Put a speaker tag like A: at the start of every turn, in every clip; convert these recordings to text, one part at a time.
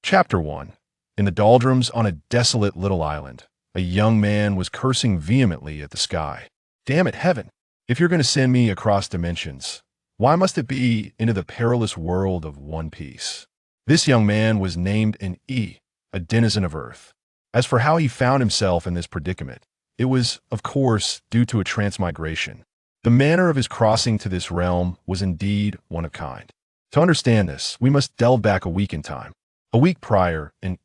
A: Chapter 1. In the doldrums on a desolate little island, a young man was cursing vehemently at the sky. Damn it, heaven! If you're going to send me across dimensions, why must it be into the perilous world of One Piece? This young man was named an E, a denizen of Earth. As for how he found himself in this predicament, it was, of course, due to a transmigration. The manner of his crossing to this realm was indeed one of kind. To understand this, we must delve back a week in time. A week prior, an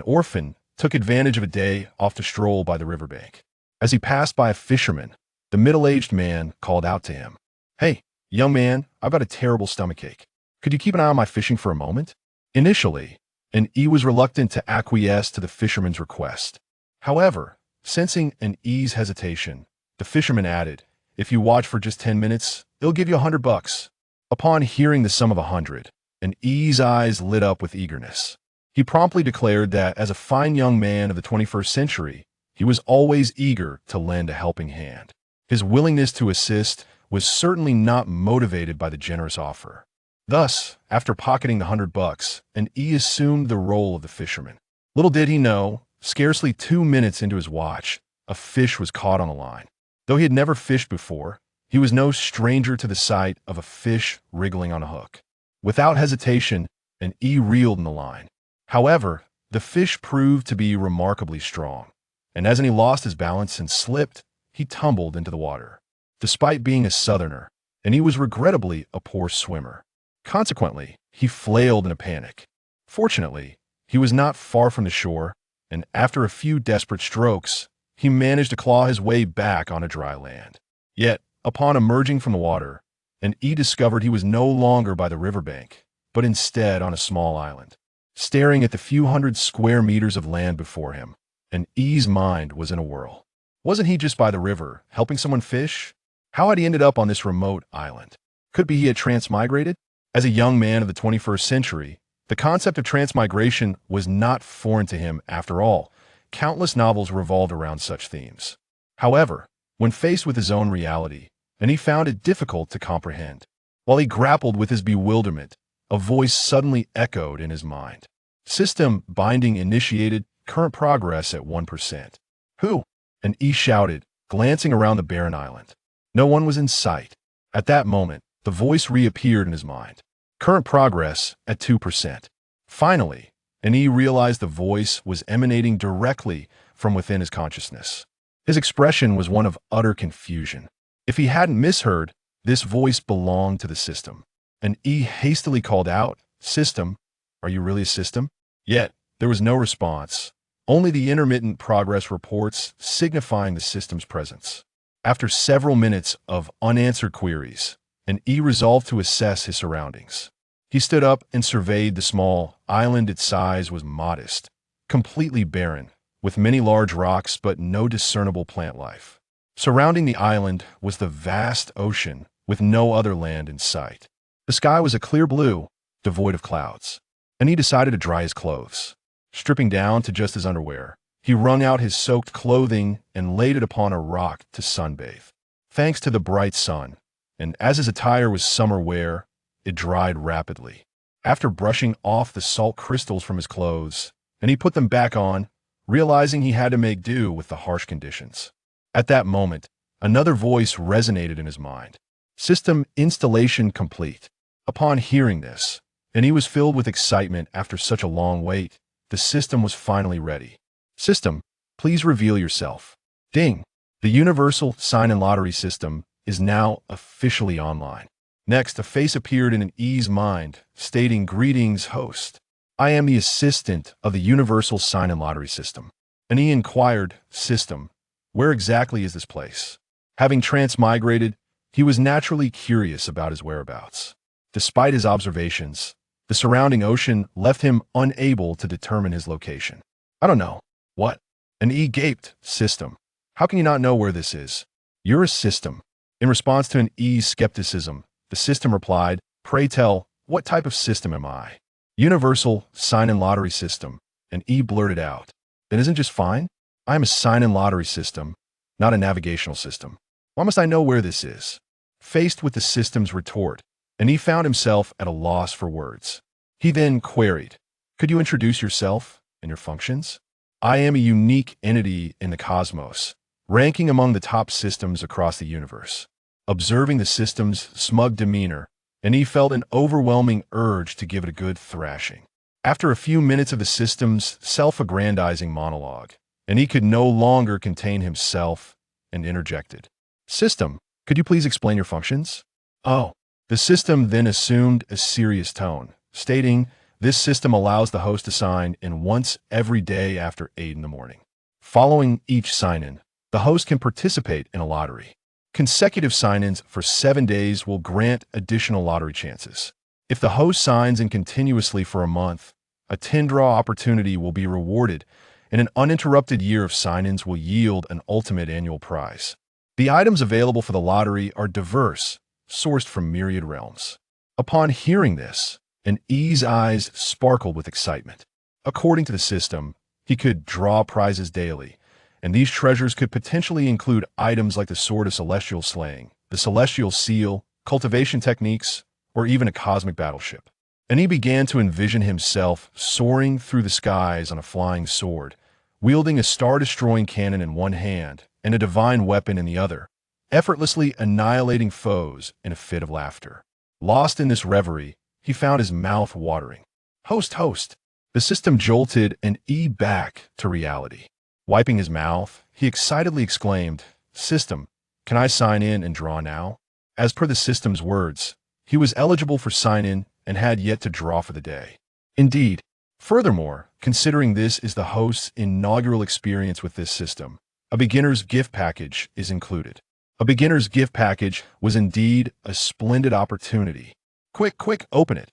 A: orphan, took advantage of a day off to stroll by the riverbank. As he passed by a fisherman, the middle-aged man called out to him, "Hey, young man, I've got a terrible stomachache. Could you keep an eye on my fishing for a moment?" Initially, an E was reluctant to acquiesce to the fisherman's request. However, sensing an E's hesitation, the fisherman added, "If you watch for just 10 minutes, it'll give you $100. Upon hearing the sum of 100, an E's eyes lit up with eagerness. He promptly declared that as a fine young man of the 21st century, he was always eager to lend a helping hand. His willingness to assist was certainly not motivated by the generous offer. Thus, after pocketing the $100, an E assumed the role of the fisherman. Little did he know, scarcely 2 minutes into his watch, a fish was caught on the line. Though he had never fished before, he was no stranger to the sight of a fish wriggling on a hook. Without hesitation, an E reeled in the line. However, the fish proved to be remarkably strong, and as he lost his balance and slipped, he tumbled into the water. Despite being a southerner, an E was regrettably a poor swimmer. Consequently, he flailed in a panic. Fortunately, he was not far from the shore, and after a few desperate strokes, he managed to claw his way back onto dry land. Yet, upon emerging from the water, an E discovered he was no longer by the riverbank, but instead on a small island. Staring at the few hundred square meters of land before him, an E's mind was in a whirl. Wasn't he just by the river, helping someone fish? How had he ended up on this remote island? Could it be he had transmigrated? As a young man of the 21st century, the concept of transmigration was not foreign to him after all. Countless novels revolved around such themes. However, when faced with his own reality, and he found it difficult to comprehend. While he grappled with his bewilderment, a voice suddenly echoed in his mind. System binding initiated, current progress at 1%. Who? An E shouted, glancing around the barren island. No one was in sight. At that moment, the voice reappeared in his mind. Current progress at 2%. Finally, an E realized the voice was emanating directly from within his consciousness. His expression was one of utter confusion. If he hadn't misheard, this voice belonged to the system. An E hastily called out, "System, are you really a system?" Yet, there was no response, only the intermittent progress reports signifying the system's presence. After several minutes of unanswered queries, an E resolved to assess his surroundings. He stood up and surveyed the small island. Its size was modest, completely barren, with many large rocks but no discernible plant life. Surrounding the island was the vast ocean, with no other land in sight. The sky was a clear blue, devoid of clouds, and he decided to dry his clothes. Stripping down to just his underwear, he wrung out his soaked clothing and laid it upon a rock to sunbathe. Thanks to the bright sun, and as his attire was summer wear, it dried rapidly. After brushing off the salt crystals from his clothes, and he put them back on, realizing he had to make do with the harsh conditions. At that moment, another voice resonated in his mind. System installation complete. Upon hearing this, and he was filled with excitement after such a long wait, the system was finally ready. "System, please reveal yourself." Ding! The universal sign and lottery system is now officially online. Next, a face appeared in an E's mind, stating, "Greetings, host. I am the assistant of the universal sign and lottery system." And he inquired, "System, where exactly is this place?" Having transmigrated, he was naturally curious about his whereabouts. Despite his observations, the surrounding ocean left him unable to determine his location. "I don't know." "What?" An E gaped, "System, how can you not know where this is? You're a system." In response to an E's skepticism, the system replied, "Pray tell, what type of system am I?" "Universal sign and lottery system." And E blurted out, "Then isn't just fine? I am a sign and lottery system, not a navigational system. Why must I know where this is?" Faced with the system's retort, and he found himself at a loss for words. He then queried, Could you introduce yourself and your functions? I am a unique entity in the cosmos, ranking among the top systems across the universe. Observing the system's smug demeanor, and he felt an overwhelming urge to give it a good thrashing. After a few minutes of the system's self-aggrandizing monologue, and he could no longer contain himself and interjected. System, could you please explain your functions? Oh. The system then assumed a serious tone, stating, this system allows the host to sign in once every day after 8 in the morning. Following each sign-in, the host can participate in a lottery. Consecutive sign-ins for 7 days will grant additional lottery chances. If the host signs in continuously for a month, a 10-draw opportunity will be rewarded, and an uninterrupted year of sign-ins will yield an ultimate annual prize. The items available for the lottery are diverse, sourced from myriad realms. Upon hearing this, an E's eyes sparkled with excitement. According to the system, he could draw prizes daily, and these treasures could potentially include items like the Sword of Celestial Slaying, the Celestial Seal, cultivation techniques, or even a cosmic battleship. And he began to envision himself soaring through the skies on a flying sword, wielding a star-destroying cannon in one hand and a divine weapon in the other, effortlessly annihilating foes in a fit of laughter. Lost in this reverie, he found his mouth watering. Host! The system jolted an E back to reality. Wiping his mouth, he excitedly exclaimed, System, can I sign in and draw now? As per the system's words, he was eligible for sign-in and had yet to draw for the day. Indeed, furthermore, considering this is the host's inaugural experience with this system, a beginner's gift package is included. A beginner's gift package was indeed a splendid opportunity. Quick, open it.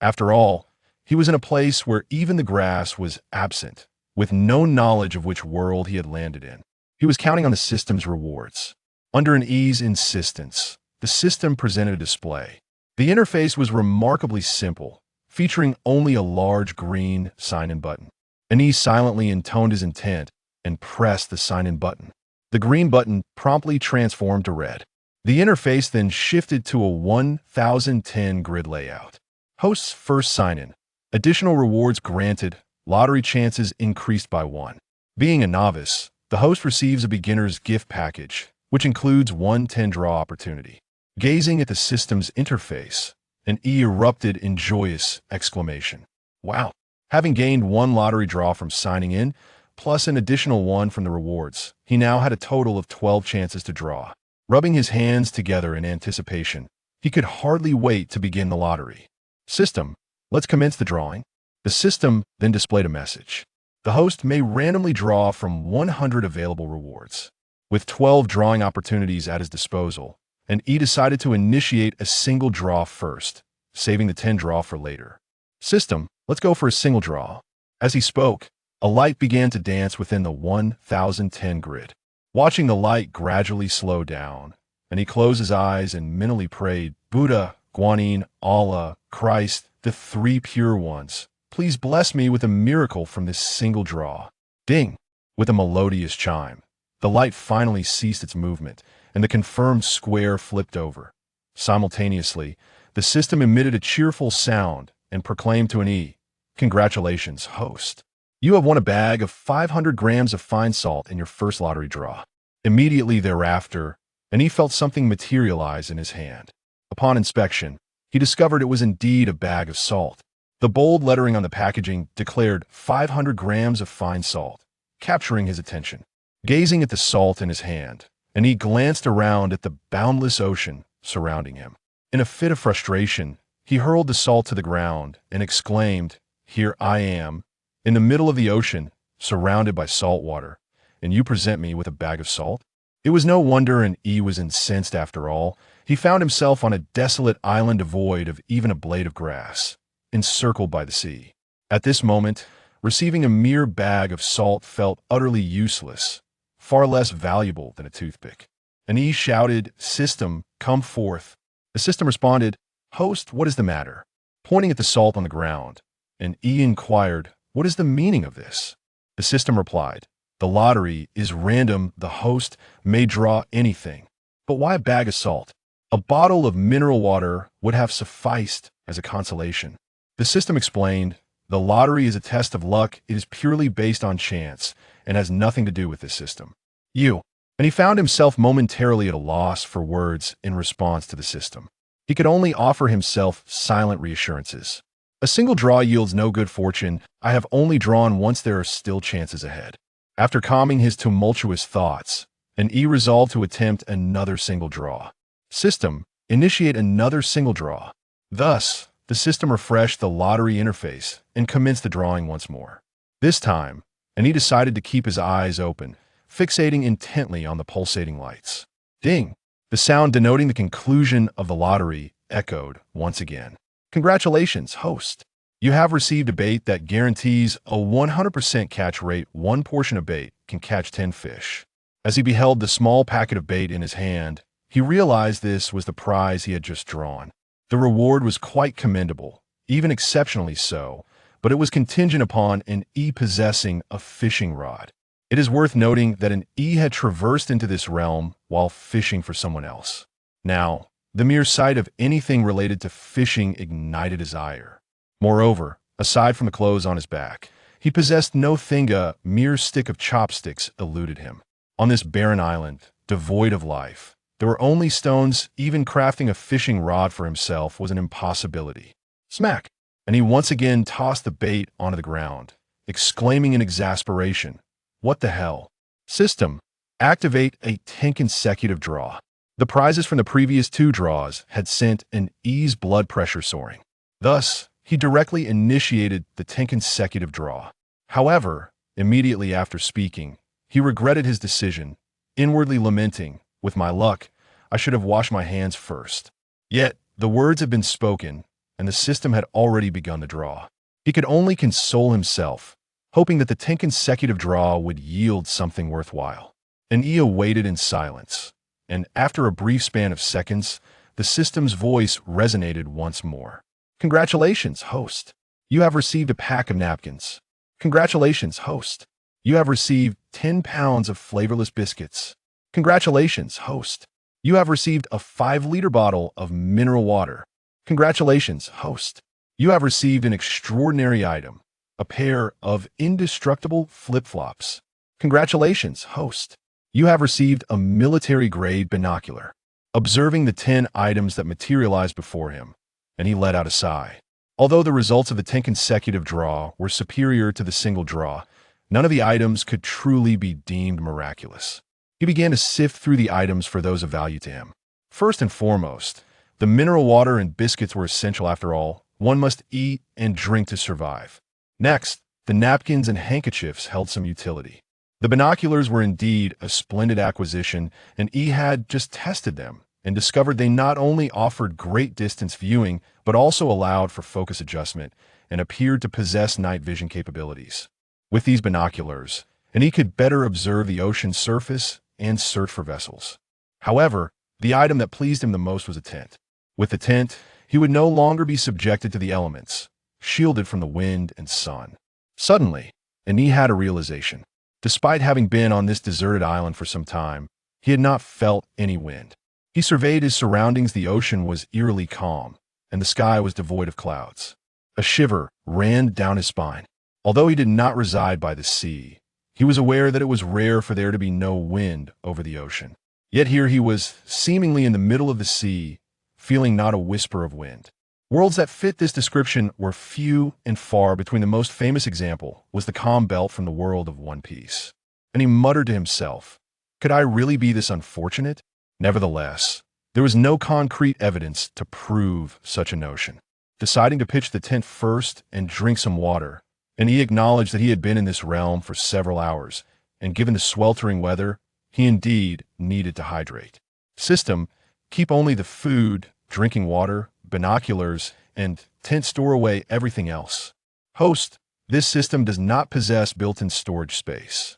A: After all, he was in a place where even the grass was absent, with no knowledge of which world he had landed in. He was counting on the system's rewards. Under an E's insistence, the system presented a display. The interface was remarkably simple, featuring only a large green sign-in button. An E silently intoned his intent and pressed the sign-in button. The green button promptly transformed to red. The interface then shifted to a 1010 grid layout. Host's first sign-in. Additional rewards granted, lottery chances increased by 1. Being a novice, the host receives a beginner's gift package, which includes 1 10-draw opportunity. Gazing at the system's interface, an E erupted in joyous exclamation. Wow! Having gained 1 lottery draw from signing in, plus an additional 1 from the rewards, he now had a total of 12 chances to draw. Rubbing his hands together in anticipation, he could hardly wait to begin the lottery. System, let's commence the drawing. The system then displayed a message. The host may randomly draw from 100 available rewards. With 12 drawing opportunities at his disposal, and E decided to initiate a single draw first, saving the 10 draw for later. System, let's go for a single draw. As he spoke, a light began to dance within the 1010 grid. Watching the light gradually slow down, and he closed his eyes and mentally prayed, Buddha, Guanyin, Allah, Christ, the 3 pure ones, please bless me with a miracle from this single draw. Ding! With a melodious chime, the light finally ceased its movement, and the confirmed square flipped over. Simultaneously, the system emitted a cheerful sound and proclaimed to an E, Congratulations, host. You have won a bag of 500 grams of fine salt in your first lottery draw. Immediately thereafter, and he felt something materialize in his hand. Upon inspection, he discovered it was indeed a bag of salt. The bold lettering on the packaging declared 500 grams of fine salt, capturing his attention. Gazing at the salt in his hand, and he glanced around at the boundless ocean surrounding him. In a fit of frustration, he hurled the salt to the ground and exclaimed, Here I am, in the middle of the ocean, surrounded by salt water, and you present me with a bag of salt? It was no wonder an E was incensed after all. He found himself on a desolate island devoid of even a blade of grass, encircled by the sea. At this moment, receiving a mere bag of salt felt utterly useless, far less valuable than a toothpick. An E shouted, System, come forth. The system responded, Host, what is the matter? Pointing at the salt on the ground, an E inquired, What is the meaning of this? The system replied, The lottery is random. The host may draw anything. But why a bag of salt? A bottle of mineral water would have sufficed as a consolation. The system explained, the lottery is a test of luck. It is purely based on chance and has nothing to do with this system. And he found himself momentarily at a loss for words in response to the system. He could only offer himself silent reassurances. A single draw yields no good fortune. I have only drawn once. There are still chances ahead. After calming his tumultuous thoughts, an E resolved to attempt another single draw. System, initiate another single draw. Thus, the system refreshed the lottery interface and commenced the drawing once more. This time, and he decided to keep his eyes open, fixating intently on the pulsating lights. Ding! The sound denoting the conclusion of the lottery echoed once again. Congratulations, host. You have received a bait that guarantees a 100% catch rate. One portion of bait can catch 10 fish. As he beheld the small packet of bait in his hand, he realized this was the prize he had just drawn. The reward was quite commendable, even exceptionally so, but it was contingent upon an E possessing a fishing rod. It is worth noting that an E had traversed into this realm while fishing for someone else. Now, the mere sight of anything related to fishing ignited his ire. Moreover, aside from the clothes on his back, he possessed no thing. A mere stick of chopsticks eluded him. On this barren island, devoid of life, there were only stones. Even crafting a fishing rod for himself was an impossibility. Smack! And he once again tossed the bait onto the ground, exclaiming in exasperation, "What the hell?" System, activate a 10 consecutive draw. The prizes from the previous 2 draws had sent an E's blood pressure soaring. Thus, he directly initiated the 10 consecutive draw. However, immediately after speaking, he regretted his decision, inwardly lamenting, "With my luck, I should have washed my hands first." Yet, the words had been spoken, and the system had already begun the draw. He could only console himself, hoping that the 10 consecutive draw would yield something worthwhile. An E waited in silence, and after a brief span of seconds, the system's voice resonated once more. Congratulations, host. You have received a pack of napkins. Congratulations, host. You have received 10 pounds of flavorless biscuits. Congratulations, host. You have received a 5-liter bottle of mineral water. Congratulations, host. You have received an extraordinary item, a pair of indestructible flip-flops. Congratulations, host. You have received a military-grade binocular. Observing the 10 items that materialized before him, and he let out a sigh. Although the results of the 10 consecutive draw were superior to the single draw, none of the items could truly be deemed miraculous. He began to sift through the items for those of value to him. First and foremost, the mineral water and biscuits were essential. After all, one must eat and drink to survive. Next, the napkins and handkerchiefs held some utility. The binoculars were indeed a splendid acquisition, and E had just tested them and discovered they not only offered great distance viewing, but also allowed for focus adjustment and appeared to possess night vision capabilities. With these binoculars, and he could better observe the ocean's surface and search for vessels. However, the item that pleased him the most was a tent. With the tent, he would no longer be subjected to the elements, shielded from the wind and sun. Suddenly, he had a realization. Despite having been on this deserted island for some time, he had not felt any wind. He surveyed his surroundings. The ocean was eerily calm, and the sky was devoid of clouds. A shiver ran down his spine. Although he did not reside by the sea, he was aware that it was rare for there to be no wind over the ocean. Yet here he was, seemingly in the middle of the sea, feeling not a whisper of wind. Worlds that fit this description were few and far between. The most famous example was the calm belt from the world of One Piece. And he muttered to himself, "Could I really be this unfortunate?" Nevertheless, there was no concrete evidence to prove such a notion. Deciding to pitch the tent first and drink some water, and he acknowledged that he had been in this realm for several hours, and given the sweltering weather, he indeed needed to hydrate. System, keep only the food, drinking water, binoculars, and tent. Store away everything else. Host, this system does not possess built-in storage space.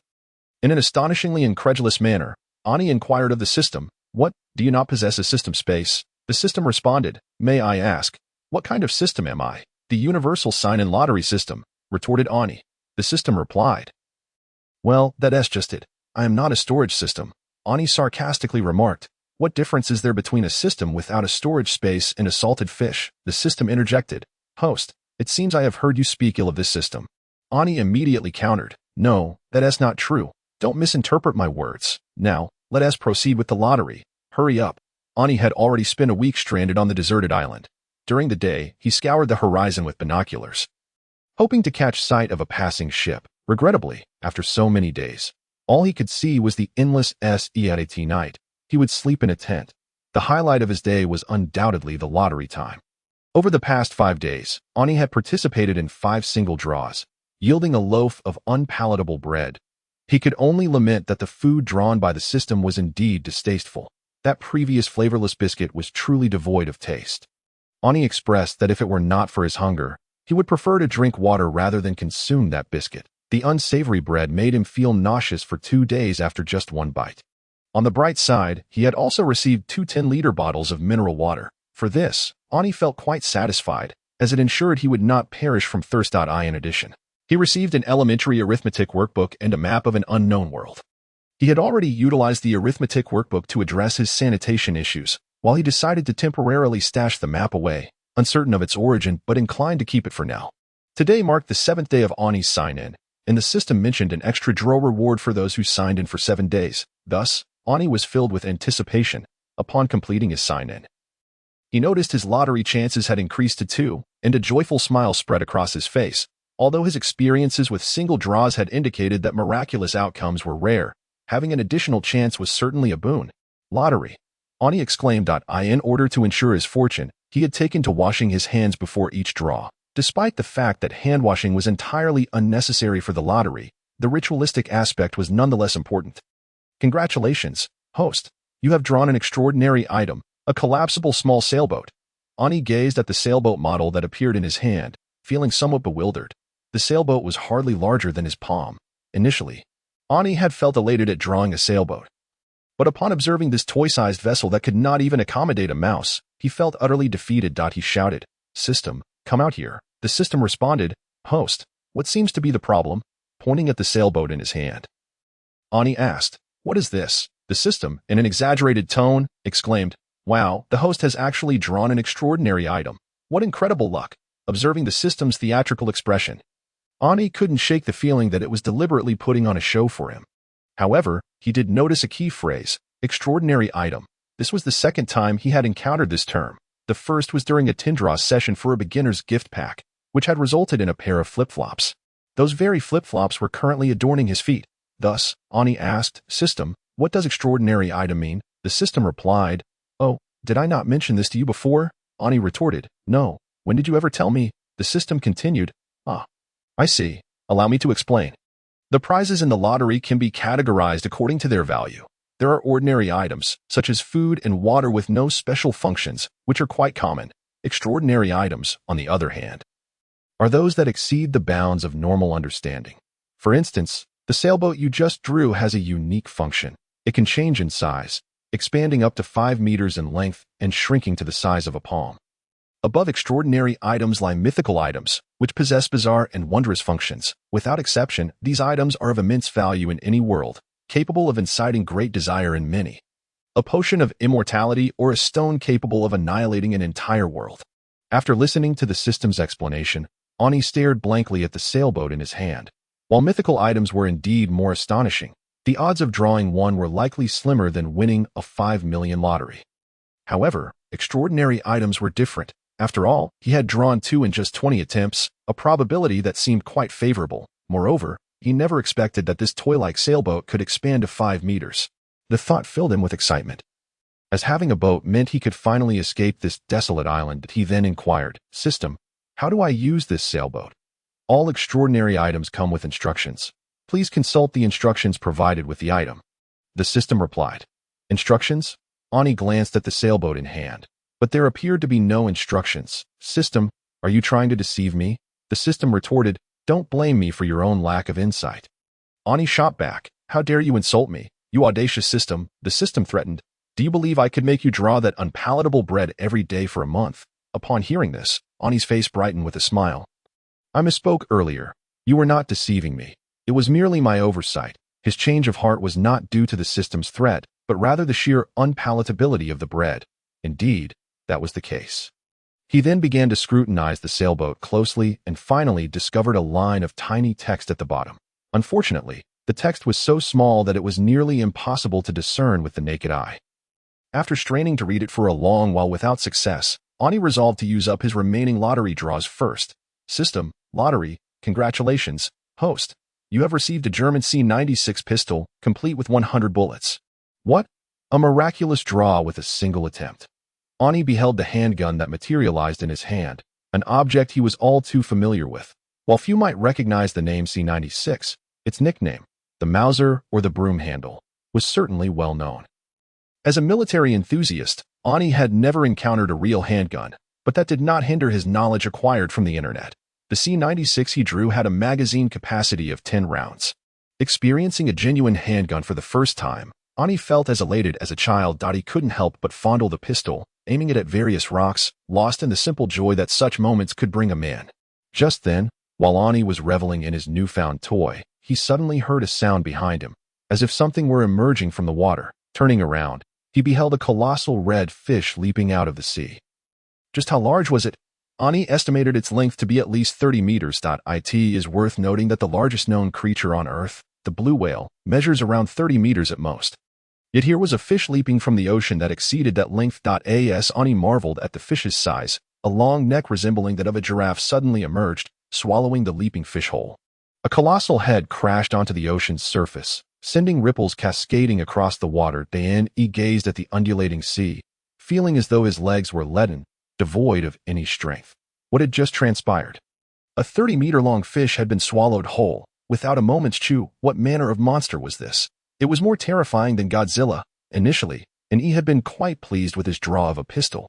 A: In an astonishingly incredulous manner, Ani inquired of the system, "What, do you not possess a system space?" The system responded, "May I ask, what kind of system am I?" "The universal sign and lottery system," retorted Ani. The system replied, "Well, that's just it. I am not a storage system." Ani sarcastically remarked, "What difference is there between a system without a storage space and a salted fish?" The system interjected, "Host, It seems I have heard you speak ill of this system. Ani immediately countered, no, that is not true. Don't misinterpret my words. Now, let us proceed with the lottery. Hurry up. Ani had already spent a week stranded on the deserted island. During the day, he scoured the horizon with binoculars, hoping to catch sight of a passing ship. Regrettably, after so many days, all he could see was the endless satiate night. He would sleep in a tent. The highlight of his day was undoubtedly the lottery time. Over the past 5 days, Ani had participated in 5 single draws, yielding a loaf of unpalatable bread. He could only lament that the food drawn by the system was indeed distasteful. That previous flavorless biscuit was truly devoid of taste. Ani expressed that if it were not for his hunger, he would prefer to drink water rather than consume that biscuit. The unsavory bread made him feel nauseous for 2 days after just 1 bite. On the bright side, he had also received 2 10-liter bottles of mineral water. For this, Ani felt quite satisfied, as it ensured he would not perish from thirst. In addition, he received an elementary arithmetic workbook and a map of an unknown world. He had already utilized the arithmetic workbook to address his sanitation issues, while he decided to temporarily stash the map away, uncertain of its origin but inclined to keep it for now. Today marked the 7th day of Ani's sign-in, and the system mentioned an extra draw reward for those who signed in for 7 days. Thus, Ani was filled with anticipation upon completing his sign-in. He noticed his lottery chances had increased to 2, and a joyful smile spread across his face. Although his experiences with single draws had indicated that miraculous outcomes were rare, having an additional chance was certainly a boon. Lottery. Ani exclaimed. In order to ensure his fortune, he had taken to washing his hands before each draw. Despite the fact that hand-washing was entirely unnecessary for the lottery, the ritualistic aspect was nonetheless important. Congratulations, host. You have drawn an extraordinary item, a collapsible small sailboat. Ani gazed at the sailboat model that appeared in his hand, feeling somewhat bewildered. The sailboat was hardly larger than his palm. Initially, Ani had felt elated at drawing a sailboat. But upon observing this toy-sized vessel that could not even accommodate a mouse, he felt utterly defeated. He shouted, "System, come out here." The system responded, "Host, what seems to be the problem?" pointing at the sailboat in his hand. Ani asked, "What is this?" The system, in an exaggerated tone, exclaimed, "Wow, the host has actually drawn an extraordinary item. What incredible luck!" Observing the system's theatrical expression, Ani couldn't shake the feeling that it was deliberately putting on a show for him. However, he did notice a key phrase, extraordinary item. This was the 2nd time he had encountered this term. The first was during a Tindraw session for a beginner's gift pack, which had resulted in a pair of flip-flops. Those very flip-flops were currently adorning his feet. Thus, Ani asked, "System, what does extraordinary item mean?" The system replied, "Oh, did I not mention this to you before?" Ani retorted, "No, when did you ever tell me?" The system continued, "Ah, I see. Allow me to explain. The prizes in the lottery can be categorized according to their value. There are ordinary items, such as food and water with no special functions, which are quite common. Extraordinary items, on the other hand, are those that exceed the bounds of normal understanding. For instance, the sailboat you just drew has a unique function. It can change in size, expanding up to 5 meters in length and shrinking to the size of a palm. Above extraordinary items lie mythical items, which possess bizarre and wondrous functions. Without exception, these items are of immense value in any world, capable of inciting great desire in many. A potion of immortality or a stone capable of annihilating an entire world. After listening to the system's explanation, Ani stared blankly at the sailboat in his hand. While mythical items were indeed more astonishing, the odds of drawing one were likely slimmer than winning a 5 million lottery. However, extraordinary items were different. After all, he had drawn 2 in just 20 attempts, a probability that seemed quite favorable. Moreover, he never expected that this toy-like sailboat could expand to 5 meters. The thought filled him with excitement. As having a boat meant he could finally escape this desolate island, he then inquired, "System, how do I use this sailboat?" All extraordinary items come with instructions. Please consult the instructions provided with the item. The system replied. Instructions? Ani glanced at the sailboat in hand, but there appeared to be no instructions. System, are you trying to deceive me? The system retorted, "Don't blame me for your own lack of insight." Ani shot back, "How dare you insult me, you audacious system?" The system threatened, "Do you believe I could make you draw that unpalatable bread every day for a month?" Upon hearing this, Ani's face brightened with a smile. "I misspoke earlier. You were not deceiving me. It was merely my oversight." His change of heart was not due to the system's threat, but rather the sheer unpalatability of the bread. Indeed, that was the case. He then began to scrutinize the sailboat closely and finally discovered a line of tiny text at the bottom. Unfortunately, the text was so small that it was nearly impossible to discern with the naked eye. After straining to read it for a long while without success, Ani resolved to use up his remaining lottery draws first. System, lottery, congratulations, host. You have received a German C96 pistol, complete with 100 bullets. What? A miraculous draw with a single attempt. Ani beheld the handgun that materialized in his hand, an object he was all too familiar with. While few might recognize the name C96, its nickname, the Mauser or the broom handle, was certainly well known. As a military enthusiast, Ani had never encountered a real handgun, but that did not hinder his knowledge acquired from the internet. The C96 he drew had a magazine capacity of 10 rounds. Experiencing a genuine handgun for the first time, Ani felt as elated as a child that he couldn't help but fondle the pistol, aiming it at various rocks, lost in the simple joy that such moments could bring a man. Just then, while Ani was reveling in his newfound toy, he suddenly heard a sound behind him, as if something were emerging from the water. Turning around, he beheld a colossal red fish leaping out of the sea. Just how large was it? Ani estimated its length to be at least 30 meters. It is worth noting that the largest known creature on Earth, the blue whale, measures around 30 meters at most. Yet here was a fish leaping from the ocean that exceeded that length. As Ani marveled at the fish's size, a long neck resembling that of a giraffe suddenly emerged, swallowing the leaping fish whole. A colossal head crashed onto the ocean's surface, sending ripples cascading across the water. He gazed at the undulating sea, feeling as though his legs were leaden, devoid of any strength. What had just transpired? A 30-meter-long fish had been swallowed whole, without a moment's chew. What manner of monster was this? It was more terrifying than Godzilla, initially, and he had been quite pleased with his draw of a pistol.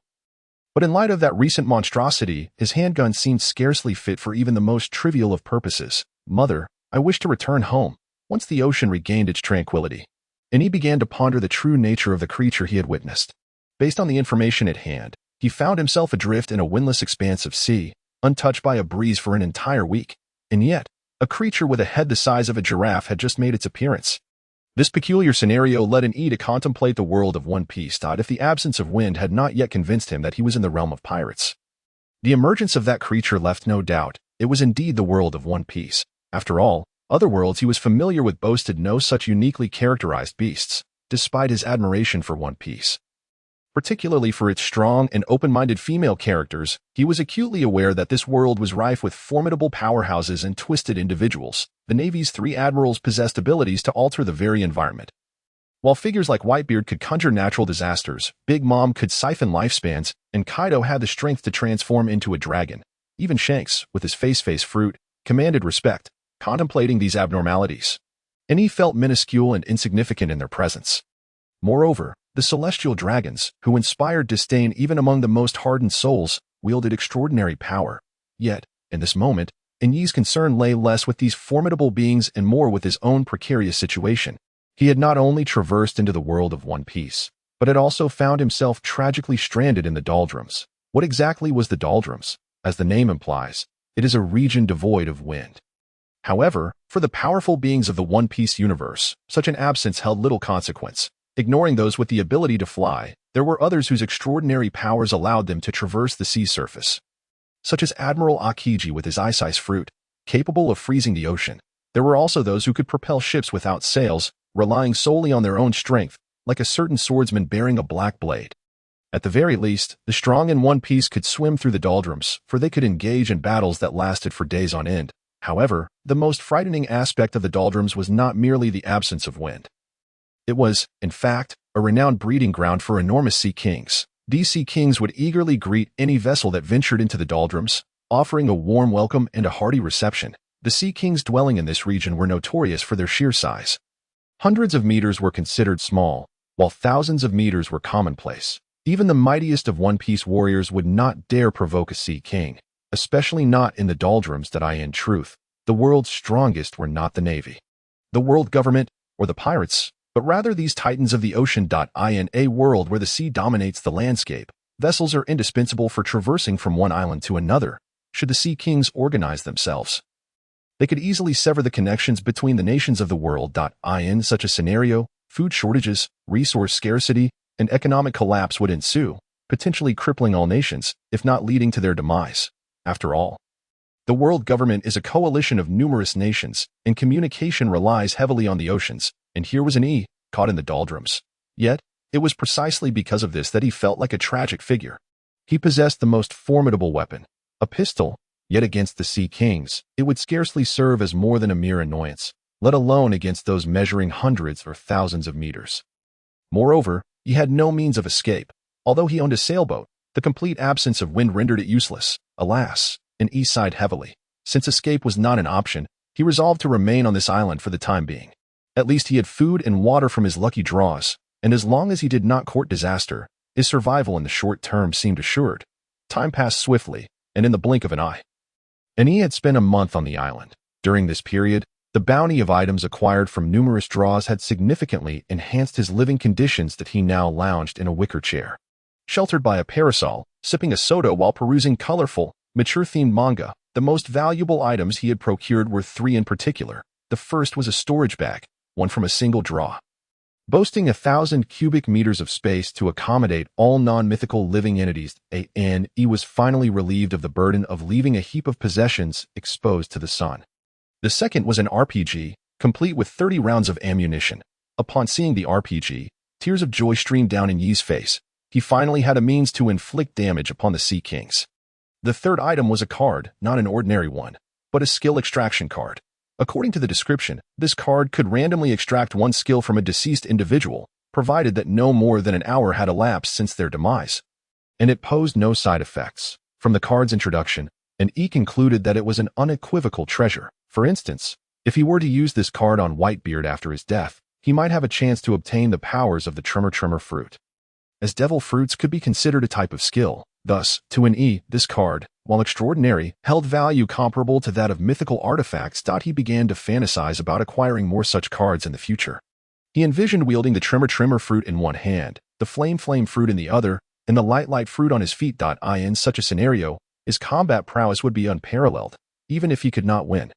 A: But in light of that recent monstrosity, his handgun seemed scarcely fit for even the most trivial of purposes. Mother, I wish to return home, once the ocean regained its tranquility. And he began to ponder the true nature of the creature he had witnessed. Based on the information at hand, he found himself adrift in a windless expanse of sea, untouched by a breeze for an entire week. And yet, a creature with a head the size of a giraffe had just made its appearance. This peculiar scenario led an E to contemplate the world of One Piece. If the absence of wind had not yet convinced him that he was in the realm of pirates. The emergence of that creature left no doubt. It was indeed the world of One Piece. After all, other worlds he was familiar with boasted no such uniquely characterized beasts, despite his admiration for One Piece. Particularly for its strong and open-minded female characters, he was acutely aware that this world was rife with formidable powerhouses and twisted individuals. The Navy's 3 admirals possessed abilities to alter the very environment. While figures like Whitebeard could conjure natural disasters, Big Mom could siphon lifespans, and Kaido had the strength to transform into a dragon. Even Shanks, with his face fruit, commanded respect, contemplating these abnormalities. And he felt minuscule and insignificant in their presence. Moreover, the celestial dragons, who inspired disdain even among the most hardened souls, wielded extraordinary power. Yet, in this moment, Enyi's concern lay less with these formidable beings and more with his own precarious situation. He had not only traversed into the world of One Piece, but had also found himself tragically stranded in the doldrums. What exactly was the doldrums? As the name implies, it is a region devoid of wind. However, for the powerful beings of the One Piece universe, such an absence held little consequence. Ignoring those with the ability to fly, there were others whose extraordinary powers allowed them to traverse the sea surface. Such as Admiral Akiji with his ice fruit, capable of freezing the ocean. There were also those who could propel ships without sails, relying solely on their own strength, like a certain swordsman bearing a black blade. At the very least, the strong in One Piece could swim through the doldrums, for they could engage in battles that lasted for days on end. However, the most frightening aspect of the doldrums was not merely the absence of wind. It was, in fact, a renowned breeding ground for enormous sea kings. These sea kings would eagerly greet any vessel that ventured into the doldrums, offering a warm welcome and a hearty reception. The sea kings dwelling in this region were notorious for their sheer size. Hundreds of meters were considered small, while thousands of meters were commonplace. Even the mightiest of One Piece warriors would not dare provoke a sea king, especially not in the doldrums. In truth, the world's strongest were not the Navy, the world government, or the pirates, but rather these titans of the ocean. In a world where the sea dominates the landscape, vessels are indispensable for traversing from one island to another. Should the sea kings organize themselves, they could easily sever the connections between the nations of the world. In such a scenario, food shortages, resource scarcity, and economic collapse would ensue. potentially crippling all nations, if not leading to their demise. After all, the world government is a coalition of numerous nations, and communication relies heavily on the oceans, and here was an E, caught in the doldrums. Yet, it was precisely because of this that he felt like a tragic figure. He possessed the most formidable weapon, a pistol, yet against the Sea Kings, it would scarcely serve as more than a mere annoyance, let alone against those measuring hundreds or thousands of meters. Moreover, he had no means of escape. Although he owned a sailboat, the complete absence of wind rendered it useless. Alas, and E sighed heavily. Since escape was not an option, he resolved to remain on this island for the time being. At least he had food and water from his lucky draws, and as long as he did not court disaster, his survival in the short term seemed assured. Time passed swiftly, and in the blink of an eye. And he had spent a month on the island. During this period, the bounty of items acquired from numerous draws had significantly enhanced his living conditions that he now lounged in a wicker chair, sheltered by a parasol, sipping a soda while perusing colorful, mature-themed manga. The most valuable items he had procured were three in particular. The first was a storage bag, one from a single draw, boasting 1,000 cubic meters of space to accommodate all non-mythical living entities. He was finally relieved of the burden of leaving a heap of possessions exposed to the sun. The second was an RPG, complete with 30 rounds of ammunition. Upon seeing the RPG, tears of joy streamed down in Yi's face. He finally had a means to inflict damage upon the Sea Kings. The third item was a card, not an ordinary one, but a skill extraction card. According to the description, this card could randomly extract one skill from a deceased individual, provided that no more than an hour had elapsed since their demise. And it posed no side effects. From the card's introduction, and E concluded that it was an unequivocal treasure. For instance, if he were to use this card on Whitebeard after his death, he might have a chance to obtain the powers of the Tremor fruit. As devil fruits could be considered a type of skill, thus, to an E, this card, while extraordinary, held value comparable to that of mythical artifacts. He began to fantasize about acquiring more such cards in the future. He envisioned wielding the Tremor fruit in one hand, the Flame fruit in the other, and the Light fruit on his feet. In such a scenario, his combat prowess would be unparalleled. Even if he could not win,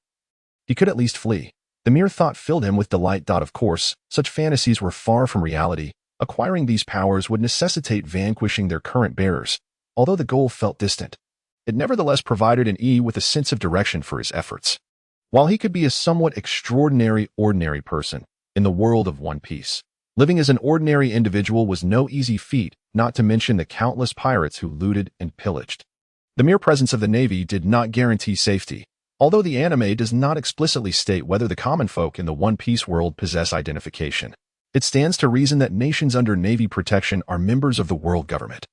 A: he could at least flee. The mere thought filled him with delight. Of course, such fantasies were far from reality. Acquiring these powers would necessitate vanquishing their current bearers. Although the goal felt distant, it nevertheless provided an E with a sense of direction for his efforts. While he could be a somewhat ordinary person in the world of One Piece, living as an ordinary individual was no easy feat, not to mention the countless pirates who looted and pillaged. The mere presence of the Navy did not guarantee safety. Although the anime does not explicitly state whether the common folk in the One Piece world possess identification, it stands to reason that nations under Navy protection are members of the world government,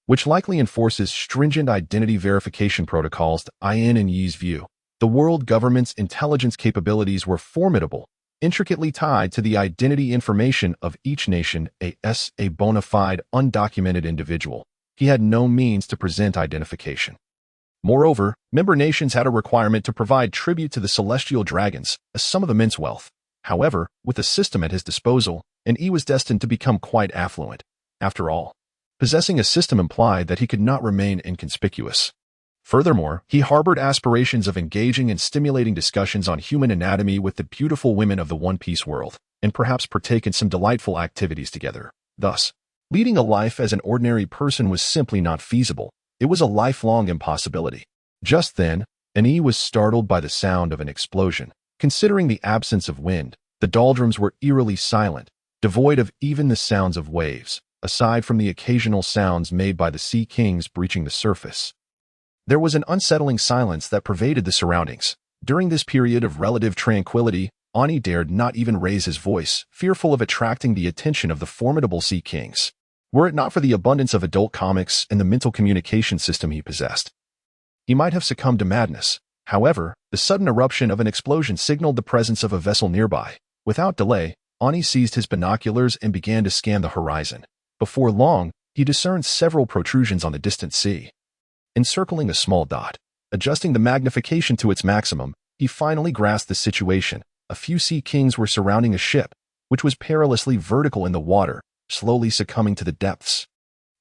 A: which likely enforces stringent identity verification protocols. In Yi's view, the world government's intelligence capabilities were formidable, intricately tied to the identity information of each nation. A bona fide, undocumented individual, he had no means to present identification. Moreover, member nations had a requirement to provide tribute to the celestial dragons, a sum of immense wealth. However, with the system at his disposal, E was destined to become quite affluent. After all, possessing a system implied that he could not remain inconspicuous. Furthermore, he harbored aspirations of engaging in stimulating discussions on human anatomy with the beautiful women of the One Piece world, and perhaps partake in some delightful activities together. Thus, leading a life as an ordinary person was simply not feasible. It was a lifelong impossibility. Just then, E was startled by the sound of an explosion. Considering the absence of wind, the doldrums were eerily silent, devoid of even the sounds of waves, aside from the occasional sounds made by the Sea Kings breaching the surface. There was an unsettling silence that pervaded the surroundings. During this period of relative tranquility, Ani dared not even raise his voice, fearful of attracting the attention of the formidable Sea Kings. Were it not for the abundance of adult comics and the mental communication system he possessed, he might have succumbed to madness. However, the sudden eruption of an explosion signaled the presence of a vessel nearby. Without delay, Ani seized his binoculars and began to scan the horizon. Before long, he discerned several protrusions on the distant sea, encircling a small dot. Adjusting the magnification to its maximum, he finally grasped the situation. A few Sea Kings were surrounding a ship, which was perilously vertical in the water, slowly succumbing to the depths.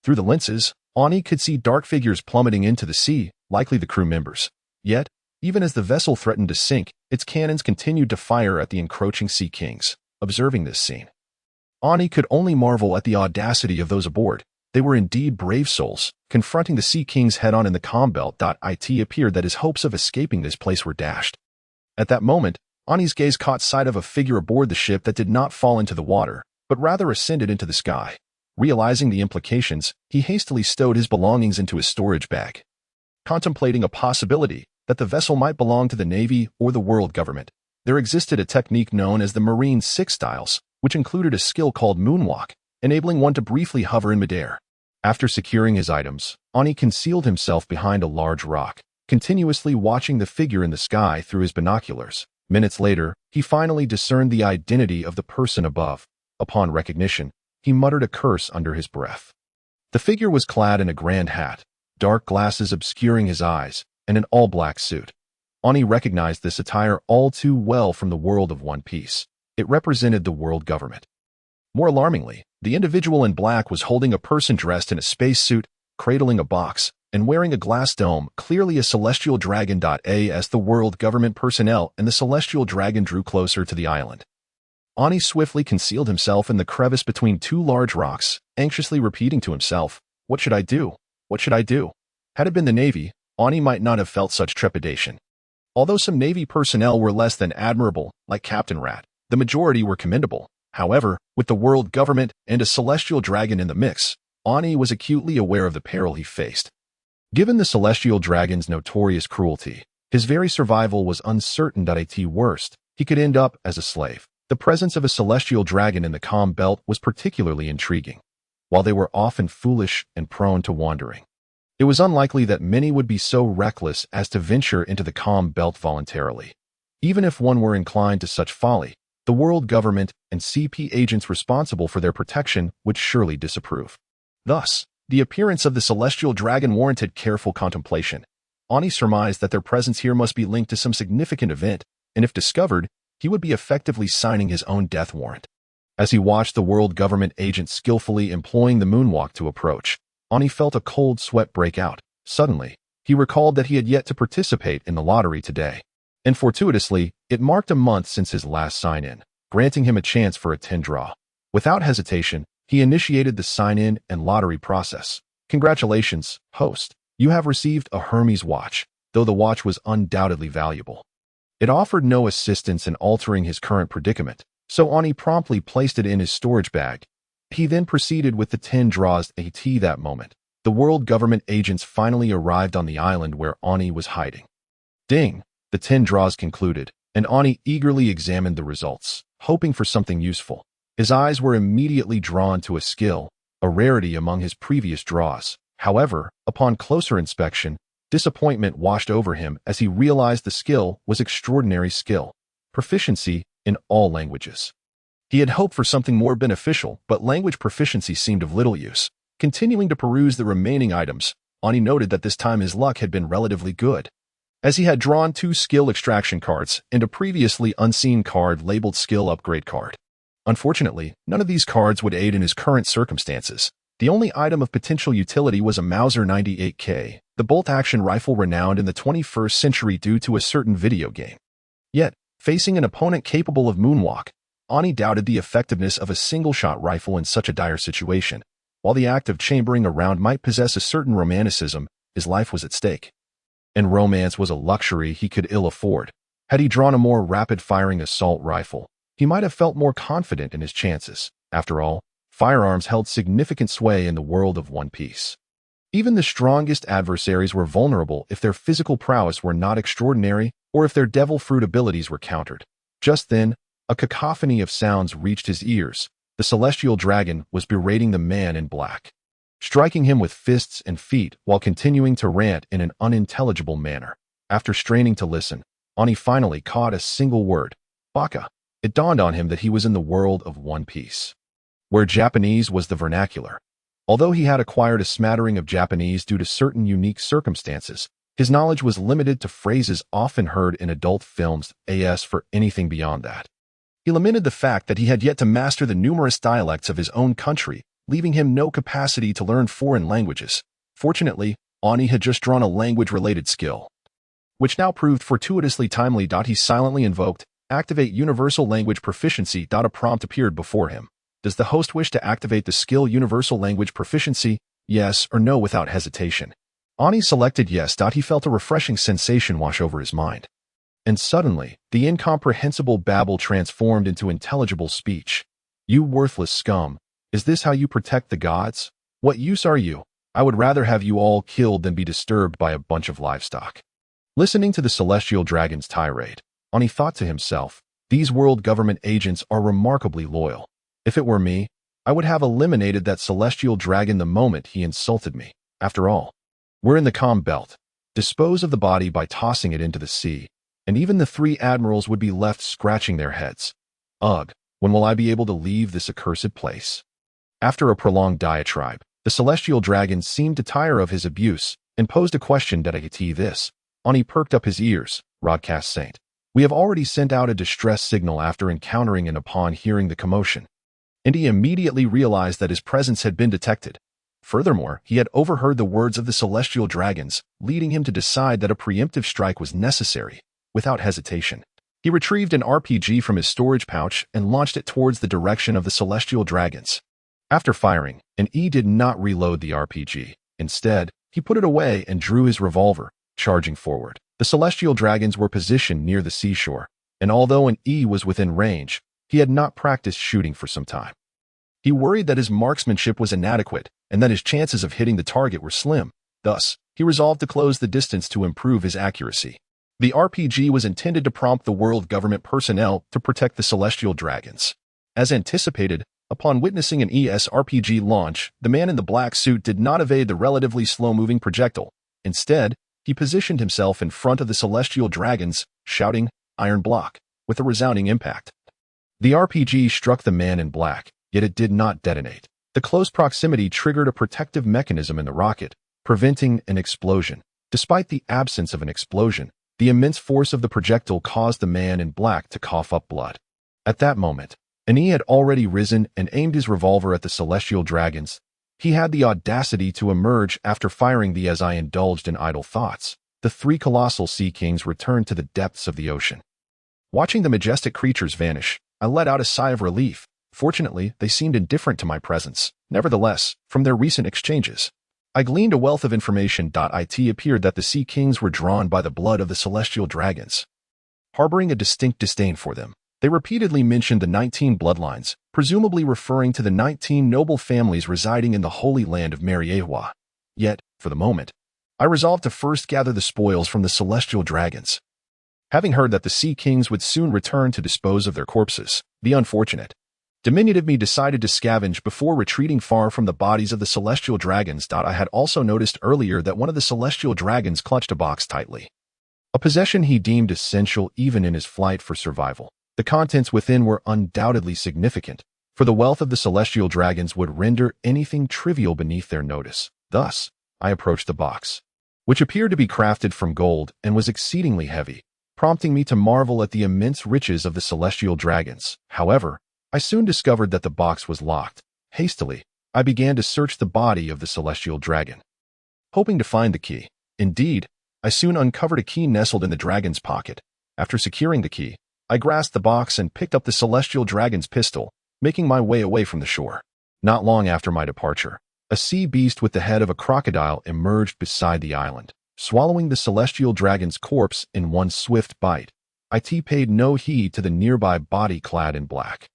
A: Through the lenses, Ani could see dark figures plummeting into the sea, likely the crew members. Yet, even as the vessel threatened to sink, its cannons continued to fire at the encroaching Sea Kings. Observing this scene, Ani could only marvel at the audacity of those aboard. They were indeed brave souls. Confronting the Sea King's head-on in the comm belt, it appeared that his hopes of escaping this place were dashed. At that moment, Ani's gaze caught sight of a figure aboard the ship that did not fall into the water, but rather ascended into the sky. Realizing the implications, he hastily stowed his belongings into his storage bag. Contemplating a possibility that the vessel might belong to the Navy or the world government, there existed a technique known as the Marine Six Styles, which included a skill called moonwalk, enabling one to briefly hover in midair. After securing his items, Ani concealed himself behind a large rock, continuously watching the figure in the sky through his binoculars. Minutes later, he finally discerned the identity of the person above. Upon recognition, he muttered a curse under his breath. The figure was clad in a grand hat, dark glasses obscuring his eyes, and an all-black suit. Ani recognized this attire all too well from the world of One Piece. It represented the world government. More alarmingly, the individual in black was holding a person dressed in a spacesuit, cradling a box, and wearing a glass dome, clearly a celestial dragon. As the world government personnel and the celestial dragon drew closer to the island, Ani swiftly concealed himself in the crevice between two large rocks, anxiously repeating to himself, "What should I do? What should I do?" Had it been the Navy, Ani might not have felt such trepidation. Although some Navy personnel were less than admirable, like Captain Rat, the majority were commendable. However, with the world government and a celestial dragon in the mix, Ani was acutely aware of the peril he faced. Given the celestial dragon's notorious cruelty, his very survival was uncertain. At worst, he could end up as a slave. The presence of a celestial dragon in the comm belt was particularly intriguing. While they were often foolish and prone to wandering, it was unlikely that many would be so reckless as to venture into the comm belt voluntarily. Even if one were inclined to such folly, the world government and CP agents responsible for their protection would surely disapprove. Thus, the appearance of the celestial dragon warranted careful contemplation. Ani surmised that their presence here must be linked to some significant event, and if discovered, he would be effectively signing his own death warrant. As he watched the world government agent skillfully employing the moonwalk to approach, Ani felt a cold sweat break out. Suddenly, he recalled that he had yet to participate in the lottery today. And fortuitously, it marked a month since his last sign-in, granting him a chance for a 10 draw. Without hesitation, he initiated the sign-in and lottery process. "Congratulations, host. You have received a Hermes watch," though the watch was undoubtedly valuable. It offered no assistance in altering his current predicament, so Ani promptly placed it in his storage bag. He then proceeded with the 10 draws. That moment, the world government agents finally arrived on the island where Ani was hiding. Ding! The 10 draws concluded, and Ani eagerly examined the results, hoping for something useful. His eyes were immediately drawn to a skill, a rarity among his previous draws. However, upon closer inspection, disappointment washed over him as he realized the skill was extraordinary skill, proficiency in all languages. He had hoped for something more beneficial, but language proficiency seemed of little use. Continuing to peruse the remaining items, Ani noted that this time his luck had been relatively good, as he had drawn 2 skill extraction cards and a previously unseen card labeled skill upgrade card. Unfortunately, none of these cards would aid in his current circumstances. The only item of potential utility was a Mauser 98K, the bolt-action rifle renowned in the 21st century due to a certain video game. Yet, facing an opponent capable of moonwalk, Ani doubted the effectiveness of a single-shot rifle in such a dire situation. While the act of chambering a round might possess a certain romanticism, his life was at stake. And romance was a luxury he could ill afford. Had he drawn a more rapid-firing assault rifle, he might have felt more confident in his chances. After all, firearms held significant sway in the world of One Piece. Even the strongest adversaries were vulnerable if their physical prowess were not extraordinary or if their devil fruit abilities were countered. Just then, a cacophony of sounds reached his ears. The celestial dragon was berating the man in black, striking him with fists and feet while continuing to rant in an unintelligible manner. After straining to listen, Ani finally caught a single word: Baka. It dawned on him that he was in the world of One Piece, where Japanese was the vernacular. Although he had acquired a smattering of Japanese due to certain unique circumstances, his knowledge was limited to phrases often heard in adult films. As for anything beyond that, he lamented the fact that he had yet to master the numerous dialects of his own country, leaving him no capacity to learn foreign languages. Fortunately, Ani had just drawn a language-related skill, which now proved fortuitously timely. He silently invoked, "Activate Universal Language Proficiency." A prompt appeared before him. Does the host wish to activate the skill Universal Language Proficiency? yes or no without hesitation. Ani selected yes. He felt a refreshing sensation wash over his mind. And suddenly, the incomprehensible babble transformed into intelligible speech. You worthless scum. Is this how you protect the gods? What use are you? I would rather have you all killed than be disturbed by a bunch of livestock. Listening to the celestial dragon's tirade, Ani thought to himself, these world government agents are remarkably loyal. If it were me, I would have eliminated that celestial dragon the moment he insulted me. After all, we're in the calm belt. Dispose of the body by tossing it into the sea, and even the 3 admirals would be left scratching their heads. Ugh, when will I be able to leave this accursed place? After a prolonged diatribe, the celestial dragon seemed to tire of his abuse and posed a question that I could see this. Ani perked up his ears, broadcast Saint. We have already sent out a distress signal after encountering and upon hearing the commotion. And he immediately realized that his presence had been detected. Furthermore, he had overheard the words of the celestial dragons, leading him to decide that a preemptive strike was necessary. Without hesitation, he retrieved an RPG from his storage pouch and launched it towards the direction of the celestial dragons. After firing, E did not reload the RPG. Instead, he put it away and drew his revolver, charging forward. The celestial dragons were positioned near the seashore, and although an E was within range, he had not practiced shooting for some time. He worried that his marksmanship was inadequate and that his chances of hitting the target were slim. Thus, he resolved to close the distance to improve his accuracy. The RPG was intended to prompt the world government personnel to protect the celestial dragons. As anticipated, upon witnessing an RPG launch, the man in the black suit did not evade the relatively slow-moving projectile. Instead, he positioned himself in front of the celestial dragons, shouting, "Iron block," with a resounding impact. The RPG struck the man in black, yet it did not detonate. The close proximity triggered a protective mechanism in the rocket, preventing an explosion. Despite the absence of an explosion, the immense force of the projectile caused the man in black to cough up blood. At that moment, Ani had already risen and aimed his revolver at the celestial dragons. He had the audacity to emerge after firing the as I indulged in idle thoughts. The 3 colossal sea kings returned to the depths of the ocean. Watching the majestic creatures vanish, I let out a sigh of relief. Fortunately, they seemed indifferent to my presence. Nevertheless, from their recent exchanges, I gleaned a wealth of information. It appeared that the sea kings were drawn by the blood of the celestial dragons, harboring a distinct disdain for them. They repeatedly mentioned the 19 bloodlines, presumably referring to the 19 noble families residing in the holy land of Mariehwa. Yet, for the moment, I resolved to first gather the spoils from the celestial dragons. Having heard that the sea kings would soon return to dispose of their corpses, the unfortunate, diminutive me decided to scavenge before retreating far from the bodies of the celestial dragons. I had also noticed earlier that one of the celestial dragons clutched a box tightly, a possession he deemed essential even in his flight for survival. The contents within were undoubtedly significant, for the wealth of the celestial dragons would render anything trivial beneath their notice. Thus, I approached the box, which appeared to be crafted from gold and was exceedingly heavy, prompting me to marvel at the immense riches of the celestial dragons. However, I soon discovered that the box was locked. Hastily, I began to search the body of the celestial dragon, hoping to find the key. Indeed, I soon uncovered a key nestled in the dragon's pocket. After securing the key, I grasped the box and picked up the celestial dragon's pistol, making my way away from the shore. Not long after my departure, a sea beast with the head of a crocodile emerged beside the island, swallowing the celestial dragon's corpse in one swift bite. It paid no heed to the nearby body clad in black.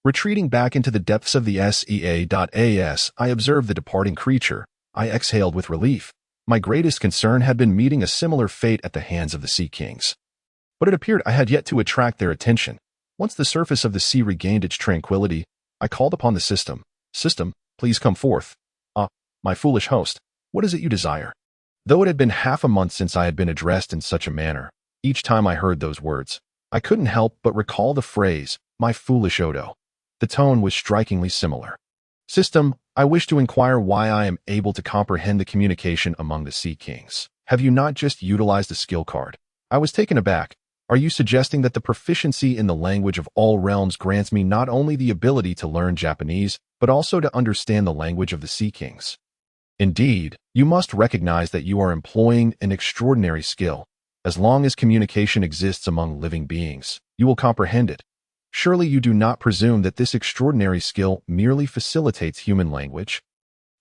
A: Retreating back into the depths of the SEA.AS, I observed the departing creature. I exhaled with relief. My greatest concern had been meeting a similar fate at the hands of the Sea Kings. But it appeared I had yet to attract their attention. Once the surface of the sea regained its tranquility, I called upon the system. System, please come forth. My foolish host, what is it you desire? Though it had been half a month since I had been addressed in such a manner, each time I heard those words, I couldn't help but recall the phrase, my foolish Odo. The tone was strikingly similar. System, I wish to inquire why I am able to comprehend the communication among the Sea Kings. Have you not just utilized a skill card? I was taken aback. Are you suggesting that the proficiency in the language of all realms grants me not only the ability to learn Japanese, but also to understand the language of the Sea Kings? Indeed, you must recognize that you are employing an extraordinary skill. As long as communication exists among living beings, you will comprehend it. Surely you do not presume that this extraordinary skill merely facilitates human language?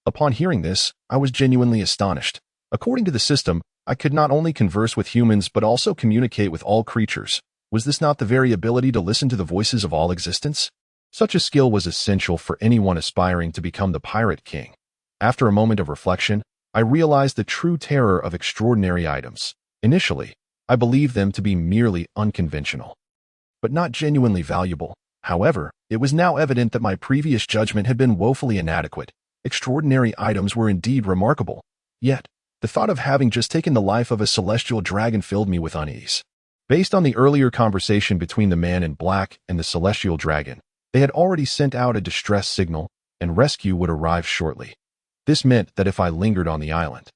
A: Upon hearing this, I was genuinely astonished. According to the system, I could not only converse with humans but also communicate with all creatures. Was this not the very ability to listen to the voices of all existence? Such a skill was essential for anyone aspiring to become the Pirate King. After a moment of reflection, I realized the true terror of extraordinary items. Initially, I believed them to be merely unconventional, but not genuinely valuable. However, it was now evident that my previous judgment had been woefully inadequate. Extraordinary items were indeed remarkable. Yet, the thought of having just taken the life of a celestial dragon filled me with unease. Based on the earlier conversation between the man in black and the celestial dragon, they had already sent out a distress signal, and rescue would arrive shortly. This meant that if I lingered on the island,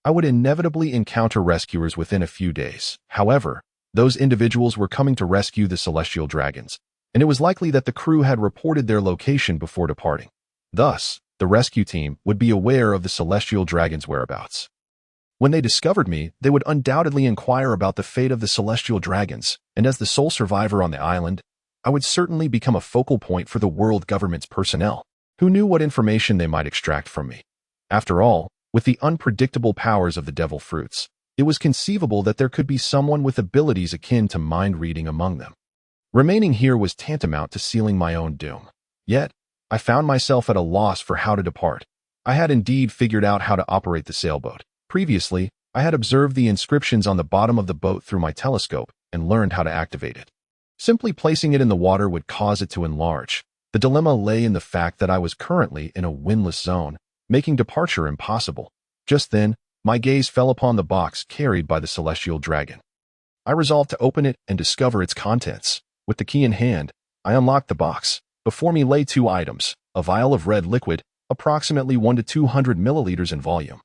A: I would inevitably encounter rescuers within a few days. However, those individuals were coming to rescue the celestial dragons, and it was likely that the crew had reported their location before departing. Thus, the rescue team would be aware of the celestial dragon's whereabouts. When they discovered me, they would undoubtedly inquire about the fate of the celestial dragons, and as the sole survivor on the island, I would certainly become a focal point for the world government's personnel, who knew what information they might extract from me. After all, with the unpredictable powers of the devil fruits, it was conceivable that there could be someone with abilities akin to mind reading among them. Remaining here was tantamount to sealing my own doom. Yet, I found myself at a loss for how to depart. I had indeed figured out how to operate the sailboat. Previously, I had observed the inscriptions on the bottom of the boat through my telescope and learned how to activate it. Simply placing it in the water would cause it to enlarge. The dilemma lay in the fact that I was currently in a windless zone, making departure impossible. Just then, my gaze fell upon the box carried by the celestial dragon. I resolved to open it and discover its contents. With the key in hand, I unlocked the box. Before me lay two items, a vial of red liquid, approximately 1 to 200 milliliters in volume,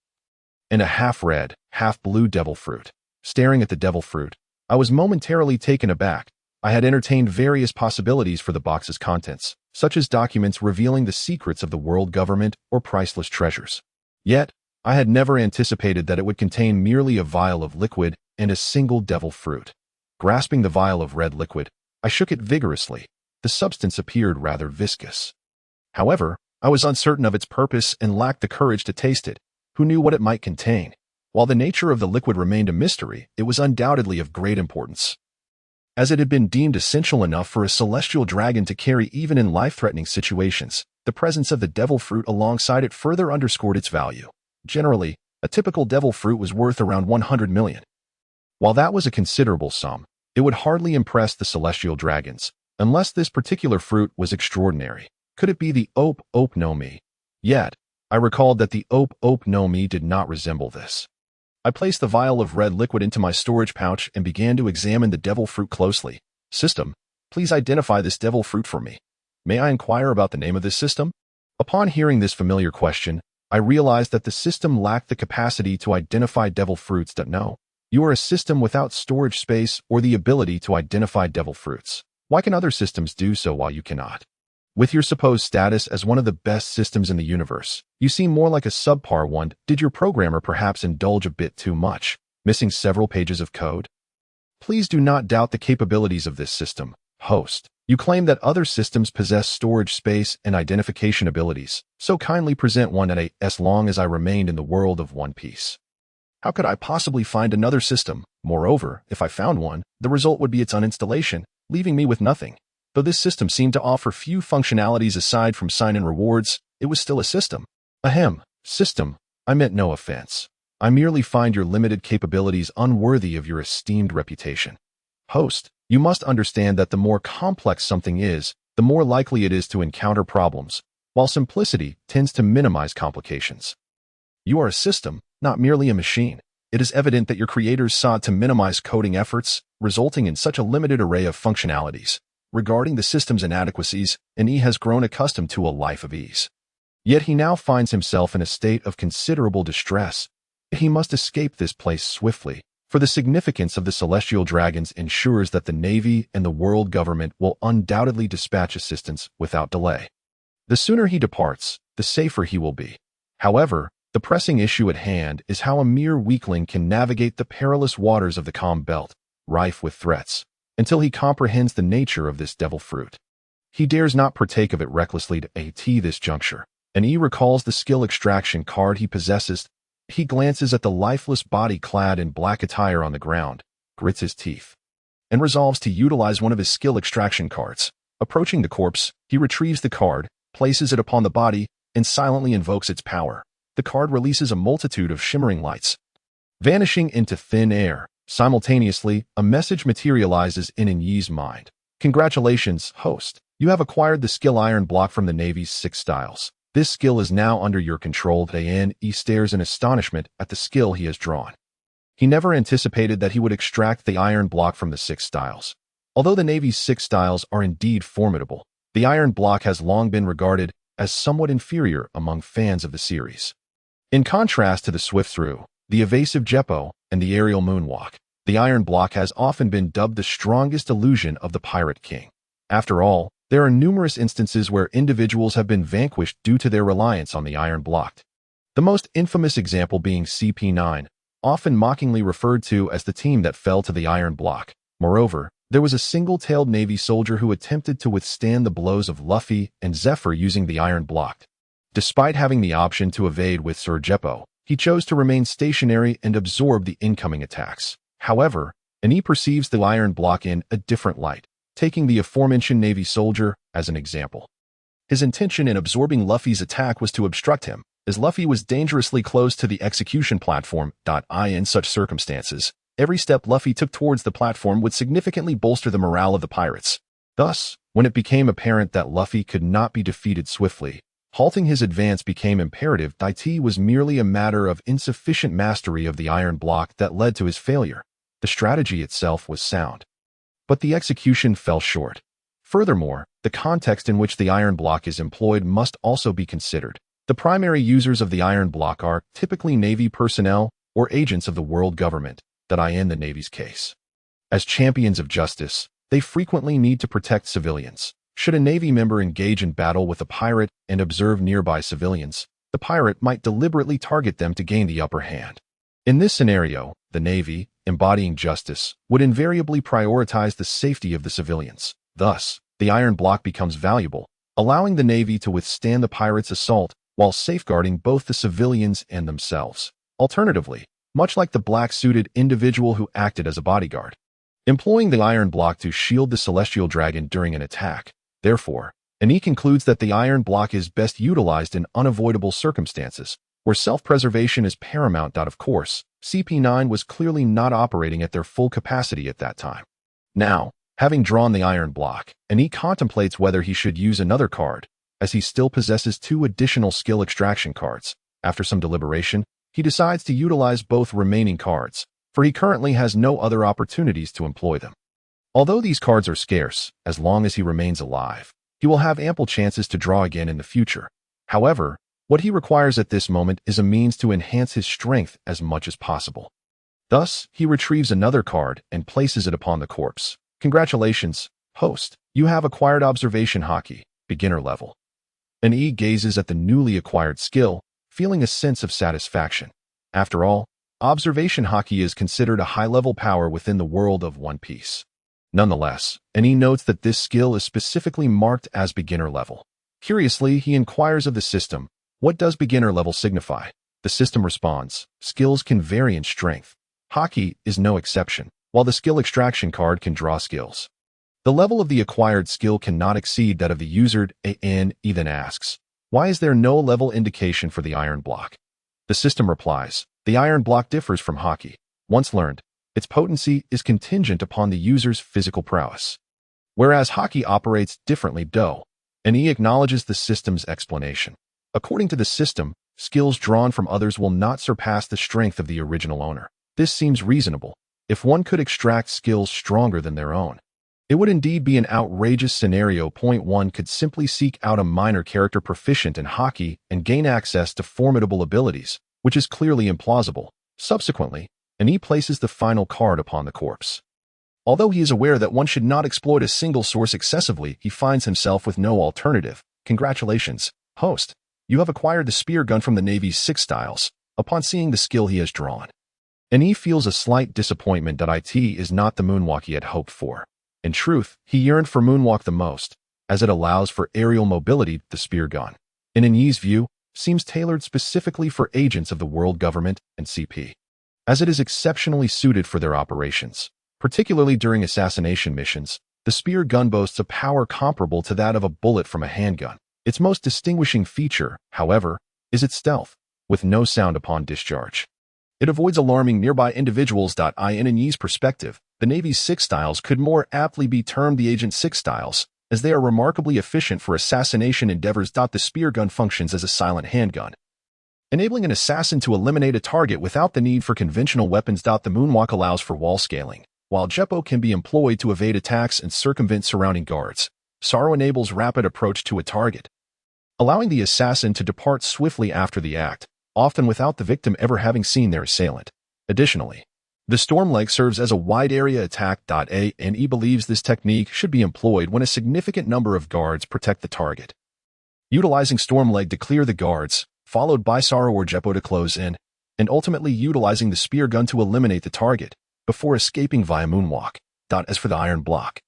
A: and a half-red, half-blue devil fruit. Staring at the devil fruit, I was momentarily taken aback. I had entertained various possibilities for the box's contents, such as documents revealing the secrets of the world government or priceless treasures. Yet, I had never anticipated that it would contain merely a vial of liquid and a single devil fruit. Grasping the vial of red liquid, I shook it vigorously. The substance appeared rather viscous. However, I was uncertain of its purpose and lacked the courage to taste it. Who knew what it might contain? While the nature of the liquid remained a mystery, it was undoubtedly of great importance, as it had been deemed essential enough for a celestial dragon to carry even in life-threatening situations. The presence of the devil fruit alongside it further underscored its value. Generally, a typical devil fruit was worth around 100 million. While that was a considerable sum, it would hardly impress the celestial dragons, unless this particular fruit was extraordinary. Could it be the Ope no Mi? Yet, I recalled that the Ope no Mi did not resemble this. I placed the vial of red liquid into my storage pouch and began to examine the devil fruit closely. System, please identify this devil fruit for me. May I inquire about the name of this system? Upon hearing this familiar question, I realized that the system lacked the capacity to identify devil fruits. No, you are a system without storage space or the ability to identify devil fruits. Why can other systems do so while you cannot? With your supposed status as one of the best systems in the universe, you seem more like a subpar one. Did your programmer perhaps indulge a bit too much, missing several pages of code? Please do not doubt the capabilities of this system, host. You claim that other systems possess storage space and identification abilities, so kindly present one at as long as I remained in the world of One Piece. How could I possibly find another system? Moreover, if I found one, the result would be its uninstallation, leaving me with nothing. Though this system seemed to offer few functionalities aside from sign-in rewards, it was still a system. Ahem, system, I meant no offense. I merely find your limited capabilities unworthy of your esteemed reputation. Host, you must understand that the more complex something is, the more likely it is to encounter problems, while simplicity tends to minimize complications. You are a system, not merely a machine. It is evident that your creators sought to minimize coding efforts, resulting in such a limited array of functionalities. Regarding the system's inadequacies, he has grown accustomed to a life of ease. Yet he now finds himself in a state of considerable distress. He must escape this place swiftly, for the significance of the celestial dragons ensures that the Navy and the world government will undoubtedly dispatch assistance without delay. The sooner he departs, the safer he will be. However, the pressing issue at hand is how a mere weakling can navigate the perilous waters of the calm belt, rife with threats, until he comprehends the nature of this devil fruit. He dares not partake of it recklessly at this juncture. and he recalls the skill extraction card he possesses. He glances at the lifeless body clad in black attire on the ground, grits his teeth, and resolves to utilize one of his skill extraction cards. Approaching the corpse, he retrieves the card, places it upon the body, and silently invokes its power. The card releases a multitude of shimmering lights, vanishing into thin air. Simultaneously, a message materializes in Yi's mind. Congratulations, host. You have acquired the skill Iron Block from the Navy's 6 styles. This skill is now under your control. He stares in astonishment at the skill he has drawn. He never anticipated that he would extract the Iron Block from the 6 styles. Although the Navy's 6 styles are indeed formidable, the Iron Block has long been regarded as somewhat inferior among fans of the series. In contrast to the swift through, the evasive Jeppo, and the aerial moonwalk, the Iron Block has often been dubbed the strongest illusion of the Pirate King. After all, there are numerous instances where individuals have been vanquished due to their reliance on the Iron Block. The most infamous example being CP9, often mockingly referred to as the team that fell to the Iron Block. Moreover, there was a single-tailed Navy soldier who attempted to withstand the blows of Luffy and Zephyr using the Iron Block. Despite having the option to evade with Sir Jeppo, he chose to remain stationary and absorb the incoming attacks. However, he perceives the Iron Block in a different light, taking the aforementioned Navy soldier as an example. His intention in absorbing Luffy's attack was to obstruct him, as Luffy was dangerously close to the execution platform. In such circumstances, every step Luffy took towards the platform would significantly bolster the morale of the pirates. Thus, when it became apparent that Luffy could not be defeated swiftly, halting his advance became imperative. It was merely a matter of insufficient mastery of the Iron Block that led to his failure. The strategy itself was sound, but the execution fell short. Furthermore, the context in which the Iron Block is employed must also be considered. The primary users of the Iron Block are typically Navy personnel or agents of the world government, in the Navy's case. As champions of justice, they frequently need to protect civilians. Should a Navy member engage in battle with a pirate and observe nearby civilians, the pirate might deliberately target them to gain the upper hand. In this scenario, the Navy, embodying justice, would invariably prioritize the safety of the civilians. Thus, the Iron Block becomes valuable, allowing the Navy to withstand the pirates' assault while safeguarding both the civilians and themselves. Alternatively, much like the black-suited individual who acted as a bodyguard, employing the Iron Block to shield the Celestial Dragon during an attack. Therefore, he concludes that the Iron Block is best utilized in unavoidable circumstances, where self-preservation is paramount. Of course, CP9 was clearly not operating at their full capacity at that time. Now, having drawn the Iron Block, he contemplates whether he should use another card, as he still possesses 2 additional skill extraction cards. After some deliberation, he decides to utilize both remaining cards, for he currently has no other opportunities to employ them. Although these cards are scarce, as long as he remains alive, he will have ample chances to draw again in the future. However, what he requires at this moment is a means to enhance his strength as much as possible. Thus, he retrieves another card and places it upon the corpse. Congratulations, host. You have acquired Observation Haki, beginner level. He gazes at the newly acquired skill, feeling a sense of satisfaction. After all, Observation Haki is considered a high-level power within the world of One Piece. Nonetheless, he notes that this skill is specifically marked as beginner level. Curiously, he inquires of the system, what does beginner level signify? The system responds, skills can vary in strength. Haki is no exception, while the skill extraction card can draw skills. The level of the acquired skill cannot exceed that of the user. He then asks, why is there no level indication for the Iron Block? The system replies, the Iron Block differs from Haki. Once learned, its potency is contingent upon the user's physical prowess, whereas Haki operates differently. He acknowledges the system's explanation. According to the system, skills drawn from others will not surpass the strength of the original owner. This seems reasonable. If one could extract skills stronger than their own, it would indeed be an outrageous scenario. One could simply seek out a minor character proficient in Haki and gain access to formidable abilities, which is clearly implausible. Subsequently, he places the final card upon the corpse. Although he is aware that one should not exploit a single source excessively, he finds himself with no alternative. Congratulations, host. You have acquired the spear gun from the Navy's 6 styles, upon seeing the skill he has drawn. He feels a slight disappointment that it is not the moonwalk he had hoped for. In truth, he yearned for moonwalk the most, as it allows for aerial mobility. The spear gun in Yi's view, seems tailored specifically for agents of the world government and CP, as it is exceptionally suited for their operations. Particularly during assassination missions, the spear gun boasts a power comparable to that of a bullet from a handgun. Its most distinguishing feature, however, is its stealth, with no sound upon discharge. It avoids alarming nearby individuals. In Yi's perspective, the Navy's 6 styles could more aptly be termed the Agent 6 styles, as they are remarkably efficient for assassination endeavors. The spear gun functions as a silent handgun, enabling an assassin to eliminate a target without the need for conventional weapons. The moonwalk allows for wall scaling, while Jeppo can be employed to evade attacks and circumvent surrounding guards. Sorrow enables rapid approach to a target, allowing the assassin to depart swiftly after the act, often without the victim ever having seen their assailant. Additionally, the storm leg serves as a wide-area attack. A&E believes this technique should be employed when a significant number of guards protect the target, utilizing storm leg to clear the guards, followed by Sorrow or Jeppo to close in, and ultimately utilizing the spear gun to eliminate the target, before escaping via moonwalk. As for the iron block,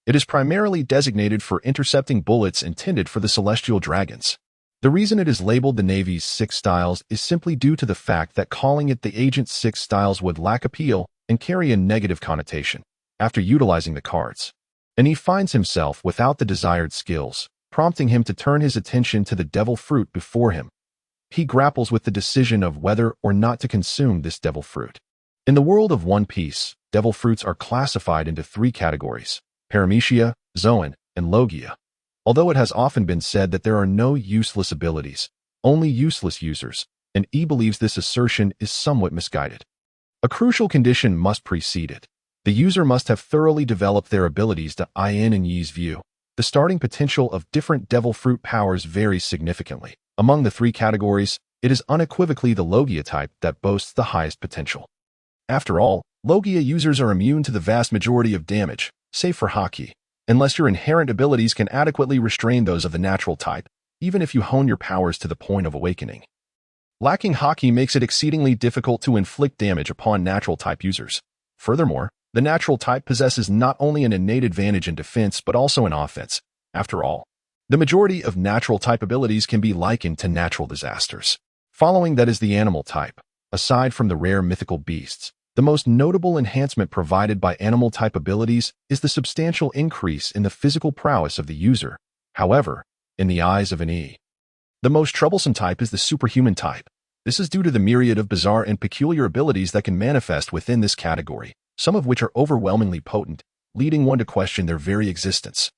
A: it is primarily designated for intercepting bullets intended for the celestial dragons. The reason it is labeled the Navy's 6 styles is simply due to the fact that calling it the Agent 6 styles would lack appeal and carry a negative connotation. After utilizing the cards, and he finds himself without the desired skills, prompting him to turn his attention to the devil fruit before him. He grapples with the decision of whether or not to consume this devil fruit. In the world of One Piece, devil fruits are classified into 3 categories: Paramecia, Zoan, and Logia. Although it has often been said that there are no useless abilities, only useless users, and E believes this assertion is somewhat misguided. A crucial condition must precede it. The user must have thoroughly developed their abilities. In Yi's view, the starting potential of different devil fruit powers varies significantly. Among the 3 categories, it is unequivocally the Logia type that boasts the highest potential. After all, Logia users are immune to the vast majority of damage, save for Haki, unless your inherent abilities can adequately restrain those of the natural type, even if you hone your powers to the point of awakening. Lacking Haki makes it exceedingly difficult to inflict damage upon natural type users. Furthermore, the natural type possesses not only an innate advantage in defense but also in offense. After all, the majority of natural type abilities can be likened to natural disasters. Following that is the animal type. Aside from the rare mythical beasts, the most notable enhancement provided by animal type abilities is the substantial increase in the physical prowess of the user. However, in the eyes of an E, the most troublesome type is the superhuman type. This is due to the myriad of bizarre and peculiar abilities that can manifest within this category, some of which are overwhelmingly potent, leading one to question their very existence,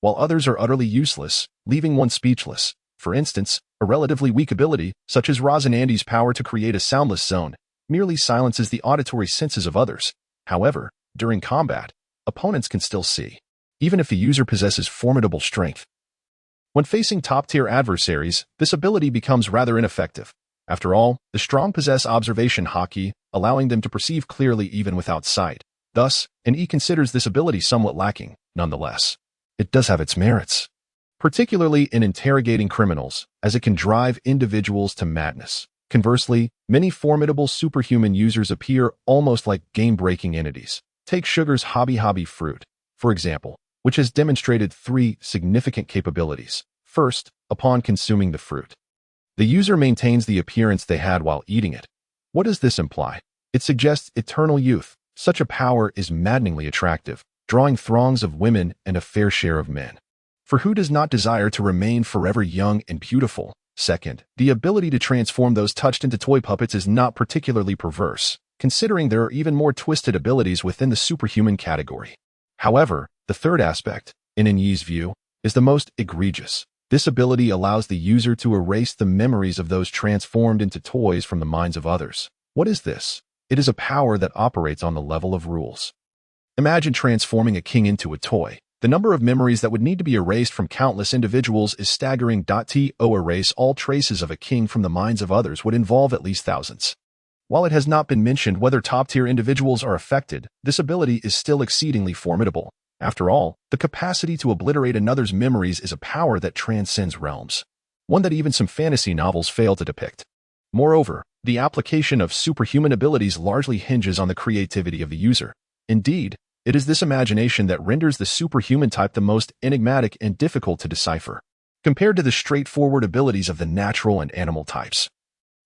A: while others are utterly useless, leaving one speechless. For instance, a relatively weak ability, such as Rosinandi's power to create a soundless zone, merely silences the auditory senses of others. However, during combat, opponents can still see, even if the user possesses formidable strength. When facing top-tier adversaries, this ability becomes rather ineffective. After all, the strong possess observation Haki, allowing them to perceive clearly even without sight. Thus, an E considers this ability somewhat lacking. Nonetheless, it does have its merits, particularly in interrogating criminals, as it can drive individuals to madness. Conversely, many formidable superhuman users appear almost like game-breaking entities. Take Sugar's Hobby fruit, for example, which has demonstrated 3 significant capabilities. First, upon consuming the fruit, the user maintains the appearance they had while eating it. What does this imply? It suggests eternal youth. Such a power is maddeningly attractive, drawing throngs of women and a fair share of men. For who does not desire to remain forever young and beautiful? Second, the ability to transform those touched into toy puppets is not particularly perverse, considering there are even more twisted abilities within the superhuman category. However, the third aspect, in Yi's view, is the most egregious. This ability allows the user to erase the memories of those transformed into toys from the minds of others. What is this? It is a power that operates on the level of rules. Imagine transforming a king into a toy. The number of memories that would need to be erased from countless individuals is staggering. To erase all traces of a king from the minds of others would involve at least thousands. While it has not been mentioned whether top-tier individuals are affected, this ability is still exceedingly formidable. After all, the capacity to obliterate another's memories is a power that transcends realms, one that even some fantasy novels fail to depict. Moreover, the application of superhuman abilities largely hinges on the creativity of the user. Indeed, it is this imagination that renders the superhuman type the most enigmatic and difficult to decipher. compared to the straightforward abilities of the natural and animal types.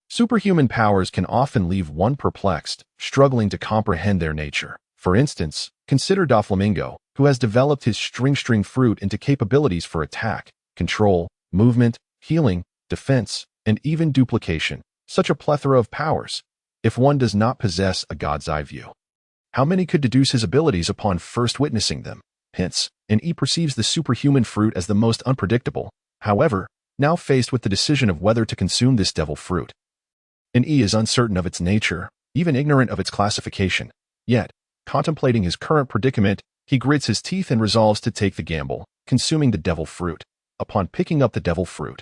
A: Superhuman powers can often leave one perplexed, struggling to comprehend their nature. For instance, consider Doflamingo, who has developed his string fruit into capabilities for attack, control, movement, healing, defense, and even duplication. Such a plethora of powers, if one does not possess a god's eye view. How many could deduce his abilities upon first witnessing them? Hence, E perceives the superhuman fruit as the most unpredictable. However, now faced with the decision of whether to consume this devil fruit, E is uncertain of its nature, even ignorant of its classification. Yet, contemplating his current predicament, he grits his teeth and resolves to take the gamble, consuming the devil fruit. Upon picking up the devil fruit,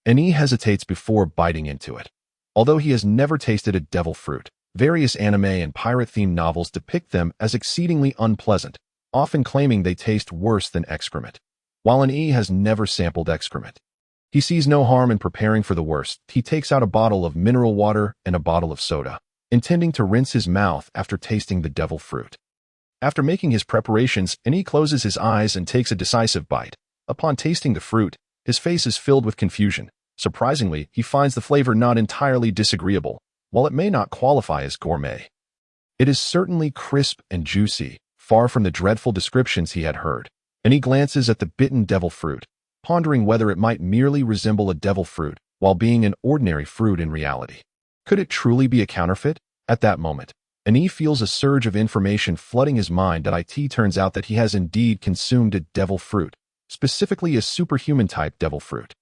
A: E hesitates before biting into it. Although he has never tasted a devil fruit, various anime and pirate-themed novels depict them as exceedingly unpleasant, often claiming they taste worse than excrement. While E has never sampled excrement, he sees no harm in preparing for the worst. He takes out a bottle of mineral water and a bottle of soda, intending to rinse his mouth after tasting the devil fruit. After making his preparations, E closes his eyes and takes a decisive bite. Upon tasting the fruit, his face is filled with confusion. Surprisingly, he finds the flavor not entirely disagreeable, while it may not qualify as gourmet. It is certainly crisp and juicy, far from the dreadful descriptions he had heard, and he glances at the bitten devil fruit, pondering whether it might merely resemble a devil fruit while being an ordinary fruit in reality. Could it truly be a counterfeit? At that moment, E feels a surge of information flooding his mind that it turns out that he has indeed consumed a devil fruit, specifically a superhuman-type devil fruit,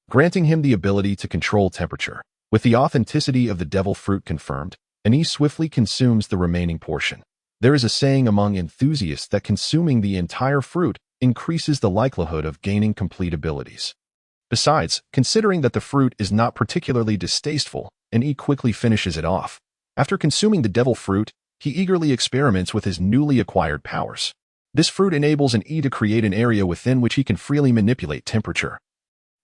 A: granting him the ability to control temperature. With the authenticity of the devil fruit confirmed, E swiftly consumes the remaining portion. There is a saying among enthusiasts that consuming the entire fruit increases the likelihood of gaining complete abilities. Besides, considering that the fruit is not particularly distasteful, E quickly finishes it off. After consuming the devil fruit, he eagerly experiments with his newly acquired powers. This fruit enables E to create an area within which he can freely manipulate temperature,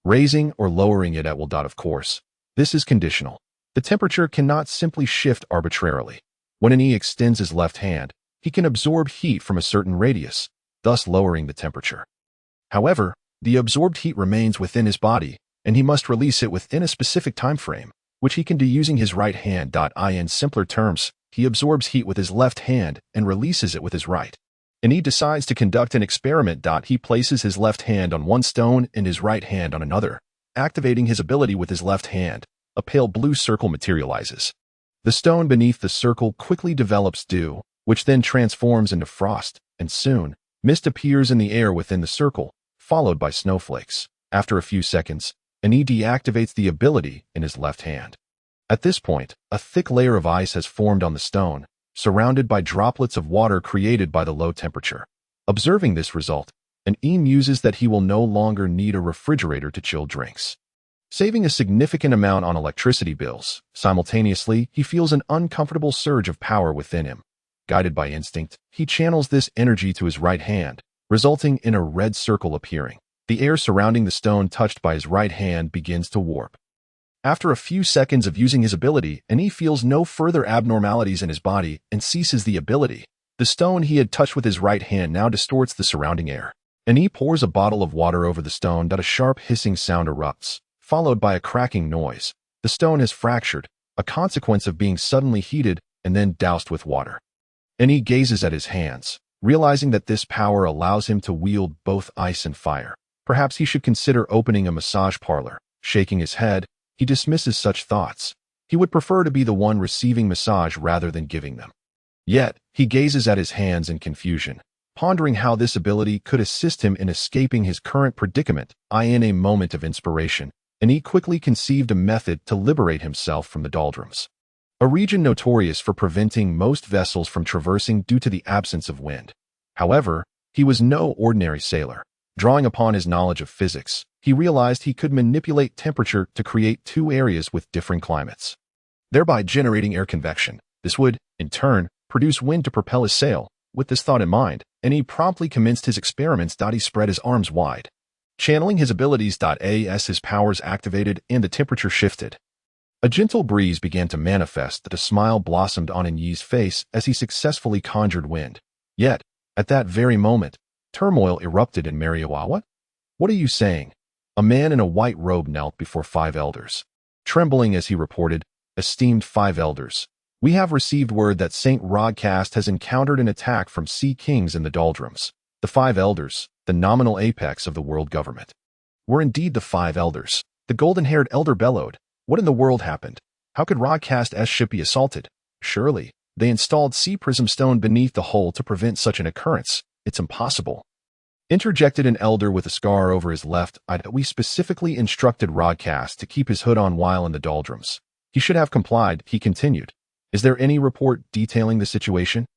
A: raising or lowering it at will. Of course, this is conditional. The temperature cannot simply shift arbitrarily. When E extends his left hand, he can absorb heat from a certain radius, thus lowering the temperature. However, the absorbed heat remains within his body, and he must release it within a specific time frame, which he can do using his right hand. In simpler terms, he absorbs heat with his left hand and releases it with his right. And he decides to conduct an experiment. He places his left hand on one stone and his right hand on another. Activating his ability with his left hand, a pale blue circle materializes. The stone beneath the circle quickly develops dew, which then transforms into frost, and soon, mist appears in the air within the circle, followed by snowflakes. After a few seconds, E deactivates the ability in his left hand. At this point, a thick layer of ice has formed on the stone, surrounded by droplets of water created by the low temperature. Observing this result, E muses that he will no longer need a refrigerator to chill drinks, saving a significant amount on electricity bills. Simultaneously, he feels an uncomfortable surge of power within him. Guided by instinct, he channels this energy to his right hand, resulting in a red circle appearing. The air surrounding the stone touched by his right hand begins to warp. After a few seconds of using his ability, E feels no further abnormalities in his body and ceases the ability. The stone he had touched with his right hand now distorts the surrounding air. E pours a bottle of water over the stone. A sharp hissing sound erupts, followed by a cracking noise. The stone has fractured, a consequence of being suddenly heated and then doused with water. E gazes at his hands, realizing that this power allows him to wield both ice and fire. Perhaps he should consider opening a massage parlor. Shaking his head, he dismisses such thoughts. He would prefer to be the one receiving massage rather than giving them. Yet, he gazes at his hands in confusion, pondering how this ability could assist him in escaping his current predicament. In a moment of inspiration, he quickly conceived a method to liberate himself from the doldrums, a region notorious for preventing most vessels from traversing due to the absence of wind. However, he was no ordinary sailor. Drawing upon his knowledge of physics, he realized he could manipulate temperature to create two areas with different climates, thereby generating air convection. This would, in turn, produce wind to propel his sail. With this thought in mind, he promptly commenced his experiments. He spread his arms wide, channeling his abilities. As his powers activated and the temperature shifted, a gentle breeze began to manifest. A smile blossomed on Yi's face as he successfully conjured wind. Yet, at that very moment, turmoil erupted in Mariawawa. What are you saying? A man in a white robe knelt before 5 elders. Trembling as he reported, "Esteemed 5 elders, we have received word that Saint Rodcast has encountered an attack from Sea Kings in the doldrums. The 5 elders, the nominal apex of the world government, were indeed the 5 elders." The golden-haired elder bellowed. What in the world happened? How could Rodcast's ship be assaulted? Surely, they installed sea prism stone beneath the hull to prevent such an occurrence. It's impossible. Interjected an elder with a scar over his left eye. We specifically instructed Rodcast to keep his hood on while in the doldrums. He should have complied, he continued. Is there any report detailing the situation?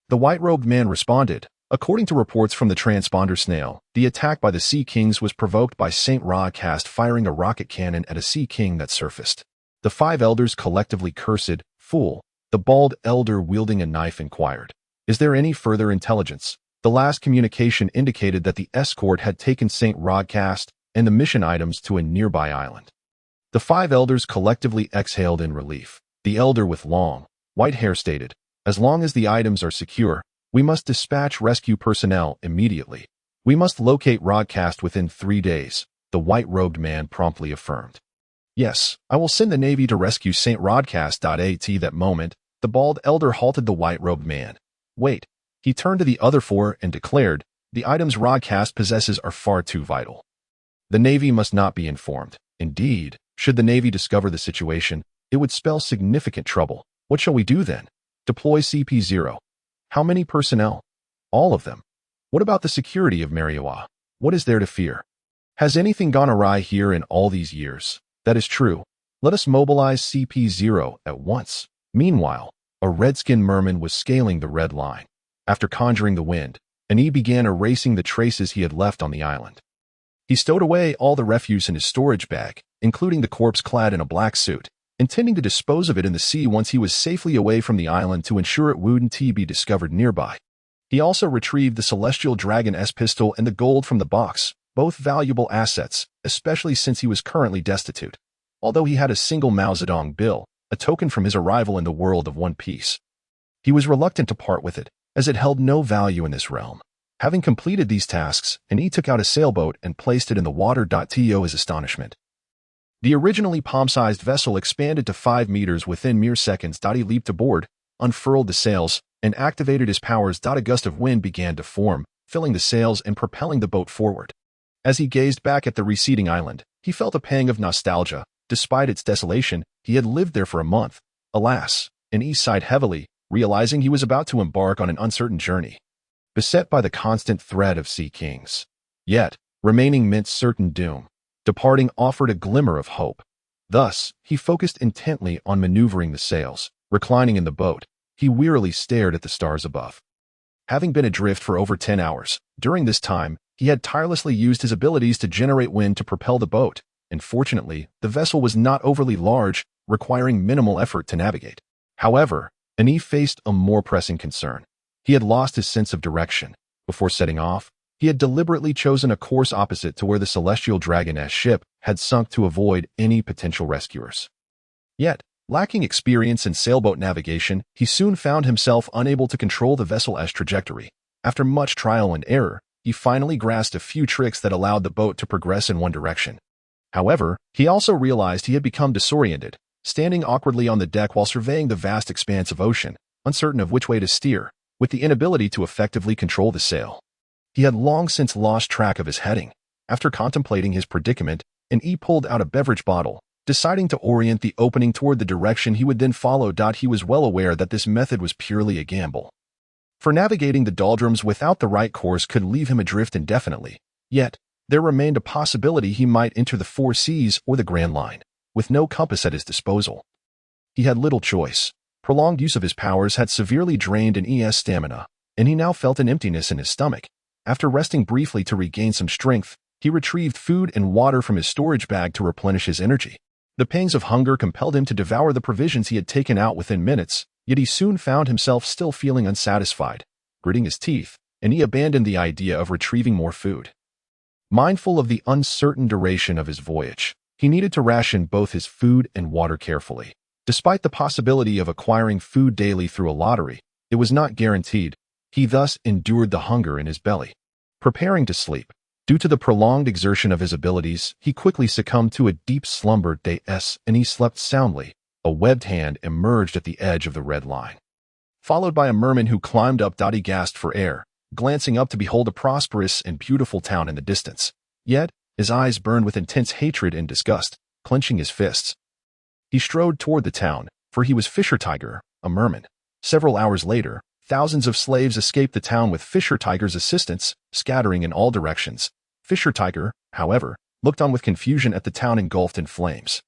A: The white-robed man responded. According to reports from the transponder snail, the attack by the Sea Kings was provoked by Saint Rodcast firing a rocket cannon at a Sea King that surfaced. The 5 elders collectively cursed. Fool. The bald elder wielding a knife inquired. Is there any further intelligence? The last communication indicated that the escort had taken Saint Rodcast and the mission items to a nearby island. The 5 elders collectively exhaled in relief. The elder with long, white hair stated, as long as the items are secure, we must dispatch rescue personnel immediately. We must locate Rodcast within 3 days, the white-robed man promptly affirmed. Yes, I will send the Navy to rescue St. Rodcast. At that moment, the bald elder halted the white-robed man. Wait. He turned to the other 4 and declared, the items Rodcast possesses are far too vital. The Navy must not be informed. Indeed, should the Navy discover the situation, it would spell significant trouble. What shall we do then? Deploy CP0. How many personnel? All of them. What about the security of Mariawa? What is there to fear? Has anything gone awry here in all these years? That is true. Let us mobilize CP0 at once. Meanwhile, a redskin merman was scaling the red line. After conjuring the wind, he began erasing the traces he had left on the island. He stowed away all the refuse in his storage bag, including the corpse clad in a black suit, intending to dispose of it in the sea once he was safely away from the island to ensure it wouldn't be discovered nearby. He also retrieved the Celestial Dragon S pistol and the gold from the box, both valuable assets, especially since he was currently destitute. Although he had a single Mao Zedong bill, a token from his arrival in the world of One Piece, he was reluctant to part with it, as it held no value in this realm. Having completed these tasks, he took out a sailboat and placed it in the water. To his astonishment, the originally palm-sized vessel expanded to 5 meters within mere seconds. He leaped aboard, unfurled the sails, and activated his powers. A gust of wind began to form, filling the sails and propelling the boat forward. As he gazed back at the receding island, he felt a pang of nostalgia. Despite its desolation, he had lived there for a month. Alas, he sighed heavily, realizing he was about to embark on an uncertain journey, beset by the constant threat of Sea Kings. Yet, remaining meant certain doom. Departing offered a glimmer of hope. Thus, he focused intently on maneuvering the sails. Reclining in the boat, he wearily stared at the stars above. Having been adrift for over 10 hours, during this time, he had tirelessly used his abilities to generate wind to propel the boat, and fortunately, the vessel was not overly large, requiring minimal effort to navigate. However, he faced a more pressing concern. He had lost his sense of direction. Before setting off, he had deliberately chosen a course opposite to where the Celestial Dragon S ship had sunk to avoid any potential rescuers. Yet, lacking experience in sailboat navigation, he soon found himself unable to control the vessel's trajectory. After much trial and error, he finally grasped a few tricks that allowed the boat to progress in one direction. However, he also realized he had become disoriented, standing awkwardly on the deck while surveying the vast expanse of ocean, uncertain of which way to steer, with the inability to effectively control the sail. He had long since lost track of his heading. After contemplating his predicament, he pulled out a beverage bottle, deciding to orient the opening toward the direction he would then follow. He was well aware that this method was purely a gamble, for navigating the doldrums without the right course could leave him adrift indefinitely. Yet, there remained a possibility he might enter the 4 seas or the Grand Line, with no compass at his disposal. He had little choice. Prolonged use of his powers had severely drained his stamina, and he now felt an emptiness in his stomach. After resting briefly to regain some strength, he retrieved food and water from his storage bag to replenish his energy. The pangs of hunger compelled him to devour the provisions he had taken out within minutes, yet he soon found himself still feeling unsatisfied. Gritting his teeth, he abandoned the idea of retrieving more food. Mindful of the uncertain duration of his voyage, he needed to ration both his food and water carefully. Despite the possibility of acquiring food daily through a lottery, it was not guaranteed. He thus endured the hunger in his belly. Preparing to sleep, Due to the prolonged exertion of his abilities, he quickly succumbed to a deep slumber and he slept soundly. A webbed hand emerged at the edge of the red line, followed by a merman who climbed up. He gasped for air, glancing up to behold a prosperous and beautiful town in the distance. Yet, his eyes burned with intense hatred and disgust, clenching his fists. He strode toward the town, for he was Fisher Tiger, a merman. Several hours later, thousands of slaves escaped the town with Fisher Tiger's assistance, scattering in all directions. Fisher Tiger, however, looked on with confusion at the town engulfed in flames.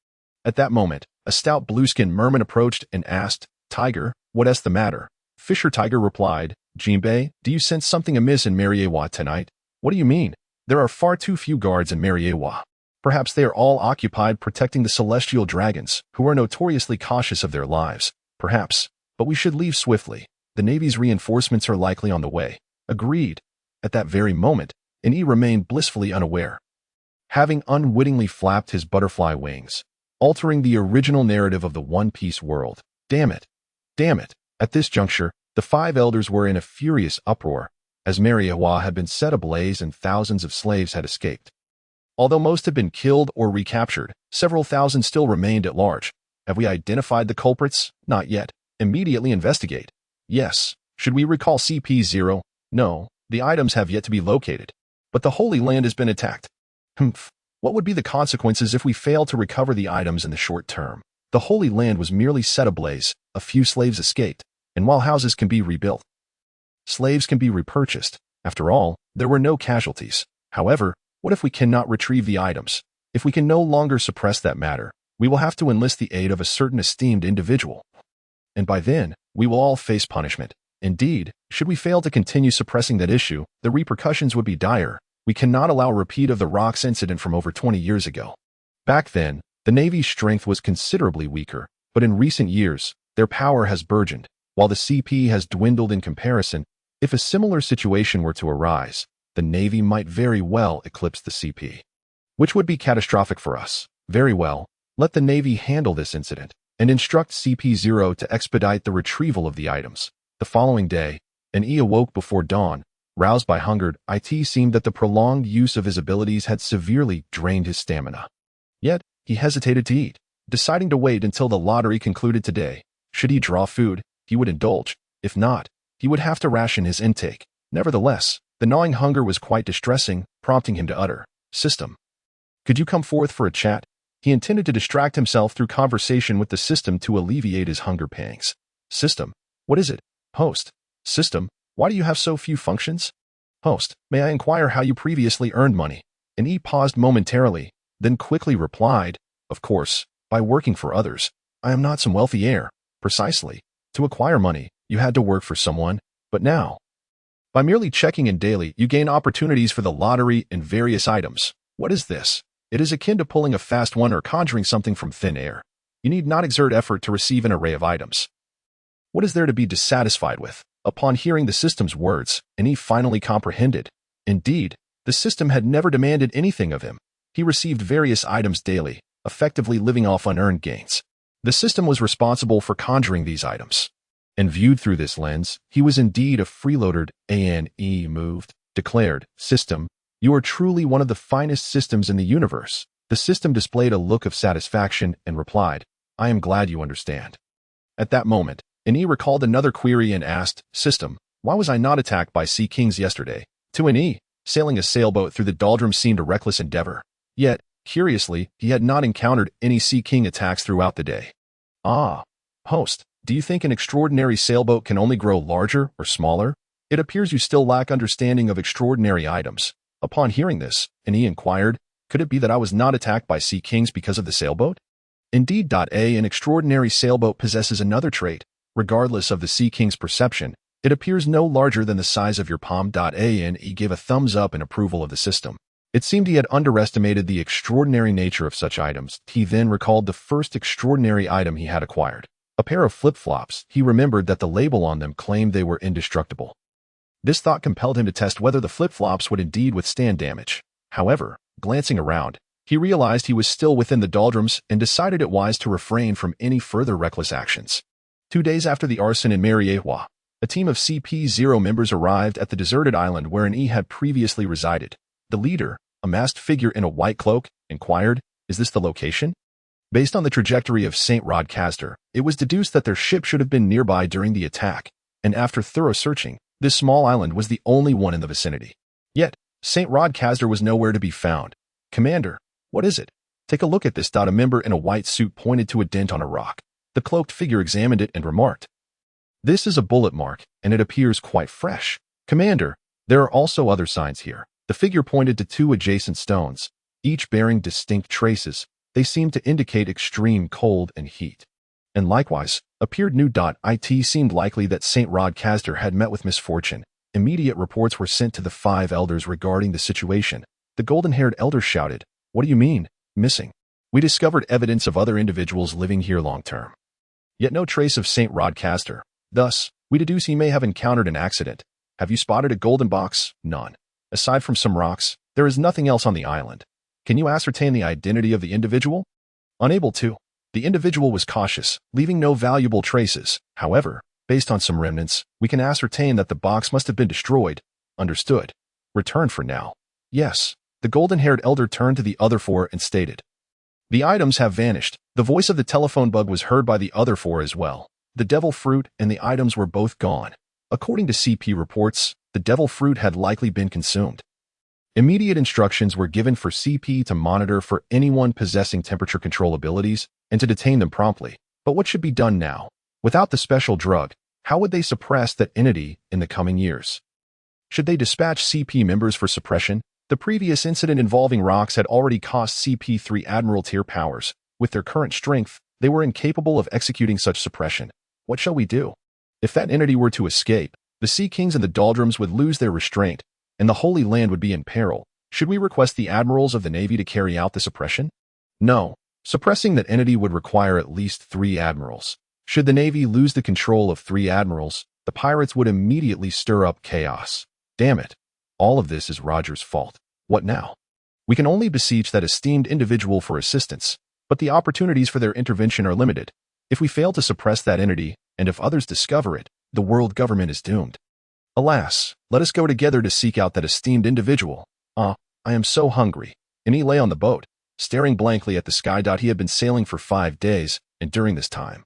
A: At that moment, a stout blue-skinned merman approached and asked, "Tiger, what's the matter?" Fisher Tiger replied, "Jinbei, do you sense something amiss in Mariewa tonight?" "What do you mean? There are far too few guards in Mariewa. Perhaps they are all occupied protecting the celestial dragons, who are notoriously cautious of their lives. Perhaps, but we should leave swiftly. The Navy's reinforcements are likely on the way." Agreed. At that very moment, he remained blissfully unaware, having unwittingly flapped his butterfly wings, altering the original narrative of the One Piece world. Damn it! Damn it! At this juncture, the five elders were in a furious uproar, as Mariewa had been set ablaze and thousands of slaves had escaped. Although most had been killed or recaptured, several thousand still remained at large. Have we identified the culprits? Not yet. Immediately investigate. Yes. Should we recall CP0? No. The items have yet to be located. But the Holy Land has been attacked. What would be the consequences if we fail to recover the items in the short term? The Holy Land was merely set ablaze, a few slaves escaped, and while houses can be rebuilt, slaves can be repurchased. After all, there were no casualties. However, what if we cannot retrieve the items? If we can no longer suppress that matter, we will have to enlist the aid of a certain esteemed individual. And by then, we will all face punishment. Indeed, should we fail to continue suppressing that issue, the repercussions would be dire. We cannot allow a repeat of the rocks incident from over 20 years ago. Back then, the Navy's strength was considerably weaker, but in recent years, their power has burgeoned, while the CP has dwindled in comparison. If a similar situation were to arise, the Navy might very well eclipse the CP, which would be catastrophic for us. Very well, let the Navy handle this incident, and instruct CP0 to expedite the retrieval of the items. The following day, he awoke before dawn. Roused by hunger, it seemed that the prolonged use of his abilities had severely drained his stamina. Yet, he hesitated to eat, deciding to wait until the lottery concluded today. Should he draw food, he would indulge. If not, he would have to ration his intake. Nevertheless, the gnawing hunger was quite distressing, prompting him to utter, "System, could you come forth for a chat?" He intended to distract himself through conversation with the system to alleviate his hunger pangs. "System, what is it?" "Host, system, why do you have so few functions?" "Host, may I inquire how you previously earned money?" And he paused momentarily, then quickly replied, "Of course, by working for others. I am not some wealthy heir." "Precisely. To acquire money, you had to work for someone, but now, by merely checking in daily, you gain opportunities for the lottery and various items. What is this? It is akin to pulling a fast one or conjuring something from thin air. You need not exert effort to receive an array of items. What is there to be dissatisfied with?" Upon hearing the system's words, he finally comprehended. Indeed, the system had never demanded anything of him. He received various items daily, effectively living off unearned gains. The system was responsible for conjuring these items. And viewed through this lens, he was indeed a freeloader. Moved, declared, "System, you are truly one of the finest systems in the universe." The system displayed a look of satisfaction and replied, "I am glad you understand." At that moment, he recalled another query and asked, "System, why was I not attacked by sea kings yesterday?" To sailing a sailboat through the doldrums seemed a reckless endeavor. Yet, curiously, he had not encountered any sea king attacks throughout the day. "Ah, host, do you think an extraordinary sailboat can only grow larger or smaller? It appears you still lack understanding of extraordinary items." Upon hearing this, he inquired, "Could it be that I was not attacked by sea kings because of the sailboat?" Indeed, an extraordinary sailboat possesses another trait. Regardless of the sea king's perception, it appears no larger than the size of your palm. He gave a thumbs up in approval of the system. It seemed he had underestimated the extraordinary nature of such items. He then recalled the first extraordinary item he had acquired. A pair of flip-flops. He remembered that the label on them claimed they were indestructible. This thought compelled him to test whether the flip-flops would indeed withstand damage. However, glancing around, he realized he was still within the doldrums and decided it wise to refrain from any further reckless actions. 2 days after the arson in Mariewa, a team of CP0 members arrived at the deserted island wherein he had previously resided. The leader, A masked figure in a white cloak inquired, "Is this the location?" Based on the trajectory of St. Rodcaster, it was deduced that their ship should have been nearby during the attack, and after thorough searching, this small island was the only one in the vicinity. Yet, St. Rodcaster was nowhere to be found. "Commander, what is it?" "Take a look at this." A member in a white suit pointed to a dent on a rock. The cloaked figure examined it and remarked, "This is a bullet mark, and it appears quite fresh." "Commander, there are also other signs here." The figure pointed to two adjacent stones, each bearing distinct traces. They seemed to indicate extreme cold and heat. And likewise, appeared new. It seemed likely that St. Rodcaster had met with misfortune. Immediate reports were sent to the 5 elders regarding the situation. The golden-haired elder shouted, "What do you mean, missing? We discovered evidence of other individuals living here long-term. Yet no trace of St. Rodcaster. Thus, we deduce he may have encountered an accident. Have you spotted a golden box?" "None. Aside from some rocks, there is nothing else on the island." "Can you ascertain the identity of the individual?" "Unable to. The individual was cautious, leaving no valuable traces. However, based on some remnants, we can ascertain that the box must have been destroyed." "Understood. Return for now." "Yes." The golden-haired elder turned to the other 4 and stated, "The items have vanished." The voice of the telephone bug was heard by the other 4 as well. The devil fruit and the items were both gone. According to CP reports, the devil fruit had likely been consumed. Immediate instructions were given for CP to monitor for anyone possessing temperature control abilities and to detain them promptly. But what should be done now? Without the special drug, how would they suppress that entity in the coming years? Should they dispatch CP members for suppression? The previous incident involving rocks had already cost CP3 Admiral tier powers. With their current strength, they were incapable of executing such suppression. What shall we do? If that entity were to escape, the Sea Kings and the Doldrums would lose their restraint, and the Holy Land would be in peril. Should we request the admirals of the Navy to carry out the suppression? No. Suppressing that entity would require at least 3 admirals. Should the Navy lose the control of 3 admirals, the pirates would immediately stir up chaos. Damn it. All of this is Roger's fault. What now? We can only beseech that esteemed individual for assistance, but the opportunities for their intervention are limited. If we fail to suppress that entity, and if others discover it, the world government is doomed. Alas, let us go together to seek out that esteemed individual. I am so hungry." And he lay on the boat, staring blankly at the sky. He had been sailing for 5 days, and during this time,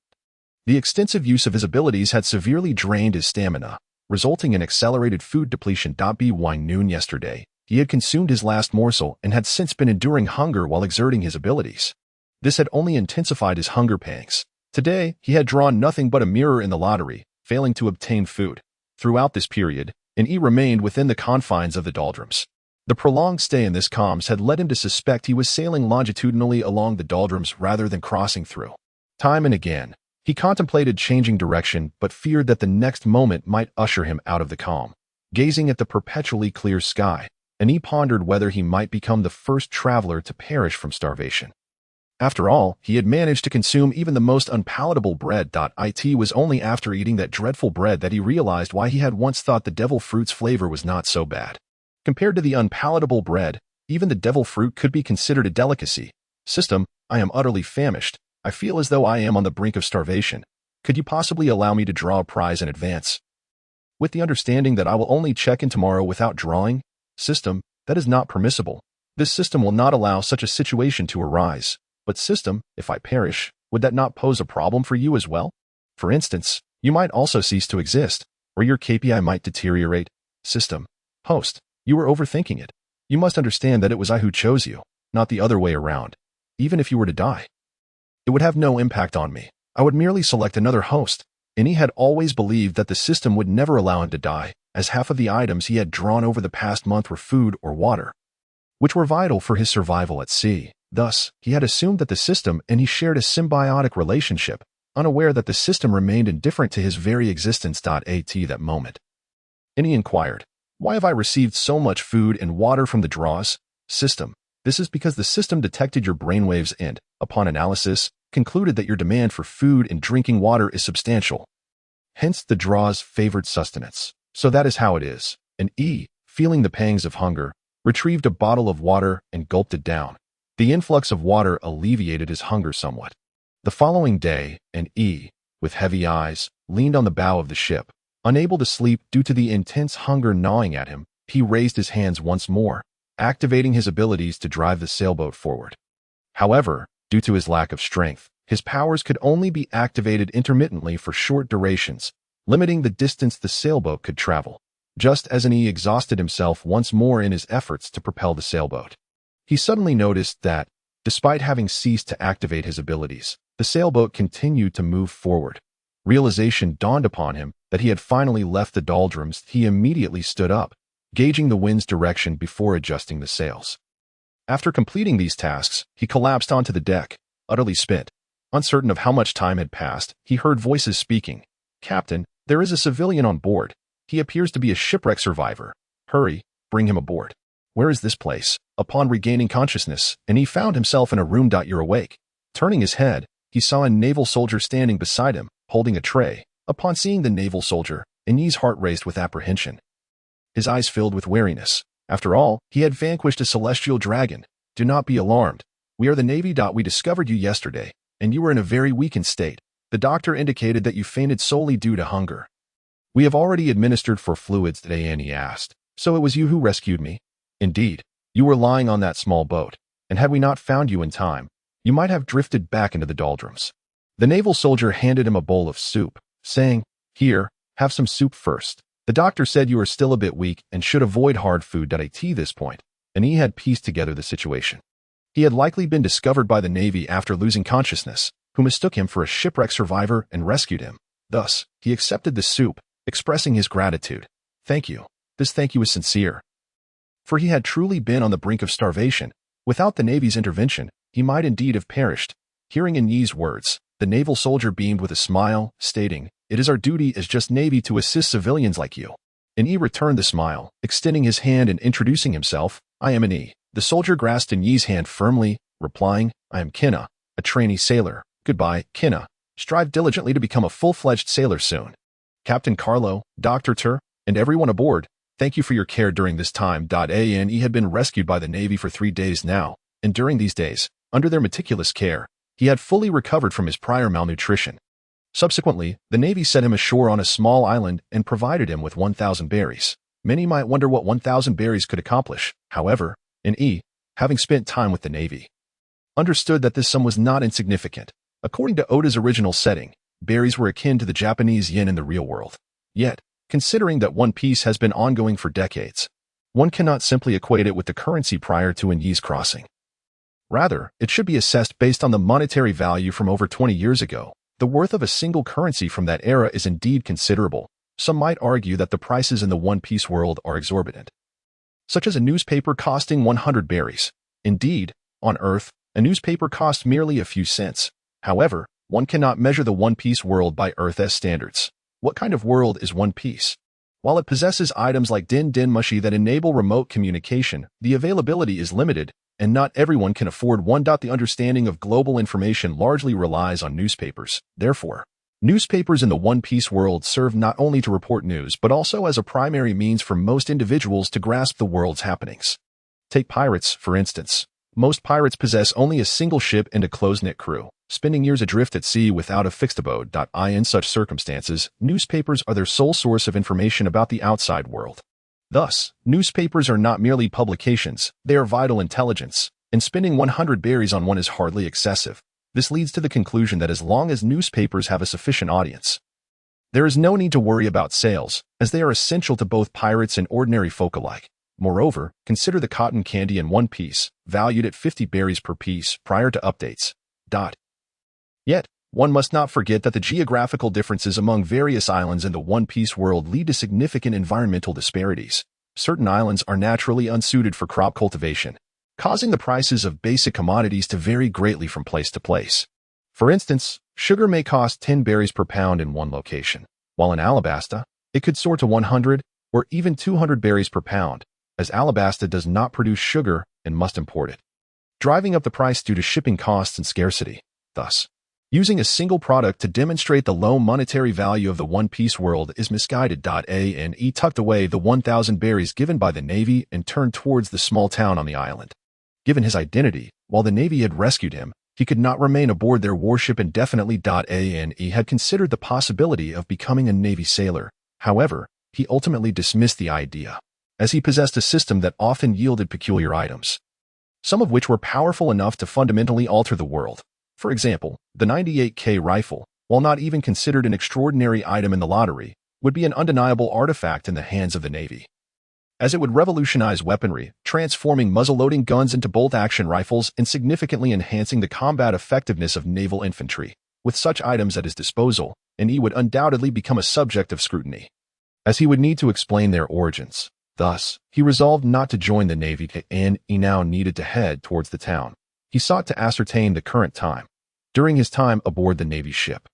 A: the extensive use of his abilities had severely drained his stamina, resulting in accelerated food depletion. By noon yesterday, he had consumed his last morsel and had since been enduring hunger while exerting his abilities. This had only intensified his hunger pangs. Today, he had drawn nothing but a mirror in the lottery, failing to obtain food. Throughout this period, he remained within the confines of the doldrums. The prolonged stay in this comms had led him to suspect he was sailing longitudinally along the doldrums rather than crossing through. Time and again, he contemplated changing direction but feared that the next moment might usher him out of the calm. Gazing at the perpetually clear sky, he pondered whether he might become the first traveler to perish from starvation. After all, he had managed to consume even the most unpalatable bread. It was only after eating that dreadful bread that he realized why he had once thought the devil fruit's flavor was not so bad. Compared to the unpalatable bread, even the devil fruit could be considered a delicacy. "System, I am utterly famished. I feel as though I am on the brink of starvation. Could you possibly allow me to draw a prize in advance?" "With the understanding that I will only check in tomorrow without drawing?" "System, that is not permissible. This system will not allow such a situation to arise. But system, if I perish, would that not pose a problem for you as well? For instance, you might also cease to exist, or your KPI might deteriorate." "System, host, you are overthinking it. You must understand that it was I who chose you, not the other way around. Even if you were to die, it would have no impact on me. I would merely select another host." And he had always believed that the system would never allow him to die, as half of the items he had drawn over the past month were food or water, which were vital for his survival at sea. Thus, he had assumed that the system and he shared a symbiotic relationship, unaware that the system remained indifferent to his very existence. At that moment, and he inquired, "Why have I received so much food and water from the draws?" "System, this is because the system detected your brainwaves and, upon analysis, concluded that your demand for food and drinking water is substantial. Hence the draws favored sustenance. So that is how it is." And feeling the pangs of hunger, retrieved a bottle of water and gulped it down. The influx of water alleviated his hunger somewhat. The following day, with heavy eyes, leaned on the bow of the ship. Unable to sleep due to the intense hunger gnawing at him, he raised his hands once more. activating his abilities to drive the sailboat forward. However, due to his lack of strength, his powers could only be activated intermittently for short durations, limiting the distance the sailboat could travel. Just as he exhausted himself once more in his efforts to propel the sailboat, he suddenly noticed that, despite having ceased to activate his abilities, the sailboat continued to move forward. Realization dawned upon him that he had finally left the doldrums. He immediately stood up, gauging the wind's direction before adjusting the sails. After completing these tasks, he collapsed onto the deck, utterly spent. Uncertain of how much time had passed, he heard voices speaking. "Captain, there is a civilian on board. He appears to be a shipwreck survivor. Hurry, bring him aboard." "Where is this place?" Upon regaining consciousness, he found himself in a room. "You're awake." Turning his head, he saw a naval soldier standing beside him, holding a tray. Upon seeing the naval soldier, Eni's heart raced with apprehension. His eyes filled with wariness. After all, he had vanquished a celestial dragon. "Do not be alarmed. We are the Navy. We discovered you yesterday, and you were in a very weakened state. The doctor indicated that you fainted solely due to hunger. We have already administered for fluids today," Annie asked. "So it was you who rescued me?" "Indeed. You were lying on that small boat, and had we not found you in time, you might have drifted back into the doldrums." The naval soldier handed him a bowl of soup, saying, "Here, have some soup first. The doctor said you are still a bit weak and should avoid hard food at this point," and he had pieced together the situation. He had likely been discovered by the Navy after losing consciousness, who mistook him for a shipwreck survivor and rescued him. Thus, he accepted the soup, expressing his gratitude. "Thank you." This thank you was sincere, for he had truly been on the brink of starvation. Without the Navy's intervention, he might indeed have perished. Hearing Eni's words, the naval soldier beamed with a smile, stating, "It is our duty as just Navy to assist civilians like you." Eni returned the smile, extending his hand and introducing himself. "I am Eni." The soldier grasped Eni's hand firmly, replying, "I am Kinna, a trainee sailor. Goodbye, Kinna. Strive diligently to become a full-fledged sailor soon. Captain Carlo, Dr. Tur, and everyone aboard, thank you for your care during this time." Eni had been rescued by the Navy for 3 days now, and during these days, under their meticulous care, he had fully recovered from his prior malnutrition. Subsequently, the Navy set him ashore on a small island and provided him with 1,000 berries. Many might wonder what 1,000 berries could accomplish. However, Eni, having spent time with the Navy, understood that this sum was not insignificant. According to Oda's original setting, berries were akin to the Japanese yen in the real world. Yet, considering that One Piece has been ongoing for decades, one cannot simply equate it with the currency prior to Eni's crossing. Rather, it should be assessed based on the monetary value from over 20 years ago. The worth of a single currency from that era is indeed considerable. Some might argue that the prices in the One Piece world are exorbitant, such as a newspaper costing 100 berries. Indeed, on Earth, a newspaper costs merely a few cents. However, one cannot measure the One Piece world by Earth's standards. What kind of world is One Piece? While it possesses items like Din Din Mushi that enable remote communication, the availability is limited, and not everyone can afford one. The understanding of global information largely relies on newspapers. Therefore, newspapers in the One Piece world serve not only to report news but also as a primary means for most individuals to grasp the world's happenings. Take pirates, for instance. Most pirates possess only a single ship and a close-knit crew, spending years adrift at sea without a fixed abode. In such circumstances, newspapers are their sole source of information about the outside world. Thus, newspapers are not merely publications, they are vital intelligence, and spending 100 berries on one is hardly excessive. This leads to the conclusion that as long as newspapers have a sufficient audience, there is no need to worry about sales, as they are essential to both pirates and ordinary folk alike. Moreover, consider the cotton candy in One Piece, valued at 50 berries per piece prior to updates. Yet, one must not forget that the geographical differences among various islands in the One Piece world lead to significant environmental disparities. Certain islands are naturally unsuited for crop cultivation, causing the prices of basic commodities to vary greatly from place to place. For instance, sugar may cost 10 berries per pound in one location, while in Alabasta, it could soar to 100 or even 200 berries per pound, as Alabasta does not produce sugar and must import it, driving up the price due to shipping costs and scarcity. Thus, using a single product to demonstrate the low monetary value of the One Piece world is misguided. Eni tucked away the 1,000 berries given by the Navy and turned towards the small town on the island. Given his identity, while the Navy had rescued him, he could not remain aboard their warship indefinitely. Eni had considered the possibility of becoming a Navy sailor. However, he ultimately dismissed the idea. as he possessed a system that often yielded peculiar items, some of which were powerful enough to fundamentally alter the world. For example, the 98K rifle, while not even considered an extraordinary item in the lottery, would be an undeniable artifact in the hands of the Navy, as it would revolutionize weaponry, transforming muzzle-loading guns into bolt-action rifles and significantly enhancing the combat effectiveness of naval infantry. With such items at his disposal, he would undoubtedly become a subject of scrutiny, as he would need to explain their origins. Thus, he resolved not to join the Navy, and he now needed to head towards the town. He sought to ascertain the current time during his time aboard the Navy ship.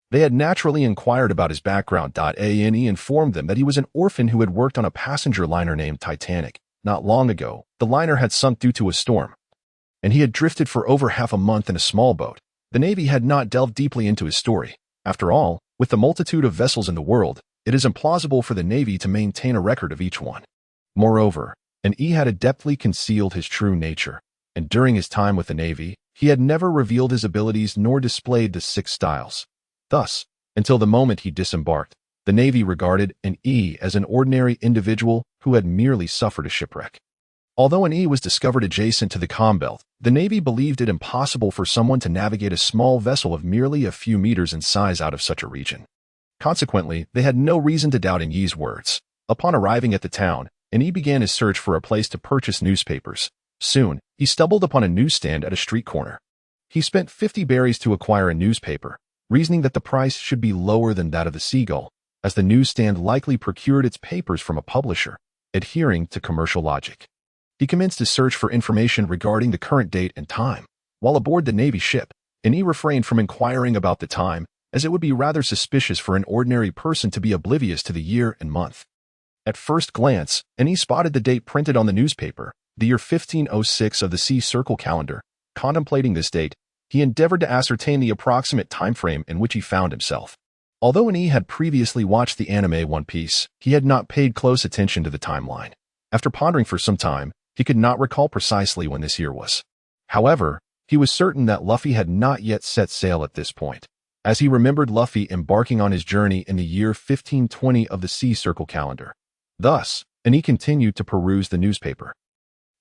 A: They had naturally inquired about his background, and he informed them that he was an orphan who had worked on a passenger liner named Titanic. Not long ago, the liner had sunk due to a storm, and he had drifted for over half a month in a small boat. The Navy had not delved deeply into his story. After all, with the multitude of vessels in the world, it is implausible for the Navy to maintain a record of each one. Moreover, he had adeptly concealed his true nature, and during his time with the Navy, he had never revealed his abilities nor displayed the 6 styles. Thus, until the moment he disembarked, the Navy regarded E as an ordinary individual who had merely suffered a shipwreck. Although E was discovered adjacent to the Combelt, the Navy believed it impossible for someone to navigate a small vessel of merely a few meters in size out of such a region. Consequently, they had no reason to doubt Yi's words. Upon arriving at the town, Yi began his search for a place to purchase newspapers. Soon, he stumbled upon a newsstand at a street corner. He spent 50 berries to acquire a newspaper, reasoning that the price should be lower than that of the Seagull, as the newsstand likely procured its papers from a publisher, adhering to commercial logic. He commenced his search for information regarding the current date and time. While aboard the Navy ship, Yi refrained from inquiring about the time, as it would be rather suspicious for an ordinary person to be oblivious to the year and month. At first glance, Yi spotted the date printed on the newspaper, the year 1506 of the Sea Circle calendar. Contemplating this date, he endeavored to ascertain the approximate time frame in which he found himself. Although Yi had previously watched the anime One Piece, he had not paid close attention to the timeline. After pondering for some time, he could not recall precisely when this year was. However, he was certain that Luffy had not yet set sail at this point, as he remembered Luffy embarking on his journey in the year 1520 of the Sea Circle calendar. Thus, Yi continued to peruse the newspaper,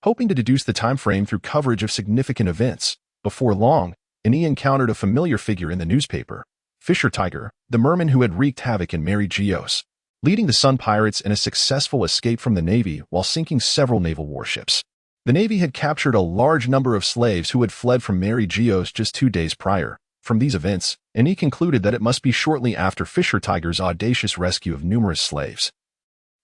A: hoping to deduce the time frame through coverage of significant events. Before long, Yi encountered a familiar figure in the newspaper, Fisher Tiger, the merman who had wreaked havoc in Mary Geos, leading the Sun Pirates in a successful escape from the Navy while sinking several naval warships. The Navy had captured a large number of slaves who had fled from Mary Geos just 2 days prior. From these events, Yi concluded that it must be shortly after Fisher Tiger's audacious rescue of numerous slaves,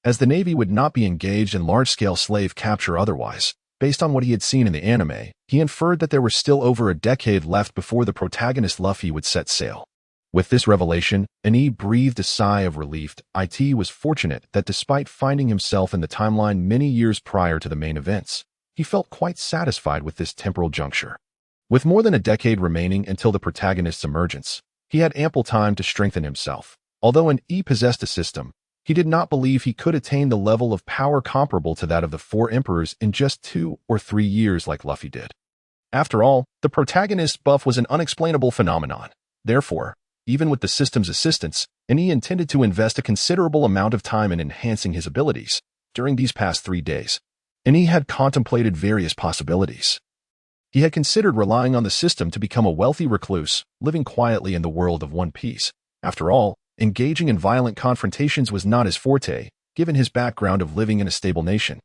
A: as the Navy would not be engaged in large-scale slave capture otherwise. Based on what he had seen in the anime, he inferred that there was still over a decade left before the protagonist Luffy would set sail. With this revelation, Yi breathed a sigh of relief. It was fortunate that despite finding himself in the timeline many years prior to the main events, he felt quite satisfied with this temporal juncture. With more than a decade remaining until the protagonist's emergence, he had ample time to strengthen himself. Although Yi possessed a system, he did not believe he could attain the level of power comparable to that of the 4 emperors in just 2 or 3 years like Luffy did. After all, the protagonist's buff was an unexplainable phenomenon. Therefore, even with the system's assistance, Yi intended to invest a considerable amount of time in enhancing his abilities. During these past 3 days, Yi had contemplated various possibilities. He had considered relying on the system to become a wealthy recluse, living quietly in the world of One Piece. After all, engaging in violent confrontations was not his forte, given his background of living in a stable nation.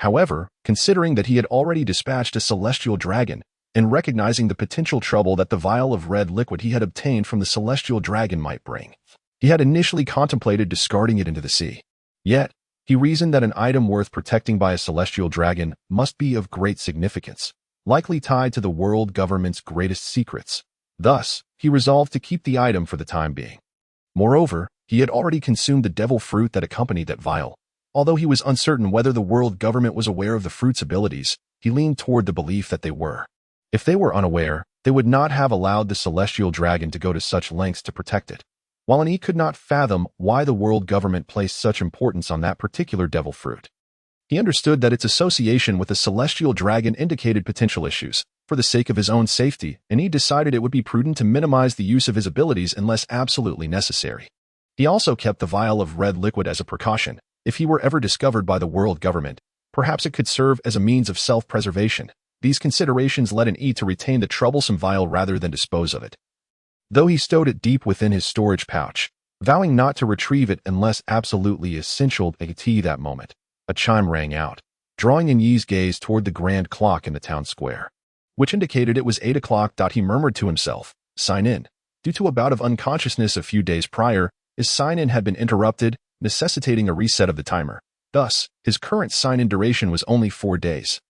A: However, considering that he had already dispatched a celestial dragon, and recognizing the potential trouble that the vial of red liquid he had obtained from the celestial dragon might bring, he had initially contemplated discarding it into the sea. Yet, he reasoned that an item worth protecting by a celestial dragon must be of great significance, likely tied to the world government's greatest secrets. Thus, he resolved to keep the item for the time being. Moreover, he had already consumed the devil fruit that accompanied that vial. Although he was uncertain whether the world government was aware of the fruit's abilities, he leaned toward the belief that they were. If they were unaware, they would not have allowed the celestial dragon to go to such lengths to protect it. While he could not fathom why the world government placed such importance on that particular devil fruit, he understood that its association with the celestial dragon indicated potential issues. For the sake of his own safety, he decided it would be prudent to minimize the use of his abilities unless absolutely necessary. He also kept the vial of red liquid as a precaution, If he were ever discovered by the world government, perhaps it could serve as a means of self-preservation. These considerations led an E to retain the troublesome vial rather than dispose of it. Though he stowed it deep within his storage pouch, vowing not to retrieve it unless absolutely essential at that moment, a chime rang out, drawing in Yi's gaze toward the grand clock in the town square, which indicated it was 8 o'clock. He murmured to himself, "Sign in." Due to a bout of unconsciousness a few days prior, his sign-in had been interrupted, necessitating a reset of the timer. Thus, his current sign-in duration was only 4 days.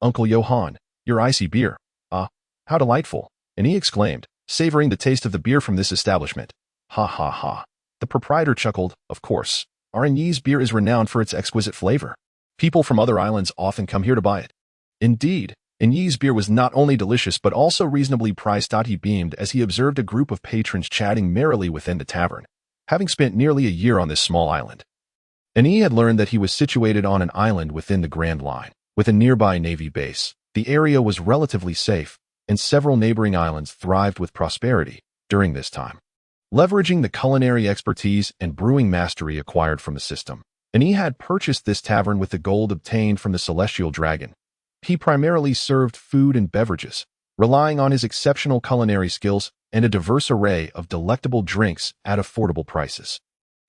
A: "Uncle Johann, your icy beer. Ah, how delightful," and he exclaimed, savoring the taste of the beer from this establishment. "Ha ha ha." The proprietor chuckled. "Of course, our Yi's beer is renowned for its exquisite flavor. People from other islands often come here to buy it." Indeed, Yi's beer was not only delicious but also reasonably priced. He beamed as he observed a group of patrons chatting merrily within the tavern, having spent nearly a year on this small island. He had learned that he was situated on an island within the Grand Line, with a nearby Navy base. The area was relatively safe, and several neighboring islands thrived with prosperity during this time. Leveraging the culinary expertise and brewing mastery acquired from the system, he had purchased this tavern with the gold obtained from the Celestial Dragon. He primarily served food and beverages, relying on his exceptional culinary skills and a diverse array of delectable drinks at affordable prices.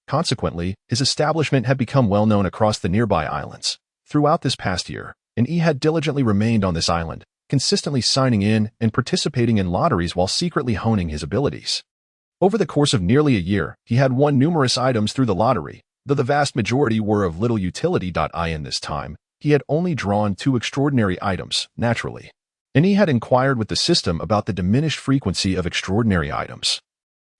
A: Consequently, his establishment had become well known across the nearby islands. Throughout this past year, he had diligently remained on this island, consistently signing in and participating in lotteries while secretly honing his abilities. Over the course of nearly a year, he had won numerous items through the lottery, though the vast majority were of little utility. In this time, he had only drawn 2 extraordinary items, naturally. He had inquired with the system about the diminished frequency of extraordinary items.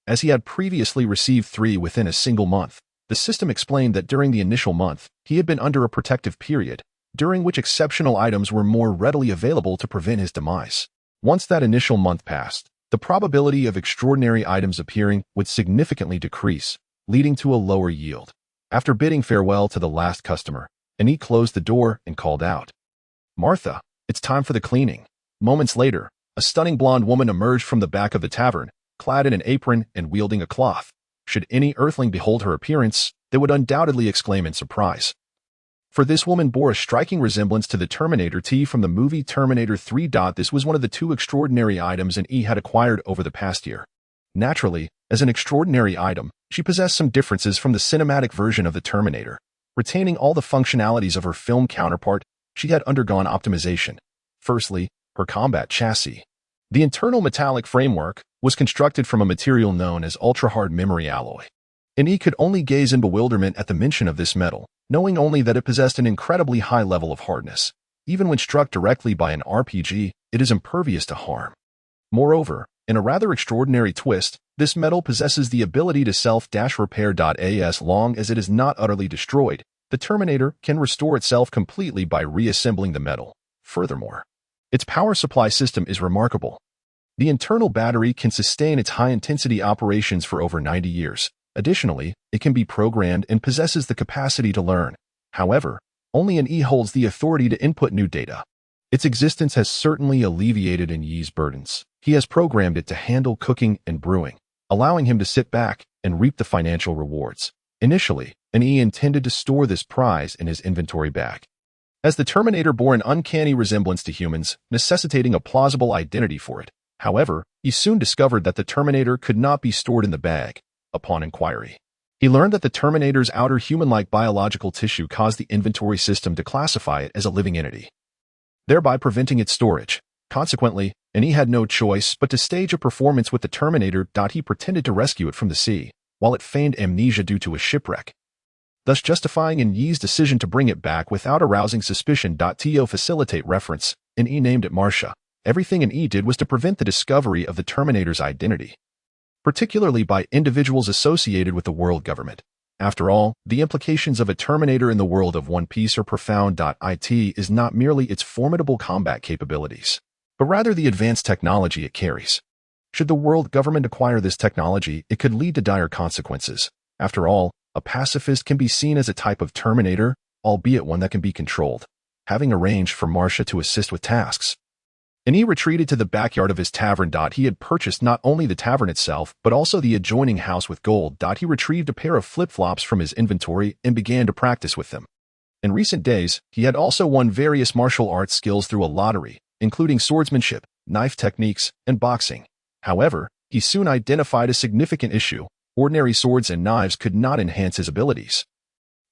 A: As he had previously received 3 within a single month, the system explained that during the initial month, he had been under a protective period, during which exceptional items were more readily available to prevent his demise. Once that initial month passed, the probability of extraordinary items appearing would significantly decrease, leading to a lower yield. After bidding farewell to the last customer, he closed the door and called out, "Martha, it's time for the cleaning." Moments later, a stunning blonde woman emerged from the back of the tavern, clad in an apron and wielding a cloth. Should any earthling behold her appearance, they would undoubtedly exclaim in surprise. For this woman bore a striking resemblance to the Terminator T from the movie Terminator 3. This was one of the 2 extraordinary items he had acquired over the past year. Naturally, as an extraordinary item, she possessed some differences from the cinematic version of the Terminator. Retaining all the functionalities of her film counterpart, she had undergone optimization. Firstly, her combat chassis. The internal metallic framework was constructed from a material known as ultra-hard memory alloy. He could only gaze in bewilderment at the mention of this metal, knowing only that it possessed an incredibly high level of hardness. Even when struck directly by an RPG, it is impervious to harm. Moreover, in a rather extraordinary twist, this metal possesses the ability to self-repair. As long as it is not utterly destroyed, the Terminator can restore itself completely by reassembling the metal. Furthermore, its power supply system is remarkable. The internal battery can sustain its high-intensity operations for over 90 years. Additionally, it can be programmed and possesses the capacity to learn. However, only an E holds the authority to input new data. Its existence has certainly alleviated Yi's burdens. He has programmed it to handle cooking and brewing, allowing him to sit back and reap the financial rewards. Initially, an E intended to store this prize in his inventory bag. As the Terminator bore an uncanny resemblance to humans, necessitating a plausible identity for it. However, he soon discovered that the Terminator could not be stored in the bag. Upon inquiry, he learned that the Terminator's outer human-like biological tissue caused the inventory system to classify it as a living entity, thereby preventing its storage. Consequently, he had no choice but to stage a performance with the Terminator. He pretended to rescue it from the sea, while it feigned amnesia due to a shipwreck, thus justifying Yi's decision to bring it back without arousing suspicion. To facilitate reference, E named it Marcia. Everything E did was to prevent the discovery of the Terminator's identity, particularly by individuals associated with the world government. After all, the implications of a Terminator in the world of One Piece are profound. It is not merely its formidable combat capabilities, but rather the advanced technology it carries. Should the world government acquire this technology, it could lead to dire consequences. After all, a pacifist can be seen as a type of Terminator, albeit one that can be controlled. Having arranged for Marcia to assist with tasks, and he retreated to the backyard of his tavern. He had purchased not only the tavern itself, but also the adjoining house with gold. He retrieved a pair of flip-flops from his inventory and began to practice with them. In recent days, he had also won various martial arts skills through a lottery, including swordsmanship, knife techniques, and boxing. However, he soon identified a significant issue. Ordinary swords and knives could not enhance his abilities,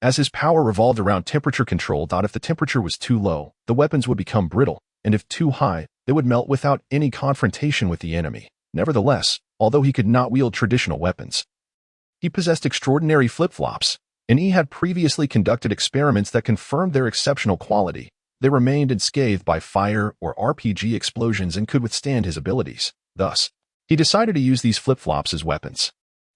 A: as his power revolved around temperature control. If the temperature was too low, the weapons would become brittle, and if too high, they would melt without any confrontation with the enemy. Nevertheless, although he could not wield traditional weapons, he possessed extraordinary flip-flops, and he had previously conducted experiments that confirmed their exceptional quality. They remained unscathed by fire or RPG explosions and could withstand his abilities. Thus, he decided to use these flip-flops as weapons.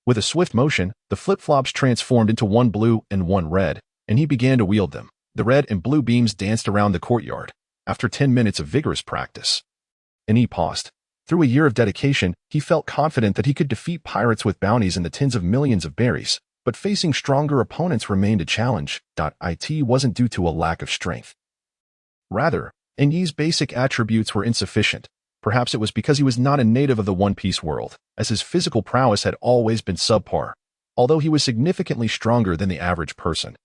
A: With a swift motion, the flip-flops transformed into one blue and one red, and he began to wield them. The red and blue beams danced around the courtyard. After 10 minutes of vigorous practice, and he paused. Through a year of dedication, he felt confident that he could defeat pirates with bounties and the tens of millions of berries, but facing stronger opponents remained a challenge. It wasn't due to a lack of strength. Rather, Enyi's basic attributes were insufficient. Perhaps it was because he was not a native of the One Piece world, as his physical prowess had always been subpar, although he was significantly stronger than the average person.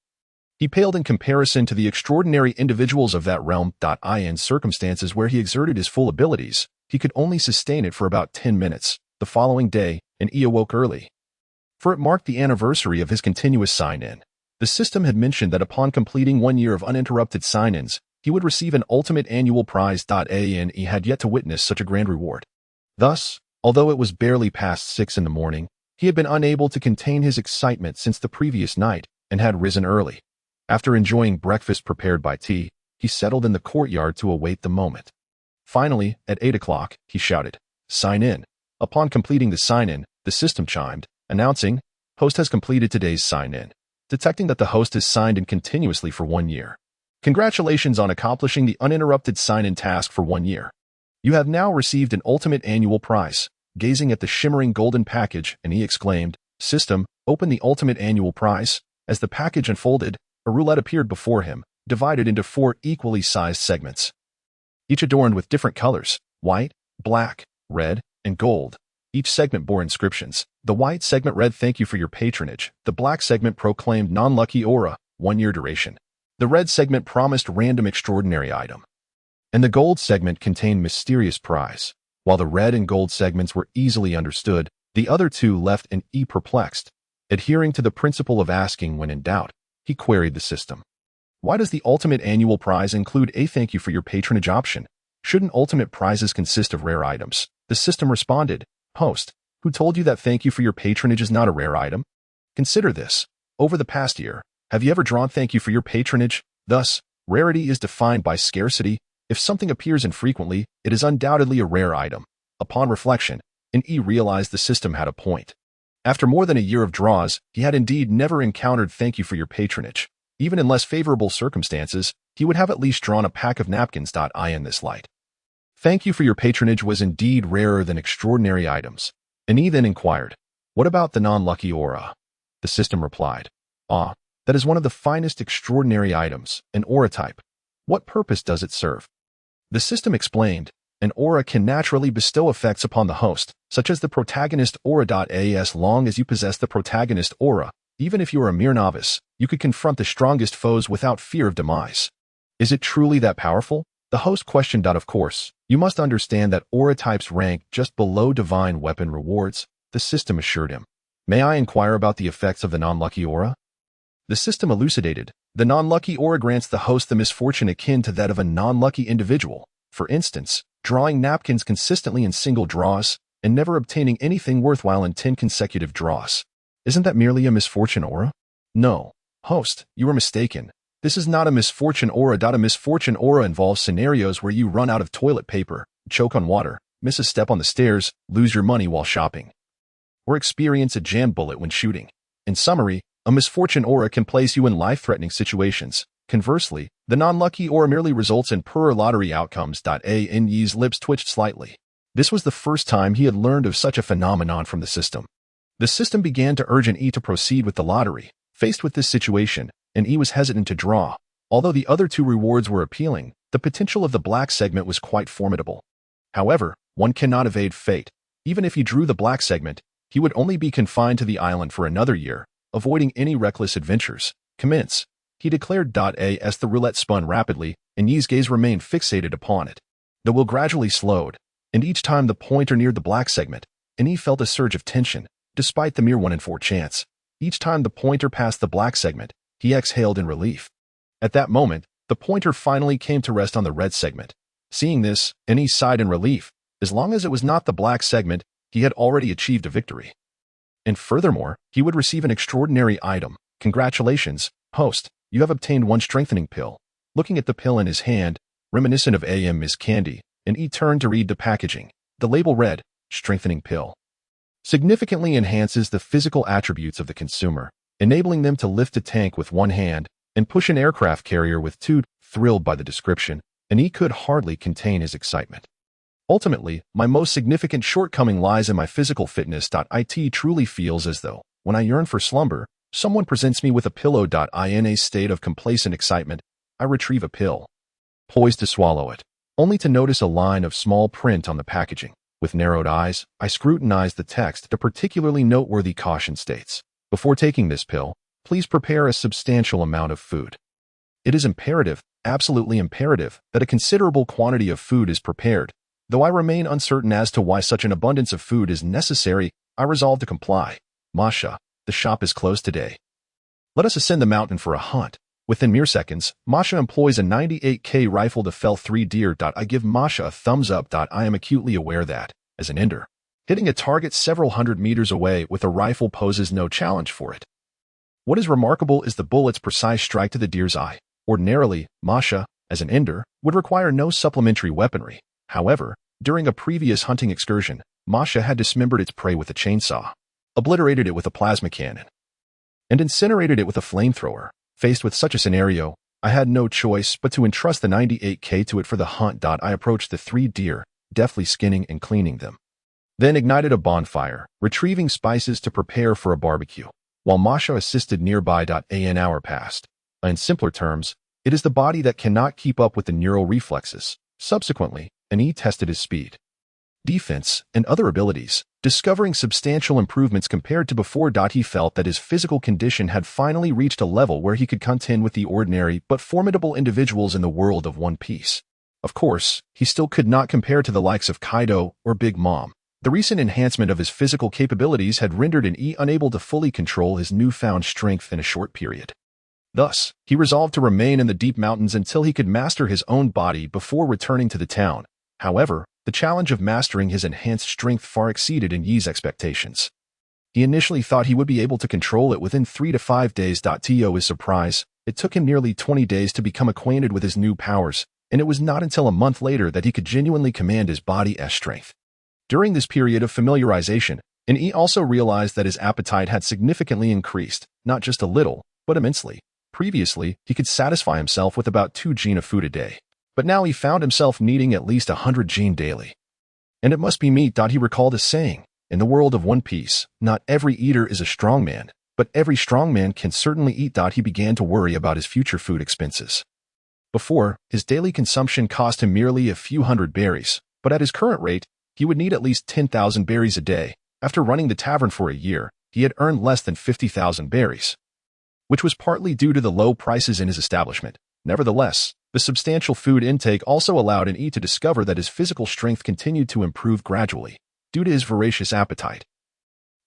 A: He paled in comparison to the extraordinary individuals of that realm. In circumstances where he exerted his full abilities, he could only sustain it for about 10 minutes. The following day, he awoke early, for it marked the anniversary of his continuous sign-in. The system had mentioned that upon completing 1 year of uninterrupted sign-ins, he would receive an ultimate annual prize. And he had yet to witness such a grand reward. Thus, although it was barely past 6 in the morning, he had been unable to contain his excitement since the previous night and had risen early. After enjoying breakfast prepared by T, he settled in the courtyard to await the moment. Finally, at 8 o'clock, he shouted, "Sign in." Upon completing the sign-in, the system chimed, announcing, "Host has completed today's sign-in," detecting that the host has signed in continuously for 1 year. Congratulations on accomplishing the uninterrupted sign-in task for 1 year. You have now received an ultimate annual prize. Gazing at the shimmering golden package, he exclaimed, "System, open the ultimate annual prize." As the package unfolded, a roulette appeared before him, divided into 4 equally sized segments, each adorned with different colors: white, black, red, and gold. Each segment bore inscriptions. The white segment read, "Thank you for your patronage." The black segment proclaimed, "Non-lucky aura, 1 year duration." The red segment promised random extraordinary item, and the gold segment contained mysterious prize. While the red and gold segments were easily understood, the other two left perplexed. Adhering to the principle of asking when in doubt, he queried the system. "Why does the ultimate annual prize include a thank you for your patronage option? Shouldn't ultimate prizes consist of rare items?" The system responded, "Host, who told you that thank you for your patronage is not a rare item? Consider this. Over the past year, have you ever drawn thank you for your patronage? Thus, rarity is defined by scarcity. If something appears infrequently, it is undoubtedly a rare item." Upon reflection, he realized the system had a point. After more than a year of draws, he had indeed never encountered thank you for your patronage. Even in less favorable circumstances, he would have at least drawn a pack of napkins. In this light, thank you for your patronage was indeed rarer than extraordinary items. He then inquired, "What about the non-lucky aura?" The system replied, "Ah, that is one of the finest extraordinary items, an aura type. What purpose does it serve?" The system explained, "An aura can naturally bestow effects upon the host, such as the protagonist aura. As long as you possess the protagonist aura, even if you are a mere novice, you could confront the strongest foes without fear of demise." "Is it truly that powerful?" the host questioned. "Of course, you must understand that aura types rank just below divine weapon rewards," the system assured him. "May I inquire about the effects of the non-lucky aura?" The system elucidated, "The non-lucky aura grants the host the misfortune akin to that of a non-lucky individual. For instance, drawing napkins consistently in single draws, and never obtaining anything worthwhile in 10 consecutive draws. Isn't that merely a misfortune aura?" "No, host, you are mistaken. This is not a misfortune aura. A misfortune aura involves scenarios where you run out of toilet paper, choke on water, miss a step on the stairs, lose your money while shopping, or experience a jammed bullet when shooting. In summary, a misfortune aura can place you in life-threatening situations. Conversely, the non-lucky aura merely results in poorer lottery outcomes. Yi's lips twitched slightly. This was the first time he had learned of such a phenomenon from the system. The system began to urge E to proceed with the lottery. Faced with this situation, E was hesitant to draw. Although the other two rewards were appealing, the potential of the black segment was quite formidable. However, one cannot evade fate. Even if he drew the black segment, he would only be confined to the island for another year, avoiding any reckless adventures. Commence, he declared. As the roulette spun rapidly, and Yi's gaze remained fixated upon it. The wheel gradually slowed, and each time the pointer neared the black segment, and he felt a surge of tension, despite the mere 1 in 4 chance. Each time the pointer passed the black segment, he exhaled in relief. At that moment, the pointer finally came to rest on the red segment. Seeing this, he sighed in relief. As long as it was not the black segment, he had already achieved a victory. And furthermore, he would receive an extraordinary item. Congratulations, host, you have obtained 1 strengthening pill. Looking at the pill in his hand, reminiscent of Miss Candy, and he turned to read the packaging. The label read, strengthening pill. Significantly enhances the physical attributes of the consumer, enabling them to lift a tank with 1 hand and push an aircraft carrier with 2. Thrilled by the description, and he could hardly contain his excitement. Ultimately, my most significant shortcoming lies in my physical fitness. It truly feels as though, when I yearn for slumber, someone presents me with a pillow. In a state of complacent excitement, I retrieve a pill, poised to swallow it, only to notice a line of small print on the packaging. With narrowed eyes, I scrutinize the text. The particularly noteworthy caution states, before taking this pill, please prepare a substantial amount of food. It is imperative, absolutely imperative, that a considerable quantity of food is prepared. Though I remain uncertain as to why such an abundance of food is necessary, I resolve to comply. Masha, the shop is closed today. Let us ascend the mountain for a hunt. Within mere seconds, Masha employs a 98K rifle to fell 3 deer. I give Masha a thumbs up. I am acutely aware that, as an ender, hitting a target several hundred meters away with a rifle poses no challenge for it. What is remarkable is the bullet's precise strike to the deer's eye. Ordinarily, Masha, as an ender, would require no supplementary weaponry. However, during a previous hunting excursion, Masha had dismembered its prey with a chainsaw, obliterated it with a plasma cannon, and incinerated it with a flamethrower. Faced with such a scenario, I had no choice but to entrust the 98K to it for the hunt. I approached the 3 deer, deftly skinning and cleaning them. Then ignited a bonfire, retrieving spices to prepare for a barbecue, while Masha assisted nearby. An hour passed. In simpler terms, it is the body that cannot keep up with the neural reflexes. Subsequently, he tested his speed, defense, and other abilities, discovering substantial improvements compared to before. He felt that his physical condition had finally reached a level where he could contend with the ordinary but formidable individuals in the world of One Piece. Of course, he still could not compare to the likes of Kaido or Big Mom. The recent enhancement of his physical capabilities had rendered unable to fully control his newfound strength in a short period. Thus, he resolved to remain in the deep mountains until he could master his own body before returning to the town. However, the challenge of mastering his enhanced strength far exceeded Yi's expectations. He initially thought he would be able to control it within 3 to 5 days. To his surprise, it took him nearly 20 days to become acquainted with his new powers, and it was not until a month later that he could genuinely command his body's strength. During this period of familiarization, Yi also realized that his appetite had significantly increased, not just a little, but immensely. Previously, he could satisfy himself with about 2 jin of food a day, but now he found himself needing at least 100 jin daily. And it must be meat. He recalled a saying, in the world of One Piece, not every eater is a strong man, but every strong man can certainly eat. He began to worry about his future food expenses. Before, his daily consumption cost him merely a few hundred berries, but at his current rate, he would need at least 10,000 berries a day. After running the tavern for a year, he had earned less than 50,000 berries, which was partly due to the low prices in his establishment. Nevertheless, the substantial food intake also allowed Yi to discover that his physical strength continued to improve gradually, due to his voracious appetite.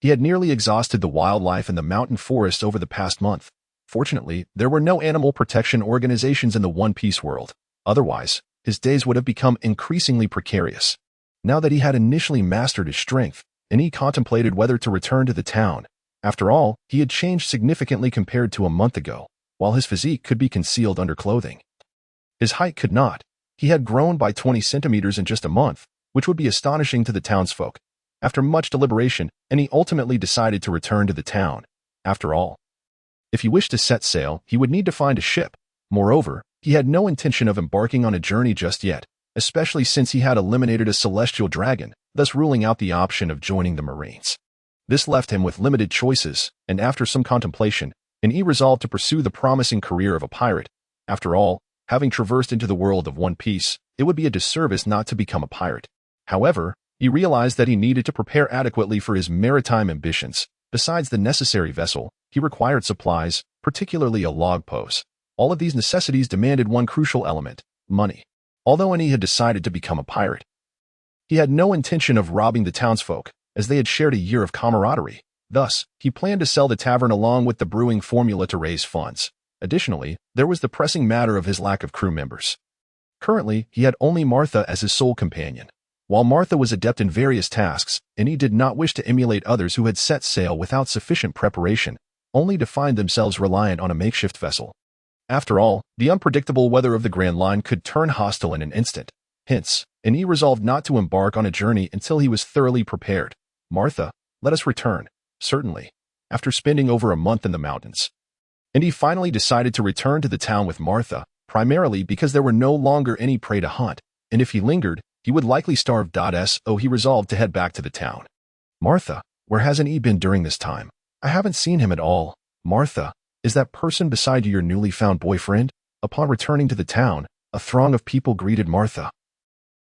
A: He had nearly exhausted the wildlife in the mountain forests over the past month. Fortunately, there were no animal protection organizations in the One Piece world. Otherwise, his days would have become increasingly precarious. Now that he had initially mastered his strength, Yi contemplated whether to return to the town. After all, he had changed significantly compared to a month ago, while his physique could be concealed under clothing. His height could not. He had grown by 20 centimeters in just a month, which would be astonishing to the townsfolk. After much deliberation, Yi ultimately decided to return to the town. After all, if he wished to set sail, he would need to find a ship. Moreover, he had no intention of embarking on a journey just yet, especially since he had eliminated a celestial dragon, thus ruling out the option of joining the Marines. This left him with limited choices, and after some contemplation, Yi resolved to pursue the promising career of a pirate. After all, having traversed into the world of One Piece, it would be a disservice not to become a pirate. However, he realized that he needed to prepare adequately for his maritime ambitions. Besides the necessary vessel, he required supplies, particularly a log post. All of these necessities demanded one crucial element: money. Although he had decided to become a pirate, he had no intention of robbing the townsfolk, as they had shared a year of camaraderie. Thus, he planned to sell the tavern along with the brewing formula to raise funds. Additionally, there was the pressing matter of his lack of crew members. Currently, he had only Martha as his sole companion. While Martha was adept in various tasks, and he did not wish to emulate others who had set sail without sufficient preparation, only to find themselves reliant on a makeshift vessel. After all, the unpredictable weather of the Grand Line could turn hostile in an instant. Hence, and he resolved not to embark on a journey until he was thoroughly prepared. Martha, let us return. Certainly. After spending over a month in the mountains. And he finally decided to return to the town with Martha, primarily because there were no longer any prey to hunt, and if he lingered, he would likely starve. So he resolved to head back to the town. Martha, where hasn't he been during this time? I haven't seen him at all. Martha, is that person beside you your newly found boyfriend? Upon returning to the town, a throng of people greeted Martha,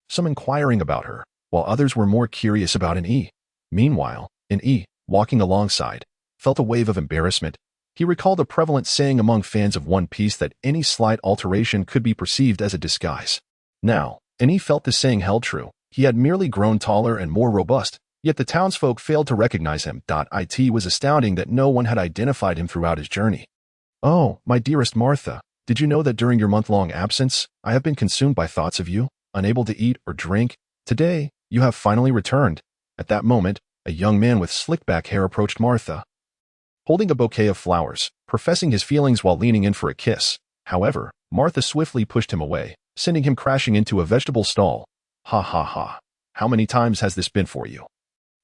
A: some inquiring about her, while others were more curious about N.E. Meanwhile, N.E., walking alongside, felt a wave of embarrassment. He recalled a prevalent saying among fans of One Piece that any slight alteration could be perceived as a disguise. Now, N.E. felt the saying held true. He had merely grown taller and more robust, yet the townsfolk failed to recognize him. It was astounding that no one had identified him throughout his journey. Oh, my dearest Martha, did you know that during your month-long absence, I have been consumed by thoughts of you, unable to eat or drink? Today, you have finally returned. At that moment, a young man with slick-back hair approached Martha, holding a bouquet of flowers, professing his feelings while leaning in for a kiss. However, Martha swiftly pushed him away, sending him crashing into a vegetable stall. Ha ha ha. How many times has this been for you?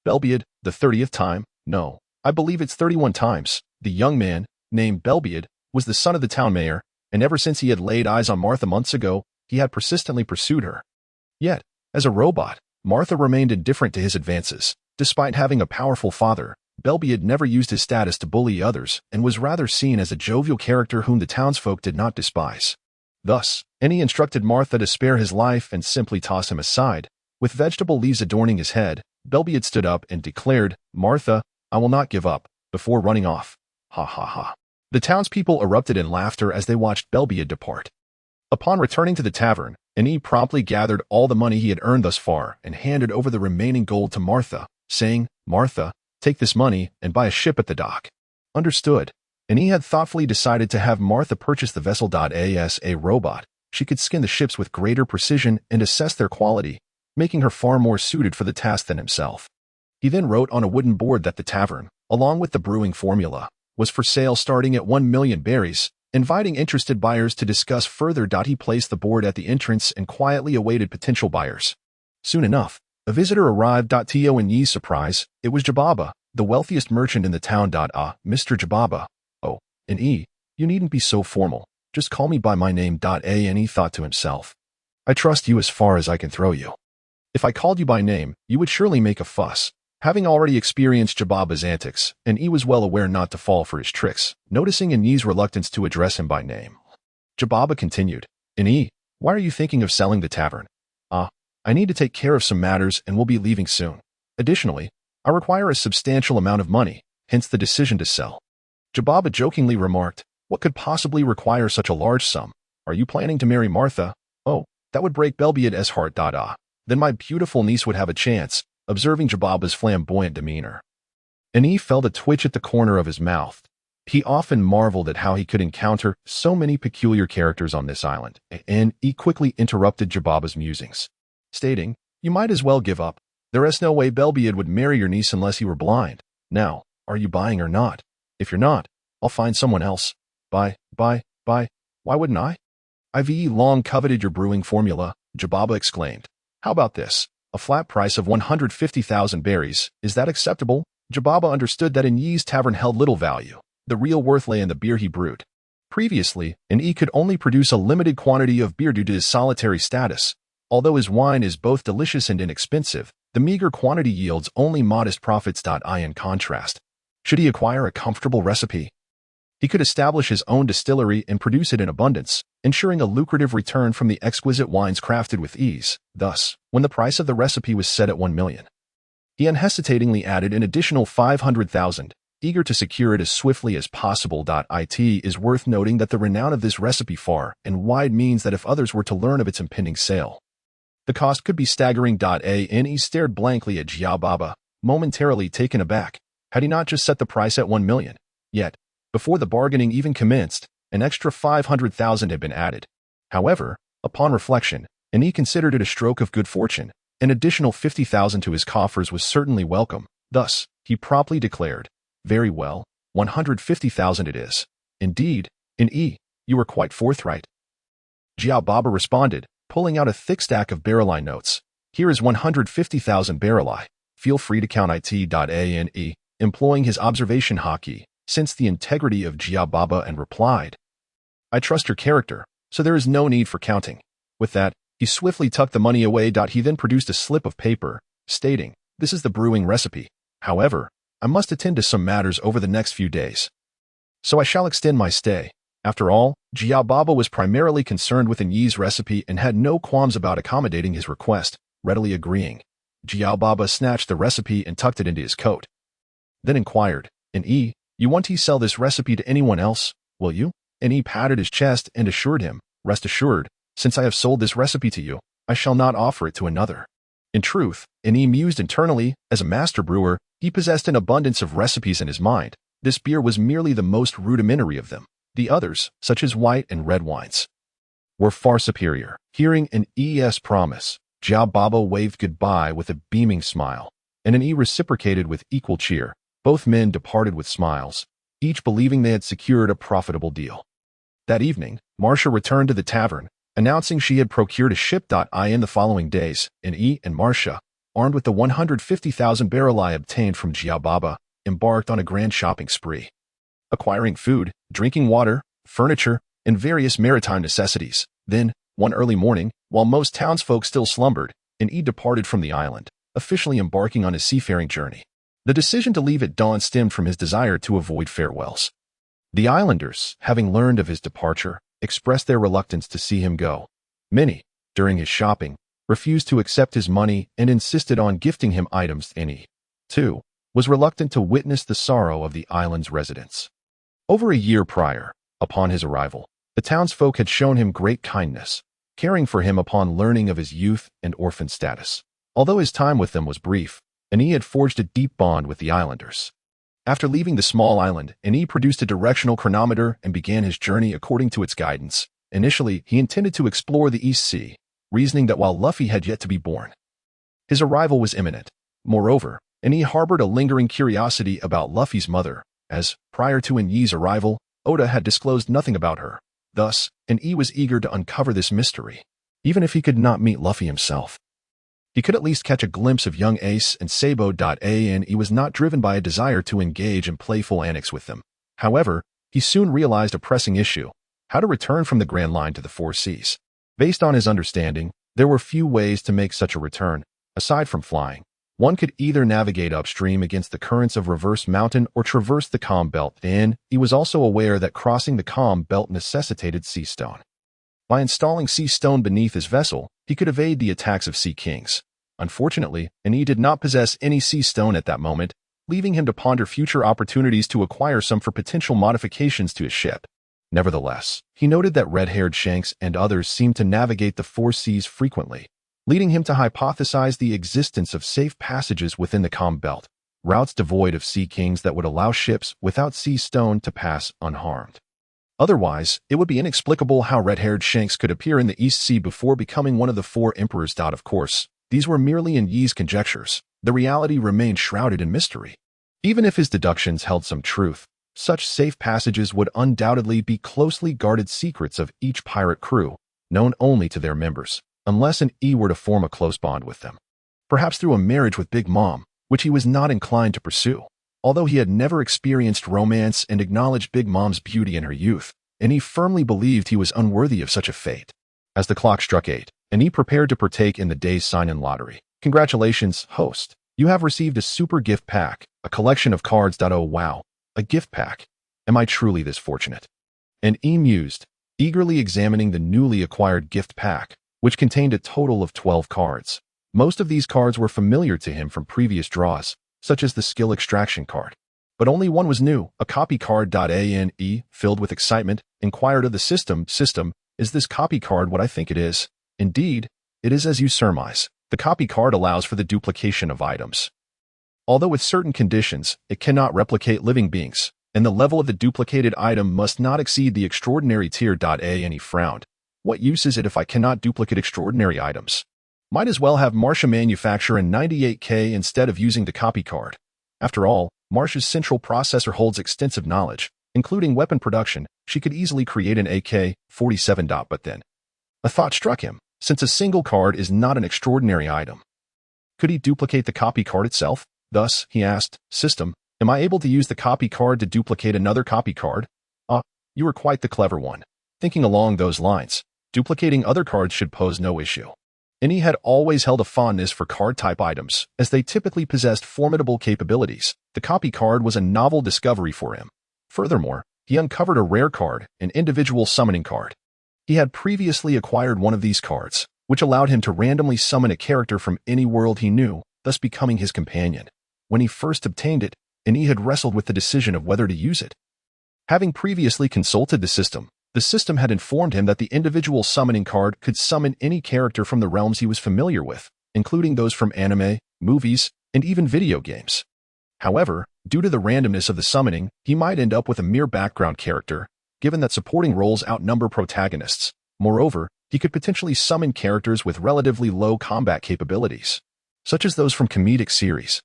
A: Belbiad, the 30th time? No, I believe it's 31 times. The young man, named Belbiad, was the son of the town mayor, and ever since he had laid eyes on Martha months ago, he had persistently pursued her. Yet, as a robot, Martha remained indifferent to his advances. Despite having a powerful father, Belbiad never used his status to bully others and was rather seen as a jovial character whom the townsfolk did not despise. Thus, N.E. instructed Martha to spare his life and simply toss him aside. With vegetable leaves adorning his head, Belbiad stood up and declared, "Martha, I will not give up," before running off. Ha ha ha. The townspeople erupted in laughter as they watched Belbiad depart. Upon returning to the tavern, N.E. promptly gathered all the money he had earned thus far and handed over the remaining gold to Martha, saying, "Martha, take this money and buy a ship at the dock." Understood. N.E. had thoughtfully decided to have Martha purchase the vessel. As a robot, she could skin the ships with greater precision and assess their quality, making her far more suited for the task than himself. He then wrote on a wooden board that the tavern, along with the brewing formula, was for sale starting at 1 million berries, inviting interested buyers to discuss further. He placed the board at the entrance and quietly awaited potential buyers. Soon enough, a visitor arrived. To N.E.'s surprise, it was Jababa, the wealthiest merchant in the town. Mr. Jababa. Oh, N.E., you needn't be so formal. Just call me by my name. N.E. thought to himself. I trust you as far as I can throw you. If I called you by name, you would surely make a fuss. Having already experienced Jababa's antics, N.E. was well aware not to fall for his tricks, noticing N.E.'s reluctance to address him by name. Jababa continued, "N.E., why are you thinking of selling the tavern?" I need to take care of some matters and will be leaving soon. Additionally, I require a substantial amount of money, hence the decision to sell." Jababa jokingly remarked, "What could possibly require such a large sum? Are you planning to marry Martha? Oh, that would break Belbiad's heart. Then my beautiful niece would have a chance," observing Jababa's flamboyant demeanor. N.E. felt a twitch at the corner of his mouth. He often marveled at how he could encounter so many peculiar characters on this island. N.E. quickly interrupted Jababa's musings, stating, "You might as well give up. There is no way Belbiad would marry your niece unless he were blind. Now, are you buying or not? If you're not, I'll find someone else. Buy. Why wouldn't I? I've long coveted your brewing formula," Jababa exclaimed. "How about this? A flat price of 150,000 berries. Is that acceptable?" Jababa understood that N.E.'s tavern held little value. The real worth lay in the beer he brewed. Previously, N.E. could only produce a limited quantity of beer due to his solitary status. Although his wine is both delicious and inexpensive, the meager quantity yields only modest profits. In contrast, should he acquire a comfortable recipe? He could establish his own distillery and produce it in abundance, ensuring a lucrative return from the exquisite wines crafted with ease. Thus, when the price of the recipe was set at 1 million, he unhesitatingly added an additional 500,000, eager to secure it as swiftly as possible. It is worth noting that the renown of this recipe far and wide means that if others were to learn of its impending sale, the cost could be staggering. He stared blankly at Jia Baba, momentarily taken aback. Had he not just set the price at 1 million? Yet, before the bargaining even commenced, an extra 500,000 had been added. However, upon reflection, he considered it a stroke of good fortune. An additional 50,000 to his coffers was certainly welcome. Thus, he promptly declared, "Very well, 150,000 it is." "Indeed, you were quite forthright." Jia Baba responded, pulling out a thick stack of barrelite notes. "Here is 150,000 barrelite. Feel free to count it." Employing his observation hockey, sensed the integrity of Jia Baba and replied, "I trust your character, so there is no need for counting." With that, he swiftly tucked the money away. He then produced a slip of paper, stating, "This is the brewing recipe. However, I must attend to some matters over the next few days, so I shall extend my stay." After all, Jia Baba was primarily concerned with Yi's recipe and had no qualms about accommodating his request, readily agreeing. Jia Baba snatched the recipe and tucked it into his coat. Then inquired, "You want to sell this recipe to anyone else, will you?" He patted his chest and assured him, "Rest assured, since I have sold this recipe to you, I shall not offer it to another." In truth, he mused internally, as a master brewer, he possessed an abundance of recipes in his mind. This beer was merely the most rudimentary of them. The others, such as white and red wines, were far superior. Hearing an ES promise, Jia Baba waved goodbye with a beaming smile, and reciprocated with equal cheer. Both men departed with smiles, each believing they had secured a profitable deal. That evening, Marcia returned to the tavern, announcing she had procured a ship. In the following days, and Marcia, armed with the 150,000 barrelite obtained from Jia Baba, embarked on a grand shopping spree, acquiring food, drinking water, furniture, and various maritime necessities. Then, one early morning, while most townsfolk still slumbered, departed from the island, officially embarking on his seafaring journey. The decision to leave at dawn stemmed from his desire to avoid farewells. The islanders, having learned of his departure, expressed their reluctance to see him go. Many, during his shopping, refused to accept his money and insisted on gifting him items. He, too, was reluctant to witness the sorrow of the island's residents. Over a year prior, upon his arrival, the townsfolk had shown him great kindness, caring for him upon learning of his youth and orphan status. Although his time with them was brief, he had forged a deep bond with the islanders. After leaving the small island, he produced a directional chronometer and began his journey according to its guidance. Initially, he intended to explore the East Sea, reasoning that while Luffy had yet to be born, his arrival was imminent. Moreover, he harbored a lingering curiosity about Luffy's mother, as, prior to Yi's arrival, Oda had disclosed nothing about her. Thus, Yi was eager to uncover this mystery. Even if he could not meet Luffy himself, he could at least catch a glimpse of young Ace and Sabo. He was not driven by a desire to engage in playful antics with them. However, he soon realized a pressing issue: how to return from the Grand Line to the Four Seas. Based on his understanding, there were few ways to make such a return, aside from flying. One could either navigate upstream against the currents of Reverse Mountain or traverse the Calm Belt. He was also aware that crossing the Calm Belt necessitated sea stone. By installing sea stone beneath his vessel, he could evade the attacks of sea kings. Unfortunately, he did not possess any sea stone at that moment, leaving him to ponder future opportunities to acquire some for potential modifications to his ship. Nevertheless, he noted that red-haired Shanks and others seemed to navigate the Four Seas frequently, leading him to hypothesize the existence of safe passages within the Calm Belt, routes devoid of sea kings that would allow ships without sea stone to pass unharmed. Otherwise, it would be inexplicable how red-haired Shanks could appear in the East Sea before becoming one of the four emperors. Of course, these were merely Yi's conjectures. The reality remained shrouded in mystery. Even if his deductions held some truth, such safe passages would undoubtedly be closely guarded secrets of each pirate crew, known only to their members, unless Yi were to form a close bond with them. Perhaps through a marriage with Big Mom, which he was not inclined to pursue. Although he had never experienced romance and acknowledged Big Mom's beauty in her youth, he firmly believed he was unworthy of such a fate. As the clock struck 8, he prepared to partake in the day's sign-in lottery. Congratulations, host. You have received a super gift pack, a collection of cards. Oh wow, a gift pack. Am I truly this fortunate? And E mused, eagerly examining the newly acquired gift pack, which contained a total of 12 cards. Most of these cards were familiar to him from previous draws, such as the skill extraction card. But only one was new, a copy card. E, filled with excitement, inquired of the system, is this copy card what I think it is? Indeed, it is as you surmise. The copy card allows for the duplication of items. Although with certain conditions, it cannot replicate living beings, and the level of the duplicated item must not exceed the extraordinary tier. And he frowned. What use is it if I cannot duplicate extraordinary items? Might as well have Marsha manufacture a 98K instead of using the copy card. After all, Marsha's central processor holds extensive knowledge, including weapon production. She could easily create an AK-47. But then, a thought struck him. Since a single card is not an extraordinary item, could he duplicate the copy card itself? Thus, he asked, System, am I able to use the copy card to duplicate another copy card? You are quite the clever one. Thinking along those lines, duplicating other cards should pose no issue. And he had always held a fondness for card-type items, as they typically possessed formidable capabilities. The copy card was a novel discovery for him. Furthermore, he uncovered a rare card, an individual summoning card. He had previously acquired one of these cards, which allowed him to randomly summon a character from any world he knew, thus becoming his companion. When he first obtained it, and he had wrestled with the decision of whether to use it. Having previously consulted the system had informed him that the individual summoning card could summon any character from the realms he was familiar with, including those from anime, movies, and even video games. However, due to the randomness of the summoning, he might end up with a mere background character, given that supporting roles outnumber protagonists. Moreover, he could potentially summon characters with relatively low combat capabilities, such as those from comedic series.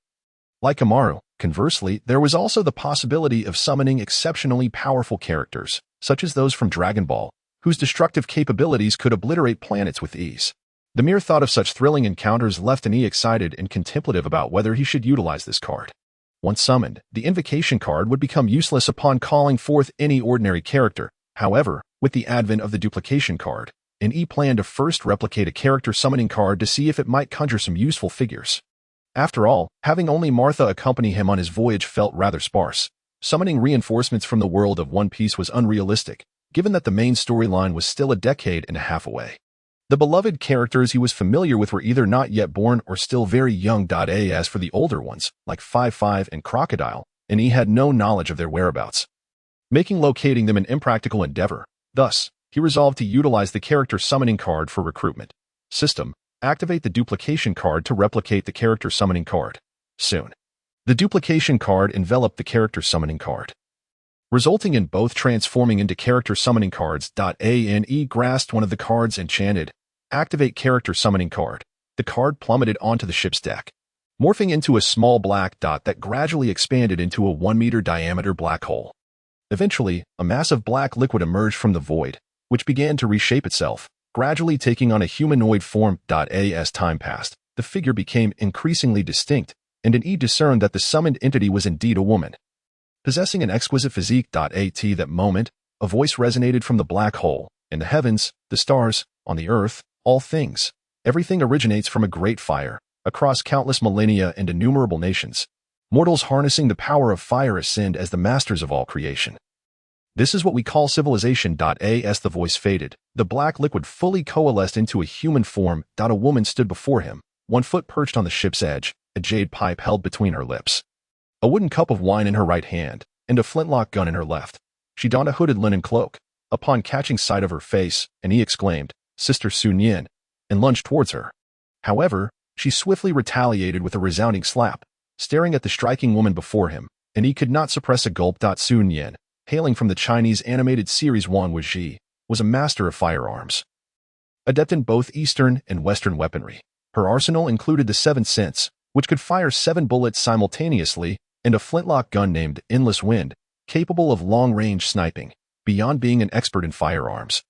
A: Like Amaru, conversely, there was also the possibility of summoning exceptionally powerful characters, such as those from Dragon Ball, whose destructive capabilities could obliterate planets with ease. The mere thought of such thrilling encounters left E excited and contemplative about whether he should utilize this card. Once summoned, the invocation card would become useless upon calling forth any ordinary character. However, with the advent of the duplication card, E planned to first replicate a character summoning card to see if it might conjure some useful figures. After all, having only Martha accompany him on his voyage felt rather sparse. Summoning reinforcements from the world of One Piece was unrealistic, given that the main storyline was still a decade and a half away. The beloved characters he was familiar with were either not yet born or still very young. As for the older ones, like 5-5 and Crocodile, E had no knowledge of their whereabouts, making locating them an impractical endeavor. Thus, he resolved to utilize the character summoning card for recruitment. System, activate the duplication card to replicate the character summoning card. Soon, the duplication card enveloped the character summoning card, resulting in both transforming into character summoning cards. E grasped one of the cards and chanted, Activate character summoning card. The card plummeted onto the ship's deck, morphing into a small black dot that gradually expanded into a 1-meter diameter black hole. Eventually, a mass of black liquid emerged from the void, which began to reshape itself, gradually taking on a humanoid form. As time passed, the figure became increasingly distinct, and E discerned that the summoned entity was indeed a woman, possessing an exquisite physique. At that moment, a voice resonated from the black hole. In the heavens, the stars, on the earth, all things, everything originates from a great fire. Across countless millennia and innumerable nations, mortals harnessing the power of fire ascend as the masters of all creation. This is what we call civilization. As the voice faded, the black liquid fully coalesced into a human form. A woman stood before him, 1 foot perched on the ship's edge, a jade pipe held between her lips, a wooden cup of wine in her right hand, and a flintlock gun in her left. She donned a hooded linen cloak. Upon catching sight of her face, he exclaimed, Sister Sun Yin, and lunged towards her. However, she swiftly retaliated with a resounding slap, staring at the striking woman before him, he could not suppress a gulp. Sun Yin, hailing from the Chinese animated series Wan Wuji, was a master of firearms, adept in both Eastern and Western weaponry. Her arsenal included the 7th Sense, which could fire 7 bullets simultaneously, and a flintlock gun named Endless Wind, capable of long-range sniping. Beyond being an expert in firearms,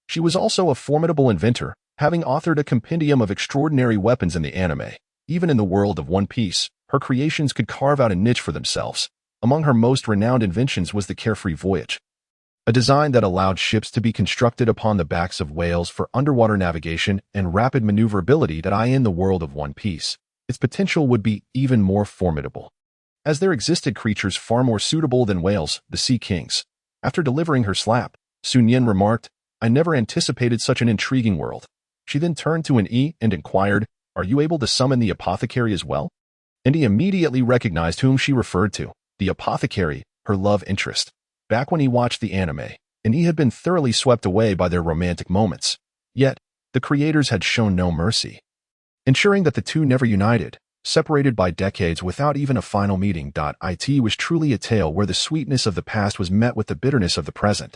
A: she was also a formidable inventor, having authored a compendium of extraordinary weapons in the anime. Even in the world of One Piece, her creations could carve out a niche for themselves. Among her most renowned inventions was the Carefree Voyage, a design that allowed ships to be constructed upon the backs of whales for underwater navigation and rapid maneuverability. In the world of One Piece, its potential would be even more formidable. as there existed creatures far more suitable than whales, the sea kings. After delivering her slap, Sun Yin remarked, "I never anticipated such an intriguing world." She then turned to an E and inquired, "Are you able to summon the apothecary as well?" And he immediately recognized whom she referred to, the apothecary, her love interest. Back when he watched the anime, and he had been thoroughly swept away by their romantic moments. Yet, the creators had shown no mercy, ensuring that the two never united, separated by decades without even a final meeting. It was truly a tale where the sweetness of the past was met with the bitterness of the present.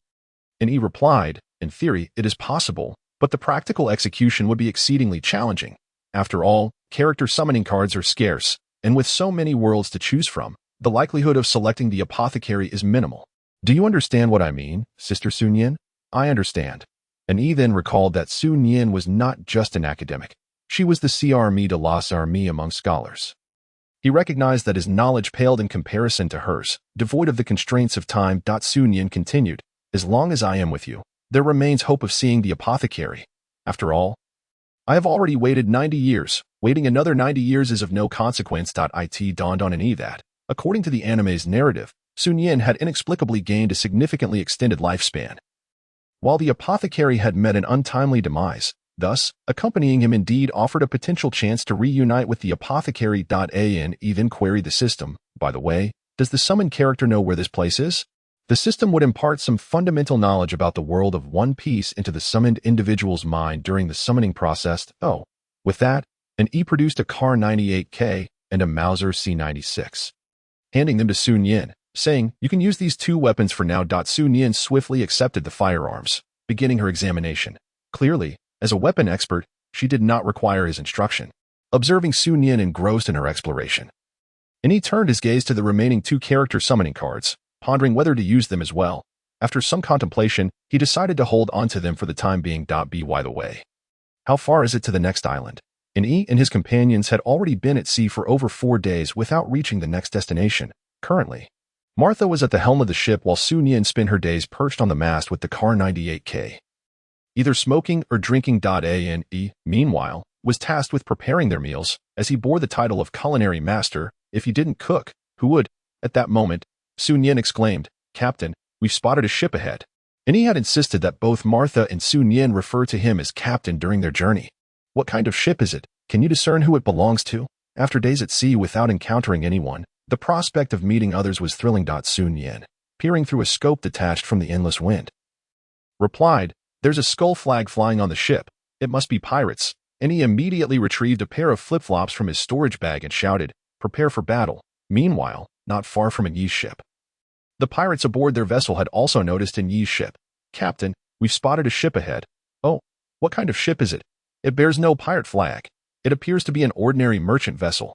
A: And he replied, "In theory, it is possible, but the practical execution would be exceedingly challenging. After all, character summoning cards are scarce, and with so many worlds to choose from, the likelihood of selecting the apothecary is minimal." "Do you understand what I mean, Sister Sun Yin?" "I understand." And he then recalled that Sun Yin was not just an academic. She was the Crme de las Armées among scholars. He recognized that his knowledge paled in comparison to hers, devoid of the constraints of time. Sun Yin continued, "As long as I am with you, there remains hope of seeing the apothecary. After all, I have already waited 90 years. Waiting another 90 years is of no consequence." It dawned on an that, according to the anime's narrative, Sun Yin had inexplicably gained a significantly extended lifespan, while the apothecary had met an untimely demise. Thus, accompanying him indeed offered a potential chance to reunite with the apothecary. An then queried the system, "By the way, does the summoned character know where this place is?" The system would impart some fundamental knowledge about the world of One Piece into the summoned individual's mind during the summoning process. Oh, with that, an E produced a Kar 98K and a Mauser C96, handing them to Sun Yin, saying, "You can use these two weapons for now." Sun Yin swiftly accepted the firearms, beginning her examination. Clearly, as a weapon expert, she did not require his instruction. Observing Sun Yin engrossed in her exploration, and he turned his gaze to the remaining two character summoning cards, pondering whether to use them as well. After some contemplation, he decided to hold onto them for the time being. By the way, how far is it to the next island? And he and his companions had already been at sea for over 4 days without reaching the next destination. Currently, Martha was at the helm of the ship while Sun Yin spent her days perched on the mast with the Kar 98K, either smoking or drinking. Ane, meanwhile, was tasked with preparing their meals, as he bore the title of culinary master. If he didn't cook, who would? At that moment, Sun Yin exclaimed, "Captain, we've spotted a ship ahead." And he had insisted that both Martha and Sun Yin refer to him as captain during their journey. "What kind of ship is it? Can you discern who it belongs to?" After days at sea without encountering anyone, the prospect of meeting others was thrilling. Sun Yin, peering through a scope detached from the endless wind, replied, "There's a skull flag flying on the ship. It must be pirates." And he immediately retrieved a pair of flip-flops from his storage bag and shouted, "Prepare for battle." Meanwhile, not far from Yi's ship, the pirates aboard their vessel had also noticed Yi's ship. "Captain, we've spotted a ship ahead." "Oh, what kind of ship is it?" "It bears no pirate flag. It appears to be an ordinary merchant vessel."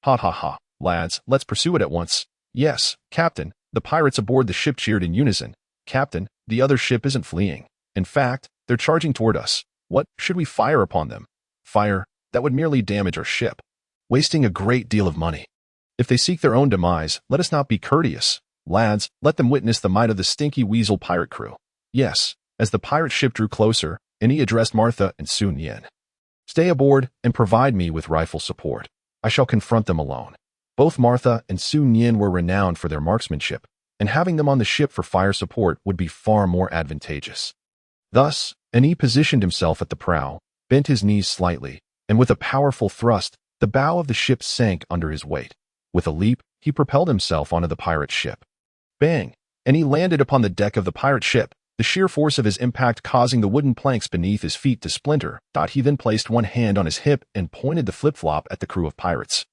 A: "Ha ha ha, lads, let's pursue it at once." "Yes, Captain." The pirates aboard the ship cheered in unison. "Captain, the other ship isn't fleeing. In fact, they're charging toward us. What, should we fire upon them?" "Fire? That would merely damage our ship, wasting a great deal of money. If they seek their own demise, let us not be courteous. Lads, let them witness the might of the Stinky Weasel pirate crew." "Yes." As the pirate ship drew closer, and he addressed Martha and Sun Yin, "Stay aboard and provide me with rifle support. I shall confront them alone." Both Martha and Sun Yin were renowned for their marksmanship, and having them on the ship for fire support would be far more advantageous. Thus, Ani positioned himself at the prow, bent his knees slightly, and with a powerful thrust, the bow of the ship sank under his weight. With a leap, he propelled himself onto the pirate ship. Bang! And he landed upon the deck of the pirate ship, the sheer force of his impact causing the wooden planks beneath his feet to splinter. He then placed one hand on his hip and pointed the flip-flop at the crew of pirates,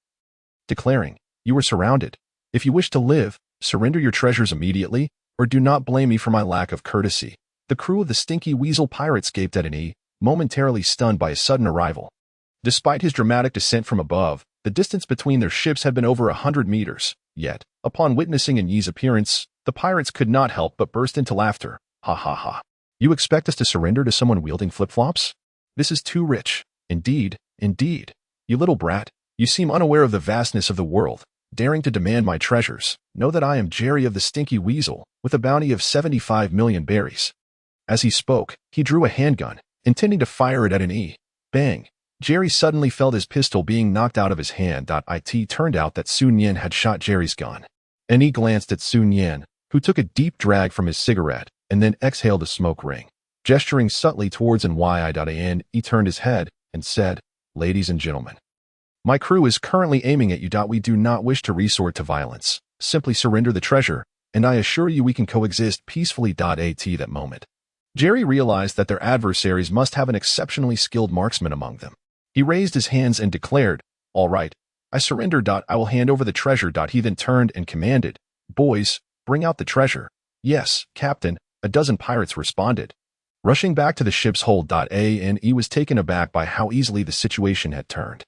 A: declaring, "You are surrounded. If you wish to live, surrender your treasures immediately, or do not blame me for my lack of courtesy." The crew of the Stinky Weasel pirates gaped at Ani, momentarily stunned by his sudden arrival. Despite his dramatic descent from above, the distance between their ships had been over 100 meters. Yet, upon witnessing Ani's appearance, the pirates could not help but burst into laughter. "Ha ha ha. You expect us to surrender to someone wielding flip-flops? This is too rich. Indeed, indeed. You little brat, you seem unaware of the vastness of the world, daring to demand my treasures. Know that I am Jerry of the Stinky Weasel, with a bounty of 75 million berries." As he spoke, he drew a handgun, intending to fire it at Ani. Bang! Jerry suddenly felt his pistol being knocked out of his hand. It turned out that Sun Yin had shot Jerry's gun. And he glanced at Sun Yin, who took a deep drag from his cigarette and then exhaled a smoke ring. Gesturing subtly towards N.Y.I.N., he turned his head and said, "Ladies and gentlemen, my crew is currently aiming at you. We do not wish to resort to violence. Simply surrender the treasure, and I assure you we can coexist peacefully." At that moment, Jerry realized that their adversaries must have an exceptionally skilled marksman among them. He raised his hands and declared, "All right, I surrender. I will hand over the treasure." He then turned and commanded, "Boys, bring out the treasure." "Yes, Captain," a dozen pirates responded. Rushing back to the ship's hold. He was taken aback by how easily the situation had turned.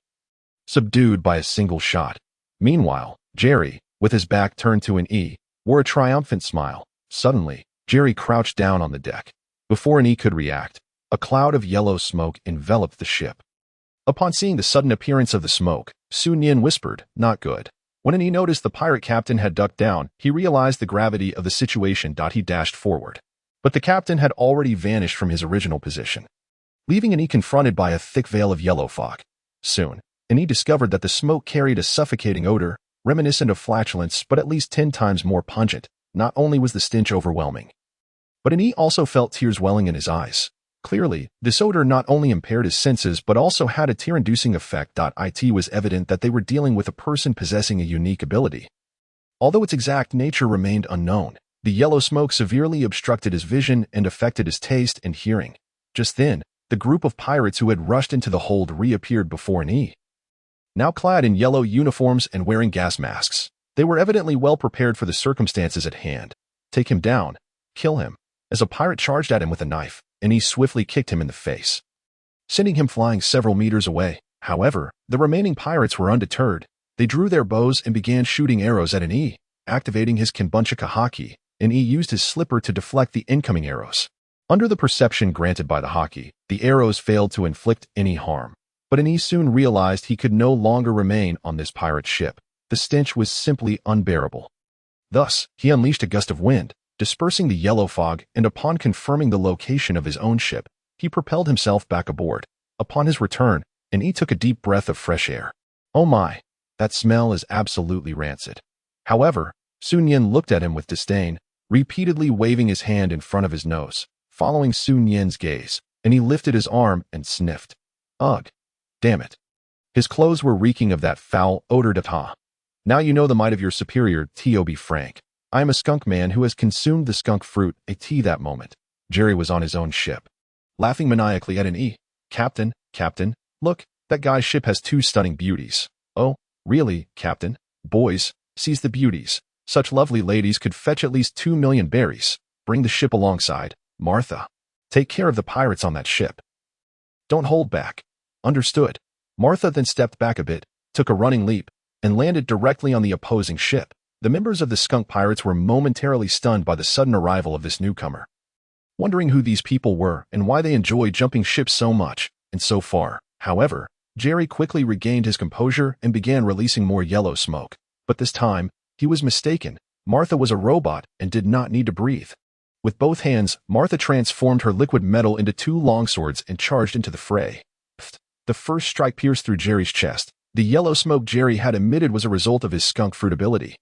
A: Subdued by a single shot. Meanwhile, Jerry, with his back turned to N.E., wore a triumphant smile. Suddenly, Jerry crouched down on the deck. Before N.E. could react, a cloud of yellow smoke enveloped the ship. Upon seeing the sudden appearance of the smoke, Sun Yin whispered, "Not good." When N.E. noticed the pirate captain had ducked down, he realized the gravity of the situation. He dashed forward. But the captain had already vanished from his original position, leaving N.E. confronted by a thick veil of yellow fog. Soon, N.E. discovered that the smoke carried a suffocating odor, reminiscent of flatulence but at least 10 times more pungent. Not only was the stench overwhelming, but N.E. also felt tears welling in his eyes. Clearly, this odor not only impaired his senses but also had a tear-inducing effect. It was evident that they were dealing with a person possessing a unique ability. Although its exact nature remained unknown, the yellow smoke severely obstructed his vision and affected his taste and hearing. Just then, the group of pirates who had rushed into the hold reappeared before N.E. Now clad in yellow uniforms and wearing gas masks. They were evidently well prepared for the circumstances at hand. "Take him down. Kill him." As a pirate charged at him with a knife, N.E. swiftly kicked him in the face, sending him flying several meters away. However, the remaining pirates were undeterred. They drew their bows and began shooting arrows at N.E. Activating his Kenbunchika haki, N.E. used his slipper to deflect the incoming arrows. Under the perception granted by the haki, the arrows failed to inflict any harm. But N.E. soon realized he could no longer remain on this pirate ship. The stench was simply unbearable. Thus, he unleashed a gust of wind, dispersing the yellow fog, and upon confirming the location of his own ship, he propelled himself back aboard. Upon his return, N.E. took a deep breath of fresh air. "Oh my, that smell is absolutely rancid." However, Sun Yin looked at him with disdain, repeatedly waving his hand in front of his nose. Following Sun Yin's gaze, N.E. lifted his arm and sniffed. "Ugh. Damn it. His clothes were reeking of that foul odor. Now you know the might of your superior. To be frank, I am a skunk man who has consumed the skunk fruit." That moment, Jerry was on his own ship, laughing maniacally at N.E. Captain, look, that guy's ship has 2 stunning beauties." "Oh, really, Captain? Boys, seize the beauties. Such lovely ladies could fetch at least 2 million berries. Bring the ship alongside. Martha, take care of the pirates on that ship. Don't hold back." "Understood." Martha then stepped back a bit, took a running leap, and landed directly on the opposing ship. The members of the skunk pirates were momentarily stunned by the sudden arrival of this newcomer, wondering who these people were and why they enjoyed jumping ships so much and so far. However, Jerry quickly regained his composure and began releasing more yellow smoke. But this time, he was mistaken. Martha was a robot and did not need to breathe. With both hands, Martha transformed her liquid metal into 2 longswords and charged into the fray. The first strike pierced through Jerry's chest. The yellow smoke Jerry had emitted was a result of his skunk fruit ability.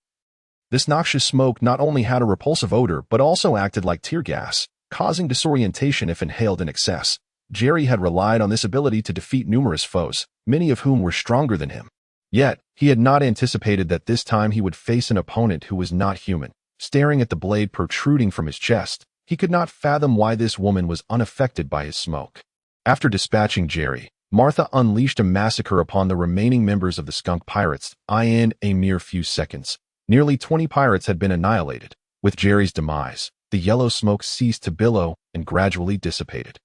A: This noxious smoke not only had a repulsive odor but also acted like tear gas, causing disorientation if inhaled in excess. Jerry had relied on this ability to defeat numerous foes, many of whom were stronger than him. Yet, he had not anticipated that this time he would face an opponent who was not human. Staring at the blade protruding from his chest, he could not fathom why this woman was unaffected by his smoke. After dispatching Jerry, Martha unleashed a massacre upon the remaining members of the skunk pirates. In a mere few seconds, nearly 20 pirates had been annihilated. With Jerry's demise, the yellow smoke ceased to billow and gradually dissipated.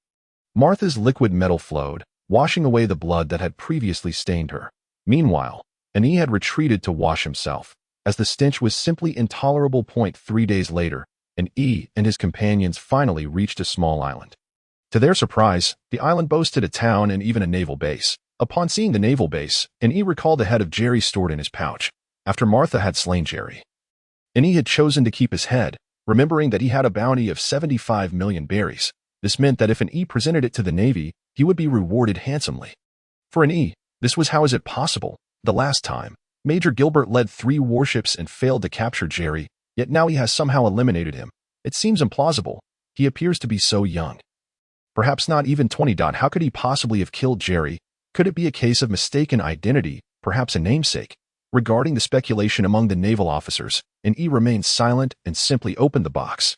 A: Martha's liquid metal flowed, washing away the blood that had previously stained her. Meanwhile, N.E. had retreated to wash himself, as the stench was simply intolerable. 3 days later, N.E. and his companions finally reached a small island. To their surprise, the island boasted a town and even a naval base. Upon seeing the naval base, N.E. recalled the head of Jerry stored in his pouch. After Martha had slain Jerry, N.E. had chosen to keep his head, remembering that he had a bounty of 75 million berries. This meant that if N.E. presented it to the Navy, he would be rewarded handsomely. For an E, this was how is it possible? The last time, Major Gilbert led 3 warships and failed to capture Jerry, yet now he has somehow eliminated him. It seems implausible. He appears to be so young. Perhaps not even 20. How could he possibly have killed Jerry? Could it be a case of mistaken identity, perhaps a namesake? Regarding the speculation among the naval officers, an E remained silent and simply opened the box.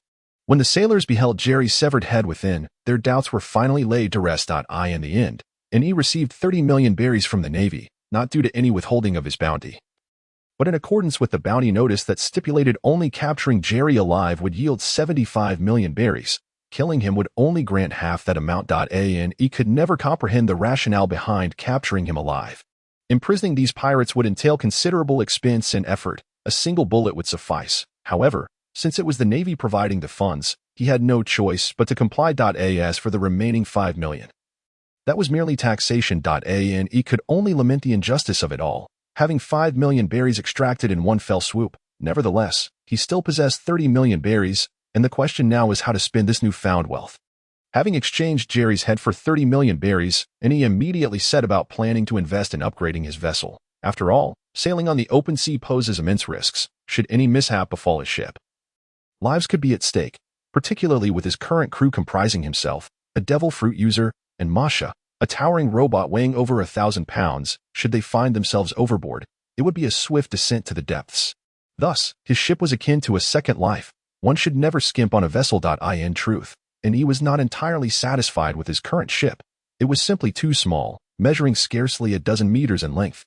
A: When the sailors beheld Jerry's severed head within, their doubts were finally laid to rest. In the end, an E received 30 million berries from the Navy, not due to any withholding of his bounty, but in accordance with the bounty notice that stipulated only capturing Jerry alive would yield 75 million berries. Killing him would only grant half that amount. An E could never comprehend the rationale behind capturing him alive. Imprisoning these pirates would entail considerable expense and effort. A single bullet would suffice. However, since it was the Navy providing the funds, he had no choice but to comply. As for the remaining 5 million, that was merely taxation. An E could only lament the injustice of it all, having 5 million berries extracted in one fell swoop. Nevertheless, he still possessed 30 million berries, and the question now is how to spend this newfound wealth. Having exchanged Jerry's head for 30 million berries, and he immediately set about planning to invest in upgrading his vessel. After all, sailing on the open sea poses immense risks, should any mishap befall his ship. Lives could be at stake, particularly with his current crew comprising himself, a devil fruit user, and Masha, a towering robot weighing over 1,000 pounds. Should they find themselves overboard, it would be a swift descent to the depths. Thus, his ship was akin to a second life. One should never skimp on a vessel. In truth, and he was not entirely satisfied with his current ship. It was simply too small, measuring scarcely a dozen meters in length.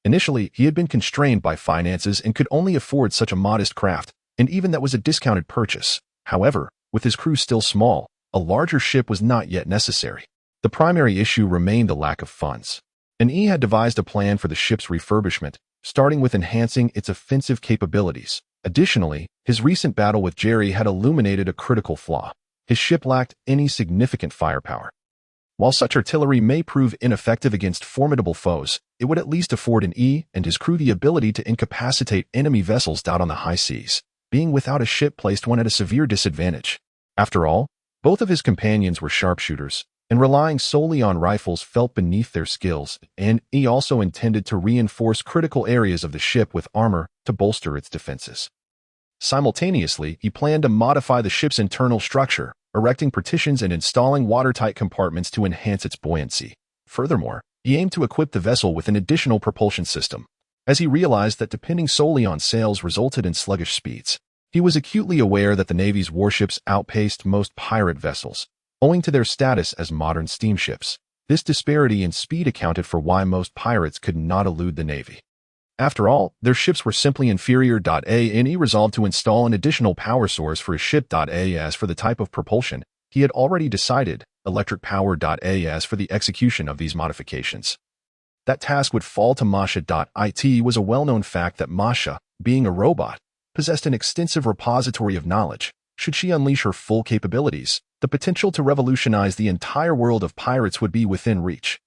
A: Initially, he had been constrained by finances and could only afford such a modest craft, and even that was a discounted purchase. However, with his crew still small, a larger ship was not yet necessary. The primary issue remained the lack of funds. An E had devised a plan for the ship's refurbishment, starting with enhancing its offensive capabilities. Additionally, his recent battle with Jerry had illuminated a critical flaw. His ship lacked any significant firepower. While such artillery may prove ineffective against formidable foes, it would at least afford an E and his crew the ability to incapacitate enemy vessels on the high seas. Being without a ship placed one at a severe disadvantage. After all, both of his companions were sharpshooters, and relying solely on rifles felt beneath their skills, and he also intended to reinforce critical areas of the ship with armor to bolster its defenses. Simultaneously, he planned to modify the ship's internal structure, erecting partitions and installing watertight compartments to enhance its buoyancy. Furthermore, he aimed to equip the vessel with an additional propulsion system. As he realized that depending solely on sails resulted in sluggish speeds, he was acutely aware that the Navy's warships outpaced most pirate vessels, owing to their status as modern steamships. This disparity in speed accounted for why most pirates could not elude the Navy. After all, their ships were simply inferior. And he resolved to install an additional power source for his ship. As for the type of propulsion, he had already decided, electric power. As for the execution of these modifications, that task would fall to Masha. It was a well-known fact that Masha, being a robot, possessed an extensive repository of knowledge. Should she unleash her full capabilities, the potential to revolutionize the entire world of pirates would be within reach.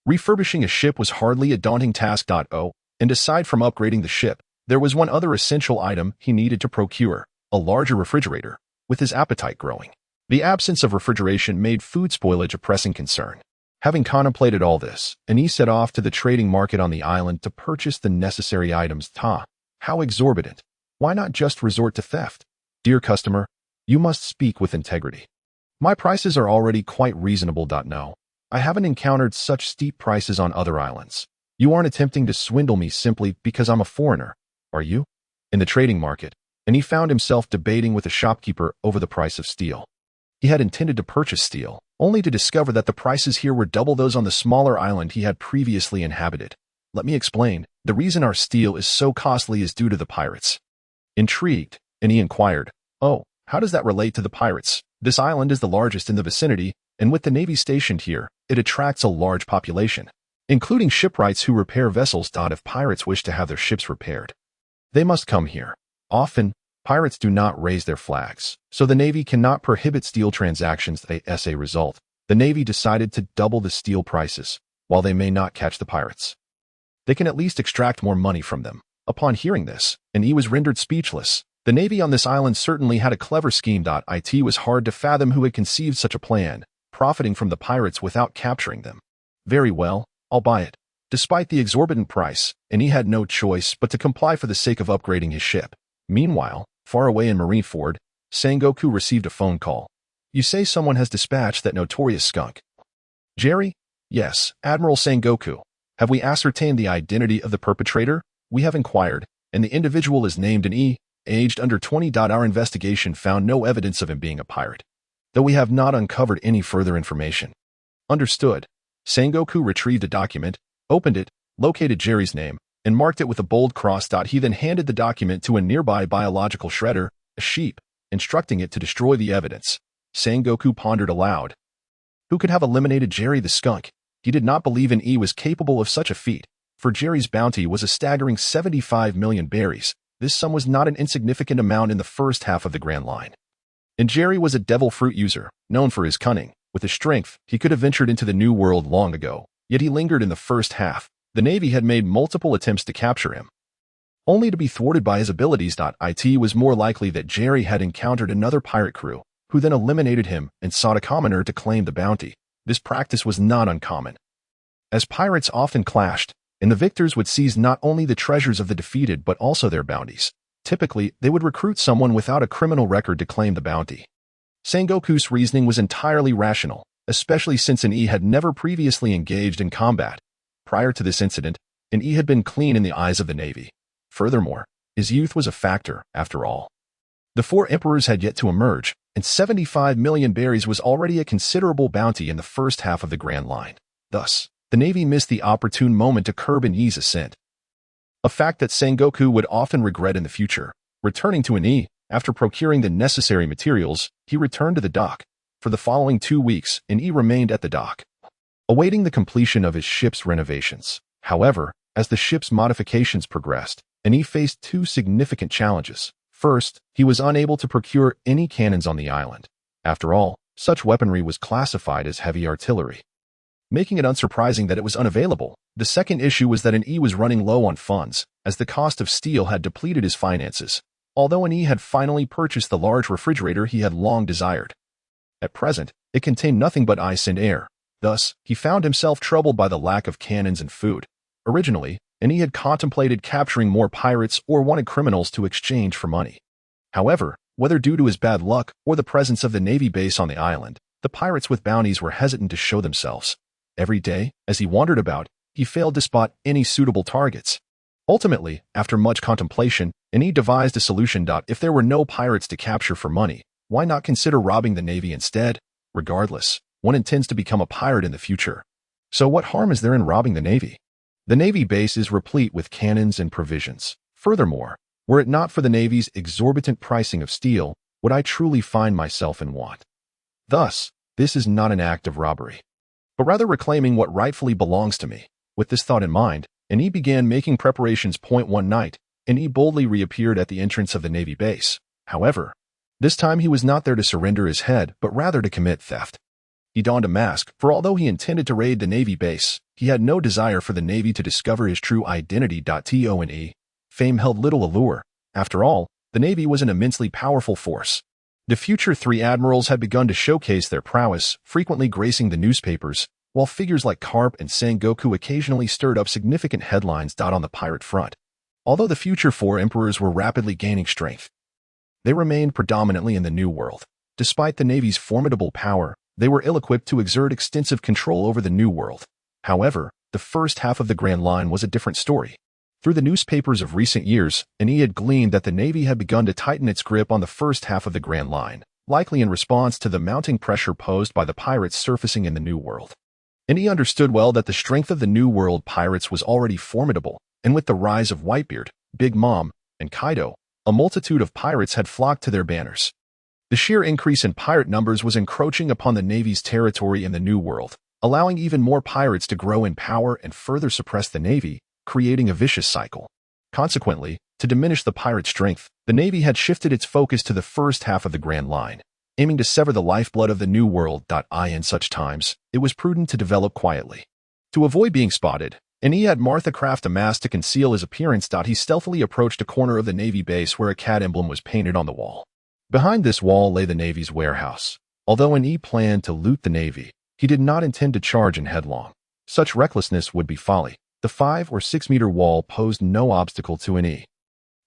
A: Refurbishing a ship was hardly a daunting task. And aside from upgrading the ship, there was one other essential item he needed to procure, a larger refrigerator. With his appetite growing, the absence of refrigeration made food spoilage a pressing concern. Having contemplated all this, he set off to the trading market on the island to purchase the necessary items. How exorbitant! Why not just resort to theft? Dear customer, you must speak with integrity. My prices are already quite reasonable. No, I haven't encountered such steep prices on other islands. You aren't attempting to swindle me simply because I'm a foreigner, are you? In the trading market, and he found himself debating with a shopkeeper over the price of steel. He had intended to purchase steel, only to discover that the prices here were double those on the smaller island he had previously inhabited. Let me explain. The reason our steel is so costly is due to the pirates. Intrigued, and he inquired, "Oh, how does that relate to the pirates? This island is the largest in the vicinity, and with the Navy stationed here, it attracts a large population, including shipwrights who repair vessels. If pirates wish to have their ships repaired, they must come here. Often, pirates do not raise their flags, so the Navy cannot prohibit steel transactions. As a result, the Navy decided to double the steel prices. While they may not catch the pirates, they can at least extract more money from them." Upon hearing this, and he was rendered speechless. The Navy on this island certainly had a clever scheme. It was hard to fathom who had conceived such a plan, profiting from the pirates without capturing them. Very well, I'll buy it. Despite the exorbitant price, and he had no choice but to comply for the sake of upgrading his ship. Meanwhile, far away in Marineford, Sengoku received a phone call. You say someone has dispatched that notorious skunk. Jerry? Yes, Admiral Sengoku. Have we ascertained the identity of the perpetrator? We have inquired, and the individual is named an E, aged under 20. Our investigation found no evidence of him being a pirate, though we have not uncovered any further information. Understood. Sengoku retrieved a document, opened it, located Jerry's name, and marked it with a bold cross. He then handed the document to a nearby biological shredder, a sheep, instructing it to destroy the evidence. Sengoku pondered aloud. Who could have eliminated Jerry the skunk? He did not believe an E was capable of such a feat, for Jerry's bounty was a staggering 75 million berries. This sum was not an insignificant amount in the first half of the Grand Line. And Jerry was a devil fruit user, known for his cunning. With his strength, he could have ventured into the New World long ago, yet he lingered in the first half. The Navy had made multiple attempts to capture him, only to be thwarted by his abilities. It was more likely that Jerry had encountered another pirate crew, who then eliminated him and sought a commoner to claim the bounty. This practice was not uncommon, as pirates often clashed, and the victors would seize not only the treasures of the defeated but also their bounties. Typically, they would recruit someone without a criminal record to claim the bounty. Sengoku's reasoning was entirely rational, especially since an E had never previously engaged in combat. Prior to this incident, an E had been clean in the eyes of the Navy. Furthermore, his youth was a factor, after all. The four emperors had yet to emerge, and 75 million berries was already a considerable bounty in the first half of the Grand Line. Thus, the Navy missed the opportune moment to curb an E's ascent, a fact that Sengoku would often regret in the future. Returning to an E, after procuring the necessary materials, he returned to the dock. For the following 2 weeks, an E remained at the dock, awaiting the completion of his ship's renovations. However, as the ship's modifications progressed, an E faced two significant challenges. First, he was unable to procure any cannons on the island. After all, such weaponry was classified as heavy artillery, making it unsurprising that it was unavailable. The second issue was that an E was running low on funds, as the cost of steel had depleted his finances, although an E had finally purchased the large refrigerator he had long desired. At present, it contained nothing but ice and air. Thus, he found himself troubled by the lack of cannons and food. Originally, an E had contemplated capturing more pirates or wanted criminals to exchange for money. However, whether due to his bad luck or the presence of the Navy base on the island, the pirates with bounties were hesitant to show themselves. Every day, as he wandered about, he failed to spot any suitable targets. Ultimately, after much contemplation, an E devised a solution. If there were no pirates to capture for money, why not consider robbing the Navy instead? Regardless, one intends to become a pirate in the future. So what harm is there in robbing the Navy? The Navy base is replete with cannons and provisions. Furthermore, were it not for the Navy's exorbitant pricing of steel, would I truly find myself in want? Thus, this is not an act of robbery, but rather reclaiming what rightfully belongs to me. With this thought in mind, an E began making preparations. One night, an E boldly reappeared at the entrance of the Navy base. However, this time he was not there to surrender his head, but rather to commit theft. He donned a mask, for although he intended to raid the Navy base, he had no desire for the Navy to discover his true identity. To fame held little allure. After all, the Navy was an immensely powerful force. The future three admirals had begun to showcase their prowess, frequently gracing the newspapers, while figures like Carp and Sengoku occasionally stirred up significant headlines. On the pirate front, although the future four emperors were rapidly gaining strength, they remained predominantly in the New World. Despite the Navy's formidable power, they were ill-equipped to exert extensive control over the New World. However, the first half of the Grand Line was a different story. Through the newspapers of recent years, an E had gleaned that the Navy had begun to tighten its grip on the first half of the Grand Line, likely in response to the mounting pressure posed by the pirates surfacing in the New World. And he understood well that the strength of the New World pirates was already formidable, and with the rise of Whitebeard, Big Mom, and Kaido, a multitude of pirates had flocked to their banners. The sheer increase in pirate numbers was encroaching upon the Navy's territory in the New World, allowing even more pirates to grow in power and further suppress the Navy, creating a vicious cycle. Consequently, to diminish the pirate strength, the Navy had shifted its focus to the first half of the Grand Line, aiming to sever the lifeblood of the New World. In such times, it was prudent to develop quietly. To avoid being spotted, and he had Martha craft a mask to conceal his appearance. He stealthily approached a corner of the Navy base where a cat emblem was painted on the wall. Behind this wall lay the Navy's warehouse. Although an E planned to loot the Navy, he did not intend to charge in headlong. Such recklessness would be folly. The 5 or 6 meter wall posed no obstacle to an E,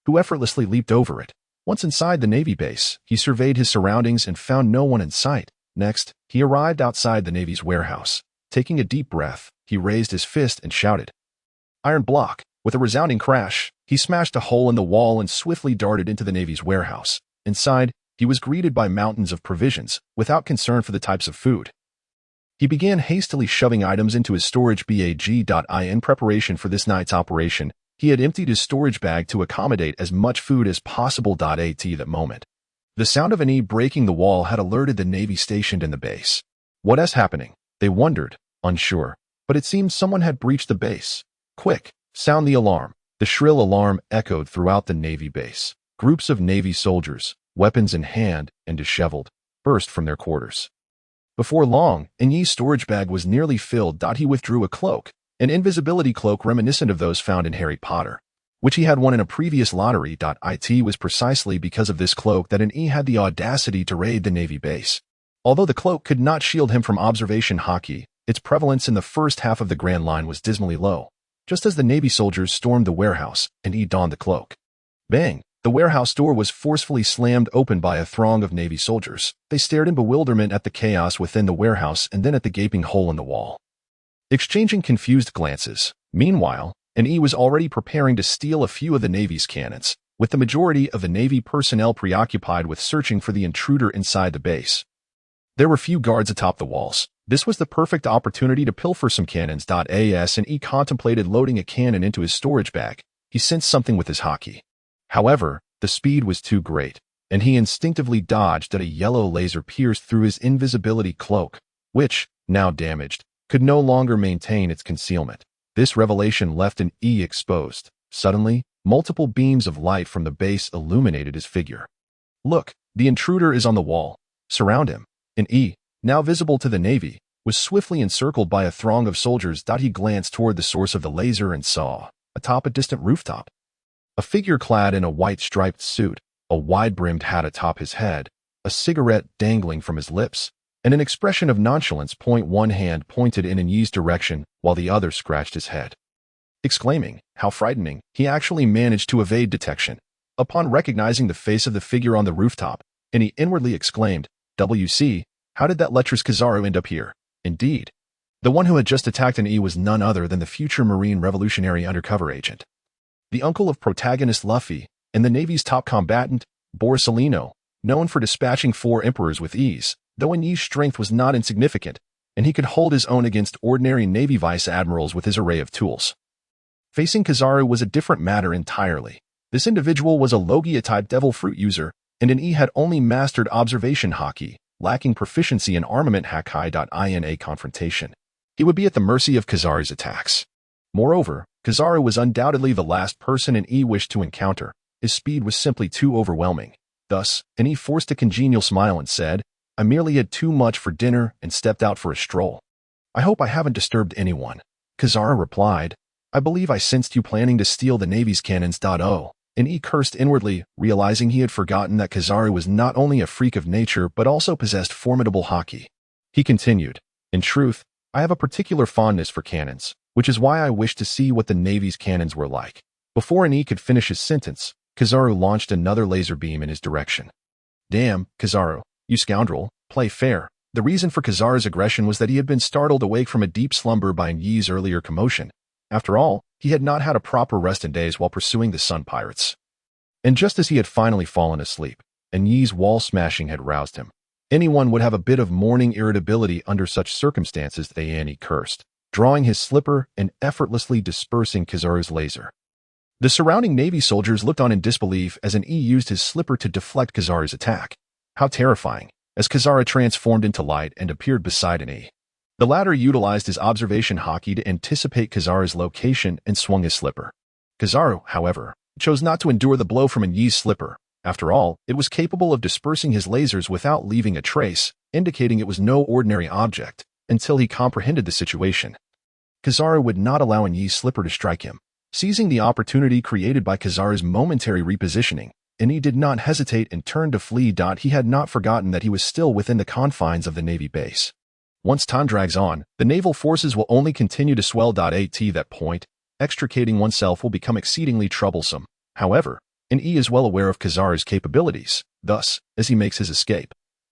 A: who effortlessly leaped over it. Once inside the Navy base, he surveyed his surroundings and found no one in sight. Next, he arrived outside the Navy's warehouse. Taking a deep breath, he raised his fist and shouted, "Iron block!" With a resounding crash, he smashed a hole in the wall and swiftly darted into the Navy's warehouse. Inside, he was greeted by mountains of provisions, without concern for the types of food. He began hastily shoving items into his storage bag. In preparation for this night's operation, he had emptied his storage bag to accommodate as much food as possible. At that moment, the sound of an E breaking the wall had alerted the Navy stationed in the base. What is happening? They wondered, unsure, but it seemed someone had breached the base. Quick, sound the alarm. The shrill alarm echoed throughout the Navy base. Groups of Navy soldiers, weapons in hand and disheveled, burst from their quarters. Before long, Yi's storage bag was nearly filled. He withdrew a cloak, an invisibility cloak reminiscent of those found in Harry Potter, which he had won in a previous lottery. It was precisely because of this cloak that an E had the audacity to raid the Navy base. Although the cloak could not shield him from observation hockey, its prevalence in the first half of the Grand Line was dismally low. Just as the Navy soldiers stormed the warehouse, and E donned the cloak. Bang! The warehouse door was forcefully slammed open by a throng of Navy soldiers. They stared in bewilderment at the chaos within the warehouse and then at the gaping hole in the wall, exchanging confused glances. Meanwhile, an E was already preparing to steal a few of the Navy's cannons, with the majority of the Navy personnel preoccupied with searching for the intruder inside the base. There were few guards atop the walls. This was the perfect opportunity to pilfer some cannons. As and E contemplated loading a cannon into his storage bag, he sensed something with his hockey. However, the speed was too great, and he instinctively dodged as a yellow laser pierced through his invisibility cloak, which, now damaged, could no longer maintain its concealment. This revelation left an E exposed. Suddenly, multiple beams of light from the base illuminated his figure. Look, the intruder is on the wall. Surround him. An E, now visible to the Navy, was swiftly encircled by a throng of soldiers. He glanced toward the source of the laser and saw, atop a distant rooftop, a figure clad in a white striped suit, a wide-brimmed hat atop his head, a cigarette dangling from his lips, and an expression of nonchalance. One hand pointed in Yi's direction, while the other scratched his head. Exclaiming, "How frightening!" he actually managed to evade detection. Upon recognizing the face of the figure on the rooftop, and he inwardly exclaimed, "WC, how did that lecherous Kizaru end up here?" Indeed, the one who had just attacked an E was none other than the future Marine Revolutionary undercover agent, the uncle of protagonist Luffy, and the Navy's top combatant, Borsalino, known for dispatching 4 emperors with ease. Though Yi's strength was not insignificant, and he could hold his own against ordinary Navy vice admirals with his array of tools. Facing Kizaru was a different matter entirely. This individual was a Logia-type devil fruit user, and E had only mastered observation hockey, lacking proficiency in armament hackai. In a confrontation, he would be at the mercy of Kizaru's attacks. Moreover, Kizaru was undoubtedly the last person E wished to encounter. His speed was simply too overwhelming. Thus, E forced a congenial smile and said, "I merely had too much for dinner and stepped out for a stroll. I hope I haven't disturbed anyone." Kizaru replied, "I believe I sensed you planning to steal the Navy's cannons. E cursed inwardly, realizing he had forgotten that Kizaru was not only a freak of nature but also possessed formidable hockey. He continued, "In truth, I have a particular fondness for cannons, which is why I wished to see what the Navy's cannons were like." Before E could finish his sentence, Kizaru launched another laser beam in his direction. "Damn, Kizaru, you scoundrel, play fair." The reason for Kizaru's aggression was that he had been startled awake from a deep slumber by Yi's earlier commotion. After all, he had not had a proper rest in days while pursuing the Sun Pirates. And just as he had finally fallen asleep, Yi's wall smashing had roused him. Anyone would have a bit of morning irritability under such circumstances. He cursed, drawing his slipper and effortlessly dispersing Kizaru's laser. The surrounding Navy soldiers looked on in disbelief as E used his slipper to deflect Kizaru's attack. How terrifying, as Kizaru transformed into light and appeared beside E. The latter utilized his observation hockey to anticipate Kizaru's location and swung his slipper. Kizaru, however, chose not to endure the blow from Yi's slipper. After all, it was capable of dispersing his lasers without leaving a trace, indicating it was no ordinary object, until he comprehended the situation. Kizaru would not allow Yi's slipper to strike him. Seizing the opportunity created by Kizaru's momentary repositioning, E did not hesitate and turned to flee. He had not forgotten that he was still within the confines of the Navy base. Once time drags on, the naval forces will only continue to swell. At that point, extricating oneself will become exceedingly troublesome. However, an E is well aware of Kizaru's capabilities. Thus, as he makes his escape,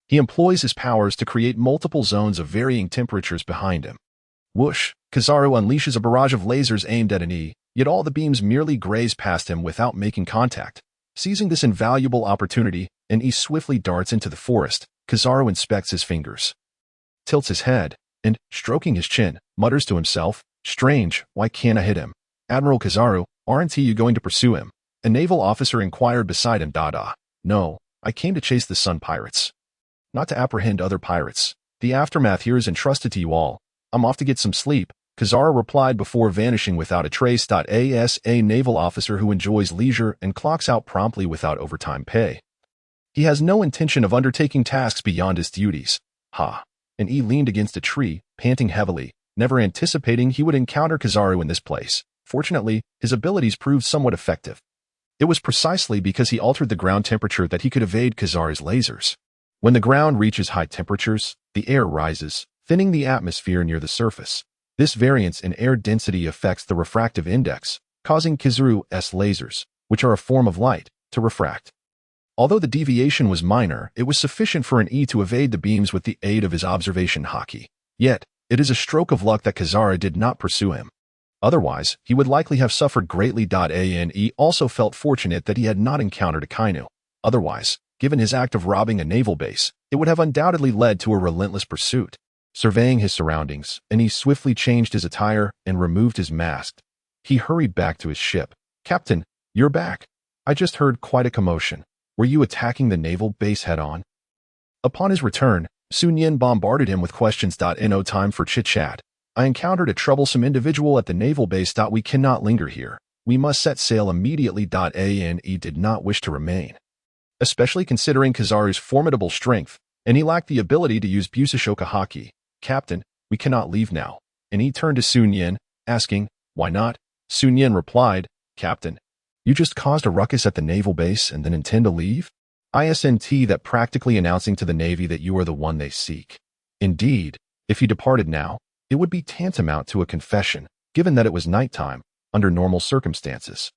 A: he employs his powers to create multiple zones of varying temperatures behind him. Whoosh! Kizaru unleashes a barrage of lasers aimed at an E, yet all the beams merely graze past him without making contact. Seizing this invaluable opportunity, an E swiftly darts into the forest. Kizaru inspects his fingers, tilts his head, and, stroking his chin, mutters to himself, "Strange, why can't I hit him? Admiral Kizaru, aren't you going to pursue him?" A naval officer inquired beside him. No, I came to chase the Sun Pirates, not to apprehend other pirates. The aftermath here is entrusted to you all. I'm off to get some sleep, Kizaru replied before vanishing without a trace. As a naval officer who enjoys leisure and clocks out promptly without overtime pay, he has no intention of undertaking tasks beyond his duties. And he leaned against a tree, panting heavily, never anticipating he would encounter Kizaru in this place. Fortunately, his abilities proved somewhat effective. It was precisely because he altered the ground temperature that he could evade Kizaru's lasers. When the ground reaches high temperatures, the air rises, thinning the atmosphere near the surface. This variance in air density affects the refractive index, causing Kizaru's lasers, which are a form of light, to refract. Although the deviation was minor, it was sufficient for an E to evade the beams with the aid of his observation haki. Yet, it is a stroke of luck that Kizaru did not pursue him. Otherwise, he would likely have suffered greatly. Ane also felt fortunate that he had not encountered a Kainu. Otherwise, given his act of robbing a naval base, it would have undoubtedly led to a relentless pursuit. Surveying his surroundings, Ane swiftly changed his attire and removed his mask. He hurried back to his ship. "Captain, you're back. I just heard quite a commotion. Were you attacking the naval base head-on?" Upon his return, Sun Yin bombarded him with questions. No time for chit-chat. I encountered a troublesome individual at the naval base. We cannot linger here. We must set sail immediately. Ane did not wish to remain, especially considering Kizaru's formidable strength, and he lacked the ability to use Busashoka haki. "Captain, we cannot leave now." And he turned to Sun Yin, asking, "Why not?" Sun Yin replied, "Captain, you just caused a ruckus at the naval base and then intend to leave? Isn't that practically announcing to the Navy that you are the one they seek? Indeed, if you departed now, it would be tantamount to a confession, given that it was nighttime, under normal circumstances.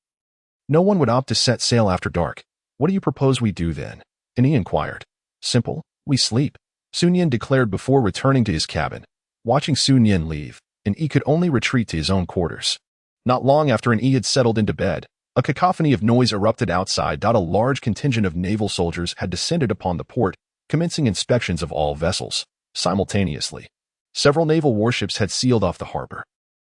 A: No one would opt to set sail after dark. What do you propose we do then?" And he inquired. "Simple, we sleep," Sun Yin declared before returning to his cabin. Watching Sun Yin leave, An E could only retreat to his own quarters. Not long after An E had settled into bed, a cacophony of noise erupted outside. A large contingent of naval soldiers had descended upon the port, commencing inspections of all vessels. Simultaneously, several naval warships had sealed off the harbor.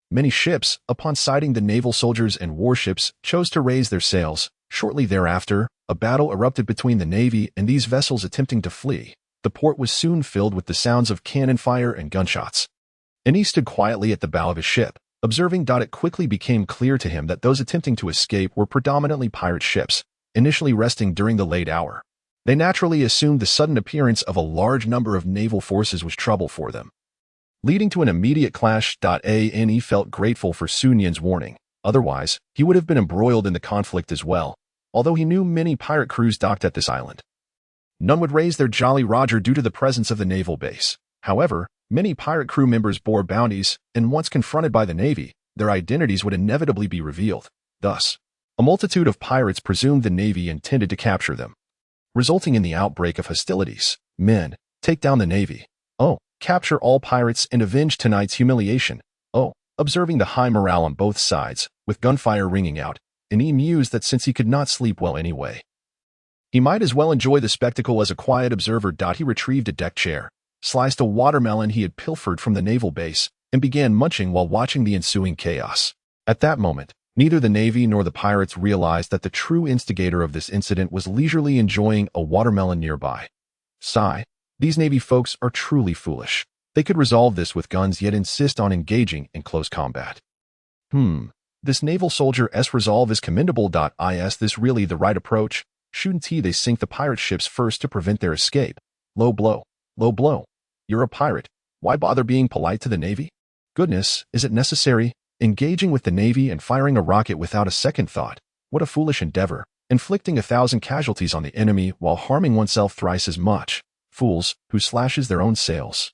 A: Many ships, upon sighting the naval soldiers and warships, chose to raise their sails. Shortly thereafter, a battle erupted between the Navy and these vessels attempting to flee. The port was soon filled with the sounds of cannon fire and gunshots. An E stood quietly at the bow of his ship, observing. It quickly became clear to him that those attempting to escape were predominantly pirate ships, initially resting during the late hour. They naturally assumed the sudden appearance of a large number of naval forces was trouble for them, leading to an immediate clash. Ane felt grateful for Sun Yin's warning. Otherwise, he would have been embroiled in the conflict as well, although he knew many pirate crews docked at this island. None would raise their Jolly Roger due to the presence of the naval base. However, many pirate crew members bore bounties, and once confronted by the Navy, their identities would inevitably be revealed. Thus, a multitude of pirates presumed the Navy intended to capture them, resulting in the outbreak of hostilities. Men, take down the Navy. Oh, capture all pirates and avenge tonight's humiliation. Oh, observing the high morale on both sides, with gunfire ringing out, and he mused that since he could not sleep well anyway, he might as well enjoy the spectacle as a quiet observer. He retrieved a deck chair, sliced a watermelon he had pilfered from the naval base, and began munching while watching the ensuing chaos. At that moment, neither the Navy nor the pirates realized that the true instigator of this incident was leisurely enjoying a watermelon nearby. Sigh, these Navy folks are truly foolish. They could resolve this with guns yet insist on engaging in close combat. This naval soldier's resolve is commendable. Is this really the right approach? Shouldn't they sink the pirate ships first to prevent their escape? Low blow. Low blow. You're a pirate. Why bother being polite to the Navy? Goodness, is it necessary? Engaging with the Navy and firing a rocket without a second thought. What a foolish endeavor. Inflicting 1,000 casualties on the enemy while harming oneself thrice as much. Fools who slashes their own sails.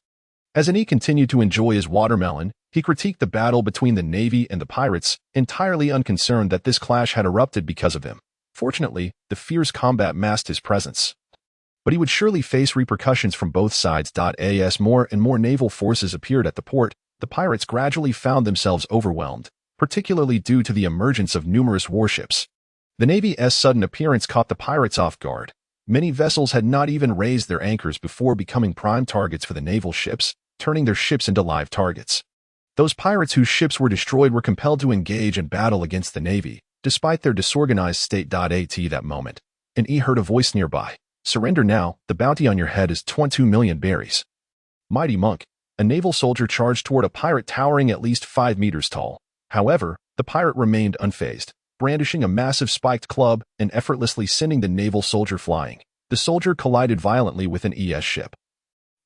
A: As Ani continued to enjoy his watermelon, he critiqued the battle between the Navy and the pirates, entirely unconcerned that this clash had erupted because of him. Fortunately, the fierce combat masked his presence. But he would surely face repercussions from both sides. As more and more naval forces appeared at the port, the pirates gradually found themselves overwhelmed, particularly due to the emergence of numerous warships. The Navy's sudden appearance caught the pirates off guard. Many vessels had not even raised their anchors before becoming prime targets for the naval ships, turning their ships into live targets. Those pirates whose ships were destroyed were compelled to engage in battle against the Navy, despite their disorganized state. At that moment, Ani heard a voice nearby. "Surrender now, the bounty on your head is 22 million berries." Mighty Monk, a naval soldier, charged toward a pirate towering at least 5 meters tall. However, the pirate remained unfazed, brandishing a massive spiked club and effortlessly sending the naval soldier flying. The soldier collided violently with an ES ship,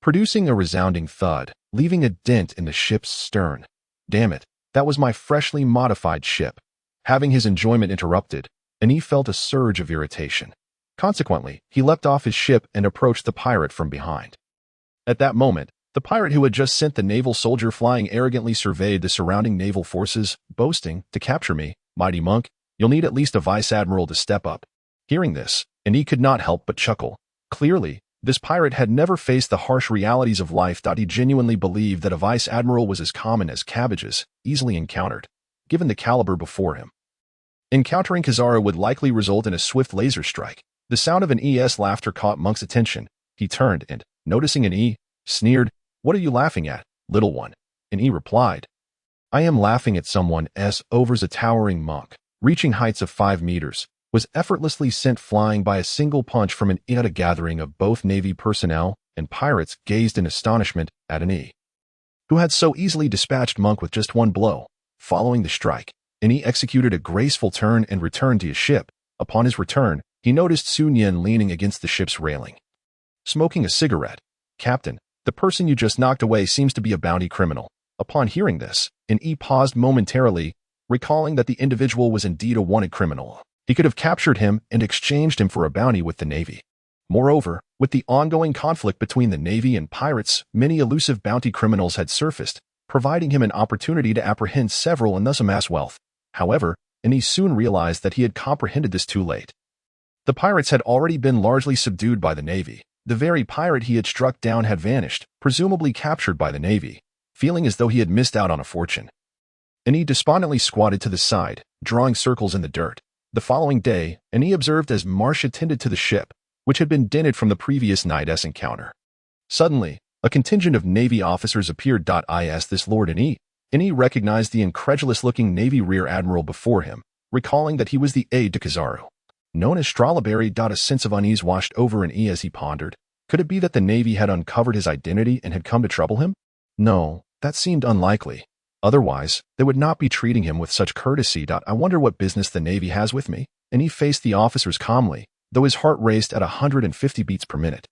A: producing a resounding thud, leaving a dent in the ship's stern. "Damn it, that was my freshly modified ship." Having his enjoyment interrupted, Ani felt a surge of irritation. Consequently, he leapt off his ship and approached the pirate from behind. At that moment, the pirate who had just sent the naval soldier flying arrogantly surveyed the surrounding naval forces, boasting, "To capture me, Mighty Monk, you'll need at least a vice admiral to step up." Hearing this, Ani could not help but chuckle. Clearly, this pirate had never faced the harsh realities of life. He genuinely believed that a vice admiral was as common as cabbages, easily encountered, given the caliber before him. Encountering Kizaru would likely result in a swift laser strike. The sound of an ES laughter caught Monk's attention. He turned and, noticing an E, sneered, "What are you laughing at, little one?" An E replied, "I am laughing at someone's overs." A towering monk, reaching heights of 5 meters, was effortlessly sent flying by a single punch from an E. At a gathering of both Navy personnel and pirates gazed in astonishment at an E, who had so easily dispatched Monk with just one blow. Following the strike, an E executed a graceful turn and returned to his ship. Upon his return, he noticed Sun Yin leaning against the ship's railing, smoking a cigarette. "Captain, the person you just knocked away seems to be a bounty criminal." Upon hearing this, an E paused momentarily, recalling that the individual was indeed a wanted criminal. He could have captured him and exchanged him for a bounty with the Navy. Moreover, with the ongoing conflict between the Navy and pirates, many elusive bounty criminals had surfaced, providing him an opportunity to apprehend several and thus amass wealth. However, and he soon realized that he had comprehended this too late. The pirates had already been largely subdued by the Navy. The very pirate he had struck down had vanished, presumably captured by the Navy, feeling as though he had missed out on a fortune. And he despondently squatted to the side, drawing circles in the dirt. The following day, and he observed as Marsh attended to the ship, which had been dented from the previous night's encounter. Suddenly, a contingent of Navy officers appeared. Is this Lord Ani? Ani recognized the incredulous-looking Navy Rear Admiral before him, recalling that he was the aide to Kizaru, known as Strawberry. A sense of unease washed over Ani as he pondered. Could it be that the Navy had uncovered his identity and had come to trouble him? No, that seemed unlikely. Otherwise, they would not be treating him with such courtesy. I wonder what business the Navy has with me? And he faced the officers calmly, though his heart raced at 150 beats per minute.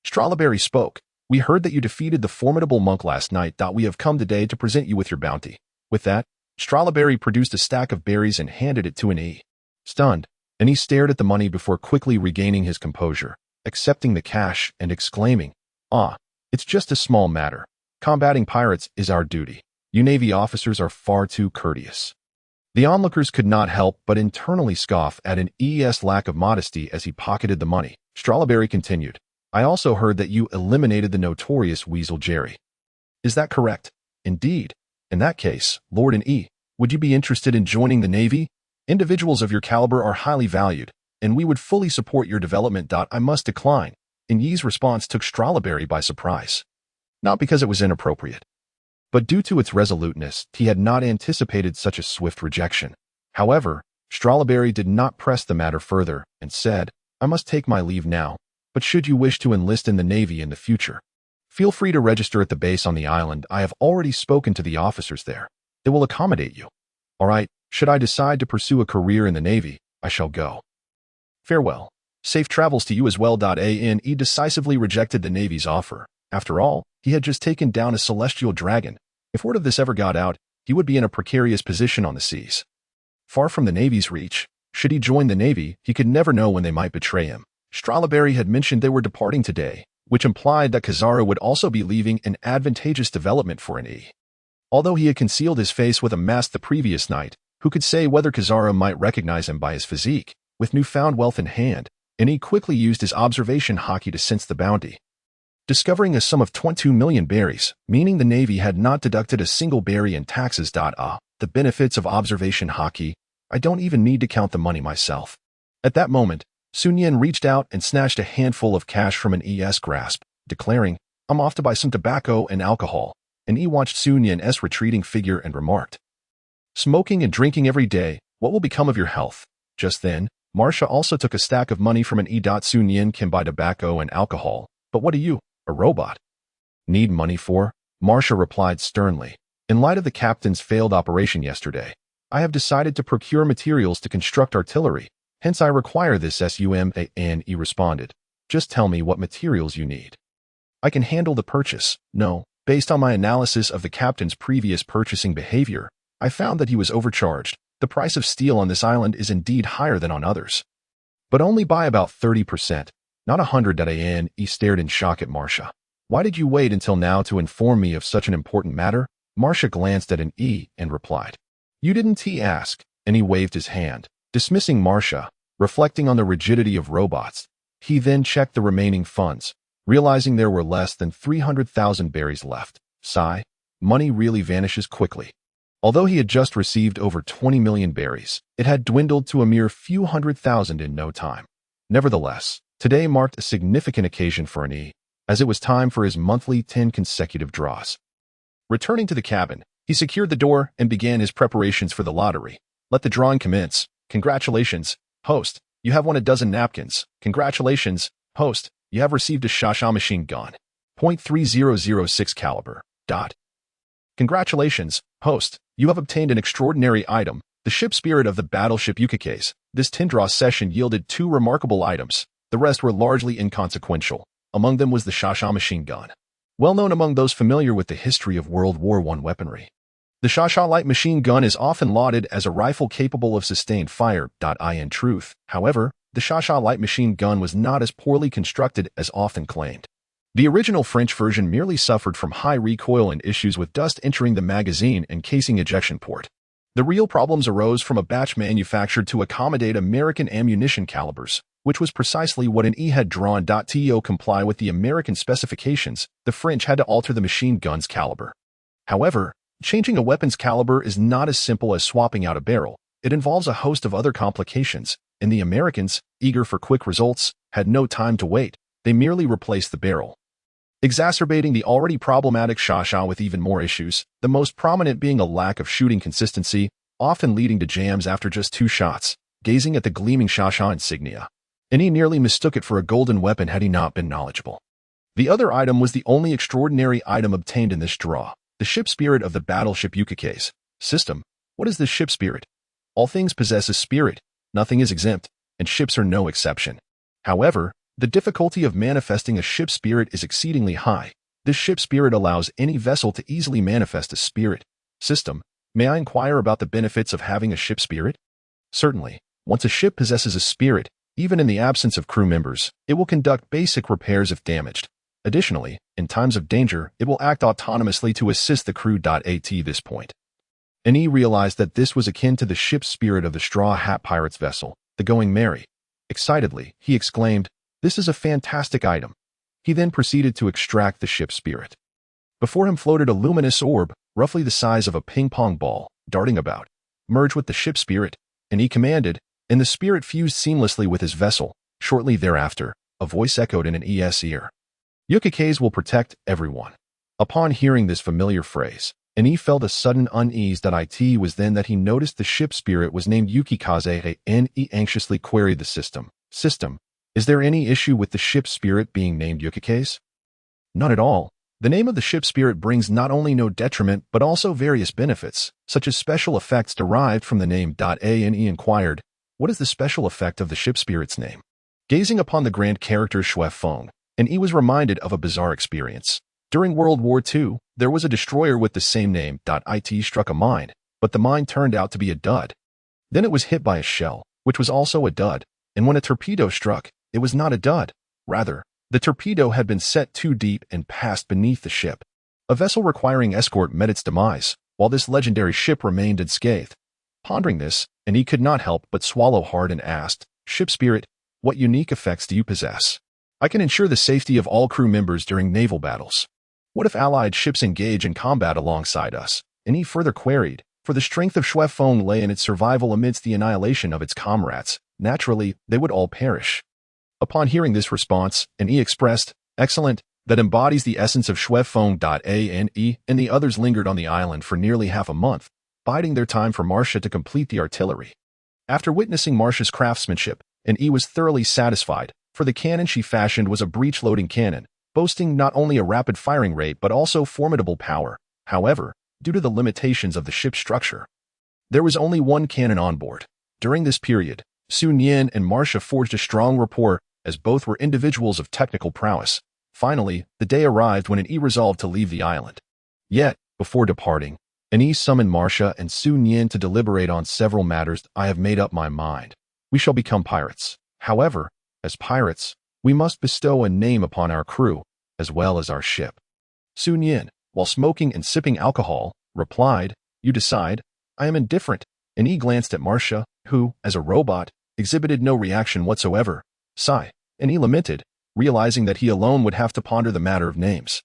A: Strawberry spoke. "We heard that you defeated the formidable Monk last night. We have come today to present you with your bounty." With that, Strawberry produced a stack of berries and handed it to Ani. Stunned, Ani stared at the money before quickly regaining his composure, accepting the cash and exclaiming, "Ah, it's just a small matter. Combating pirates is our duty. You Navy officers are far too courteous." The onlookers could not help but internally scoff at an ES lack of modesty as he pocketed the money. Strawberry continued, "I also heard that you eliminated the notorious Weasel Jerry. Is that correct?" "Indeed. In that case, Lord and E, would you be interested in joining the Navy? Individuals of your caliber are highly valued, and we would fully support your development." I must decline. And Yi's response took Strawberry by surprise. Not because it was inappropriate, but due to its resoluteness. He had not anticipated such a swift rejection. However, Strawberry did not press the matter further and said, "I must take my leave now, but should you wish to enlist in the Navy in the future, feel free to register at the base on the island. I have already spoken to the officers there. They will accommodate you. All right, should I decide to pursue a career in the Navy, I shall go. Farewell. Safe travels to you as well." Ane decisively rejected the Navy's offer. After all, he had just taken down a celestial dragon. If word of this ever got out, he would be in a precarious position on the seas. Far from the Navy's reach, should he join the Navy, he could never know when they might betray him. Strawberry had mentioned they were departing today, which implied that Kizaru would also be leaving an advantageous development for an E. Although he had concealed his face with a mask the previous night, who could say whether Kizaru might recognize him by his physique? With newfound wealth in hand, and he quickly used his observation hockey to sense the bounty. Discovering a sum of 22 million berries, meaning the Navy had not deducted a single berry in taxes. The benefits of observation hockey, I don't even need to count the money myself. At that moment, Sun Yin reached out and snatched a handful of cash from an ES grasp, declaring, I'm off to buy some tobacco and alcohol, and he watched Sun Yin's retreating figure and remarked, smoking and drinking every day, what will become of your health? Just then, Marcia also took a stack of money from an E. Sun Yin can buy tobacco and alcohol, but what do you, a robot, need money for? Marcia replied sternly. In light of the captain's failed operation yesterday, I have decided to procure materials to construct artillery, hence I require this SUMAN. He responded. Just tell me what materials you need. I can handle the purchase. No, based on my analysis of the captain's previous purchasing behavior, I found that he was overcharged. The price of steel on this island is indeed higher than on others, but only by about 30%, not 100. He stared in shock at Marcia. Why did you wait until now to inform me of such an important matter? Marcia glanced at an E and replied, you didn't ask, and he waved his hand, dismissing Marcia, reflecting on the rigidity of robots. He then checked the remaining funds, realizing there were less than 300,000 berries left. Sigh, money really vanishes quickly. Although he had just received over 20 million berries, it had dwindled to a mere few 100,000 in no time. Nevertheless, today marked a significant occasion for an E, as it was time for his monthly 10 consecutive draws. Returning to the cabin, he secured the door and began his preparations for the lottery. Let the drawing commence. Congratulations, host. You have won a dozen napkins. Congratulations, host. You have received a Shasha machine gun. .3006 caliber. Congratulations, host. You have obtained an extraordinary item, the ship spirit of the battleship Yukikase. This 10-draw session yielded 2 remarkable items. The rest were largely inconsequential. Among them was the Shasha machine gun, well known among those familiar with the history of World War I weaponry. The Shasha light machine gun is often lauded as a rifle capable of sustained fire. In truth, however, the Shasha light machine gun was not as poorly constructed as often claimed. The original French version merely suffered from high recoil and issues with dust entering the magazine and casing ejection port. The real problems arose from a batch manufactured to accommodate American ammunition calibers, which was precisely what an E had drawn. To comply with the American specifications, the French had to alter the machine gun's caliber. However, changing a weapon's caliber is not as simple as swapping out a barrel. It involves a host of other complications, and the Americans, eager for quick results, had no time to wait. They merely replaced the barrel, exacerbating the already problematic Shasha with even more issues, the most prominent being a lack of shooting consistency, often leading to jams after just 2 shots. Gazing at the gleaming Shasha insignia, and he nearly mistook it for a golden weapon had he not been knowledgeable. The other item was the only extraordinary item obtained in this draw, the ship spirit of the battleship Yukikase. System, what is the ship spirit? All things possess a spirit, nothing is exempt, and ships are no exception. However, the difficulty of manifesting a ship spirit is exceedingly high. This ship spirit allows any vessel to easily manifest a spirit. System, may I inquire about the benefits of having a ship spirit? Certainly. Once a ship possesses a spirit, even in the absence of crew members, it will conduct basic repairs if damaged. Additionally, in times of danger, it will act autonomously to assist the crew. At this point, and he realized that this was akin to the ship spirit of the Straw Hat Pirates vessel, the Going Merry. Excitedly, he exclaimed, this is a fantastic item. He then proceeded to extract the ship spirit. Before him floated a luminous orb, roughly the size of a ping-pong ball, darting about. Merge with the ship spirit, and he commanded, and the spirit fused seamlessly with his vessel. Shortly thereafter, a voice echoed in an ES ear. Yukikase will protect everyone. Upon hearing this familiar phrase, and he felt a sudden unease. It was then that he noticed the ship spirit was named Yukikaze, and he anxiously queried the system. System, is there any issue with the ship spirit being named Yukikase? None at all. The name of the ship spirit brings not only no detriment but also various benefits, such as special effects derived from the name. And he inquired, what is the special effect of the ship spirit's name? Gazing upon the grand character Xue Feng, and he was reminded of a bizarre experience. During World War II, there was a destroyer with the same name. It struck a mine, but the mine turned out to be a dud. Then it was hit by a shell, which was also a dud, and when a torpedo struck, it was not a dud. Rather, The torpedo had been set too deep and passed beneath the ship. A vessel requiring escort met its demise, while this legendary ship remained unscathed. Pondering this, and he could not help but swallow hard and asked, "Ship spirit, what unique effects do you possess? I can ensure the safety of all crew members during naval battles. What if allied ships engage in combat alongside us?" And he further queried, for the strength of Schwefong lay in its survival amidst the annihilation of its comrades. Naturally, they would all perish. Upon hearing this response, and he expressed, "Excellent, that embodies the essence of Schwefong.A, and the others lingered on the island for nearly half a month, biding their time for Marcia to complete the artillery. After witnessing Marcia's craftsmanship, and he was thoroughly satisfied, for the cannon she fashioned was a breech-loading cannon, boasting not only a rapid firing rate but also formidable power. However, due to the limitations of the ship's structure, there was only one cannon on board. During this period, Sun Yin and Marcia forged a strong rapport, as both were individuals of technical prowess. Finally, the day arrived when an E resolved to leave the island. Yet, before departing, an E summoned Marcia and Sun Yin to deliberate on several matters. "I have made up my mind. We shall become pirates. However, as pirates, we must bestow a name upon our crew, as well as our ship." Sun Yin, while smoking and sipping alcohol, replied, "You decide. I am indifferent." And he glanced at Marcia, who, as a robot, exhibited no reaction whatsoever. Sigh, and he lamented, realizing that he alone would have to ponder the matter of names.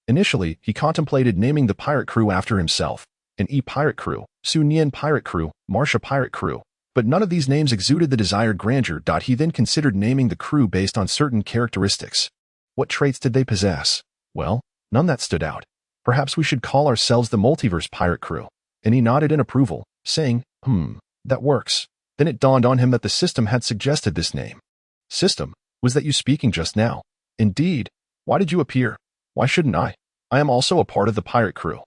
A: Initially, he contemplated naming the pirate crew after himself, an E pirate crew, Sun Yin pirate crew, Marcia pirate crew, but none of these names exuded the desired grandeur. He then considered naming the crew based on certain characteristics. What traits did they possess? Well, none that stood out. Perhaps we should call ourselves the Multiverse Pirate Crew. And he nodded in approval, saying, that works. Then it dawned on him that the system had suggested this name. System, was that you speaking just now? Indeed. Why did you appear? Why shouldn't I? I am also a part of the pirate crew.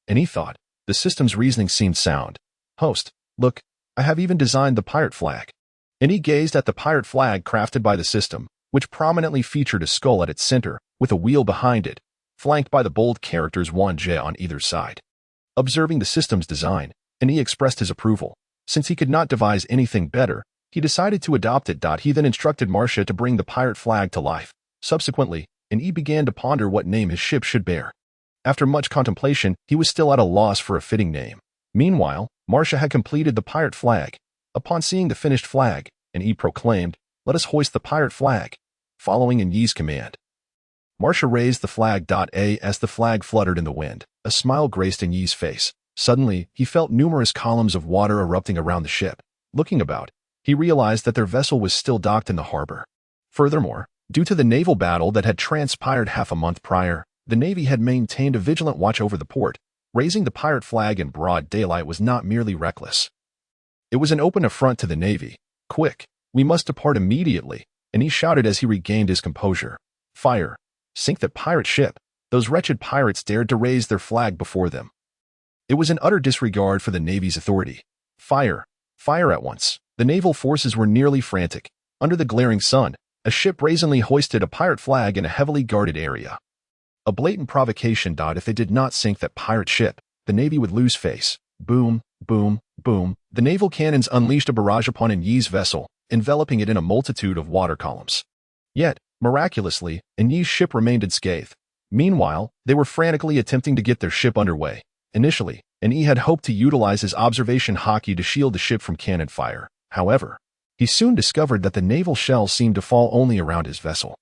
A: And he thought, the system's reasoning seemed sound. Host, look, I have even designed the pirate flag. And he gazed at the pirate flag crafted by the system, which prominently featured a skull at its center, with a wheel behind it, flanked by the bold characters 1J on either side. Observing the system's design, and he expressed his approval. Since he could not devise anything better, he decided to adopt it. He then instructed Marcia to bring the pirate flag to life. Subsequently, and he began to ponder what name his ship should bear. After much contemplation, he was still at a loss for a fitting name. Meanwhile, Marcia had completed the pirate flag. Upon seeing the finished flag, and he proclaimed, "Let us hoist the pirate flag," following in Yi's command. Marcia raised the flag. As the flag fluttered in the wind, a smile graced in Yi's face. Suddenly, he felt numerous columns of water erupting around the ship. Looking about, he realized that their vessel was still docked in the harbor. Furthermore, due to the naval battle that had transpired half a month prior, the Navy had maintained a vigilant watch over the port. Raising the pirate flag in broad daylight was not merely reckless. It was an open affront to the Navy. "Quick, we must depart immediately," and he shouted as he regained his composure. "Fire! Sink that pirate ship!" Those wretched pirates dared to raise their flag before them. It was an utter disregard for the Navy's authority. Fire! Fire at once! The naval forces were nearly frantic. Under the glaring sun, a ship brazenly hoisted a pirate flag in a heavily guarded area. A blatant provocation. If they did not sink that pirate ship, the Navy would lose face. Boom, boom, boom. The naval cannons unleashed a barrage upon Yi's vessel, enveloping it in a multitude of water columns. Yet, miraculously, Yi's ship remained unscathed. Meanwhile, they were frantically attempting to get their ship underway. Initially, Yi had hoped to utilize his observation hockey to shield the ship from cannon fire. However, he soon discovered that the naval shells seemed to fall only around his vessel.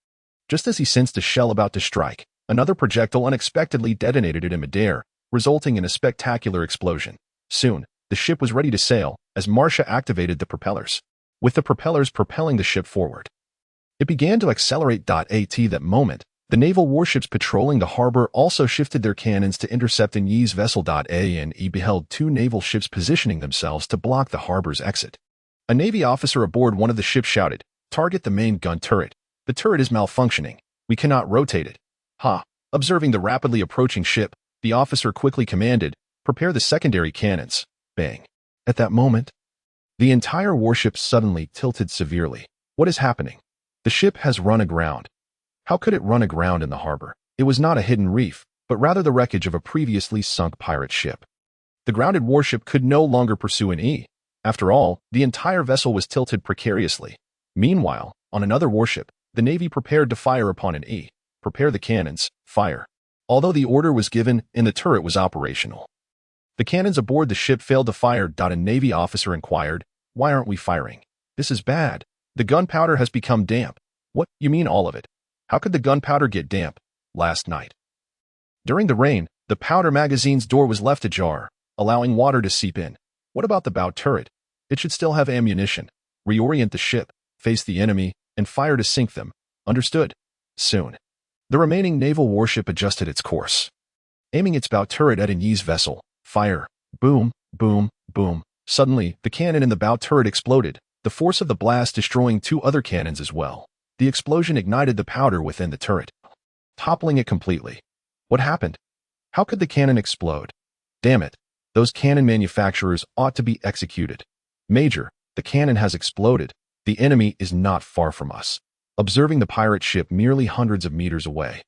A: Just as he sensed a shell about to strike, another projectile unexpectedly detonated it in midair, resulting in a spectacular explosion. Soon, the ship was ready to sail, as Marcia activated the propellers, with the propellers propelling the ship forward. It began to accelerate. At that moment, the naval warships patrolling the harbor also shifted their cannons to intercept Yi's vessel. And he beheld two naval ships positioning themselves to block the harbor's exit. A Navy officer aboard one of the ships shouted, "Target the main gun turret. The turret is malfunctioning. We cannot rotate it." Observing the rapidly approaching ship, the officer quickly commanded, "Prepare the secondary cannons." Bang. At that moment, the entire warship suddenly tilted severely. What is happening? The ship has run aground. How could it run aground in the harbor? It was not a hidden reef, but rather the wreckage of a previously sunk pirate ship. The grounded warship could no longer pursue an After all, the entire vessel was tilted precariously. Meanwhile, on another warship, The Navy prepared to fire upon an E. Prepare the cannons, fire. Although the order was given and the turret was operational, the cannons aboard the ship failed to fire. A Navy officer inquired, "Why aren't we firing? This is bad. The gunpowder has become damp." "What, you mean all of it? How could the gunpowder get damp?" "Last night, during the rain, the powder magazine's door was left ajar, allowing water to seep in." "What about the bow turret? It should still have ammunition." "Reorient the ship, face the enemy, and fire to sink them." "Understood." Soon, the remaining naval warship adjusted its course, aiming its bow turret at an Yi's vessel. Fire. Boom, boom, boom. Suddenly, the cannon in the bow turret exploded, the force of the blast destroying 2 other cannons as well. The explosion ignited the powder within the turret, toppling it completely. What happened? How could the cannon explode? Damn it. Those cannon manufacturers ought to be executed. "Major, the cannon has exploded. The enemy is not far from us," observing the pirate ship merely hundreds of meters away.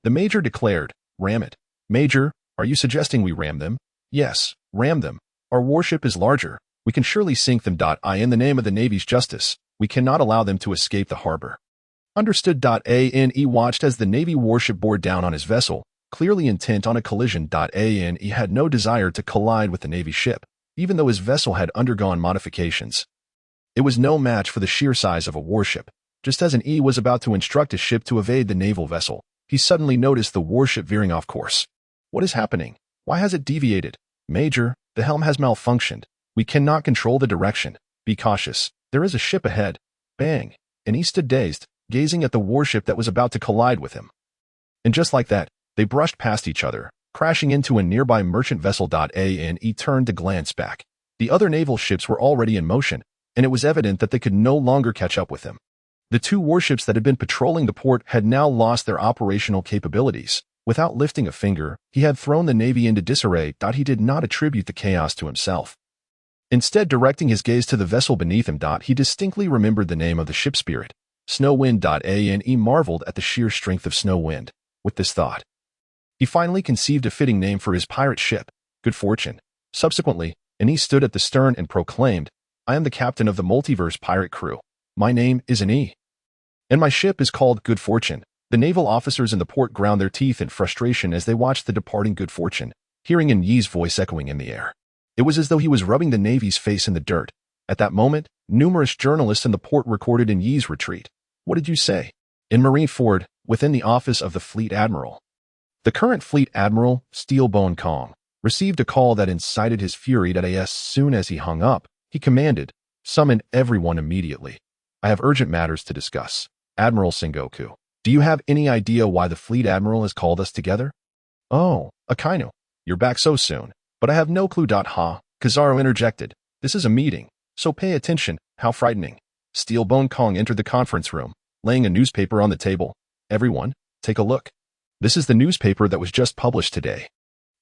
A: The major declared, "Ram it." "Major, are you suggesting we ram them?" "Yes, ram them. Our warship is larger. We can surely sink them. In the name of the Navy's justice, we cannot allow them to escape the harbor." Understood. Ane watched as the Navy warship bore down on his vessel, clearly intent on a collision. Ane had no desire to collide with the Navy ship, even though his vessel had undergone modifications. It was no match for the sheer size of a warship. Just as an E was about to instruct his ship to evade the naval vessel, he suddenly noticed the warship veering off course. "What is happening? Why has it deviated?" "Major, the helm has malfunctioned. We cannot control the direction. Be cautious. There is a ship ahead." Bang! And he stood dazed, gazing at the warship that was about to collide with him. And just like that, they brushed past each other, crashing into a nearby merchant vessel. Ane turned to glance back. The other naval ships were already in motion, and it was evident that they could no longer catch up with him. The 2 warships that had been patrolling the port had now lost their operational capabilities. Without lifting a finger, he had thrown the Navy into disarray. He did not attribute the chaos to himself. Instead, directing his gaze to the vessel beneath him, he distinctly remembered the name of the ship spirit, Snow Wind. Ane marveled at the sheer strength of Snow Wind. With this thought, he finally conceived a fitting name for his pirate ship, Good Fortune. Subsequently, Ane stood at the stern and proclaimed, "I am the captain of the multiverse pirate crew. My name is Ane, and my ship is called Good Fortune." The naval officers in the port ground their teeth in frustration as they watched the departing Good Fortune, hearing Yi's voice echoing in the air. It was as though he was rubbing the Navy's face in the dirt. At that moment, numerous journalists in the port recorded Yi's retreat. "What did you say?" "In Marineford, within the office of the Fleet Admiral." The current Fleet Admiral, Steelbone Kong, received a call that incited his fury. As soon as he hung up, he commanded, "Summon everyone immediately. I have urgent matters to discuss." "Admiral Sengoku, do you have any idea why the Fleet Admiral has called us together?" "Oh, Akainu, you're back so soon. But I have no clue. Ha, Kizaru interjected. "This is a meeting, so pay attention." "How frightening." Steelbone Kong entered the conference room, laying a newspaper on the table. "Everyone, take a look. This is the newspaper that was just published today."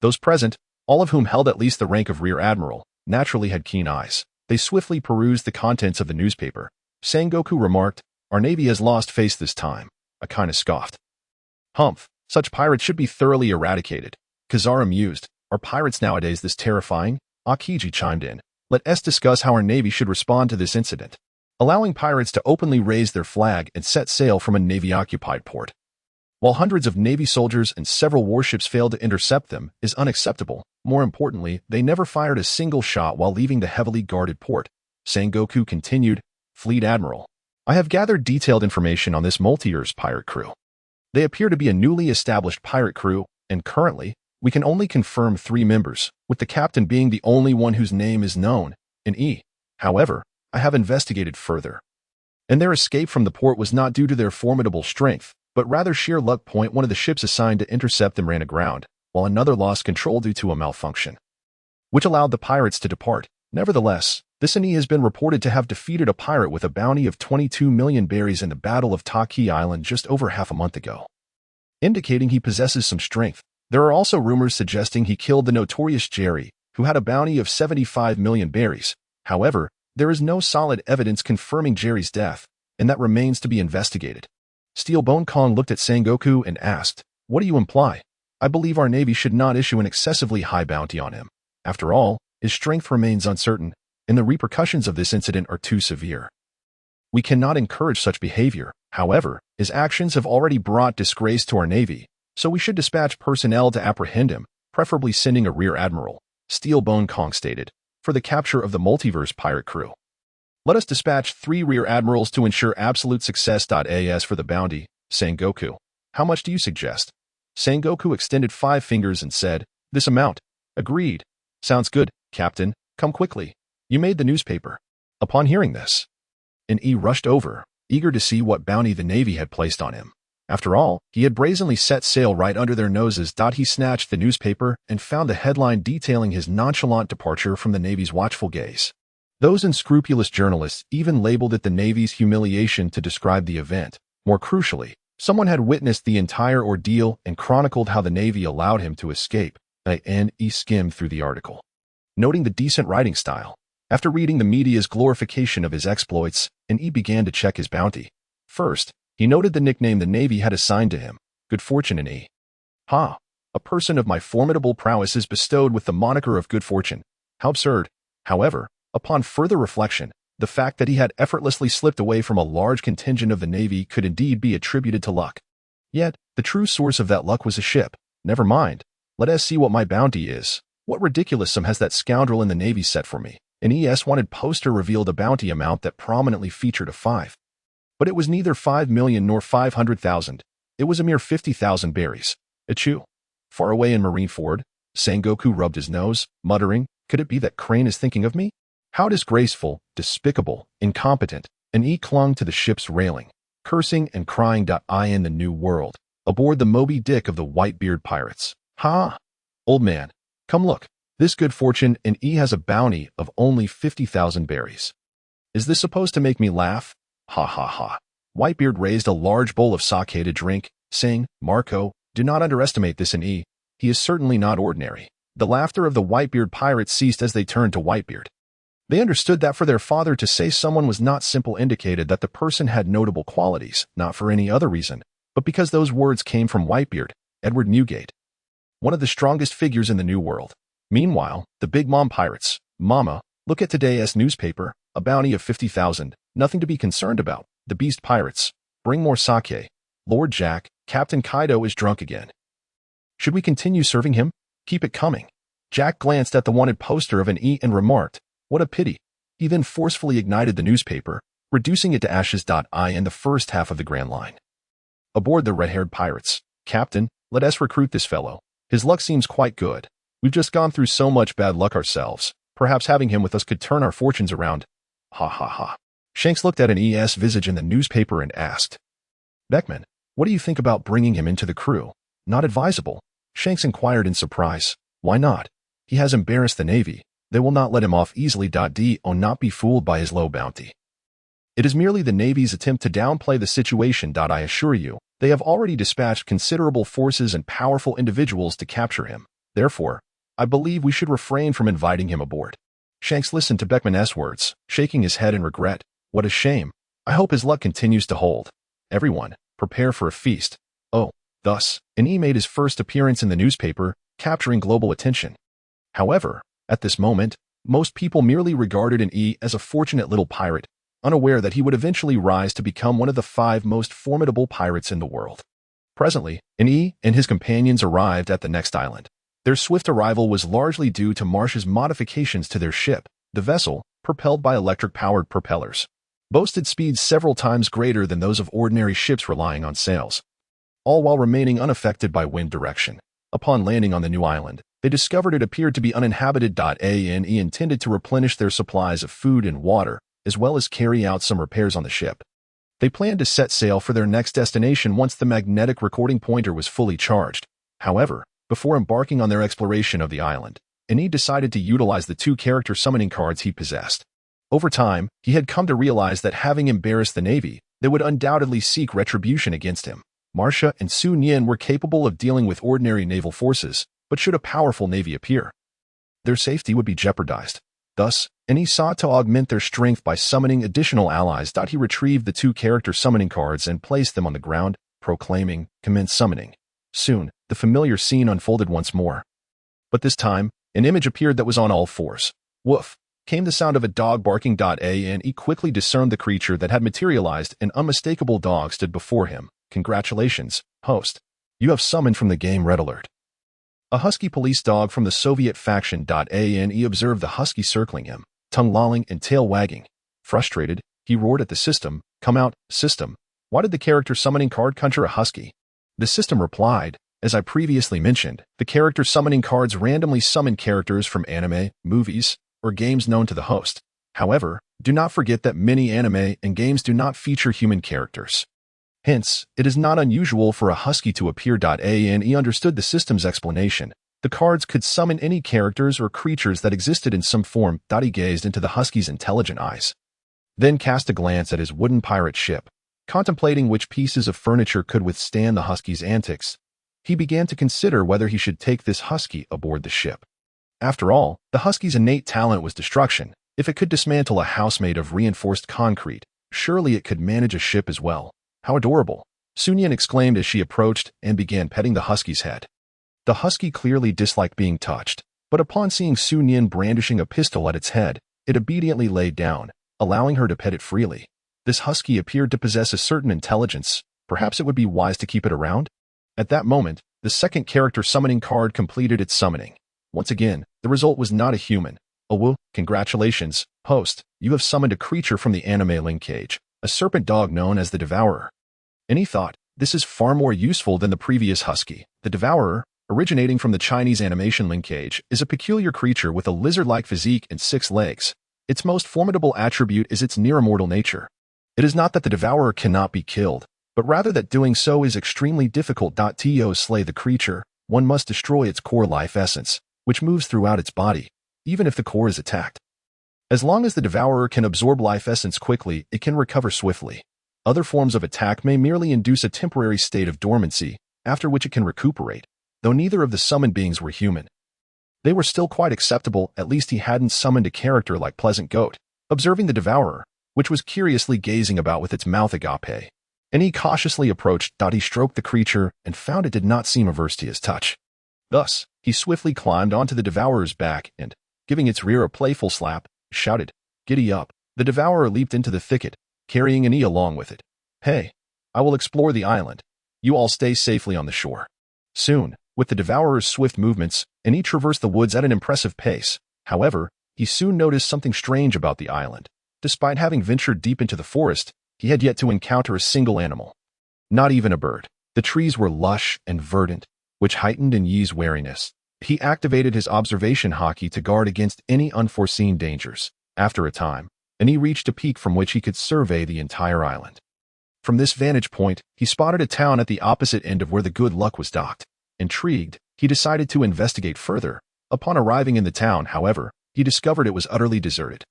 A: Those present, all of whom held at least the rank of Rear Admiral, naturally had keen eyes. They swiftly perused the contents of the newspaper. Sengoku remarked, "Our Navy has lost face this time." Akainu scoffed. "Humph, such pirates should be thoroughly eradicated." Kizaru mused, "Are pirates nowadays this terrifying?" Akiji chimed in, "Let us discuss how our Navy should respond to this incident." Allowing pirates to openly raise their flag and set sail from a Navy-occupied port, while hundreds of Navy soldiers and several warships failed to intercept them, is unacceptable. More importantly, they never fired a single shot while leaving the heavily guarded port. Sengoku continued, "Fleet Admiral, I have gathered detailed information on this multi-years pirate crew. They appear to be a newly established pirate crew, and currently, we can only confirm 3 members, with the captain being the only one whose name is known, an E. However, I have investigated further, and their escape from the port was not due to their formidable strength, but rather sheer luck. One of the ships assigned to intercept them ran aground, while another lost control due to a malfunction, which allowed the pirates to depart. Nevertheless, this Ani has been reported to have defeated a pirate with a bounty of 22 million berries in the Battle of Taki Island just over half a month ago, indicating he possesses some strength. There are also rumors suggesting he killed the notorious Jerry, who had a bounty of 75 million berries. However, there is no solid evidence confirming Jerry's death, and that remains to be investigated. Steelbone Kong looked at Sengoku and asked, "What do you imply?" "I believe our Navy should not issue an excessively high bounty on him. After all, his strength remains uncertain, and the repercussions of this incident are too severe. We cannot encourage such behavior. However, his actions have already brought disgrace to our Navy, so we should dispatch personnel to apprehend him, preferably sending a rear admiral, Steelbone Kong stated, for the capture of the multiverse pirate crew. Let us dispatch 3 rear admirals to ensure absolute success. As for the bounty, Sengoku, how much do you suggest? Sengoku extended 5 fingers and said, this amount. Agreed. Sounds good, Captain. Come quickly. You made the newspaper. Upon hearing this, E rushed over, eager to see what bounty the Navy had placed on him. After all, he had brazenly set sail right under their noses. He snatched the newspaper and found the headline detailing his nonchalant departure from the Navy's watchful gaze. Those unscrupulous journalists even labeled it the Navy's humiliation to describe the event. More crucially, someone had witnessed the entire ordeal and chronicled how the Navy allowed him to escape. E skimmed through the article, noting the decent writing style. After reading the media's glorification of his exploits, E began to check his bounty. First, he noted the nickname the Navy had assigned to him, Good Fortune. E. Ha! A person of my formidable prowess is bestowed with the moniker of Good Fortune. How absurd. However, upon further reflection, the fact that he had effortlessly slipped away from a large contingent of the Navy could indeed be attributed to luck. Yet, the true source of that luck was a ship. Never mind. Let us see what my bounty is. What ridiculous sum has that scoundrel in the Navy set for me? An ES-wanted poster revealed a bounty amount that prominently featured a 5. But it was neither 5 million nor 500,000. It was a mere 50,000 berries. Achoo. Far away in Marineford, Sengoku rubbed his nose, muttering, could it be that Crane is thinking of me? How disgraceful, despicable, incompetent. And E clung to the ship's railing, cursing and crying. In the New World, aboard the Moby Dick of the Whitebeard pirates. Ha! Old man, come look. This Good Fortune and E has a bounty of only 50,000 berries. Is this supposed to make me laugh? Ha ha ha. Whitebeard raised a large bowl of sake to drink, saying, Marco, do not underestimate this E. He is certainly not ordinary. The laughter of the Whitebeard pirates ceased as they turned to Whitebeard. They understood that for their father to say someone was not simple indicated that the person had notable qualities, not for any other reason, but because those words came from Whitebeard, Edward Newgate, one of the strongest figures in the New World. Meanwhile, the Big Mom pirates, Mama, look at today's newspaper, a bounty of 50,000, nothing to be concerned about. The Beast pirates, bring more sake. Lord Jack, Captain Kaido is drunk again. Should we continue serving him? Keep it coming. Jack glanced at the wanted poster of an E and remarked, what a pity. He then forcefully ignited the newspaper, reducing it to ashes. In the first half of the Grand Line. Aboard the red-haired pirates, Captain, let us recruit this fellow. His luck seems quite good. We've just gone through so much bad luck ourselves. Perhaps having him with us could turn our fortunes around. Ha ha ha. Shanks looked at an ES visage in the newspaper and asked, Beckman, what do you think about bringing him into the crew? Not advisable. Shanks inquired in surprise. Why not? He has embarrassed the Navy. They will not let him off easily. Do not be fooled by his low bounty. It is merely the Navy's attempt to downplay the situation. I assure you, they have already dispatched considerable forces and powerful individuals to capture him. Therefore, I believe we should refrain from inviting him aboard. Shanks listened to Beckman's words, shaking his head in regret. What a shame. I hope his luck continues to hold. Everyone, prepare for a feast. Oh, thus, an E made his first appearance in the newspaper, capturing global attention. However, at this moment, most people merely regarded an E as a fortunate little pirate, unaware that he would eventually rise to become one of the 5 most formidable pirates in the world. Presently, an E and his companions arrived at the next island. Their swift arrival was largely due to Marsh's modifications to their ship. The vessel, propelled by electric-powered propellers, boasted speeds several times greater than those of ordinary ships relying on sails, all while remaining unaffected by wind direction. Upon landing on the new island, they discovered it appeared to be uninhabited. E intended to replenish their supplies of food and water, as well as carry out some repairs on the ship. They planned to set sail for their next destination once the magnetic recording pointer was fully charged. However, before embarking on their exploration of the island, E decided to utilize the 2 character summoning cards he possessed. Over time, he had come to realize that having embarrassed the Navy, they would undoubtedly seek retribution against him. Marcia and Su Nian were capable of dealing with ordinary naval forces, but should a powerful navy appear, their safety would be jeopardized. Thus, E sought to augment their strength by summoning additional allies. He retrieved the 2 character summoning cards and placed them on the ground, proclaiming, commence summoning. Soon, the familiar scene unfolded once more. But this time, an image appeared that was on all fours. Woof! came the sound of a dog barking. A&E quickly discerned the creature that had materialized. An unmistakable dog stood before him. Congratulations, host. You have summoned from the game Red Alert. A husky police dog from the Soviet faction. A&E observed the husky circling him, tongue lolling and tail wagging. Frustrated, he roared at the system, "Come out, system. Why did the character summoning card conjure a husky?" The system replied, "As I previously mentioned, the character summoning cards randomly summon characters from anime, movies, or games known to the host. However, do not forget that many anime and games do not feature human characters. Hence, it is not unusual for a husky to appear. A&E understood the system's explanation. The cards could summon any characters or creatures that existed in some form. He gazed into the husky's intelligent eyes, then cast a glance at his wooden pirate ship. Contemplating which pieces of furniture could withstand the husky's antics, he began to consider whether he should take this husky aboard the ship. After all, the husky's innate talent was destruction. If it could dismantle a house made of reinforced concrete, surely it could manage a ship as well. How adorable! Sunyan exclaimed as she approached and began petting the husky's head. The husky clearly disliked being touched, but upon seeing Sunyan brandishing a pistol at its head, it obediently laid down, allowing her to pet it freely. This husky appeared to possess a certain intelligence. Perhaps it would be wise to keep it around? At that moment, the second character summoning card completed its summoning. Once again, the result was not a human. Oh, congratulations, host. You have summoned a creature from the anime linkage, a serpent dog known as the Devourer. And he thought, this is far more useful than the previous husky. The Devourer, originating from the Chinese animation linkage, is a peculiar creature with a lizard-like physique and 6 legs. Its most formidable attribute is its near-immortal nature. It is not that the Devourer cannot be killed, but rather that doing so is extremely difficult. To slay the creature, one must destroy its core life essence, which moves throughout its body, even if the core is attacked. As long as the Devourer can absorb life essence quickly, it can recover swiftly. Other forms of attack may merely induce a temporary state of dormancy, after which it can recuperate, though neither of the summoned beings were human. They were still quite acceptable. At least he hadn't summoned a character like Pleasant Goat. Observing the Devourer, which was curiously gazing about with its mouth agape, and he cautiously approached. He stroked the creature and found it did not seem averse to his touch. Thus, he swiftly climbed onto the Devourer's back and, giving its rear a playful slap, shouted, "Giddy up." The Devourer leaped into the thicket, carrying an E along with it. "Hey, I will explore the island. You all stay safely on the shore." Soon, with the Devourer's swift movements, and he traversed the woods at an impressive pace. However, he soon noticed something strange about the island. Despite having ventured deep into the forest, he had yet to encounter a single animal. Not even a bird. The trees were lush and verdant, which heightened Yi's wariness. He activated his observation hockey to guard against any unforeseen dangers. After a time, and he reached a peak from which he could survey the entire island. From this vantage point, he spotted a town at the opposite end of where the Good Luck was docked. Intrigued, he decided to investigate further. Upon arriving in the town, however, he discovered it was utterly deserted.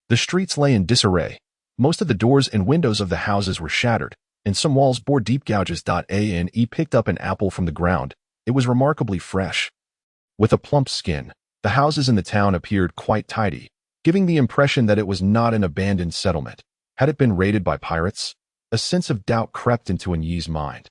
A: The streets lay in disarray. Most of the doors and windows of the houses were shattered, and some walls bore deep gouges. A&E picked up an apple from the ground. It was remarkably fresh. With a plump skin, the houses in the town appeared quite tidy, giving the impression that it was not an abandoned settlement. Had it been raided by pirates? A sense of doubt crept into Yi's mind,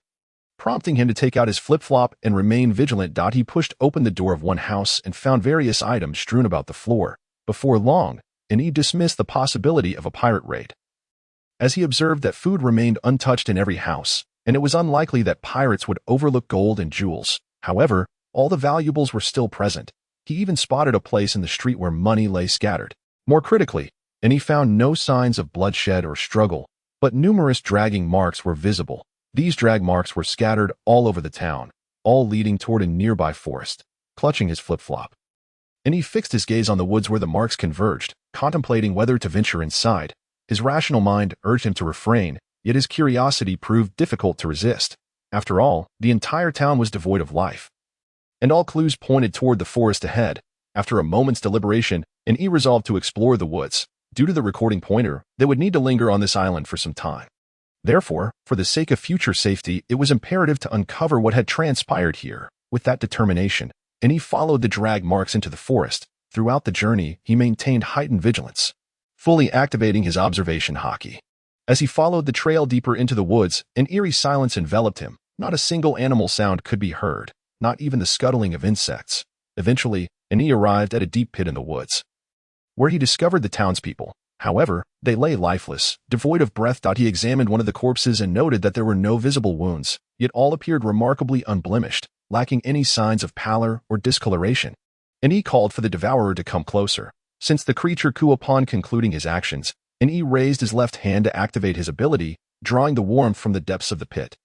A: prompting him to take out his flip-flop and remain vigilant. He pushed open the door of one house and found various items strewn about the floor. Before long, Yi dismissed the possibility of a pirate raid, as he observed that food remained untouched in every house, and it was unlikely that pirates would overlook gold and jewels. However, all the valuables were still present. He even spotted a place in the street where money lay scattered. More critically, Yi found no signs of bloodshed or struggle, but numerous dragging marks were visible. These drag marks were scattered all over the town, all leading toward a nearby forest. Clutching his flip-flop, Yi fixed his gaze on the woods where the marks converged, contemplating whether to venture inside. His rational mind urged him to refrain, yet his curiosity proved difficult to resist. After all, the entire town was devoid of life, and all clues pointed toward the forest ahead. After a moment's deliberation, Yi resolved to explore the woods. Due to the recording pointer, they would need to linger on this island for some time. Therefore, for the sake of future safety, it was imperative to uncover what had transpired here. With that determination, Yi followed the drag marks into the forest. Throughout the journey, he maintained heightened vigilance, fully activating his observation hockey. As he followed the trail deeper into the woods, an eerie silence enveloped him. Not a single animal sound could be heard, not even the scuttling of insects. Eventually, Yi arrived at a deep pit in the woods. where he discovered the townspeople. However, they lay lifeless, devoid of breath. He examined one of the corpses and noted that there were no visible wounds, yet all appeared remarkably unblemished, lacking any signs of pallor or discoloration. And he called for the devourer to come closer. Since the creature could upon concluding his actions, and he raised his left hand to activate his ability, drawing the warmth from the depths of the pit.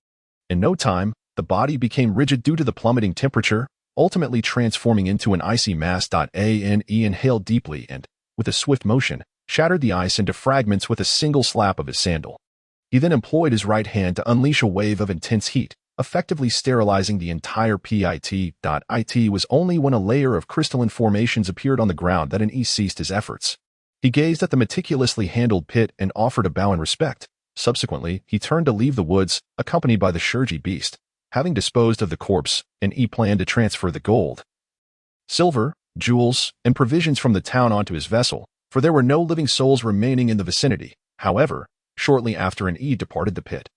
A: In no time, the body became rigid due to the plummeting temperature, ultimately transforming into an icy mass. Ane inhaled deeply and, with a swift motion, shattered the ice into fragments with a single slap of his sandal. He then employed his right hand to unleash a wave of intense heat, effectively sterilizing the entire pit. It was only when a layer of crystalline formations appeared on the ground that Ane ceased his efforts. He gazed at the meticulously handled pit and offered a bow in respect. Subsequently, he turned to leave the woods, accompanied by the Shurji beast. Having disposed of the corpse, Ane planned to transfer the gold, silver, jewels, and provisions from the town onto his vessel, for there were no living souls remaining in the vicinity. However, shortly after Ane departed the pit,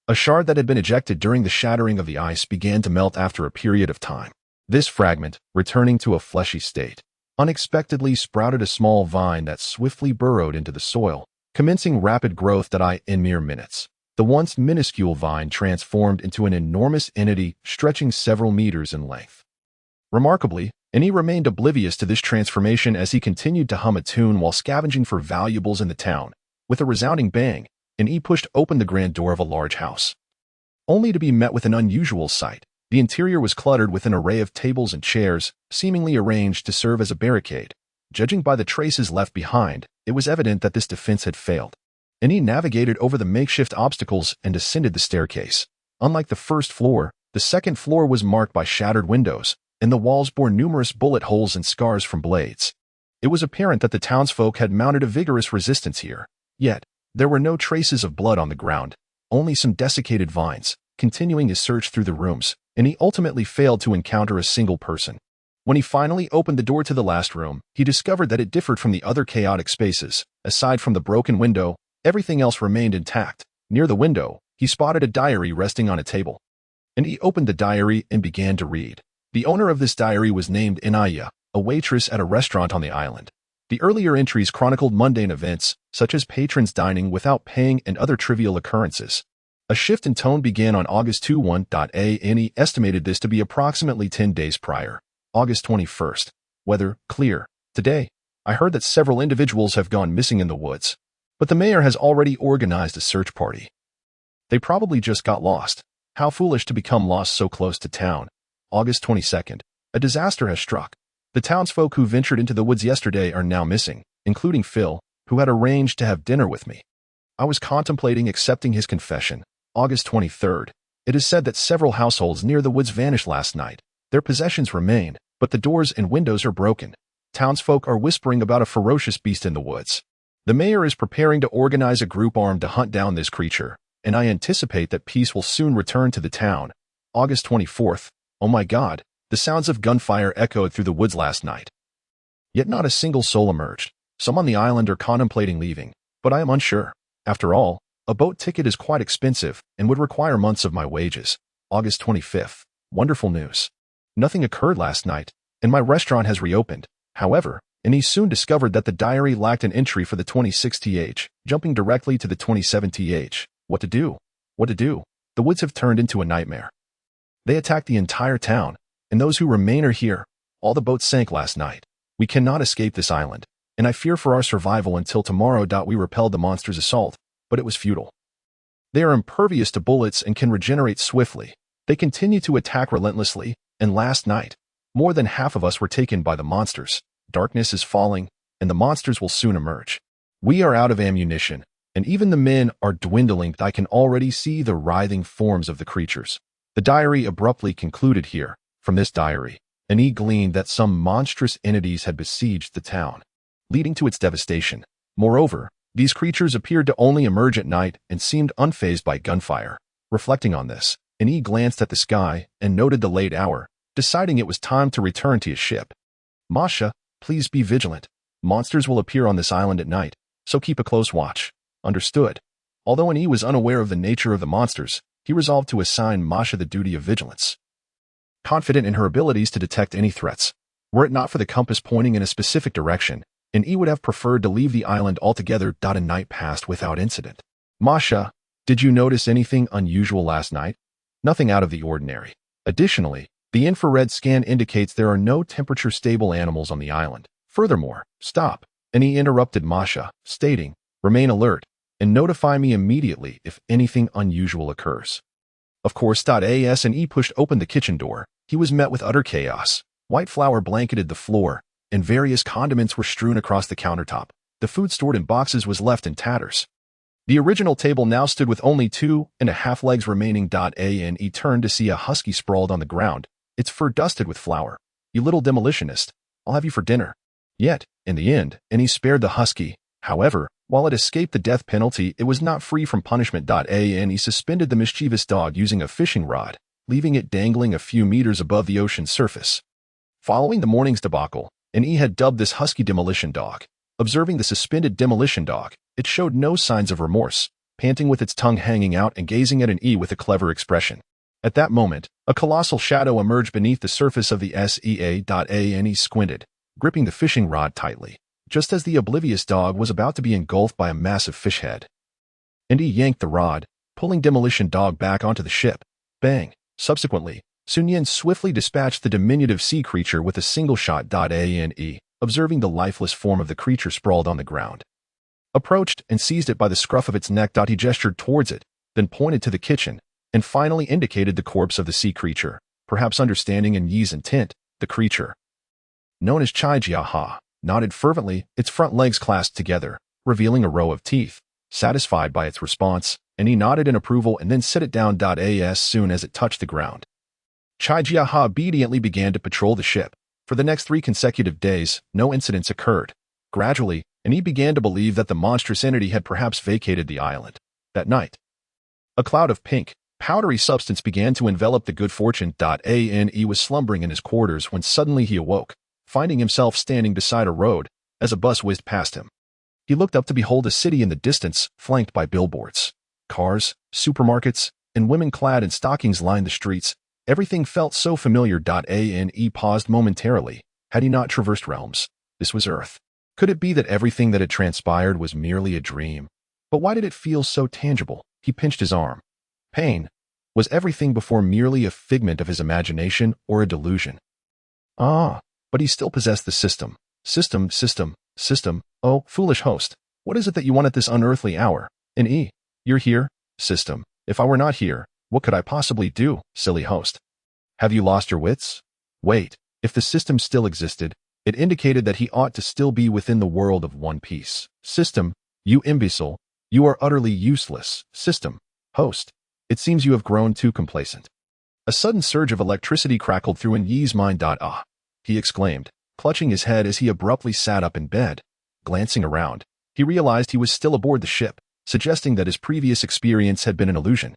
A: a shard that had been ejected during the shattering of the ice began to melt after a period of time. This fragment, returning to a fleshy state, unexpectedly sprouted a small vine that swiftly burrowed into the soil, commencing rapid growth in mere minutes. The once minuscule vine transformed into an enormous entity stretching several meters in length. Remarkably, Ane remained oblivious to this transformation as he continued to hum a tune while scavenging for valuables in the town. With a resounding bang, Ane pushed open the grand door of a large house, only to be met with an unusual sight. The interior was cluttered with an array of tables and chairs, seemingly arranged to serve as a barricade. Judging by the traces left behind, it was evident that this defense had failed. Ane navigated over the makeshift obstacles and descended the staircase. Unlike the first floor, the second floor was marked by shattered windows, and the walls bore numerous bullet holes and scars from blades. It was apparent that the townsfolk had mounted a vigorous resistance here. Yet, there were no traces of blood on the ground, only some desiccated vines. Continuing his search through the rooms, Ane ultimately failed to encounter a single person. When he finally opened the door to the last room, he discovered that it differed from the other chaotic spaces. Aside from the broken window, everything else remained intact. Near the window, he spotted a diary resting on a table. He opened the diary and began to read. The owner of this diary was named Inaya, a waitress at a restaurant on the island. The earlier entries chronicled mundane events, such as patrons dining without paying and other trivial occurrences. A shift in tone began on August 21. Ane estimated this to be approximately 10 days prior. August 21st. Weather, clear. Today, I heard that several individuals have gone missing in the woods, but the mayor has already organized a search party. They probably just got lost. How foolish to become lost so close to town. August 22nd. A disaster has struck. The townsfolk who ventured into the woods yesterday are now missing, including Phil, who had arranged to have dinner with me. I was contemplating accepting his confession. August 23rd. It is said that several households near the woods vanished last night. Their possessions remain, but the doors and windows are broken. Townsfolk are whispering about a ferocious beast in the woods. The mayor is preparing to organize a group armed to hunt down this creature, and I anticipate that peace will soon return to the town. August 24th. Oh my God, the sounds of gunfire echoed through the woods last night. Yet not a single soul emerged. Some on the island are contemplating leaving, but I am unsure. After all, a boat ticket is quite expensive and would require months of my wages. August 25th. Wonderful news. Nothing occurred last night, and my restaurant has reopened. However, Ane soon discovered that the diary lacked an entry for the 26th, jumping directly to the 27th. What to do? What to do? The woods have turned into a nightmare. They attacked the entire town, and those who remain are here. All the boats sank last night. We cannot escape this island, and I fear for our survival until tomorrow. We repelled the monster's assault, but it was futile. They are impervious to bullets and can regenerate swiftly. They continue to attack relentlessly, and last night, more than half of us were taken by the monsters. Darkness is falling, and the monsters will soon emerge. We are out of ammunition, and even the men are dwindling. I can already see the writhing forms of the creatures. The diary abruptly concluded here. From this diary, Ane gleaned that some monstrous entities had besieged the town, leading to its devastation. Moreover, these creatures appeared to only emerge at night and seemed unfazed by gunfire. Reflecting on this, Ane glanced at the sky and noted the late hour, deciding it was time to return to his ship. Masha, please be vigilant. Monsters will appear on this island at night, so keep a close watch. Understood. Although Ane was unaware of the nature of the monsters, he resolved to assign Masha the duty of vigilance. Confident in her abilities to detect any threats, were it not for the compass pointing in a specific direction, and he would have preferred to leave the island altogether. A night passed without incident. Masha, did you notice anything unusual last night? Nothing out of the ordinary. Additionally, the infrared scan indicates there are no temperature-stable animals on the island. Furthermore, stop. And he interrupted Masha, stating, remain alert, and notify me immediately if anything unusual occurs. Of course, as and he pushed open the kitchen door, he was met with utter chaos. White flour blanketed the floor, and various condiments were strewn across the countertop. The food stored in boxes was left in tatters. The original table now stood with only 2.5 legs remaining. And he turned to see a husky sprawled on the ground, its fur dusted with flour. You little demolitionist, I'll have you for dinner. Yet, in the end, and he spared the husky. However, while it escaped the death penalty, it was not free from punishment. And he suspended the mischievous dog using a fishing rod, leaving it dangling a few meters above the ocean's surface. Following the morning's debacle, and he had dubbed this husky demolition dog. Observing the suspended demolition dog, it showed no signs of remorse, panting with its tongue hanging out and gazing at an E with a clever expression. At that moment, a colossal shadow emerged beneath the surface of the SEA. And he squinted, gripping the fishing rod tightly, just as the oblivious dog was about to be engulfed by a massive fish head. And he yanked the rod, pulling demolition dog back onto the ship. Bang! Subsequently, Sun Yin swiftly dispatched the diminutive sea creature with a single shot. And he, observing the lifeless form of the creature sprawled on the ground, approached and seized it by the scruff of its neck. He gestured towards it, then pointed to the kitchen, and finally indicated the corpse of the sea creature, perhaps understanding in Yi's intent. The creature, known as Chai Jiaha, nodded fervently, its front legs clasped together, revealing a row of teeth. Satisfied by its response, and he nodded in approval and then set it down. As soon as it touched the ground, Chai Jiaha obediently began to patrol the ship. For the next 3 consecutive days, no incidents occurred. Gradually, and he began to believe that the monstrous entity had perhaps vacated the island. That night, a cloud of pink, powdery substance began to envelop the good fortune. And he was slumbering in his quarters when suddenly he awoke, finding himself standing beside a road as a bus whizzed past him. He looked up to behold a city in the distance, flanked by billboards. Cars, supermarkets, and women clad in stockings lined the streets. Everything felt so familiar. And he paused momentarily. Had he not traversed realms? This was Earth. Could it be that everything that had transpired was merely a dream? But why did it feel so tangible? He pinched his arm. Pain. Was everything before merely a figment of his imagination or a delusion? But he still possessed the system. System. Oh, foolish host. What is it that you want at this unearthly hour? You're here? System. If I were not here, what could I possibly do, silly host? Have you lost your wits? Wait, if the system still existed, it indicated that he ought to still be within the world of One Piece. System, you imbecile, you are utterly useless. System, host, it seems you have grown too complacent. A sudden surge of electricity crackled through in Yi's mind. He exclaimed, clutching his head as he abruptly sat up in bed. Glancing around, he realized he was still aboard the ship, suggesting that his previous experience had been an illusion.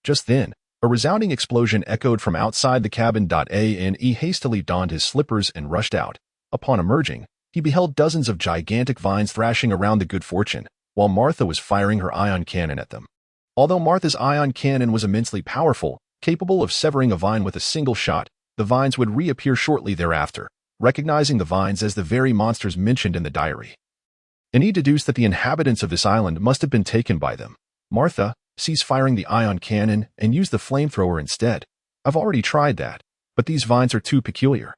A: Just then, a resounding explosion echoed from outside the cabin. And he hastily donned his slippers and rushed out. Upon emerging, he beheld dozens of gigantic vines thrashing around the good fortune, while Martha was firing her ion cannon at them. Although Martha's ion cannon was immensely powerful, capable of severing a vine with a single shot, the vines would reappear shortly thereafter, recognizing the vines as the very monsters mentioned in the diary. And he deduced that the inhabitants of this island must have been taken by them. Martha, cease firing the ion cannon and use the flamethrower instead. I've already tried that, but these vines are too peculiar.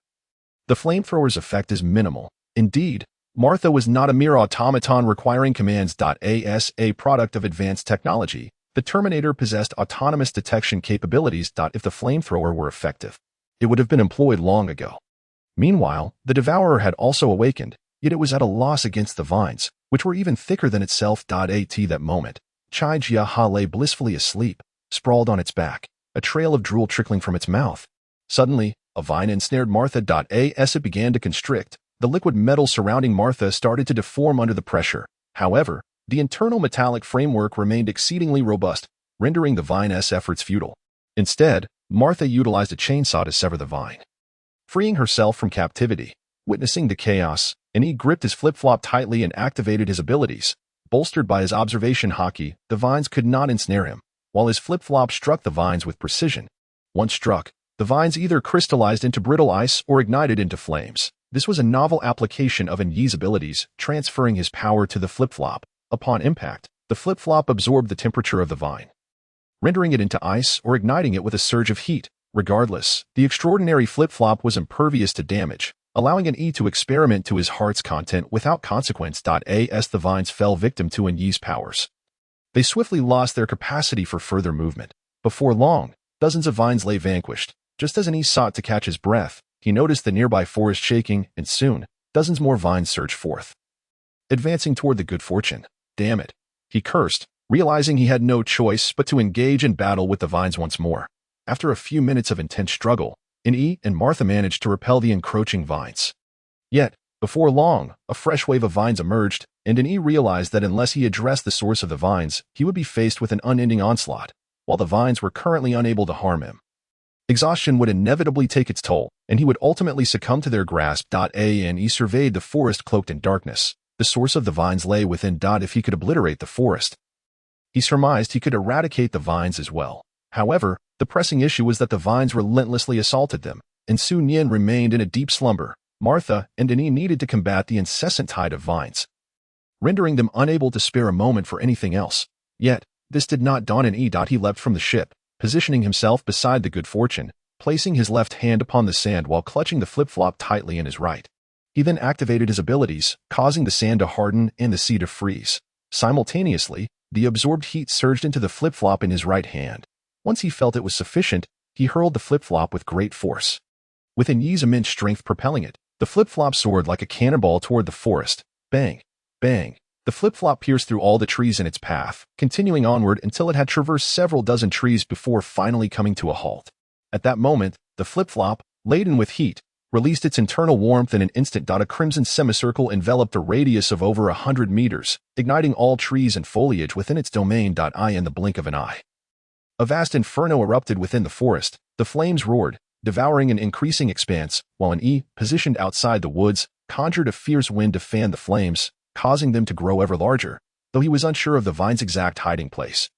A: The flamethrower's effect is minimal. Indeed, Martha was not a mere automaton requiring commands. As a product of advanced technology, the Terminator possessed autonomous detection capabilities. If the flamethrower were effective, it would have been employed long ago. Meanwhile, the Devourer had also awakened, yet it was at a loss against the vines, which were even thicker than itself. At that moment, Chai Jiaha lay blissfully asleep, sprawled on its back, a trail of drool trickling from its mouth. Suddenly, a vine ensnared Martha. As it began to constrict, the liquid metal surrounding Martha started to deform under the pressure. However, the internal metallic framework remained exceedingly robust, rendering the vine's efforts futile. Instead, Martha utilized a chainsaw to sever the vine. Freeing herself from captivity, witnessing the chaos, and he gripped his flip-flop tightly and activated his abilities. Bolstered by his observation haki, the vines could not ensnare him, while his flip-flop struck the vines with precision. Once struck, the vines either crystallized into brittle ice or ignited into flames. This was a novel application of Yi's abilities, transferring his power to the flip-flop. Upon impact, the flip-flop absorbed the temperature of the vine, rendering it into ice or igniting it with a surge of heat. Regardless, the extraordinary flip-flop was impervious to damage, allowing Yi to experiment to his heart's content without consequence. As the vines fell victim to Yi's powers, they swiftly lost their capacity for further movement. Before long, dozens of vines lay vanquished. Just as Yi sought to catch his breath, he noticed the nearby forest shaking, and soon, dozens more vines surged forth, advancing toward the good fortune. Damn it, he cursed, realizing he had no choice but to engage in battle with the vines once more. After a few minutes of intense struggle, Yi and Martha managed to repel the encroaching vines. Yet, before long, a fresh wave of vines emerged, and Yi realized that unless he addressed the source of the vines, he would be faced with an unending onslaught, while the vines were currently unable to harm him. Exhaustion would inevitably take its toll, and he would ultimately succumb to their grasp. Yi surveyed the forest cloaked in darkness. The source of the vines lay within. If he could obliterate the forest, he surmised he could eradicate the vines as well. However, the pressing issue was that the vines relentlessly assaulted them, and soon Yin remained in a deep slumber. Martha and Yi needed to combat the incessant tide of vines, rendering them unable to spare a moment for anything else. Yet, this did not dawn on Yi. He leapt from the ship, positioning himself beside the good fortune, placing his left hand upon the sand while clutching the flip-flop tightly in his right. He then activated his abilities, causing the sand to harden and the sea to freeze. Simultaneously, the absorbed heat surged into the flip-flop in his right hand. Once he felt it was sufficient, he hurled the flip-flop with great force. With Yi's immense strength propelling it, the flip-flop soared like a cannonball toward the forest. Bang! Bang! The flip-flop pierced through all the trees in its path, continuing onward until it had traversed several dozen trees before finally coming to a halt. At that moment, the flip-flop, laden with heat, released its internal warmth in an instant. A crimson semicircle enveloped a radius of over 100 meters, igniting all trees and foliage within its domain. In the blink of an eye, a vast inferno erupted within the forest. The flames roared, devouring an increasing expanse, while Yi, positioned outside the woods, conjured a fierce wind to fan the flames, causing them to grow ever larger. Though he was unsure of the vine's exact hiding place,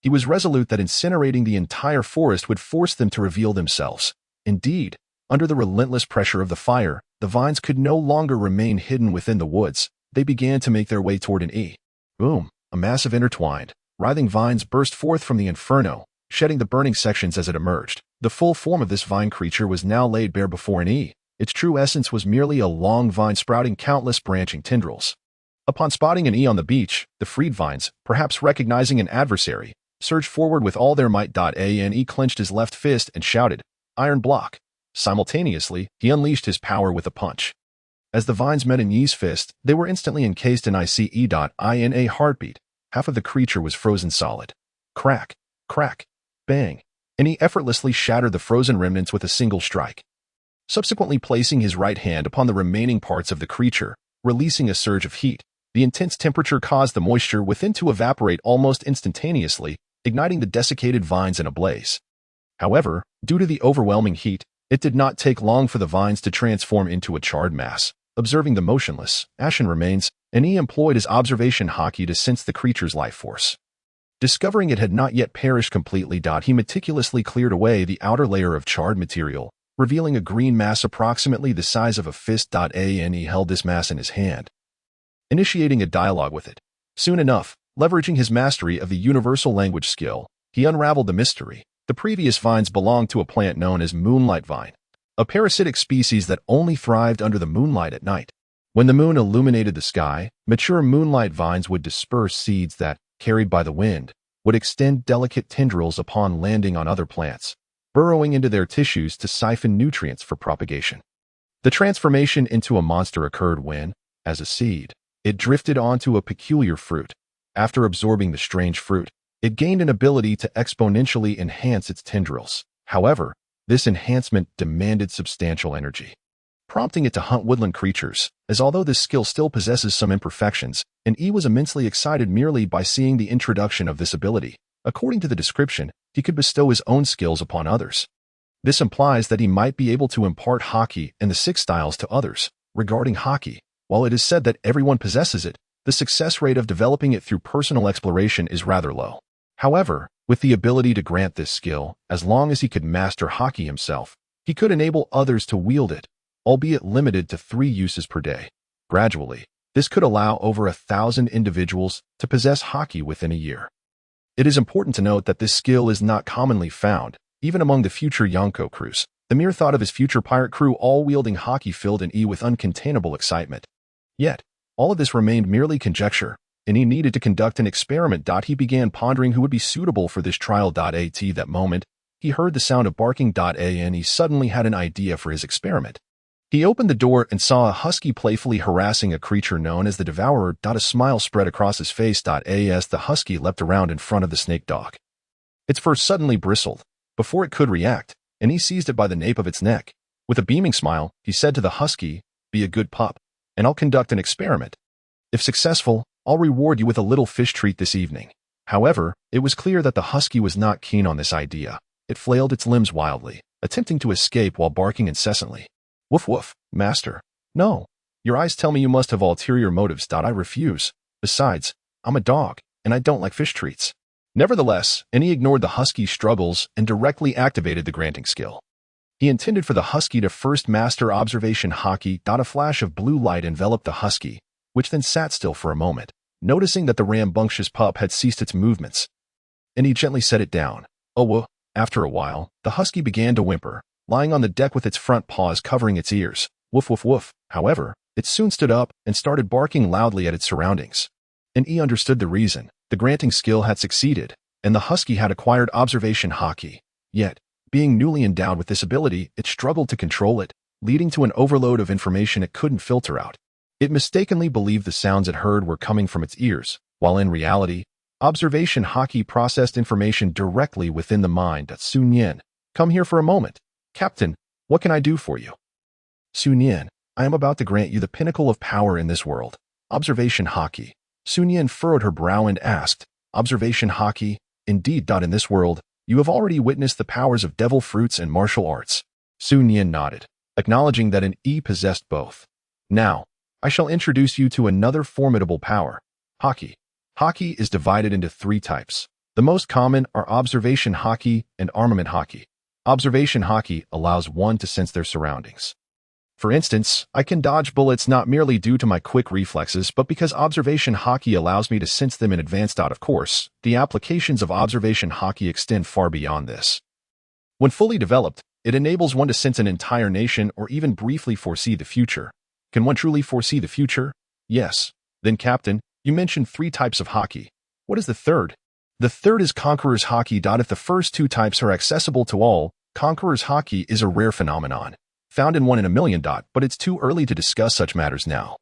A: he was resolute that incinerating the entire forest would force them to reveal themselves. Indeed, under the relentless pressure of the fire, the vines could no longer remain hidden within the woods. They began to make their way toward Yi. Boom! A mass of intertwined, writhing vines burst forth from the inferno, shedding the burning sections as it emerged. The full form of this vine creature was now laid bare before Yi. Its true essence was merely a long vine sprouting countless branching tendrils. Upon spotting Yi on the beach, the freed vines, perhaps recognizing an adversary, surged forward with all their might. Yi clenched his left fist and shouted, "Iron block!" Simultaneously, he unleashed his power with a punch. As the vines met Yi's fist, they were instantly encased in ICE. In a heartbeat, half of the creature was frozen solid. Crack, crack, bang, and he effortlessly shattered the frozen remnants with a single strike. Subsequently placing his right hand upon the remaining parts of the creature, releasing a surge of heat, the intense temperature caused the moisture within to evaporate almost instantaneously, igniting the desiccated vines in a blaze. However, due to the overwhelming heat, it did not take long for the vines to transform into a charred mass. Observing the motionless, ashen remains, Yi employed his observation haki to sense the creature's life force. Discovering it had not yet perished completely, he meticulously cleared away the outer layer of charred material, revealing a green mass approximately the size of a fist. He held this mass in his hand, initiating a dialogue with it. Soon enough, leveraging his mastery of the universal language skill, he unraveled the mystery. The previous vines belonged to a plant known as moonlight vine, a parasitic species that only thrived under the moonlight at night. When the moon illuminated the sky, mature moonlight vines would disperse seeds that, carried by the wind, would extend delicate tendrils upon landing on other plants, burrowing into their tissues to siphon nutrients for propagation. The transformation into a monster occurred when, as a seed, it drifted onto a peculiar fruit. After absorbing the strange fruit, it gained an ability to exponentially enhance its tendrils. However, this enhancement demanded substantial energy, prompting it to hunt woodland creatures, as although this skill still possesses some imperfections, Yi was immensely excited merely by seeing the introduction of this ability. According to the description, he could bestow his own skills upon others. This implies that he might be able to impart haki and the 6 styles to others. Regarding haki, while it is said that everyone possesses it, the success rate of developing it through personal exploration is rather low. However, with the ability to grant this skill, as long as he could master haki himself, he could enable others to wield it. albeit limited to 3 uses per day. Gradually, this could allow over 1,000 individuals to possess Haki within a year. It is important to note that this skill is not commonly found, even among the future Yonko crews. The mere thought of his future pirate crew all wielding Haki filled E with uncontainable excitement. Yet, all of this remained merely conjecture, and he needed to conduct an experiment. He began pondering who would be suitable for this trial. At that moment, he heard the sound of barking. And he suddenly had an idea for his experiment. He opened the door and saw a husky playfully harassing a creature known as the Devourer. A smile spread across his face. As the husky leapt around in front of the snake dog. Its fur suddenly bristled. Before it could react, and he seized it by the nape of its neck. With a beaming smile, he said to the husky, "Be a good pup, and I'll conduct an experiment. If successful, I'll reward you with a little fish treat this evening." However, it was clear that the husky was not keen on this idea. It flailed its limbs wildly, attempting to escape while barking incessantly. "Woof woof, master. No. Your eyes tell me you must have ulterior motives. I refuse. Besides, I'm a dog, and I don't like fish treats." Nevertheless, he ignored the husky's struggles and directly activated the granting skill. He intended for the husky to first master observation Haki. A flash of blue light enveloped the husky, which then sat still for a moment, noticing that the rambunctious pup had ceased its movements. And he gently set it down. After a while, the husky began to whimper, lying on the deck with its front paws covering its ears. Woof woof woof. However, it soon stood up and started barking loudly at its surroundings. And he understood the reason. The granting skill had succeeded, and the husky had acquired observation Haki. Yet, being newly endowed with this ability, it struggled to control it, leading to an overload of information it couldn't filter out. It mistakenly believed the sounds it heard were coming from its ears, while in reality, observation Haki processed information directly within the mind. Sun Yin, come here for a moment. Captain, what can I do for you? Sun Yin, I am about to grant you the pinnacle of power in this world, observation Haki. Sun Yin furrowed her brow and asked, "Observation Haki? Indeed. In this world, you have already witnessed the powers of devil fruits and martial arts." Sun Yin nodded, acknowledging that possessed both. "Now, I shall introduce you to another formidable power, Haki. Haki is divided into 3 types. The most common are observation Haki and armament Haki. Observation Haki allows one to sense their surroundings. For instance, I can dodge bullets not merely due to my quick reflexes, but because observation Haki allows me to sense them in advance. Of course, the applications of observation Haki extend far beyond this. When fully developed, it enables one to sense an entire nation or even briefly foresee the future. Can one truly foresee the future? Yes. Then, Captain, you mentioned 3 types of Haki. What is the third? The third is Conqueror's Haki. If the first 2 types are accessible to all, Conqueror's Haki is a rare phenomenon, found in 1 in a million. But it's too early to discuss such matters now.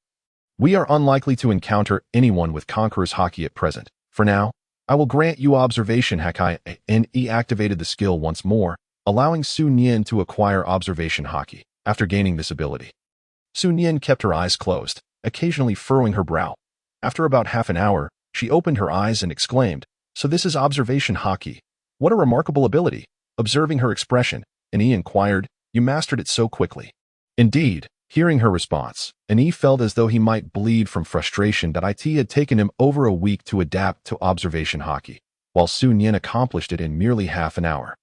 A: We are unlikely to encounter anyone with Conqueror's Haki at present. For now, I will grant you observation Haki. And he activated the skill once more, allowing Sun Yin to acquire observation Haki. After gaining this ability, Sun Yin kept her eyes closed, occasionally furrowing her brow. After about half an hour, she opened her eyes and exclaimed, "So this is observation Haki. What a remarkable ability." Observing her expression, he inquired, "You mastered it so quickly." Indeed, hearing her response, he felt as though he might bleed from frustration that it had taken him over a week to adapt to observation Haki, while Sun Yin accomplished it in merely half an hour.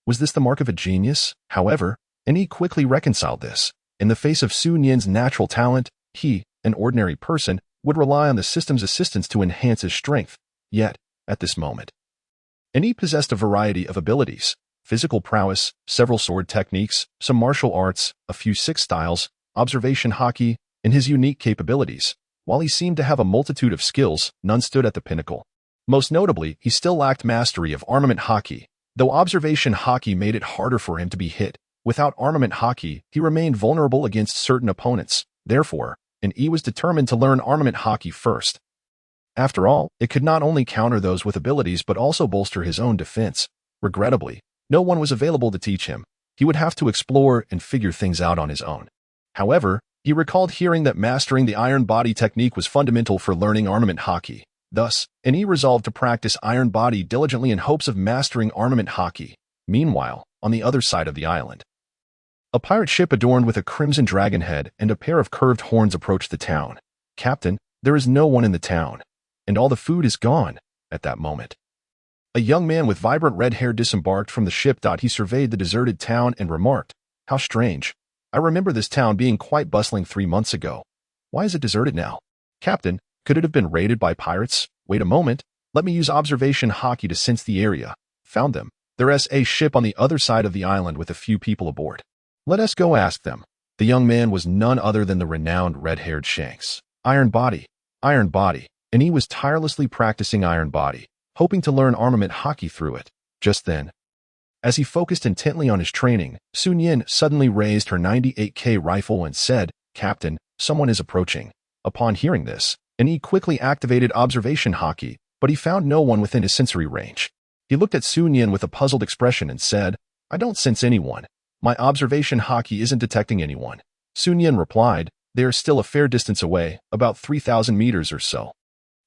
A: Was this the mark of a genius? However, he quickly reconciled this. In the face of Sun Yin's natural talent, he, an ordinary person, would rely on the system's assistance to enhance his strength. Yet, at this moment, he possessed a variety of abilities: physical prowess, several sword techniques, some martial arts, a few 6 styles, observation Haki, and his unique capabilities. While he seemed to have a multitude of skills, none stood at the pinnacle. Most notably, he still lacked mastery of armament Haki. Though observation Haki made it harder for him to be hit, without armament Haki, he remained vulnerable against certain opponents. Therefore, he was determined to learn armament Haki first. After all, it could not only counter those with abilities but also bolster his own defense. Regrettably, no one was available to teach him. He would have to explore and figure things out on his own. However, he recalled hearing that mastering the iron body technique was fundamental for learning armament Haki. Thus, he resolved to practice iron body diligently in hopes of mastering armament Haki. Meanwhile, on the other side of the island, a pirate ship adorned with a crimson dragon head and a pair of curved horns approached the town. "Captain, there is no one in the town, and all the food is gone." At that moment, a young man with vibrant red hair disembarked from the ship. He surveyed the deserted town and remarked, "How strange. I remember this town being quite bustling 3 months ago. Why is it deserted now? Captain, could it have been raided by pirates? Wait a moment. Let me use observation hockey to sense the area. Found them. There's a ship on the other side of the island with a few people aboard. Let us go ask them. The young man was none other than the renowned red-haired Shanks. Iron Body, and he was tirelessly practicing Iron Body, hoping to learn armament hockey through it. Just then, as he focused intently on his training, Sun Yin suddenly raised her 98K rifle and said, "Captain, someone is approaching." Upon hearing this, he quickly activated observation hockey, but he found no one within his sensory range. He looked at Sun Yin with a puzzled expression and said, "I don't sense anyone. My observation hockey isn't detecting anyone." Sun Yin replied, "They are still a fair distance away, about 3,000 meters or so."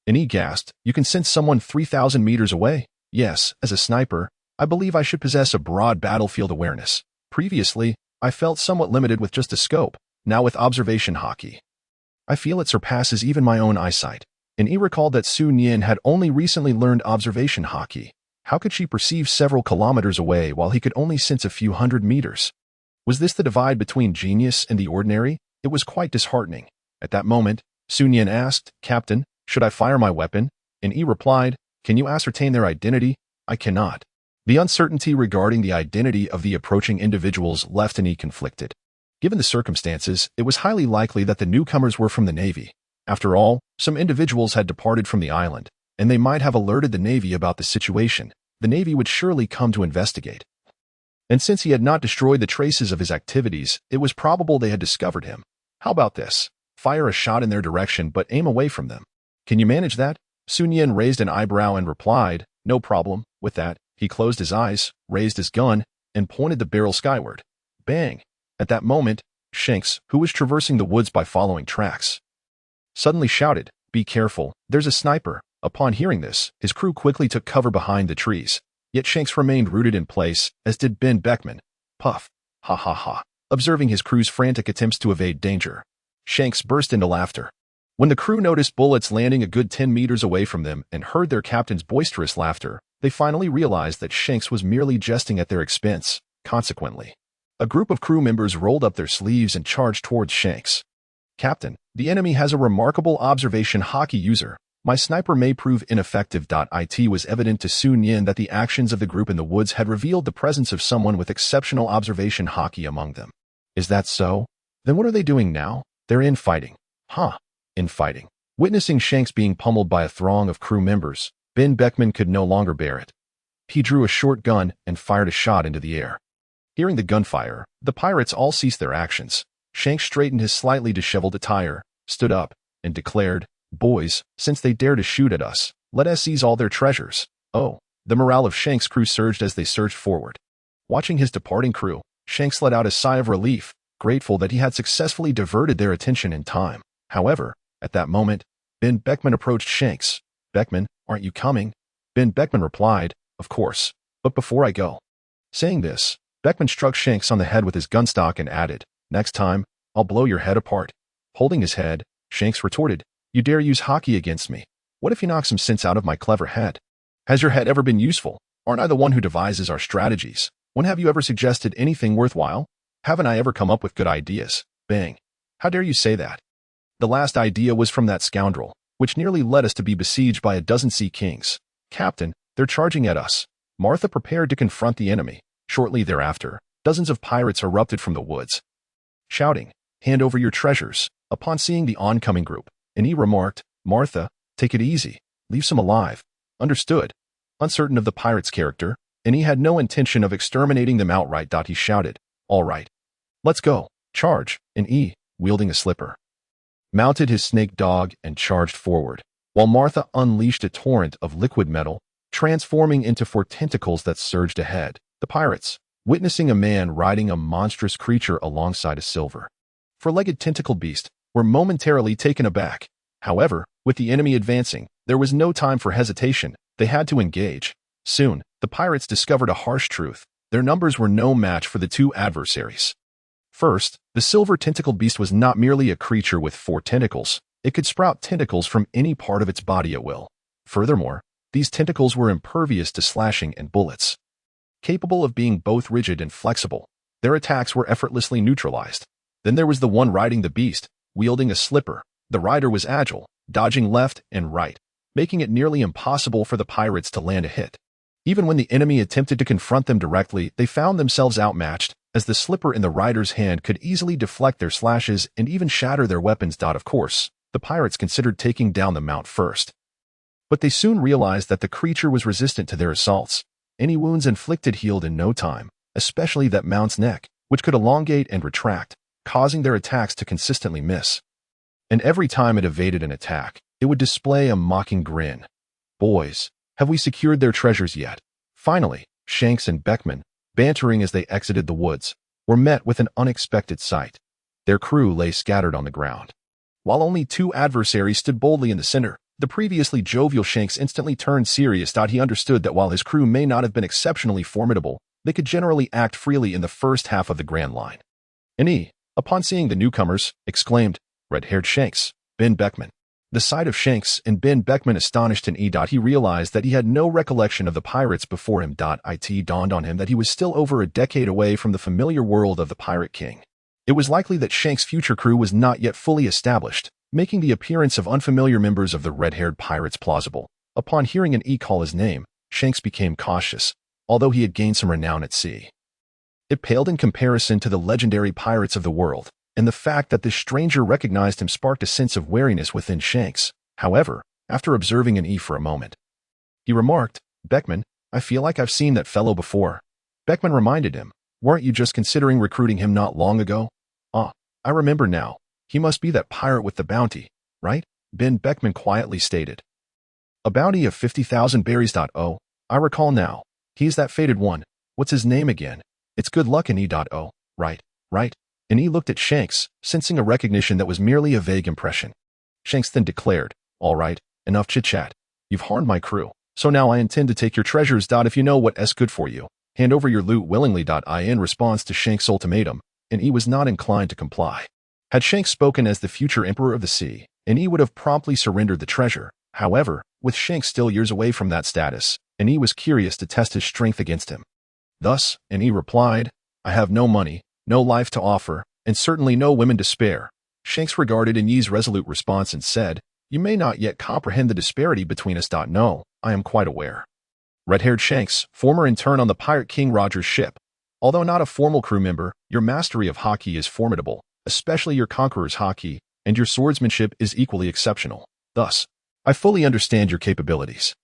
A: And he gasped, "You can sense someone 3,000 meters away?" "Yes, as a sniper, I believe I should possess a broad battlefield awareness. Previously, I felt somewhat limited with just a scope. Now with observation hockey, I feel it surpasses even my own eyesight." And he recalled that Sun Yin had only recently learned observation hockey. How could she perceive several kilometers away while he could only sense a few hundred meters? Was this the divide between genius and the ordinary? It was quite disheartening. At that moment, Sun Yin asked, "Captain, should I fire my weapon?" And he replied, "Can you ascertain their identity?" "I cannot." The uncertainty regarding the identity of the approaching individuals left he conflicted. Given the circumstances, it was highly likely that the newcomers were from the Navy. After all, some individuals had departed from the island, and they might have alerted the Navy about the situation. The Navy would surely come to investigate. And since he had not destroyed the traces of his activities, it was probable they had discovered him. How about this? Fire a shot in their direction but aim away from them. Can you manage that? Sun Yin raised an eyebrow and replied, "No problem." With that, he closed his eyes, raised his gun, and pointed the barrel skyward. Bang! At that moment, Shanks, who was traversing the woods by following tracks, suddenly shouted, "Be careful, there's a sniper." Upon hearing this, his crew quickly took cover behind the trees. Yet Shanks remained rooted in place, as did Ben Beckman. Puff. Ha ha ha. Observing his crew's frantic attempts to evade danger, Shanks burst into laughter. When the crew noticed bullets landing a good 10 meters away from them and heard their captain's boisterous laughter, they finally realized that Shanks was merely jesting at their expense. Consequently, a group of crew members rolled up their sleeves and charged towards Shanks. "Captain, the enemy has a remarkable observation hockey user. My sniper may prove ineffective." It was evident to Sun Yin that the actions of the group in the woods had revealed the presence of someone with exceptional observation hockey among them. Is that so? Then what are they doing now? They're infighting. Huh. Infighting. Witnessing Shanks being pummeled by a throng of crew members, Ben Beckman could no longer bear it. He drew a short gun and fired a shot into the air. Hearing the gunfire, the pirates all ceased their actions. Shanks straightened his slightly disheveled attire, stood up, and declared, "Boys, since they dare to shoot at us, let us seize all their treasures." Oh, the morale of Shanks' crew surged as they surged forward. Watching his departing crew, Shanks let out a sigh of relief, grateful that he had successfully diverted their attention in time. However, at that moment, Ben Beckman approached Shanks. "Beckman, aren't you coming?" Ben Beckman replied, "Of course, but before I go." Saying this, Beckman struck Shanks on the head with his gunstock and added, "Next time, I'll blow your head apart." Holding his head, Shanks retorted, "You dare use hockey against me? What if you knock some sense out of my clever head? Has your head ever been useful? Aren't I the one who devises our strategies? When have you ever suggested anything worthwhile? Haven't I ever come up with good ideas?" Bang. "How dare you say that? The last idea was from that scoundrel, which nearly led us to be besieged by a dozen sea kings. Captain, they're charging at us." Martha prepared to confront the enemy. Shortly thereafter, dozens of pirates erupted from the woods, shouting, "Hand over your treasures." Upon seeing the oncoming group, and he remarked, "Martha, take it easy. Leave some alive." Understood. Uncertain of the pirate's character, and he had no intention of exterminating them outright. He shouted, "All right. Let's go. Charge." And he, wielding a slipper, mounted his snake dog and charged forward, while Martha unleashed a torrent of liquid metal, transforming into 4 tentacles that surged ahead. The pirates, witnessing a man riding a monstrous creature alongside a silver, 4-legged tentacle beast, were momentarily taken aback. However, with the enemy advancing, there was no time for hesitation. They had to engage. Soon, the pirates discovered a harsh truth. Their numbers were no match for the 2 adversaries. First, the silver tentacle beast was not merely a creature with 4 tentacles. It could sprout tentacles from any part of its body at will. Furthermore, these tentacles were impervious to slashing and bullets. Capable of being both rigid and flexible, their attacks were effortlessly neutralized. Then there was the one riding the beast, wielding a slipper. The rider was agile, dodging left and right, making it nearly impossible for the pirates to land a hit. Even when the enemy attempted to confront them directly, they found themselves outmatched, as the slipper in the rider's hand could easily deflect their slashes and even shatter their weapons. Of course, the pirates considered taking down the mount first. But they soon realized that the creature was resistant to their assaults. Any wounds inflicted healed in no time, especially that mount's neck, which could elongate and retract, causing their attacks to consistently miss. And every time it evaded an attack, it would display a mocking grin. Boys, have we secured their treasures yet? Finally, Shanks and Beckman, bantering as they exited the woods, were met with an unexpected sight. Their crew lay scattered on the ground. While only two adversaries stood boldly in the center, the previously jovial Shanks instantly turned serious. He understood that while his crew may not have been exceptionally formidable, they could generally act freely in the first half of the Grand Line. And he, upon seeing the newcomers, exclaimed, "Red-haired Shanks, Ben Beckman." The sight of Shanks and Ben Beckman astonished and he realized that he had no recollection of the pirates before him. It dawned on him that he was still over a decade away from the familiar world of the Pirate King. It was likely that Shanks' future crew was not yet fully established, making the appearance of unfamiliar members of the red-haired pirates plausible. Upon hearing an call his name, Shanks became cautious, although he had gained some renown at sea. It paled in comparison to the legendary pirates of the world, and the fact that this stranger recognized him sparked a sense of wariness within Shanks. However, after observing an for a moment, he remarked, "Beckman, I feel like I've seen that fellow before." Beckman reminded him, "Weren't you just considering recruiting him not long ago?" "Ah, I remember now. He must be that pirate with the bounty, right?" Ben Beckman quietly stated. "A bounty of 50,000 berries. Oh, I recall now. He's that fated one. What's his name again? It's good luck in oh, right. And he looked at Shanks, sensing a recognition that was merely a vague impression. Shanks then declared, "All right, enough chit-chat. You've harmed my crew, so now I intend to take your treasures. If you know what's good for you, hand over your loot willingly." In response to Shanks' ultimatum, and he was not inclined to comply. Had Shanks spoken as the future Emperor of the Sea, and he would have promptly surrendered the treasure. However, with Shanks still years away from that status, and he was curious to test his strength against him. Thus, and he replied, "I have no money, no life to offer, and certainly no women to spare." Shanks regarded Ye's resolute response and said, "You may not yet comprehend the disparity between us. No, I am quite aware." Red-haired Shanks, former intern on the Pirate King Roger's ship. Although not a formal crew member, your mastery of hockey is formidable, especially your conqueror's hockey, and your swordsmanship is equally exceptional. Thus, I fully understand your capabilities.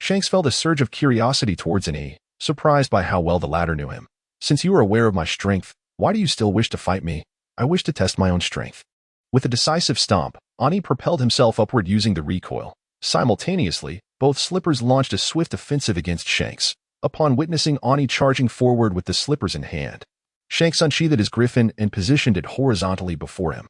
A: Shanks felt a surge of curiosity towards Ye, surprised by how well the latter knew him. "Since you are aware of my strength, why do you still wish to fight me?" "I wish to test my own strength." With a decisive stomp, Ani propelled himself upward using the recoil. Simultaneously, both slippers launched a swift offensive against Shanks. Upon witnessing Ani charging forward with the slippers in hand, Shanks unsheathed his griffin and positioned it horizontally before him.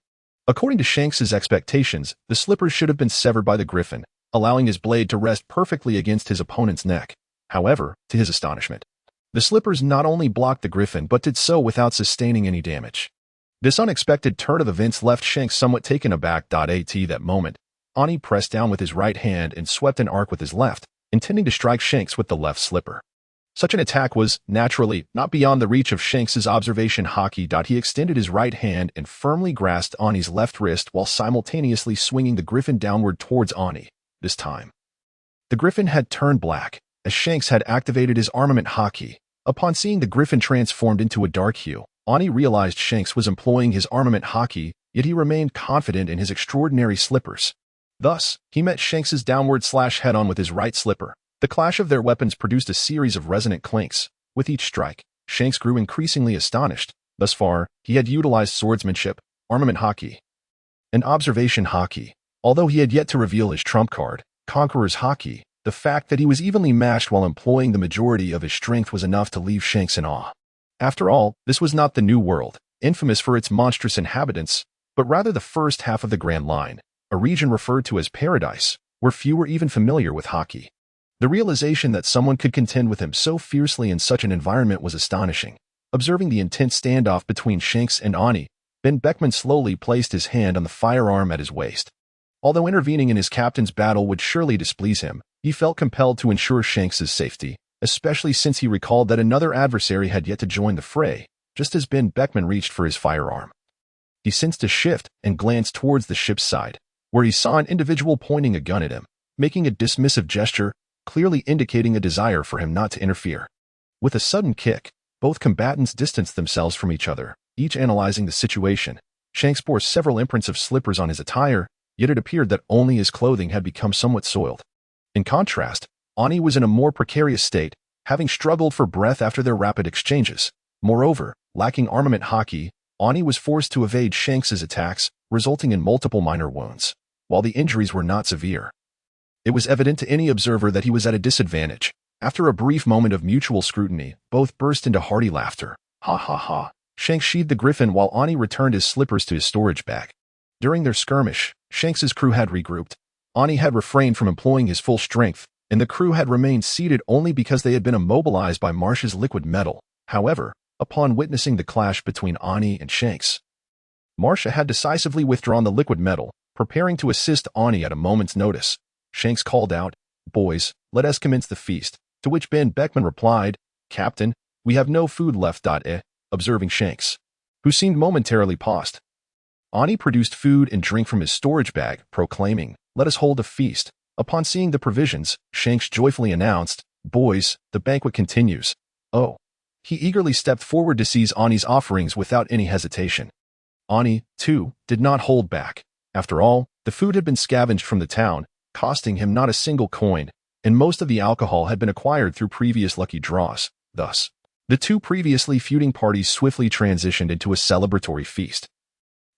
A: According to Shanks's expectations, the slippers should have been severed by the griffin, allowing his blade to rest perfectly against his opponent's neck. However, to his astonishment, the slippers not only blocked the griffin but did so without sustaining any damage. This unexpected turn of events left Shanks somewhat taken aback. At that moment, Ani pressed down with his right hand and swept an arc with his left, intending to strike Shanks with the left slipper. Such an attack was, naturally, not beyond the reach of Shanks's observation hockey. He extended his right hand and firmly grasped Ani's left wrist while simultaneously swinging the griffin downward towards Ani. This time, the griffin had turned black, as Shanks had activated his armament hockey. Upon seeing the griffin transformed into a dark hue, Ani realized Shanks was employing his armament hockey, yet he remained confident in his extraordinary slippers. Thus, he met Shanks's downward slash head-on with his right slipper. The clash of their weapons produced a series of resonant clinks. With each strike, Shanks grew increasingly astonished. Thus far, he had utilized swordsmanship, armament hockey, and observation hockey. Although he had yet to reveal his trump card, Conqueror's hockey, the fact that he was evenly matched while employing the majority of his strength was enough to leave Shanks in awe. After all, this was not the New World, infamous for its monstrous inhabitants, but rather the first half of the Grand Line, a region referred to as Paradise, where few were even familiar with hockey. The realization that someone could contend with him so fiercely in such an environment was astonishing. Observing the intense standoff between Shanks and Ani, Ben Beckman slowly placed his hand on the firearm at his waist. Although intervening in his captain's battle would surely displease him, he felt compelled to ensure Shanks's safety, especially since he recalled that another adversary had yet to join the fray, just as Ben Beckman reached for his firearm. He sensed a shift and glanced towards the ship's side, where he saw an individual pointing a gun at him, making a dismissive gesture, clearly indicating a desire for him not to interfere. With a sudden kick, both combatants distanced themselves from each other, each analyzing the situation. Shanks bore several imprints of slippers on his attire, yet it appeared that only his clothing had become somewhat soiled. In contrast, Ani was in a more precarious state, having struggled for breath after their rapid exchanges. Moreover, lacking armament hockey, Ani was forced to evade Shanks's attacks, resulting in multiple minor wounds. While the injuries were not severe, it was evident to any observer that he was at a disadvantage. After a brief moment of mutual scrutiny, both burst into hearty laughter. Ha ha ha. Shanks sheathed the griffin while Ani returned his slippers to his storage bag. During their skirmish, Shanks's crew had regrouped. Ani had refrained from employing his full strength, and the crew had remained seated only because they had been immobilized by Marsh's liquid metal. However, upon witnessing the clash between Ani and Shanks, Marsha had decisively withdrawn the liquid metal, preparing to assist Ani at a moment's notice. Shanks called out, "Boys, let us commence the feast," to which Ben Beckman replied, "Captain, we have no food left." Observing Shanks, who seemed momentarily paused, Ani produced food and drink from his storage bag, proclaiming, "Let us hold a feast." Upon seeing the provisions, Shanks joyfully announced, "Boys, the banquet continues." Oh. He eagerly stepped forward to seize Ani's offerings without any hesitation. Ani, too, did not hold back. After all, the food had been scavenged from the town, costing him not a single coin, and most of the alcohol had been acquired through previous lucky draws. Thus, the two previously feuding parties swiftly transitioned into a celebratory feast,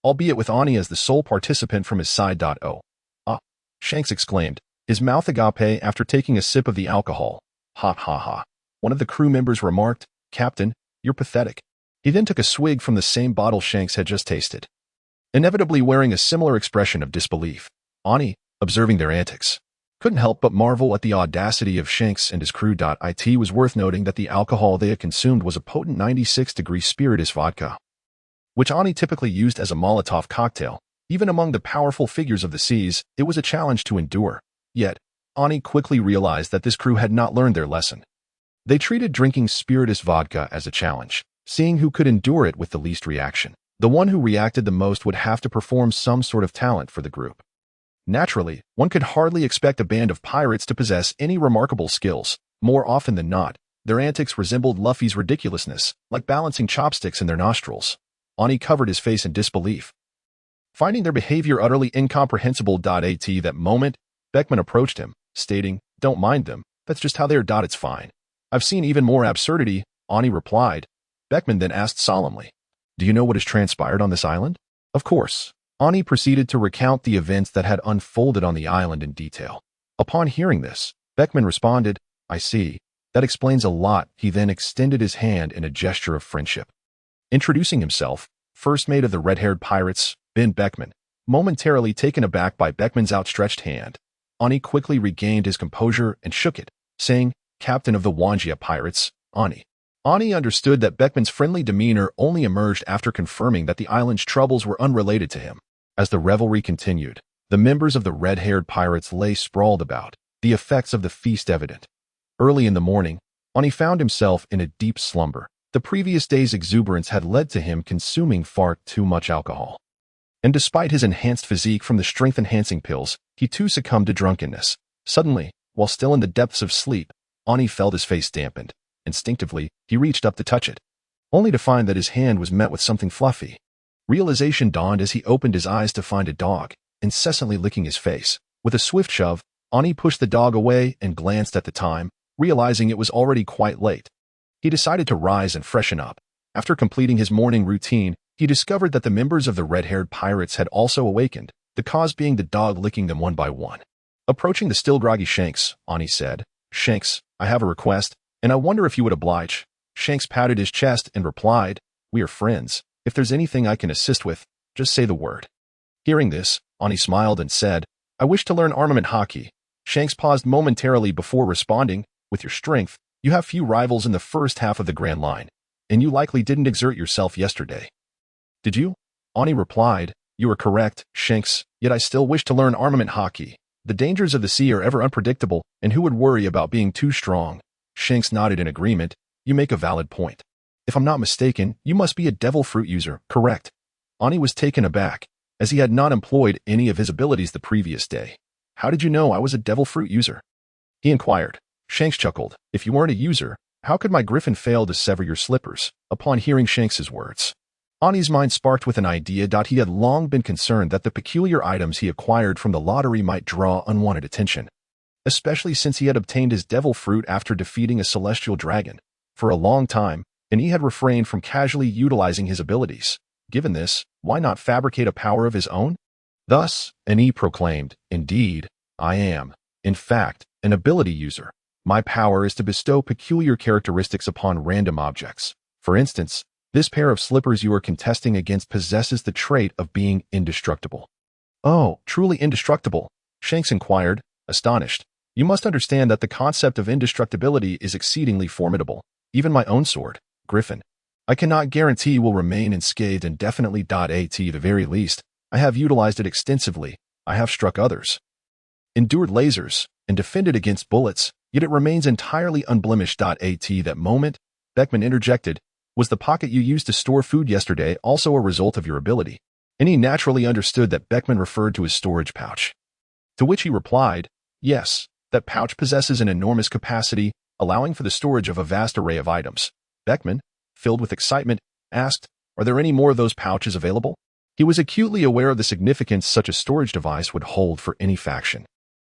A: albeit with Ani as the sole participant from his side. Oh. Ah, Shanks exclaimed, his mouth agape after taking a sip of the alcohol. Ha ha ha. One of the crew members remarked, "Captain, you're pathetic." He then took a swig from the same bottle Shanks had just tasted, inevitably wearing a similar expression of disbelief. Ani, observing their antics, couldn't help but marvel at the audacity of Shanks and his crew. It was worth noting that the alcohol they had consumed was a potent 96-degree spiritus vodka, which Ani typically used as a Molotov cocktail. Even among the powerful figures of the seas, it was a challenge to endure. Yet, Ani quickly realized that this crew had not learned their lesson. They treated drinking spiritus vodka as a challenge, seeing who could endure it with the least reaction. The one who reacted the most would have to perform some sort of talent for the group. Naturally, one could hardly expect a band of pirates to possess any remarkable skills. More often than not, their antics resembled Luffy's ridiculousness, like balancing chopsticks in their nostrils. Ani covered his face in disbelief, finding their behavior utterly incomprehensible. At that moment, Beckman approached him, stating, "Don't mind them, that's just how they are. It's fine." "I've seen even more absurdity," Ani replied. Beckman then asked solemnly, "Do you know what has transpired on this island?" Of course. Ani proceeded to recount the events that had unfolded on the island in detail. Upon hearing this, Beckman responded, "I see. That explains a lot." He then extended his hand in a gesture of friendship. Introducing himself, first mate of the red-haired pirates, Ben Beckman, momentarily taken aback by Beckman's outstretched hand, Ani quickly regained his composure and shook it, saying, "Captain of the Wangia Pirates, Ani." Ani understood that Beckman's friendly demeanor only emerged after confirming that the island's troubles were unrelated to him. As the revelry continued, the members of the red-haired pirates lay sprawled about, the effects of the feast evident. Early in the morning, Ani found himself in a deep slumber. The previous day's exuberance had led to him consuming far too much alcohol. And despite his enhanced physique from the strength-enhancing pills, he too succumbed to drunkenness. Suddenly, while still in the depths of sleep, Ani felt his face dampened. Instinctively, he reached up to touch it, only to find that his hand was met with something fluffy. Realization dawned as he opened his eyes to find a dog, incessantly licking his face. With a swift shove, Ani pushed the dog away and glanced at the time, realizing it was already quite late. He decided to rise and freshen up. After completing his morning routine, he discovered that the members of the red-haired pirates had also awakened, the cause being the dog licking them one by one. Approaching the still groggy Shanks, Ani said, "Shanks, I have a request, and I wonder if you would oblige." Shanks patted his chest and replied, "We are friends. If there's anything I can assist with, just say the word." Hearing this, Ani smiled and said, "I wish to learn armament hockey." Shanks paused momentarily before responding, "With your strength, you have few rivals in the first half of the Grand Line, and you likely didn't exert yourself yesterday." "Did you?" Ani replied, "You are correct, Shanks, yet I still wish to learn armament hockey. The dangers of the sea are ever unpredictable, and who would worry about being too strong?" Shanks nodded in agreement. "You make a valid point. If I'm not mistaken, you must be a devil fruit user, correct?" Ani was taken aback, as he had not employed any of his abilities the previous day. How did you know I was a devil fruit user? He inquired. Shanks chuckled. If you weren't a user, how could my griffin fail to sever your slippers? Upon hearing Shanks's words, Ani's mind sparked with an idea. He had long been concerned that the peculiar items he acquired from the lottery might draw unwanted attention, especially since he had obtained his devil fruit after defeating a celestial dragon. For a long time, and he had refrained from casually utilizing his abilities. Given this, why not fabricate a power of his own? Thus, Ani proclaimed, indeed, I am, in fact, an ability user. My power is to bestow peculiar characteristics upon random objects. For instance, this pair of slippers you are contesting against possesses the trait of being indestructible. Oh, truly indestructible? Shanks inquired, astonished. You must understand that the concept of indestructibility is exceedingly formidable. Even my own sword, Griffin, I cannot guarantee will remain unscathed indefinitely. At the very least, I have utilized it extensively. I have struck others, endured lasers, and defended against bullets, yet it remains entirely unblemished. At that moment, Beckman interjected, was the pocket you used to store food yesterday also a result of your ability? And he naturally understood that Beckman referred to his storage pouch. To which he replied, yes, that pouch possesses an enormous capacity, allowing for the storage of a vast array of items. Beckman, filled with excitement, asked, are there any more of those pouches available? He was acutely aware of the significance such a storage device would hold for any faction.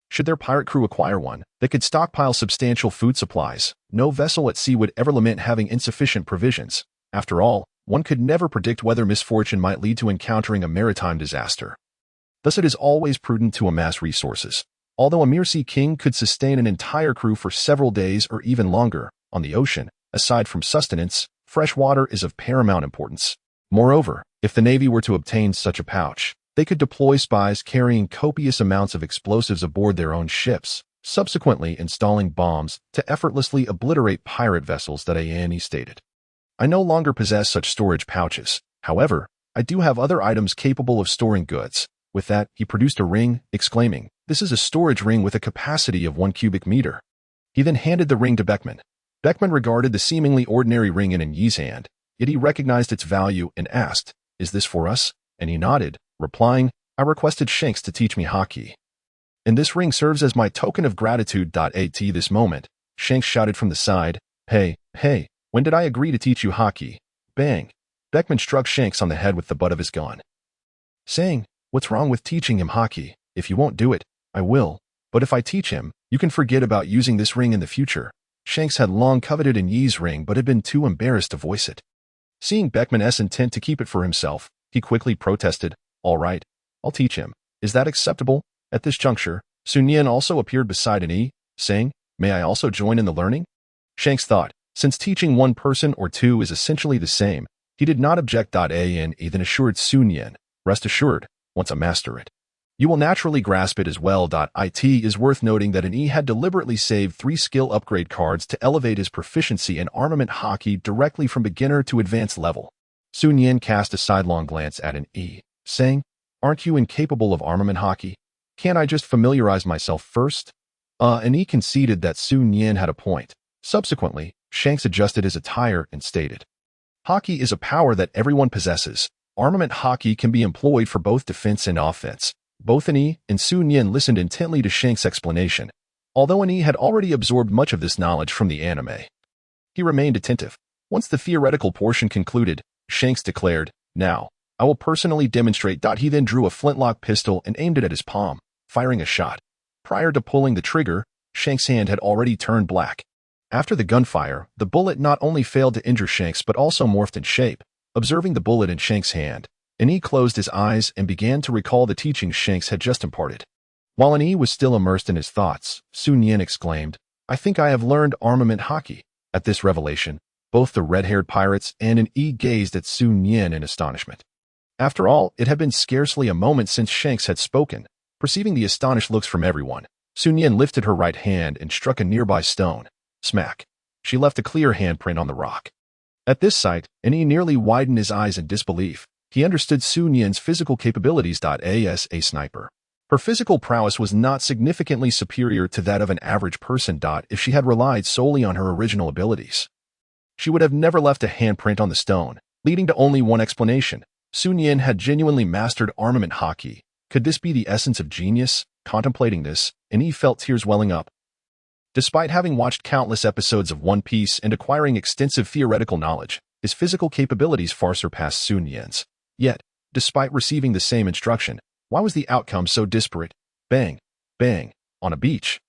A: Should their pirate crew acquire one, they could stockpile substantial food supplies. No vessel at sea would ever lament having insufficient provisions. After all, one could never predict whether misfortune might lead to encountering a maritime disaster. Thus it is always prudent to amass resources. Although a mere sea king could sustain an entire crew for several days or even longer, on the ocean, aside from sustenance, fresh water is of paramount importance. Moreover, if the Navy were to obtain such a pouch, they could deploy spies carrying copious amounts of explosives aboard their own ships, subsequently installing bombs to effortlessly obliterate pirate vessels. Ani stated. I no longer possess such storage pouches. However, I do have other items capable of storing goods. With that, he produced a ring, exclaiming, this is a storage ring with a capacity of 1 cubic meter. He then handed the ring to Beckman. Beckman regarded the seemingly ordinary ring in Yi's hand, yet he recognized its value and asked, is this for us? And he nodded, replying, I requested Shanks to teach me hockey, and this ring serves as my token of gratitude. At this moment, Shanks shouted from the side, hey, when did I agree to teach you hockey? Bang! Beckman struck Shanks on the head with the butt of his gun, saying, what's wrong with teaching him hockey? If you won't do it, I will. But if I teach him, you can forget about using this ring in the future. Shanks had long coveted Yi's ring but had been too embarrassed to voice it. Seeing Beckman's intent to keep it for himself, he quickly protested, all right, I'll teach him. Is that acceptable? At this juncture, Sun Yin also appeared beside Yi, saying, may I also join in the learning? Shanks thought, since teaching one person or two is essentially the same, he did not object. An then assured Sun Yin, rest assured, once I master it, you will naturally grasp it as well. It is worth noting that Yi had deliberately saved 3 skill upgrade cards to elevate his proficiency in armament hockey directly from beginner to advanced level. Sun Yin cast a sidelong glance at Yi, saying, aren't you incapable of armament hockey? Can't I just familiarize myself first? Yi conceded that Sun Yin had a point. Subsequently, Shanks adjusted his attire and stated, hockey is a power that everyone possesses. Armament hockey can be employed for both defense and offense. Both Yi and Sun Yin listened intently to Shanks' explanation. Although Yi had already absorbed much of this knowledge from the anime, he remained attentive. Once the theoretical portion concluded, Shanks declared, now, I will personally demonstrate. He then drew a flintlock pistol and aimed it at his palm, firing a shot. Prior to pulling the trigger, Shanks' hand had already turned black. After the gunfire, the bullet not only failed to injure Shanks but also morphed in shape. Observing the bullet in Shanks' hand, Yi closed his eyes and began to recall the teachings Shanks had just imparted. While Yi was still immersed in his thoughts, Sun Yin exclaimed, I think I have learned armament hockey. At this revelation, both the red-haired pirates and Yi gazed at Sun Yin in astonishment. After all, it had been scarcely a moment since Shanks had spoken. Perceiving the astonished looks from everyone, Sun Yin lifted her right hand and struck a nearby stone. Smack! She left a clear handprint on the rock. At this sight, Yi nearly widened his eyes in disbelief. He understood Sun Yin's physical capabilities. As a sniper, her physical prowess was not significantly superior to that of an average person. If she had relied solely on her original abilities, she would have never left a handprint on the stone, leading to only one explanation. Sun Yin had genuinely mastered armament hockey. Could this be the essence of genius? Contemplating this, Yi felt tears welling up. Despite having watched countless episodes of One Piece and acquiring extensive theoretical knowledge, his physical capabilities far surpassed Sun Yin's. Yet, despite receiving the same instruction, why was the outcome so disparate? Bang, bang, on a beach.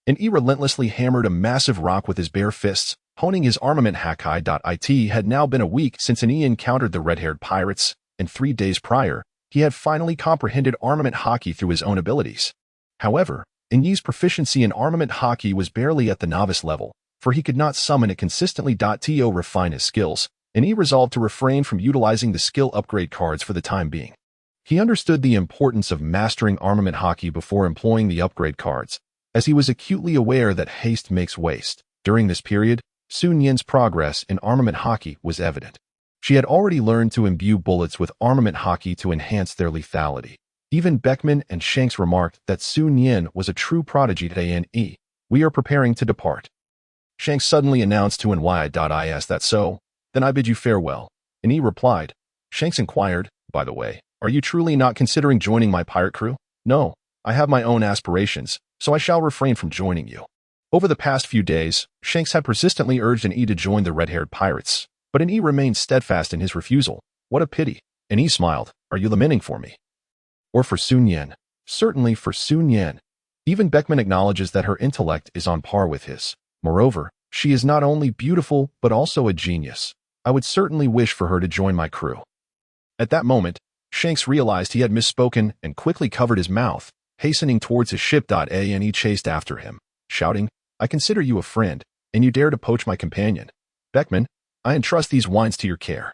A: Yi relentlessly hammered a massive rock with his bare fists, honing his armament Hakai.it had now been a week since Yi encountered the red-haired pirates, and 3 days prior, he had finally comprehended armament hockey through his own abilities. However, Yi's proficiency in armament hockey was barely at the novice level, for he could not summon it consistently. To refine his skills, Yi resolved to refrain from utilizing the skill upgrade cards for the time being. He understood the importance of mastering armament hockey before employing the upgrade cards, as he was acutely aware that haste makes waste. During this period, Sun Yin's progress in armament hockey was evident. She had already learned to imbue bullets with armament hockey to enhance their lethality. Even Beckman and Shanks remarked that Sun Yin was a true prodigy to Yi. We are preparing to depart. Shanks suddenly announced to Is that so? Then I bid you farewell. Yi replied. Shanks inquired, by the way, are you truly not considering joining my pirate crew? No, I have my own aspirations, so I shall refrain from joining you. Over the past few days, Shanks had persistently urged Yi to join the red-haired pirates, but Yi remained steadfast in his refusal. What a pity. Yi smiled. Are you lamenting for me? Or for Sun Yin? Certainly for Sun Yin. Even Beckman acknowledges that her intellect is on par with his. Moreover, she is not only beautiful, but also a genius. I would certainly wish for her to join my crew. At that moment, Shanks realized he had misspoken and quickly covered his mouth, hastening towards his ship. Yi chased after him, shouting, I consider you a friend, and you dare to poach my companion. Beckman, I entrust these wines to your care.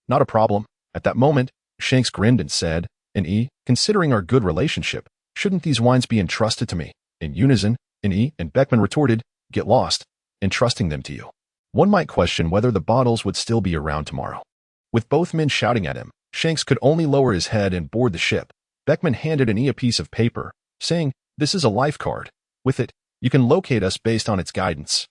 A: Not a problem. At that moment, Shanks grinned and said, Yi, considering our good relationship, shouldn't these wines be entrusted to me? In unison, Yi and Beckman retorted, get lost, entrusting them to you. One might question whether the bottles would still be around tomorrow. With both men shouting at him, Shanks could only lower his head and board the ship. Beckman handed Yi a piece of paper, saying, this is a life card. With it, you can locate us based on its guidance.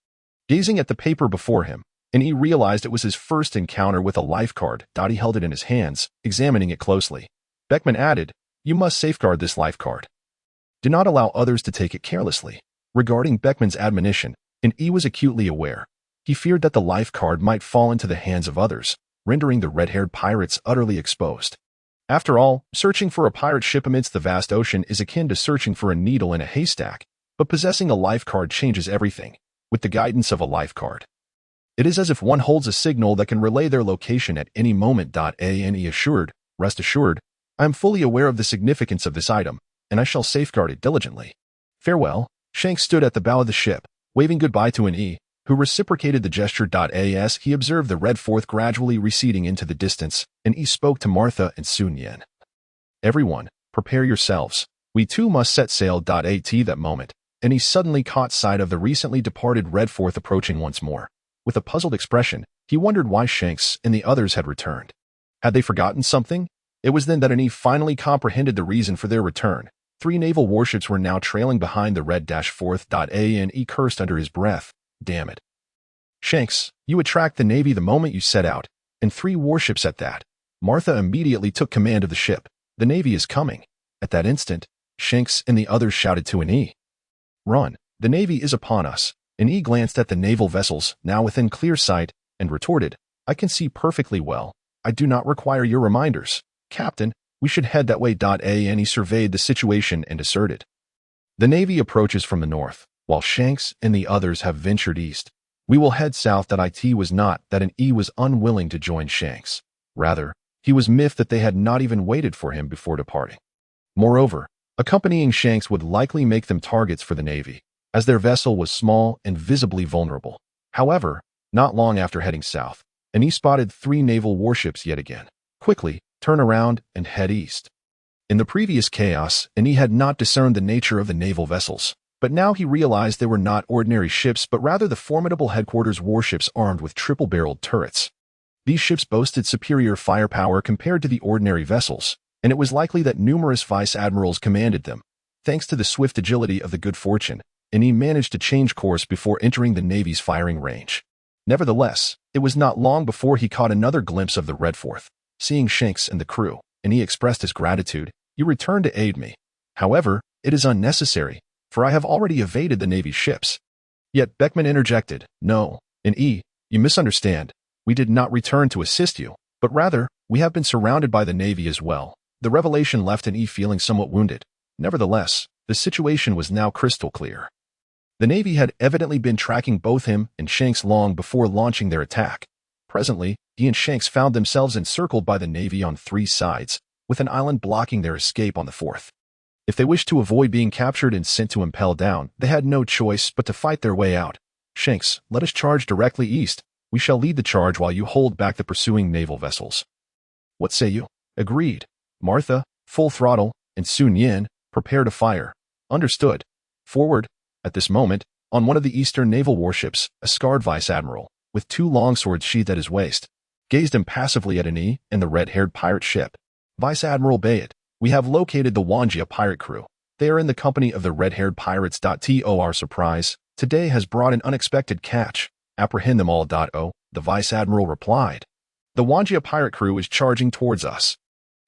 A: Gazing at the paper before him, Yi realized it was his first encounter with a life card. He held it in his hands, examining it closely. Beckman added, you must safeguard this life card. Do not allow others to take it carelessly. Regarding Beckman's admonition, Yi was acutely aware. He feared that the life card might fall into the hands of others, rendering the red-haired pirates utterly exposed. After all, searching for a pirate ship amidst the vast ocean is akin to searching for a needle in a haystack, but possessing a life card changes everything. With the guidance of a life card, it is as if one holds a signal that can relay their location at any moment. Yi assured, rest assured, I am fully aware of the significance of this item, and I shall safeguard it diligently. Farewell. Shanks stood at the bow of the ship, waving goodbye to Yi, who reciprocated the gesture. As he observed the red fourth gradually receding into the distance, Yi spoke to Martha and Sun Yin. Everyone, prepare yourselves. We too must set sail. At that moment, Yi suddenly caught sight of the recently departed red fourth approaching once more. With a puzzled expression, he wondered why Shanks and the others had returned. Had they forgotten something? It was then that Yi finally comprehended the reason for their return. 3 naval warships were now trailing behind the red-fourth. Yi cursed under his breath. Damn it. Shanks, you attract the Navy the moment you set out, and 3 warships at that. Martha immediately took command of the ship. The Navy is coming. At that instant, Shanks and the others shouted to Yi. Run, the Navy is upon us. Yi glanced at the naval vessels, now within clear sight, and retorted, I can see perfectly well. I do not require your reminders. Captain, we should head that way. Yi surveyed the situation and asserted. The Navy approaches from the north, while Shanks and the others have ventured east. We will head south. It was not that Yi was unwilling to join Shanks. Rather, he was miffed that they had not even waited for him before departing. Moreover, accompanying Shanks would likely make them targets for the Navy, as their vessel was small and visibly vulnerable. However, not long after heading south, Yi spotted 3 naval warships yet again. Quickly, turn around and head east. In the previous chaos, Yi had not discerned the nature of the naval vessels, but now he realized they were not ordinary ships but rather the formidable headquarters warships armed with triple-barreled turrets. These ships boasted superior firepower compared to the ordinary vessels, and it was likely that numerous vice-admirals commanded them. Thanks to the swift agility of the Good Fortune, Yi managed to change course before entering the Navy's firing range. Nevertheless, it was not long before he caught another glimpse of the red fourth. Seeing Shanks and the crew, and he expressed his gratitude, "You returned to aid me. However, it is unnecessary, for I have already evaded the Navy's ships." Yet Beckman interjected, "No, in E, you misunderstand. We did not return to assist you, but rather, we have been surrounded by the Navy as well." The revelation left an E feeling somewhat wounded. Nevertheless, the situation was now crystal clear. The Navy had evidently been tracking both him and Shanks long before launching their attack. Presently, he and Shanks found themselves encircled by the Navy on 3 sides, with an island blocking their escape on the 4th. If they wished to avoid being captured and sent to impel down, they had no choice but to fight their way out. "Shanks, let us charge directly east. We shall lead the charge while you hold back the pursuing naval vessels." "What say you?" "Agreed. Martha, full throttle, and Sun Yin, prepare to fire." "Understood. Forward." At this moment, on one of the eastern naval warships, a scarred vice admiral, with 2 longswords sheathed at his waist, gazed impassively at an E and the red-haired pirate ship. "Vice Admiral Bayet, we have located the Wanjia pirate crew. They are in the company of the red-haired pirates. Our surprise today has brought an unexpected catch. Apprehend them all. The Vice Admiral replied. "The Wanjia pirate crew is charging towards us.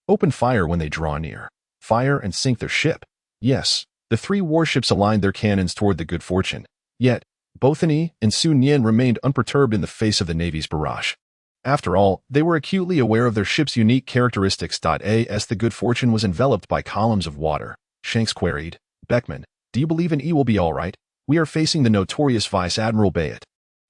A: Open fire when they draw near. Fire and sink their ship." Yes, the 3 warships aligned their cannons toward the Good Fortune. Yet, both An and Sun Yin remained unperturbed in the face of the Navy's barrage. After all, they were acutely aware of their ship's unique characteristics. As the Good Fortune was enveloped by columns of water, Shanks queried, "Beckman, do you believe An will be all right? We are facing the notorious Vice Admiral Bayet."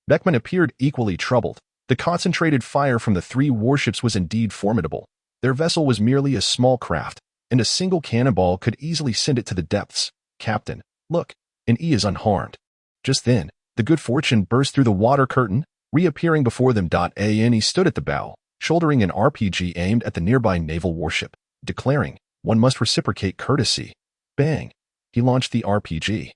A: Beckman appeared equally troubled. The concentrated fire from the 3 warships was indeed formidable. Their vessel was merely a small craft, and a single cannonball could easily send it to the depths. "Captain, look, An is unharmed." Just then, the Good Fortune burst through the water curtain, reappearing before them. An stood at the bow, shouldering an RPG aimed at the nearby naval warship, declaring, "One must reciprocate courtesy." Bang! He launched the RPG.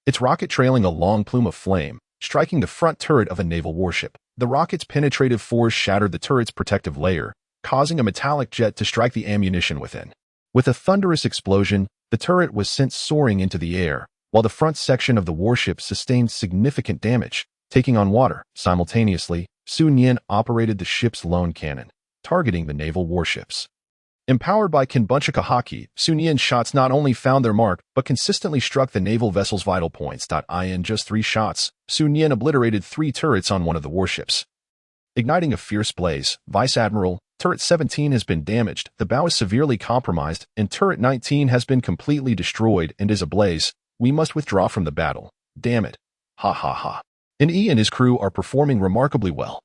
A: Its rocket trailing a long plume of flame, striking the front turret of a naval warship. The rocket's penetrative force shattered the turret's protective layer, causing a metallic jet to strike the ammunition within. With a thunderous explosion, the turret was sent soaring into the air, while the front section of the warship sustained significant damage. Taking on water, simultaneously, Sun Yin operated the ship's lone cannon, targeting the naval warships. Empowered by Kinbunchika Haki, Sun Yin's shots not only found their mark, but consistently struck the naval vessel's vital points. In just 3 shots, Sun Yin obliterated 3 turrets on one of the warships. Igniting a fierce blaze, Vice Admiral, Turret 17 has been damaged, the bow is severely compromised, and Turret 19 has been completely destroyed and is ablaze. We must withdraw from the battle. Damn it. Ha ha ha. An and his crew are performing remarkably well.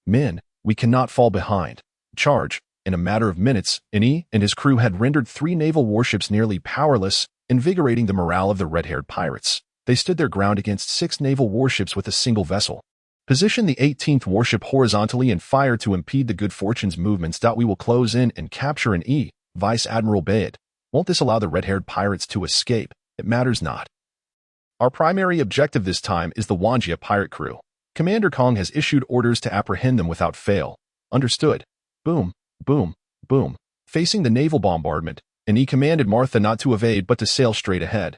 A: Men, we cannot fall behind. Charge. In a matter of minutes, An and his crew had rendered 3 naval warships nearly powerless, invigorating the morale of the red-haired pirates. They stood their ground against 6 naval warships with a single vessel. Position the 18th warship horizontally and fire to impede the Good Fortune's movements. We will close in and capture An. Vice Admiral Bayet. Won't this allow the red-haired pirates to escape? It matters not. Our primary objective this time is the Wanjia pirate crew. Commander Kong has issued orders to apprehend them without fail. Understood. Boom, boom, boom. Facing the naval bombardment, An commanded Martha not to evade but to sail straight ahead.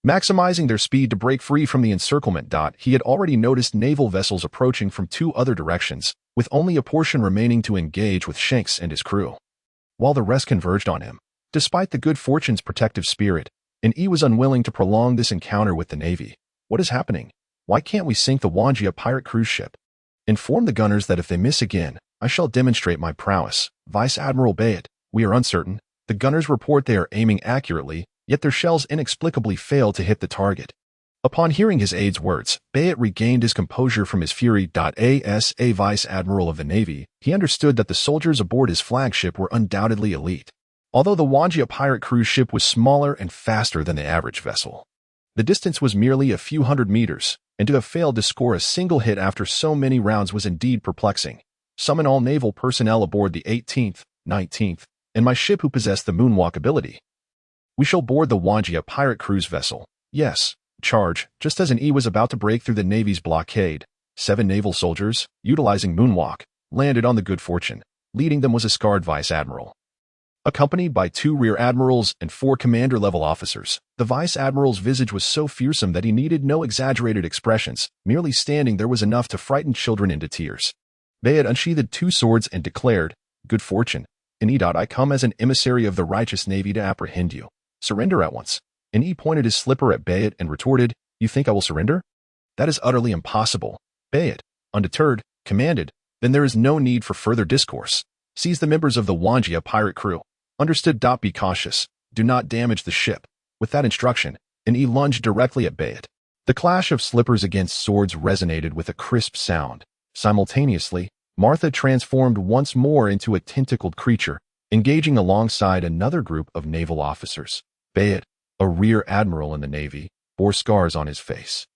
A: Maximizing their speed to break free from the encirclement. He had already noticed naval vessels approaching from 2 other directions, with only a portion remaining to engage with Shanks and his crew, while the rest converged on him. Despite the Good Fortune's protective spirit, An was unwilling to prolong this encounter with the Navy. "What is happening? Why can't we sink the Wanjia pirate cruise ship? Inform the gunners that if they miss again, I shall demonstrate my prowess." Vice Admiral Bayet, we are uncertain. The gunners report they are aiming accurately, yet their shells inexplicably fail to hit the target. Upon hearing his aide's words, Bayet regained his composure from his fury. As a Vice Admiral of the Navy, he understood that the soldiers aboard his flagship were undoubtedly elite. Although the Wanjia pirate cruise ship was smaller and faster than the average vessel, the distance was merely a few hundred meters, and to have failed to score a single hit after so many rounds was indeed perplexing. Summon all naval personnel aboard the 18th, 19th, and my ship who possess the moonwalk ability. We shall board the Wanjia pirate cruise vessel. Yes, charge. Just as An was about to break through the Navy's blockade, 7 naval soldiers, utilizing moonwalk, landed on the Good Fortune. Leading them was a scarred Vice Admiral, accompanied by 2 rear admirals and 4 commander-level officers. The Vice Admiral's visage was so fearsome that he needed no exaggerated expressions. Merely standing there was enough to frighten children into tears. They had unsheathed 2 swords and declared, Good fortune. And I come as an emissary of the righteous navy to apprehend you. Surrender at once. And he pointed his slipper at Bayet and retorted, You think I will surrender? That is utterly impossible. Bayet, undeterred, commanded, Then there is no need for further discourse. Seize the members of the Wanjia pirate crew. Understood. Be cautious. Do not damage the ship. With that instruction, and he lunged directly at Bayet. The clash of slippers against swords resonated with a crisp sound. Simultaneously, Martha transformed once more into a tentacled creature, engaging alongside another group of naval officers. Bayet, a rear admiral in the Navy, bore scars on his face.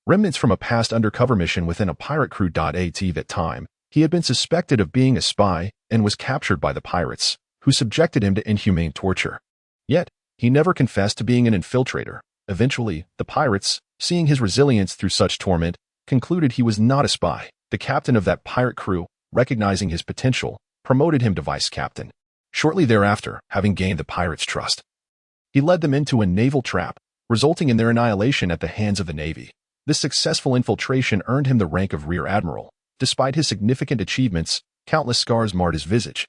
A: Remnants from a past undercover mission within a pirate crew. At that time, he had been suspected of being a spy and was captured by the pirates, who subjected him to inhumane torture. Yet, he never confessed to being an infiltrator. Eventually, the pirates, seeing his resilience through such torment, concluded he was not a spy. The captain of that pirate crew, recognizing his potential, promoted him to vice captain. Shortly thereafter, having gained the pirates' trust, he led them into a naval trap, resulting in their annihilation at the hands of the Navy. This successful infiltration earned him the rank of rear admiral. Despite his significant achievements, countless scars marred his visage.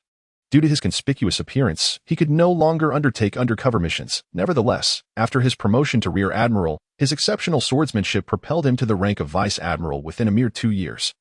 A: Due to his conspicuous appearance, he could no longer undertake undercover missions. Nevertheless, after his promotion to rear admiral, his exceptional swordsmanship propelled him to the rank of vice admiral within a mere 2 years.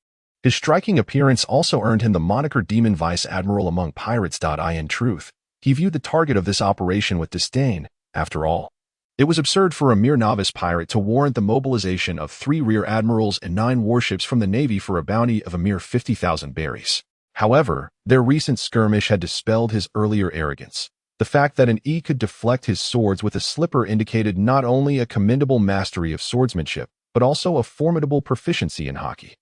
A: His striking appearance also earned him the moniker Demon Vice Admiral among pirates. In truth, he viewed the target of this operation with disdain. After all, it was absurd for a mere novice pirate to warrant the mobilization of 3 rear admirals and 9 warships from the Navy for a bounty of a mere 50,000 berries. However, their recent skirmish had dispelled his earlier arrogance. The fact that an E could deflect his swords with a slipper indicated not only a commendable mastery of swordsmanship, but also a formidable proficiency in hockey.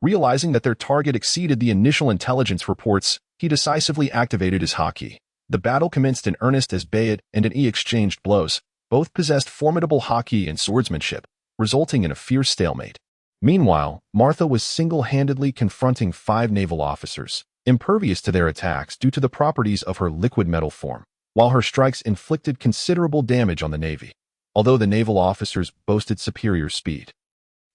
A: Realizing that their target exceeded the initial intelligence reports, he decisively activated his hockey. The battle commenced in earnest as Bayet and an E exchanged blows. Both possessed formidable hockey and swordsmanship, resulting in a fierce stalemate. Meanwhile, Martha was single-handedly confronting 5 naval officers, impervious to their attacks due to the properties of her liquid metal form, while her strikes inflicted considerable damage on the Navy. Although the naval officers boasted superior speed,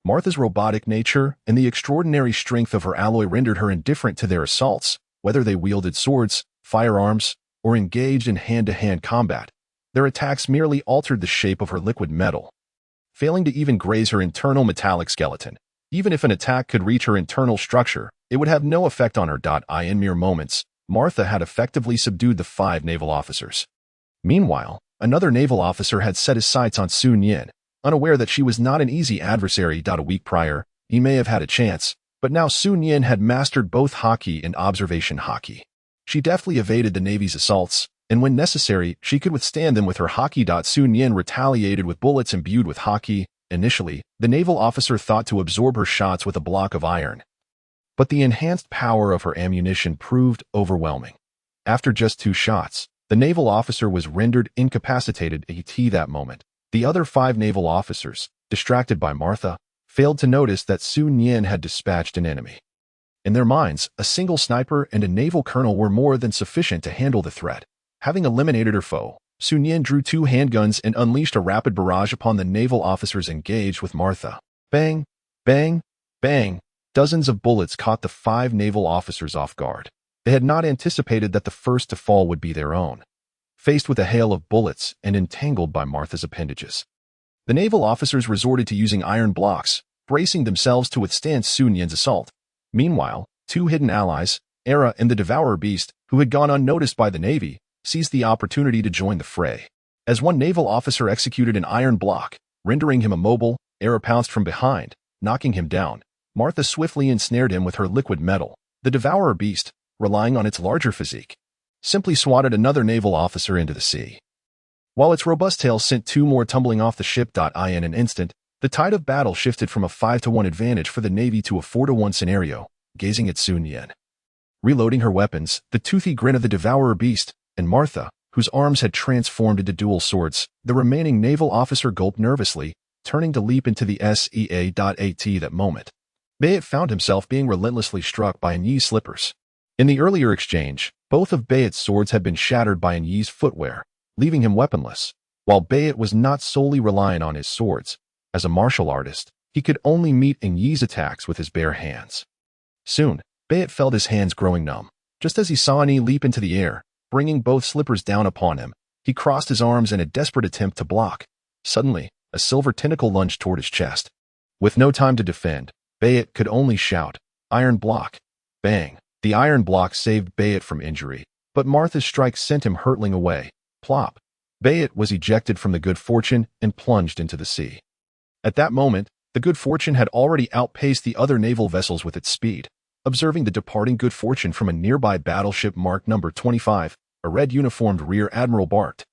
A: Martha's robotic nature and the extraordinary strength of her alloy rendered her indifferent to their assaults, whether they wielded swords, firearms, or engaged in hand-to-hand combat. Their attacks merely altered the shape of her liquid metal, failing to even graze her internal metallic skeleton. Even if an attack could reach her internal structure, it would have no effect on her. In mere moments, Martha had effectively subdued the 5 naval officers. Meanwhile, another naval officer had set his sights on Sun Yin, unaware that she was not an easy adversary. A week prior, he may have had a chance, but now Sun Yin had mastered both hockey and observation hockey. She deftly evaded the Navy's assaults, and when necessary, she could withstand them with her hockey. Sun Yin retaliated with bullets imbued with hockey. Initially, the naval officer thought to absorb her shots with a block of iron, but the enhanced power of her ammunition proved overwhelming. After just 2 shots, the naval officer was rendered incapacitated. At that moment, the other 5 naval officers, distracted by Martha, failed to notice that Sun Yin had dispatched an enemy. In their minds, a single sniper and a naval colonel were more than sufficient to handle the threat. Having eliminated her foe, Sun Yin drew 2 handguns and unleashed a rapid barrage upon the naval officers engaged with Martha. Bang! Bang! Bang! Dozens of bullets caught the 5 naval officers off guard. They had not anticipated that the first to fall would be their own. Faced with a hail of bullets and entangled by Martha's appendages, the naval officers resorted to using iron blocks, bracing themselves to withstand Sun Yin's assault. Meanwhile, 2 hidden allies, Era and the Devourer Beast, who had gone unnoticed by the Navy, seized the opportunity to join the fray. As one naval officer executed an iron block, rendering him immobile, Era pounced from behind, knocking him down. Martha swiftly ensnared him with her liquid metal. The Devourer Beast, relying on its larger physique, simply swatted another naval officer into the sea. While its robust tail sent 2 more tumbling off the ship. In an instant, the tide of battle shifted from a 5-to-1 advantage for the Navy to a 4-to-1 scenario. Gazing at Sun Yin, reloading her weapons, the toothy grin of the Devourer Beast, and Martha, whose arms had transformed into dual swords, the remaining naval officer gulped nervously, turning to leap into the SEA. At that moment, Bayet found himself being relentlessly struck by Yi's slippers. In the earlier exchange, both of Bayet's swords had been shattered by Yi's footwear, leaving him weaponless. While Bayet was not solely reliant on his swords, as a martial artist, he could only meet Yi's attacks with his bare hands. Soon, Bayet felt his hands growing numb. Just as he saw Ani leap into the air, bringing both slippers down upon him, he crossed his arms in a desperate attempt to block. Suddenly, a silver tentacle lunged toward his chest. With no time to defend, Bayet could only shout, "Iron block!" Bang! The iron block saved Bayet from injury, but Martha's strike sent him hurtling away. Plop! Bayet was ejected from the Good Fortune and plunged into the sea. At that moment, the Good Fortune had already outpaced the other naval vessels with its speed. Observing the departing Good Fortune from a nearby battleship marked number 25, a red-uniformed rear admiral barked.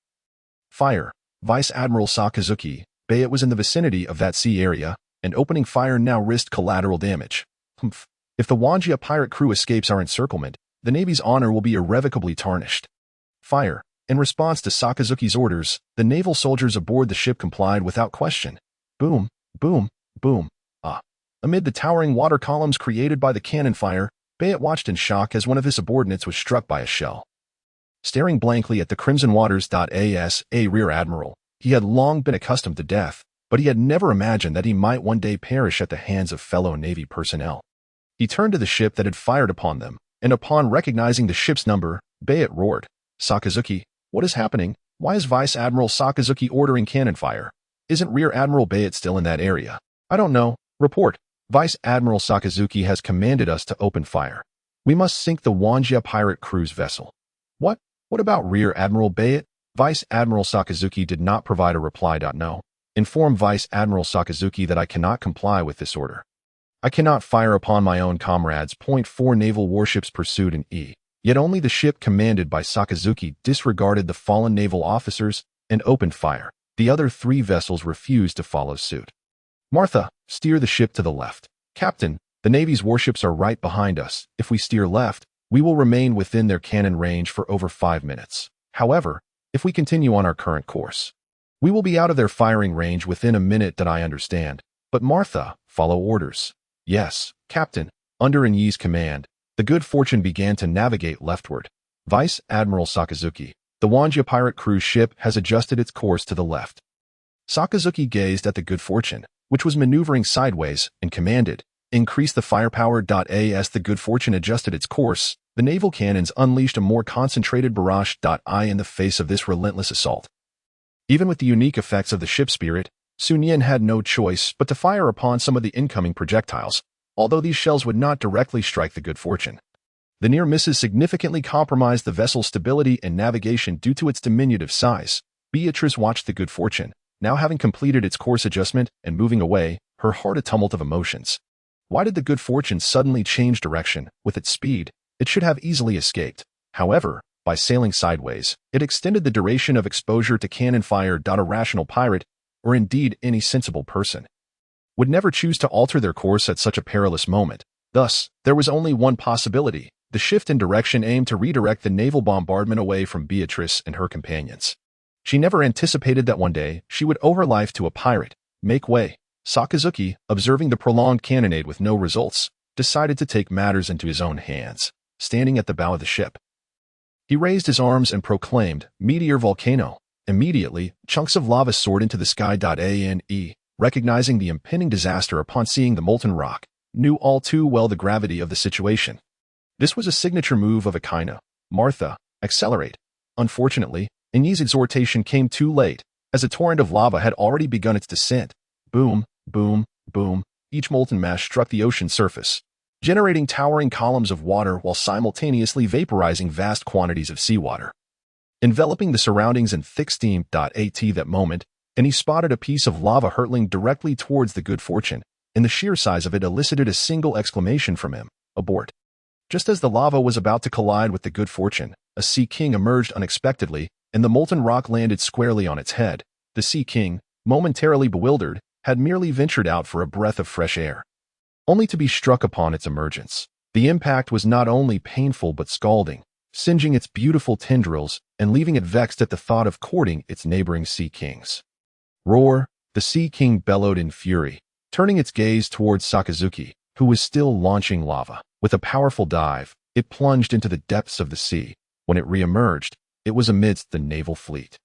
A: Fire! Vice Admiral Sakazuki, Bayet was in the vicinity of that sea area, and opening fire now risked collateral damage. Humph. If the Wanjia pirate crew escapes our encirclement, the Navy's honor will be irrevocably tarnished. Fire! In response to Sakazuki's orders, the naval soldiers aboard the ship complied without question. Boom, boom, boom. Amid the towering water columns created by the cannon fire, Bayet watched in shock as one of his subordinates was struck by a shell. Staring blankly at the crimson waters, a rear admiral, he had long been accustomed to death, but he had never imagined that he might one day perish at the hands of fellow Navy personnel. He turned to the ship that had fired upon them, and upon recognizing the ship's number, Bayet roared, "Sakazuki, what is happening? Why is Vice Admiral Sakazuki ordering cannon fire? Isn't Rear Admiral Bayet still in that area?" "I don't know. Report. Vice Admiral Sakazuki has commanded us to open fire. We must sink the Wanjia pirate crew's vessel." "What? What about Rear Admiral Bayet?" Vice Admiral Sakazuki did not provide a reply. "No. Inform Vice Admiral Sakazuki that I cannot comply with this order. I cannot fire upon my own comrades. 4 naval warships pursued in E. Yet only the ship commanded by Sakazuki disregarded the fallen naval officers and opened fire. The other 3 vessels refused to follow suit. Martha, steer the ship to the left. Captain, the Navy's warships are right behind us. If we steer left, we will remain within their cannon range for over 5 minutes. However, if we continue on our current course, we will be out of their firing range within a minute. That I understand. But Martha, follow orders." "Yes, Captain." Under Inyi's command, the Good Fortune began to navigate leftward. "Vice Admiral Sakazuki, the Wanjia pirate cruise ship has adjusted its course to the left." Sakazuki gazed at the Good Fortune, which was maneuvering sideways, and commanded, "Increase the firepower." As the Good Fortune adjusted its course, the naval cannons unleashed a more concentrated barrage. In the face of this relentless assault, even with the unique effects of the ship spirit, Sun Yin had no choice but to fire upon some of the incoming projectiles, although these shells would not directly strike the Good Fortune. The near misses significantly compromised the vessel's stability and navigation due to its diminutive size. Beatrice watched the Good Fortune, now having completed its course adjustment and moving away, her heart a tumult of emotions. Why did the Good Fortune suddenly change direction? With its speed, it should have easily escaped. However, by sailing sideways, it extended the duration of exposure to cannon fire. A rational pirate, or indeed any sensible person, would never choose to alter their course at such a perilous moment. Thus, there was only one possibility: the shift in direction aimed to redirect the naval bombardment away from Beatrice and her companions. She never anticipated that one day she would owe her life to a pirate. Make way. Sakazuki, observing the prolonged cannonade with no results, decided to take matters into his own hands. Standing at the bow of the ship, he raised his arms and proclaimed, "Meteor volcano." Immediately, chunks of lava soared into the sky. Ane, recognizing the impending disaster upon seeing the molten rock, knew all too well the gravity of the situation. This was a signature move of Akaina. "Martha, accelerate." Unfortunately, Inyi's exhortation came too late, as a torrent of lava had already begun its descent. Boom, boom, boom. Each molten mass struck the ocean surface, generating towering columns of water while simultaneously vaporizing vast quantities of seawater, enveloping the surroundings in thick steam. At that moment, and he spotted a piece of lava hurtling directly towards the Good Fortune, and the sheer size of it elicited a single exclamation from him: "Abort." Just as the lava was about to collide with the Good Fortune, a Sea King emerged unexpectedly, and the molten rock landed squarely on its head. The Sea King, momentarily bewildered, had merely ventured out for a breath of fresh air, only to be struck upon its emergence. The impact was not only painful but scalding, singeing its beautiful tendrils and leaving it vexed at the thought of courting its neighboring Sea Kings. "Roar!" The Sea King bellowed in fury, turning its gaze towards Sakazuki, who was still launching lava. With a powerful dive, it plunged into the depths of the sea. When it re-emerged, it was amidst the naval fleet,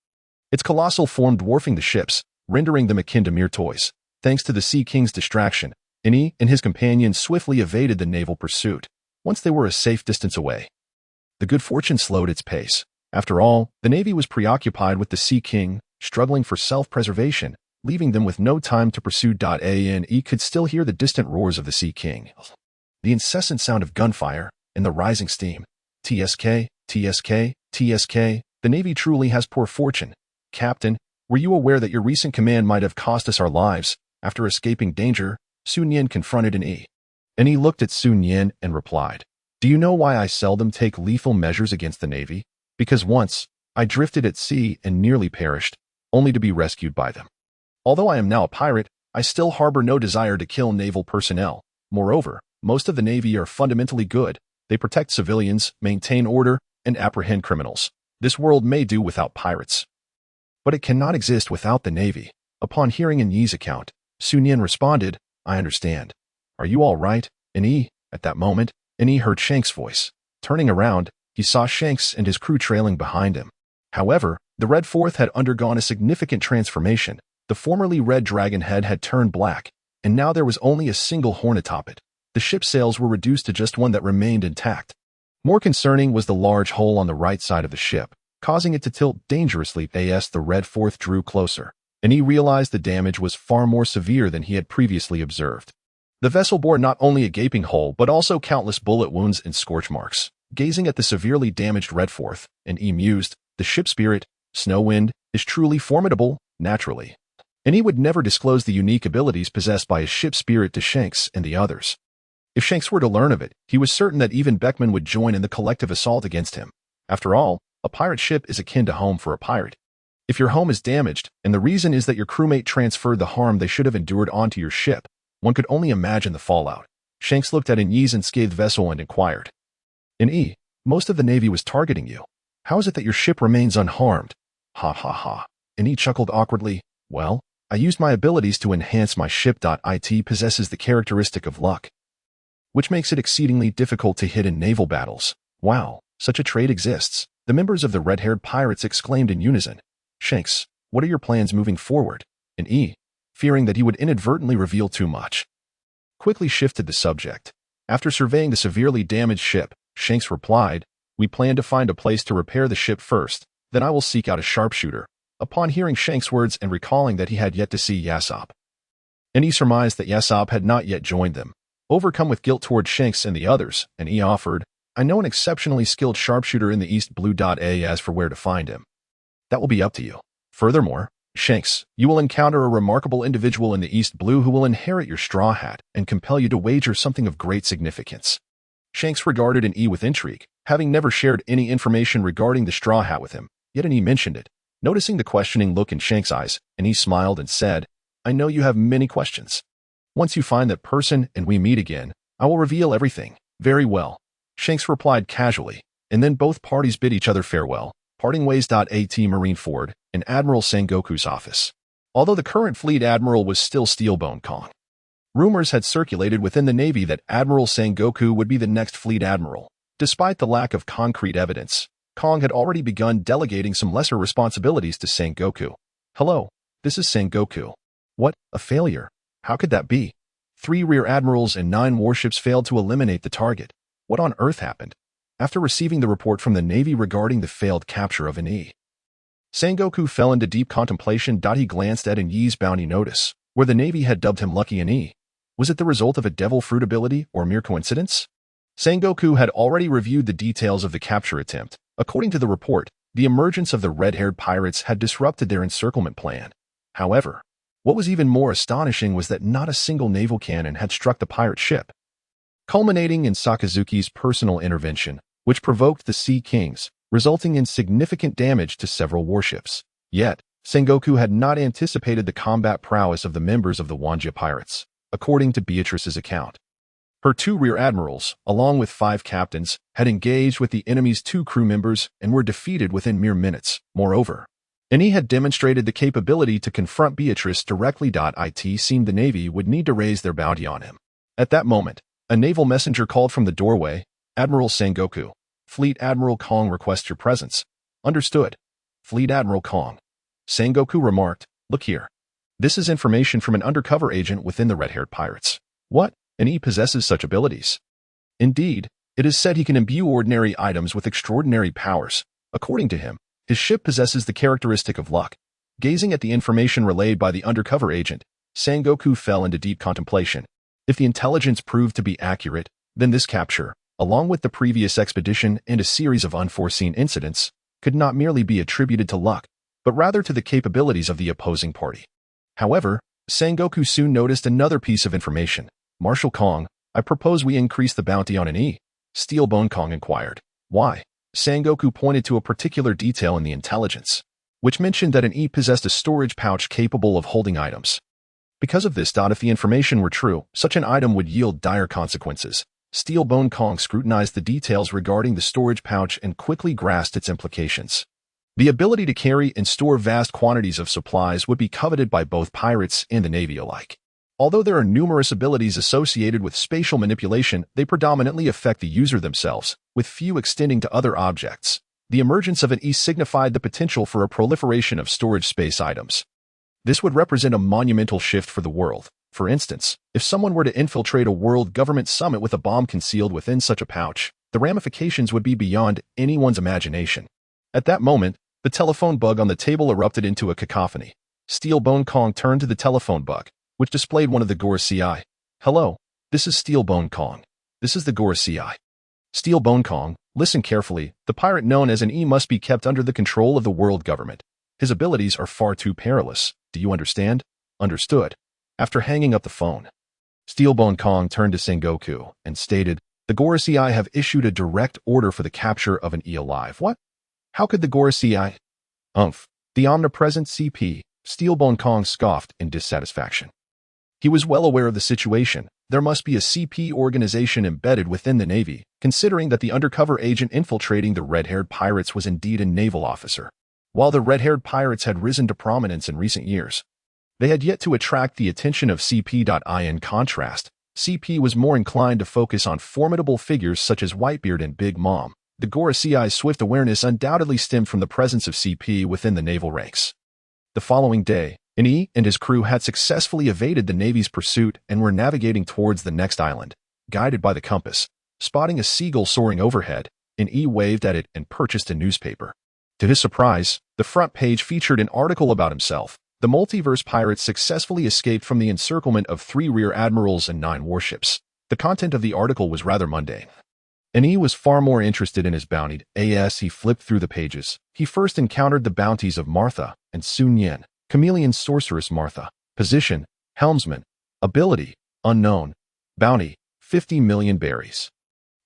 A: its colossal form dwarfing the ships, rendering them akin to mere toys. Thanks to the Sea King's distraction, Inyi and his companions swiftly evaded the naval pursuit. Once they were a safe distance away, The good fortune slowed its pace. After all, the Navy was preoccupied with the Sea King, struggling for self-preservation, leaving them with no time to pursue. A&E could still hear the distant roars of the Sea King, the incessant sound of gunfire, and the rising steam. TSK, TSK, TSK, the Navy truly has poor fortune. Captain, were you aware that your recent command might have cost us our lives? After escaping danger, Sun Yin confronted N.E. And he looked at Sun Yin and replied, "Do you know why I seldom take lethal measures against the Navy? Because once, I drifted at sea and nearly perished, only to be rescued by them. Although I am now a pirate, I still harbor no desire to kill naval personnel. Moreover, most of the Navy are fundamentally good. They protect civilians, maintain order, and apprehend criminals. This world may do without pirates, but it cannot exist without the Navy." Upon hearing Yi's account, Sun Yin responded, "I understand. Are you all right, Yi?" At that moment, Yi heard Shanks' voice. Turning around, he saw Shanks and his crew trailing behind him. However, the Red Fourth had undergone a significant transformation. The formerly red dragon head had turned black, and now there was only a single horn atop it. The ship's sails were reduced to just one that remained intact. More concerning was the large hole on the right side of the ship, causing it to tilt dangerously as the Red Fourth drew closer, and he realized the damage was far more severe than he had previously observed. The vessel bore not only a gaping hole but also countless bullet wounds and scorch marks. Gazing at the severely damaged Red Fourth, N.E. mused, "The ship spirit, Snowwind, is truly formidable, naturally." And he would never disclose the unique abilities possessed by his ship spirit to Shanks and the others. If Shanks were to learn of it, he was certain that even Beckman would join in the collective assault against him. After all, a pirate ship is akin to home for a pirate. If your home is damaged, and the reason is that your crewmate transferred the harm they should have endured onto your ship, one could only imagine the fallout. Shanks looked at Yi's unscathed vessel and inquired, "Yi, most of the Navy was targeting you. How is it that your ship remains unharmed?" "Ha ha ha." Yi chuckled awkwardly. "Well, I used my abilities to enhance my ship. It possesses the characteristic of luck, which makes it exceedingly difficult to hit in naval battles." "Wow, such a trait exists," the members of the red-haired pirates exclaimed in unison. "Shanks, what are your plans moving forward?" And E, fearing that he would inadvertently reveal too much, quickly shifted the subject. After surveying the severely damaged ship, Shanks replied, "We plan to find a place to repair the ship first, then I will seek out a sharpshooter." Upon hearing Shanks' words and recalling that he had yet to see Yasopp, and he surmised that Yasopp had not yet joined them. Overcome with guilt toward Shanks and the others, and he offered, "I know an exceptionally skilled sharpshooter in the East Blue. As for where to find him, that will be up to you. Furthermore, Shanks, you will encounter a remarkable individual in the East Blue who will inherit your straw hat and compel you to wager something of great significance." Shanks regarded E with intrigue, having never shared any information regarding the straw hat with him, yet E mentioned it. Noticing the questioning look in Shanks' eyes, E smiled and said, "I know you have many questions. Once you find that person and we meet again, I will reveal everything." "Very well," Shanks replied casually, and then both parties bid each other farewell, parting ways. At Marineford, in Admiral Sengoku's office. Although the current fleet admiral was still Steelbone Kong, rumors had circulated within the Navy that Admiral Sengoku would be the next fleet admiral. Despite the lack of concrete evidence, Kong had already begun delegating some lesser responsibilities to Sengoku. "Hello, this is Sengoku." "What, a failure? How could that be? 3 rear admirals and 9 warships failed to eliminate the target. What on earth happened?" After receiving the report from the Navy regarding the failed capture of Yi, Sengoku fell into deep contemplation. He glanced at Yi's bounty notice, where the Navy had dubbed him Lucky Yi. Was it the result of a devil fruit ability or mere coincidence? Sengoku had already reviewed the details of the capture attempt. According to the report, the emergence of the red-haired pirates had disrupted their encirclement plan. However, what was even more astonishing was that not a single naval cannon had struck the pirate ship, culminating in Sakazuki's personal intervention, which provoked the Sea Kings, resulting in significant damage to several warships. Yet, Sengoku had not anticipated the combat prowess of the members of the Wanja pirates. According to Beatrice's account, her 2 rear admirals, along with 5 captains, had engaged with the enemy's 2 crew members and were defeated within mere minutes. Moreover, he had demonstrated the capability to confront Beatrice directly. It seemed the Navy would need to raise their bounty on him. At that moment, a naval messenger called from the doorway, "Admiral Sengoku, Fleet Admiral Kong requests your presence." "Understood, Fleet Admiral Kong." Sengoku remarked, "Look here. This is information from an undercover agent within the red-haired pirates." "What? And he possesses such abilities?" "Indeed, It is said he can imbue ordinary items with extraordinary powers. According to him, his ship possesses the characteristic of luck. Gazing at the information relayed by the undercover agent, Sengoku fell into deep contemplation. If the intelligence proved to be accurate, then this capture, along with the previous expedition and a series of unforeseen incidents, could not merely be attributed to luck, but rather to the capabilities of the opposing party. However, Sengoku soon noticed another piece of information. Marshal Kong, I propose we increase the bounty on an E. Steelbone Kong inquired. Why? Sengoku pointed to a particular detail in the intelligence, which mentioned that an E possessed a storage pouch capable of holding items. Because of this, if the information were true, such an item would yield dire consequences. Steelbone Kong scrutinized the details regarding the storage pouch and quickly grasped its implications. The ability to carry and store vast quantities of supplies would be coveted by both pirates and the Navy alike. Although there are numerous abilities associated with spatial manipulation, they predominantly affect the user themselves, with few extending to other objects. The emergence of an E signified the potential for a proliferation of storage space items. This would represent a monumental shift for the world. For instance, if someone were to infiltrate a world government summit with a bomb concealed within such a pouch, the ramifications would be beyond anyone's imagination. At that moment, the telephone bug on the table erupted into a cacophony. Steelbone Kong turned to the telephone bug, which displayed one of the Gorosei. Hello, this is Steelbone Kong. This is the Gorosei. Steelbone Kong, listen carefully. The pirate known as an E must be kept under the control of the world government. His abilities are far too perilous. Do you understand? Understood. After hanging up the phone, Steelbone Kong turned to Sengoku and stated, the Gorosei have issued a direct order for the capture of an E alive. What? How could the Gorosei? The omnipresent CP. Steelbone Kong scoffed in dissatisfaction. He was well aware of the situation. There must be a CP organization embedded within the Navy, considering that the undercover agent infiltrating the red-haired pirates was indeed a naval officer. While the red-haired pirates had risen to prominence in recent years, they had yet to attract the attention of CP. In contrast, CP was more inclined to focus on formidable figures such as Whitebeard and Big Mom. The Gorosei's swift awareness undoubtedly stemmed from the presence of CP within the naval ranks. The following day, an E and his crew had successfully evaded the Navy's pursuit and were navigating towards the next island. Guided by the compass, spotting a seagull soaring overhead, an E waved at it and purchased a newspaper. To his surprise, the front page featured an article about himself. The multiverse pirates successfully escaped from the encirclement of 3 rear admirals and 9 warships. The content of the article was rather mundane. An E was far more interested in his bounty. As he flipped through the pages, he first encountered the bounties of Martha and Sun Yen. Chameleon Sorceress Martha. Position, Helmsman. Ability, Unknown. Bounty, 50 million berries.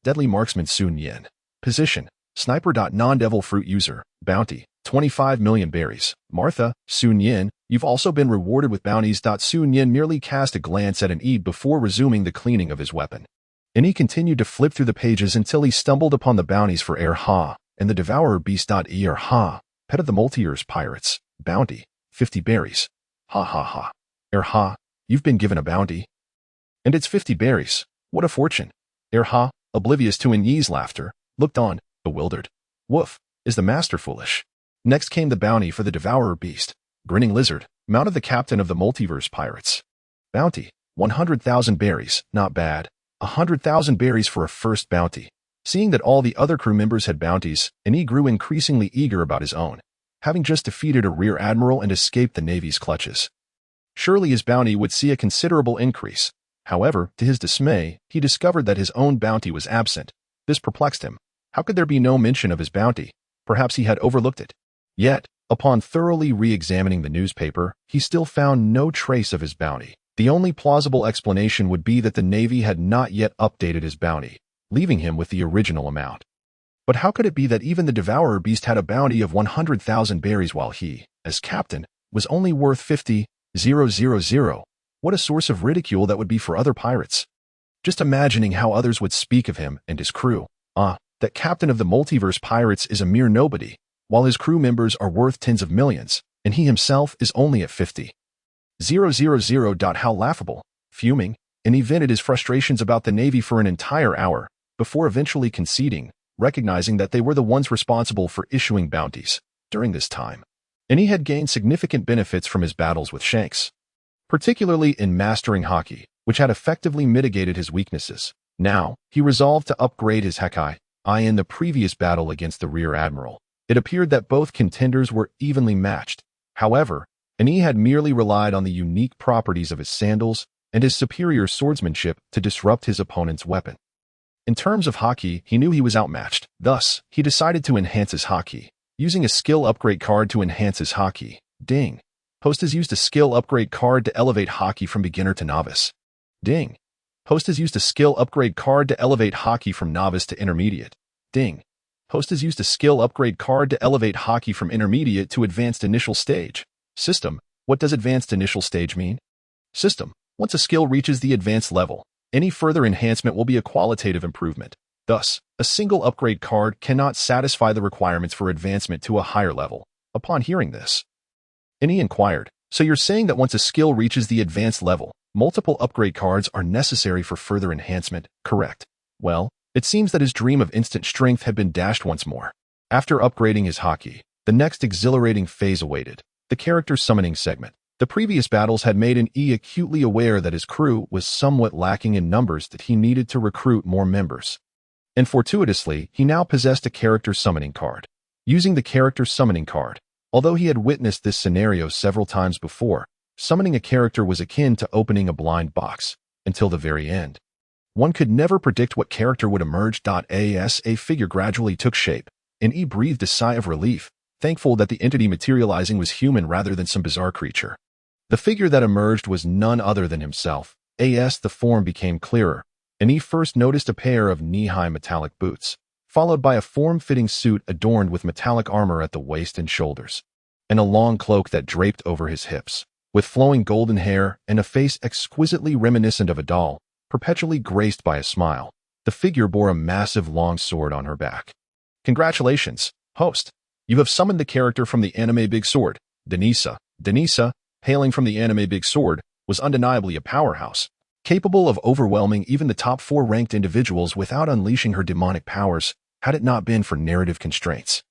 A: Deadly Marksman Sun Yen. Position, Sniper. Non-Devil Fruit User. Bounty, 25 million berries. Martha, Sun Yen, you've also been rewarded with bounties. Sun Yen merely cast a glance at an E before resuming the cleaning of his weapon. And he continued to flip through the pages until he stumbled upon the bounties for Ha and the Devourer Beast. Ha, pet of the Multiverse Pirates. Bounty, 50 berries. Ha ha ha. Ha, you've been given a bounty. And it's 50 berries. What a fortune. Ha, oblivious to Yi's laughter, looked on, bewildered. Woof, is the master foolish? Next came the bounty for the Devourer Beast. Grinning Lizard, mount of the captain of the Multiverse Pirates. Bounty, 100,000 berries, not bad. 100,000 berries for a first bounty. Seeing that all the other crew members had bounties, he grew increasingly eager about his own, having just defeated a rear admiral and escaped the Navy's clutches. Surely his bounty would see a considerable increase. However, to his dismay, he discovered that his own bounty was absent. This perplexed him. How could there be no mention of his bounty? Perhaps he had overlooked it. Yet, upon thoroughly re-examining the newspaper, he still found no trace of his bounty. The only plausible explanation would be that the Navy had not yet updated his bounty, leaving him with the original amount. But how could it be that even the Devourer Beast had a bounty of 100,000 berries while he, as captain, was only worth 50,000? What a source of ridicule that would be for other pirates. Just imagining how others would speak of him and his crew. That captain of the Multiverse Pirates is a mere nobody, while his crew members are worth tens of millions, and he himself is only at 50,000. How laughable. Fuming, and he vented his frustrations about the Navy for an entire hour, before eventually conceding, recognizing that they were the ones responsible for issuing bounties during this time. And he had gained significant benefits from his battles with Shanks, particularly in mastering hockey, which had effectively mitigated his weaknesses. Now, he resolved to upgrade his Hekai. In the previous battle against the Rear Admiral, it appeared that both contenders were evenly matched. However, Ani had merely relied on the unique properties of his sandals and his superior swordsmanship to disrupt his opponent's weapon. In terms of Haki, he knew he was outmatched. Thus, he decided to enhance his Haki, using a skill upgrade card to enhance his Haki. Ding. Host has used a skill upgrade card to elevate Haki from beginner to novice. Ding. Host has used a skill upgrade card to elevate Haki from novice to intermediate. Ding. Host has used a skill upgrade card to elevate Haki from intermediate to advanced initial stage. System. What does advanced initial stage mean? System. Once a skill reaches the advanced level, any further enhancement will be a qualitative improvement. Thus, a single upgrade card cannot satisfy the requirements for advancement to a higher level. Upon hearing this, Ani inquired, so you're saying that once a skill reaches the advanced level, multiple upgrade cards are necessary for further enhancement, correct? Well, it seems that his dream of instant strength had been dashed once more. After upgrading his Haki, the next exhilarating phase awaited, the character summoning segment. The previous battles had made Ani acutely aware that his crew was somewhat lacking in numbers, that he needed to recruit more members. And fortuitously, he now possessed a character summoning card. Using the character summoning card, although he had witnessed this scenario several times before, summoning a character was akin to opening a blind box, until the very end. One could never predict what character would emerge. As a figure gradually took shape, Ani breathed a sigh of relief, thankful that the entity materializing was human rather than some bizarre creature. The figure that emerged was none other than himself. As the form became clearer, Ani first noticed a pair of knee-high metallic boots, followed by a form-fitting suit adorned with metallic armor at the waist and shoulders, and a long cloak that draped over his hips. With flowing golden hair and a face exquisitely reminiscent of a doll, perpetually graced by a smile, the figure bore a massive long sword on her back. Congratulations, host! You have summoned the character from the anime Big Sword, Denisa. Denisa, hailing from the anime Big Sword, was undeniably a powerhouse, capable of overwhelming even the top 4 ranked individuals without unleashing her demonic powers, had it not been for narrative constraints.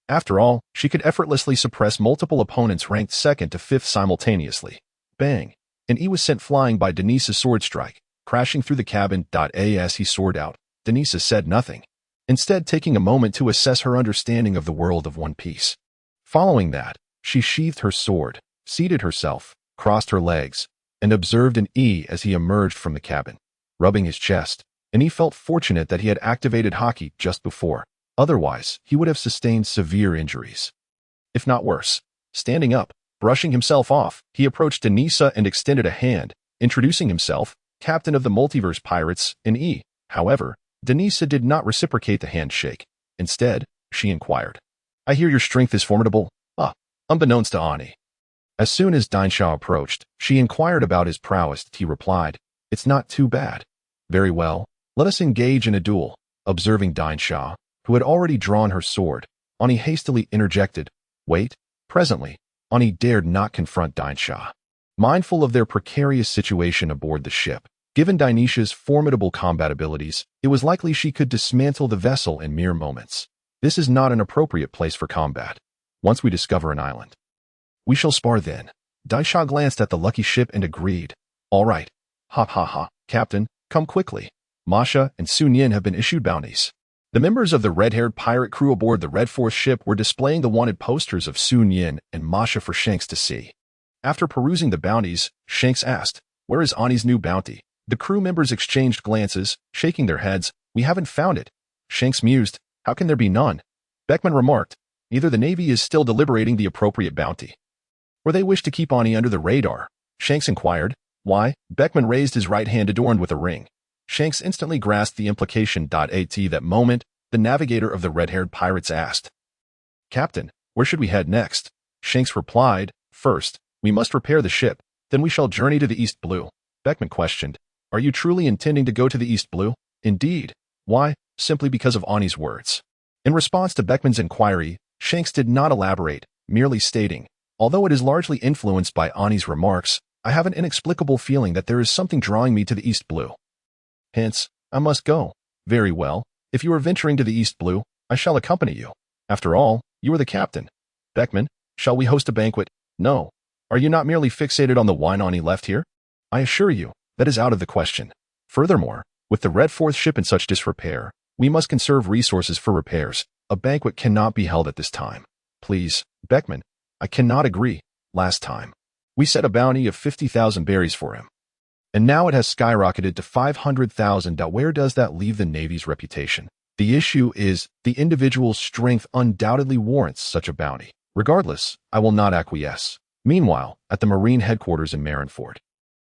A: After all, she could effortlessly suppress multiple opponents ranked 2nd to 5th simultaneously. Bang! And he was sent flying by Denisa's sword strike, crashing through the cabin. As he soared out, Denisa said nothing, instead taking a moment to assess her understanding of the world of One Piece. Following that, she sheathed her sword, seated herself, crossed her legs, and observed Ani as he emerged from the cabin. Rubbing his chest, Ani felt fortunate that he had activated Haki just before. Otherwise, he would have sustained severe injuries, if not worse. Standing up, brushing himself off, he approached Denisa and extended a hand, introducing himself, captain of the multiverse pirates, Ani. However, Denisa did not reciprocate the handshake. Instead, she inquired, I hear your strength is formidable. Unbeknownst to Ani. As soon as Dainsha approached, she inquired about his prowess. He replied, It's not too bad. Very well, let us engage in a duel. Observing Dainsha, who had already drawn her sword, Ani hastily interjected, Wait. Presently, Ani dared not confront Dainsha. Mindful of their precarious situation aboard the ship, given Dainisha's formidable combat abilities, it was likely she could dismantle the vessel in mere moments. This is not an appropriate place for combat. Once we discover an island, we shall spar then. Dainsha glanced at the lucky ship and agreed. All right. Ha ha ha. Captain, come quickly. Masha and Sun Yin have been issued bounties. The members of the red-haired pirate crew aboard the Red Force ship were displaying the wanted posters of Sun Yin and Masha for Shanks to see. After perusing the bounties, Shanks asked, Where is Ani's new bounty? The crew members exchanged glances, shaking their heads. We haven't found it. Shanks mused, How can there be none? Beckman remarked, Either the Navy is still deliberating the appropriate bounty, or they wish to keep Ani under the radar. Shanks inquired, Why? Beckman raised his right hand adorned with a ring. Shanks instantly grasped the implication. At that moment, the navigator of the red-haired pirates asked, Captain, where should we head next? Shanks replied, First, we must repair the ship, then we shall journey to the East Blue. Beckman questioned, Are you truly intending to go to the East Blue? Indeed. Why? Simply because of Ani's words. In response to Beckman's inquiry, Shanks did not elaborate, merely stating, Although it is largely influenced by Ani's remarks, I have an inexplicable feeling that there is something drawing me to the East Blue. Hence, I must go. Very well. If you are venturing to the East Blue, I shall accompany you. After all, you are the captain. Beckman, shall we host a banquet? No. Are you not merely fixated on the wine Ani left here? I assure you, that is out of the question. Furthermore, With the Red Fourth ship in such disrepair, we must conserve resources for repairs. A banquet cannot be held at this time. Please, Beckman, I cannot agree. Last time, we set a bounty of 50,000 berries for him. And now it has skyrocketed to 500,000. Where does that leave the Navy's reputation? The issue is, the individual's strength undoubtedly warrants such a bounty. Regardless, I will not acquiesce. Meanwhile, at the Marine headquarters in Marineford,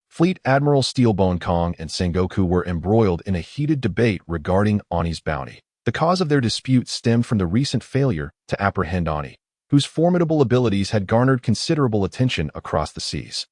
A: Fleet Admiral Steelbone Kong and Sengoku were embroiled in a heated debate regarding Ani's bounty. The cause of their dispute stemmed from the recent failure to apprehend Ani, whose formidable abilities had garnered considerable attention across the seas.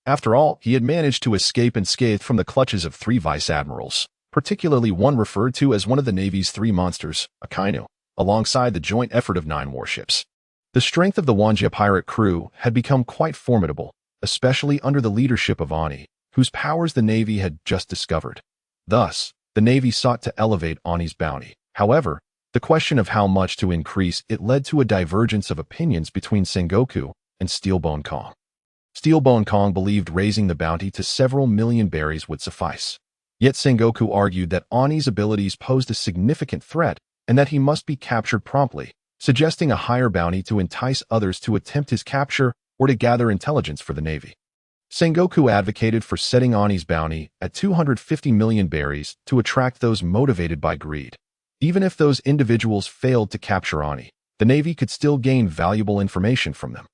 A: After all, he had managed to escape unscathed from the clutches of 3 vice admirals, particularly one referred to as one of the Navy's 3 monsters, Akainu, alongside the joint effort of 9 warships. The strength of the Wanjia pirate crew had become quite formidable, especially under the leadership of Ani, whose powers the Navy had just discovered. Thus, the Navy sought to elevate Ani's bounty. However, the question of how much to increase it led to a divergence of opinions between Sengoku and Steelbone Kong. Steelbone Kong believed raising the bounty to several million berries would suffice. Yet Sengoku argued that Ani's abilities posed a significant threat and that he must be captured promptly, suggesting a higher bounty to entice others to attempt his capture or to gather intelligence for the Navy. Sengoku advocated for setting Ani's bounty at 250 million berries to attract those motivated by greed. Even if those individuals failed to capture Ani, the Navy could still gain valuable information from them,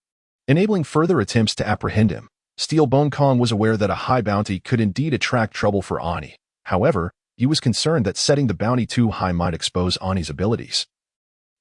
A: enabling further attempts to apprehend him. Steelbone Kong was aware that a high bounty could indeed attract trouble for Ani. However, he was concerned that setting the bounty too high might expose Ani's abilities,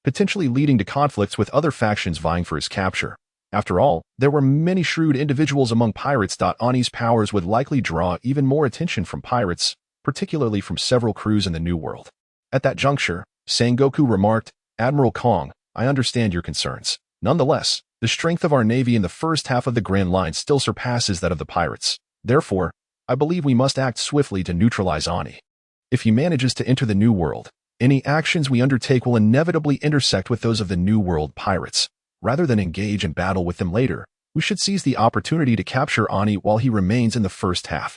A: potentially leading to conflicts with other factions vying for his capture. After all, there were many shrewd individuals among pirates. Ani's powers would likely draw even more attention from pirates, particularly from several crews in the New World. At that juncture, Sengoku remarked, "Admiral Kong, I understand your concerns. Nonetheless, the strength of our Navy in the first half of the Grand Line still surpasses that of the pirates. Therefore, I believe we must act swiftly to neutralize Ani. If he manages to enter the New World, any actions we undertake will inevitably intersect with those of the New World pirates. Rather than engage in battle with them later, we should seize the opportunity to capture Ani while he remains in the first half."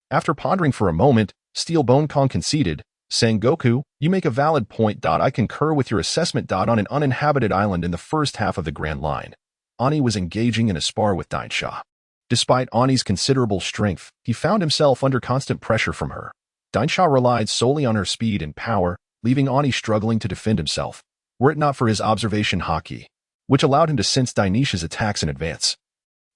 A: After pondering for a moment, Steelbone Kong conceded, "Sengoku, you make a valid point. I concur with your assessment. On an uninhabited island in the first half of the Grand Line, Ani was engaging in a spar with Dainsha. Despite Ani's considerable strength, he found himself under constant pressure from her. Dainsha relied solely on her speed and power, leaving Ani struggling to defend himself, were it not for his observation haki, which allowed him to sense Dainisha's attacks in advance,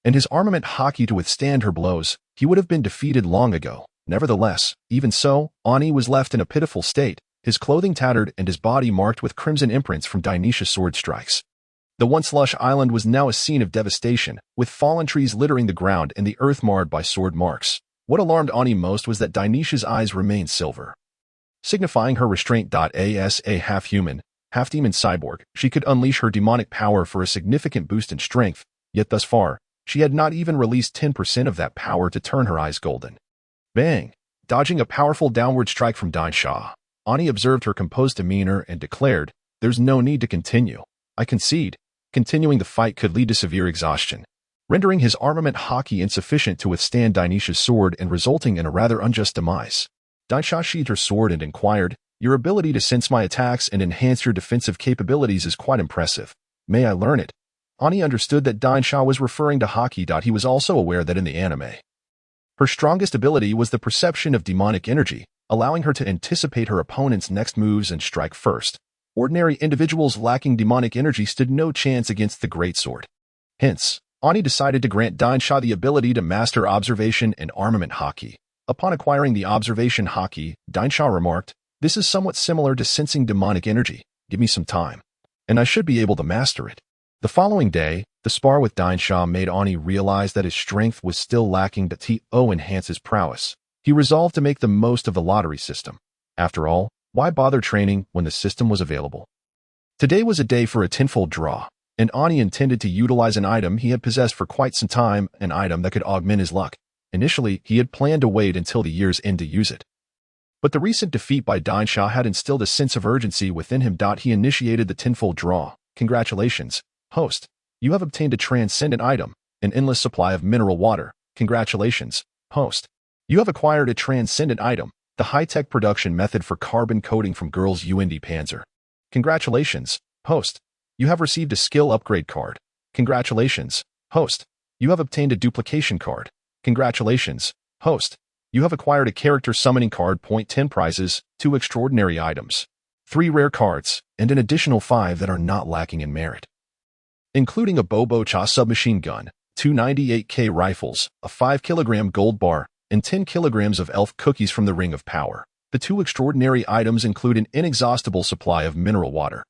A: and his armament haki to withstand her blows. He would have been defeated long ago. Nevertheless, even so, Ani was left in a pitiful state, his clothing tattered and his body marked with crimson imprints from Dainisha's sword strikes. The once lush island was now a scene of devastation, with fallen trees littering the ground and the earth marred by sword marks. What alarmed Ani most was that Dainisha's eyes remained silver, signifying her restraint. As a half-human, half-demon cyborg, she could unleash her demonic power for a significant boost in strength, yet thus far, she had not even released 10% of that power to turn her eyes golden. Bang! Dodging a powerful downward strike from Dainsha, Ani observed her composed demeanor and declared, "There's no need to continue. I concede. Continuing the fight could lead to severe exhaustion, rendering his armament haki insufficient to withstand Dainisha's sword and resulting in a rather unjust demise." Dainsha sheathed her sword and inquired, "Your ability to sense my attacks and enhance your defensive capabilities is quite impressive. May I learn it?" Ani understood that Dainsha was referring to haki. He was also aware that in the anime, her strongest ability was the perception of demonic energy, allowing her to anticipate her opponent's next moves and strike first. Ordinary individuals lacking demonic energy stood no chance against the greatsword. Hence, Ani decided to grant Dainsha the ability to master observation and armament haki. Upon acquiring the observation haki, Dainsha remarked, "This is somewhat similar to sensing demonic energy. Give me some time, and I should be able to master it." The following day, the spar with Dainsha made Ani realize that his strength was still lacking to enhance his prowess. He resolved to make the most of the lottery system. After all, why bother training when the system was available? Today was a day for a tenfold draw, and Ani intended to utilize an item he had possessed for quite some time, an item that could augment his luck. Initially, he had planned to wait until the year's end to use it. But the recent defeat by Dainsha had instilled a sense of urgency within him. He initiated the tenfold draw. "Congratulations, host. You have obtained a transcendent item, an endless supply of mineral water. Congratulations, host. You have acquired a transcendent item, the high-tech production method for carbon coating from Girls UND Panzer. Congratulations, host. You have received a skill upgrade card. Congratulations, host. You have obtained a duplication card. Congratulations, host. You have acquired a character summoning card. 10 prizes, 2 extraordinary items, 3 rare cards, and an additional 5 that are not lacking in merit, including a Bobo-Cha submachine gun, 2 98K rifles, a 5-kilogram gold bar, and 10 kilograms of elf cookies from the Ring of Power. The 2 extraordinary items include an inexhaustible supply of mineral water,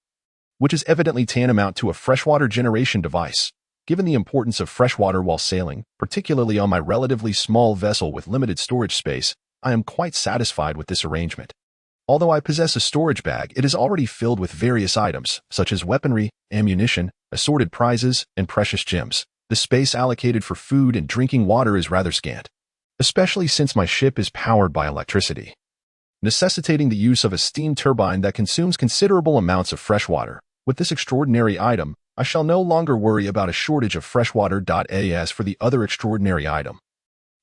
A: which is evidently tantamount to a freshwater generation device. Given the importance of freshwater while sailing, particularly on my relatively small vessel with limited storage space, I am quite satisfied with this arrangement. Although I possess a storage bag, it is already filled with various items, such as weaponry, ammunition, assorted prizes, and precious gems. The space allocated for food and drinking water is rather scant, especially since my ship is powered by electricity, necessitating the use of a steam turbine that consumes considerable amounts of fresh water. With this extraordinary item, I shall no longer worry about a shortage of freshwater. As for the other extraordinary item,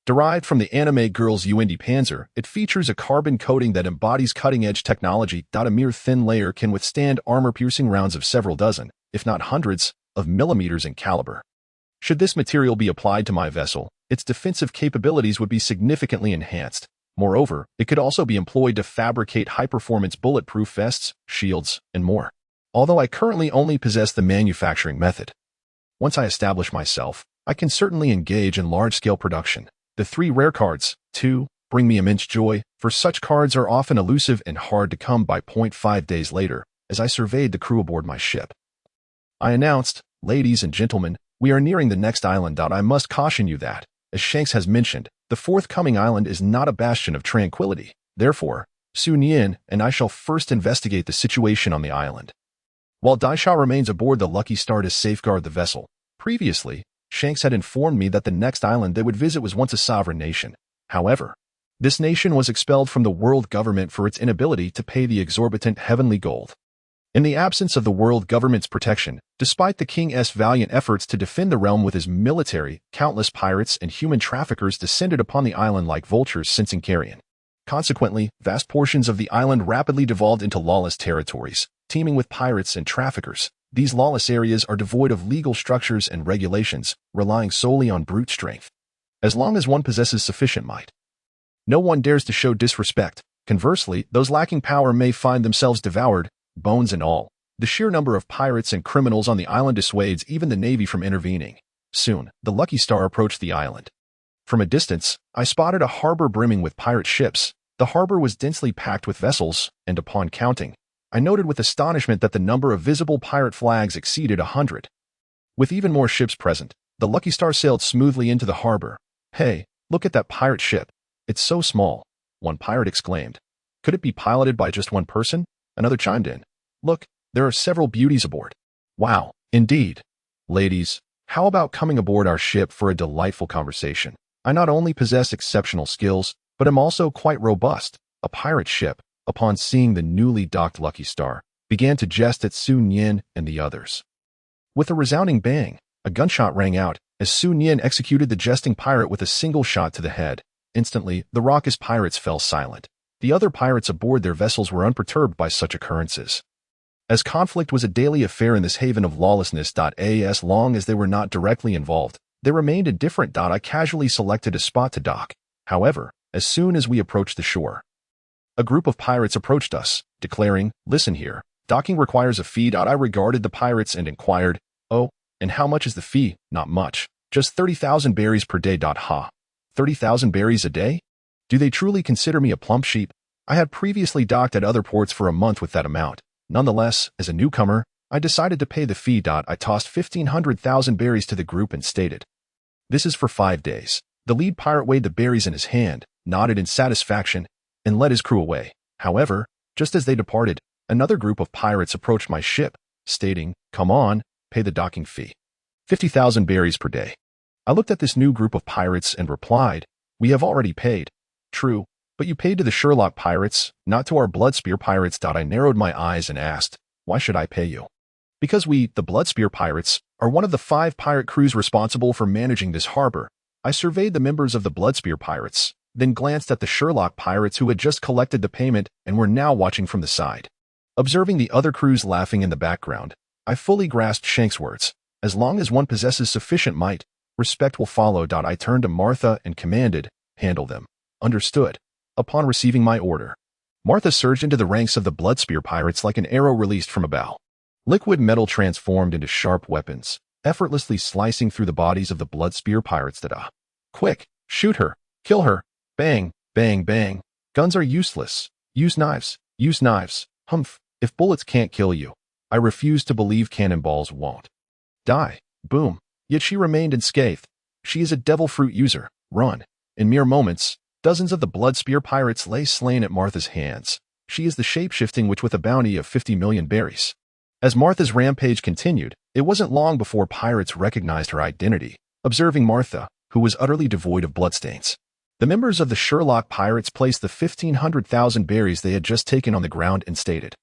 A: derived from the anime Girls UND Panzer, it features a carbon coating that embodies cutting-edge technology. A mere thin layer can withstand armor-piercing rounds of several dozen, if not hundreds, of millimeters in caliber. Should this material be applied to my vessel, its defensive capabilities would be significantly enhanced. Moreover, it could also be employed to fabricate high-performance bulletproof vests, shields, and more. Although I currently only possess the manufacturing method, once I establish myself, I can certainly engage in large-scale production. The 3 rare cards, 2, bring me immense joy, for such cards are often elusive and hard to come by. 5 days later, as I surveyed the crew aboard my ship, I announced, "Ladies and gentlemen, we are nearing the next island. I must caution you that, as Shanks has mentioned, the forthcoming island is not a bastion of tranquility. Therefore, Sun Yin and I shall first investigate the situation on the island, while Daisha remains aboard the Lucky Star to safeguard the vessel." Previously, Shanks had informed me that the next island they would visit was once a sovereign nation. However, this nation was expelled from the world government for its inability to pay the exorbitant heavenly gold. In the absence of the world government's protection, despite the king's valiant efforts to defend the realm with his military, countless pirates and human traffickers descended upon the island like vultures sensing carrion. Consequently, vast portions of the island rapidly devolved into lawless territories, teeming with pirates and traffickers. These lawless areas are devoid of legal structures and regulations, relying solely on brute strength. As long as one possesses sufficient might, no one dares to show disrespect. Conversely, those lacking power may find themselves devoured, bones and all. The sheer number of pirates and criminals on the island dissuades even the navy from intervening. Soon, the Lucky Star approached the island. From a distance, I spotted a harbor brimming with pirate ships. The harbor was densely packed with vessels, and upon counting, I noted with astonishment that the number of visible pirate flags exceeded 100. With even more ships present, the Lucky Star sailed smoothly into the harbor. "Hey, look at that pirate ship. It's so small," one pirate exclaimed. "Could it be piloted by just one person?" Another chimed in. "Look, there are several beauties aboard." "Wow, indeed. Ladies, how about coming aboard our ship for a delightful conversation? I not only possess exceptional skills, but am also quite robust." A pirate ship, upon seeing the newly docked Lucky Star, began to jest at Sun Yin and the others. With a resounding bang, a gunshot rang out as Sun Yin executed the jesting pirate with a single shot to the head. Instantly, the raucous pirates fell silent. The other pirates aboard their vessels were unperturbed by such occurrences, as conflict was a daily affair in this haven of lawlessness. As long as they were not directly involved, they remained indifferent. I casually selected a spot to dock. However, as soon as we approached the shore, a group of pirates approached us, declaring, "Listen here, docking requires a fee." I regarded the pirates and inquired, "Oh, and how much is the fee?" "Not much. Just 30,000 berries per day." Ha. 30,000 berries a day? Do they truly consider me a plump sheep? I had previously docked at other ports for a month with that amount. Nonetheless, as a newcomer, I decided to pay the fee. I tossed 1,500,000 berries to the group and stated, "This is for 5 days. The lead pirate weighed the berries in his hand, nodded in satisfaction, and led his crew away. However, just as they departed, another group of pirates approached my ship, stating, "Come on, pay the docking fee. 50,000 berries per day." I looked at this new group of pirates and replied, "We have already paid." "True, but you paid to the Sherlock pirates, not to our Bloodspear pirates." I narrowed my eyes and asked, "Why should I pay you?" "Because we, the Bloodspear pirates, are one of the 5 pirate crews responsible for managing this harbor." I surveyed the members of the Bloodspear pirates. then glanced at the Sherlock pirates who had just collected the payment and were now watching from the side. Observing the other crews laughing in the background, I fully grasped Shank's words. As long as one possesses sufficient might, respect will follow. I turned to Martha and commanded, "Handle them." "Understood." Upon receiving my order, Martha surged into the ranks of the Bloodspear pirates like an arrow released from a bow. Liquid metal transformed into sharp weapons, effortlessly slicing through the bodies of the Bloodspear pirates. Quick, shoot her, kill her, bang, bang, bang. Guns are useless. Use knives, use knives. Humph, if bullets can't kill you, I refuse to believe cannonballs won't. Die, boom. Yet she remained unscathed. She is a devil fruit user. Run. In mere moments, dozens of the Bloodspear pirates lay slain at Martha's hands. She is the shape-shifting witch with a bounty of 50 million berries. As Martha's rampage continued, it wasn't long before pirates recognized her identity, observing Martha, who was utterly devoid of bloodstains. The members of the Sherlock pirates placed the 1,500,000 berries they had just taken on the ground and stated,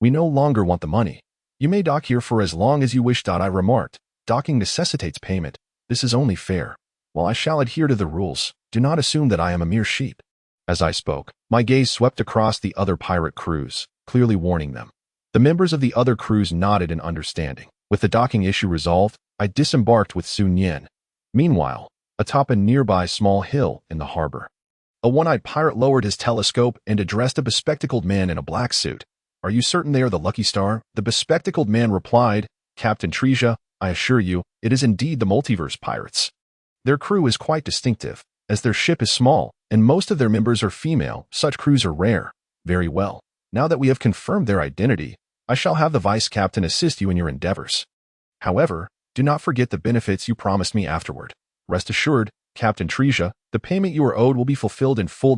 A: "We no longer want the money. You may dock here for as long as you wish." I remarked, "Docking necessitates payment. This is only fair. While I shall adhere to the rules, do not assume that I am a mere sheep." As I spoke, my gaze swept across the other pirate crews, clearly warning them. The members of the other crews nodded in understanding. With the docking issue resolved, I disembarked with Sun Yen. Meanwhile, atop a nearby small hill in the harbor, a one-eyed pirate lowered his telescope and addressed a bespectacled man in a black suit. "Are you certain they are the Lucky Star?" The bespectacled man replied, "Captain Treja, I assure you, it is indeed the Multiverse Pirates. Their crew is quite distinctive, as their ship is small, and most of their members are female. Such crews are rare." "Very well. Now that we have confirmed their identity, I shall have the Vice Captain assist you in your endeavors. However, do not forget the benefits you promised me afterward. Rest assured, Captain Treja, the payment you are owed will be fulfilled in full.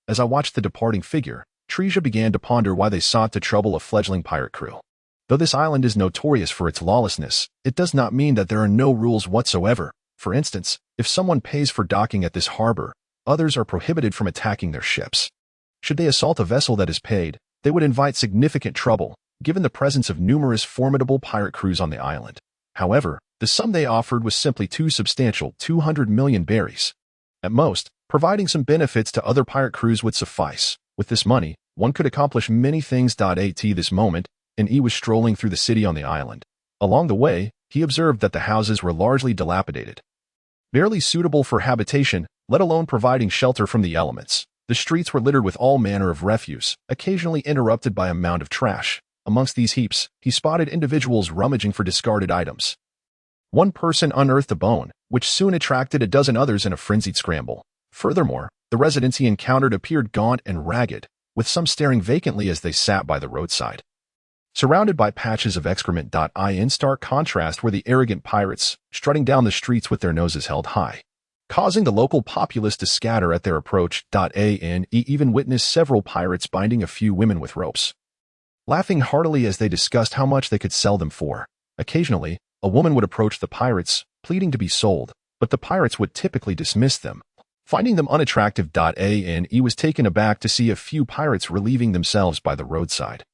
A: As I watched the departing figure, Treja began to ponder why they sought to trouble a fledgling pirate crew. Though this island is notorious for its lawlessness, it does not mean that there are no rules whatsoever. For instance, if someone pays for docking at this harbor, others are prohibited from attacking their ships. Should they assault a vessel that is paid, they would invite significant trouble, given the presence of numerous formidable pirate crews on the island. However, the sum they offered was simply too substantial, 200 million berries. At most, providing some benefits to other pirate crews would suffice. With this money, one could accomplish many things. At this moment, and he was strolling through the city on the island. Along the way, he observed that the houses were largely dilapidated, barely suitable for habitation, let alone providing shelter from the elements. The streets were littered with all manner of refuse, occasionally interrupted by a mound of trash. Amongst these heaps, he spotted individuals rummaging for discarded items. One person unearthed a bone, which soon attracted a dozen others in a frenzied scramble. Furthermore, the residents he encountered appeared gaunt and ragged, with some staring vacantly as they sat by the roadside. Surrounded by patches of excrement. In stark contrast were the arrogant pirates, strutting down the streets with their noses held high, causing the local populace to scatter at their approach. He even witnessed several pirates binding a few women with ropes, laughing heartily as they discussed how much they could sell them for. Occasionally, a woman would approach the pirates, pleading to be sold, but the pirates would typically dismiss them, finding them unattractive. He was taken aback to see a few pirates relieving themselves by the roadside,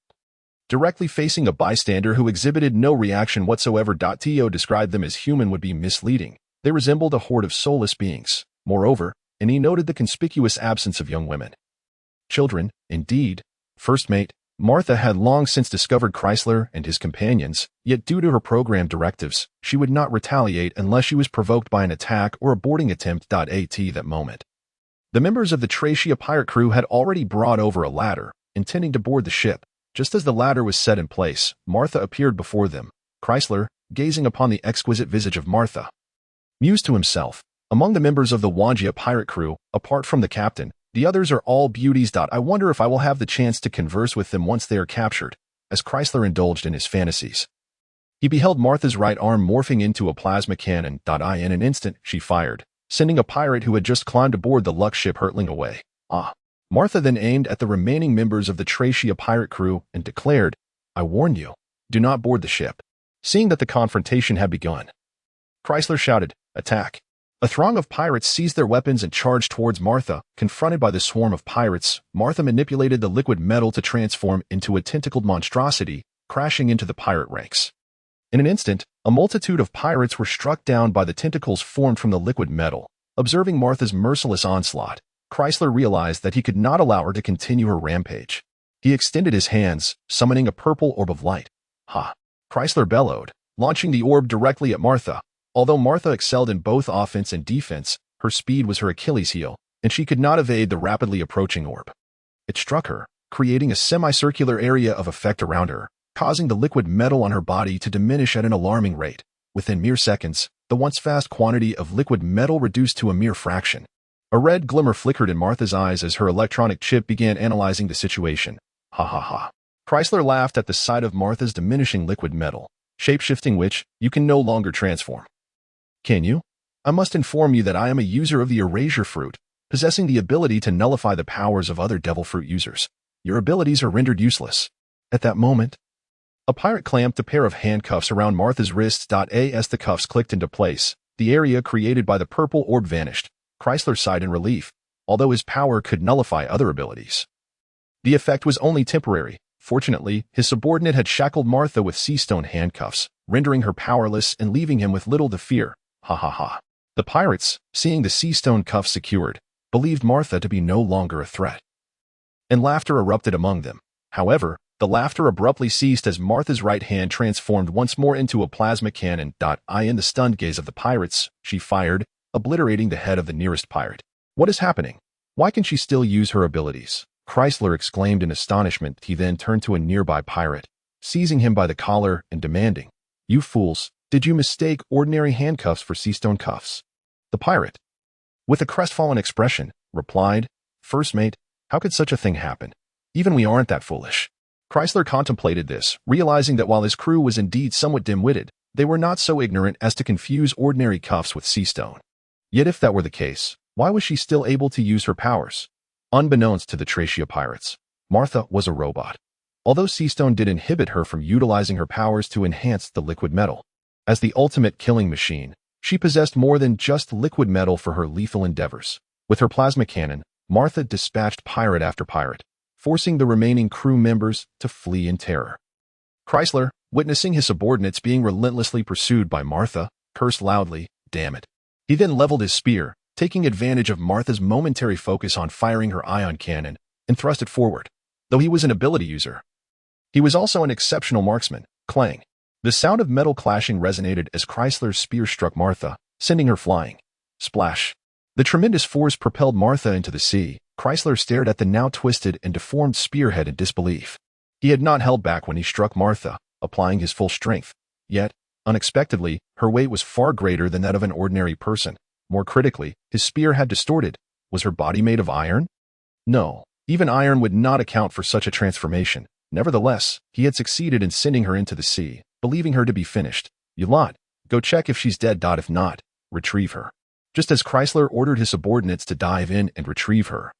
A: directly facing a bystander who exhibited no reaction whatsoever. To describe them as human would be misleading. They resembled a horde of soulless beings. Moreover, and he noted the conspicuous absence of young women. Children, indeed. First mate, Martha had long since discovered Chrysler and his companions, yet due to her program directives, she would not retaliate unless she was provoked by an attack or a boarding attempt. At that moment, the members of the Tracia pirate crew had already brought over a ladder, intending to board the ship. Just as the ladder was set in place, Martha appeared before them. Chrysler, gazing upon the exquisite visage of Martha, mused to himself, "Among the members of the Wangia pirate crew, apart from the captain, the others are all beauties. I wonder if I will have the chance to converse with them once they are captured." As Chrysler indulged in his fantasies, he beheld Martha's right arm morphing into a plasma cannon. In an instant, she fired, sending a pirate who had just climbed aboard the Lux ship hurtling away. Martha then aimed at the remaining members of the Tracia pirate crew and declared, "I warn you, do not board the ship." Seeing that the confrontation had begun, Chrysler shouted, "Attack!" A throng of pirates seized their weapons and charged towards Martha. Confronted by the swarm of pirates, Martha manipulated the liquid metal to transform into a tentacled monstrosity, crashing into the pirate ranks. In an instant, a multitude of pirates were struck down by the tentacles formed from the liquid metal. Observing Martha's merciless onslaught, Chrysler realized that he could not allow her to continue her rampage. He extended his hands, summoning a purple orb of light. Ha! Chrysler bellowed, launching the orb directly at Martha. Although Martha excelled in both offense and defense, her speed was her Achilles heel, and she could not evade the rapidly approaching orb. It struck her, creating a semicircular area of effect around her, causing the liquid metal on her body to diminish at an alarming rate. Within mere seconds, the once vast quantity of liquid metal reduced to a mere fraction. A red glimmer flickered in Martha's eyes as her electronic chip began analyzing the situation. Ha ha ha. Chrysler laughed at the sight of Martha's diminishing liquid metal, shape-shifting which you can no longer transform. Can you? I must inform you that I am a user of the erasure fruit, possessing the ability to nullify the powers of other devil fruit users. Your abilities are rendered useless. At that moment, a pirate clamped a pair of handcuffs around Martha's wrists. As the cuffs clicked into place, the area created by the purple orb vanished. Chrysler sighed in relief, although his power could nullify other abilities. The effect was only temporary. Fortunately, his subordinate had shackled Martha with sea-stone handcuffs, rendering her powerless and leaving him with little to fear. Ha ha ha. The pirates, seeing the sea-stone cuffs secured, believed Martha to be no longer a threat. And laughter erupted among them. However, the laughter abruptly ceased as Martha's right hand transformed once more into a plasma cannon. In the stunned gaze of the pirates, she fired, obliterating the head of the nearest pirate. What is happening? Why can she still use her abilities? Chrysler exclaimed in astonishment. He then turned to a nearby pirate, seizing him by the collar and demanding, "You fools, did you mistake ordinary handcuffs for sea-stone cuffs?" The pirate, with a crestfallen expression, replied, "First mate, how could such a thing happen? Even we aren't that foolish." Chrysler contemplated this, realizing that while his crew was indeed somewhat dim-witted, they were not so ignorant as to confuse ordinary cuffs with sea-stone. Yet if that were the case, why was she still able to use her powers? Unbeknownst to the Thracia pirates, Martha was a robot. Although sea-stone did inhibit her from utilizing her powers to enhance the liquid metal. As the ultimate killing machine, she possessed more than just liquid metal for her lethal endeavors. With her plasma cannon, Martha dispatched pirate after pirate, forcing the remaining crew members to flee in terror. Chrysler, witnessing his subordinates being relentlessly pursued by Martha, cursed loudly, "Damn it." He then leveled his spear, taking advantage of Martha's momentary focus on firing her ion cannon, and thrust it forward. Though he was an ability user, he was also an exceptional marksman. Clang. The sound of metal clashing resonated as Chrysler's spear struck Martha, sending her flying. Splash. The tremendous force propelled Martha into the sea. Chrysler stared at the now twisted and deformed spearhead in disbelief. He had not held back when he struck Martha, applying his full strength. Yet, unexpectedly, her weight was far greater than that of an ordinary person. More critically, his spear had distorted. Was her body made of iron? No, even iron would not account for such a transformation. Nevertheless, he had succeeded in sending her into the sea, believing her to be finished. "Yolande, go check if she's dead. If not, retrieve her." Just as Chrysler ordered his subordinates to dive in and retrieve her,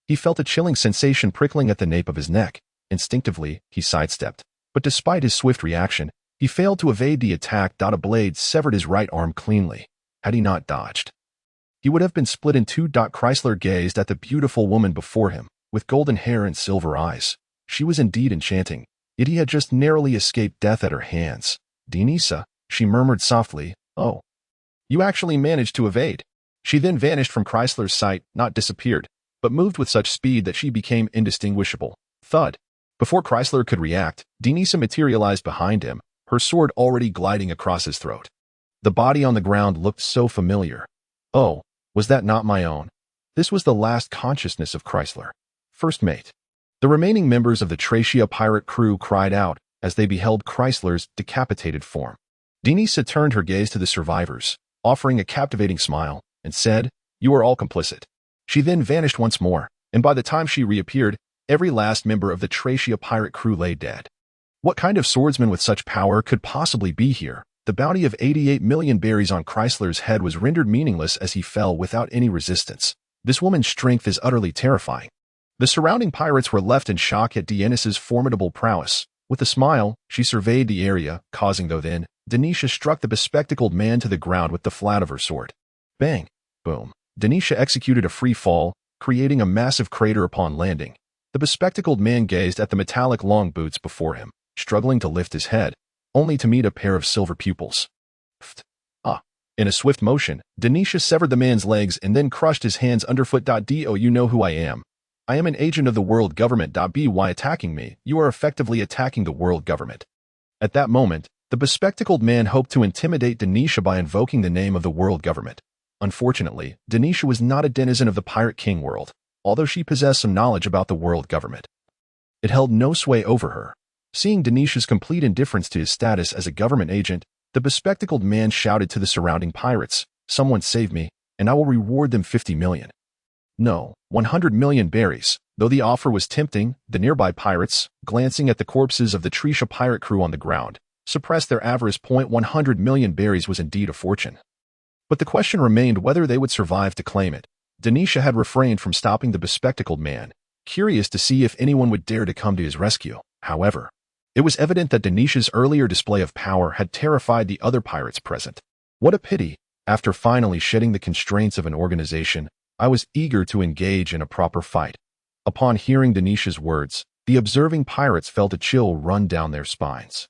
A: he felt a chilling sensation prickling at the nape of his neck. Instinctively, he sidestepped. But despite his swift reaction, he failed to evade the attack. A blade severed his right arm cleanly. Had he not dodged, he would have been split in two. Chrysler gazed at the beautiful woman before him, with golden hair and silver eyes. She was indeed enchanting, yet he had just narrowly escaped death at her hands. "Denisa," she murmured softly, "Oh, you actually managed to evade." She then vanished from Chrysler's sight, not disappeared, but moved with such speed that she became indistinguishable. Thud. Before Chrysler could react, Denisa materialized behind him, her sword already gliding across his throat. The body on the ground looked so familiar. Oh, was that not my own? This was the last consciousness of Chrysler. First mate. The remaining members of the Thracia pirate crew cried out as they beheld Chrysler's decapitated form. Denisa turned her gaze to the survivors, offering a captivating smile, and said, "You are all complicit." She then vanished once more, and by the time she reappeared, every last member of the Thracia pirate crew lay dead. What kind of swordsman with such power could possibly be here? The bounty of 88 million berries on Chrysler's head was rendered meaningless as he fell without any resistance. This woman's strength is utterly terrifying. The surrounding pirates were left in shock at Denis's formidable prowess. With a smile, she surveyed the area, causing then, Denisa struck the bespectacled man to the ground with the flat of her sword. Bang! Boom! Denisa executed a free fall, creating a massive crater upon landing. The bespectacled man gazed at the metallic long boots before him, struggling to lift his head, only to meet a pair of silver pupils. Pfft. Ah! In a swift motion, Denisha severed the man's legs and then crushed his hands underfoot. Do you know who I am? I am an agent of the world government. By attacking me, you are effectively attacking the world government. At that moment, the bespectacled man hoped to intimidate Denisha by invoking the name of the world government. Unfortunately, Denisha was not a denizen of the Pirate King world, although she possessed some knowledge about the world government. It held no sway over her. Seeing Denisha's complete indifference to his status as a government agent, the bespectacled man shouted to the surrounding pirates, "Someone save me, and I will reward them 50 million. No, 100 million berries." Though the offer was tempting, the nearby pirates, glancing at the corpses of the Trisha pirate crew on the ground, suppressed their avarice. 100 million berries was indeed a fortune. But the question remained whether they would survive to claim it. Denisha had refrained from stopping the bespectacled man, curious to see if anyone would dare to come to his rescue. However, it was evident that Denisha's earlier display of power had terrified the other pirates present. What a pity! After finally shedding the constraints of an organization, I was eager to engage in a proper fight. Upon hearing Denisha's words, the observing pirates felt a chill run down their spines.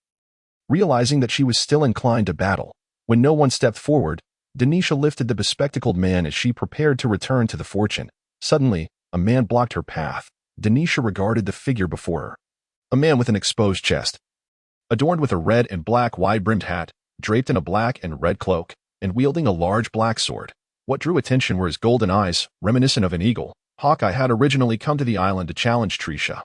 A: Realizing that she was still inclined to battle, when no one stepped forward, Denisha lifted the bespectacled man as she prepared to return to the fortune. Suddenly, a man blocked her path. Denisha regarded the figure before her. A man with an exposed chest, adorned with a red and black wide-brimmed hat, draped in a black and red cloak, and wielding a large black sword. What drew attention were his golden eyes, reminiscent of an eagle. Hawkeye had originally come to the island to challenge Trisha,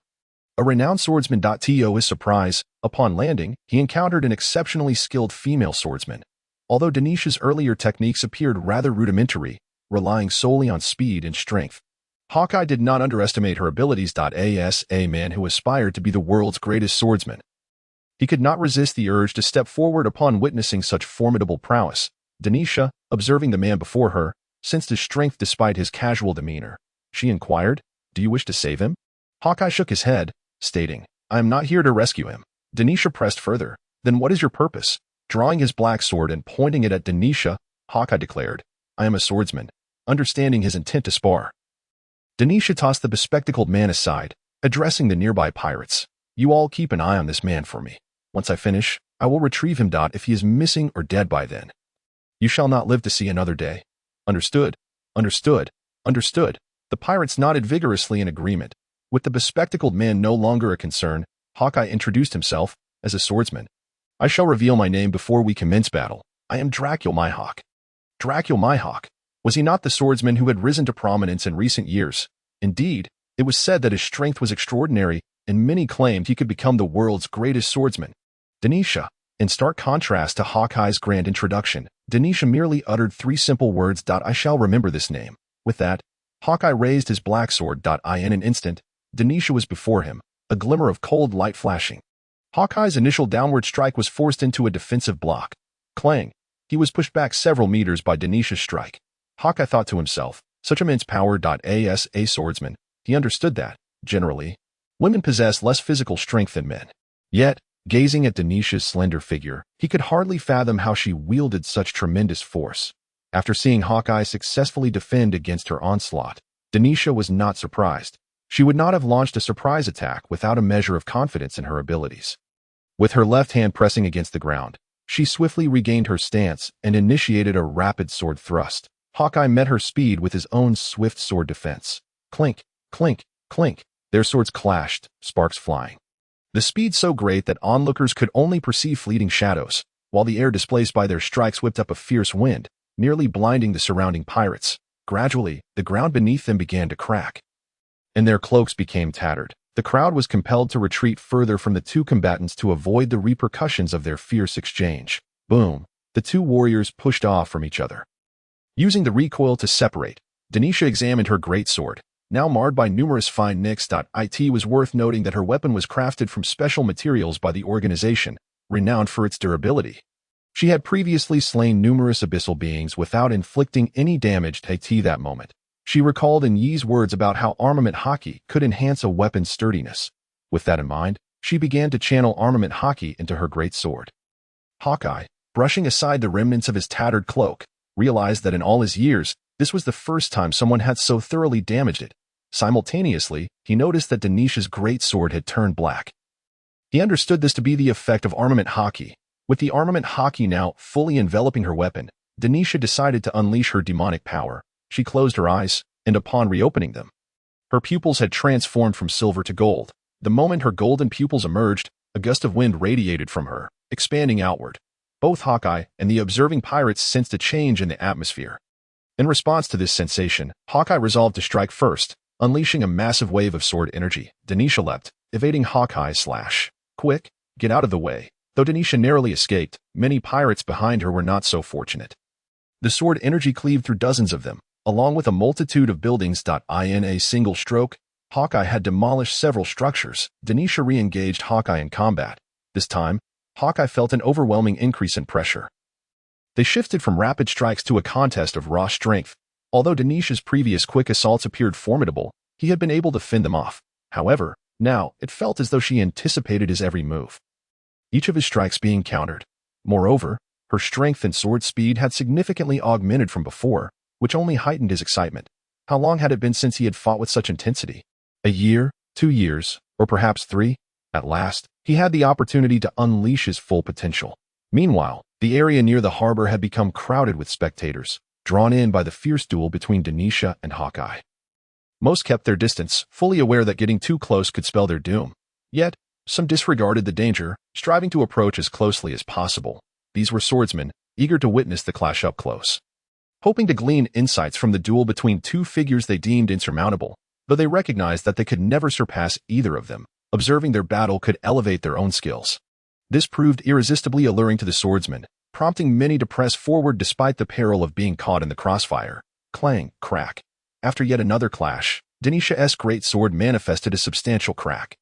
A: a renowned swordsman. To his surprise, upon landing, he encountered an exceptionally skilled female swordsman. Although Denisha's earlier techniques appeared rather rudimentary, relying solely on speed and strength, Hawkeye did not underestimate her abilities. As a man who aspired to be the world's greatest swordsman, he could not resist the urge to step forward upon witnessing such formidable prowess. Denisha, observing the man before her, sensed his strength despite his casual demeanor. She inquired, "Do you wish to save him?" Hawkeye shook his head, stating, "I am not here to rescue him." Denisha pressed further, "Then what is your purpose?" Drawing his black sword and pointing it at Denisha, Hawkeye declared, "I am a swordsman," understanding his intent to spar. Denisha tossed the bespectacled man aside, addressing the nearby pirates. "You all keep an eye on this man for me. Once I finish, I will retrieve him. If he is missing or dead by then, you shall not live to see another day." "Understood, understood, understood." The pirates nodded vigorously in agreement. With the bespectacled man no longer a concern, Hawkeye introduced himself as a swordsman. "I shall reveal my name before we commence battle. I am Dracul Myhawk." Dracul Myhawk? Was he not the swordsman who had risen to prominence in recent years? Indeed, it was said that his strength was extraordinary, and many claimed he could become the world's greatest swordsman. Denisha, in stark contrast to Hawkeye's grand introduction, Denisha merely uttered 3 simple words. "I shall remember this name." With that, Hawkeye raised his black sword. In an instant, Denisha was before him, a glimmer of cold light flashing. Hawkeye's initial downward strike was forced into a defensive block. Clang! He was pushed back several meters by Denisha's strike. Hawkeye thought to himself, such immense power. As a swordsman, he understood that, generally, women possess less physical strength than men. Yet, gazing at Denisha's slender figure, he could hardly fathom how she wielded such tremendous force. After seeing Hawkeye successfully defend against her onslaught, Denisha was not surprised. She would not have launched a surprise attack without a measure of confidence in her abilities. With her left hand pressing against the ground, she swiftly regained her stance and initiated a rapid sword thrust. Hawkeye met her speed with his own swift sword defense. Clink, clink, clink. Their swords clashed, sparks flying. The speed so great that onlookers could only perceive fleeting shadows, while the air displaced by their strikes whipped up a fierce wind, nearly blinding the surrounding pirates. Gradually, the ground beneath them began to crack, and their cloaks became tattered. The crowd was compelled to retreat further from the two combatants to avoid the repercussions of their fierce exchange. Boom! The two warriors pushed off from each other, using the recoil to separate. Denisha examined her great sword, now marred by numerous fine nicks. It was worth noting that her weapon was crafted from special materials by the organization, renowned for its durability. She had previously slain numerous abyssal beings without inflicting any damage. That moment, she recalled in Yi's words about how armament hockey could enhance a weapon's sturdiness. With that in mind, she began to channel armament hockey into her great sword. Hawkeye, brushing aside the remnants of his tattered cloak, realized that in all his years, this was the first time someone had so thoroughly damaged it. Simultaneously, he noticed that Denisha's great sword had turned black. He understood this to be the effect of armament hockey. With the armament hockey now fully enveloping her weapon, Denisha decided to unleash her demonic power. She closed her eyes, and upon reopening them, her pupils had transformed from silver to gold. The moment her golden pupils emerged, a gust of wind radiated from her, expanding outward. Both Hawkeye and the observing pirates sensed a change in the atmosphere. In response to this sensation, Hawkeye resolved to strike first, unleashing a massive wave of sword energy. Denisha leapt, evading Hawkeye's slash. Quick, get out of the way. Though Denisha narrowly escaped, many pirates behind her were not so fortunate. The sword energy cleaved through dozens of them, along with a multitude of buildings. In a single stroke, Hawkeye had demolished several structures. Denisha re-engaged Hawkeye in combat. This time, Hawkeye felt an overwhelming increase in pressure. They shifted from rapid strikes to a contest of raw strength. Although Denisha's previous quick assaults appeared formidable, he had been able to fend them off. However, now it felt as though she anticipated his every move, each of his strikes being countered. Moreover, her strength and sword speed had significantly augmented from before, which only heightened his excitement. How long had it been since he had fought with such intensity? A year, 2 years, or perhaps 3? At last, he had the opportunity to unleash his full potential. Meanwhile, the area near the harbor had become crowded with spectators, drawn in by the fierce duel between Denisha and Hawkeye. Most kept their distance, fully aware that getting too close could spell their doom. Yet, some disregarded the danger, striving to approach as closely as possible. These were swordsmen, eager to witness the clash up close, hoping to glean insights from the duel between two figures they deemed insurmountable, though they recognized that they could never surpass either of them. Observing their battle could elevate their own skills. This proved irresistibly alluring to the swordsmen, prompting many to press forward despite the peril of being caught in the crossfire. Clang, crack. After yet another clash, Denisha's great sword manifested a substantial crack,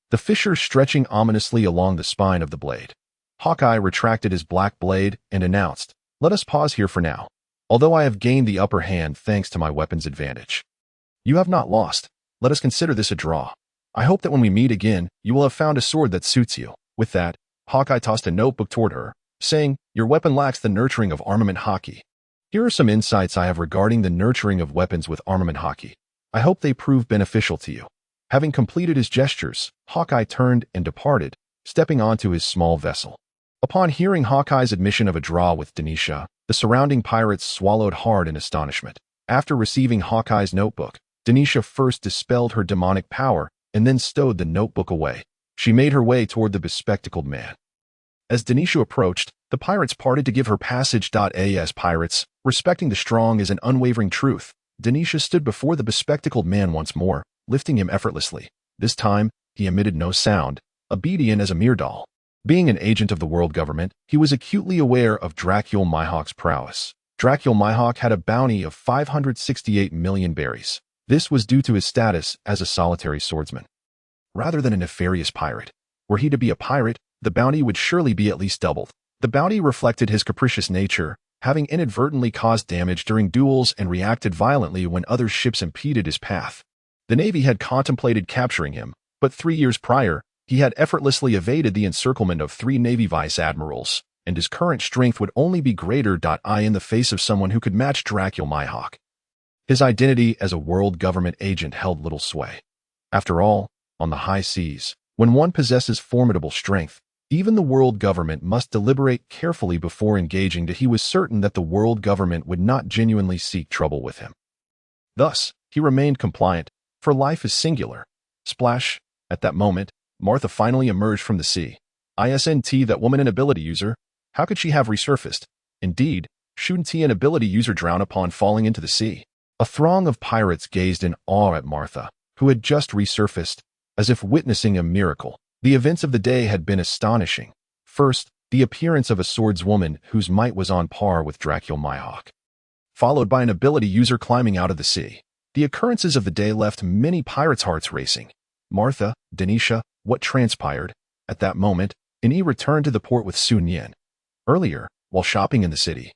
A: the fissure stretching ominously along the spine of the blade. Hawkeye retracted his black blade and announced, "Let us pause here for now. Although I have gained the upper hand thanks to my weapon's advantage, you have not lost. Let us consider this a draw. I hope that when we meet again, you will have found a sword that suits you." With that, Hawkeye tossed a notebook toward her, saying, "Your weapon lacks the nurturing of armament hockey. Here are some insights I have regarding the nurturing of weapons with armament hockey. I hope they prove beneficial to you." Having completed his gestures, Hawkeye turned and departed, stepping onto his small vessel. Upon hearing Hawkeye's admission of a draw with Denisha, the surrounding pirates swallowed hard in astonishment. After receiving Hawkeye's notebook, Denisha first dispelled her demonic power and then stowed the notebook away. She made her way toward the bespectacled man. As Denisha approached, the pirates parted to give her passage. As pirates, respecting the strong as an unwavering truth, Denisha stood before the bespectacled man once more, lifting him effortlessly. This time, he emitted no sound, obedient as a mere doll. Being an agent of the world government, he was acutely aware of Dracul Mihawk's prowess. Dracul Mihawk had a bounty of 568 million berries. This was due to his status as a solitary swordsman, rather than a nefarious pirate. Were he to be a pirate, the bounty would surely be at least doubled. The bounty reflected his capricious nature, having inadvertently caused damage during duels and reacted violently when other ships impeded his path. The Navy had contemplated capturing him, but 3 years prior, he had effortlessly evaded the encirclement of 3 Navy vice admirals, and his current strength would only be greater. In the face of someone who could match Dracul Mihawk, his identity as a world government agent held little sway. After all, on the high seas, when one possesses formidable strength, even the world government must deliberate carefully before engaging. He was certain that the world government would not genuinely seek trouble with him. Thus, he remained compliant, for life is singular. Splash! At that moment, Martha finally emerged from the sea. ISNT, that woman, an ability user. How could she have resurfaced? Indeed, shouldn't an ability user drown upon falling into the sea? A throng of pirates gazed in awe at Martha, who had just resurfaced, as if witnessing a miracle. The events of the day had been astonishing. First, the appearance of a swordswoman whose might was on par with Dracul Mihawk, followed by an ability user climbing out of the sea. The occurrences of the day left many pirates' hearts racing. Martha, Denisha, what transpired? At that moment, Ini returned to the port with Sun Yin. Earlier, while shopping in the city,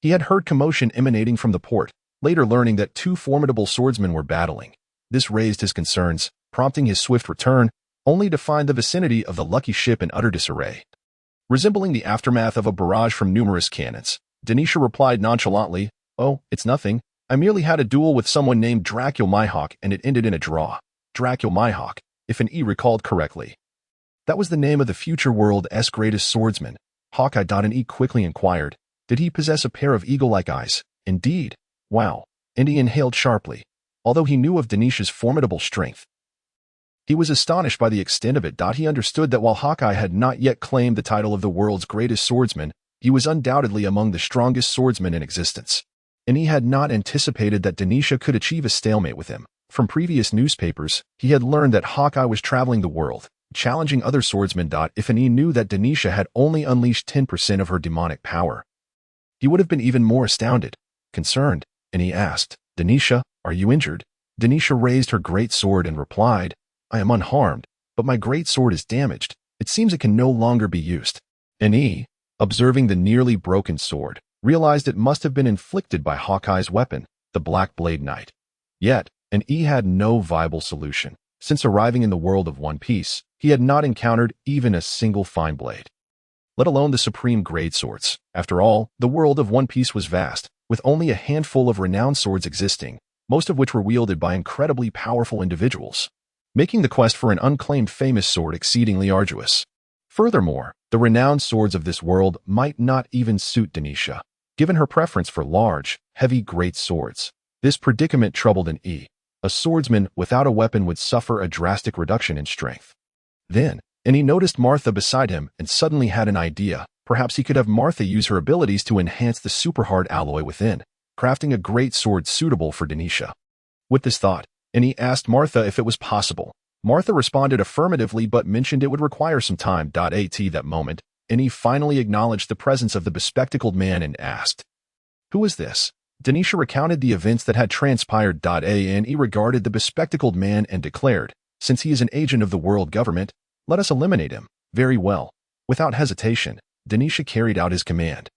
A: he had heard commotion emanating from the port, later learning that 2 formidable swordsmen were battling. This raised his concerns, prompting his swift return, only to find the vicinity of the lucky ship in utter disarray. Resembling the aftermath of a barrage from numerous cannons, Denisha replied nonchalantly, "Oh, it's nothing. I merely had a duel with someone named Dracul Mihawk and it ended in a draw." Dracul Mihawk, if an E recalled correctly. That was the name of the future world's greatest swordsman. Hawkeye. An E quickly inquired, Did he possess a pair of eagle-like eyes? Indeed. Wow. And he inhaled sharply. Although he knew of Denisha's formidable strength, he was astonished by the extent of it. He understood that while Hawkeye had not yet claimed the title of the world's greatest swordsman, he was undoubtedly among the strongest swordsmen in existence. And he had not anticipated that Denisha could achieve a stalemate with him. From previous newspapers, he had learned that Hawkeye was traveling the world, challenging other swordsmen. If he knew that Denisha had only unleashed 10% of her demonic power, he would have been even more astounded, concerned, and he asked, "Denisha, are you injured?" Denisha raised her great sword and replied, "I am unharmed, but my great sword is damaged. It seems it can no longer be used." And he, observing the nearly broken sword, realized it must have been inflicted by Hawkeye's weapon, the Black Blade Knight. Yet, and he had no viable solution. Since arriving in the world of One Piece, he had not encountered even a single fine blade, let alone the supreme grade swords. After all, the world of One Piece was vast, with only a handful of renowned swords existing, most of which were wielded by incredibly powerful individuals, making the quest for an unclaimed famous sword exceedingly arduous. Furthermore, the renowned swords of this world might not even suit Denisha, given her preference for large, heavy great swords. This predicament troubled an E. A swordsman without a weapon would suffer a drastic reduction in strength. Then, and he noticed Martha beside him and suddenly had an idea. Perhaps he could have Martha use her abilities to enhance the super-hard alloy within, crafting a great sword suitable for Denisha. With this thought, and he asked Martha if it was possible. Martha responded affirmatively but mentioned it would require some time. At that moment, and he finally acknowledged the presence of the bespectacled man and asked, "Who is this?" Denisha recounted the events that had transpired. And he regarded the bespectacled man and declared, "Since he is an agent of the world government, let us eliminate him." Very well. Without hesitation, Denisha carried out his command.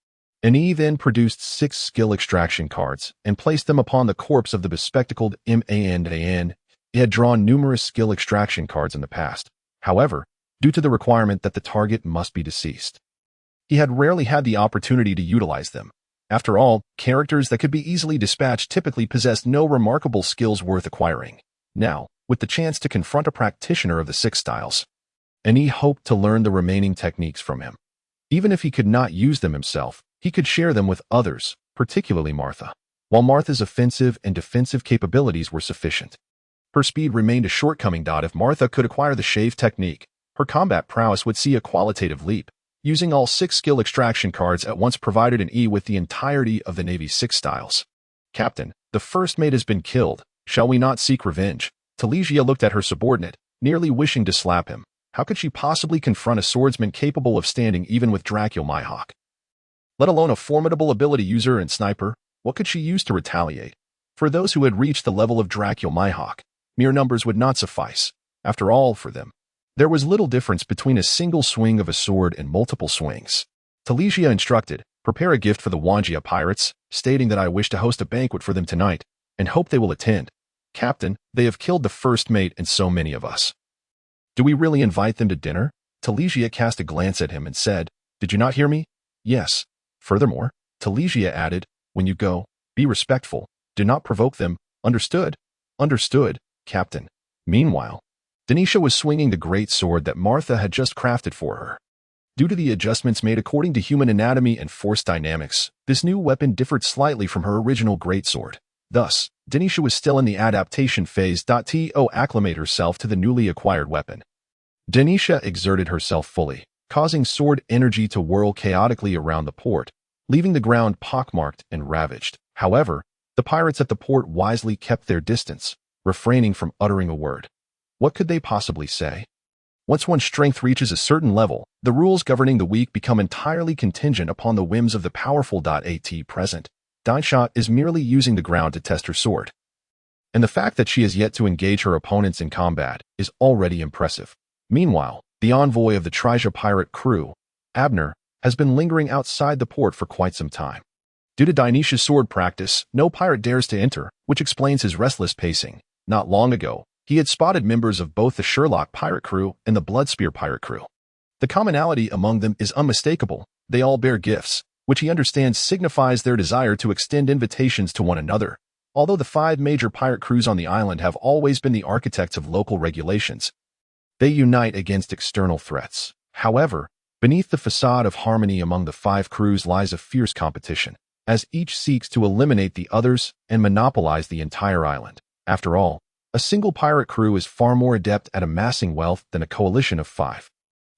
A: And he then produced 6 skill extraction cards and placed them upon the corpse of the bespectacled man. He had drawn numerous skill extraction cards in the past. However, due to the requirement that the target must be deceased, he had rarely had the opportunity to utilize them. After all, characters that could be easily dispatched typically possessed no remarkable skills worth acquiring. Now, with the chance to confront a practitioner of the 6 styles, and he hoped to learn the remaining techniques from him. Even if he could not use them himself, he could share them with others, particularly Martha. While Martha's offensive and defensive capabilities were sufficient, her speed remained a shortcoming. If Martha could acquire the shave technique, her combat prowess would see a qualitative leap. Using all 6 skill extraction cards at once provided an E with the entirety of the Navy's 6 styles. "Captain, the first mate has been killed. Shall we not seek revenge?" Talisia looked at her subordinate, nearly wishing to slap him. How could she possibly confront a swordsman capable of standing even with Dracula Mihawk? Let alone a formidable ability user and sniper? What could she use to retaliate? For those who had reached the level of Dracula Mihawk, mere numbers would not suffice. After all, for them, there was little difference between a single swing of a sword and multiple swings. Talisia instructed, "Prepare a gift for the Wangia pirates, stating that I wish to host a banquet for them tonight, and hope they will attend. Captain, they have killed the first mate and so many of us. Do we really invite them to dinner?" Talisia cast a glance at him and said, "Did you not hear me?" "Yes." Furthermore, Talisia added, "When you go, be respectful. Do not provoke them. Understood?" "Understood, Captain." Meanwhile, Denisha was swinging the great sword that Martha had just crafted for her. Due to the adjustments made according to human anatomy and force dynamics, this new weapon differed slightly from her original greatsword. Thus, Denisha was still in the adaptation phase. To acclimate herself to the newly acquired weapon, Denisha exerted herself fully, causing sword energy to whirl chaotically around the port, leaving the ground pockmarked and ravaged. However, the pirates at the port wisely kept their distance, refraining from uttering a word. What could they possibly say? Once one's strength reaches a certain level, the rules governing the weak become entirely contingent upon the whims of the powerful. At present, Dineshot is merely using the ground to test her sword. And the fact that she has yet to engage her opponents in combat is already impressive. Meanwhile, the envoy of the Trija pirate crew, Abner, has been lingering outside the port for quite some time. Due to Dionysia's sword practice, no pirate dares to enter, which explains his restless pacing. Not long ago, he had spotted members of both the Sherlock pirate crew and the Bloodspear pirate crew. The commonality among them is unmistakable. They all bear gifts, which he understands signifies their desire to extend invitations to one another. Although the 5 major pirate crews on the island have always been the architects of local regulations, they unite against external threats. However, Beneath the facade of harmony among the 5 crews lies a fierce competition, as each seeks to eliminate the others and monopolize the entire island. After all, a single pirate crew is far more adept at amassing wealth than a coalition of 5.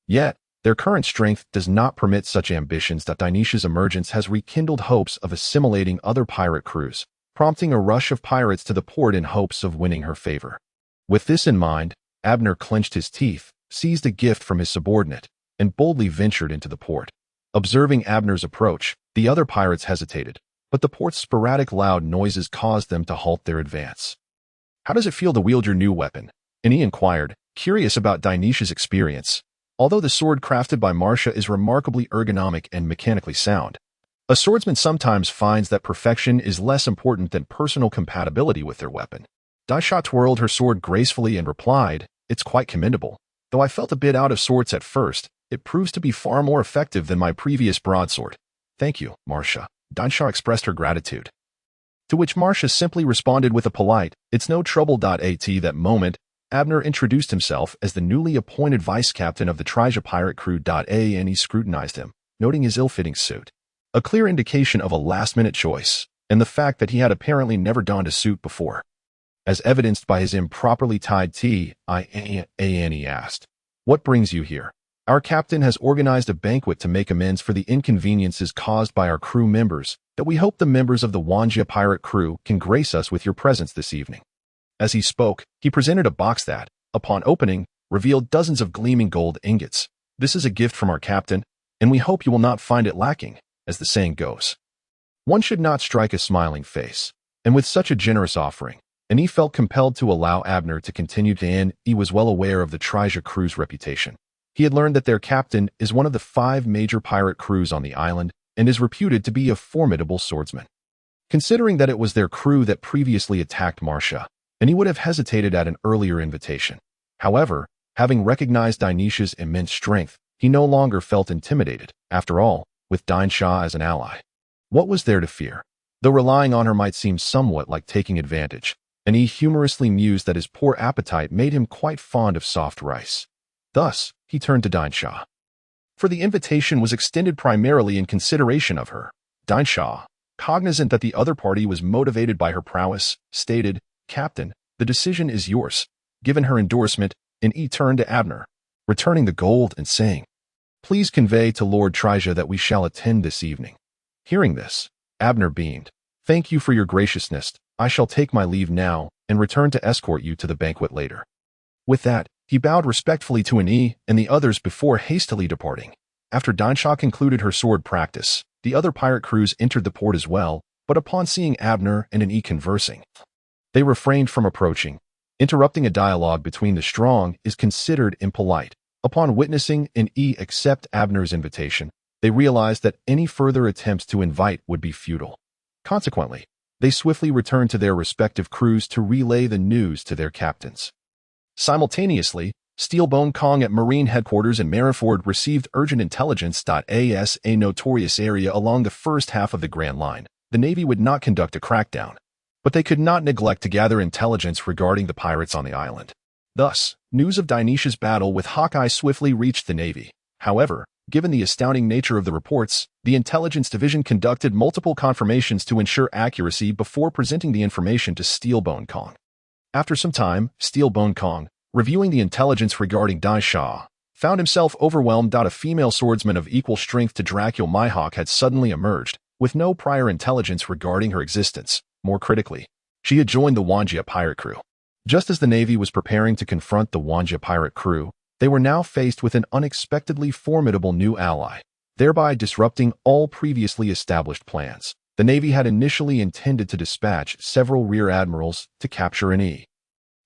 A: Yet, their current strength does not permit such ambitions. Dionysia's emergence has rekindled hopes of assimilating other pirate crews, prompting a rush of pirates to the port in hopes of winning her favor. With this in mind, Abner clenched his teeth, seized a gift from his subordinate, and boldly ventured into the port. Observing Abner's approach, the other pirates hesitated, but the port's sporadic loud noises caused them to halt their advance. "How does it feel to wield your new weapon?" he inquired, curious about Dionysia's experience. Although the sword crafted by Marcia is remarkably ergonomic and mechanically sound, a swordsman sometimes finds that perfection is less important than personal compatibility with their weapon. Daisha twirled her sword gracefully and replied, "It's quite commendable. Though I felt a bit out of sorts at first, it proves to be far more effective than my previous broadsword." "Thank you, Marcia." Daisha expressed her gratitude, to which Marcia simply responded with a polite, "It's no trouble." At that moment, Abner introduced himself as the newly appointed vice-captain of the T800 pirate crew. And he scrutinized him, noting his ill-fitting suit, a clear indication of a last-minute choice, and the fact that he had apparently never donned a suit before. As evidenced by his improperly tied tie, he asked, "What brings you here?" "Our captain has organized a banquet to make amends for the inconveniences caused by our crew members, that we hope the members of the Wanjia pirate crew can grace us with your presence this evening." As he spoke, he presented a box that, upon opening, revealed dozens of gleaming gold ingots. "This is a gift from our captain, and we hope you will not find it lacking," as the saying goes. One should not strike a smiling face, and with such a generous offering, and he felt compelled to allow Abner to continue. He was well aware of the T800 crew's reputation. He had learned that their captain is one of the 5 major pirate crews on the island and is reputed to be a formidable swordsman. Considering that it was their crew that previously attacked Marcia, and he would have hesitated at an earlier invitation. However, having recognized Dionysia's immense strength, he no longer felt intimidated. After all, with Dionysia as an ally, what was there to fear? Though relying on her might seem somewhat like taking advantage, and he humorously mused that his poor appetite made him quite fond of soft rice. Thus, he turned to Dionysia, for the invitation was extended primarily in consideration of her. Dionysia, cognizant that the other party was motivated by her prowess, stated, "Captain, the decision is yours." Given her endorsement, and he turned to Abner, returning the gold and saying, "Please convey to Lord T800 that we shall attend this evening." Hearing this, Abner beamed, "Thank you for your graciousness. I shall take my leave now and return to escort you to the banquet later." With that, he bowed respectfully to Ani and the others before hastily departing. After Dionysia concluded her sword practice, the other pirate crews entered the port as well, but upon seeing Abner and Ani conversing, they refrained from approaching. Interrupting a dialogue between the strong is considered impolite. Upon witnessing Ani accept Abner's invitation, they realized that any further attempts to invite would be futile. Consequently, they swiftly returned to their respective crews to relay the news to their captains. Simultaneously, Steelbone Kong at Marine Headquarters in Marineford received urgent intelligence. As a notorious area along the first half of the Grand Line, the Navy would not conduct a crackdown, but they could not neglect to gather intelligence regarding the pirates on the island. Thus, news of Dionysia's battle with Hawkeye swiftly reached the Navy. However, given the astounding nature of the reports, the Intelligence Division conducted multiple confirmations to ensure accuracy before presenting the information to Steelbone Kong. After some time, Steelbone Kong, reviewing the intelligence regarding Daisha, found himself overwhelmed. A female swordsman of equal strength to Dracula Mihawk had suddenly emerged, with no prior intelligence regarding her existence. More critically, she had joined the Wanjia pirate crew. Just as the Navy was preparing to confront the Wanjia pirate crew, they were now faced with an unexpectedly formidable new ally, thereby disrupting all previously established plans. The Navy had initially intended to dispatch several rear admirals to capture Ani,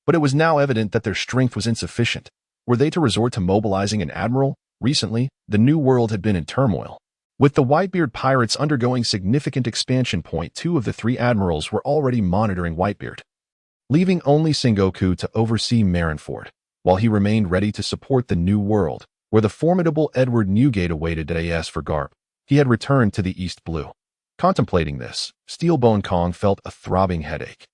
A: but it was now evident that their strength was insufficient. Were they to resort to mobilizing an admiral? Recently, the New World had been in turmoil. With the Whitebeard pirates undergoing significant expansion. 2 of the 3 admirals were already monitoring Whitebeard, leaving only Sengoku to oversee Marineford, while he remained ready to support the New World, where the formidable Edward Newgate awaited. As for Garp, he had returned to the East Blue. Contemplating this, Steelbone Kong felt a throbbing headache.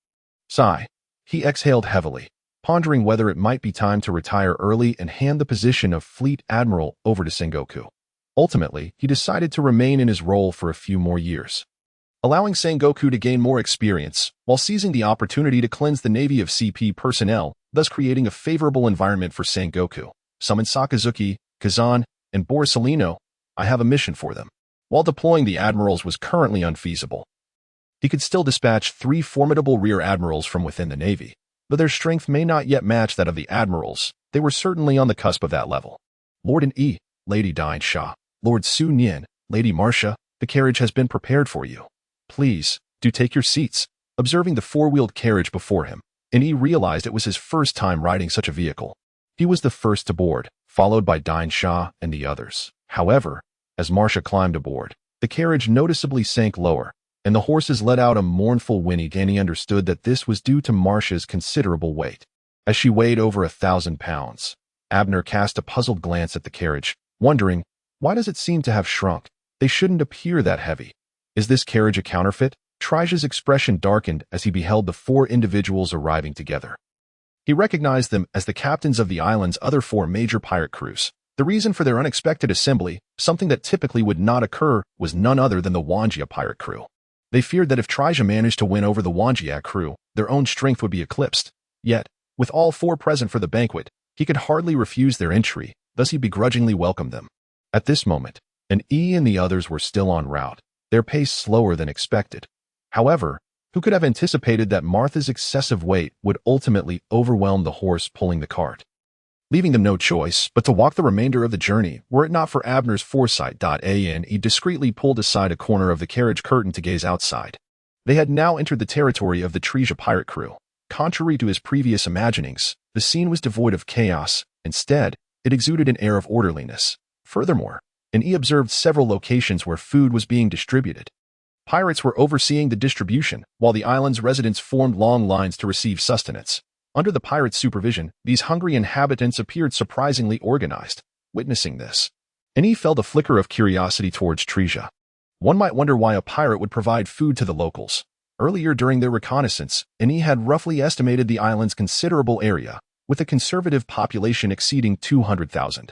A: Sigh. He exhaled heavily, pondering whether it might be time to retire early and hand the position of Fleet Admiral over to Sengoku. Ultimately, he decided to remain in his role for a few more years, allowing Sengoku to gain more experience while seizing the opportunity to cleanse the navy of CP personnel, thus creating a favorable environment for Sengoku. Summon Sakazuki, Kazan, and Borsalino. I have a mission for them. While deploying the admirals was currently unfeasible, he could still dispatch 3 formidable rear admirals from within the navy. Though their strength may not yet match that of the admirals, they were certainly on the cusp of that level. Lord and E, Lady Dine Sha, Lord Su Nian, Lady Marcia, the carriage has been prepared for you. Please, do take your seats. Observing the 4-wheeled carriage before him, and he realized it was his first time riding such a vehicle. He was the first to board, followed by Dine Sha and the others. However, as Marcia climbed aboard, the carriage noticeably sank lower, and the horses let out a mournful whinny, and he understood that this was due to Marcia's considerable weight. As she weighed over 1,000 pounds, Abner cast a puzzled glance at the carriage, wondering, why does it seem to have shrunk? They shouldn't appear that heavy. Is this carriage a counterfeit? Trija's expression darkened as he beheld the 4 individuals arriving together. He recognized them as the captains of the island's other 4 major pirate crews. The reason for their unexpected assembly, something that typically would not occur, was none other than the Wanjia pirate crew. They feared that if Trija managed to win over the Wanjia crew, their own strength would be eclipsed. Yet, with all 4 present for the banquet, he could hardly refuse their entry, thus he begrudgingly welcomed them. At this moment, an E and the others were still en route, their pace slower than expected. However, who could have anticipated that Martha's excessive weight would ultimately overwhelm the horse pulling the cart, leaving them no choice but to walk the remainder of the journey, were it not for Abner's foresight. He discreetly pulled aside a corner of the carriage curtain to gaze outside. They had now entered the territory of the Trija pirate crew. Contrary to his previous imaginings, the scene was devoid of chaos. Instead, it exuded an air of orderliness. Furthermore, he observed several locations where food was being distributed. Pirates were overseeing the distribution, while the island's residents formed long lines to receive sustenance. Under the pirates' supervision, these hungry inhabitants appeared surprisingly organized. Witnessing this, he felt a flicker of curiosity towards Trija. One might wonder why a pirate would provide food to the locals. Earlier during their reconnaissance, he had roughly estimated the island's considerable area, with a conservative population exceeding 200,000.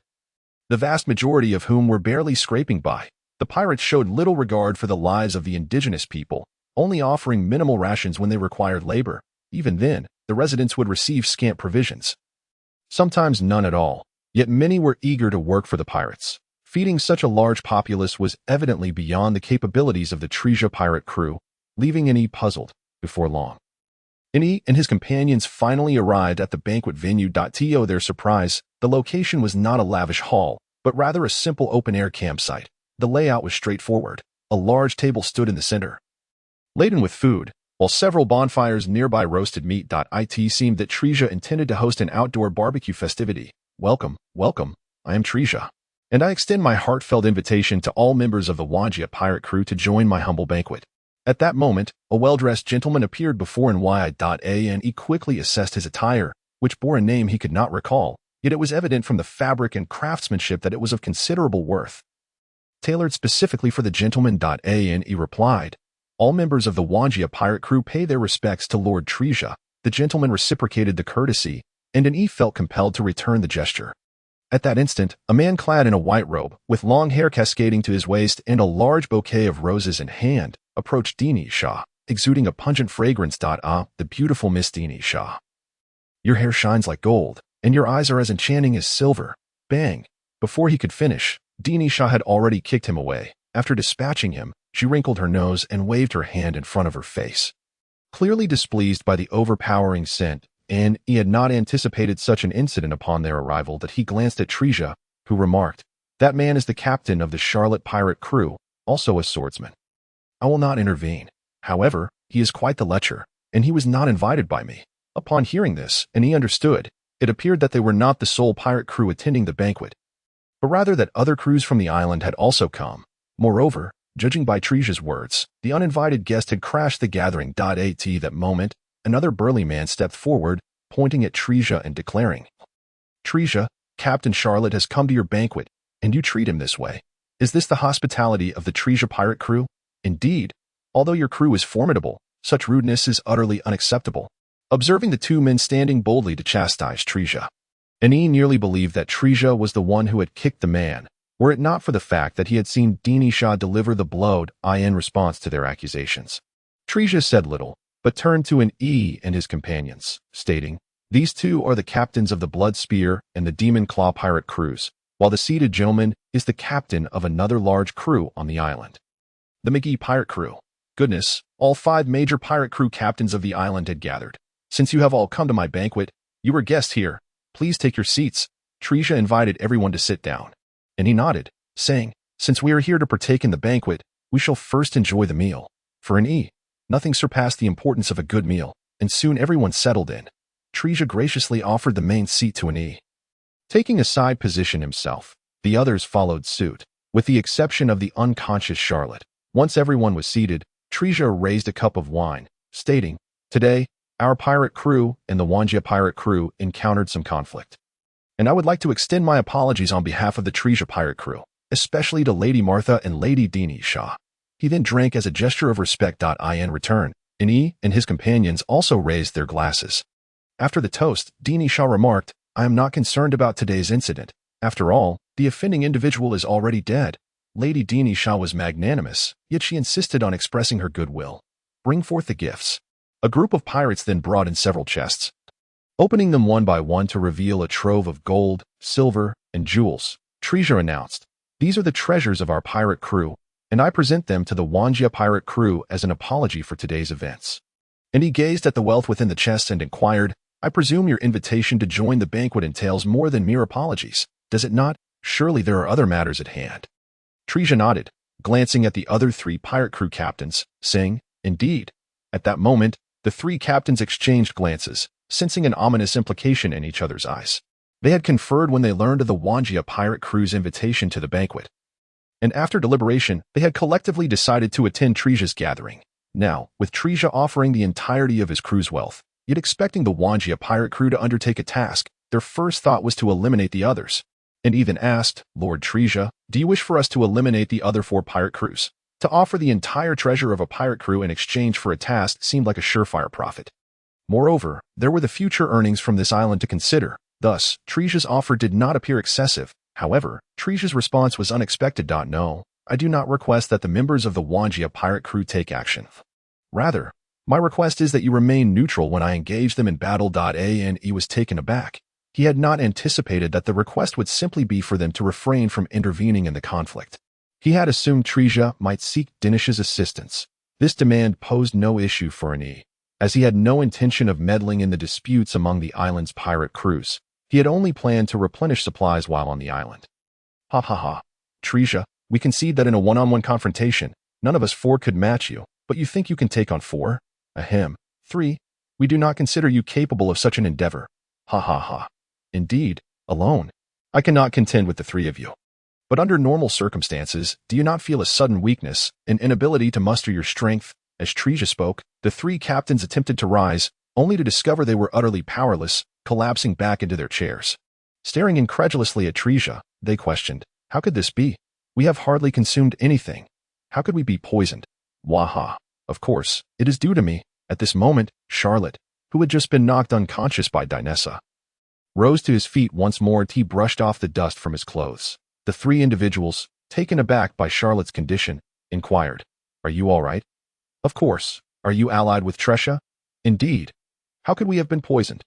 A: The vast majority of whom were barely scraping by. The pirates showed little regard for the lives of the indigenous people, only offering minimal rations when they required labor. Even then, the residents would receive scant provisions, sometimes none at all. Yet many were eager to work for the pirates. Feeding such a large populace was evidently beyond the capabilities of the Trija pirate crew, leaving E puzzled. Before long, E and his companions finally arrived at the banquet venue. To their surprise, the location was not a lavish hall, but rather a simple open-air campsite. The layout was straightforward. A large table stood in the center, laden with food, while several bonfires nearby roasted meat. It seemed that Trija intended to host an outdoor barbecue festivity. Welcome, welcome, I am Trija, and I extend my heartfelt invitation to all members of the Wanjia pirate crew to join my humble banquet. At that moment, a well-dressed gentleman appeared before and he quickly assessed his attire, which bore a name he could not recall, yet it was evident from the fabric and craftsmanship that it was of considerable worth. Tailored specifically for the gentleman. He replied, all members of the Wanjia pirate crew pay their respects to Lord Trija. The gentleman reciprocated the courtesy, and he felt compelled to return the gesture. At that instant, a man clad in a white robe, with long hair cascading to his waist and a large bouquet of roses in hand, approached Dini Shah, exuding a pungent fragrance. The beautiful Miss Dini Shah. Your hair shines like gold, and your eyes are as enchanting as silver. Bang! Before he could finish, Dini Shah had already kicked him away. After dispatching him, she wrinkled her nose and waved her hand in front of her face. Clearly displeased by the overpowering scent, and he had not anticipated such an incident upon their arrival, that he glanced at Trija, who remarked, that man is the captain of the Charlotte pirate crew, also a swordsman. I will not intervene. However, he is quite the lecher, and he was not invited by me. Upon hearing this, he understood, it appeared that they were not the sole pirate crew attending the banquet, but rather that other crews from the island had also come. Moreover, judging by Trija's words, the uninvited guest had crashed the gathering. At that moment, another burly man stepped forward, pointing at Trija and declaring, Trija, Captain Charlotte has come to your banquet, and you treat him this way. Is this the hospitality of the Trija pirate crew? Indeed, although your crew is formidable, such rudeness is utterly unacceptable. Observing the 2 men standing boldly to chastise Trija, he nearly believed that Trija was the one who had kicked the man, were it not for the fact that he had seen Dini Shah deliver the blow in response to their accusations. Treja said little, but turned to an E and his companions, stating, "These two are the captains of the Blood Spear and the Demon Claw pirate crews, while the seated gentleman is the captain of another large crew on the island. The McGee pirate crew." Goodness, all 5 major pirate crew captains of the island had gathered. "Since you have all come to my banquet, you are guests here. Please take your seats." Treja invited everyone to sit down, and he nodded, saying, "Since we are here to partake in the banquet, we shall first enjoy the meal." For an E, nothing surpassed the importance of a good meal, and soon everyone settled in. Treja graciously offered the main seat to an E. Taking a side position himself, the others followed suit, with the exception of the unconscious Charlotte. Once everyone was seated, Treja raised a cup of wine, stating, "Today, our pirate crew and the Wanjia pirate crew encountered some conflict. And I would like to extend my apologies on behalf of the Treja pirate crew, especially to Lady Martha and Lady Dini Shah." He then drank as a gesture of respect. In return, and he and his companions also raised their glasses. After the toast, Dini Shah remarked, "I am not concerned about today's incident. After all, the offending individual is already dead." Lady Dini Shah was magnanimous, yet she insisted on expressing her goodwill. "Bring forth the gifts." A group of pirates then brought in several chests. Opening them one by one to reveal a trove of gold, silver, and jewels, Treja announced, "These are the treasures of our pirate crew, and I present them to the Wanjia pirate crew as an apology for today's events." And he gazed at the wealth within the chests and inquired, "I presume your invitation to join the banquet entails more than mere apologies, does it not? Surely there are other matters at hand." Treja nodded, glancing at the other 3 pirate crew captains, saying, "Indeed." At that moment, the 3 captains exchanged glances, sensing an ominous implication in each other's eyes. They had conferred when they learned of the Wanjia pirate crew's invitation to the banquet. And after deliberation, they had collectively decided to attend Treja's gathering. Now, with Treja offering the entirety of his crew's wealth, yet expecting the Wanjia pirate crew to undertake a task, their first thought was to eliminate the others. And even asked, "Lord Treja, do you wish for us to eliminate the other 4 pirate crews?" To offer the entire treasure of a pirate crew in exchange for a task seemed like a surefire profit. Moreover, there were the future earnings from this island to consider. Thus, Treja's offer did not appear excessive. However, Treja's response was unexpected. "No, I do not request that the members of the Wanjia pirate crew take action. Rather, my request is that you remain neutral when I engage them in battle." And he was taken aback. He had not anticipated that the request would simply be for them to refrain from intervening in the conflict. He had assumed Treja might seek Dinish's assistance. This demand posed no issue for an E, as he had no intention of meddling in the disputes among the island's pirate crews. He had only planned to replenish supplies while on the island. "Ha ha ha. Treja, we concede that in a one-on-one confrontation, none of us 4 could match you, but you think you can take on 4? Ahem. 3. We do not consider you capable of such an endeavor. Ha ha ha. Indeed, alone. I cannot contend with the 3 of you. But under normal circumstances, do you not feel a sudden weakness, an inability to muster your strength?" As Treja spoke, the 3 captains attempted to rise, only to discover they were utterly powerless, collapsing back into their chairs. Staring incredulously at Treja, they questioned, "How could this be? We have hardly consumed anything. How could we be poisoned?" "Waha. Of course, it is due to me." At this moment, Charlotte, who had just been knocked unconscious by Dinessa, rose to his feet once more. He brushed off the dust from his clothes. The 3 individuals, taken aback by Charlotte's condition, inquired, "Are you all right?" "Of course. Are you allied with Treja?" "Indeed. How could we have been poisoned?"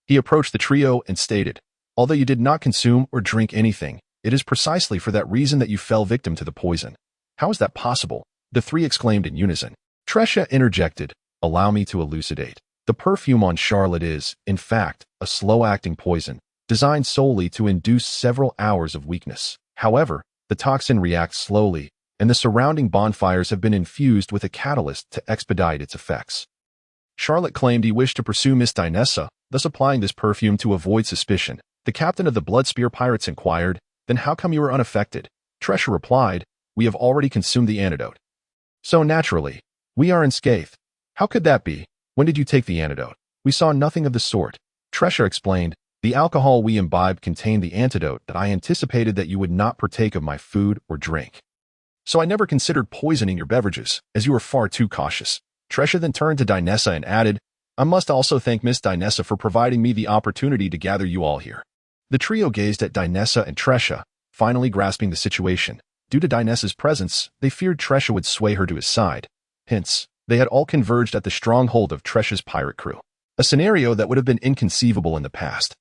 A: He approached the trio and stated, "Although you did not consume or drink anything, it is precisely for that reason that you fell victim to the poison." "How is that possible?" the 3 exclaimed in unison. Treja interjected, "Allow me to elucidate. The perfume on Charlotte is, in fact, a slow-acting poison, designed solely to induce several hours of weakness. However, the toxin reacts slowly, and the surrounding bonfires have been infused with a catalyst to expedite its effects." Charlotte claimed he wished to pursue Miss Dinessa, thus applying this perfume to avoid suspicion. The captain of the Blood Spear pirates inquired, "Then how come you were unaffected?" Treja replied, "We have already consumed the antidote. So naturally, we are unscathed." "How could that be? When did you take the antidote?" "We saw nothing of the sort." Treja explained, "The alcohol we imbibed contained the antidote that I anticipated that you would not partake of my food or drink. So I never considered poisoning your beverages, as you were far too cautious." Treja then turned to Dinessa and added, "I must also thank Miss Dinessa for providing me the opportunity to gather you all here." The trio gazed at Dinessa and Treja, finally grasping the situation. Due to Dines's presence, they feared Tresha would sway her to his side. Hence, they had all converged at the stronghold of Tresha's pirate crew. A scenario that would have been inconceivable in the past.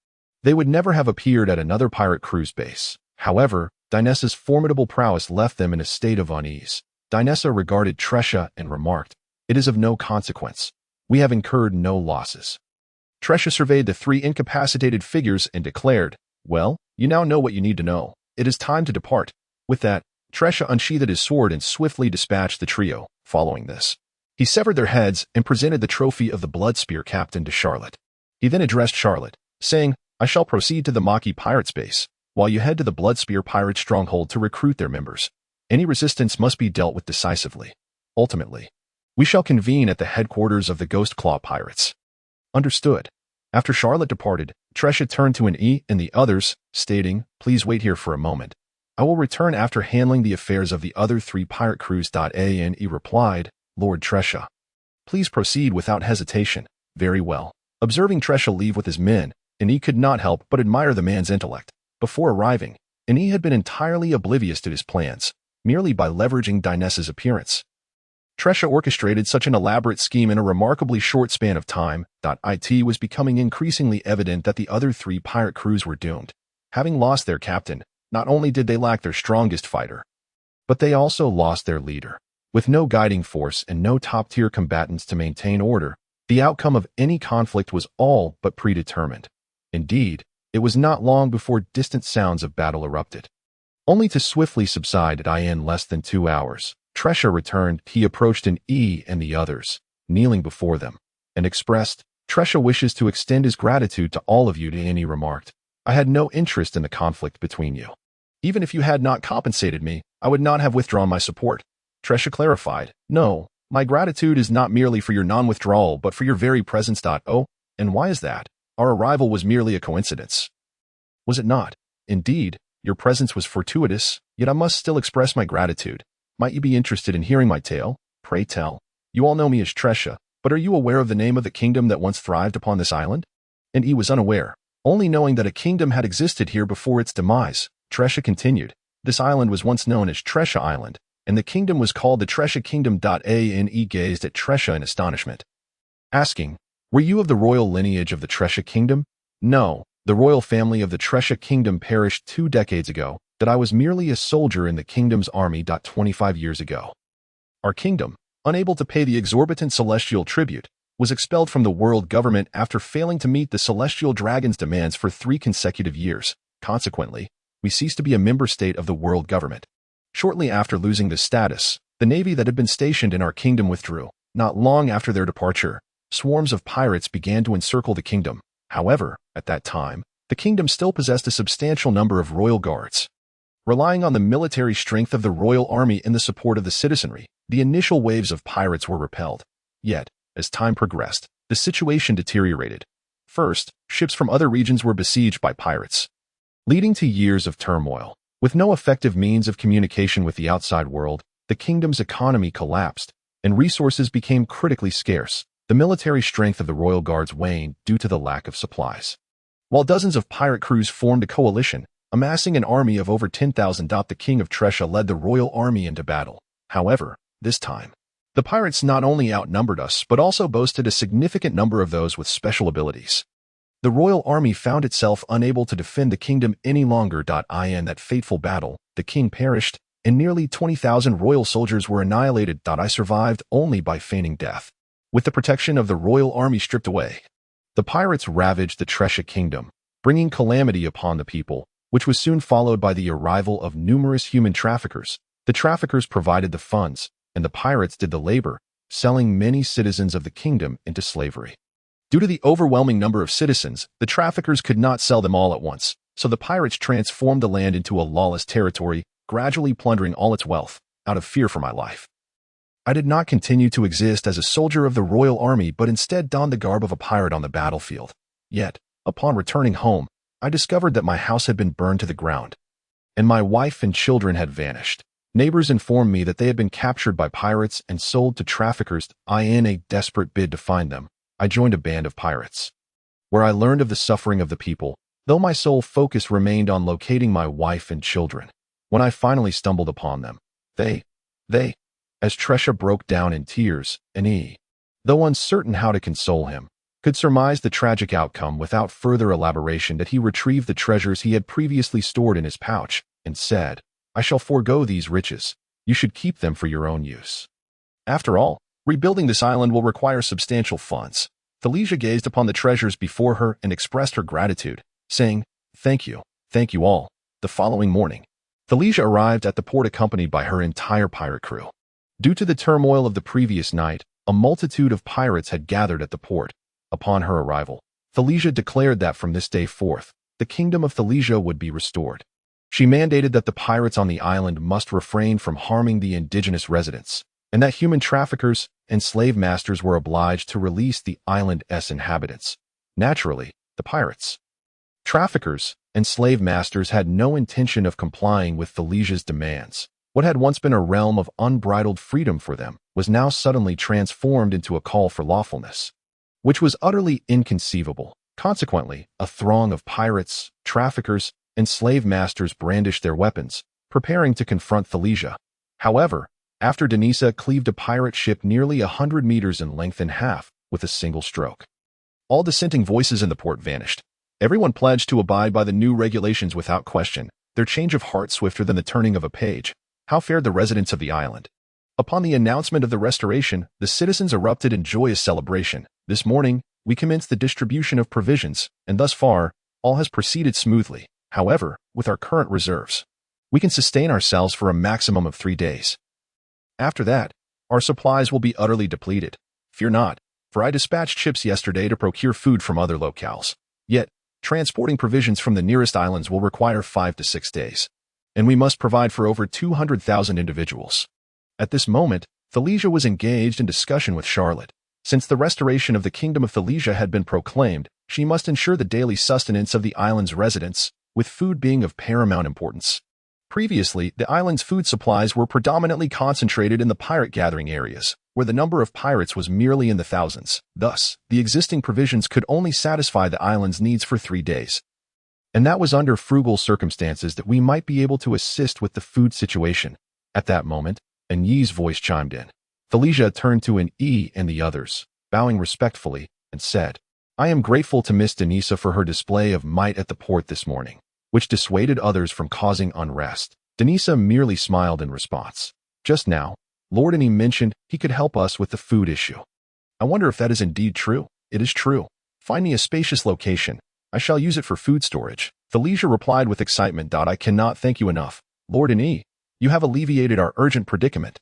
A: They would never have appeared at another pirate crew's base. However, Dines's formidable prowess left them in a state of unease. Dinesa regarded Tresha and remarked, "It is of no consequence. We have incurred no losses." Tresha surveyed the three incapacitated figures and declared, "Well, you now know what you need to know. It is time to depart." With that, Tresha unsheathed his sword and swiftly dispatched the trio. Following this, he severed their heads and presented the trophy of the Blood Spear captain to Charlotte. He then addressed Charlotte, saying, "I shall proceed to the Maki Pirates base, while you head to the Blood Spear pirate stronghold to recruit their members. Any resistance must be dealt with decisively. Ultimately, we shall convene at the headquarters of the Ghost Claw pirates." Understood. After Charlotte departed, Tresha turned to an E and the others, stating, "Please wait here for a moment. I will return after handling the affairs of the other three pirate crews." And E replied, "Lord Tresha, please proceed without hesitation." Very well. Observing Tresha leave with his men, E could not help but admire the man's intellect. Before arriving, E had been entirely oblivious to his plans, merely by leveraging Dines's appearance. Tresha orchestrated such an elaborate scheme in a remarkably short span of time. It was becoming increasingly evident that the other three pirate crews were doomed. Having lost their captain, not only did they lack their strongest fighter, but they also lost their leader. With no guiding force and no top-tier combatants to maintain order, the outcome of any conflict was all but predetermined. Indeed, it was not long before distant sounds of battle erupted, only to swiftly subside in less than 2 hours. Tresha returned. He approached an E and the others, kneeling before them, and expressed, "Tresha wishes to extend his gratitude to all of you." And he remarked, "I had no interest in the conflict between you. Even if you had not compensated me, I would not have withdrawn my support." Tresha clarified, "No, my gratitude is not merely for your non-withdrawal but for your very presence. Oh, and why is that? Our arrival was merely a coincidence, was it not? Indeed, your presence was fortuitous, yet I must still express my gratitude. Might you be interested in hearing my tale? Pray tell. You all know me as Tresha, but are you aware of the name of the kingdom that once thrived upon this island?" And he was unaware, only knowing that a kingdom had existed here before its demise. Tresha continued, "This island was once known as Tresha Island, and the kingdom was called the Tresha Kingdom. And he gazed at Tresha in astonishment, asking, "Were you of the royal lineage of the Tresha Kingdom?" "No, the royal family of the Tresha Kingdom perished 2 decades ago. That I was merely a soldier in the kingdom's army. 25 years ago. Our kingdom, unable to pay the exorbitant celestial tribute, was expelled from the world government after failing to meet the celestial dragon's demands for 3 consecutive years. Consequently, we ceased to be a member state of the world government. Shortly after losing this status, the navy that had been stationed in our kingdom withdrew. Not long after their departure, swarms of pirates began to encircle the kingdom. However, at that time, the kingdom still possessed a substantial number of royal guards. Relying on the military strength of the royal army and the support of the citizenry, the initial waves of pirates were repelled. Yet, as time progressed, the situation deteriorated. First, ships from other regions were besieged by pirates, leading to years of turmoil. With no effective means of communication with the outside world, the kingdom's economy collapsed, and resources became critically scarce. The military strength of the royal guards waned due to the lack of supplies. While dozens of pirate crews formed a coalition, amassing an army of over 10,000. The king of Tresha led the royal army into battle. However, this time, the pirates not only outnumbered us but also boasted a significant number of those with special abilities. The royal army found itself unable to defend the kingdom any longer. In that fateful battle, the king perished, and nearly 20,000 royal soldiers were annihilated. I survived only by feigning death. With the protection of the royal army stripped away, the pirates ravaged the Tresha kingdom, bringing calamity upon the people, which was soon followed by the arrival of numerous human traffickers. The traffickers provided the funds, and the pirates did the labor, selling many citizens of the kingdom into slavery. Due to the overwhelming number of citizens, the traffickers could not sell them all at once, so the pirates transformed the land into a lawless territory, gradually plundering all its wealth, out of fear for my life. I did not continue to exist as a soldier of the royal army but instead donned the garb of a pirate on the battlefield. Yet, upon returning home, I discovered that my house had been burned to the ground, and my wife and children had vanished. Neighbors informed me that they had been captured by pirates and sold to traffickers. In a desperate bid to find them, I joined a band of pirates, where I learned of the suffering of the people, though my sole focus remained on locating my wife and children. When I finally stumbled upon them, they, as Tresha broke down in tears, and he, though uncertain how to console him, could surmise the tragic outcome without further elaboration that he retrieved the treasures he had previously stored in his pouch, and said, "I shall forego these riches. You should keep them for your own use." After all, rebuilding this island will require substantial funds. Felicia gazed upon the treasures before her and expressed her gratitude, saying, thank you all." The following morning, Felicia arrived at the port accompanied by her entire pirate crew. Due to the turmoil of the previous night, a multitude of pirates had gathered at the port. Upon her arrival, Felicia declared that from this day forth, the kingdom of Felicia would be restored. She mandated that the pirates on the island must refrain from harming the indigenous residents, and that human traffickers and slave masters were obliged to release the island's inhabitants. Naturally, the pirates, traffickers, and slave masters had no intention of complying with Felicia's demands. What had once been a realm of unbridled freedom for them was now suddenly transformed into a call for lawfulness, which was utterly inconceivable. Consequently, a throng of pirates, traffickers, and slave masters brandished their weapons, preparing to confront Felicia. However, after Denisa cleaved a pirate ship nearly 100 meters in length in half with a single stroke, all dissenting voices in the port vanished. Everyone pledged to abide by the new regulations without question, their change of heart swifter than the turning of a page. How fared the residents of the island? Upon the announcement of the restoration, the citizens erupted in joyous celebration. This morning, we commenced the distribution of provisions, and thus far, all has proceeded smoothly. However, with our current reserves, we can sustain ourselves for a maximum of 3 days. After that, our supplies will be utterly depleted. Fear not, for I dispatched ships yesterday to procure food from other locales. Yet, transporting provisions from the nearest islands will require 5 to 6 days, and we must provide for over 200,000 individuals. At this moment, Felicia was engaged in discussion with Charlotte. Since the restoration of the kingdom of Felicia had been proclaimed, she must ensure the daily sustenance of the island's residents, with food being of paramount importance. Previously, the island's food supplies were predominantly concentrated in the pirate-gathering areas, where the number of pirates was merely in the thousands. Thus, the existing provisions could only satisfy the island's needs for 3 days. And that was under frugal circumstances that we might be able to assist with the food situation. At that moment, an Yi's voice chimed in. Felicia turned to an E and the others, bowing respectfully, and said, "I am grateful to Miss Denisa for her display of might at the port this morning, which dissuaded others from causing unrest." Denisa merely smiled in response. Just now, Lord Annie mentioned he could help us with the food issue. I wonder if that is indeed true. It is true. Find me a spacious location. I shall use it for food storage. Felicia replied with excitement. I cannot thank you enough, Lord Annie. You have alleviated our urgent predicament.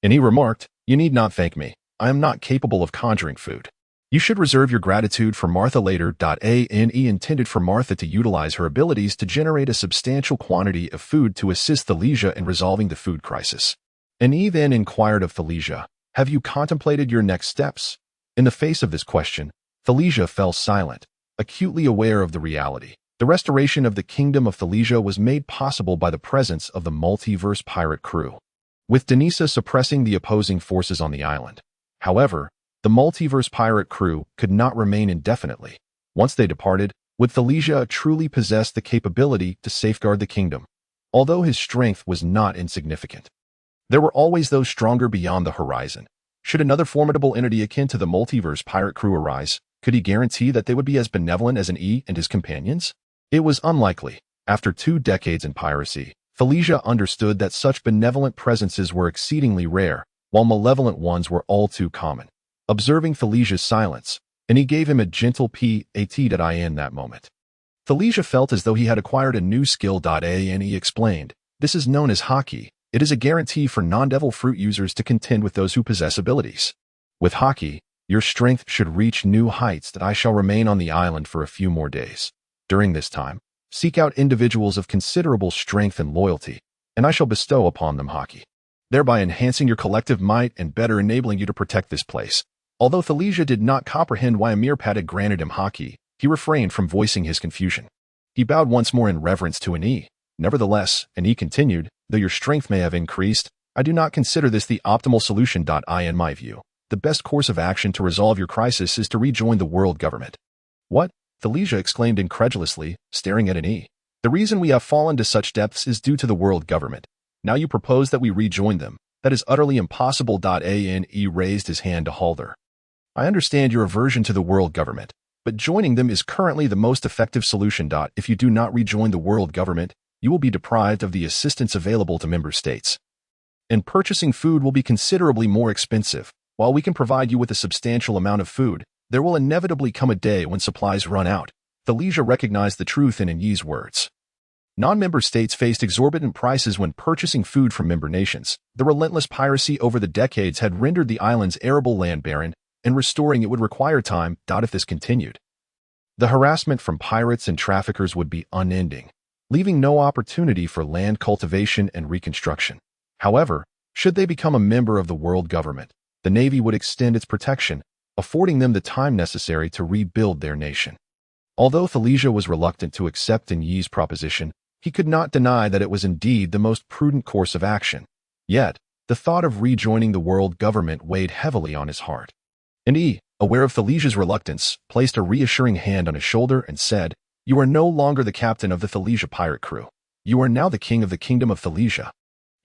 A: Annie remarked, you need not thank me. I am not capable of conjuring food. You should reserve your gratitude for Martha later. Annie intended for Martha to utilize her abilities to generate a substantial quantity of food to assist Felicia in resolving the food crisis. Annie then inquired of Felicia, have you contemplated your next steps? In the face of this question, Felicia fell silent, acutely aware of the reality. The restoration of the kingdom of Felicia was made possible by the presence of the multiverse pirate crew, with Denisa suppressing the opposing forces on the island. However, the multiverse pirate crew could not remain indefinitely. Once they departed, would Felicia truly possess the capability to safeguard the kingdom? Although his strength was not insignificant, there were always those stronger beyond the horizon. Should another formidable entity akin to the multiverse pirate crew arise, could he guarantee that they would be as benevolent as an E and his companions? It was unlikely. After 2 decades in piracy, Felicia understood that such benevolent presences were exceedingly rare, while malevolent ones were all too common. Observing Felicia's silence, and he gave him a gentle pat that moment. Felicia felt as though he had acquired a new skill. And he explained, this is known as hockey. It is a guarantee for non-devil fruit users to contend with those who possess abilities. With hockey, your strength should reach new heights. That I shall remain on the island for a few more days. During this time, seek out individuals of considerable strength and loyalty, and I shall bestow upon them hockey, thereby enhancing your collective might and better enabling you to protect this place. Although Felicia did not comprehend why Amir Pat had granted him hockey, he refrained from voicing his confusion. He bowed once more in reverence to Annie. Nevertheless, Annie continued, though your strength may have increased, I do not consider this the optimal solution. In my view, the best course of action to resolve your crisis is to rejoin the world government. What? Thalesia exclaimed incredulously, staring at an E. The reason we have fallen to such depths is due to the world government. Now you propose that we rejoin them. That is utterly impossible. Ane raised his hand to Halder. I understand your aversion to the world government, but joining them is currently the most effective solution. If you do not rejoin the world government, you will be deprived of the assistance available to member states. And purchasing food will be considerably more expensive. While we can provide you with a substantial amount of food, there will inevitably come a day when supplies run out. Thalesia recognized the truth in Yi's words. Non-member states faced exorbitant prices when purchasing food from member nations. The relentless piracy over the decades had rendered the island's arable land barren, and restoring it would require time. If this continued, the harassment from pirates and traffickers would be unending, leaving no opportunity for land cultivation and reconstruction. However, should they become a member of the world government, the Navy would extend its protection, affording them the time necessary to rebuild their nation. Although Thalesia was reluctant to accept Yi's proposition, he could not deny that it was indeed the most prudent course of action. Yet, the thought of rejoining the world government weighed heavily on his heart. Yi, aware of Thalesia's reluctance, placed a reassuring hand on his shoulder and said, "You are no longer the captain of the Thalesia pirate crew. You are now the king of the kingdom of Thalesia.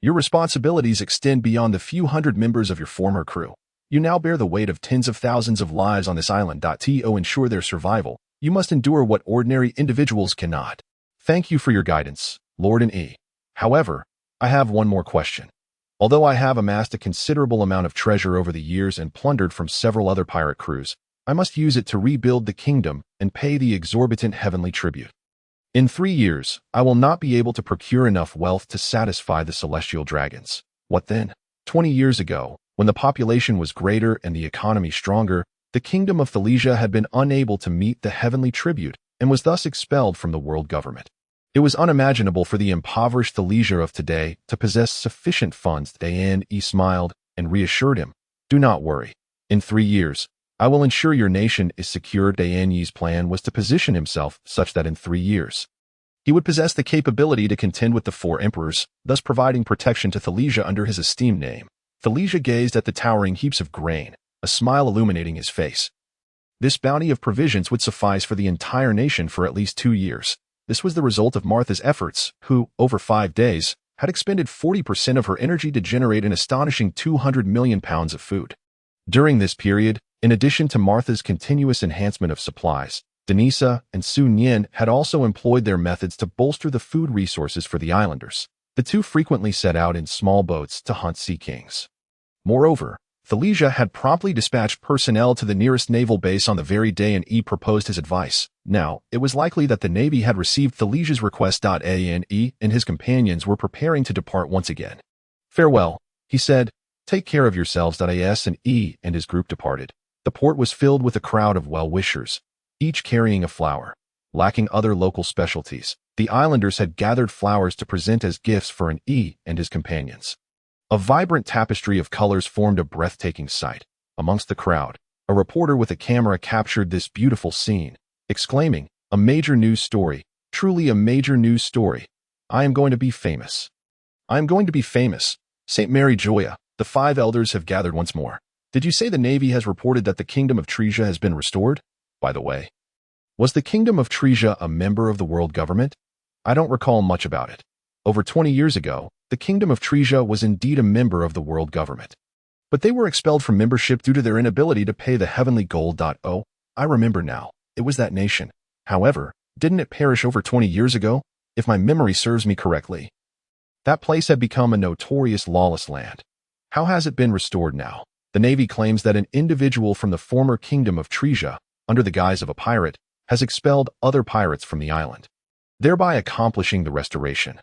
A: Your responsibilities extend beyond the few hundred members of your former crew. You now bear the weight of tens of thousands of lives on this island. To ensure their survival, you must endure what ordinary individuals cannot. Thank you for your guidance, Lord E. However, I have one more question. Although I have amassed a considerable amount of treasure over the years and plundered from several other pirate crews, I must use it to rebuild the kingdom and pay the exorbitant heavenly tribute. In 3 years, I will not be able to procure enough wealth to satisfy the celestial dragons. What then? 20 years ago, when the population was greater and the economy stronger, the kingdom of Thalesia had been unable to meet the heavenly tribute and was thus expelled from the world government. It was unimaginable for the impoverished Thalesia of today to possess sufficient funds. Ane smiled and reassured him, "Do not worry. In 3 years, I will ensure your nation is secured." Ane's plan was to position himself such that in 3 years, he would possess the capability to contend with the 4 emperors, thus providing protection to Thalesia under his esteemed name. Thalesia gazed at the towering heaps of grain, a smile illuminating his face. This bounty of provisions would suffice for the entire nation for at least 2 years. This was the result of Martha's efforts, who, over 5 days, had expended 40% of her energy to generate an astonishing 200 million pounds of food. During this period, in addition to Martha's continuous enhancement of supplies, Denisa and Su Nien had also employed their methods to bolster the food resources for the islanders. The two frequently set out in small boats to hunt sea kings. Moreover, Thalesia had promptly dispatched personnel to the nearest naval base on the very day E proposed his advice. Now, it was likely that the Navy had received Thalesia's request. Ane and his companions were preparing to depart once again. "Farewell," he said. "Take care of yourselves." As E and his group departed, the port was filled with a crowd of well-wishers, each carrying a flower. Lacking other local specialties, the islanders had gathered flowers to present as gifts for E and his companions. A vibrant tapestry of colors formed a breathtaking sight. Amongst the crowd, a reporter with a camera captured this beautiful scene, exclaiming, "A major news story, truly a major news story. I am going to be famous. I am going to be famous. St. Mary Joya, the 5 elders have gathered once more. Did you say the Navy has reported that the kingdom of Tresia has been restored? By the way, was the kingdom of Tresia a member of the world government? I don't recall much about it. Over 20 years ago, the kingdom of Tresia was indeed a member of the world government. But they were expelled from membership due to their inability to pay the heavenly gold. Oh, I remember now. It was that nation. However, didn't it perish over 20 years ago? If my memory serves me correctly. That place had become a notorious lawless land. How has it been restored now? The Navy claims that an individual from the former kingdom of Tresia, under the guise of a pirate, has expelled other pirates from the island, thereby accomplishing the restoration.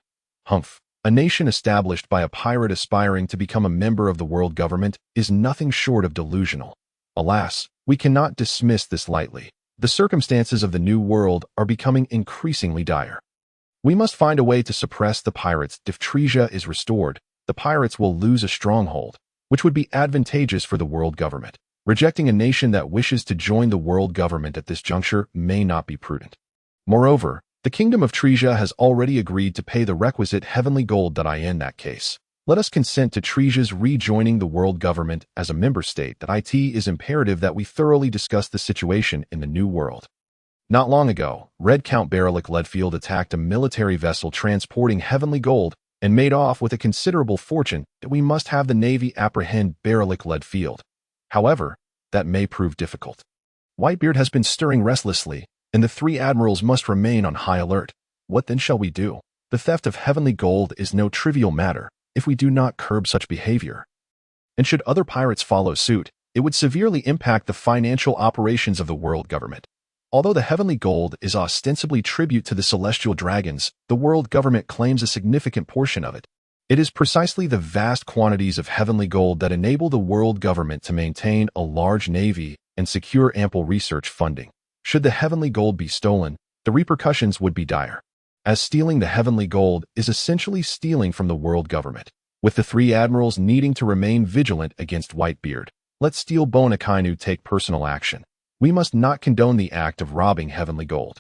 A: Humph. A nation established by a pirate aspiring to become a member of the world government is nothing short of delusional. Alas, we cannot dismiss this lightly. The circumstances of the New World are becoming increasingly dire. We must find a way to suppress the pirates. If Tresia is restored, the pirates will lose a stronghold, which would be advantageous for the world government. Rejecting a nation that wishes to join the world government at this juncture may not be prudent. Moreover, the kingdom of Tresia has already agreed to pay the requisite heavenly gold. In that case, let us consent to Tresia's rejoining the world government as a member state. It is imperative that we thoroughly discuss the situation in the New World. Not long ago, Red Count Barillic Leadfield attacked a military vessel transporting heavenly gold and made off with a considerable fortune that we must have the Navy apprehend Barillic Leadfield. However, that may prove difficult. Whitebeard has been stirring restlessly, and the three admirals must remain on high alert. What then shall we do? The theft of heavenly gold is no trivial matter if we do not curb such behavior. And should other pirates follow suit, it would severely impact the financial operations of the world government. Although the heavenly gold is ostensibly tribute to the celestial dragons, the world government claims a significant portion of it. It is precisely the vast quantities of heavenly gold that enable the world government to maintain a large navy and secure ample research funding. Should the heavenly gold be stolen, the repercussions would be dire, as stealing the heavenly gold is essentially stealing from the world government. With the three admirals needing to remain vigilant against Whitebeard, let Steel Bone Akainu take personal action. We must not condone the act of robbing heavenly gold.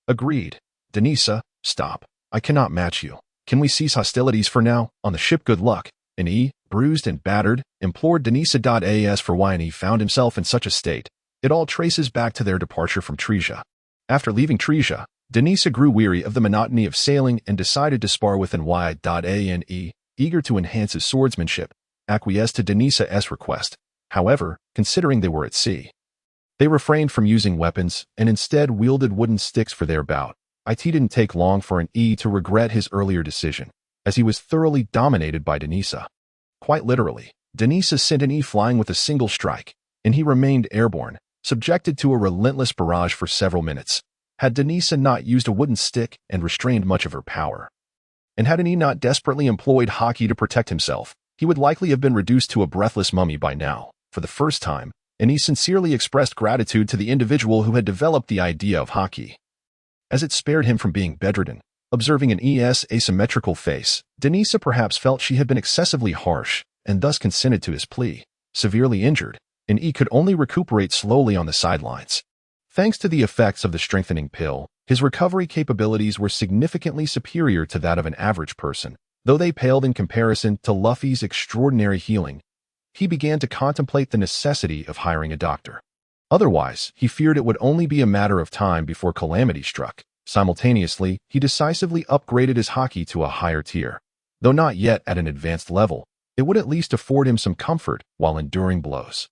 A: Agreed. Denisa, stop. I cannot match you. Can we cease hostilities for now? On the ship, good luck. And E, bruised and battered, implored Denisa. For why he found himself in such a state. It all traces back to their departure from Tresia. After leaving Tresia, Denisa grew weary of the monotony of sailing and decided to spar with Nye.Ane, eager to enhance his swordsmanship, acquiesced to Denisa's request. However, considering they were at sea, they refrained from using weapons and instead wielded wooden sticks for their bout. It didn't take long for an E to regret his earlier decision, as he was thoroughly dominated by Denisa. Quite literally, Denisa sent an E flying with a single strike, and he remained airborne, subjected to a relentless barrage for several minutes. Had Denisa not used a wooden stick and restrained much of her power, and had an E not desperately employed hockey to protect himself, he would likely have been reduced to a breathless mummy by now. For the first time, and he sincerely expressed gratitude to the individual who had developed the idea of hockey, as it spared him from being bedridden. Observing an ES asymmetrical face, Denisa perhaps felt she had been excessively harsh, and thus consented to his plea. Severely injured, and E could only recuperate slowly on the sidelines. Thanks to the effects of the strengthening pill, his recovery capabilities were significantly superior to that of an average person, though they paled in comparison to Luffy's extraordinary healing. He began to contemplate the necessity of hiring a doctor. Otherwise, he feared it would only be a matter of time before calamity struck. Simultaneously, he decisively upgraded his hockey to a higher tier. Though not yet at an advanced level, it would at least afford him some comfort while enduring blows.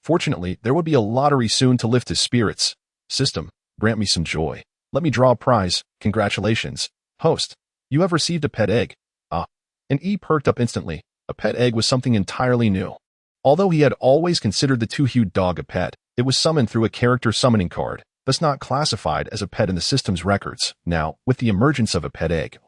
A: Fortunately, there would be a lottery soon to lift his spirits. System, grant me some joy. Let me draw a prize. Congratulations. Host, you have received a pet egg. Ah. And E perked up instantly. A pet egg was something entirely new. Although he had always considered the two-hued dog a pet, it was summoned through a character summoning card, thus not classified as a pet in the system's records. Now, with the emergence of a pet egg,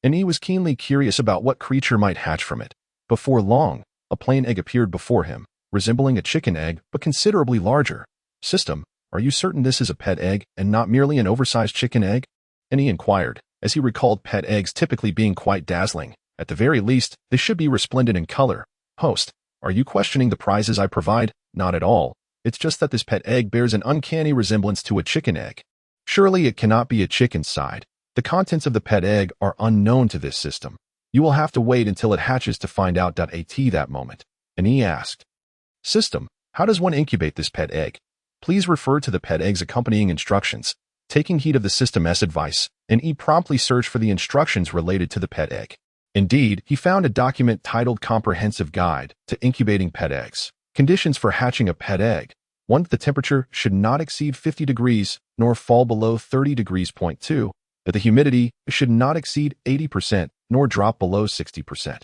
A: and he was keenly curious about what creature might hatch from it. Before long, a plain egg appeared before him, resembling a chicken egg, but considerably larger. System, are you certain this is a pet egg and not merely an oversized chicken egg? And he inquired, as he recalled pet eggs typically being quite dazzling. At the very least, they should be resplendent in color. Host, are you questioning the prizes I provide? Not at all. It's just that this pet egg bears an uncanny resemblance to a chicken egg. Surely it cannot be a chicken's side. The contents of the pet egg are unknown to this system. You will have to wait until it hatches to find out. At that moment, and he asked, System, how does one incubate this pet egg? Please refer to the pet egg's accompanying instructions. Taking heed of the system's advice, and E promptly searched for the instructions related to the pet egg. Indeed, he found a document titled Comprehensive Guide to Incubating Pet Eggs. Conditions for hatching a pet egg. 1. The temperature should not exceed 50 degrees, nor fall below 30 degrees. 2. That the humidity should not exceed 80%, nor drop below 60%.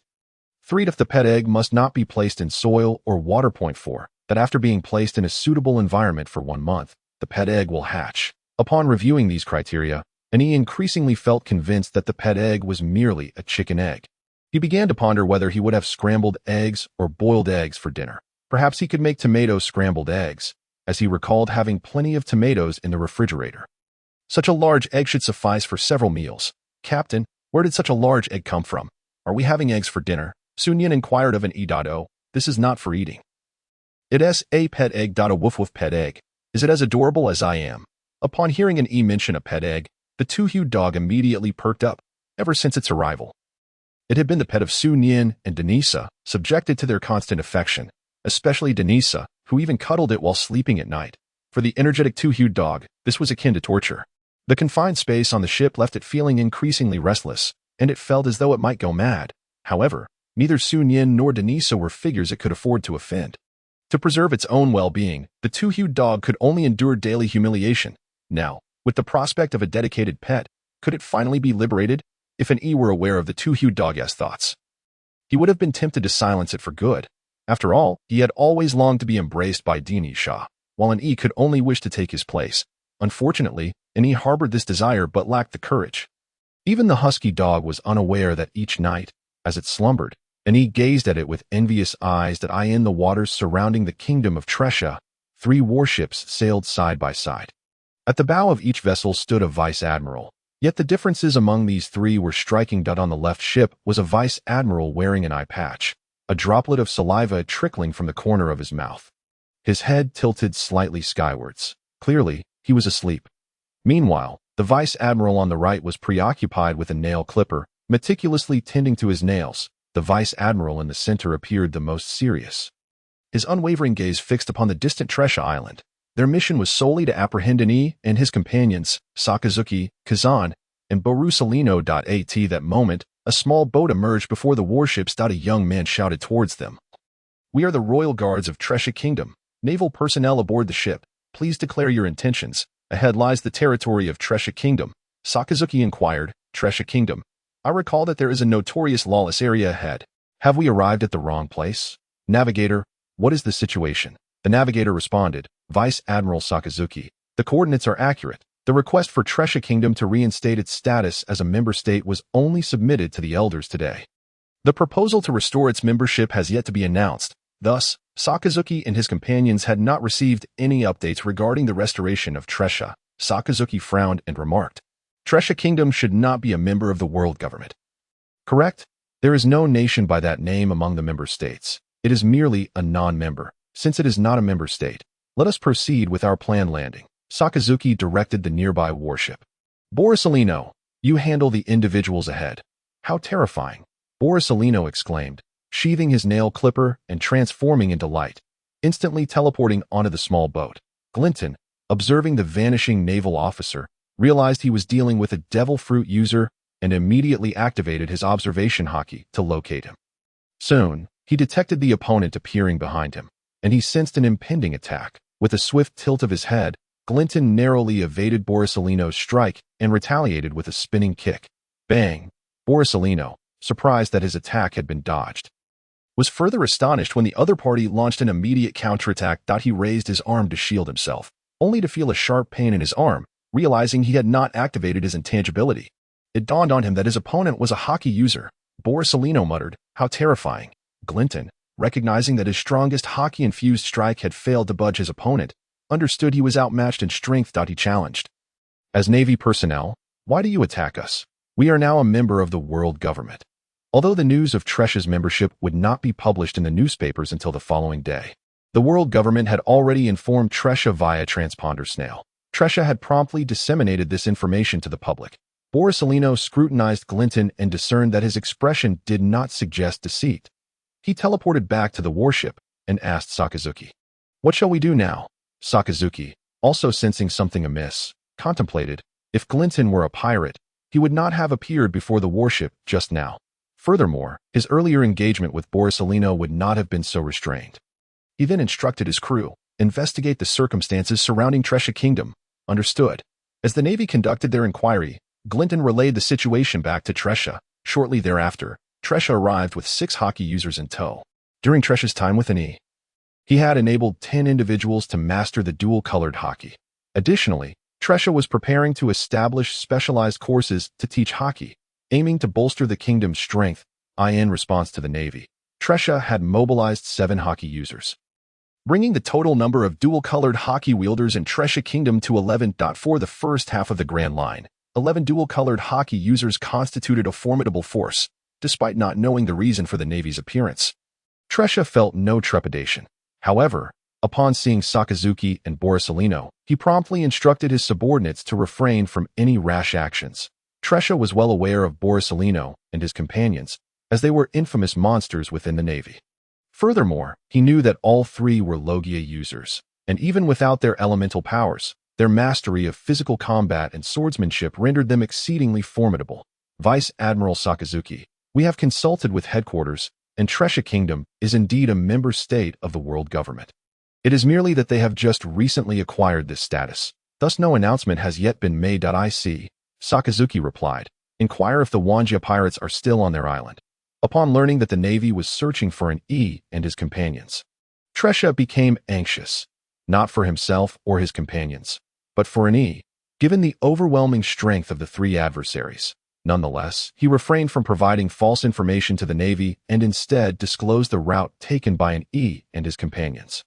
A: 3. If the pet egg must not be placed in soil or water. 4. That after being placed in a suitable environment for 1 month, the pet egg will hatch. Upon reviewing these criteria, and he increasingly felt convinced that the pet egg was merely a chicken egg. He began to ponder whether he would have scrambled eggs or boiled eggs for dinner. Perhaps he could make tomato scrambled eggs, as he recalled having plenty of tomatoes in the refrigerator. Such a large egg should suffice for several meals. Captain, where did such a large egg come from? Are we having eggs for dinner? Sunyan inquired of an E.O. This is not for eating. It is a pet egg. A woof woof pet egg. Is it as adorable as I am? Upon hearing an E mention a pet egg, the two-hued dog immediately perked up. Ever since its arrival, it had been the pet of Sunyan and Denisa, subjected to their constant affection, especially Denisa, who even cuddled it while sleeping at night. For the energetic two-hued dog, this was akin to torture. The confined space on the ship left it feeling increasingly restless, and it felt as though it might go mad. However, neither Sun Yin nor Denisa were figures it could afford to offend. To preserve its own well-being, the two-hued dog could only endure daily humiliation. Now, with the prospect of a dedicated pet, could it finally be liberated? If an E were aware of the two-hued dog's thoughts, he would have been tempted to silence it for good. After all, he had always longed to be embraced by Dini Shah, while an E could only wish to take his place. Unfortunately, an E harbored this desire but lacked the courage. Even the husky dog was unaware that each night, as it slumbered, an E gazed at it with envious eyes that in the waters surrounding the kingdom of Tresha, 3 warships sailed side by side. At the bow of each vessel stood a vice-admiral, yet the differences among these 3 were striking. On the left ship was a vice-admiral wearing an eye patch, a droplet of saliva trickling from the corner of his mouth. His head tilted slightly skywards. Clearly, he was asleep. Meanwhile, the vice-admiral on the right was preoccupied with a nail clipper, meticulously tending to his nails. The vice-admiral in the center appeared the most serious, his unwavering gaze fixed upon the distant Tresha island. Their mission was solely to apprehend an E and his companions, Sakazuki, Kazan, and Borusalino. At that moment, a small boat emerged before the warships. A young man shouted towards them. "We are the royal guards of Tresha Kingdom. Naval personnel aboard the ship. Please declare your intentions. Ahead lies the territory of Tresha Kingdom." Sakazuki inquired. "Tresha Kingdom? I recall that there is a notorious lawless area ahead. Have we arrived at the wrong place? Navigator, what is the situation?" The navigator responded, "Vice Admiral Sakazuki, the coordinates are accurate. The request for Tresha Kingdom to reinstate its status as a member state was only submitted to the elders today. The proposal to restore its membership has yet to be announced. Thus, Sakazuki and his companions had not received any updates regarding the restoration of Tresha." Sakazuki frowned and remarked, "Tresha Kingdom should not be a member of the world government. Correct? There is no nation by that name among the member states. It is merely a non-member. Since it is not a member state, let us proceed with our planned landing." Sakazuki directed the nearby warship. "Borusalino, you handle the individuals ahead." "How terrifying!" Borusalino exclaimed, sheathing his nail clipper and transforming into light, instantly teleporting onto the small boat. Glinton, observing the vanishing naval officer, realized he was dealing with a devil fruit user and immediately activated his observation hockey to locate him. Soon, he detected the opponent appearing behind him, and he sensed an impending attack. With a swift tilt of his head, Glinton narrowly evaded Borusalino's strike and retaliated with a spinning kick. Bang! Borusalino, surprised that his attack had been dodged, was further astonished when the other party launched an immediate counterattack. He raised his arm to shield himself, only to feel a sharp pain in his arm, realizing he had not activated his intangibility. It dawned on him that his opponent was a hockey user. Borusalino muttered, "How terrifying." Glinton, recognizing that his strongest hockey-infused strike had failed to budge his opponent, understood he was outmatched in strength. He challenged, "As Navy personnel, why do you attack us? We are now a member of the world government." Although the news of Tresha's membership would not be published in the newspapers until the following day, the world government had already informed Tresha via transponder snail. Tresha had promptly disseminated this information to the public. Borusalino scrutinized Glinton and discerned that his expression did not suggest deceit. He teleported back to the warship and asked Sakazuki, "What shall we do now?" Sakazuki, also sensing something amiss, contemplated, if Glinton were a pirate, he would not have appeared before the warship just now. Furthermore, his earlier engagement with Borusalino would not have been so restrained. He then instructed his crew, "Investigate the circumstances surrounding Tresha Kingdom." Understood. As the Navy conducted their inquiry, Glinton relayed the situation back to Tresha. Shortly thereafter, Tresha arrived with 6 hockey users in tow. During Tresha's time with an E, he had enabled 10 individuals to master the dual-colored hockey. Additionally, Tresha was preparing to establish specialized courses to teach hockey, aiming to bolster the kingdom's strength. In response to the Navy, Tresha had mobilized 7 hockey users, bringing the total number of dual-colored hockey wielders in Tresha Kingdom to 11. For the first half of the Grand Line, 11 dual-colored hockey users constituted a formidable force, despite not knowing the reason for the Navy's appearance. Tresha felt no trepidation. However, upon seeing Sakazuki and Borusalino, he promptly instructed his subordinates to refrain from any rash actions. Tresha was well aware of Borusalino and his companions, as they were infamous monsters within the Navy. Furthermore, he knew that all 3 were Logia users, and even without their elemental powers, their mastery of physical combat and swordsmanship rendered them exceedingly formidable. Vice Admiral Sakazuki, we have consulted with headquarters, and Tresha Kingdom is indeed a member state of the world government. It is merely that they have just recently acquired this status. Thus no announcement has yet been made. I see, Sakazuki replied. Inquire if the Wanjia pirates are still on their island. Upon learning that the Navy was searching for an E and his companions, Tresha became anxious, not for himself or his companions, but for an E, given the overwhelming strength of the three adversaries. Nonetheless, he refrained from providing false information to the Navy and instead disclosed the route taken by an E and his companions.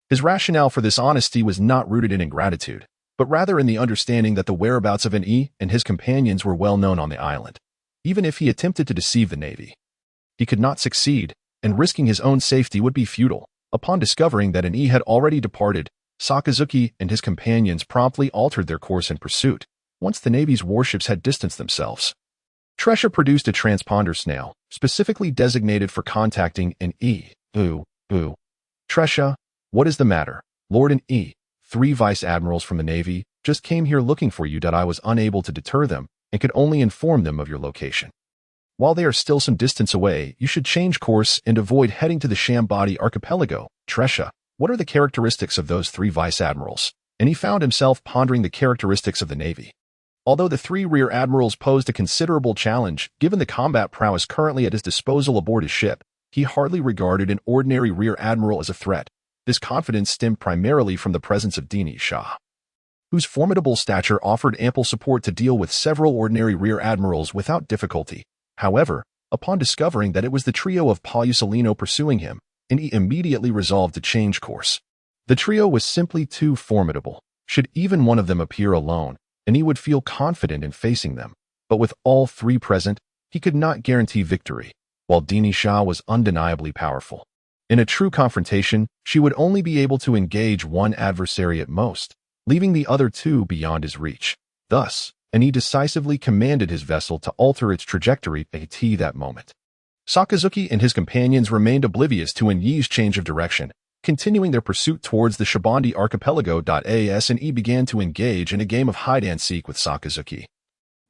A: His rationale for this honesty was not rooted in ingratitude, but rather in the understanding that the whereabouts of an E and his companions were well known on the island. Even if he attempted to deceive the Navy, he could not succeed, and risking his own safety would be futile. Upon discovering that an E had already departed, Sakazuki and his companions promptly altered their course in pursuit, once the Navy's warships had distanced themselves. Tresha produced a transponder snail, specifically designated for contacting an E. Tresha, what is the matter? Lord and E, 3 vice admirals from the Navy, just came here looking for you. I was unable to deter them and could only inform them of your location. While they are still some distance away, you should change course and avoid heading to the Shambadi archipelago. Tresha, what are the characteristics of those 3 vice admirals? And he found himself pondering the characteristics of the Navy. Although the 3 rear admirals posed a considerable challenge, given the combat prowess currently at his disposal aboard his ship, he hardly regarded an ordinary rear admiral as a threat. This confidence stemmed primarily from the presence of Dini Shah, whose formidable stature offered ample support to deal with several ordinary rear admirals without difficulty. However, upon discovering that it was the trio of Palusalino pursuing him, he immediately resolved to change course. The trio was simply too formidable. Should even one of them appear alone, and he would feel confident in facing them. But with all 3 present, he could not guarantee victory, while Dini Shah was undeniably powerful. In a true confrontation, she would only be able to engage one adversary at most, leaving the other 2 beyond his reach. Thus, he decisively commanded his vessel to alter its trajectory at that moment. Sakazuki and his companions remained oblivious to Yi's change of direction, continuing their pursuit towards the Shibandi archipelago. As and E began to engage in a game of hide-and-seek with Sakazuki.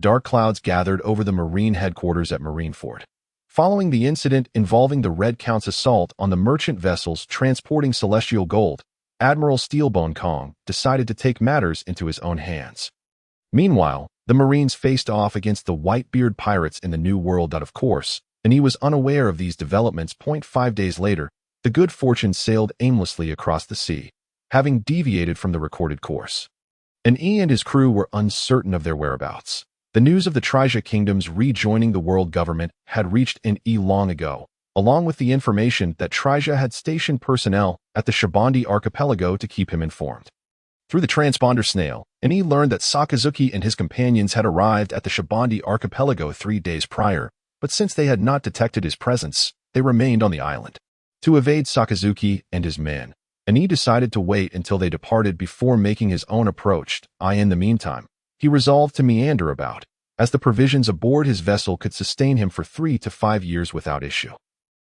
A: Dark clouds gathered over the Marine headquarters at Marineford. Following the incident involving the Red Count's assault on the merchant vessels transporting celestial gold, Admiral Steelbone Kong decided to take matters into his own hands. Meanwhile, the Marines faced off against the Whitebeard pirates in the New World. Of course, and he was unaware of these developments. 5 days later, the Good Fortune sailed aimlessly across the sea, having deviated from the recorded course. And E and his crew were uncertain of their whereabouts. The news of the Trisha Kingdoms rejoining the world government had reached E long ago, along with the information that Trisha had stationed personnel at the Shibandi archipelago to keep him informed. Through the transponder snail, E learned that Sakazuki and his companions had arrived at the Shibandi archipelago 3 days prior, but since they had not detected his presence, they remained on the island. To evade Sakazuki and his men, E decided to wait until they departed before making his own approach. In the meantime, he resolved to meander about, as the provisions aboard his vessel could sustain him for 3 to 5 years without issue.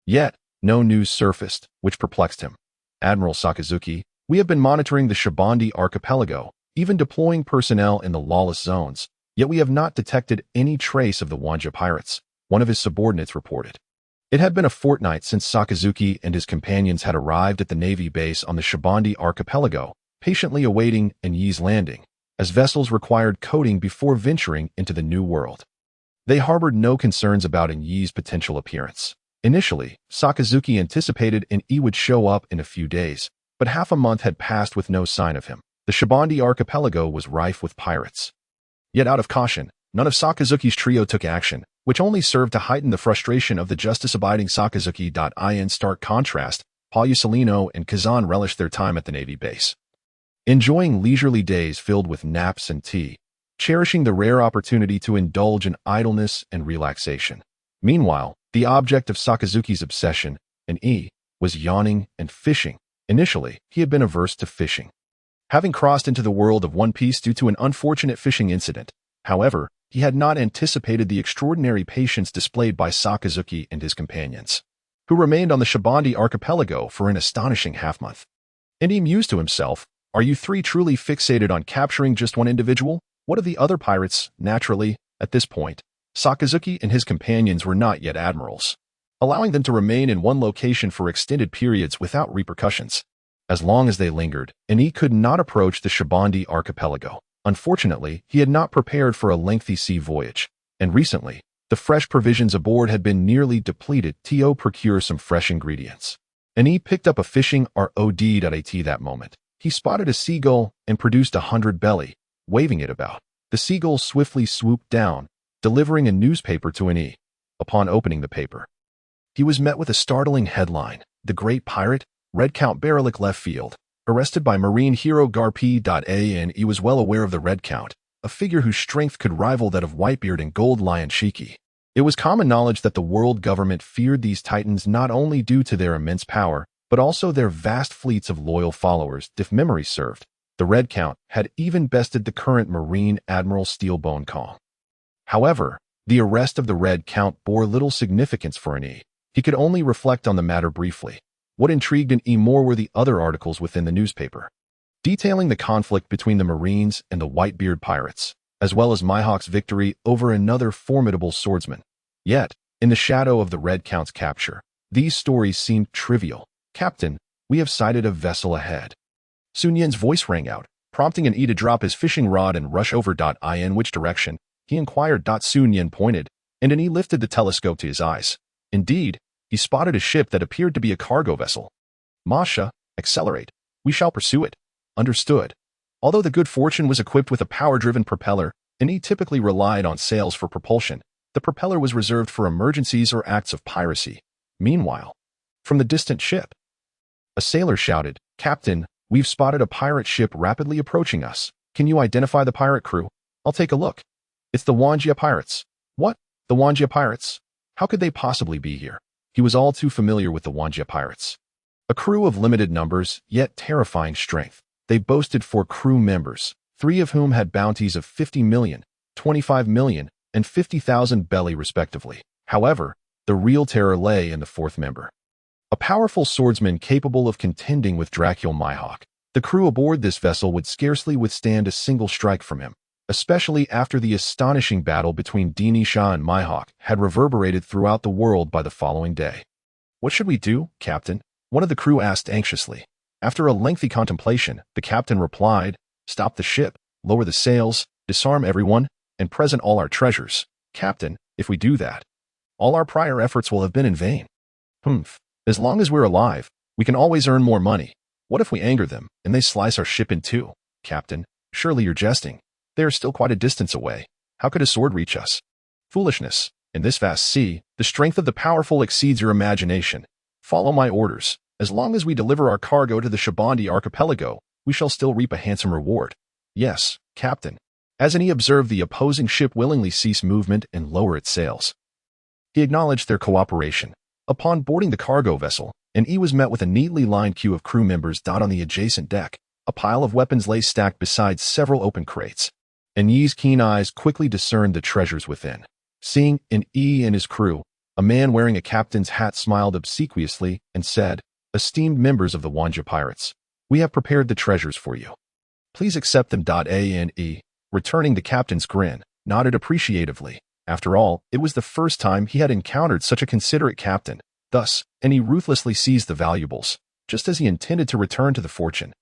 A: Yet, no news surfaced, which perplexed him. Admiral Sakazuki, we have been monitoring the Shibandi archipelago, even deploying personnel in the lawless zones, yet we have not detected any trace of the Wanjia pirates, one of his subordinates reported. It had been a fortnight since Sakazuki and his companions had arrived at the Navy base on the Shibandi archipelago, patiently awaiting Yi's landing, as vessels required coating before venturing into the New World. They harbored no concerns about Yi's potential appearance. Initially, Sakazuki anticipated E would show up in a few days, but half a month had passed with no sign of him. The Shibandi archipelago was rife with pirates. Yet out of caution, none of Sakazuki's trio took action, which only served to heighten the frustration of the justice-abiding Sakazuki. In stark contrast, Palusalino and Kazan relished their time at the Navy base, enjoying leisurely days filled with naps and tea, cherishing the rare opportunity to indulge in idleness and relaxation. Meanwhile, the object of Sakazuki's obsession, E, was yawning and fishing. Initially, he had been averse to fishing, having crossed into the world of One Piece due to an unfortunate fishing incident. However, he had not anticipated the extraordinary patience displayed by Sakazuki and his companions, who remained on the Shibandi archipelago for an astonishing half-month. And he mused to himself, "Are you three truly fixated on capturing just one individual? What of the other pirates?" Naturally, at this point, Sakazuki and his companions were not yet admirals, allowing them to remain in one location for extended periods without repercussions. As long as they lingered, Ani could not approach the Shibandi archipelago. Unfortunately, he had not prepared for a lengthy sea voyage, and recently, the fresh provisions aboard had been nearly depleted. To procure some fresh ingredients. Ani picked up a fishing rod at that moment. He spotted a seagull and produced 100 belly, waving it about. The seagull swiftly swooped down, delivering a newspaper to Ani. Upon opening the paper, he was met with a startling headline: "The Great Pirate, Red Count Barelik left field, arrested by marine hero Garp. And he was well aware of the Red Count, a figure whose strength could rival that of Whitebeard and Gold Lion Shiki." It was common knowledge that the world government feared these titans not only due to their immense power, but also their vast fleets of loyal followers. If memory served, the Red Count had even bested the current Marine Admiral Steelbone Kong. However, the arrest of the Red Count bore little significance for Ani. He could only reflect on the matter briefly. What intrigued Ani more were the other articles within the newspaper, detailing the conflict between the Marines and the Whitebeard pirates, as well as Mihawk's victory over another formidable swordsman. Yet, in the shadow of the Red Count's capture, these stories seemed trivial. "Captain, we have sighted a vessel ahead." Sun Yan's voice rang out, prompting Ani to drop his fishing rod and rush over. In which direction? He inquired. Sun Yan pointed, and Ani lifted the telescope to his eyes. Indeed, he spotted a ship that appeared to be a cargo vessel. "Masha, accelerate. We shall pursue it." Understood. Although the Good Fortune was equipped with a power-driven propeller, and he typically relied on sails for propulsion, the propeller was reserved for emergencies or acts of piracy. Meanwhile, from the distant ship, a sailor shouted, "Captain, we've spotted a pirate ship rapidly approaching us. Can you identify the pirate crew?" "I'll take a look." "It's the Wanjia pirates." "What? The Wanjia pirates? How could they possibly be here?" He was all too familiar with the Wanjia pirates. A crew of limited numbers, yet terrifying strength. They boasted 4 crew members, 3 of whom had bounties of 50 million, 25 million, and 50,000 belly respectively. However, the real terror lay in the 4th member, a powerful swordsman capable of contending with Dracul Mihawk. The crew aboard this vessel would scarcely withstand a single strike from him, especially after the astonishing battle between Dini Shah and Mihawk had reverberated throughout the world by the following day. "What should we do, Captain?" one of the crew asked anxiously. After a lengthy contemplation, the captain replied, "Stop the ship, lower the sails, disarm everyone, and present all our treasures." "Captain, if we do that, all our prior efforts will have been in vain." "Humph. As long as we're alive, we can always earn more money. What if we anger them, and they slice our ship in two?" "Captain, surely you're jesting. They are still quite a distance away. How could a sword reach us?" "Foolishness. In this vast sea, the strength of the powerful exceeds your imagination. Follow my orders. As long as we deliver our cargo to the Shibandi archipelago, we shall still reap a handsome reward." "Yes, Captain." As Ani observed the opposing ship willingly cease movement and lower its sails, he acknowledged their cooperation. Upon boarding the cargo vessel, Ani was met with a neatly lined queue of crew members. On the adjacent deck, a pile of weapons lay stacked beside several open crates. Ani's keen eyes quickly discerned the treasures within. Seeing Ani and his crew, a man wearing a captain's hat smiled obsequiously and said, "Esteemed members of the Wanjia pirates, we have prepared the treasures for you. Please accept them." Ani, returning the captain's grin, nodded appreciatively. After all, it was the first time he had encountered such a considerate captain. Thus, Ani ruthlessly seized the valuables, just as he intended to return to the fortune.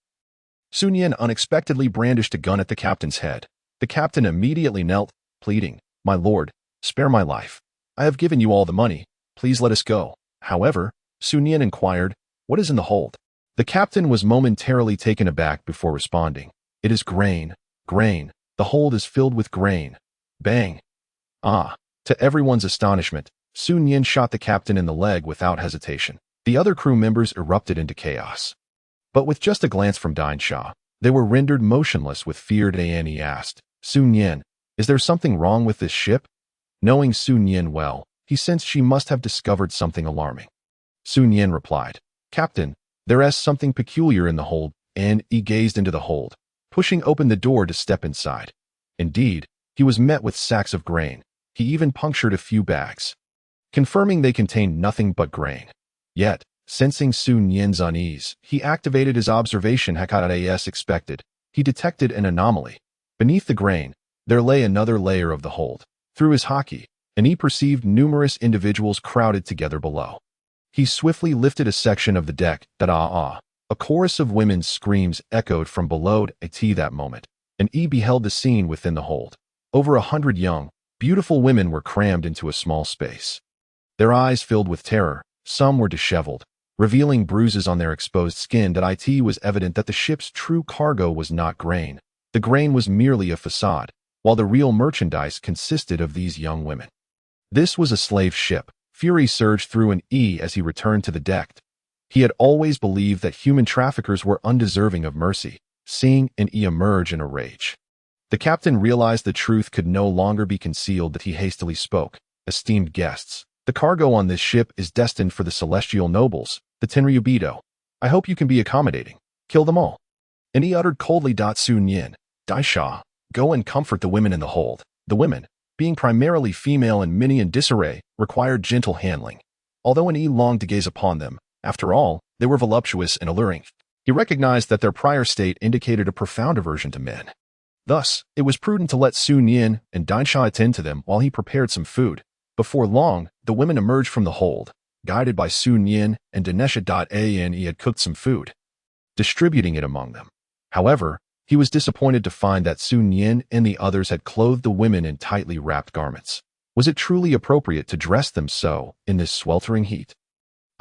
A: Sun Yan unexpectedly brandished a gun at the captain's head. The captain immediately knelt, pleading, "My lord, spare my life. I have given you all the money. Please let us go." However, Sun Yan inquired, "What is in the hold?" The captain was momentarily taken aback before responding, "It is grain. Grain. The hold is filled with grain." Bang. Ah! To everyone's astonishment, Sun Yan shot the captain in the leg without hesitation. The other crew members erupted into chaos. But with just a glance from Dine Shah, they were rendered motionless with fear. Ani asked, "Sun Yan, is there something wrong with this ship?" Knowing Sun Yan well, he sensed she must have discovered something alarming. Sun Yan replied, "Captain, there is something peculiar in the hold," and he gazed into the hold, pushing open the door to step inside. Indeed, he was met with sacks of grain. He even punctured a few bags, confirming they contained nothing but grain. Yet, Sensing Sun Yin's unease, he activated his observation hack as expected. He detected an anomaly. Beneath the grain, there lay another layer of the hold. Through his hockey, and he perceived numerous individuals crowded together below. He swiftly lifted a section of the deck. A chorus of women's screams echoed from below at that moment, and he beheld the scene within the hold. Over 100 young, beautiful women were crammed into a small space. Their eyes filled with terror, some were disheveled, revealing bruises on their exposed skin. It was evident that the ship's true cargo was not grain. The grain was merely a facade, while the real merchandise consisted of these young women. This was a slave ship. Fury surged through an as he returned to the deck. He had always believed that human traffickers were undeserving of mercy, seeing an emerge in a rage. The captain realized the truth could no longer be concealed. That he hastily spoke. Esteemed guests, the cargo on this ship is destined for the celestial nobles, the Tenryubido. I hope you can be accommodating. Kill them all. And he uttered coldly. Sun Yin, Daisha, go and comfort the women in the hold. The women, being primarily female and many in disarray, required gentle handling. Although an longed to gaze upon them, after all, they were voluptuous and alluring. He recognized that their prior state indicated a profound aversion to men. Thus, it was prudent to let Sun Yin and Daisha attend to them while he prepared some food. Before long, the women emerged from the hold, guided by Sun Yin and Danesha. He had cooked some food, distributing it among them. However, he was disappointed to find that Sun Yin and the others had clothed the women in tightly wrapped garments. Was it truly appropriate to dress them so in this sweltering heat?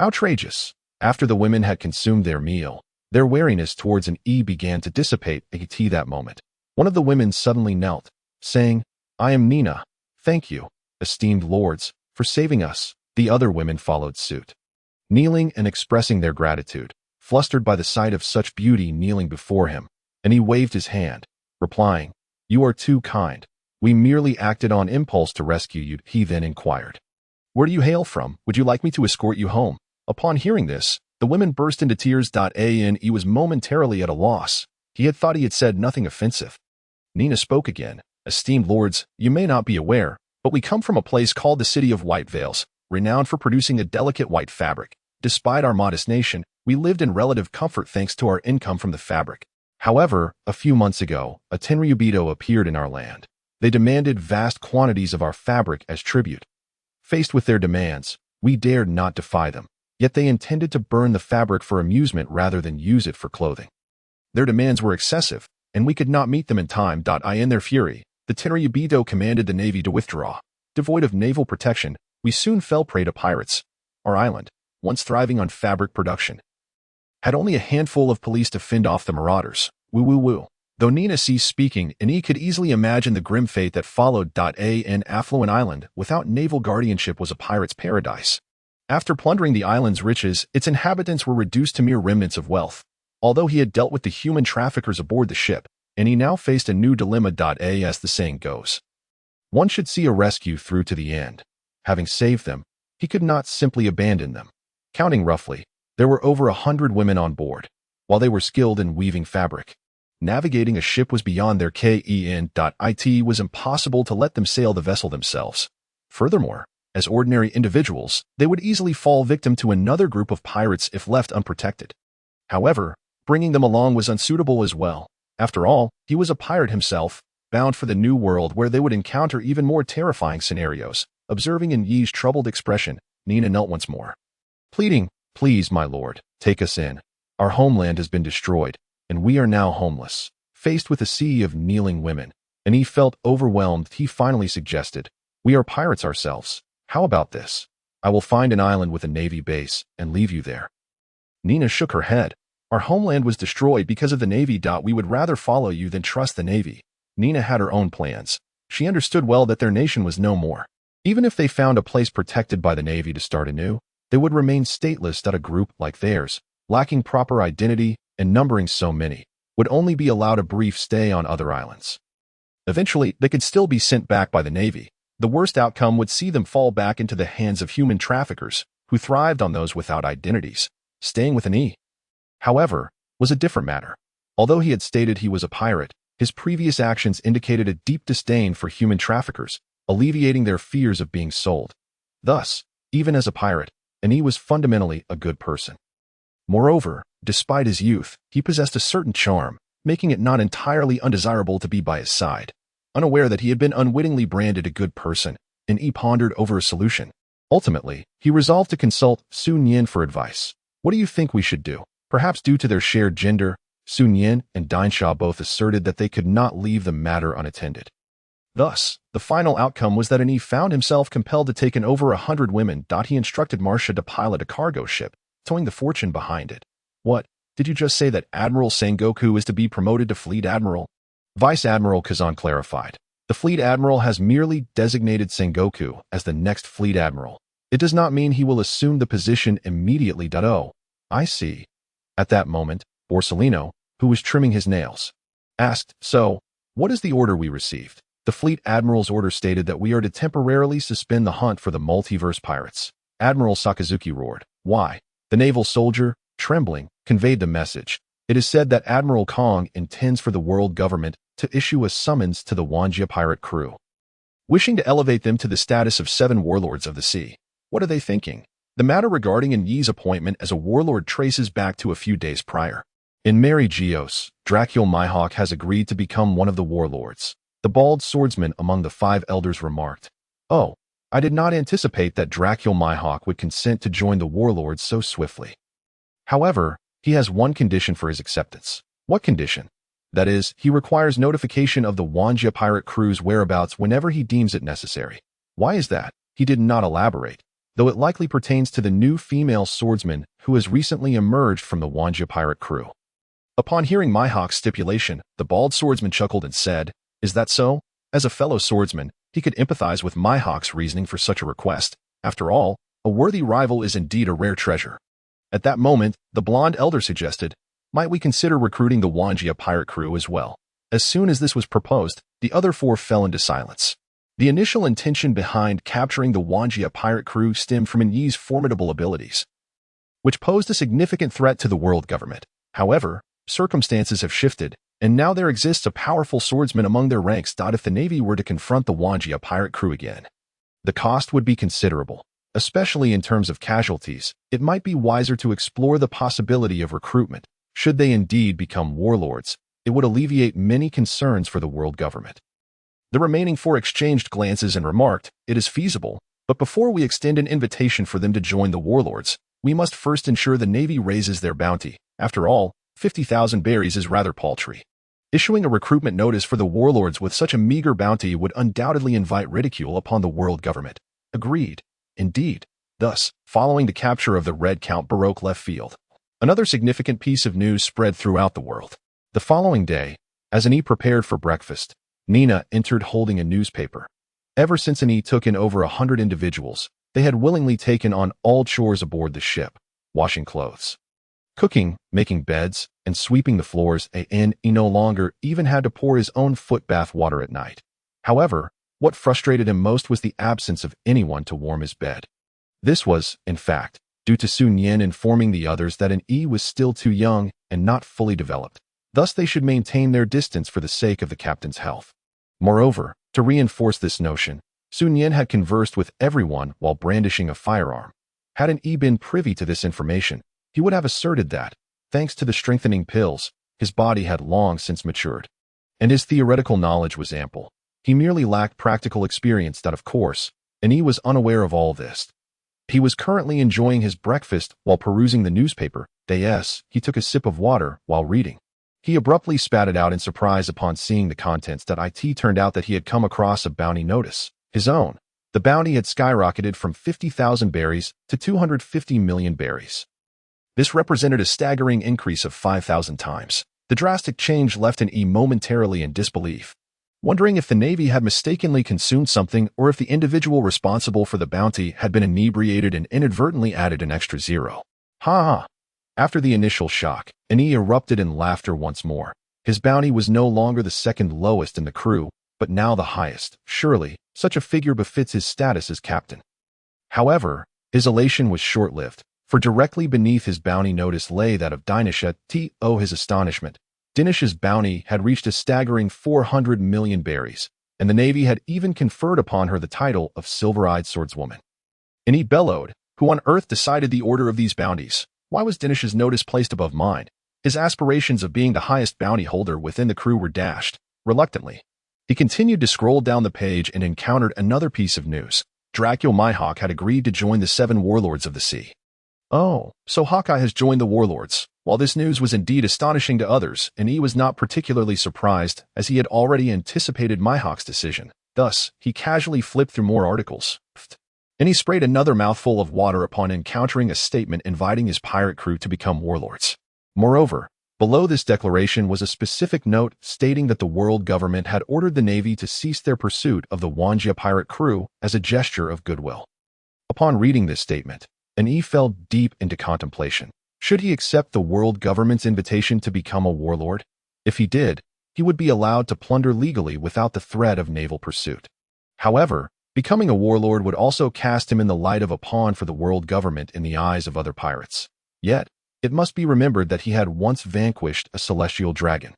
A: Outrageous. After the women had consumed their meal, their wariness towards an began to dissipate. At that moment, one of the women suddenly knelt, saying, I am Nina. Thank you, esteemed lords, for saving us. The other women followed suit, kneeling and expressing their gratitude, flustered by the sight of such beauty kneeling before him, and he waved his hand, replying, You are too kind. We merely acted on impulse to rescue you. He then inquired, Where do you hail from? Would you like me to escort you home? Upon hearing this, the women burst into tears. He was momentarily at a loss. He had thought he had said nothing offensive. Nina spoke again. Esteemed lords, you may not be aware, but we come from a place called the City of White Veils, renowned for producing a delicate white fabric. Despite our modest nation, we lived in relative comfort thanks to our income from the fabric. However, a few months ago, a Tenryubido appeared in our land. They demanded vast quantities of our fabric as tribute. Faced with their demands, we dared not defy them, yet they intended to burn the fabric for amusement rather than use it for clothing. Their demands were excessive, and we could not meet them in time. In their fury, the Tenryubido commanded the navy to withdraw. Devoid of naval protection, we soon fell prey to pirates. Our island, once thriving on fabric production, had only a handful of police to fend off the marauders. Woo. Though Nina ceased speaking, and he could easily imagine the grim fate that followed. An affluent island without naval guardianship was a pirate's paradise. After plundering the island's riches, its inhabitants were reduced to mere remnants of wealth. Although he had dealt with the human traffickers aboard the ship, and he now faced a new dilemma. As the saying goes, one should see a rescue through to the end. Having saved them, he could not simply abandon them. Counting roughly, there were over 100 women on board. While they were skilled in weaving fabric, navigating a ship was beyond their It was impossible to let them sail the vessel themselves. Furthermore, as ordinary individuals, they would easily fall victim to another group of pirates if left unprotected. However, bringing them along was unsuitable as well. After all, he was a pirate himself, bound for the new world where they would encounter even more terrifying scenarios. Observing in Yi's troubled expression, Nina knelt once more, pleading, Please, my lord, take us in. Our homeland has been destroyed, and we are now homeless. Faced with a sea of kneeling women, and he felt overwhelmed, he finally suggested, We are pirates ourselves. How about this? I will find an island with a navy base and leave you there. Nina shook her head. Our homeland was destroyed because of the navy. We would rather follow you than trust the navy. Nina had her own plans. She understood well that their nation was no more. Even if they found a place protected by the navy to start anew, they would remain stateless. A group like theirs, lacking proper identity and numbering so many, would only be allowed a brief stay on other islands. Eventually, they could still be sent back by the navy. The worst outcome would see them fall back into the hands of human traffickers, who thrived on those without identities. Staying with an however, was a different matter. Although he had stated he was a pirate, his previous actions indicated a deep disdain for human traffickers, alleviating their fears of being sold. Thus, even as a pirate, and he was fundamentally a good person. Moreover, despite his youth, he possessed a certain charm, making it not entirely undesirable to be by his side. Unaware that he had been unwittingly branded a good person, and he pondered over a solution. Ultimately, he resolved to consult Sun Yin for advice. What do you think we should do? Perhaps due to their shared gender, Sun Yin and Dinshaw both asserted that they could not leave the matter unattended. Thus, the final outcome was that Ani found himself compelled to take in over 100 women. He instructed Marcia to pilot a cargo ship, towing the fortune behind it. What? Did you just say that Admiral Sengoku is to be promoted to Fleet Admiral? Vice Admiral Kazan clarified. The Fleet Admiral has merely designated Sengoku as the next Fleet Admiral. It does not mean he will assume the position immediately. Oh, I see. At that moment, Borsellino, who was trimming his nails, asked, so, what is the order we received? The Fleet Admiral's order stated that we are to temporarily suspend the hunt for the multiverse pirates. Admiral Sakazuki roared. Why? The naval soldier, trembling, conveyed the message. It is said that Admiral Kong intends for the world government to issue a summons to the Wanjia pirate crew, wishing to elevate them to the status of 7 warlords of the sea. What are they thinking? The matter regarding Yi's appointment as a warlord traces back to a few days prior. In Mary Geos, Dracul Mihawk has agreed to become one of the warlords. The bald swordsman among the 5 elders remarked. Oh, I did not anticipate that Dracul Mihawk would consent to join the warlords so swiftly. However, he has one condition for his acceptance. What condition? That is, he requires notification of the Wanjia pirate crew's whereabouts whenever he deems it necessary. Why is that? He did not elaborate, though it likely pertains to the new female swordsman who has recently emerged from the Wanjia pirate crew. Upon hearing Mihawk's stipulation, the bald swordsman chuckled and said, is that so? As a fellow swordsman, he could empathize with Mihawk's reasoning for such a request. After all, a worthy rival is indeed a rare treasure. At that moment, the blonde elder suggested, might we consider recruiting the Wanjia pirate crew as well? As soon as this was proposed, the other 4 fell into silence. The initial intention behind capturing the Wanjia pirate crew stemmed from Yi's formidable abilities, which posed a significant threat to the world government. However, circumstances have shifted, and now there exists a powerful swordsman among their ranks. If the Navy were to confront the Wanjia pirate crew again, the cost would be considerable. Especially in terms of casualties, it might be wiser to explore the possibility of recruitment. Should they indeed become warlords, it would alleviate many concerns for the world government. The remaining 4 exchanged glances and remarked, it is feasible, but before we extend an invitation for them to join the warlords, we must first ensure the Navy raises their bounty. After all, 50,000 berries is rather paltry. Issuing a recruitment notice for the warlords with such a meager bounty would undoubtedly invite ridicule upon the world government. Agreed. Indeed. Thus, following the capture of the Red Count Baroque left field, another significant piece of news spread throughout the world. The following day, as Ani prepared for breakfast, Nina entered holding a newspaper. Ever since Ani took in over 100 individuals, they had willingly taken on all chores aboard the ship, washing clothes, cooking, making beds, and sweeping the floors. Ani no longer even had to pour his own foot bath water at night. However, what frustrated him most was the absence of anyone to warm his bed. This was, in fact, due to Sun Yin informing the others that Ani was still too young and not fully developed. Thus they should maintain their distance for the sake of the captain's health. Moreover, to reinforce this notion, Sun Yin had conversed with everyone while brandishing a firearm. Had Ani been privy to this information, he would have asserted that, thanks to the strengthening pills, his body had long since matured, and his theoretical knowledge was ample. He merely lacked practical experience. Of course, Ani was unaware of all this. He was currently enjoying his breakfast while perusing the newspaper. He took a sip of water while reading. He abruptly spat it out in surprise upon seeing the contents. It turned out that he had come across a bounty notice. His own. The bounty had skyrocketed from 50,000 berries to 250 million berries. This represented a staggering increase of 5,000 times. The drastic change left Ani momentarily in disbelief, wondering if the Navy had mistakenly consumed something or if the individual responsible for the bounty had been inebriated and inadvertently added an extra 0. Ha ha! After the initial shock, Ani erupted in laughter once more. His bounty was no longer the second lowest in the crew, but now the highest. Surely, such a figure befits his status as captain. However, his elation was short-lived, for directly beneath his bounty notice lay that of Dinisha. To his astonishment, Dinish's bounty had reached a staggering 400 million berries, and the Navy had even conferred upon her the title of Silver-Eyed Swordswoman. Ani bellowed, Who on earth decided the order of these bounties? Why was Dinish's notice placed above mine? His aspirations of being the highest bounty holder within the crew were dashed. Reluctantly, he continued to scroll down the page and encountered another piece of news. Dracula Mihawk had agreed to join the 7 warlords of the sea. Oh, so Hawkeye has joined the warlords. While this news was indeed astonishing to others, and he was not particularly surprised, as he had already anticipated Mihawk's decision. Thus, he casually flipped through more articles. And he sprayed another mouthful of water upon encountering a statement inviting his pirate crew to become warlords. Moreover, below this declaration was a specific note stating that the world government had ordered the Navy to cease their pursuit of the Wanjia pirate crew as a gesture of goodwill. Upon reading this statement, An-E fell deep into contemplation. Should he accept the world government's invitation to become a warlord? If he did, he would be allowed to plunder legally without the threat of naval pursuit. However, becoming a warlord would also cast him in the light of a pawn for the world government in the eyes of other pirates. Yet, it must be remembered that he had once vanquished a celestial dragon.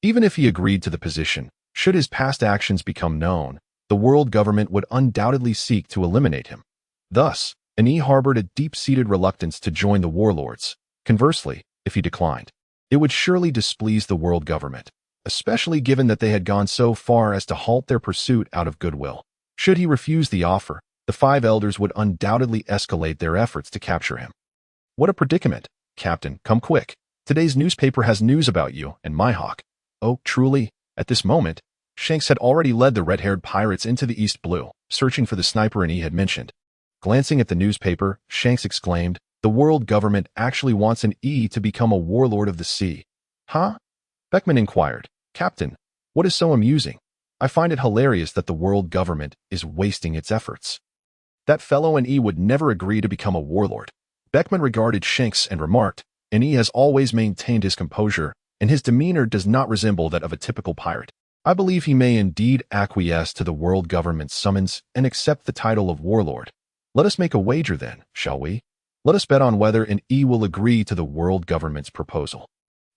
A: Even if he agreed to the position, should his past actions become known, the world government would undoubtedly seek to eliminate him. Thus, An-E harbored a deep-seated reluctance to join the warlords. Conversely, if he declined, it would surely displease the world government, especially given that they had gone so far as to halt their pursuit out of goodwill. Should he refuse the offer, the 5 elders would undoubtedly escalate their efforts to capture him. What a predicament! Captain, come quick. Today's newspaper has news about you and Mihawk. Oh, truly? At this moment, Shanks had already led the red-haired pirates into the East Blue, searching for the sniper An-E had mentioned. Glancing at the newspaper, Shanks exclaimed, "The world government actually wants An-E to become a warlord of the sea." Huh? Beckman inquired. Captain, what is so amusing? I find it hilarious that the world government is wasting its efforts. That fellow An-E would never agree to become a warlord. Beckman regarded Shanks and remarked, An-E has always maintained his composure, and his demeanor does not resemble that of a typical pirate. I believe he may indeed acquiesce to the world government's summons and accept the title of warlord. Let us make a wager then, shall we? Let us bet on whether An-E will agree to the world government's proposal.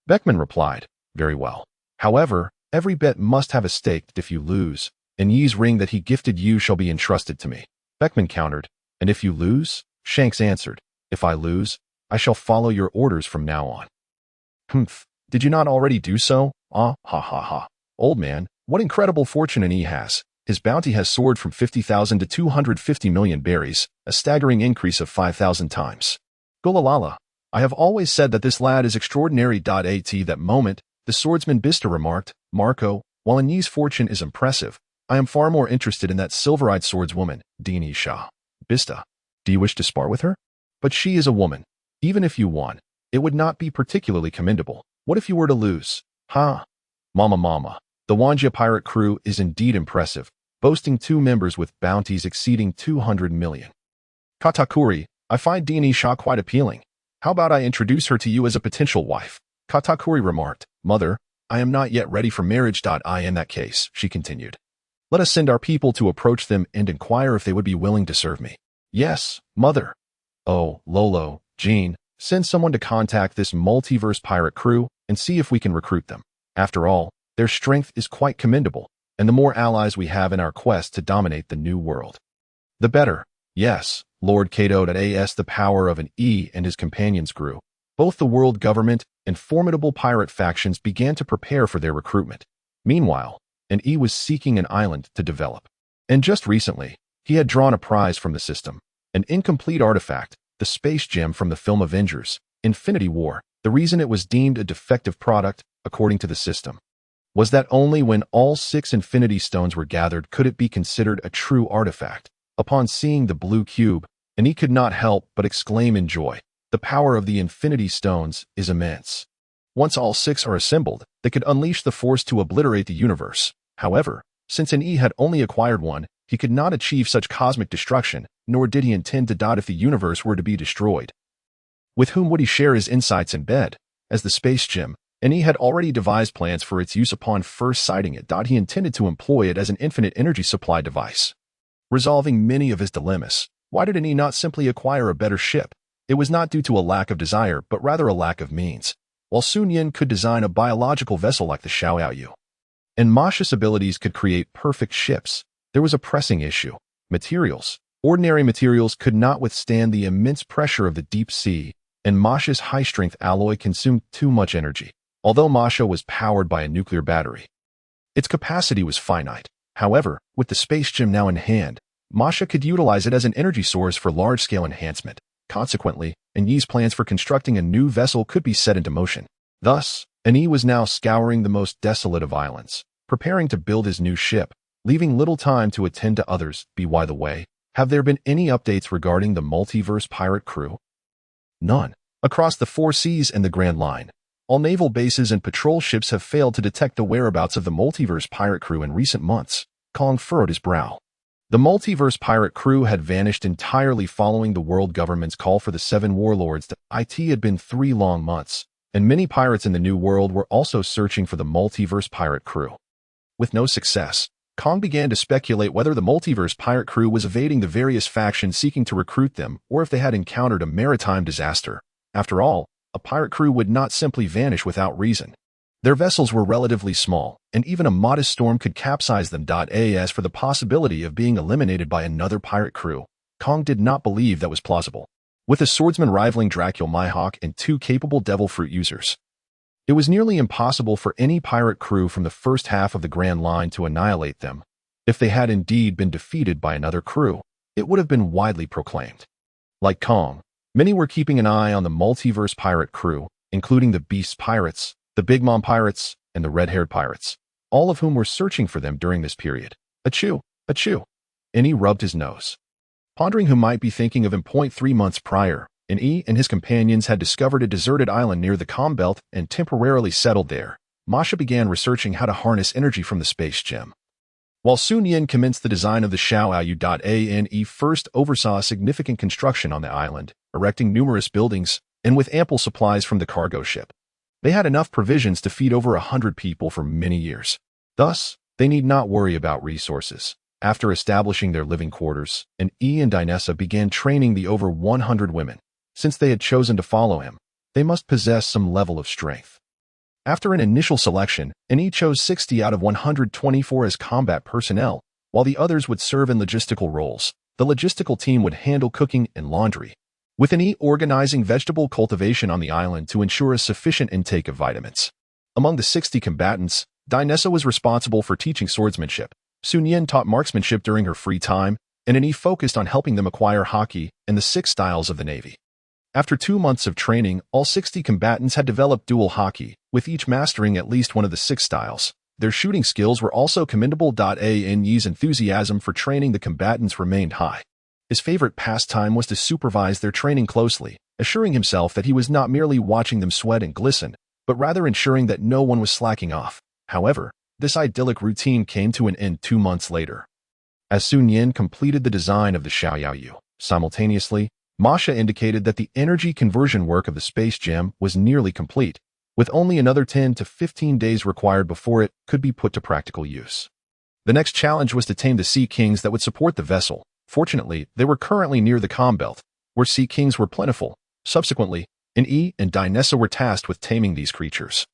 A: Beckman replied, very well. However, every bet must have a stake that if you lose, An-E's ring that he gifted you shall be entrusted to me. Beckman countered, and if you lose? Shanks answered, if I lose, I shall follow your orders from now on. Humph, did you not already do so? Ah, ha ha ha. Old man, what incredible fortune An-E has. His bounty has soared from 50,000 to 250 million berries, a staggering increase of 5,000 times. Golalala, I have always said that this lad is extraordinary. At that moment, the swordsman Bista remarked, Marco, while An-E's fortune is impressive, I am far more interested in that silver-eyed swordswoman, Dini Shah. Bista, do you wish to spar with her? But she is a woman. Even if you won, it would not be particularly commendable. What if you were to lose? Ha! Mama. The Wanjia pirate crew is indeed impressive, boasting 2 members with bounties exceeding 200 million. Katakuri, I find Dini Shah quite appealing. How about I introduce her to you as a potential wife? Katakuri remarked, Mother, I am not yet ready for marriage. In that case, she continued. Let us send our people to approach them and inquire if they would be willing to serve me. Yes, Mother. Oh, Lolo, Jean, send someone to contact this multiverse pirate crew and see if we can recruit them. After all, their strength is quite commendable, and the more allies we have in our quest to dominate the new world, the better. Yes, Lord Kato. As the power of An-E and his companions grew, both the world government and formidable pirate factions began to prepare for their recruitment. Meanwhile, An-E was seeking an island to develop. And just recently, he had drawn a prize from the system, an incomplete artifact, the space gem from the film Avengers, Infinity War. The reason it was deemed a defective product, according to the system, was that only when all 6 Infinity Stones were gathered could it be considered a true artifact. Upon seeing the blue cube, An-E could not help but exclaim in joy, the power of the Infinity Stones is immense. Once all 6 are assembled, they could unleash the force to obliterate the universe. However, since An-E had only acquired one, he could not achieve such cosmic destruction, nor did he intend to dot if the universe were to be destroyed. With whom would he share his insights in bed? As the space gem, An-E had already devised plans for its use upon first sighting it. He intended to employ it as an infinite energy supply device, resolving many of his dilemmas. Why did An-E not simply acquire a better ship? It was not due to a lack of desire, but rather a lack of means. While Sun Yin could design a biological vessel like the Xiao Yu, and Masha's abilities could create perfect ships, there was a pressing issue: materials. Ordinary materials could not withstand the immense pressure of the deep sea, and Masha's high-strength alloy consumed too much energy. Although Masha was powered by a nuclear battery, its capacity was finite. However, with the space gem now in hand, Masha could utilize it as an energy source for large-scale enhancement. Consequently, Enyi's plans for constructing a new vessel could be set into motion. Thus, Enyi was now scouring the most desolate of islands, preparing to build his new ship, leaving little time to attend to others. By the way, have there been any updates regarding the multiverse pirate crew? None. Across the 4 seas and the Grand Line, all naval bases and patrol ships have failed to detect the whereabouts of the multiverse pirate crew in recent months. Kong furrowed his brow. The multiverse pirate crew had vanished entirely following the world government's call for the 7 warlords. It had been 3 long months, and many pirates in the New World were also searching for the multiverse pirate crew. With no success, Kong began to speculate whether the multiverse pirate crew was evading the various factions seeking to recruit them or if they had encountered a maritime disaster. After all, a pirate crew would not simply vanish without reason. Their vessels were relatively small, and even a modest storm could capsize them. As for the possibility of being eliminated by another pirate crew, Kong did not believe that was plausible. With a swordsman rivaling Dracula Mihawk and 2 capable devil fruit users, it was nearly impossible for any pirate crew from the first half of the Grand Line to annihilate them. If they had indeed been defeated by another crew, it would have been widely proclaimed. Like Kong, many were keeping an eye on the multiverse pirate crew, including the Beast Pirates, the Big Mom Pirates, and the Red-Haired Pirates, all of whom were searching for them during this period. Achoo, achoo. Enyi rubbed his nose, pondering who might be thinking of him. 3 months prior, Enyi and his companions had discovered a deserted island near the calm belt and temporarily settled there. Masha began researching how to harness energy from the space gem, while Sun Yin commenced the design of the Xiaoyu. Enyi first oversaw significant construction on the island, erecting numerous buildings, and with ample supplies from the cargo ship. They had enough provisions to feed over 100 people for many years. Thus, they need not worry about resources. After establishing their living quarters, Enyi and Dinessa began training the over 100 women. Since they had chosen to follow him, they must possess some level of strength. After an initial selection, Enyi chose 60 out of 124 as combat personnel, while the others would serve in logistical roles. The logistical team would handle cooking and laundry, with Enyi organizing vegetable cultivation on the island to ensure a sufficient intake of vitamins. Among the 60 combatants, Dinessa was responsible for teaching swordsmanship. Sun Yin taught marksmanship during her free time, and Enyi focused on helping them acquire hockey and the 6 styles of the Navy. After 2 months of training, all 60 combatants had developed dual hockey, with each mastering at least one of the 6 styles. Their shooting skills were also commendable. Enyi's enthusiasm for training the combatants remained high. His favorite pastime was to supervise their training closely, assuring himself that he was not merely watching them sweat and glisten, but rather ensuring that no one was slacking off. However, this idyllic routine came to an end 2 months later, as Sun Yin completed the design of the Xiaoyu. Simultaneously, Masha indicated that the energy conversion work of the space gem was nearly complete, with only another 10 to 15 days required before it could be put to practical use. The next challenge was to tame the Sea Kings that would support the vessel. Fortunately, they were currently near the calm belt, where Sea Kings were plentiful. Subsequently, Enyi and Dinessa were tasked with taming these creatures.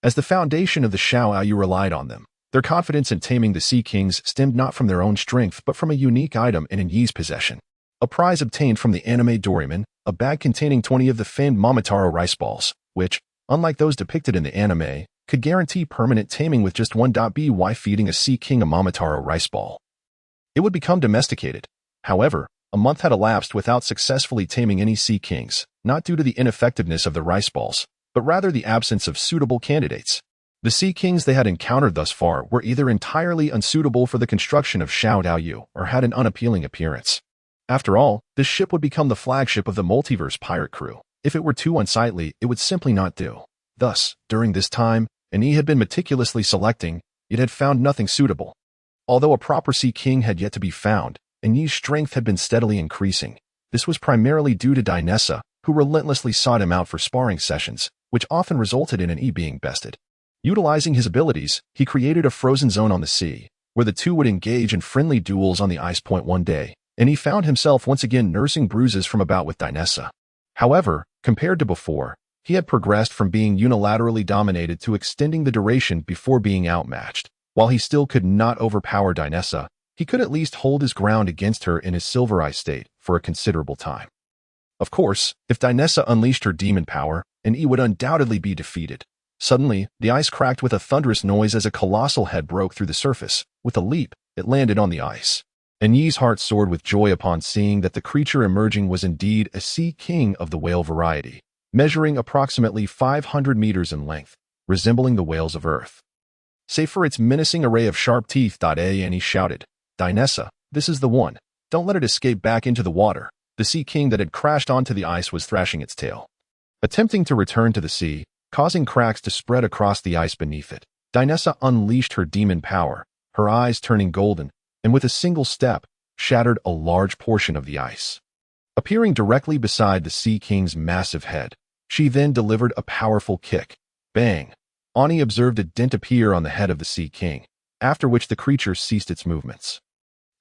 A: As the foundation of the Xiaoyu relied on them, their confidence in taming the Sea Kings stemmed not from their own strength but from a unique item in Enyi's possession. A prize obtained from the anime Doraemon, a bag containing 20 of the famed Momotaro rice balls, which, unlike those depicted in the anime, could guarantee permanent taming with just 1. By feeding a Sea King a Momotaro rice ball, it would become domesticated. However, a month had elapsed without successfully taming any Sea Kings, not due to the ineffectiveness of the rice balls, but rather the absence of suitable candidates. The Sea Kings they had encountered thus far were either entirely unsuitable for the construction of Xiaoyu or had an unappealing appearance. After all, this ship would become the flagship of the multiverse pirate crew. If it were too unsightly, it would simply not do. Thus, during this time, Enyi had been meticulously selecting, yet had found nothing suitable. Although a proper Sea King had yet to be found, Enyi's strength had been steadily increasing. This was primarily due to Dinessa, who relentlessly sought him out for sparring sessions, which often resulted in Enyi being bested. Utilizing his abilities, he created a frozen zone on the sea, where the two would engage in friendly duels on the ice. One day, and he found himself once again nursing bruises from a bout with Dinessa. However, compared to before, he had progressed from being unilaterally dominated to extending the duration before being outmatched. While he still could not overpower Dinessa, he could at least hold his ground against her in his silver eye state for a considerable time. Of course, if Dinessa unleashed her demon power, and he would undoubtedly be defeated. Suddenly, the ice cracked with a thunderous noise as a colossal head broke through the surface. With a leap, it landed on the ice. And Yi's heart soared with joy upon seeing that the creature emerging was indeed a sea king of the whale variety, measuring approximately 500 meters in length, resembling the whales of Earth. Save for its menacing array of sharp teeth. And he shouted, "Dinessa, this is the one. Don't let it escape back into the water." The sea king that had crashed onto the ice was thrashing its tail, attempting to return to the sea, causing cracks to spread across the ice beneath it. Dinessa unleashed her demon power, her eyes turning golden, and with a single step, shattered a large portion of the ice. Appearing directly beside the Sea King's massive head, she then delivered a powerful kick. Bang! Ani observed a dent appear on the head of the Sea King, after which the creature ceased its movements.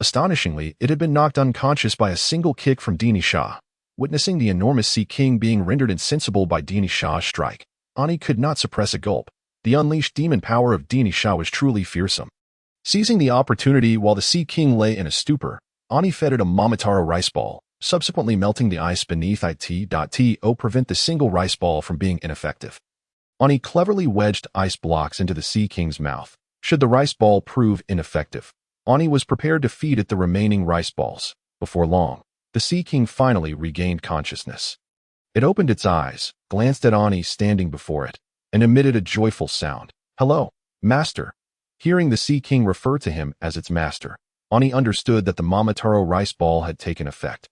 A: Astonishingly, it had been knocked unconscious by a single kick from Dini Shah. Witnessing the enormous Sea King being rendered insensible by Dini Shah's strike, Ani could not suppress a gulp. The unleashed demon power of Dini Shah was truly fearsome. Seizing the opportunity while the Sea King lay in a stupor, Ani fed it a Momotaro rice ball, subsequently melting the ice beneath it to prevent the single rice ball from being ineffective. Ani cleverly wedged ice blocks into the Sea King's mouth. Should the rice ball prove ineffective, Ani was prepared to feed it the remaining rice balls. Before long, the Sea King finally regained consciousness. It opened its eyes, glanced at Ani standing before it, and emitted a joyful sound. "Hello, Master." Hearing the Sea King refer to him as its master, Ani understood that the Momotaro rice ball had taken effect.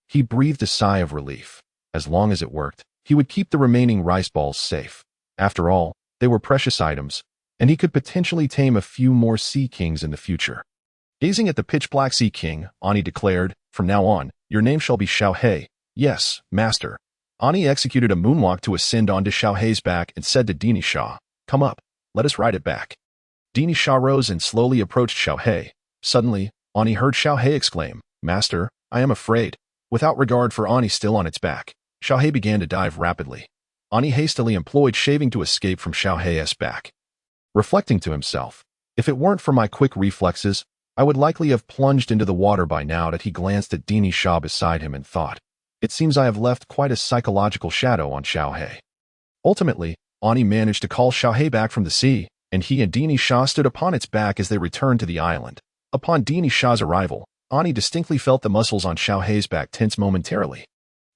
A: He breathed a sigh of relief. As long as it worked, he would keep the remaining rice balls safe. After all, they were precious items, and he could potentially tame a few more Sea Kings in the future. Gazing at the pitch-black Sea King, Ani declared, "From now on, your name shall be Xiaohei." "Yes, Master." Ani executed a moonwalk to ascend onto Xiaohei's back and said to Dini Shah, "Come up, let us ride it back." Dini Shah rose and slowly approached Xiaohei. Suddenly, Ani heard Xiaohei exclaim, "Master, I am afraid." Without regard for Ani still on its back, Xiaohei began to dive rapidly. Ani hastily employed shaving to escape from Xiaohei's back. Reflecting to himself, "If it weren't for my quick reflexes, I would likely have plunged into the water by now." That he glanced at Dini Shah beside him and thought, "It seems I have left quite a psychological shadow on Xiaohei." Ultimately, Ani managed to call Xiaohei back from the sea, and he and Dini Shah stood upon its back as they returned to the island. Upon Dini Shah's arrival, Ani distinctly felt the muscles on Xiaohei's back tense momentarily.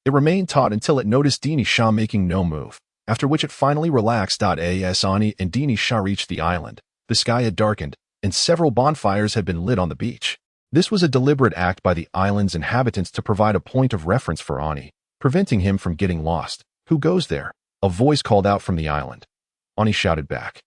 A: It remained taut until it noticed Dini Shah making no move, after which it finally relaxed. As Ani and Dini Shah reached the island, the sky had darkened, and several bonfires had been lit on the beach. This was a deliberate act by the island's inhabitants to provide a point of reference for Ani, preventing him from getting lost. "Who goes there?" a voice called out from the island. Ani shouted back,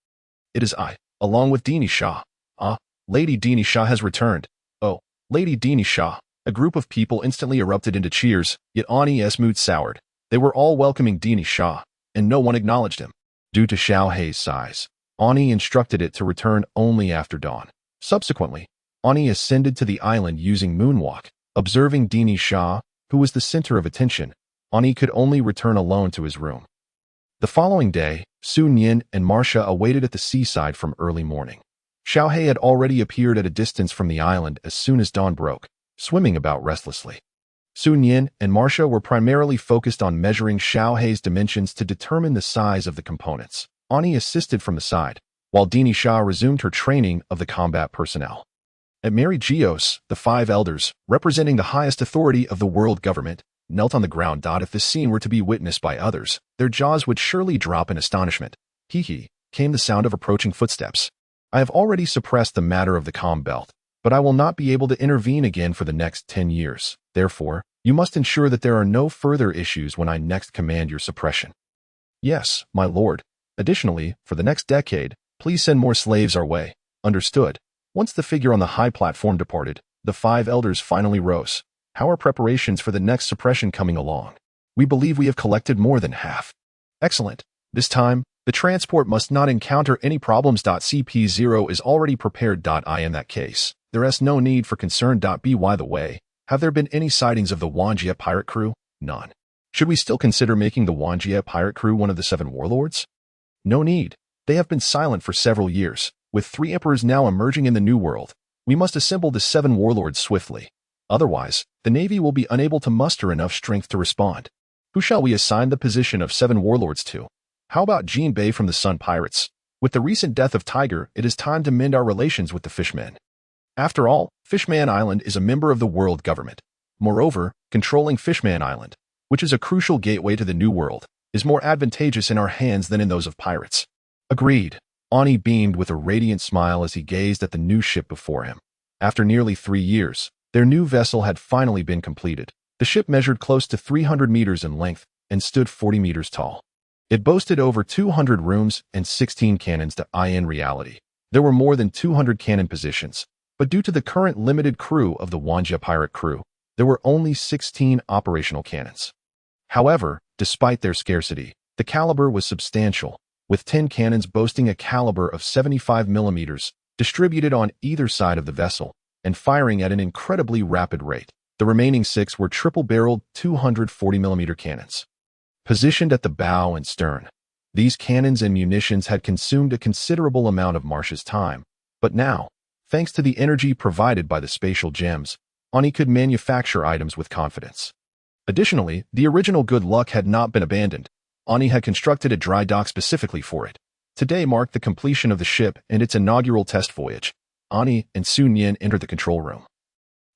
A: "It is I, along with Dini Shah." "Ah, Lady Dini Shah has returned." "Oh, Lady Dini Shah." A group of people instantly erupted into cheers, yet Ani's mood soured. They were all welcoming Dini Shah, and no one acknowledged him. Due to Xiaohei's size, Ani instructed it to return only after dawn. Subsequently, Ani ascended to the island using moonwalk. Observing Dini Shah, who was the center of attention, Ani could only return alone to his room. The following day, Su Nian and Marcia awaited at the seaside from early morning. Xiaohei had already appeared at a distance from the island as soon as dawn broke, swimming about restlessly. Su Nian and Marcia were primarily focused on measuring Xiaohei's dimensions to determine the size of the components. Ani assisted from the side, while Dini Shah resumed her training of the combat personnel. At Mary Geos, the 5 elders, representing the highest authority of the world government, knelt on the ground. If this scene were to be witnessed by others, their jaws would surely drop in astonishment. Hee, came the sound of approaching footsteps. "I have already suppressed the matter of the calm belt, but I will not be able to intervene again for the next 10 years. Therefore, you must ensure that there are no further issues when I next command your suppression." "Yes, my lord. Additionally, for the next decade, please send more slaves our way." "Understood." Once the figure on the high platform departed, the 5 elders finally rose. "How are preparations for the next suppression coming along?" "We believe we have collected more than half." "Excellent. This time, the transport must not encounter any problems. CP0 is already prepared. In that case, there is no need for concern. By the way, have there been any sightings of the Wanjie pirate crew? None. Should we still consider making the Wanjie pirate crew one of the 7 warlords? No need. They have been silent for several years, with 3 emperors now emerging in the New World. We must assemble the 7 warlords swiftly. Otherwise, the Navy will be unable to muster enough strength to respond. Who shall we assign the position of 7 warlords to? How about Jean Bay from the Sun Pirates? With the recent death of Tiger, it is time to mend our relations with the Fishmen. After all, Fishman Island is a member of the world government. Moreover, controlling Fishman Island, which is a crucial gateway to the New World, is more advantageous in our hands than in those of pirates. Agreed. Ani beamed with a radiant smile as he gazed at the new ship before him. After nearly 3 years, their new vessel had finally been completed. The ship measured close to 300 meters in length and stood 40 meters tall. It boasted over 200 rooms and 16 cannons in reality. There were more than 200 cannon positions, but due to the current limited crew of the Wanja pirate crew, there were only 16 operational cannons. However, despite their scarcity, the caliber was substantial, with 10 cannons boasting a caliber of 75 millimeters, distributed on either side of the vessel, and firing at an incredibly rapid rate. The remaining 6 were triple-barreled 240mm cannons. Positioned at the bow and stern, these cannons and munitions had consumed a considerable amount of Marsh's time, but now, thanks to the energy provided by the spatial gems, Ani could manufacture items with confidence. Additionally, the original Good Luck had not been abandoned. Ani had constructed a dry dock specifically for it. Today marked the completion of the ship and its inaugural test voyage. Ani and Sun Yin entered the control room.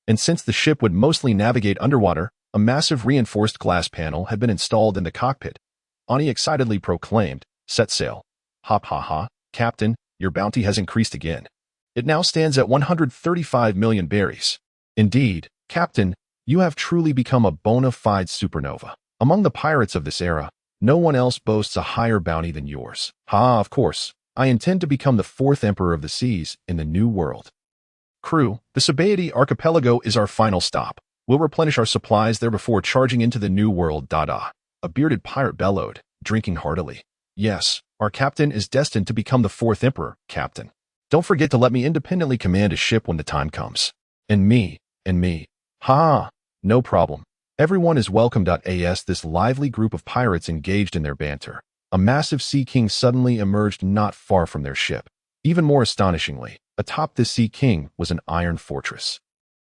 A: And since the ship would mostly navigate underwater, a massive reinforced glass panel had been installed in the cockpit. Ani excitedly proclaimed, "Set sail. Hop ha ha, Captain, your bounty has increased again. It now stands at 135 million berries. Indeed, Captain, you have truly become a bona fide supernova. Among the pirates of this era, no one else boasts a higher bounty than yours. Ha, of course, I intend to become the 4th Emperor of the Seas in the New World. Crew, the Satiate archipelago is our final stop. We'll replenish our supplies there before charging into the New World. A bearded pirate bellowed, drinking heartily. Yes, our captain is destined to become the 4th Emperor, Captain. Don't forget to let me independently command a ship when the time comes. And me. Ha, no problem. Everyone is welcomed. This lively group of pirates engaged in their banter. A massive sea king suddenly emerged not far from their ship. Even more astonishingly, atop this sea king was an iron fortress.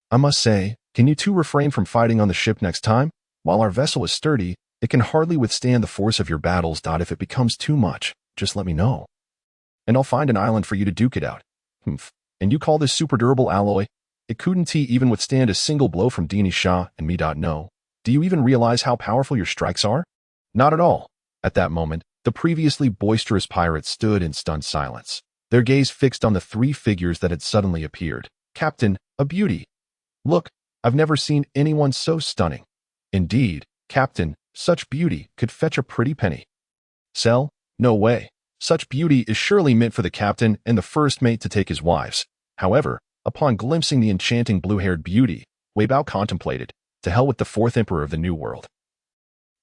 A: I must say, can you two refrain from fighting on the ship next time? While our vessel is sturdy, it can hardly withstand the force of your battles. If it becomes too much, just let me know. And I'll find an island for you to duke it out. Humph. And you call this super durable alloy? It couldn't even withstand a single blow from Dini Shah and me. No. Do you even realize how powerful your strikes are? Not at all. At that moment, the previously boisterous pirates stood in stunned silence, their gaze fixed on the 3 figures that had suddenly appeared. Captain, a beauty. Look, I've never seen anyone so stunning. Indeed, Captain, such beauty could fetch a pretty penny. Sell? No way. Such beauty is surely meant for the captain and the first mate to take his wives. However, upon glimpsing the enchanting blue-haired beauty, Wei Bao contemplated, to hell with the 4th Emperor of the New World.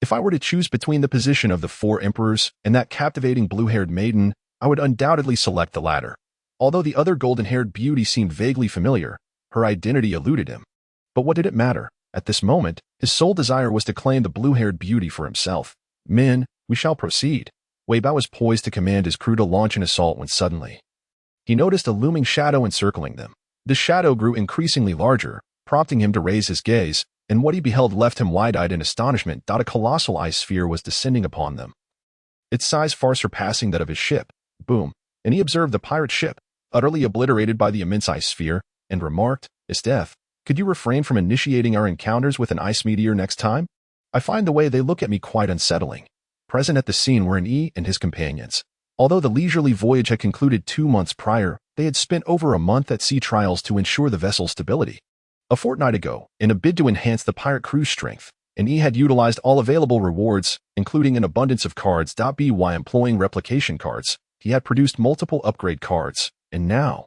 A: If I were to choose between the position of the 4 emperors and that captivating blue-haired maiden, I would undoubtedly select the latter. Although the other golden-haired beauty seemed vaguely familiar, her identity eluded him. But what did it matter? At this moment, his sole desire was to claim the blue-haired beauty for himself. Men, we shall proceed. Wei Bao was poised to command his crew to launch an assault when suddenly he noticed a looming shadow encircling them. The shadow grew increasingly larger, prompting him to raise his gaze, and what he beheld left him wide-eyed in astonishment. A colossal ice sphere was descending upon them, its size far surpassing that of his ship. Boom, and he observed the pirate ship, utterly obliterated by the immense ice sphere, and remarked, "Estef, could you refrain from initiating our encounters with an ice meteor next time? I find the way they look at me quite unsettling." Present at the scene were an E and his companions. Although the leisurely voyage had concluded 2 months prior, they had spent over a month at sea trials to ensure the vessel's stability. A fortnight ago, in a bid to enhance the pirate crew's strength, an E had utilized all available rewards, including an abundance of cards. By employing replication cards, he had produced multiple upgrade cards, and now,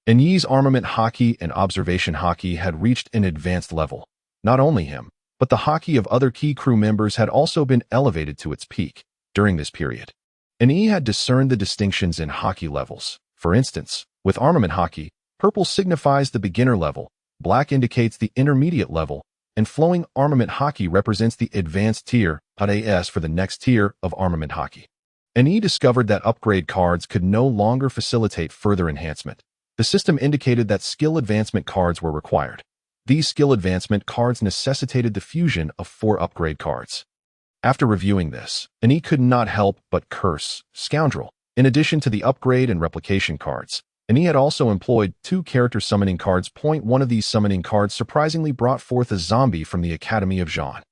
A: an E's armament hockey and observation hockey had reached an advanced level. Not only him, but the hockey of other key crew members had also been elevated to its peak. During this period, an E had discerned the distinctions in hockey levels. For instance, with armament hockey, purple signifies the beginner level, black indicates the intermediate level, and flowing armament hockey represents the advanced tier. AS for the next tier of armament hockey. An E discovered that upgrade cards could no longer facilitate further enhancement. The system indicated that skill advancement cards were required. These skill advancement cards necessitated the fusion of 4 upgrade cards. After reviewing this, Ani could not help but curse, scoundrel. In addition to the upgrade and replication cards, Ani had also employed 2 character summoning cards. One of these summoning cards surprisingly brought forth a zombie from the Academy of Jean.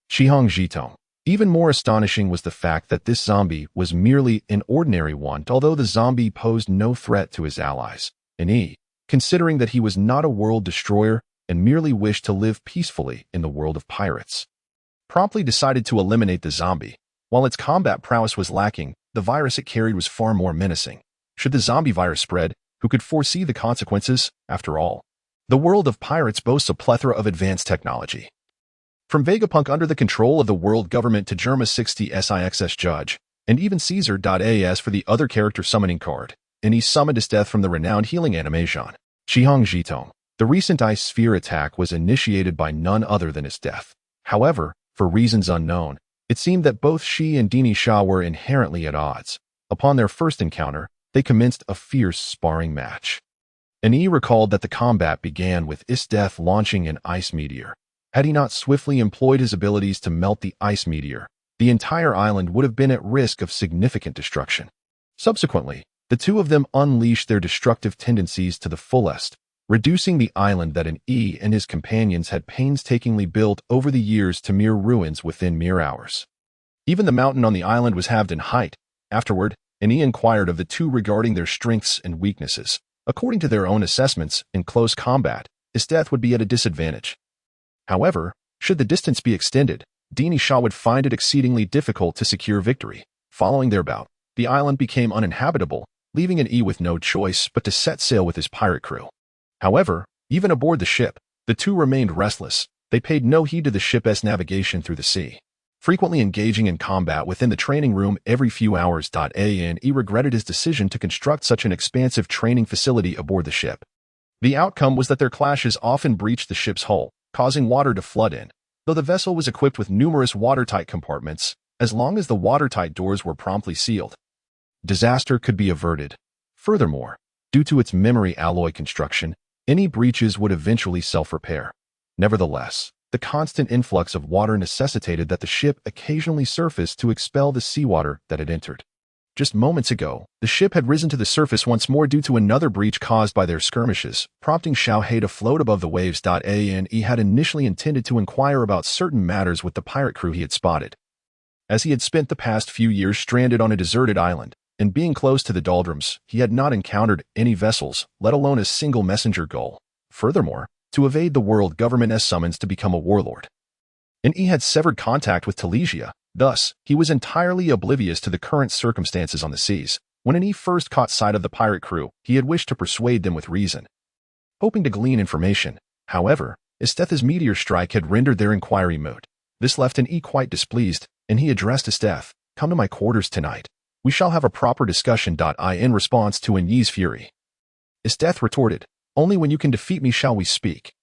A: Shihong Jitong. Even more astonishing was the fact that this zombie was merely an ordinary one, although the zombie posed no threat to his allies. Ani, considering that he was not a world destroyer and merely wished to live peacefully in the world of pirates, promptly decided to eliminate the zombie. While its combat prowess was lacking, the virus it carried was far more menacing. Should the zombie virus spread, who could foresee the consequences? After all, the world of pirates boasts a plethora of advanced technology. From Vegapunk under the control of the world government to Germa 60 SIXS Judge, and even Caesar.as for the other character summoning card, and he summoned his death from the renowned healing animation, Shihong Jitong. The recent ice sphere attack was initiated by none other than his death. However, for reasons unknown, it seemed that both Shi and Dini Sha were inherently at odds. Upon their first encounter, they commenced a fierce sparring match. Ani recalled that the combat began with Is Death launching an ice meteor. Had he not swiftly employed his abilities to melt the ice meteor, the entire island would have been at risk of significant destruction. Subsequently, the two of them unleashed their destructive tendencies to the fullest, reducing the island that An E and his companions had painstakingly built over the years to mere ruins within mere hours. Even the mountain on the island was halved in height. Afterward, An E inquired of the two regarding their strengths and weaknesses. According to their own assessments, in close combat, his death would be at a disadvantage. However, should the distance be extended, Dini Sha would find it exceedingly difficult to secure victory. Following their bout, the island became uninhabitable, leaving An E with no choice but to set sail with his pirate crew. However, even aboard the ship, the two remained restless. They paid no heed to the ship's navigation through the sea, frequently engaging in combat within the training room every few hours. An E regretted his decision to construct such an expansive training facility aboard the ship. The outcome was that their clashes often breached the ship's hull, causing water to flood in. Though the vessel was equipped with numerous watertight compartments, as long as the watertight doors were promptly sealed, disaster could be averted. Furthermore, due to its memory alloy construction, any breaches would eventually self-repair. Nevertheless, the constant influx of water necessitated that the ship occasionally surface to expel the seawater that had entered. Just moments ago, the ship had risen to the surface once more due to another breach caused by their skirmishes, prompting Xiao He to float above the waves. An E had initially intended to inquire about certain matters with the pirate crew he had spotted. As he had spent the past few years stranded on a deserted island, and being close to the doldrums, he had not encountered any vessels, let alone a single messenger gull. Furthermore, to evade the world government's summons to become a warlord, and he had severed contact with Telesia. Thus, he was entirely oblivious to the current circumstances on the seas. When An E first caught sight of the pirate crew, he had wished to persuade them with reason, hoping to glean information. However, Esteth's meteor strike had rendered their inquiry moot. This left An E quite displeased, and he addressed Esteth, "Come to my quarters tonight. We shall have a proper discussion." In response to An Yi's fury, Esteth retorted, "Only when you can defeat me shall we speak."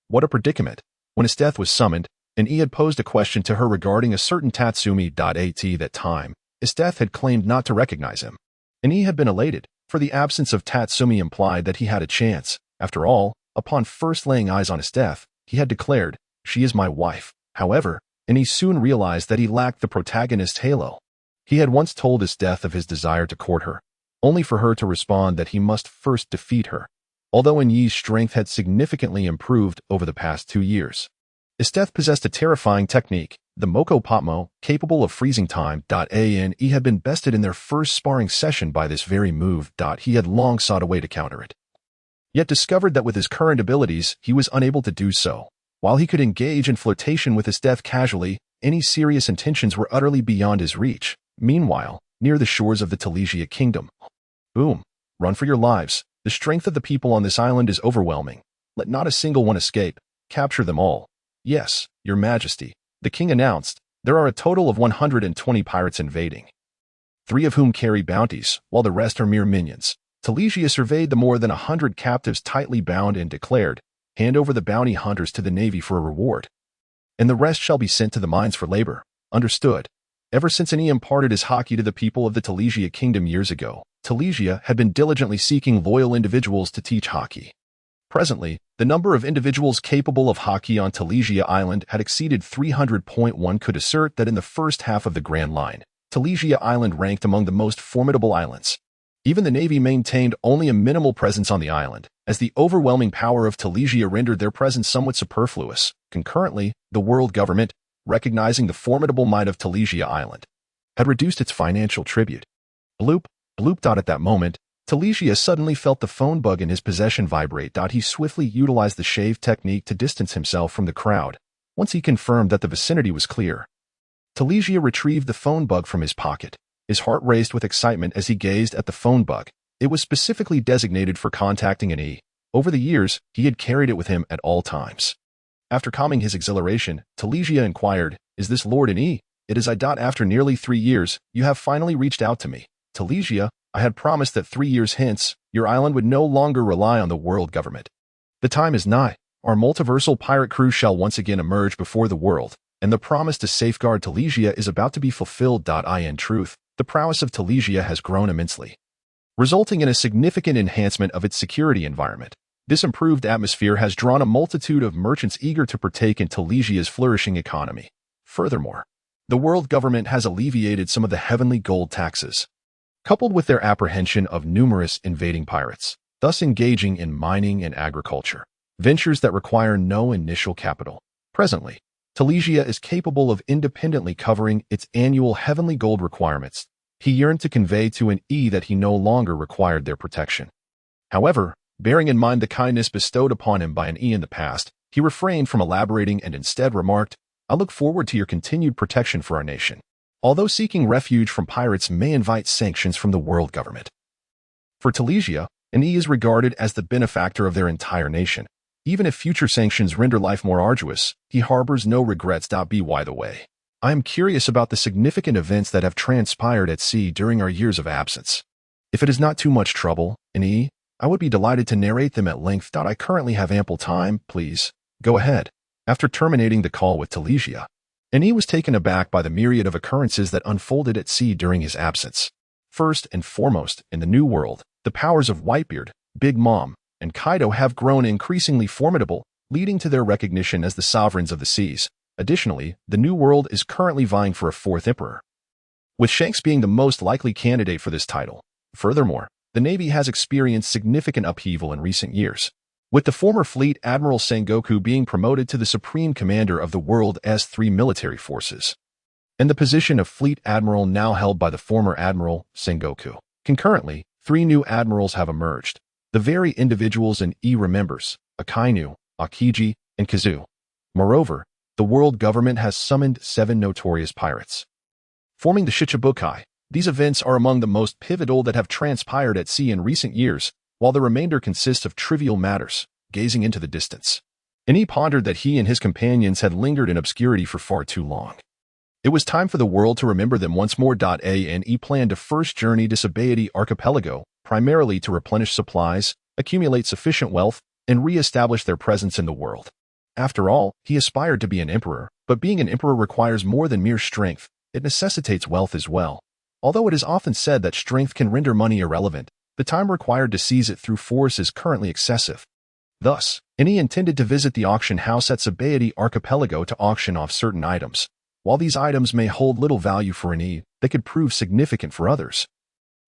A: What a predicament. When Esteth was summoned, An E had posed a question to her regarding a certain Tatsumi. At that time, Esteth had claimed not to recognize him. An E had been elated, for the absence of Tatsumi implied that he had a chance. After all, upon first laying eyes on Esteth, he had declared, "She is my wife." However, An E soon realized that he lacked the protagonist's halo. He had once told Esteth of his desire to court her, only for her to respond that he must first defeat her. Although An Yi's strength had significantly improved over the past 2 years, Esteth possessed a terrifying technique, the Moko Potmo, capable of freezing time. An E had been bested in their first sparring session by this very move. He had long sought a way to counter it, yet discovered that with his current abilities, he was unable to do so. While he could engage in flirtation with Esteth casually, any serious intentions were utterly beyond his reach. Meanwhile, near the shores of the Telesia kingdom, boom, run for your lives. The strength of the people on this island is overwhelming. Let not a single one escape. Capture them all. Yes, your majesty, the king announced. There are a total of 120 pirates invading, 3 of whom carry bounties, while the rest are mere minions. Telesia surveyed the more than 100 captives tightly bound and declared, "Hand over the bounty hunters to the navy for a reward, and the rest shall be sent to the mines for labor." Understood. Ever since Ani imparted his haki to the people of the Telesia kingdom years ago, Telesia had been diligently seeking loyal individuals to teach haki. Presently, the number of individuals capable of haki on Telesia Island had exceeded 300.1. Could assert that in the first half of the Grand Line, Telesia Island ranked among the most formidable islands. Even the Navy maintained only a minimal presence on the island, as the overwhelming power of Telesia rendered their presence somewhat superfluous. Concurrently, the world government, recognizing the formidable might of Telesia Island, had reduced its financial tribute. Bloop, bloop. At that moment, Telesia suddenly felt the phone bug in his possession vibrate. He swiftly utilized the shave technique to distance himself from the crowd. Once he confirmed that the vicinity was clear, Telesia retrieved the phone bug from his pocket. His heart raced with excitement as he gazed at the phone bug. It was specifically designated for contacting Ani. Over the years, he had carried it with him at all times. After calming his exhilaration, Telesia inquired, "Is this Lord Ani?" "It is I. After nearly 3 years, you have finally reached out to me. Telesia, I had promised that 3 years hence, your island would no longer rely on the world government. The time is nigh. Our multiversal pirate crew shall once again emerge before the world, and the promise to safeguard Telesia is about to be fulfilled. In truth, the prowess of Telesia has grown immensely, resulting in a significant enhancement of its security environment. This improved atmosphere has drawn a multitude of merchants eager to partake in Telesia's flourishing economy. Furthermore, the world government has alleviated some of the heavenly gold taxes, coupled with their apprehension of numerous invading pirates, thus engaging in mining and agriculture, ventures that require no initial capital. Presently, Telesia is capable of independently covering its annual heavenly gold requirements. He yearned to convey to an E that he no longer required their protection. However, bearing in mind the kindness bestowed upon him by an E in the past, he refrained from elaborating and instead remarked, "I look forward to your continued protection for our nation, although seeking refuge from pirates may invite sanctions from the world government." For Telesia, an E is regarded as the benefactor of their entire nation. Even if future sanctions render life more arduous, he harbors no regrets. By the way, I am curious about the significant events that have transpired at sea during our years of absence. If it is not too much trouble, an E, I would be delighted to narrate them at length. I currently have ample time. Please, go ahead. After terminating the call with Telesia, an E was taken aback by the myriad of occurrences that unfolded at sea during his absence. First and foremost, in the New World, the powers of Whitebeard, Big Mom, and Kaido have grown increasingly formidable, leading to their recognition as the sovereigns of the seas. Additionally, the New World is currently vying for a fourth emperor, with Shanks being the most likely candidate for this title. Furthermore, the Navy has experienced significant upheaval in recent years, with the former Fleet Admiral Sengoku being promoted to the Supreme Commander of the world's 3 military forces, and the position of Fleet Admiral now held by the former Admiral Sengoku. Concurrently, 3 new admirals have emerged, the very individuals an E remembers: Akainu, Akiji, and Kazu. Moreover, the world government has summoned 7 notorious pirates, forming the Shichibukai. These events are among the most pivotal that have transpired at sea in recent years, while the remainder consists of trivial matters. Gazing into the distance, Ani pondered that he and his companions had lingered in obscurity for far too long. It was time for the world to remember them once more. Ani planned to first journey to Satiate Archipelago, primarily to replenish supplies, accumulate sufficient wealth, and re-establish their presence in the world. After all, he aspired to be an emperor, but being an emperor requires more than mere strength. It necessitates wealth as well. Although it is often said that strength can render money irrelevant, the time required to seize it through force is currently excessive. Thus, Ani intended to visit the auction house at Satiate Archipelago to auction off certain items. While these items may hold little value for Ani, they could prove significant for others,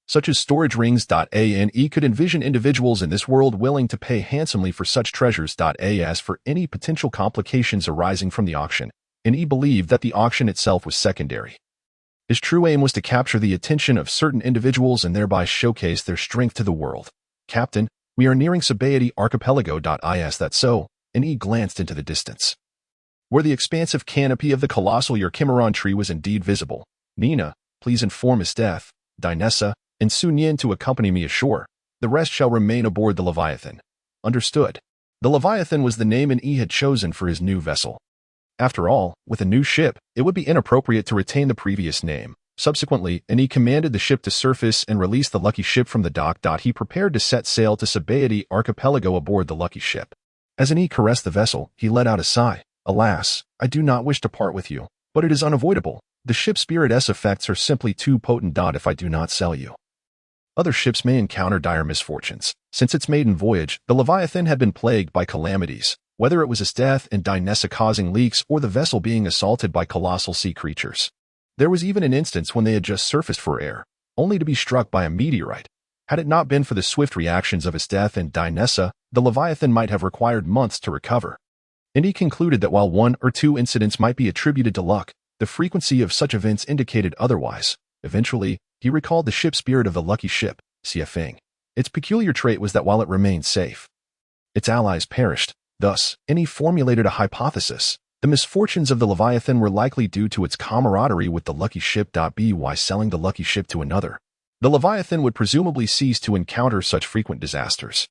A: such as storage rings. Ani could envision individuals in this world willing to pay handsomely for such treasures. As for any potential complications arising from the auction, Ani believed that the auction itself was secondary. His true aim was to capture the attention of certain individuals and thereby showcase their strength to the world. "Captain, we are nearing Satiate Archipelago. Is that so?" Ani glanced into the distance, where the expansive canopy of the colossal Yerkimeron tree was indeed visible. "Nina, please inform Miss Death, Dinessa, and Sunyin to accompany me ashore. The rest shall remain aboard the Leviathan." Understood. The Leviathan was the name Ani had chosen for his new vessel. After all, with a new ship, it would be inappropriate to retain the previous name. Subsequently, Ani commanded the ship to surface and release the lucky ship from the dock. He prepared to set sail to Satiate Archipelago aboard the lucky ship. As Ani caressed the vessel, he let out a sigh. "Alas, I do not wish to part with you, but it is unavoidable. The ship spirit's effects are simply too potent. If I do not sell you. Other ships may encounter dire misfortunes. Since its maiden voyage, the Leviathan had been plagued by calamities, whether it was its death and Dynessa causing leaks or the vessel being assaulted by colossal sea creatures. There was even an instance when they had just surfaced for air, only to be struck by a meteorite. Had it not been for the swift reactions of its death and Dynessa, the Leviathan might have required months to recover. And he concluded that while one or two incidents might be attributed to luck, the frequency of such events indicated otherwise. Eventually, he recalled the ship spirit of the lucky ship, Siafing. Its peculiar trait was that while it remained safe, its allies perished. Thus, he formulated a hypothesis. The misfortunes of the Leviathan were likely due to its camaraderie with the lucky ship. By selling the lucky ship to another, the Leviathan would presumably cease to encounter such frequent disasters.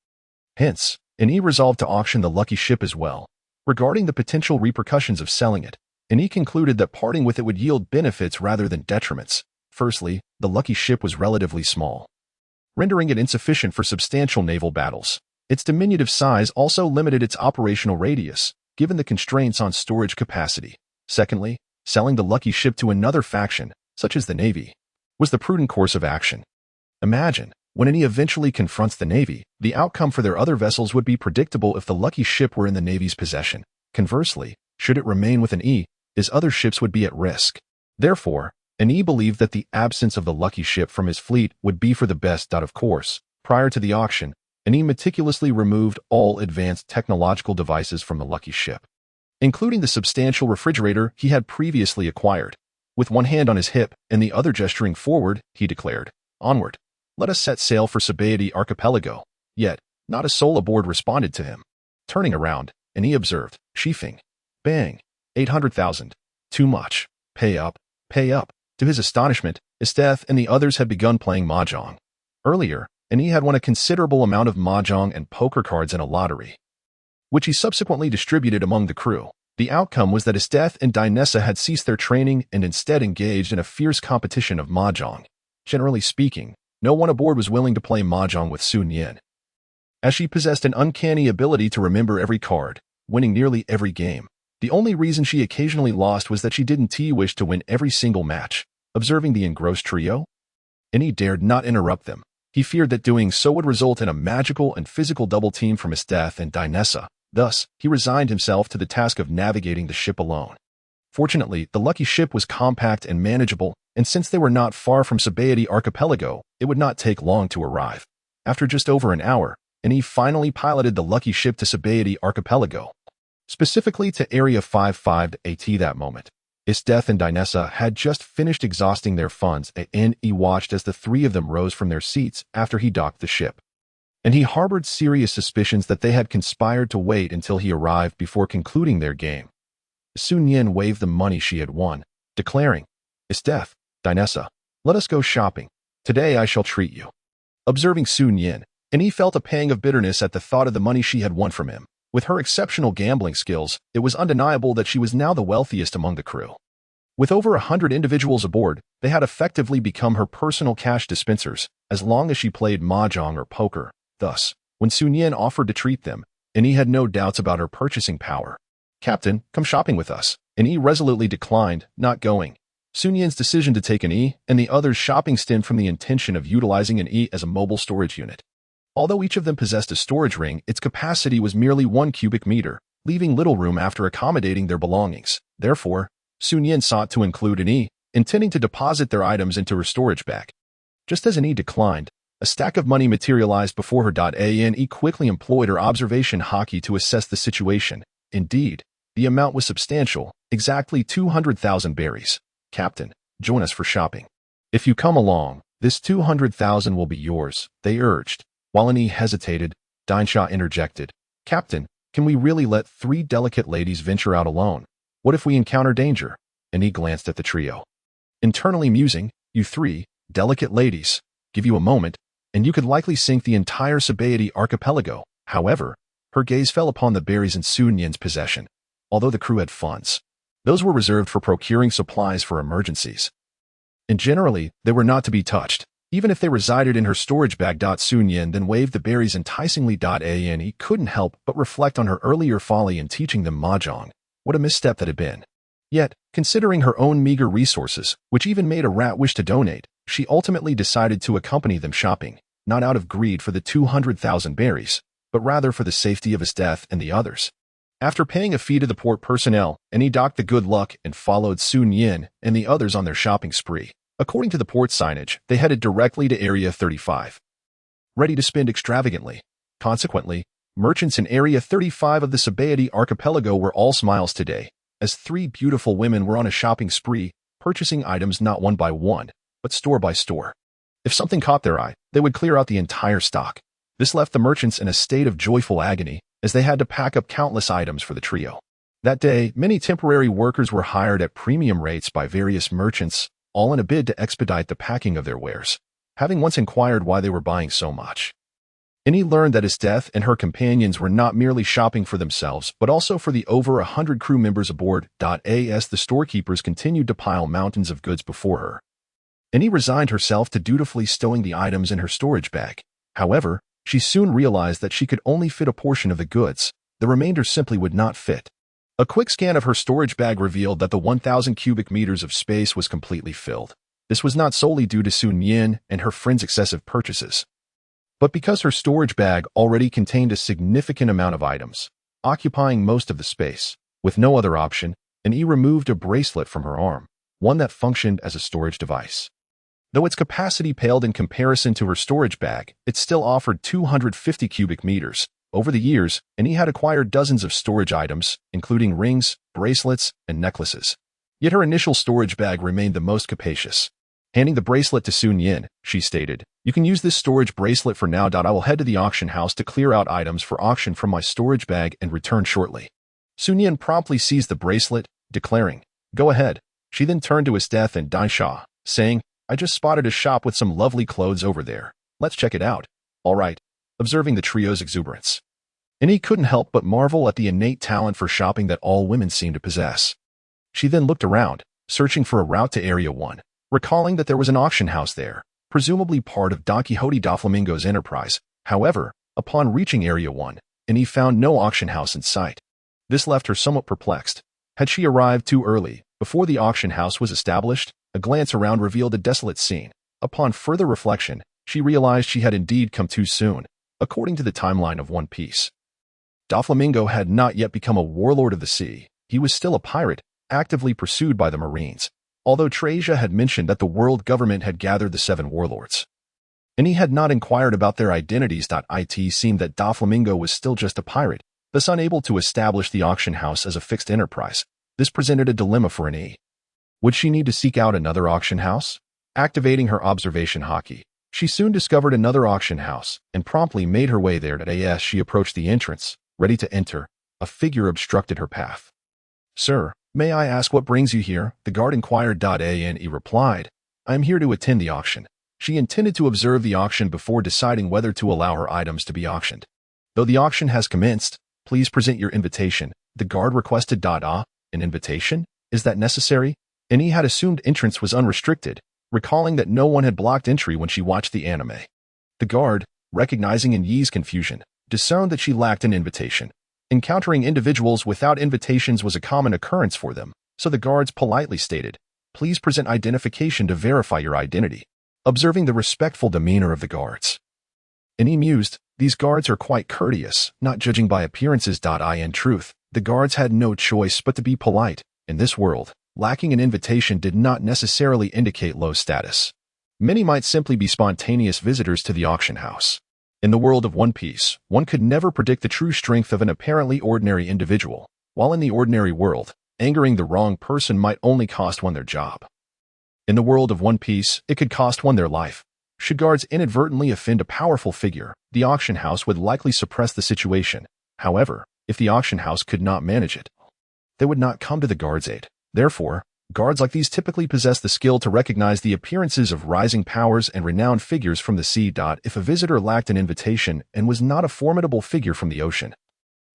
A: Hence, he resolved to auction the lucky ship as well. Regarding the potential repercussions of selling it, he concluded that parting with it would yield benefits rather than detriments. Firstly, the lucky ship was relatively small, rendering it insufficient for substantial naval battles. Its diminutive size also limited its operational radius, given the constraints on storage capacity. Secondly, selling the lucky ship to another faction, such as the Navy, was the prudent course of action. Imagine, when he eventually confronts the Navy, the outcome for their other vessels would be predictable if the lucky ship were in the Navy's possession. Conversely, should it remain with his other ships would be at risk. Therefore, he believed that the absence of the lucky ship from his fleet would be for the best. Of course, prior to the auction, he meticulously removed all advanced technological devices from the lucky ship, including the substantial refrigerator he had previously acquired. With one hand on his hip and the other gesturing forward, he declared, "Onward. Let us set sail for Satiate archipelago." Yet, not a soul aboard responded to him. Turning around, he observed, "Sheafing. Bang. 800,000. Too much. Pay up. Pay up." To his astonishment, Esteth and the others had begun playing mahjong. Earlier, he had won a considerable amount of mahjong and poker cards in a lottery, which he subsequently distributed among the crew. The outcome was that Esteth and Dynessa had ceased their training and instead engaged in a fierce competition of mahjong. Generally speaking, no one aboard was willing to play mahjong with Sun Yin, as she possessed an uncanny ability to remember every card, winning nearly every game. The only reason she occasionally lost was that she didn't wish to win every single match. Observing the engrossed trio, he dared not interrupt them. He feared that doing so would result in a magical and physical double team from Esteth and Dynessa. Thus, he resigned himself to the task of navigating the ship alone. Fortunately, the lucky ship was compact and manageable, and since they were not far from Satiate archipelago, it would not take long to arrive. After just over an hour, he finally piloted the lucky ship to Satiate archipelago, specifically to Area 55 at that moment. Esteth and Dynessa had just finished exhausting their funds, and he watched as the three of them rose from their seats after he docked the ship. And he harbored serious suspicions that they had conspired to wait until he arrived before concluding their game. Sun Yin waved the money she had won, declaring, "Esteth, Dynessa, let us go shopping. Today I shall treat you." Observing Sun Yin, he felt a pang of bitterness at the thought of the money she had won from him. With her exceptional gambling skills, it was undeniable that she was now the wealthiest among the crew. With over 100 individuals aboard, they had effectively become her personal cash dispensers, as long as she played mahjong or poker. Thus, when Sun Yin offered to treat them, he had no doubts about her purchasing power. "Captain, come shopping with us." He resolutely declined, not going. Sun Yin's decision to take and the others' shopping stemmed from the intention of utilizing as a mobile storage unit. Although each of them possessed a storage ring, its capacity was merely 1 cubic meter, leaving little room after accommodating their belongings. Therefore, Sun Yin sought to include intending to deposit their items into her storage bag. Just as declined, a stack of money materialized before her. Quickly employed her observation hockey to assess the situation. Indeed, the amount was substantial, exactly 200,000 berries. "Captain, join us for shopping. If you come along, this 200,000 will be yours," they urged. While hesitated, Dineshaw interjected, "Captain, can we really let 3 delicate ladies venture out alone? What if we encounter danger?" He glanced at the trio, internally musing, "You 3 delicate ladies, give you a moment, and you could likely sink the entire Satiate archipelago." However, her gaze fell upon the berries in Sun Yin's possession. Although the crew had funds, those were reserved for procuring supplies for emergencies, and generally, they were not to be touched, even if they resided in her storage bag. Sun Yin then waved the berries enticingly. He couldn't help but reflect on her earlier folly in teaching them mahjong. What a misstep that had been. Yet, considering her own meager resources, which even made a rat wish to donate, she ultimately decided to accompany them shopping, not out of greed for the 200,000 berries, but rather for the safety of his death and the others. After paying a fee to the port personnel, Annie docked the good luck and followed Sun Yin and the others on their shopping spree. According to the port signage, they headed directly to Area 35, ready to spend extravagantly. Consequently, merchants in Area 35 of the Satiate archipelago were all smiles today, as three beautiful women were on a shopping spree, purchasing items not one by one, but store by store. If something caught their eye, they would clear out the entire stock. This left the merchants in a state of joyful agony, as they had to pack up countless items for the trio. That day, many temporary workers were hired at premium rates by various merchants, all in a bid to expedite the packing of their wares. Having once inquired why they were buying so much, Annie learned that his death and her companions were not merely shopping for themselves, but also for the over 100 crew members aboard. As the storekeepers continued to pile mountains of goods before her, Annie resigned herself to dutifully stowing the items in her storage bag. However, she soon realized that she could only fit a portion of the goods. The remainder simply would not fit. A quick scan of her storage bag revealed that the 1,000 cubic meters of space was completely filled. This was not solely due to Sun Yin and her friend's excessive purchases, but because her storage bag already contained a significant amount of items, occupying most of the space. With no other option, Annie removed a bracelet from her arm, one that functioned as a storage device. Though its capacity paled in comparison to her storage bag, it still offered 250 cubic meters. Over the years, Annie had acquired dozens of storage items, including rings, bracelets, and necklaces. Yet her initial storage bag remained the most capacious. Handing the bracelet to Sun Yin, she stated, "You can use this storage bracelet for now. I will head to the auction house to clear out items for auction from my storage bag and return shortly." Sun Yin promptly seized the bracelet, declaring, "Go ahead." She then turned to his death and Daisha, saying, "I just spotted a shop with some lovely clothes over there. Let's check it out." "All right." Observing the trio's exuberance, Annie couldn't help but marvel at the innate talent for shopping that all women seem to possess. She then looked around, searching for a route to Area 1, recalling that there was an auction house there, presumably part of Don Quixote Doflamingo's enterprise. However, upon reaching Area 1, Annie found no auction house in sight. This left her somewhat perplexed. Had she arrived too early, before the auction house was established? A glance around revealed a desolate scene. Upon further reflection, she realized she had indeed come too soon. According to the timeline of One Piece, Doflamingo had not yet become a warlord of the sea. He was still a pirate, actively pursued by the Marines. Although Trasia had mentioned that the world government had gathered the 7 warlords, and he had not inquired about their identities. It seemed that Doflamingo was still just a pirate, thus unable to establish the auction house as a fixed enterprise. This presented a dilemma for Annie. Would she need to seek out another auction house? Activating her observation hockey, she soon discovered another auction house and promptly made her way there. As she approached the entrance, ready to enter, a figure obstructed her path. "Sir, may I ask what brings you here?" the guard inquired. Annie replied, "I am here to attend the auction." She intended to observe the auction before deciding whether to allow her items to be auctioned. "Though the auction has commenced, please present your invitation," the guard requested. An invitation? Is that necessary? Annie had assumed entrance was unrestricted, recalling that no one had blocked entry when she watched the anime. The guard, recognizing Annie's confusion, discerned that she lacked an invitation. Encountering individuals without invitations was a common occurrence for them, so the guards politely stated, "Please present identification to verify your identity." Observing the respectful demeanor of the guards, Annie mused, "These guards are quite courteous, not judging by appearances. In truth, the guards had no choice but to be polite. In this world, lacking an invitation did not necessarily indicate low status. Many might simply be spontaneous visitors to the auction house. In the world of One Piece, one could never predict the true strength of an apparently ordinary individual, while in the ordinary world, angering the wrong person might only cost one their job. In the world of One Piece, it could cost one their life. Should guards inadvertently offend a powerful figure, the auction house would likely suppress the situation. However, if the auction house could not manage it, they would not come to the guards' aid. Therefore, guards like these typically possess the skill to recognize the appearances of rising powers and renowned figures from the sea. If a visitor lacked an invitation and was not a formidable figure from the ocean,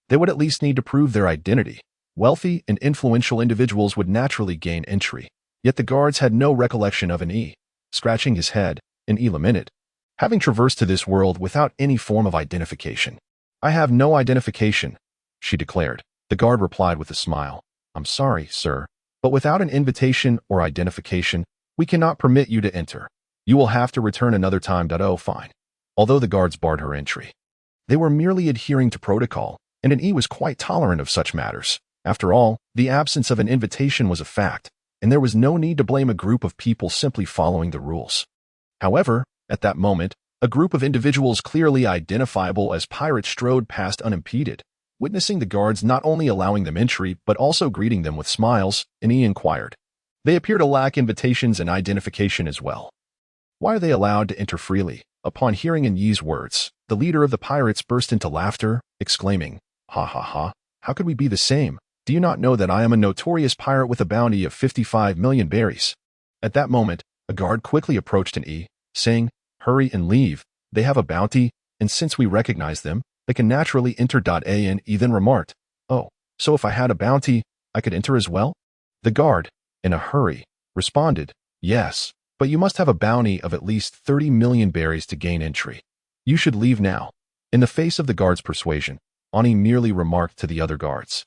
A: they would at least need to prove their identity. Wealthy and influential individuals would naturally gain entry. Yet the guards had no recollection of Annie. Scratching his head, Annie lamented, "Having traversed to this world without any form of identification." "I have no identification," she declared. The guard replied with a smile, "I'm sorry, sir. but without an invitation or identification, we cannot permit you to enter. You will have to return another time. Oh, fine. Although the guards barred her entry, they were merely adhering to protocol, and an E was quite tolerant of such matters. After all, the absence of an invitation was a fact, and there was no need to blame a group of people simply following the rules. However, at that moment, a group of individuals clearly identifiable as pirates strode past unimpeded, witnessing the guards not only allowing them entry but also greeting them with smiles, and he inquired. They appear to lack invitations and identification as well. Why are they allowed to enter freely? Upon hearing An Yi's words, the leader of the pirates burst into laughter, exclaiming, "Ha ha ha, how could we be the same? Do you not know that I am a notorious pirate with a bounty of 55 million berries?" At that moment, a guard quickly approached An Yi, saying, "Hurry and leave, they have a bounty, and since we recognize them, they can naturally enter. An Yi then remarked, "Oh, so if I had a bounty, I could enter as well?" The guard, in a hurry, responded, "Yes, but you must have a bounty of at least 30 million berries to gain entry. You should leave now." In the face of the guard's persuasion, Ani merely remarked to the other guards,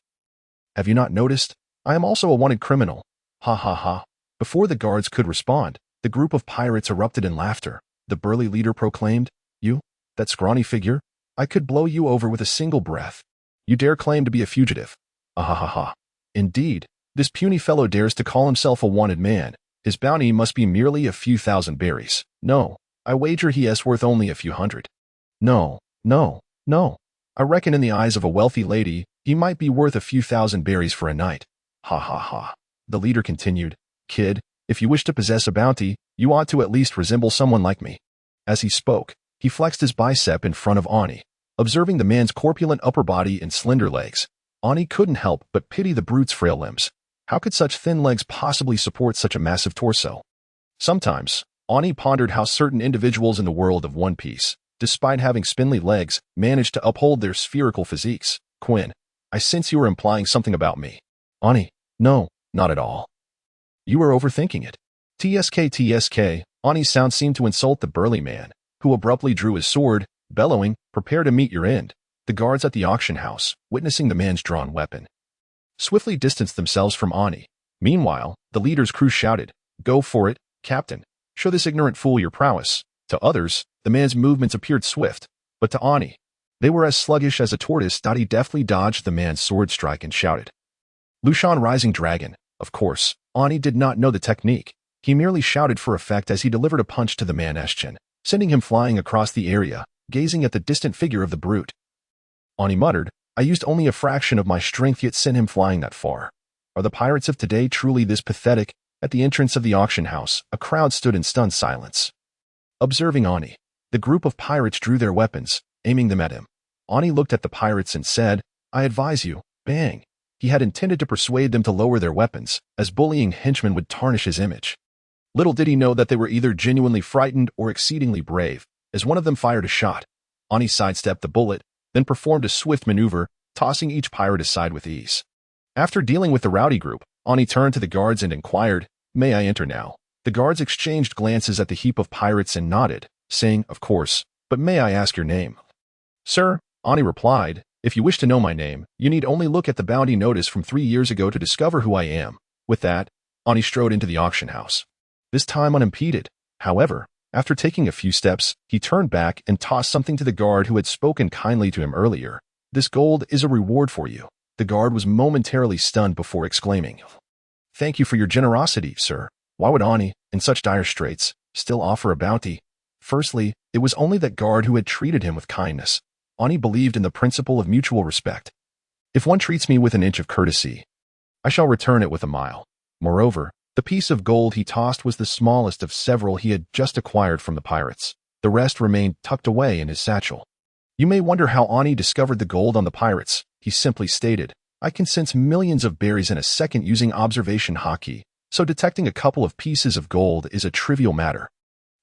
A: "Have you not noticed? I am also a wanted criminal." Ha ha ha. Before the guards could respond, the group of pirates erupted in laughter. The burly leader proclaimed, "You, that scrawny figure, I could blow you over with a single breath. You dare claim to be a fugitive? Ah ha ha ha. Indeed, this puny fellow dares to call himself a wanted man. His bounty must be merely a few thousand berries. No, I wager he is worth only a few hundred. No, no, no. I reckon in the eyes of a wealthy lady, he might be worth a few thousand berries for a night." Ha ha ha. The leader continued, "Kid, if you wish to possess a bounty, you ought to at least resemble someone like me." As he spoke, he flexed his bicep in front of Ani. Observing the man's corpulent upper body and slender legs, Ani couldn't help but pity the brute's frail limbs. How could such thin legs possibly support such a massive torso? Sometimes, Ani pondered how certain individuals in the world of One Piece, despite having spindly legs, managed to uphold their spherical physiques. "Quinn, I sense you are implying something about me." "Ani, no, not at all. You are overthinking it." TSK. Ani's sound seemed to insult the burly man, who abruptly drew his sword, bellowing, "Prepare to meet your end." The guards at the auction house, witnessing the man's drawn weapon, swiftly distanced themselves from Ani. Meanwhile, the leader's crew shouted, "Go for it, Captain. Show this ignorant fool your prowess." To others, the man's movements appeared swift, but to Ani, they were as sluggish as a tortoise. He deftly dodged the man's sword strike and shouted, "Lushan Rising Dragon." Of course, Ani did not know the technique. He merely shouted for effect as he delivered a punch to the man's chin, sending him flying across the area, gazing at the distant figure of the brute. Ani muttered, "I used only a fraction of my strength yet sent him flying that far. Are the pirates of today truly this pathetic?" At the entrance of the auction house, a crowd stood in stunned silence. Observing Ani, the group of pirates drew their weapons, aiming them at him. Ani looked at the pirates and said, "I advise you." Bang! He had intended to persuade them to lower their weapons, as bullying henchmen would tarnish his image. Little did he know that they were either genuinely frightened or exceedingly brave, as one of them fired a shot. Ani sidestepped the bullet, then performed a swift maneuver, tossing each pirate aside with ease. After dealing with the rowdy group, Ani turned to the guards and inquired, "May I enter now?" The guards exchanged glances at the heap of pirates and nodded, saying, "Of course, but may I ask your name?" "Sir," Ani replied, "if you wish to know my name, you need only look at the bounty notice from 3 years ago to discover who I am." With that, Ani strode into the auction house, this time unimpeded. However, after taking a few steps, he turned back and tossed something to the guard who had spoken kindly to him earlier. "This gold is a reward for you." The guard was momentarily stunned before exclaiming, "Thank you for your generosity, sir." Why would Ani, in such dire straits, still offer a bounty? Firstly, it was only that guard who had treated him with kindness. Ani believed in the principle of mutual respect. If one treats me with an inch of courtesy, I shall return it with a mile. Moreover, the piece of gold he tossed was the smallest of several he had just acquired from the pirates. The rest remained tucked away in his satchel. You may wonder how Ani discovered the gold on the pirates. He simply stated, "I can sense millions of berries in a second using observation hockey, so detecting a couple of pieces of gold is a trivial matter."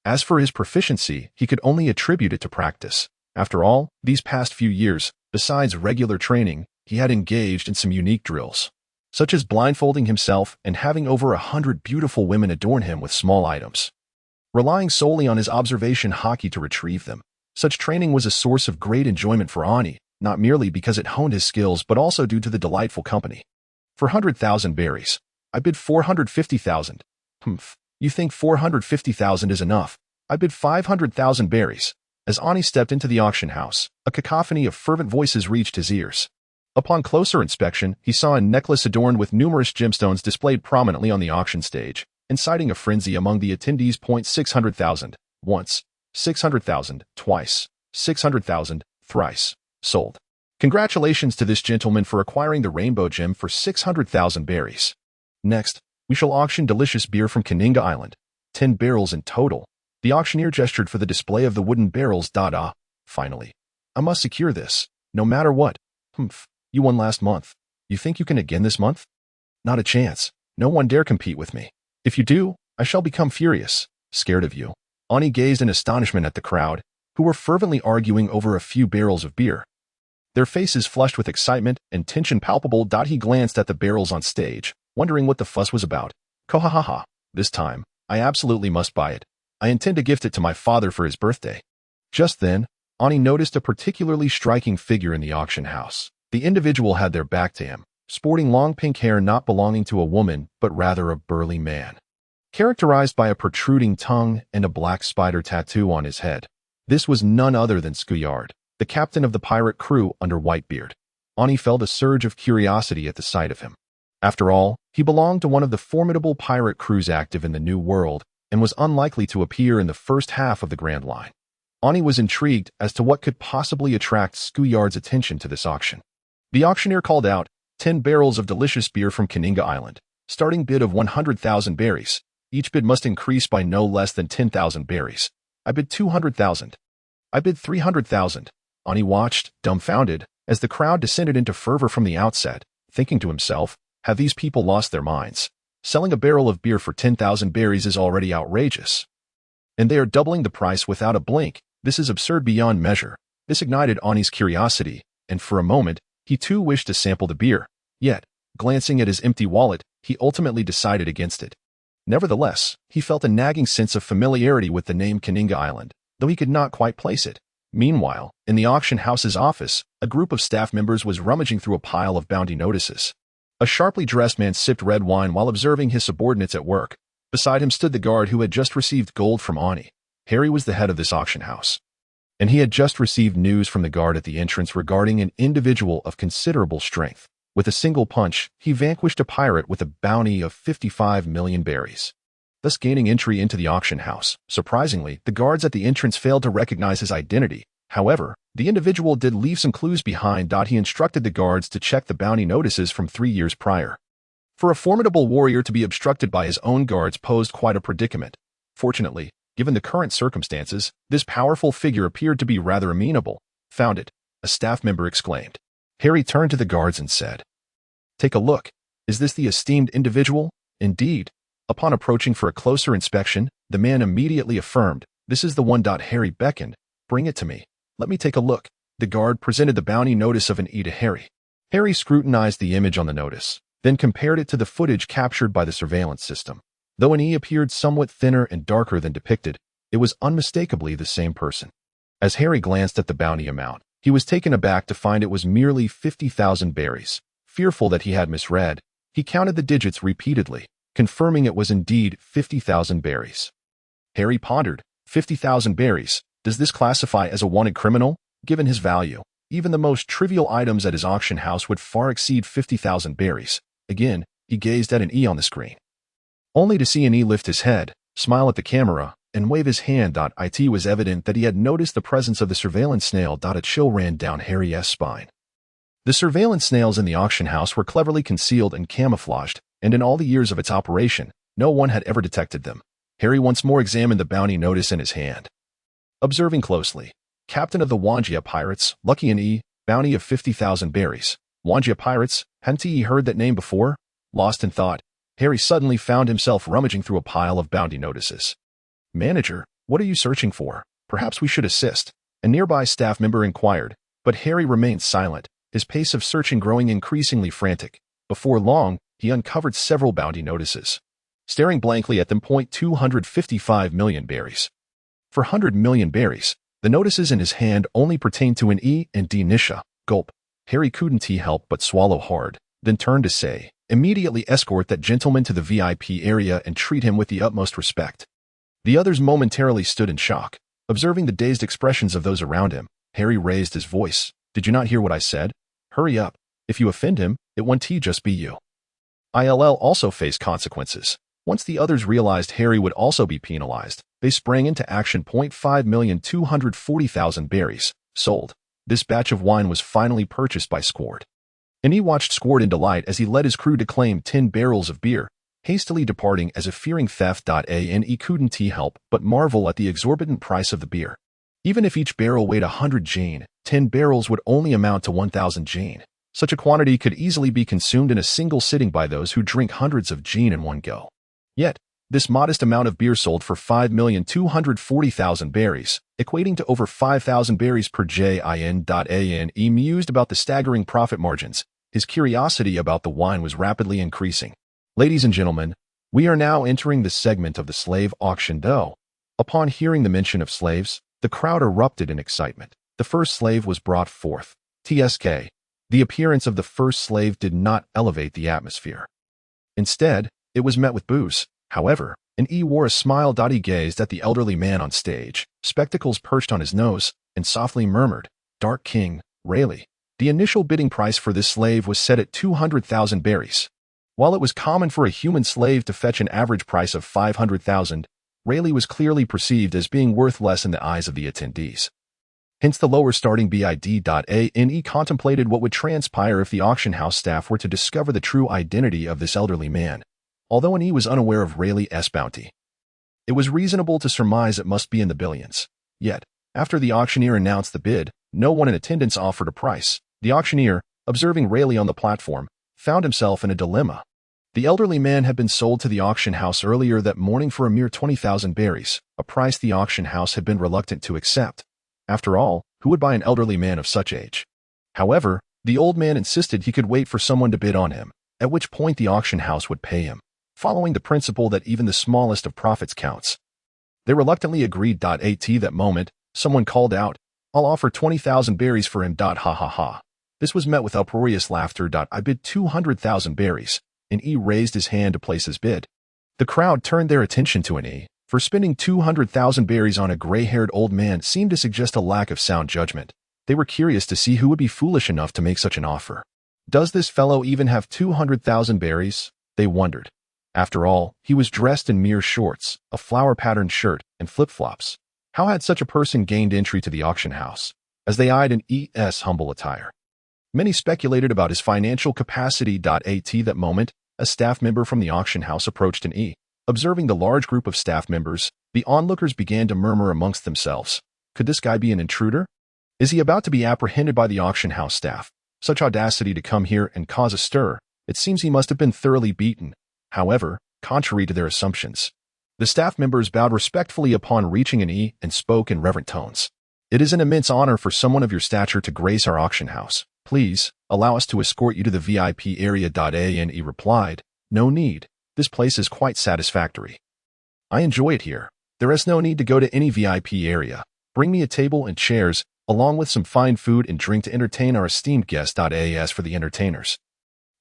A: As for his proficiency, he could only attribute it to practice. After all, these past few years, besides regular training, he had engaged in some unique drills, such as blindfolding himself and having over 100 beautiful women adorn him with small items, relying solely on his observation hockey to retrieve them. Such training was a source of great enjoyment for Ani, not merely because it honed his skills but also due to the delightful company. For 100,000 berries, I bid 450,000. Humph. You think 450,000 is enough? I bid 500,000 berries. As Ani stepped into the auction house, a cacophony of fervent voices reached his ears. Upon closer inspection, he saw a necklace adorned with numerous gemstones displayed prominently on the auction stage, inciting a frenzy among the attendees. 600,000. Once. 600,000. Twice. 600,000. Thrice. Sold. Congratulations to this gentleman for acquiring the rainbow gem for 600,000 berries. Next, we shall auction delicious beer from Kaninga Island. 10 barrels in total. The auctioneer gestured for the display of the wooden barrels. Finally. I must secure this, no matter what. Humph. You won last month. You think you can again this month? Not a chance. No one dare compete with me. If you do, I shall become furious, scared of you. Ani gazed in astonishment at the crowd, who were fervently arguing over a few barrels of beer. Their faces flushed with excitement and tension palpable. He glanced at the barrels on stage, wondering what the fuss was about. Kohahaha. This time, I absolutely must buy it. I intend to gift it to my father for his birthday. Just then, Ani noticed a particularly striking figure in the auction house. The individual had their back to him, sporting long pink hair not belonging to a woman, but rather a burly man, characterized by a protruding tongue and a black spider tattoo on his head. This was none other than Skuyard, the captain of the pirate crew under Whitebeard. Ani felt a surge of curiosity at the sight of him. After all, he belonged to one of the formidable pirate crews active in the New World and was unlikely to appear in the first half of the Grand Line. Ani was intrigued as to what could possibly attract Skuyard's attention to this auction. The auctioneer called out, 10 barrels of delicious beer from Kaninga Island. Starting bid of 100,000 berries. Each bid must increase by no less than 10,000 berries. I bid 200,000. I bid 300,000. Ani watched, dumbfounded, as the crowd descended into fervor from the outset, thinking to himself, have these people lost their minds? Selling a barrel of beer for 10,000 berries is already outrageous. And they are doubling the price without a blink. This is absurd beyond measure. This ignited Ani's curiosity, and for a moment, he too wished to sample the beer. Yet, glancing at his empty wallet, he ultimately decided against it. Nevertheless, he felt a nagging sense of familiarity with the name Kaninga Island, though he could not quite place it. Meanwhile, in the auction house's office, a group of staff members was rummaging through a pile of bounty notices. A sharply dressed man sipped red wine while observing his subordinates at work. Beside him stood the guard who had just received gold from Ani. Harry was the head of this auction house, and he had just received news from the guard at the entrance regarding an individual of considerable strength. With a single punch, he vanquished a pirate with a bounty of 55 million berries, thus gaining entry into the auction house. Surprisingly, the guards at the entrance failed to recognize his identity. However, the individual did leave some clues behind. He instructed the guards to check the bounty notices from 3 years prior. For a formidable warrior to be obstructed by his own guards posed quite a predicament. Fortunately, given the current circumstances, this powerful figure appeared to be rather amenable. Found it, a staff member exclaimed. Harry turned to the guards and said, "Take a look. Is this the esteemed individual?" Indeed. Upon approaching for a closer inspection, the man immediately affirmed, "This is the one." Harry beckoned, "Bring it to me. Let me take a look." The guard presented the bounty notice of an E to Harry. Harry scrutinized the image on the notice, then compared it to the footage captured by the surveillance system. Though an E appeared somewhat thinner and darker than depicted, it was unmistakably the same person. As Harry glanced at the bounty amount, he was taken aback to find it was merely 50,000 berries. Fearful that he had misread, he counted the digits repeatedly, confirming it was indeed 50,000 berries. Harry pondered, 50,000 berries. Does this classify as a wanted criminal? Given his value, even the most trivial items at his auction house would far exceed 50,000 berries. Again, he gazed at an E on the screen, only to see an E lift his head, smile at the camera, and wave his hand. It was evident that he had noticed the presence of the surveillance snail. A chill ran down Harry's spine. The surveillance snails in the auction house were cleverly concealed and camouflaged, and in all the years of its operation, no one had ever detected them. Harry once more examined the bounty notice in his hand. Observing closely, Captain of the Wangia Pirates, Lucky and E, bounty of 50,000 berries. Wangia Pirates, hadn't he heard that name before? Lost in thought, Harry suddenly found himself rummaging through a pile of bounty notices. "Manager, what are you searching for? Perhaps we should assist," a nearby staff member inquired, but Harry remained silent, his pace of searching growing increasingly frantic. Before long, he uncovered several bounty notices. Staring blankly at them, 255 million berries. For 100 million berries, the notices in his hand only pertained to an E and D Nisha. Gulp. Harry couldn't help but swallow hard, then turned to say, Immediately escort that gentleman to the VIP area and treat him with the utmost respect. The others momentarily stood in shock. Observing the dazed expressions of those around him, Harry raised his voice. Did you not hear what I said? Hurry up. If you offend him, it won't just be you. ILL also faced consequences. Once the others realized Harry would also be penalized, they sprang into action. 5,240,000 berries sold. This batch of wine was finally purchased by Squard. And he watched Squard in delight as he led his crew to claim 10 barrels of beer, hastily departing as if fearing theft. And he couldn't help but marvel at the exorbitant price of the beer. Even if each barrel weighed 100 Jane, 10 barrels would only amount to 1,000 Jane. Such a quantity could easily be consumed in a single sitting by those who drink hundreds of Jane in one go. Yet, this modest amount of beer sold for 5,240,000 berries, equating to over 5,000 berries per jin. He mused about the staggering profit margins. His curiosity about the wine was rapidly increasing. Ladies and gentlemen, we are now entering the segment of the slave auction though. Upon hearing the mention of slaves, the crowd erupted in excitement. The first slave was brought forth. TSK. The appearance of the first slave did not elevate the atmosphere. Instead, it was met with boos. However, and he wore a smile. He gazed at the elderly man on stage, spectacles perched on his nose, and softly murmured, Dark King, Rayleigh. The initial bidding price for this slave was set at 200,000 berries. While it was common for a human slave to fetch an average price of 500,000, Rayleigh was clearly perceived as being worth less in the eyes of the attendees. Hence the lower starting bid. He contemplated what would transpire if the auction house staff were to discover the true identity of this elderly man, although he was unaware of Rayleigh's bounty. It was reasonable to surmise it must be in the billions. Yet, after the auctioneer announced the bid, no one in attendance offered a price. The auctioneer, observing Rayleigh on the platform, found himself in a dilemma. The elderly man had been sold to the auction house earlier that morning for a mere 20,000 berries, a price the auction house had been reluctant to accept. After all, who would buy an elderly man of such age? However, the old man insisted he could wait for someone to bid on him, at which point the auction house would pay him, following the principle that even the smallest of profits counts. They reluctantly agreed. At that moment, someone called out, I'll offer 20,000 berries for him. Ha ha ha. This was met with uproarious laughter. I bid 200,000 berries, and he raised his hand to place his bid. The crowd turned their attention to he, for spending 200,000 berries on a gray-haired old man seemed to suggest a lack of sound judgment. They were curious to see who would be foolish enough to make such an offer. Does this fellow even have 200,000 berries? They wondered. After all, he was dressed in mere shorts, a flower-patterned shirt, and flip-flops. How had such a person gained entry to the auction house? As they eyed an ES humble attire, many speculated about his financial capacity. At that moment, a staff member from the auction house approached an E. Observing the large group of staff members, the onlookers began to murmur amongst themselves. Could this guy be an intruder? Is he about to be apprehended by the auction house staff? Such audacity to come here and cause a stir. It seems he must have been thoroughly beaten. However, contrary to their assumptions, the staff members bowed respectfully upon reaching an E and spoke in reverent tones. It is an immense honor for someone of your stature to grace our auction house. Please, allow us to escort you to the VIP area. And he replied, No need. This place is quite satisfactory. I enjoy it here. There is no need to go to any VIP area. Bring me a table and chairs, along with some fine food and drink to entertain our esteemed guests. As for the entertainers,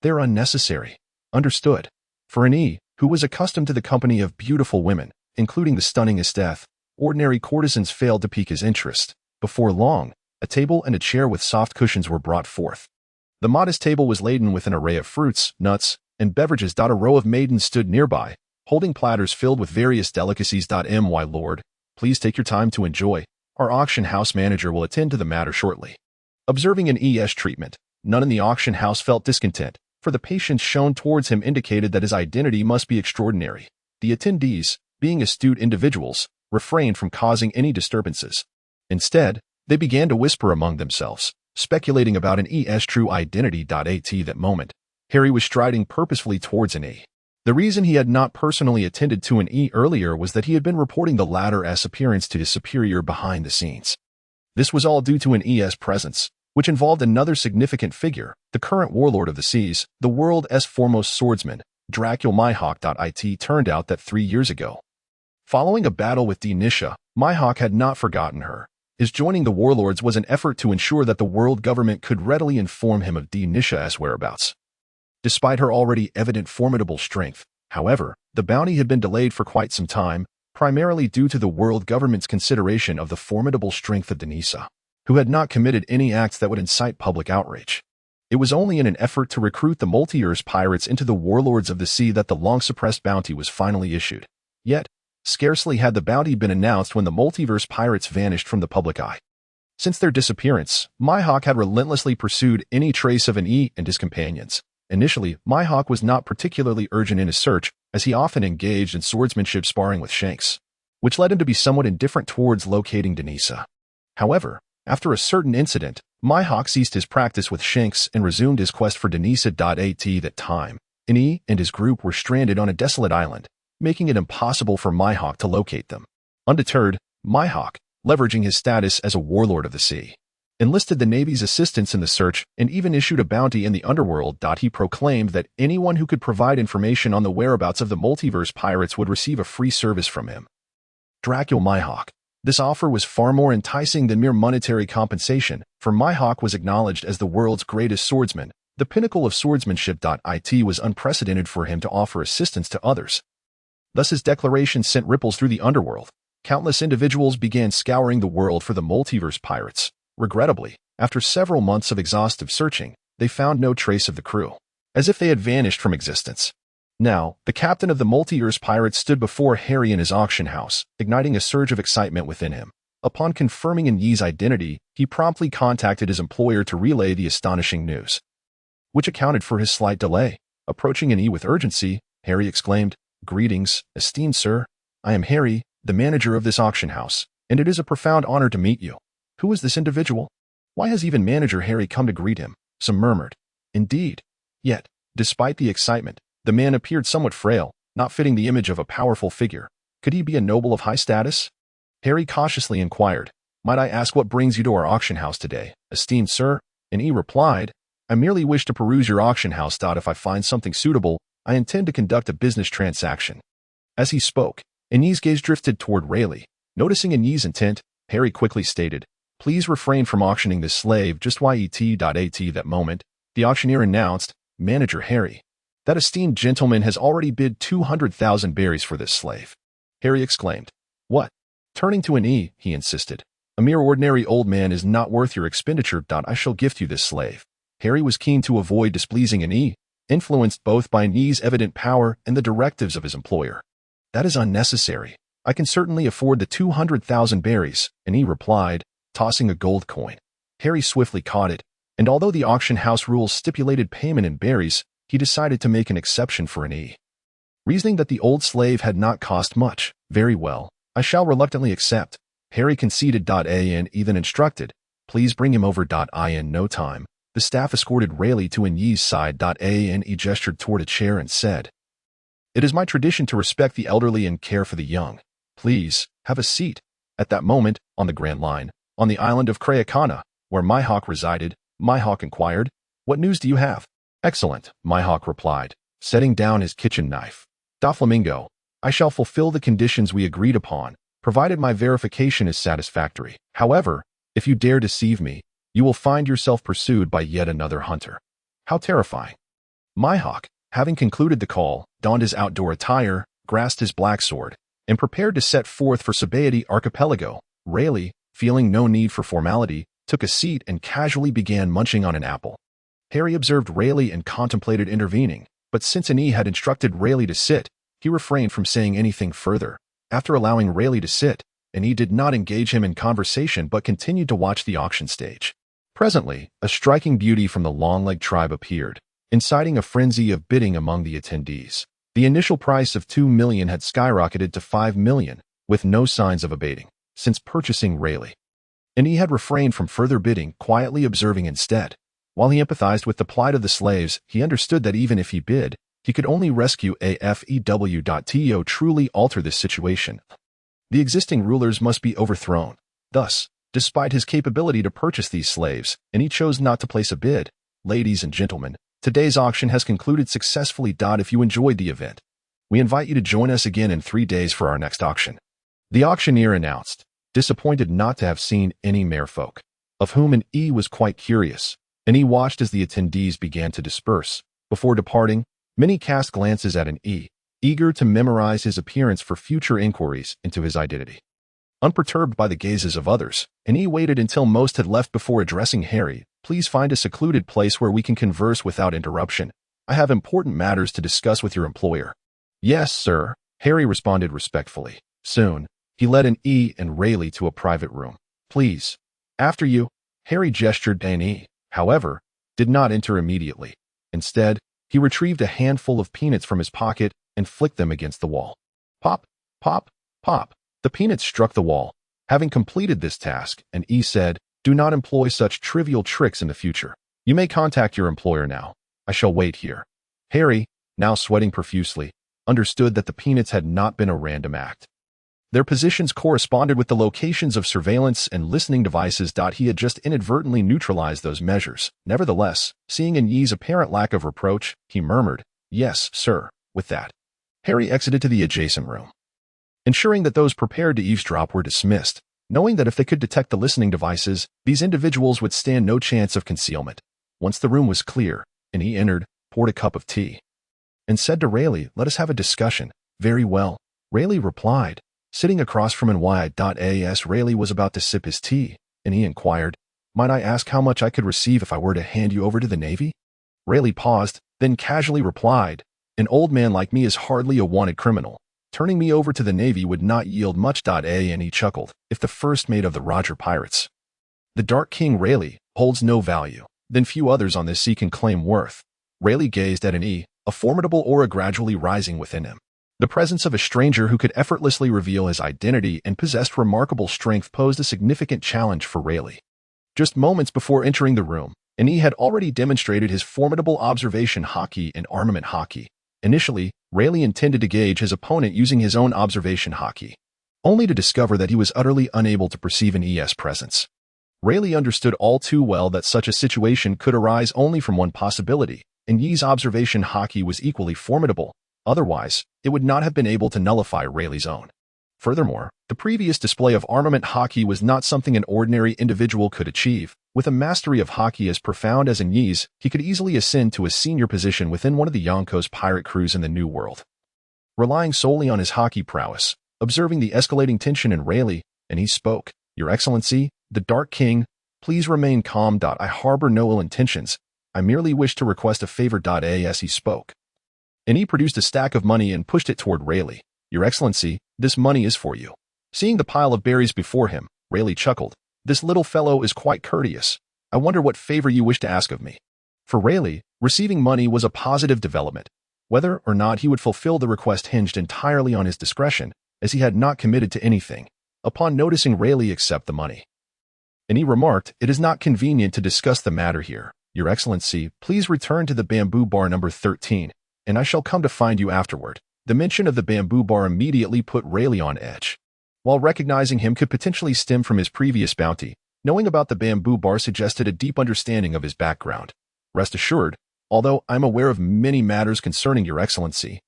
A: they're unnecessary. Understood. For an E, who was accustomed to the company of beautiful women, including the stunning Esteth, ordinary courtesans failed to pique his interest. Before long, a table and a chair with soft cushions were brought forth. The modest table was laden with an array of fruits, nuts, and beverages. A row of maidens stood nearby, holding platters filled with various delicacies. My lord, please take your time to enjoy. Our auction house manager will attend to the matter shortly. Observing an ES treatment, none in the auction house felt discontent, for the patience shown towards him indicated that his identity must be extraordinary. The attendees, being astute individuals, refrained from causing any disturbances. Instead, they began to whisper among themselves, speculating about an ES true identity. At that moment, Harry was striding purposefully towards an E. The reason he had not personally attended to an E earlier was that he had been reporting the latter's appearance to his superior behind the scenes. This was all due to an ES presence, which involved another significant figure, the current warlord of the seas, the world's foremost swordsman, Dracula Mihawk. It turned out that 3 years ago, following a battle with Nisha, Mihawk had not forgotten her. His joining the warlords was an effort to ensure that the world government could readily inform him of Nisha's whereabouts. despite her already evident formidable strength. However, the bounty had been delayed for quite some time, primarily due to the world government's consideration of the formidable strength of Denisa, who had not committed any acts that would incite public outrage. It was only in an effort to recruit the multiverse pirates into the warlords of the sea that the long-suppressed bounty was finally issued. Yet, scarcely had the bounty been announced when the multiverse pirates vanished from the public eye. Since their disappearance, Mihawk had relentlessly pursued any trace of an E and his companions. Initially, Mihawk was not particularly urgent in his search, as he often engaged in swordsmanship sparring with Shanks, which led him to be somewhat indifferent towards locating Denisa. However, after a certain incident, Mihawk ceased his practice with Shanks and resumed his quest for Denisa. At that time, E and his group were stranded on a desolate island, making it impossible for Mihawk to locate them. Undeterred, Mihawk, leveraging his status as a warlord of the sea, enlisted the Navy's assistance in the search and even issued a bounty in the underworld. He proclaimed that anyone who could provide information on the whereabouts of the multiverse pirates would receive a free service from him. Dracula Mihawk. This offer was far more enticing than mere monetary compensation, for Mihawk was acknowledged as the world's greatest swordsman. The pinnacle of swordsmanship. It was unprecedented for him to offer assistance to others. Thus his declaration sent ripples through the underworld. Countless individuals began scouring the world for the multiverse pirates. Regrettably, after several months of exhaustive searching, they found no trace of the crew, as if they had vanished from existence. Now, the captain of the multiverse pirates stood before Harry in his auction house, igniting a surge of excitement within him. Upon confirming Yi's identity, he promptly contacted his employer to relay the astonishing news, which accounted for his slight delay. Approaching Yi with urgency, Harry exclaimed, "Greetings, esteemed sir. I am Harry, the manager of this auction house, and it is a profound honor to meet you. Who is this individual? Why has even manager Harry come to greet him?" Some murmured. Indeed. Yet, despite the excitement, the man appeared somewhat frail, not fitting the image of a powerful figure. Could he be a noble of high status? Harry cautiously inquired, "Might I ask what brings you to our auction house today, esteemed sir?" And he replied, "I merely wish to peruse your auction house. If I find something suitable, I intend to conduct a business transaction." As he spoke, Yi's gaze drifted toward Rayleigh. Noticing Yi's intent, Harry quickly stated, "Please refrain from auctioning this slave just yet." At that moment, the auctioneer announced, "Manager Harry, that esteemed gentleman has already bid 200,000 berries for this slave." Harry exclaimed, "What?" Turning to Yi, he insisted, "A mere ordinary old man is not worth your expenditure. I shall gift you this slave." Harry was keen to avoid displeasing Yi, influenced both by Yi's evident power and the directives of his employer. "That is unnecessary. I can certainly afford the 200,000 berries," Yi replied, tossing a gold coin. Harry swiftly caught it, and although the auction house rules stipulated payment in berries, he decided to make an exception for Yi. Reasoning that the old slave had not cost much, "Very well, I shall reluctantly accept." Harry conceded. And then instructed, "Please bring him over." In no time, the staff escorted Rayleigh to Yi's side. And he gestured toward a chair and said, "It is my tradition to respect the elderly and care for the young. Please, have a seat." At that moment, on the Grand Line, on the island of Crayacana, where Mihawk resided, Mihawk inquired, "What news do you have?" "Excellent," Mihawk replied, setting down his kitchen knife. "Doflamingo, I shall fulfill the conditions we agreed upon, provided my verification is satisfactory. However, if you dare deceive me, you will find yourself pursued by yet another hunter." How terrifying. Mihawk, having concluded the call, donned his outdoor attire, grasped his black sword, and prepared to set forth for Satiate Archipelago. Rayleigh, feeling no need for formality, took a seat and casually began munching on an apple. Harry observed Rayleigh and contemplated intervening, but since Yi had instructed Rayleigh to sit, he refrained from saying anything further. After allowing Rayleigh to sit, Yi did not engage him in conversation but continued to watch the auction stage. Presently, a striking beauty from the Long-Leg tribe appeared, inciting a frenzy of bidding among the attendees. The initial price of 2 million had skyrocketed to 5 million, with no signs of abating, since purchasing Rayleigh. Yi had refrained from further bidding, quietly observing instead. While he empathized with the plight of the slaves, he understood that even if he bid, he could only rescue AFEW. To truly alter this situation, the existing rulers must be overthrown. Thus, despite his capability to purchase these slaves, Yi chose not to place a bid. Ladies and gentlemen, today's auction has concluded successfully. If you enjoyed the event, we invite you to join us again in 3 days for our next auction. The auctioneer announced, disappointed not to have seen any merfolk, of whom Yi was quite curious. Yi watched as the attendees began to disperse. Before departing, Minnie cast glances at an E, eager to memorize his appearance for future inquiries into his identity. Unperturbed by the gazes of others, an E waited until most had left before addressing Harry. Please find a secluded place where we can converse without interruption. I have important matters to discuss with your employer. Yes, sir, Harry responded respectfully. Soon, he led an E and Rayleigh to a private room. Please. After you. Harry gestured an E, however, did not enter immediately. Instead, he retrieved a handful of peanuts from his pocket and flicked them against the wall. Pop, pop, pop. The peanuts struck the wall. Having completed this task, an E said, do not employ such trivial tricks in the future. You may contact your employer now. I shall wait here. Harry, now sweating profusely, understood that the peanuts had not been a random act. Their positions corresponded with the locations of surveillance and listening devices. He had just inadvertently neutralized those measures. Nevertheless, seeing An Yi's apparent lack of reproach, he murmured, yes, sir. With that, Harry exited to the adjacent room, ensuring that those prepared to eavesdrop were dismissed, knowing that if they could detect the listening devices, these individuals would stand no chance of concealment. Once the room was clear, and he entered, poured a cup of tea, and said to Rayleigh, let us have a discussion. Very well, Rayleigh replied. Sitting across from NY.AS, Rayleigh was about to sip his tea, and he inquired, might I ask how much I could receive if I were to hand you over to the Navy? Rayleigh paused, then casually replied, an old man like me is hardly a wanted criminal. Turning me over to the Navy would not yield much. And he chuckled, if the first mate of the Roger pirates, the Dark King Rayleigh, holds no value, then few others on this sea can claim worth. Rayleigh gazed at an E, a formidable aura gradually rising within him. The presence of a stranger who could effortlessly reveal his identity and possessed remarkable strength posed a significant challenge for Rayleigh. Just moments before entering the room, an E had already demonstrated his formidable observation hockey and armament hockey. Initially, Rayleigh intended to gauge his opponent using his own observation hockey, only to discover that he was utterly unable to perceive an ES presence. Rayleigh understood all too well that such a situation could arise only from one possibility, and Yi's observation hockey was equally formidable. Otherwise, it would not have been able to nullify Rayleigh's own. Furthermore, the previous display of armament hockey was not something an ordinary individual could achieve. With a mastery of hockey as profound as An Yi's, he could easily ascend to a senior position within one of the Yonko's pirate crews in the New World. Relying solely on his hockey prowess, observing the escalating tension in Rayleigh, and he spoke, Your Excellency, the Dark King, please remain calm. I harbor no ill intentions. I merely wish to request a favor. As he spoke, and he produced a stack of money and pushed it toward Rayleigh. Your Excellency, this money is for you. Seeing the pile of berries before him, Rayleigh chuckled. This little fellow is quite courteous. I wonder what favor you wish to ask of me. For Rayleigh, receiving money was a positive development. Whether or not he would fulfill the request hinged entirely on his discretion, as he had not committed to anything. Upon noticing Rayleigh accept the money, and he remarked, it is not convenient to discuss the matter here. Your Excellency, please return to the bamboo bar number 13, and I shall come to find you afterward. The mention of the bamboo bar immediately put Rayleigh on edge. While recognizing him could potentially stem from his previous bounty, knowing about the bamboo bar suggested a deep understanding of his background. Rest assured, although I'm aware of many matters concerning Your Excellency,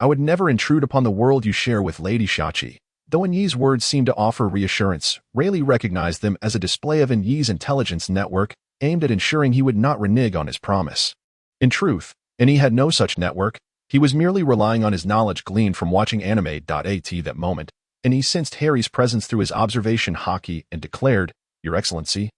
A: I would never intrude upon the world you share with Lady Shachi. Though An Yi's words seemed to offer reassurance, Rayleigh recognized them as a display of An Yi's intelligence network aimed at ensuring he would not renege on his promise. In truth, An Yi had no such network. He was merely relying on his knowledge gleaned from watching anime. That moment, and he sensed Harry's presence through his observation hockey and declared, Your Excellency,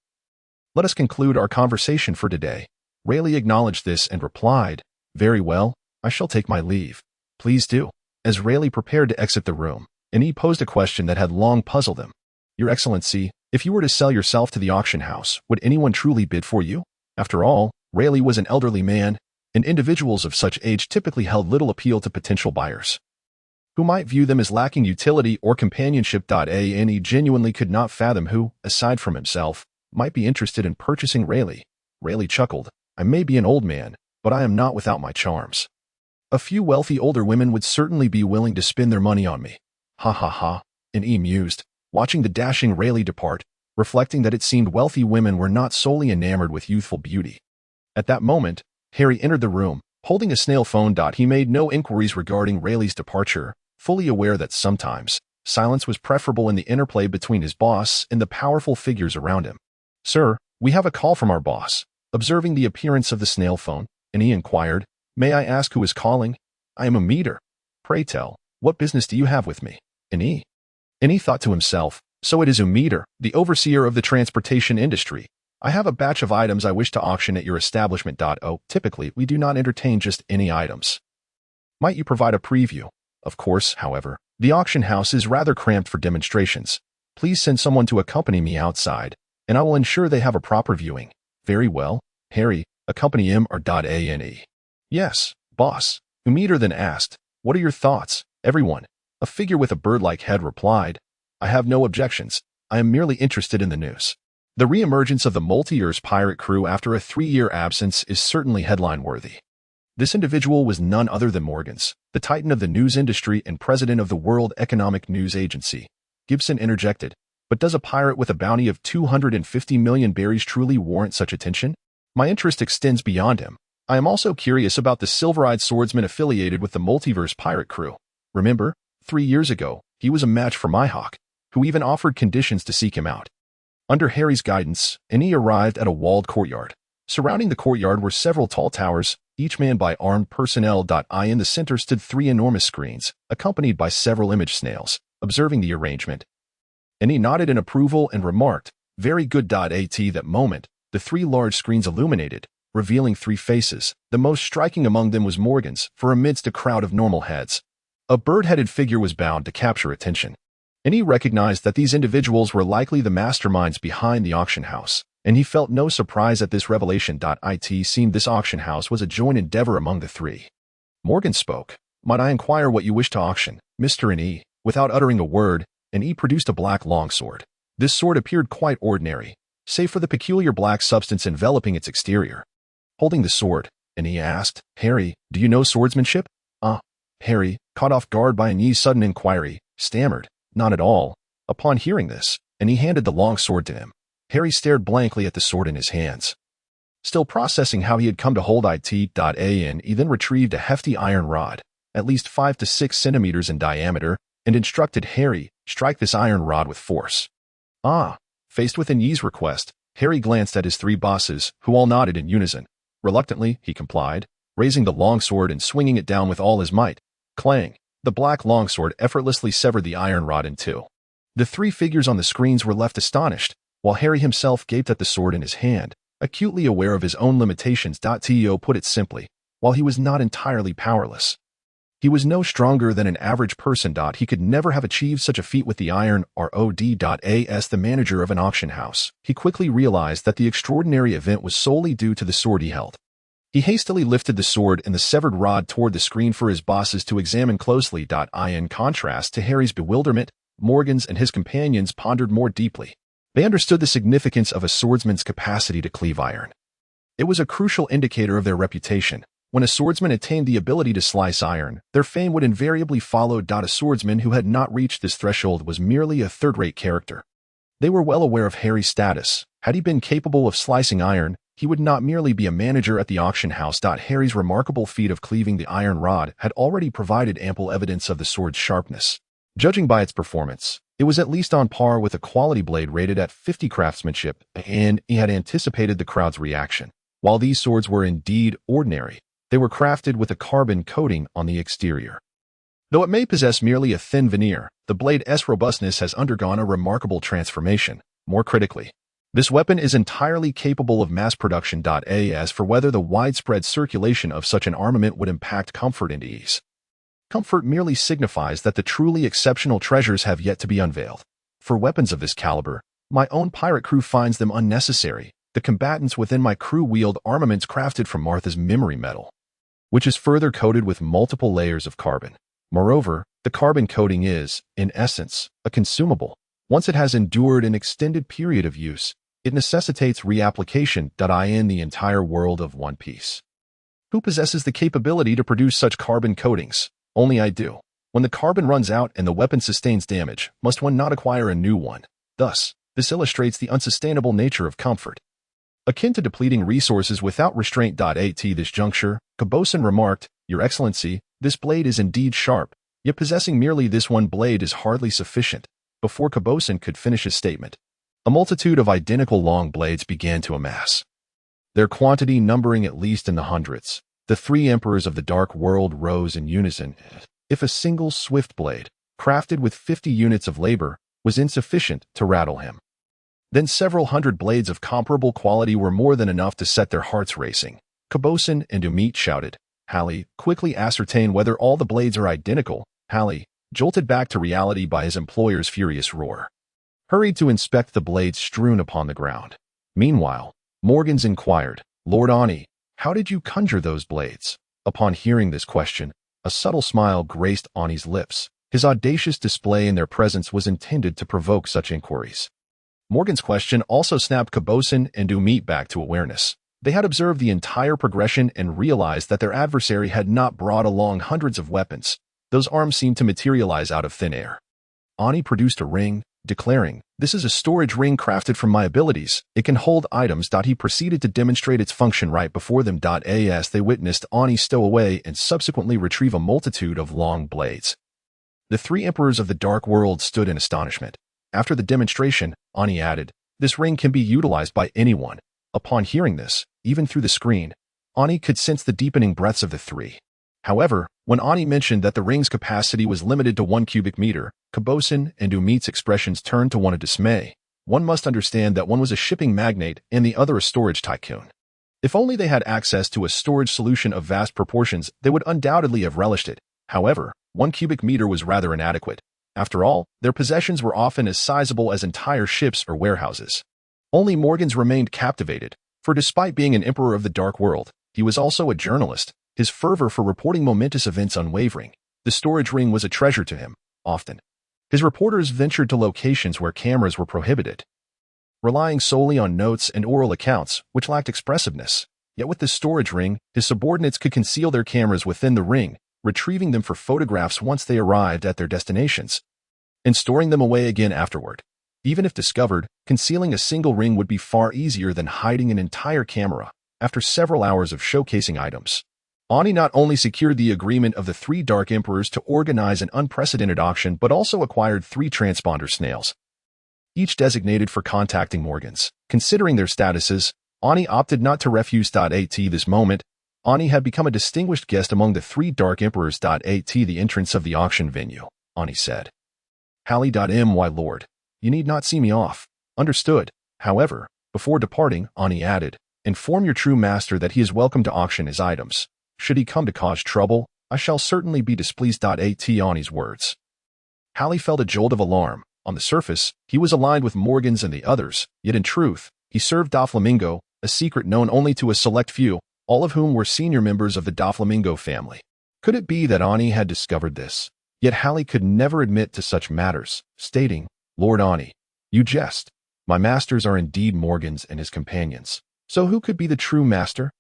A: let us conclude our conversation for today. Rayleigh acknowledged this and replied, Very well, I shall take my leave. Please do. As Rayleigh prepared to exit the room, An Yi posed a question that had long puzzled him. Your Excellency, if you were to sell yourself to the auction house, would anyone truly bid for you? After all, Rayleigh was an elderly man, and individuals of such age typically held little appeal to potential buyers, who might view them as lacking utility or companionship. And he genuinely could not fathom who, aside from himself, might be interested in purchasing Rayleigh. Rayleigh chuckled, I may be an old man, but I am not without my charms. A few wealthy older women would certainly be willing to spend their money on me. Ha ha ha, An Yi mused, watching the dashing Rayleigh depart, reflecting that it seemed wealthy women were not solely enamored with youthful beauty. At that moment, Harry entered the room, holding a snail phone. He made no inquiries regarding Rayleigh's departure, fully aware that sometimes silence was preferable in the interplay between his boss and the powerful figures around him. Sir, we have a call from our boss. Observing the appearance of the snail phone, And he inquired, "May I ask who is calling? I am a meter. Pray tell, what business do you have with me?" And he thought to himself, "So it is Umeter, the overseer of the transportation industry. I have a batch of items I wish to auction at your establishment. Oh, typically, we do not entertain just any items. Might you provide a preview? Of course, however, the auction house is rather cramped for demonstrations. Please send someone to accompany me outside, and I will ensure they have a proper viewing." "Very well, Harry, accompany him or .ane. "Yes, boss." Umeter then asked, "What are your thoughts, everyone?" A figure with a bird-like head replied, "I have no objections. I am merely interested in the news. The re-emergence of the multi-years pirate crew after a 3-year absence is certainly headline-worthy." This individual was none other than Morgans, the titan of the news industry and president of the World Economic News Agency. Gibson interjected, "But does a pirate with a bounty of 250 million berries truly warrant such attention? My interest extends beyond him. I am also curious about the silver-eyed swordsman affiliated with the multiverse pirate crew. Remember, 3 years ago, he was a match for my hawk, who even offered conditions to seek him out." Under Harry's guidance, he arrived at a walled courtyard. Surrounding the courtyard were several tall towers, each manned by armed personnel. In the center stood 3 enormous screens, accompanied by several image snails, observing the arrangement. And he nodded in approval and remarked, "Very good. At that moment, the 3 large screens illuminated, revealing 3 faces. The most striking among them was Morgan's, for amidst a crowd of normal heads, a bird-headed figure was bound to capture attention. And he recognized that these individuals were likely the masterminds behind the auction house, and he felt no surprise at this revelation. It seemed this auction house was a joint endeavor among the 3. Morgan spoke, "Might I inquire what you wish to auction, Mr. N.E.?" Without uttering a word, N.E. produced a black longsword. This sword appeared quite ordinary, save for the peculiar black substance enveloping its exterior. Holding the sword, N.E. asked, "Harry, do you know swordsmanship?" Harry, caught off guard by N.E.'s sudden inquiry, stammered, "Not at all." Upon hearing this, N.E. handed the longsword to him. Harry stared blankly at the sword in his hands. Still processing how he had come to hold it, he then retrieved a hefty iron rod, at least 5 to 6 centimeters in diameter, and instructed Harry, "Strike this iron rod with force." Faced with N.E.'s request, Harry glanced at his 3 bosses, who all nodded in unison. Reluctantly, he complied, raising the longsword and swinging it down with all his might. Clang! The black longsword effortlessly severed the iron rod in 2. The 3 figures on the screens were left astonished, while Harry himself gaped at the sword in his hand, acutely aware of his own limitations. To put it simply, while he was not entirely powerless, he was no stronger than an average person. He could never have achieved such a feat with the iron rod. As the manager of an auction house, he quickly realized that the extraordinary event was solely due to the sword he held. He hastily lifted the sword and the severed rod toward the screen for his bosses to examine closely. In contrast to Harry's bewilderment, Morgan's and his companions pondered more deeply. They understood the significance of a swordsman's capacity to cleave iron. It was a crucial indicator of their reputation. When a swordsman attained the ability to slice iron, their fame would invariably follow. A swordsman who had not reached this threshold was merely a third-rate character. They were well aware of Harry's status. Had he been capable of slicing iron, he would not merely be a manager at the auction house. Harry's remarkable feat of cleaving the iron rod had already provided ample evidence of the sword's sharpness. Judging by its performance, it was at least on par with a quality blade rated at 50 craftsmanship, and he had anticipated the crowd's reaction. While these swords were indeed ordinary, they were crafted with a carbon coating on the exterior. Though it may possess merely a thin veneer, the blade's robustness has undergone a remarkable transformation. More critically, this weapon is entirely capable of mass production. As for whether the widespread circulation of such an armament would impact comfort and ease, comfort merely signifies that the truly exceptional treasures have yet to be unveiled. For weapons of this caliber, my own pirate crew finds them unnecessary. The combatants within my crew wield armaments crafted from Martha's memory metal, which is further coated with multiple layers of carbon. Moreover, the carbon coating is, in essence, a consumable. Once it has endured an extended period of use, it necessitates reapplication. In the entire world of One Piece, who possesses the capability to produce such carbon coatings? Only I do. When the carbon runs out and the weapon sustains damage, must one not acquire a new one? Thus, this illustrates the unsustainable nature of comfort, akin to depleting resources without restraint. At this juncture, Caboson remarked, "Your Excellency, this blade is indeed sharp, yet possessing merely this one blade is hardly sufficient." Before Caboson could finish his statement, a multitude of identical long blades began to amass. their quantity numbering at least in the hundreds. The three emperors of the dark world rose in unison. If a single swift blade, crafted with 50 units of labor, was insufficient to rattle him, then several hundred blades of comparable quality were more than enough to set their hearts racing. Cabosin and Umit shouted. Halley, quickly ascertain whether all the blades are identical. Halley, jolted back to reality by his employer's furious roar, hurried to inspect the blades strewn upon the ground. Meanwhile, Morgans inquired, Lord Ani, how did you conjure those blades? Upon hearing this question, a subtle smile graced Ani's lips. His audacious display in their presence was intended to provoke such inquiries. Morgan's question also snapped Cabosin and Umit back to awareness. They had observed the entire progression and realized that their adversary had not brought along hundreds of weapons. Those arms seemed to materialize out of thin air. Ani produced a ring, declaring, this is a storage ring crafted from my abilities. It can hold items. He proceeded to demonstrate its function right before them. As they witnessed Ani stow away and subsequently retrieve a multitude of long blades. The three emperors of the dark world stood in astonishment. After the demonstration, Ani added, this ring can be utilized by anyone. Upon hearing this, even through the screen, Ani could sense the deepening breaths of the three. However, when Ani mentioned that the ring's capacity was limited to 1 cubic meter, Cabosin and Umit's expressions turned to one of dismay. One must understand that one was a shipping magnate and the other a storage tycoon. If only they had access to a storage solution of vast proportions, they would undoubtedly have relished it. However, 1 cubic meter was rather inadequate. After all, their possessions were often as sizable as entire ships or warehouses. Only Morgans remained captivated, for despite being an emperor of the dark world, he was also a journalist, his fervor for reporting momentous events unwavering. The storage ring was a treasure to him, often. His reporters ventured to locations where cameras were prohibited, relying solely on notes and oral accounts, which lacked expressiveness. Yet with the storage ring, his subordinates could conceal their cameras within the ring, retrieving them for photographs once they arrived at their destinations, and storing them away again afterward. Even if discovered, concealing a single ring would be far easier than hiding an entire camera. After several hours of showcasing items, Ani not only secured the agreement of the three Dark Emperors to organize an unprecedented auction but also acquired 3 transponder snails, each designated for contacting Morgans. Considering their statuses, Ani opted not to refuse. At this moment, Ani had become a distinguished guest among the 3 Dark Emperors. At the entrance of the auction venue, Ani said, Halley. Lord, you need not see me off. Understood. However, before departing, Ani added, inform your true master that he is welcome to auction his items. Should he come to cause trouble, I shall certainly be displeased. At Ani's words, Halley felt a jolt of alarm. On the surface, he was aligned with Morgans and the others, yet in truth, he served Doflamingo, a secret known only to a select few, all of whom were senior members of the Doflamingo family. Could it be that Ani had discovered this? Yet Halley could never admit to such matters, stating, Lord Ani, you jest. My masters are indeed Morgans and his companions. So who could be the true master?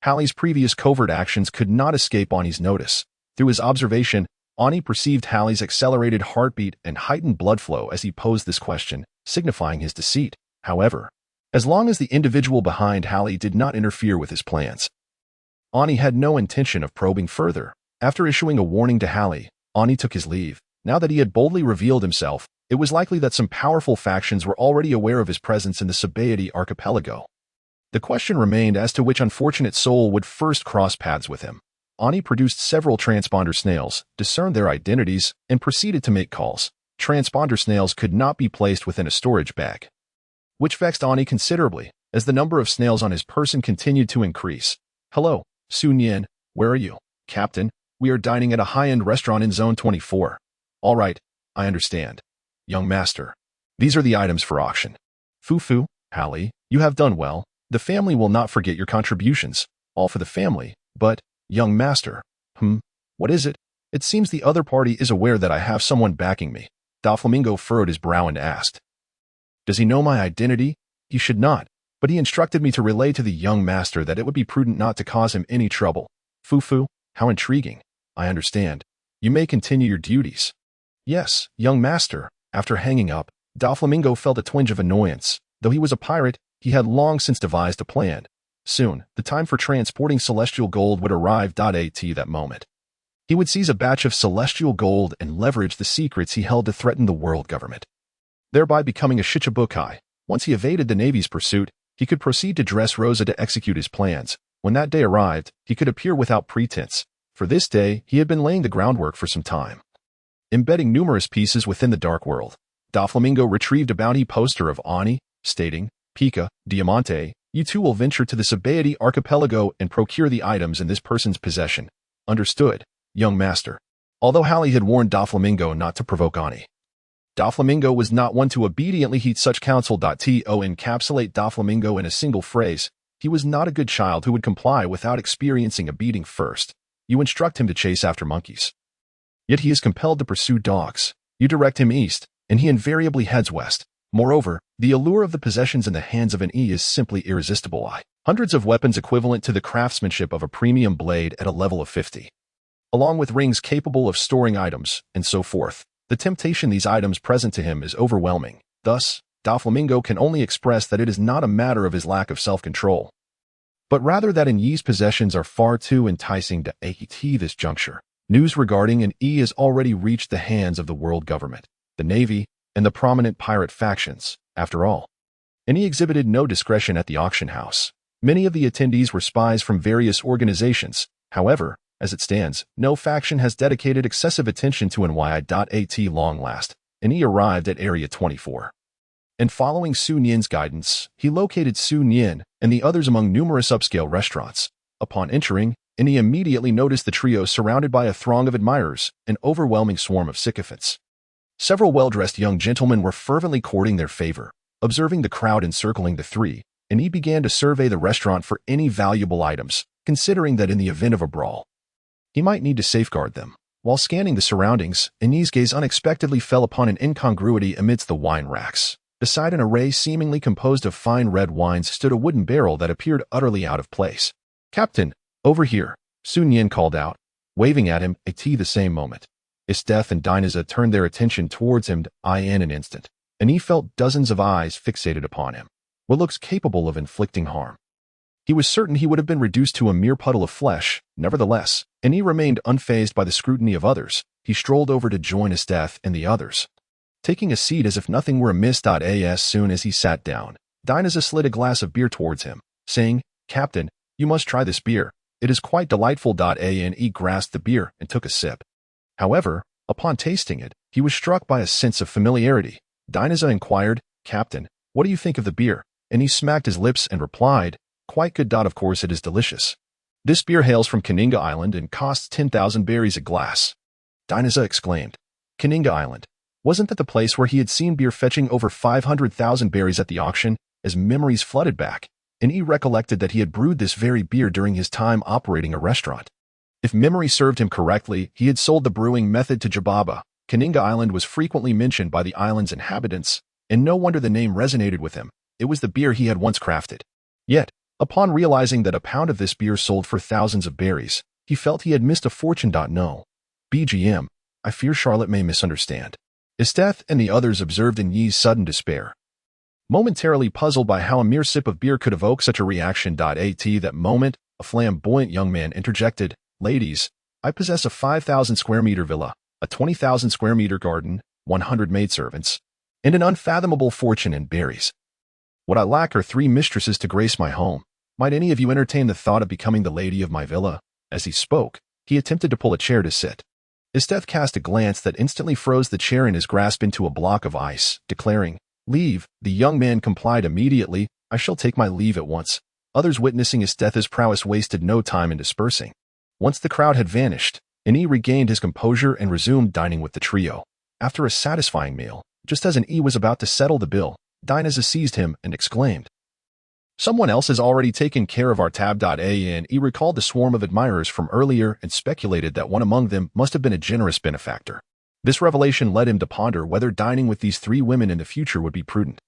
A: Halley's previous covert actions could not escape Ani's notice. Through his observation, Ani perceived Halley's accelerated heartbeat and heightened blood flow as he posed this question, signifying his deceit. However, as long as the individual behind Halley did not interfere with his plans, Ani had no intention of probing further. After issuing a warning to Halley, Ani took his leave. Now that he had boldly revealed himself, it was likely that some powerful factions were already aware of his presence in the Satiate archipelago. The question remained as to which unfortunate soul would first cross paths with him. Ani produced several transponder snails, discerned their identities, and proceeded to make calls. Transponder snails could not be placed within a storage bag, which vexed Ani considerably, as the number of snails on his person continued to increase. Hello, Sun Yin, where are you? Captain, we are dining at a high-end restaurant in Zone 24. All right, I understand. Young master, these are the items for auction. Fufu, Halley, you have done well. The family will not forget your contributions. All for the family, but, young master, what is it? It seems the other party is aware that I have someone backing me. Doflamingo furrowed his brow and asked, does he know my identity? He should not, but he instructed me to relay to the young master that it would be prudent not to cause him any trouble. Fufu, how intriguing. I understand. You may continue your duties. Yes, young master. After hanging up, Doflamingo felt a twinge of annoyance. Though he was a pirate, he had long since devised a plan. Soon, the time for transporting celestial gold would arrive. At that moment, he would seize a batch of celestial gold and leverage the secrets he held to threaten the world government, thereby becoming a Shichibukai. Once he evaded the Navy's pursuit, He could proceed to dress Rosa to execute his plans. When that day arrived, he could appear without pretense. For this day, he had been laying the groundwork for some time. Embedding numerous pieces within the dark world, Doflamingo retrieved a bounty poster of Ani, stating, Pica, Diamante, you two will venture to the Sabaody archipelago and procure the items in this person's possession. Understood, young master. Although Hallie had warned Doflamingo not to provoke Ani, Doflamingo was not one to obediently heed such counsel. To encapsulate Doflamingo in a single phrase, he was not a good child who would comply without experiencing a beating first. You instruct him to chase after monkeys. Yet he is compelled to pursue dogs. You direct him east, and he invariably heads west. Moreover, the allure of the possessions in the hands of an E is simply irresistible. Hundreds of weapons equivalent to the craftsmanship of a premium blade at a level of 50. Along with rings capable of storing items, and so forth. The temptation these items present to him is overwhelming. Thus, Doflamingo can only express that it is not a matter of his lack of self-control, but rather that an Yi's possessions are far too enticing to at this juncture. News regarding an E has already reached the hands of the world government, the Navy, and the prominent pirate factions. After all, an E exhibited no discretion at the auction house. Many of the attendees were spies from various organizations. However, as it stands, no faction has dedicated excessive attention to NY.AT long last. An E arrived at Area 24. And following Su Nian's guidance, he located Su Nian and the others among numerous upscale restaurants. Upon entering, and he immediately noticed the trio surrounded by a throng of admirers, an overwhelming swarm of sycophants. Several well-dressed young gentlemen were fervently courting their favor. Observing the crowd encircling the three, and he began to survey the restaurant for any valuable items, considering that in the event of a brawl, he might need to safeguard them. While scanning the surroundings, Ani's gaze unexpectedly fell upon an incongruity amidst the wine racks. Beside an array seemingly composed of fine red wines stood a wooden barrel that appeared utterly out of place. Captain, over here, Su Nian called out, waving at him. At the same moment, Esteth and Dinaza turned their attention towards him. In an instant, and he felt dozens of eyes fixated upon him. What looks capable of inflicting harm? He was certain he would have been reduced to a mere puddle of flesh. Nevertheless, and he remained unfazed by the scrutiny of others. He strolled over to join Esteth and the others, taking a seat as if nothing were amiss. As soon as he sat down, Dinaza slid a glass of beer towards him, saying, Captain, you must try this beer. It is quite delightful. And he grasped the beer and took a sip. However, upon tasting it, he was struck by a sense of familiarity. Dinaza inquired, Captain, what do you think of the beer? And he smacked his lips and replied, quite good. Of course it is delicious. This beer hails from Kaninga Island and costs 10,000 berries a glass. Dinaza exclaimed. Kaninga Island. Wasn't that the place where he had seen beer fetching over 500,000 berries at the auction? As memories flooded back, and he recollected that he had brewed this very beer during his time operating a restaurant. If memory served him correctly, he had sold the brewing method to Jababa. Kaninga Island was frequently mentioned by the island's inhabitants, and no wonder the name resonated with him. It was the beer he had once crafted. Yet, upon realizing that a pound of this beer sold for thousands of berries, he felt he had missed a fortune. No. BGM, I fear Charlotte may misunderstand. Esteth and the others observed in Yi's sudden despair, momentarily puzzled by how a mere sip of beer could evoke such a reaction. At that moment, a flamboyant young man interjected, Ladies, I possess a 5,000 square meter villa, a 20,000 square meter garden, 100 maidservants, and an unfathomable fortune in berries. What I lack are 3 mistresses to grace my home. Might any of you entertain the thought of becoming the lady of my villa? As he spoke, he attempted to pull a chair to sit. Esteth cast a glance that instantly froze the chair in his grasp into a block of ice, declaring, Leave. The young man complied immediately. I shall take my leave at once. Others witnessing Esteth's prowess wasted no time in dispersing. Once the crowd had vanished, An E regained his composure and resumed dining with the trio. After a satisfying meal, just as An E was about to settle the bill, Dinaza seized him and exclaimed, Someone else has already taken care of our tab. An E recalled the swarm of admirers from earlier and speculated that one among them must have been a generous benefactor. This revelation led him to ponder whether dining with these 3 women in the future would be prudent.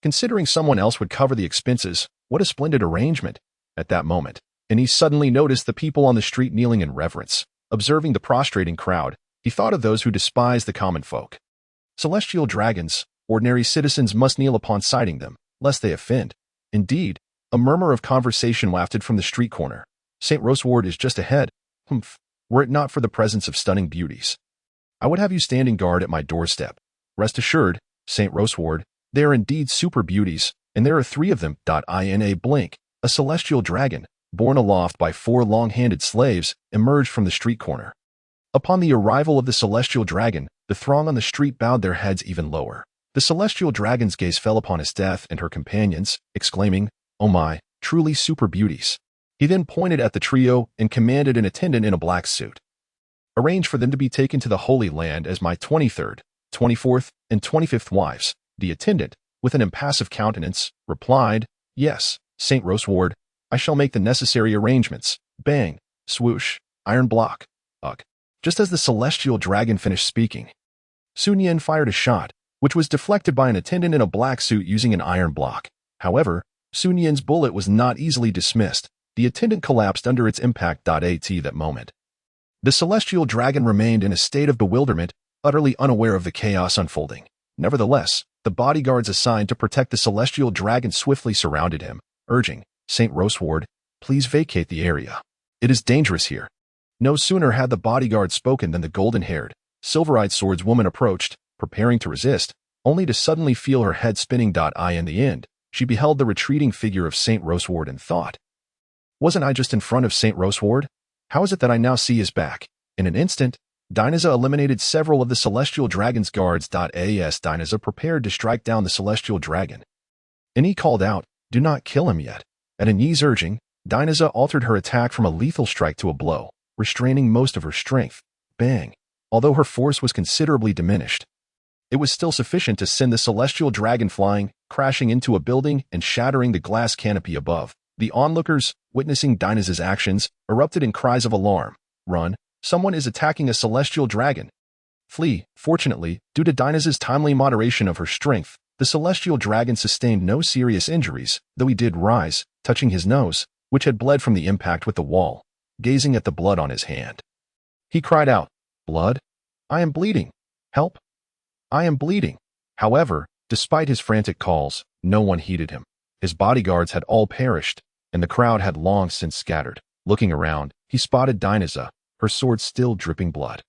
A: Considering someone else would cover the expenses, what a splendid arrangement. At that moment, and he suddenly noticed the people on the street kneeling in reverence. Observing the prostrating crowd, he thought of those who despise the common folk. Celestial dragons, ordinary citizens must kneel upon sighting them, lest they offend. Indeed, a murmur of conversation wafted from the street corner. St. Roseward is just ahead. Humph, were it not for the presence of stunning beauties, I would have you standing guard at my doorstep. Rest assured, St. Roseward, they are indeed super beauties, and there are 3 of them. In a blink, a celestial dragon, borne aloft by 4 long-handed slaves, emerged from the street corner. Upon the arrival of the celestial dragon, the throng on the street bowed their heads even lower. The celestial dragon's gaze fell upon Esteth and her companions, exclaiming, "Oh my, truly super beauties." He then pointed at the trio and commanded an attendant in a black suit. "Arrange for them to be taken to the Holy Land as my 23rd, 24th, and 25th wives." The attendant, with an impassive countenance, replied, "Yes, Saint Roseward, I shall make the necessary arrangements." Bang, swoosh, iron block. Ugh. Just as the celestial dragon finished speaking, Sun Yin fired a shot, which was deflected by an attendant in a black suit using an iron block. However, Sun Yin's bullet was not easily dismissed. The attendant collapsed under its impact. That moment, the celestial dragon remained in a state of bewilderment, utterly unaware of the chaos unfolding. Nevertheless, the bodyguards assigned to protect the celestial dragon swiftly surrounded him, urging, "Saint Roseward, please vacate the area. It is dangerous here." No sooner had the bodyguard spoken than the golden-haired, silver-eyed swordswoman approached, preparing to resist, only to suddenly feel her head spinning. In the end, she beheld the retreating figure of Saint Roseward and thought, "Wasn't I just in front of Saint Roseward? How is it that I now see his back?" In an instant, Dinaza eliminated several of the celestial dragon's guards. Dinaza prepared to strike down the celestial dragon. And he called out, "Do not kill him yet." At Ani's urging, Dinaza altered her attack from a lethal strike to a blow, restraining most of her strength. Bang! Although her force was considerably diminished, it was still sufficient to send the celestial dragon flying, crashing into a building and shattering the glass canopy above. The onlookers, witnessing Dinaza's actions, erupted in cries of alarm. "Run! Someone is attacking a celestial dragon! Flee!" Fortunately, due to Dinaza's timely moderation of her strength, the celestial dragon sustained no serious injuries, though he did rise, touching his nose, which had bled from the impact with the wall. Gazing at the blood on his hand, he cried out, "Blood? I am bleeding! Help! I am bleeding!" However, despite his frantic calls, no one heeded him. His bodyguards had all perished, and the crowd had long since scattered. Looking around, he spotted Dinaza, her sword still dripping blood,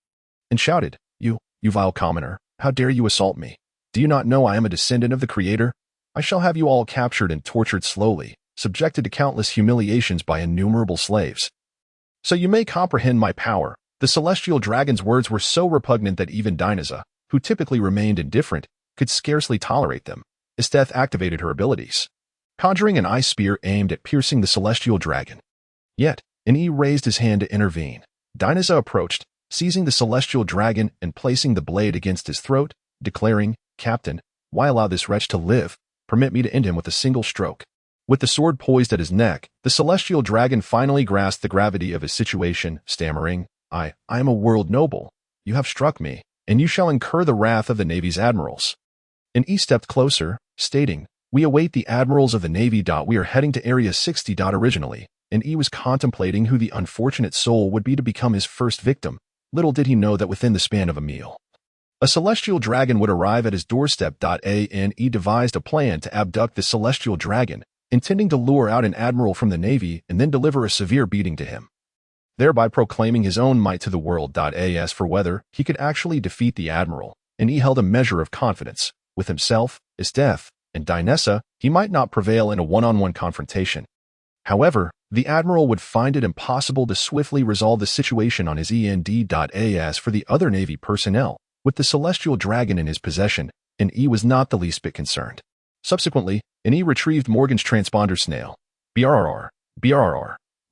A: and shouted, You vile commoner, how dare you assault me? Do you not know I am a descendant of the Creator? I shall have you all captured and tortured slowly, subjected to countless humiliations by innumerable slaves. So you may comprehend my power." The celestial dragon's words were so repugnant that even Dinaza, who typically remained indifferent, could scarcely tolerate them. Esteth activated her abilities, conjuring an ice spear aimed at piercing the celestial dragon. Yet, Ani raised his hand to intervene. Dinaza approached, seizing the celestial dragon and placing the blade against his throat, declaring, "Captain, why allow this wretch to live? Permit me to end him with a single stroke." With the sword poised at his neck, the celestial dragon finally grasped the gravity of his situation, stammering, I am a world noble. You have struck me, and you shall incur the wrath of the Navy's admirals." And he stepped closer, stating, "We await the admirals of the Navy. We are heading to Area 60. Originally, and he was contemplating who the unfortunate soul would be to become his first victim. Little did he know that within the span of a meal, a celestial dragon would arrive at his doorstep. And he devised a plan to abduct the celestial dragon, intending to lure out an admiral from the Navy and then deliver a severe beating to him, thereby proclaiming his own might to the world. As for whether he could actually defeat the admiral, and he held a measure of confidence. With himself, Esteth, and Dinaza, he might not prevail in a one-on-one confrontation. However, the admiral would find it impossible to swiftly resolve the situation on his end. As for the other Navy personnel, with the celestial dragon in his possession, and he was not the least bit concerned. Subsequently, he retrieved Morgan's transponder snail. BRR,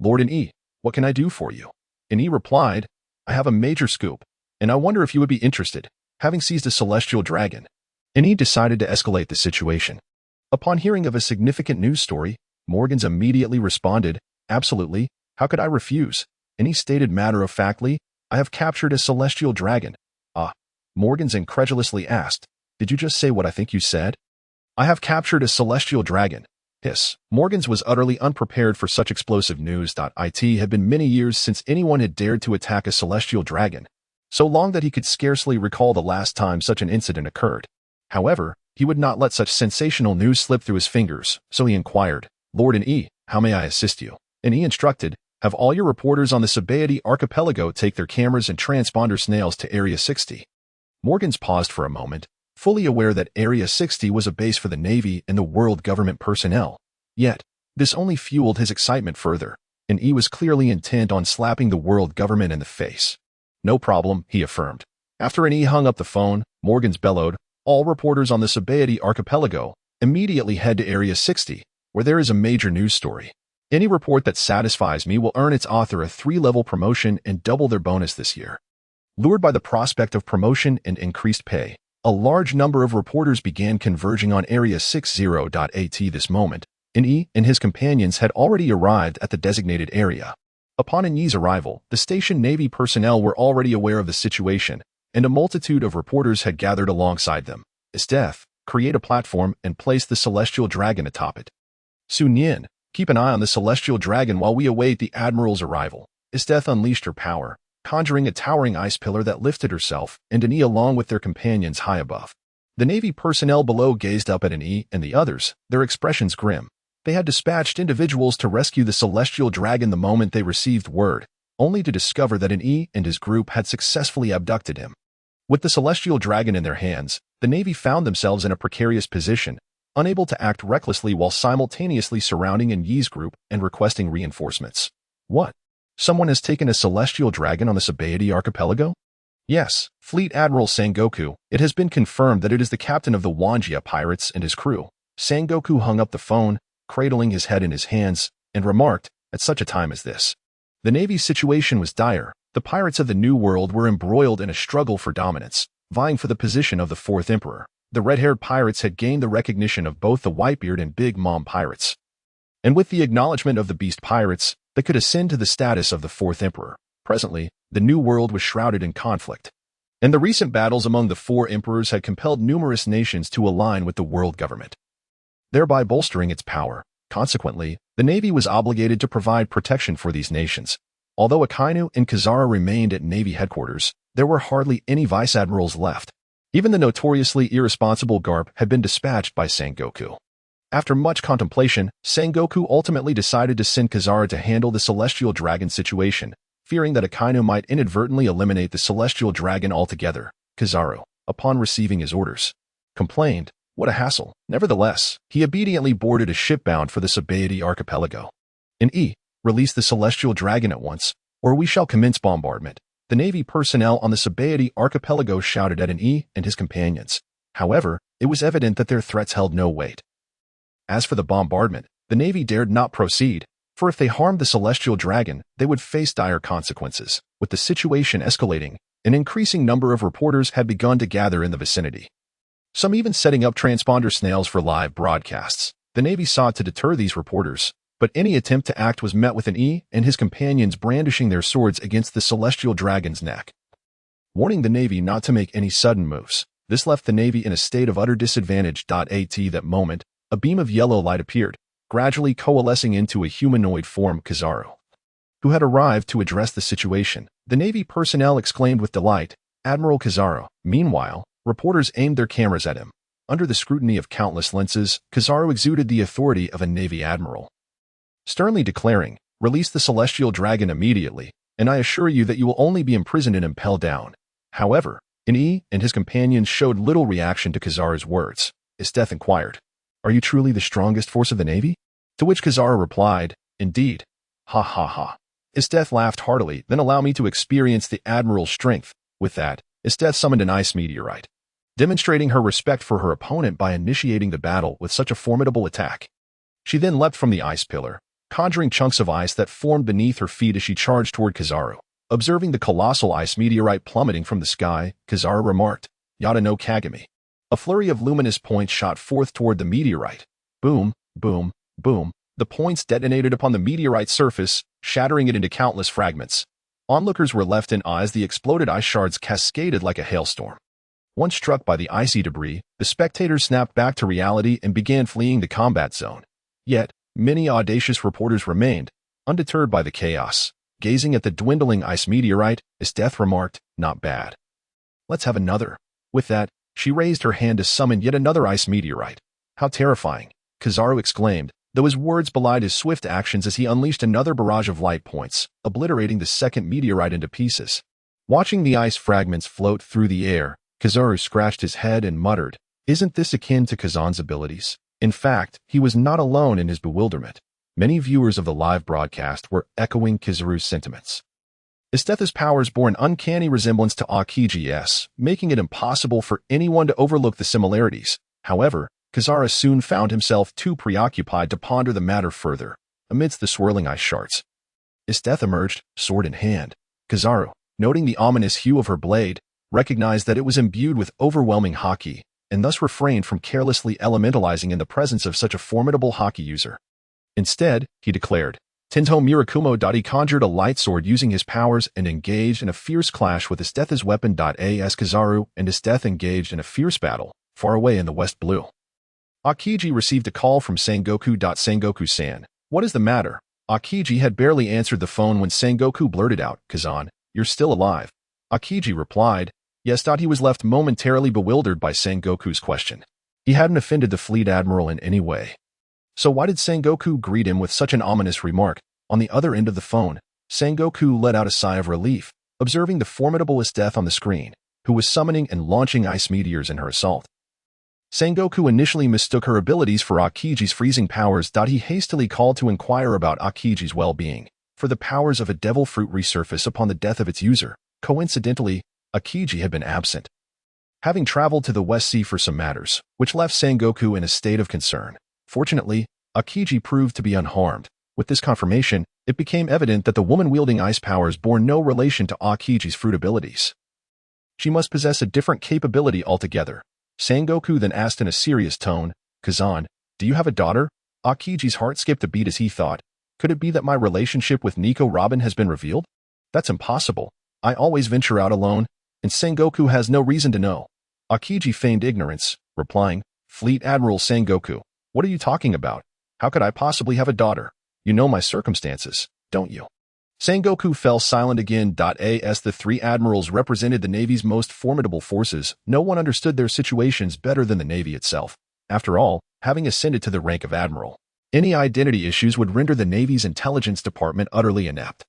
A: Lord E, what can I do for you?" And he replied, "I have a major scoop, and I wonder if you would be interested, having seized a celestial dragon." And he decided to escalate the situation. Upon hearing of a significant news story, Morgans immediately responded, "Absolutely, how could I refuse?" And he stated matter-of-factly, "I have captured a celestial dragon." "Ah," Morgans incredulously asked, "Did you just say what I think you said?" "I have captured a celestial dragon." Hiss. Morgans was utterly unprepared for such explosive news. It had been many years since anyone had dared to attack a celestial dragon, so long that he could scarcely recall the last time such an incident occurred. However, he would not let such sensational news slip through his fingers, so he inquired, "Lord E, how may I assist you?" And he instructed, "Have all your reporters on the Satiate archipelago take their cameras and transponder snails to Area 60. Morgans paused for a moment, fully aware that Area 60 was a base for the Navy and the world government personnel. Yet, this only fueled his excitement further, and he was clearly intent on slapping the world government in the face. No problem, he affirmed. After he hung up the phone, Morgans bellowed, all reporters on the Satiate archipelago immediately head to Area 60, where there is a major news story. Any report that satisfies me will earn its author a 3-level promotion and double their bonus this year. Lured by the prospect of promotion and increased pay, a large number of reporters began converging on Area 60.at this moment, and he and his companions had already arrived at the designated area. Upon Yi's arrival, the station Navy personnel were already aware of the situation, and a multitude of reporters had gathered alongside them. Esteth, create a platform and place the Celestial Dragon atop it. Sun Yin, keep an eye on the Celestial Dragon while we await the Admiral's arrival. Esteth unleashed her power, conjuring a towering ice pillar that lifted herself and Yi along with their companions high above. The Navy personnel below gazed up at Yi and the others, their expressions grim. They had dispatched individuals to rescue the Celestial Dragon the moment they received word, only to discover that Yi and his group had successfully abducted him. With the Celestial Dragon in their hands, the Navy found themselves in a precarious position, unable to act recklessly while simultaneously surrounding Yi's group and requesting reinforcements. What? Someone has taken a Celestial Dragon on the Satiate archipelago? Yes, Fleet Admiral Sangoku. It has been confirmed that it is the captain of the Wanjia pirates and his crew. Sangoku hung up the phone, cradling his head in his hands, and remarked, at such a time as this. The Navy's situation was dire. The pirates of the New World were embroiled in a struggle for dominance, vying for the position of the fourth emperor. The red-haired pirates had gained the recognition of both the Whitebeard and Big Mom pirates. And with the acknowledgement of the Beast pirates, they could ascend to the status of the fourth emperor. Presently, the New World was shrouded in conflict, and the recent battles among the four emperors had compelled numerous nations to align with the world government, thereby bolstering its power. Consequently, the Navy was obligated to provide protection for these nations. Although Akainu and Kizaru remained at Navy headquarters, there were hardly any vice admirals left. Even the notoriously irresponsible Garp had been dispatched by Sangoku. After much contemplation, Sangoku ultimately decided to send Kizaru to handle the Celestial Dragon situation, fearing that Akainu might inadvertently eliminate the Celestial Dragon altogether. Kizaru, upon receiving his orders, complained, "What a hassle." Nevertheless, he obediently boarded a ship bound for the Satiate archipelago. Release the Celestial Dragon at once, or we shall commence bombardment. The Navy personnel on the Satiate archipelago shouted at Yi and his companions. However, it was evident that their threats held no weight. As for the bombardment, the Navy dared not proceed, for if they harmed the Celestial Dragon, they would face dire consequences. With the situation escalating, an increasing number of reporters had begun to gather in the vicinity, some even setting up transponder snails for live broadcasts. The Navy sought to deter these reporters, but any attempt to act was met with Yi and his companions brandishing their swords against the Celestial Dragon's neck, warning the Navy not to make any sudden moves. This left the Navy in a state of utter disadvantage. At that moment, a beam of yellow light appeared, gradually coalescing into a humanoid form. Kizaru, who had arrived to address the situation. The Navy personnel exclaimed with delight, "Admiral Kizaru." Meanwhile, reporters aimed their cameras at him. Under the scrutiny of countless lenses, Kizaru exuded the authority of a Navy admiral, sternly declaring, "Release the Celestial Dragon immediately, and I assure you that you will only be imprisoned and impelled down." However, Yi and his companions showed little reaction to Kizaru's words. Esteth inquired, "Are you truly the strongest force of the Navy?" To which Kizaru replied, "Indeed." Ha ha ha. Esteth laughed heartily. "Then allow me to experience the Admiral's strength." With that, Esteth summoned an ice meteorite, demonstrating her respect for her opponent by initiating the battle with such a formidable attack. She then leapt from the ice pillar, conjuring chunks of ice that formed beneath her feet as she charged toward Kizaru. Observing the colossal ice meteorite plummeting from the sky, Kizaru remarked, "Yada no Kagami." A flurry of luminous points shot forth toward the meteorite. Boom, boom, boom. The points detonated upon the meteorite's surface, shattering it into countless fragments. Onlookers were left in awe as the exploded ice shards cascaded like a hailstorm. Once struck by the icy debris, the spectators snapped back to reality and began fleeing the combat zone. Yet, many audacious reporters remained, undeterred by the chaos. Gazing at the dwindling ice meteorite, Esteth remarked, "Not bad. Let's have another." With that, she raised her hand to summon yet another ice meteorite. "How terrifying," Kizaru exclaimed, though his words belied his swift actions as he unleashed another barrage of light points, obliterating the second meteorite into pieces. Watching the ice fragments float through the air, Kizaru scratched his head and muttered, "Isn't this akin to Kazan's abilities?" In fact, he was not alone in his bewilderment. Many viewers of the live broadcast were echoing Kizaru's sentiments. Isteth's powers bore an uncanny resemblance to Akiji's, making it impossible for anyone to overlook the similarities. However, Kizaru soon found himself too preoccupied to ponder the matter further. Amidst the swirling ice shards, Isteth emerged, sword in hand. Kizaru, noting the ominous hue of her blade, recognized that it was imbued with overwhelming haki, and thus refrained from carelessly elementalizing in the presence of such a formidable haki user. Instead, he declared, Tento Mirakumo. He conjured a light sword using his powers and engaged in a fierce clash with Isteth's weapon. As Kizaru and Isteth engaged in a fierce battle, far away in the west blue, Akiji received a call from Sengoku. Sengoku-san, what is the matter? Akiji had barely answered the phone when Sengoku blurted out, Kazan, you're still alive. Akiji replied, yes. He was left momentarily bewildered by Sengoku's question. He hadn't offended the fleet admiral in any way. So why did Sengoku greet him with such an ominous remark? On the other end of the phone, Sengoku let out a sigh of relief, observing the formidable Isteth on the screen, who was summoning and launching ice meteors in her assault. Sengoku initially mistook her abilities for Akiji's freezing powers. He hastily called to inquire about Akiji's well-being, for the powers of a devil fruit resurface upon the death of its user. Coincidentally, Akiji had been absent, having traveled to the West Sea for some matters, which left Sengoku in a state of concern. Fortunately, Akiji proved to be unharmed. With this confirmation, it became evident that the woman wielding ice powers bore no relation to Akiji's fruit abilities. She must possess a different capability altogether. Sengoku then asked in a serious tone, Kazan, do you have a daughter? Akiji's heart skipped a beat as he thought, could it be that my relationship with Nico Robin has been revealed? That's impossible. I always venture out alone, and Sengoku has no reason to know. Akiji feigned ignorance, replying, Fleet Admiral Sengoku, what are you talking about? How could I possibly have a daughter? You know my circumstances, don't you? Sengoku fell silent again. As the three admirals represented the Navy's most formidable forces, no one understood their situations better than the Navy itself. After all, having ascended to the rank of admiral, any identity issues would render the Navy's intelligence department utterly inept.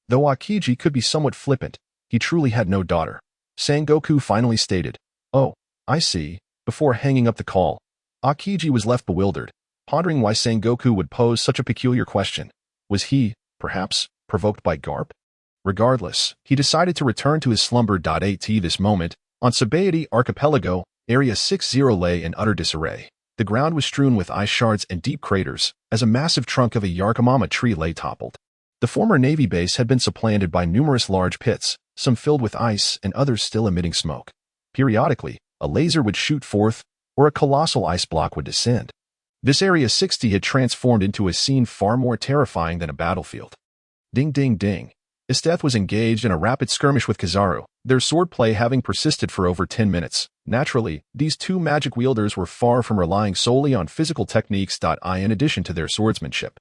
A: Though Akiji could be somewhat flippant, he truly had no daughter. Sengoku finally stated, oh, I see. Before hanging up the call, Akiji was left bewildered, pondering why Sengoku would pose such a peculiar question. Was he, perhaps, provoked by Garp? Regardless, he decided to return to his slumber. At this moment, on Satiate Archipelago, Area 60 lay in utter disarray. The ground was strewn with ice shards and deep craters, as a massive trunk of a Yakamama tree lay toppled. The former Navy base had been supplanted by numerous large pits, some filled with ice and others still emitting smoke. Periodically, a laser would shoot forth, or a colossal ice block would descend. This Area 60 had transformed into a scene far more terrifying than a battlefield. Ding ding ding. Isteth was engaged in a rapid skirmish with Kizaru, their swordplay having persisted for over 10 minutes. Naturally, these two magic wielders were far from relying solely on physical techniques. In addition to their swordsmanship,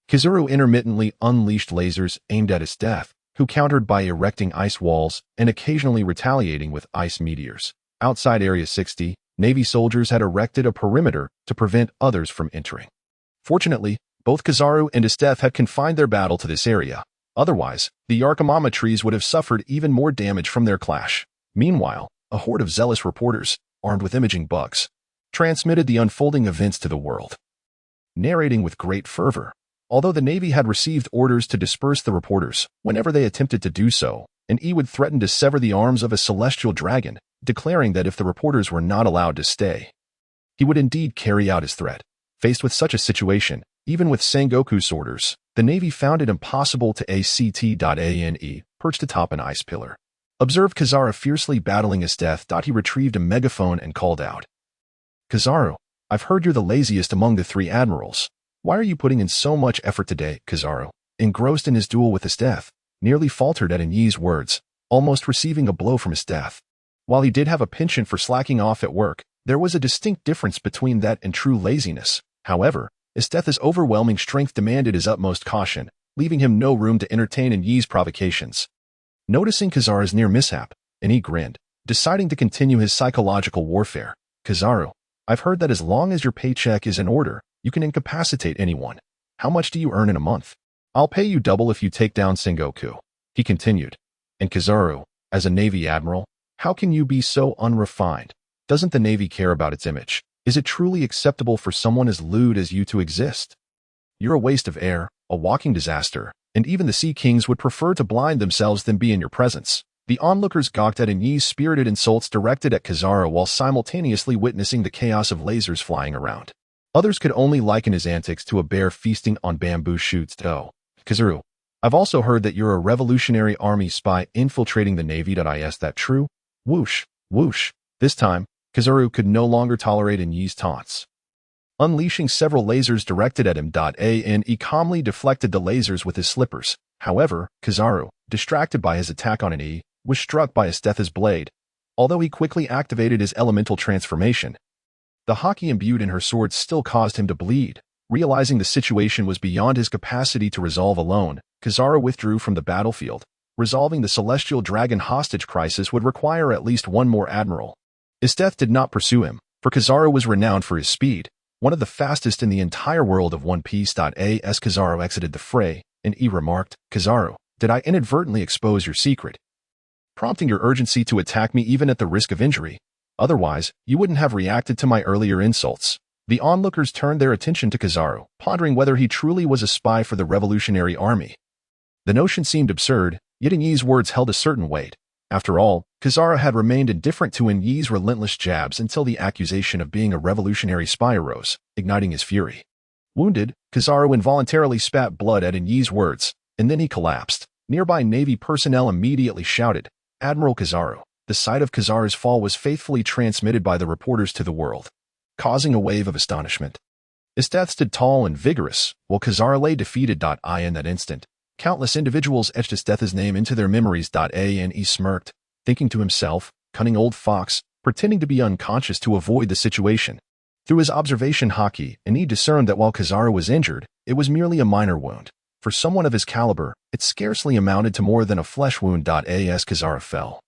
A: Kizaru intermittently unleashed lasers aimed at Isteth, who countered by erecting ice walls and occasionally retaliating with ice meteors. Outside Area 60, Navy soldiers had erected a perimeter to prevent others from entering. Fortunately, both Kizaru and Isteth had confined their battle to this area. Otherwise, the Yakamama trees would have suffered even more damage from their clash. Meanwhile, a horde of zealous reporters, armed with imaging bugs, transmitted the unfolding events to the world, narrating with great fervor. Although the Navy had received orders to disperse the reporters whenever they attempted to do so, and E would threaten to sever the arms of a celestial dragon, declaring that if the reporters were not allowed to stay, he would indeed carry out his threat. Faced with such a situation, even with Sengoku's orders, the Navy found it impossible to ACT.ANE, perched atop an ice pillar. Observed Kizaru fiercely battling Isteth. He retrieved a megaphone and called out, Kizaru, I've heard you're the laziest among the three admirals. Why are you putting in so much effort today? Kizaru, engrossed in his duel with Isteth, nearly faltered at Enyi's words, almost receiving a blow from Isteth. While he did have a penchant for slacking off at work, there was a distinct difference between that and true laziness. However, Isteth's overwhelming strength demanded his utmost caution, leaving him no room to entertain Enyi's provocations. Noticing Kizaru's near mishap, Enyi grinned, deciding to continue his psychological warfare. Kizaru, I've heard that as long as your paycheck is in order, you can incapacitate anyone. How much do you earn in a month? I'll pay you double if you take down Sengoku, he continued. And Kizaru, as a Navy admiral, How can you be so unrefined? Doesn't the Navy care about its image? Is it truly acceptable for someone as lewd as you to exist? You're a waste of air, a walking disaster, and even the Sea Kings would prefer to blind themselves than be in your presence. The onlookers gawked at Yi's spirited insults directed at Kizaru while simultaneously witnessing the chaos of lasers flying around. Others could only liken his antics to a bear feasting on bamboo shoots. Oh, Kizaru, I've also heard that you're a Revolutionary Army spy infiltrating the Navy. Is that true? Whoosh, whoosh. This time, Kizaru could no longer tolerate Yi's taunts. Unleashing several lasers directed at him. He calmly deflected the lasers with his slippers. However, Kizaru, distracted by his attack on Yi, was struck by Estetha's blade, although he quickly activated his elemental transformation. The hockey imbued in her sword still caused him to bleed. Realizing the situation was beyond his capacity to resolve alone, Kizaru withdrew from the battlefield. Resolving the Celestial Dragon hostage crisis would require at least one more admiral. Esteth did not pursue him, for Kizaru was renowned for his speed, one of the fastest in the entire world of One Piece. As Kizaru exited the fray, and Yi remarked, "Kizaru, did I inadvertently expose your secret? Prompting your urgency to attack me even at the risk of injury? Otherwise, you wouldn't have reacted to my earlier insults." The onlookers turned their attention to Kizaru, pondering whether he truly was a spy for the Revolutionary Army. The notion seemed absurd, yet Yi's words held a certain weight. After all, Kizaru had remained indifferent to Yi's relentless jabs until the accusation of being a revolutionary spy arose, igniting his fury. Wounded, Kizaru involuntarily spat blood at Yi's words, and then he collapsed. Nearby Navy personnel immediately shouted, "Admiral Kizaru." The sight of Kizaru's fall was faithfully transmitted by the reporters to the world, causing a wave of astonishment. Esteth stood tall and vigorous, while Kizaru lay defeated. In that instant, countless individuals etched Estetha's name into their memories. And he smirked, thinking to himself, "Cunning old fox, pretending to be unconscious to avoid the situation." Through his observation hockey, he discerned that while Kizaru was injured, it was merely a minor wound. For someone of his caliber, it scarcely amounted to more than a flesh wound. As Kizaru fell,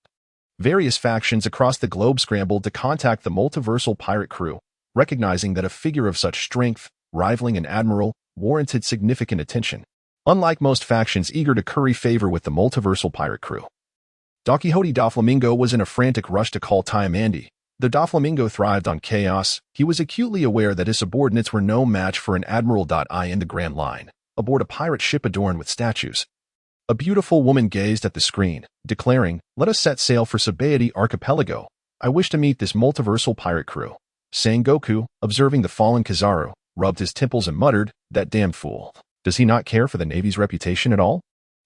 A: various factions across the globe scrambled to contact the multiversal pirate crew, recognizing that a figure of such strength, rivaling an admiral, warranted significant attention. Unlike most factions eager to curry favor with the multiversal pirate crew, Don Quixote Doflamingo was in a frantic rush to call time Andy. Though Doflamingo thrived on chaos, he was acutely aware that his subordinates were no match for an admiral. In the Grand Line, aboard a pirate ship adorned with statues, a beautiful woman gazed at the screen, declaring, "Let us set sail for Satiate Archipelago. I wish to meet this multiversal pirate crew." Sengoku, observing the fallen Kizaru, rubbed his temples and muttered, "That damned fool. Does he not care for the Navy's reputation at all?"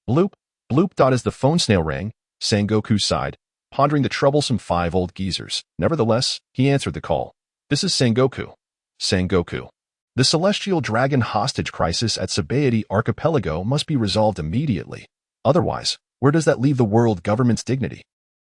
A: Bloop, bloop. As the phone snail rang, Sengoku sighed, pondering the troublesome 5 old geezers. Nevertheless, he answered the call. "This is Sengoku." Sengoku. The Celestial Dragon hostage crisis at Satiate Archipelago must be resolved immediately. Otherwise, where does that leave the world government's dignity?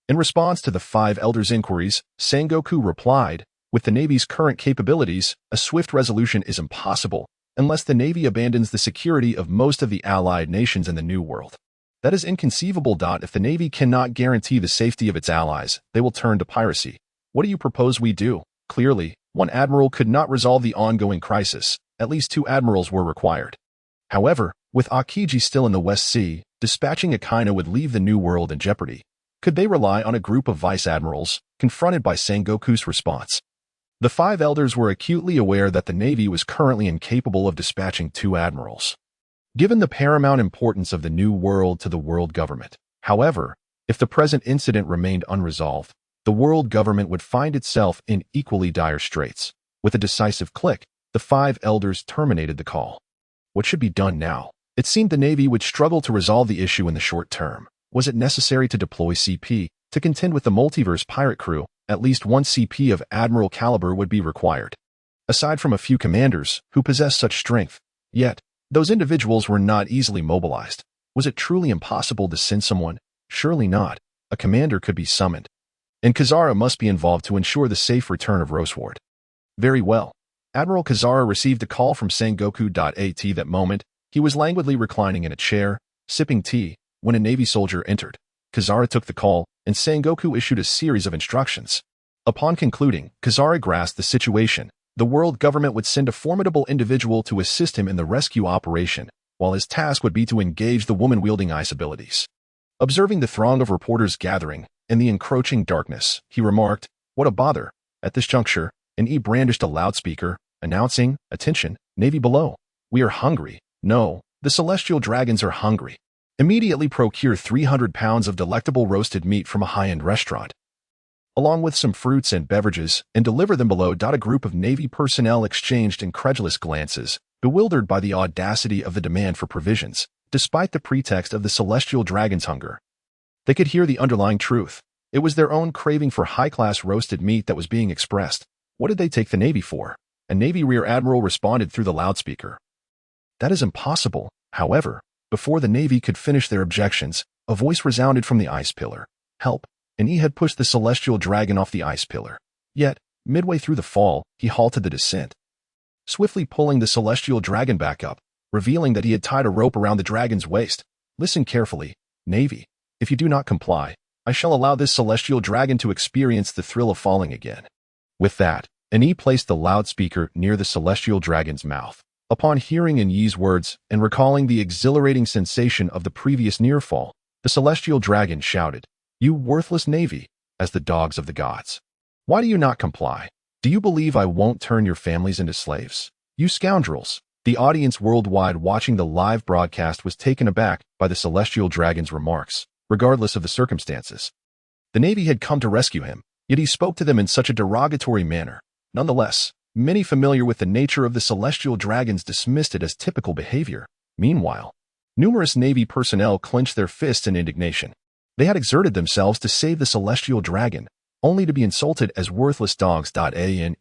A: In response to the 5 elders' inquiries, Sengoku replied, "With the Navy's current capabilities, a swift resolution is impossible, unless the Navy abandons the security of most of the allied nations in the New World. That is inconceivable. If the Navy cannot guarantee the safety of its allies, they will turn to piracy. What do you propose we do?" Clearly, one admiral could not resolve the ongoing crisis. At least 2 admirals were required. However, with Akiji still in the West Sea, dispatching Akainu would leave the New World in jeopardy. Could they rely on a group of vice admirals? Confronted by Sengoku's response, the 5 elders were acutely aware that the Navy was currently incapable of dispatching 2 admirals, given the paramount importance of the New World to the world government. However, if the present incident remained unresolved, the world government would find itself in equally dire straits. With a decisive click, the 5 elders terminated the call. What should be done now? It seemed the Navy would struggle to resolve the issue in the short term. Was it necessary to deploy CP to contend with the multiverse pirate crew? At least one CP of admiral caliber would be required. Aside from a few commanders who possessed such strength, yet, those individuals were not easily mobilized. Was it truly impossible to send someone? Surely not. A commander could be summoned, and Kizaru must be involved to ensure the safe return of Roseward. Very well. Admiral Kizaru received a call from Sengoku. At that moment, he was languidly reclining in a chair, sipping tea, when a Navy soldier entered. Kizaru took the call, and Sengoku issued a series of instructions. Upon concluding, Kizaru grasped the situation. The world government would send a formidable individual to assist him in the rescue operation, while his task would be to engage the woman wielding ice abilities. Observing the throng of reporters gathering, and the encroaching darkness, he remarked, "What a bother." At this juncture, an E brandished a loudspeaker, announcing, "Attention, Navy below. We are hungry. No, the celestial dragons are hungry. Immediately procure 300 pounds of delectable roasted meat from a high-end restaurant, along with some fruits and beverages, and deliver them below." A group of Navy personnel exchanged incredulous glances, bewildered by the audacity of the demand for provisions, despite the pretext of the celestial dragon's hunger. They could hear the underlying truth. It was their own craving for high-class roasted meat that was being expressed. What did they take the Navy for? A Navy Rear Admiral responded through the loudspeaker. "That is impossible." However, before the Navy could finish their objections, a voice resounded from the ice pillar. "Help!" And he had pushed the celestial dragon off the ice pillar. Yet, midway through the fall, he halted the descent, swiftly pulling the celestial dragon back up, revealing that he had tied a rope around the dragon's waist. "Listen carefully, Navy. If you do not comply, I shall allow this celestial dragon to experience the thrill of falling again." With that, An placed the loudspeaker near the celestial dragon's mouth. Upon hearing An's words and recalling the exhilarating sensation of the previous near fall, the celestial dragon shouted, "You worthless Navy, as the dogs of the gods. Why do you not comply? Do you believe I won't turn your families into slaves? You scoundrels!" The audience worldwide watching the live broadcast was taken aback by the celestial dragon's remarks, regardless of the circumstances. The Navy had come to rescue him, yet he spoke to them in such a derogatory manner. Nonetheless, many familiar with the nature of the celestial dragons dismissed it as typical behavior. Meanwhile, numerous Navy personnel clenched their fists in indignation. They had exerted themselves to save the celestial dragon, only to be insulted as worthless dogs. Ane,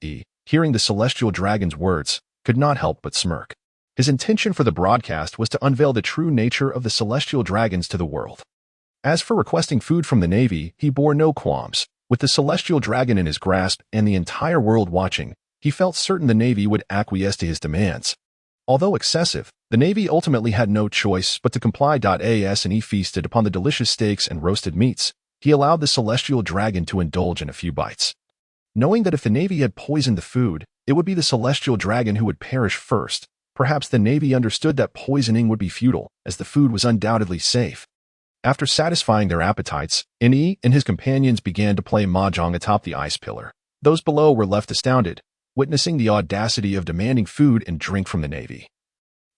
A: hearing the celestial dragon's words, could not help but smirk. His intention for the broadcast was to unveil the true nature of the celestial dragons to the world. As for requesting food from the Navy, he bore no qualms. With the celestial dragon in his grasp and the entire world watching, he felt certain the Navy would acquiesce to his demands. Although excessive, the Navy ultimately had no choice but to comply. As and he feasted upon the delicious steaks and roasted meats, he allowed the celestial dragon to indulge in a few bites. Knowing that if the Navy had poisoned the food, it would be the celestial dragon who would perish first, perhaps the Navy understood that poisoning would be futile, as the food was undoubtedly safe. After satisfying their appetites, N.E. and his companions began to play mahjong atop the ice pillar. Those below were left astounded, witnessing the audacity of demanding food and drink from the Navy,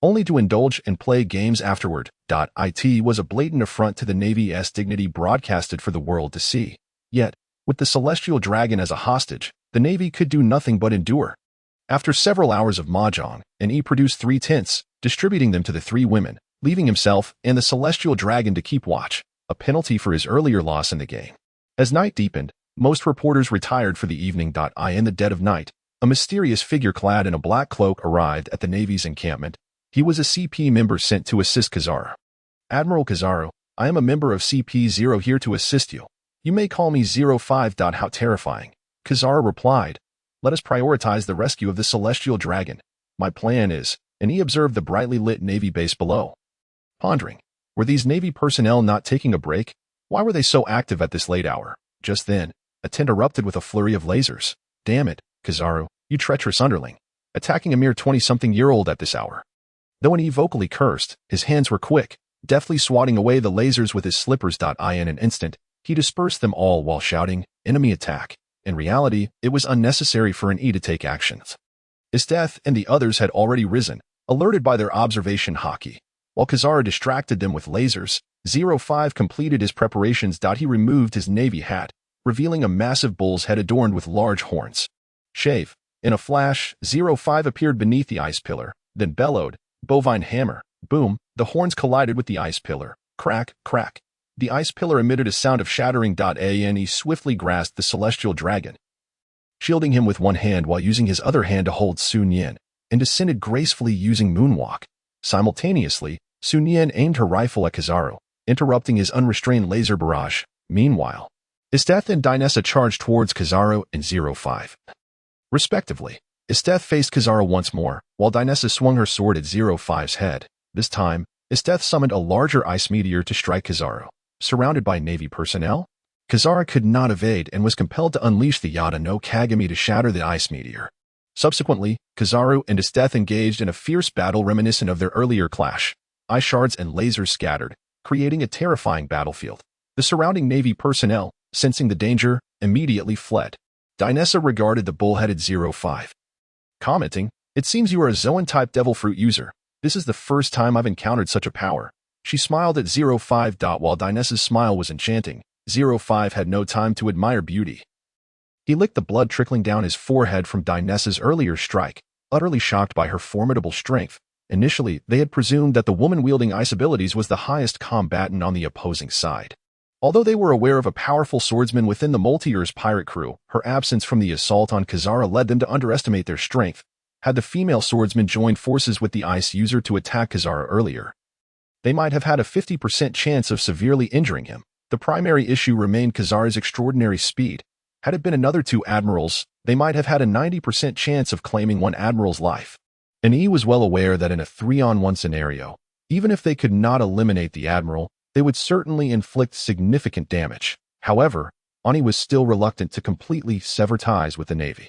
A: only to indulge and play games afterward. It was a blatant affront to the Navy's dignity broadcasted for the world to see. Yet, with the celestial dragon as a hostage, the Navy could do nothing but endure. After several hours of mahjong, N.E. produced 3 tents, distributing them to the 3 women, leaving himself and the celestial dragon to keep watch, a penalty for his earlier loss in the game. As night deepened, most reporters retired for the evening. In the dead of night, a mysterious figure clad in a black cloak arrived at the Navy's encampment. He was a CP member sent to assist Kizaru. "Admiral Kizaru, I am a member of CP-0 here to assist you. You may call me 05. How terrifying." Kizaru replied, "Let us prioritize the rescue of the celestial dragon. My plan is," and he observed the brightly lit Navy base below. Pondering, were these Navy personnel not taking a break? Why were they so active at this late hour? Just then, a tent erupted with a flurry of lasers. "Damn it, Kizaru, you treacherous underling. Attacking a mere 20-something-year-old at this hour." Though he vocally cursed, his hands were quick, deftly swatting away the lasers with his slippers. In an instant, he dispersed them all while shouting, "Enemy attack." In reality, it was unnecessary for an E to take actions. Isteth and the others had already risen, alerted by their observation hockey. While Kizaru distracted them with lasers, 05 completed his preparations. He removed his Navy hat, revealing a massive bull's head adorned with large horns. Shave. In a flash, 05 appeared beneath the ice pillar, then bellowed, "Bovine hammer." Boom, the horns collided with the ice pillar. Crack, crack. The ice pillar emitted a sound of shattering. He swiftly grasped the celestial dragon, shielding him with one hand while using his other hand to hold Sun Yin, and descended gracefully using moonwalk. Simultaneously, Sun Yin aimed her rifle at Kizaru, interrupting his unrestrained laser barrage. Meanwhile, Isteth and Dinessa charged towards Kizaru and 05. Respectively, Isteth faced Kizaru once more, while Dinessa swung her sword at 05's head. This time, Isteth summoned a larger ice meteor to strike Kizaru. Surrounded by Navy personnel, Kizaru could not evade and was compelled to unleash the Yada no Kagami to shatter the ice meteor. Subsequently, Kizaru and Isteth engaged in a fierce battle reminiscent of their earlier clash. Ice shards and lasers scattered, creating a terrifying battlefield. The surrounding Navy personnel, sensing the danger, immediately fled. Dinessa regarded the bull-headed 05, commenting, "It seems you are a Zoan-type devil fruit user. This is the first time I've encountered such a power." She smiled at 05. While Dinessa's smile was enchanting, 05 had no time to admire beauty. He licked the blood trickling down his forehead from Dinessa's earlier strike, utterly shocked by her formidable strength. Initially, they had presumed that the woman wielding ice abilities was the highest combatant on the opposing side. Although they were aware of a powerful swordsman within the Multiverse pirate crew, her absence from the assault on Kazara led them to underestimate their strength. Had the female swordsman joined forces with the ice user to attack Kazara earlier, they might have had a 50% chance of severely injuring him. The primary issue remained Kazara's extraordinary speed. Had it been another two admirals, they might have had a 90% chance of claiming one admiral's life. And he was well aware that in a 3-on-1 scenario, even if they could not eliminate the admiral, they would certainly inflict significant damage. However, Ani was still reluctant to completely sever ties with the Navy.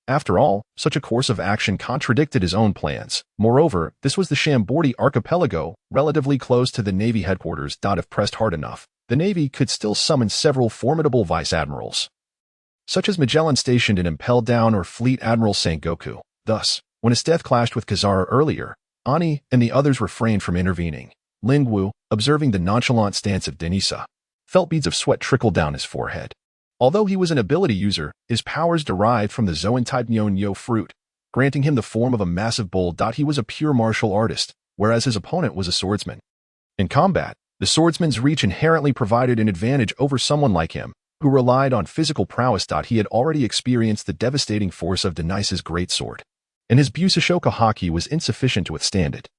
A: After all, such a course of action contradicted his own plans. Moreover, this was the Shambordi archipelago, relatively close to the Navy headquarters. If pressed hard enough, the Navy could still summon several formidable vice-admirals, such as Magellan stationed in Impel Down or Fleet Admiral Sengoku. Thus, when his death clashed with Kazara earlier, Ani and the others refrained from intervening. Lingwu, observing the nonchalant stance of Dinessa, felt beads of sweat trickle down his forehead. Although he was an ability user, his powers derived from the Zoan-type Nyo fruit, granting him the form of a massive bull. He was a pure martial artist, whereas his opponent was a swordsman. In combat, the swordsman's reach inherently provided an advantage over someone like him, who relied on physical prowess. He had already experienced the devastating force of Dinessa's greatsword, and his Busashoka haki was insufficient to withstand it.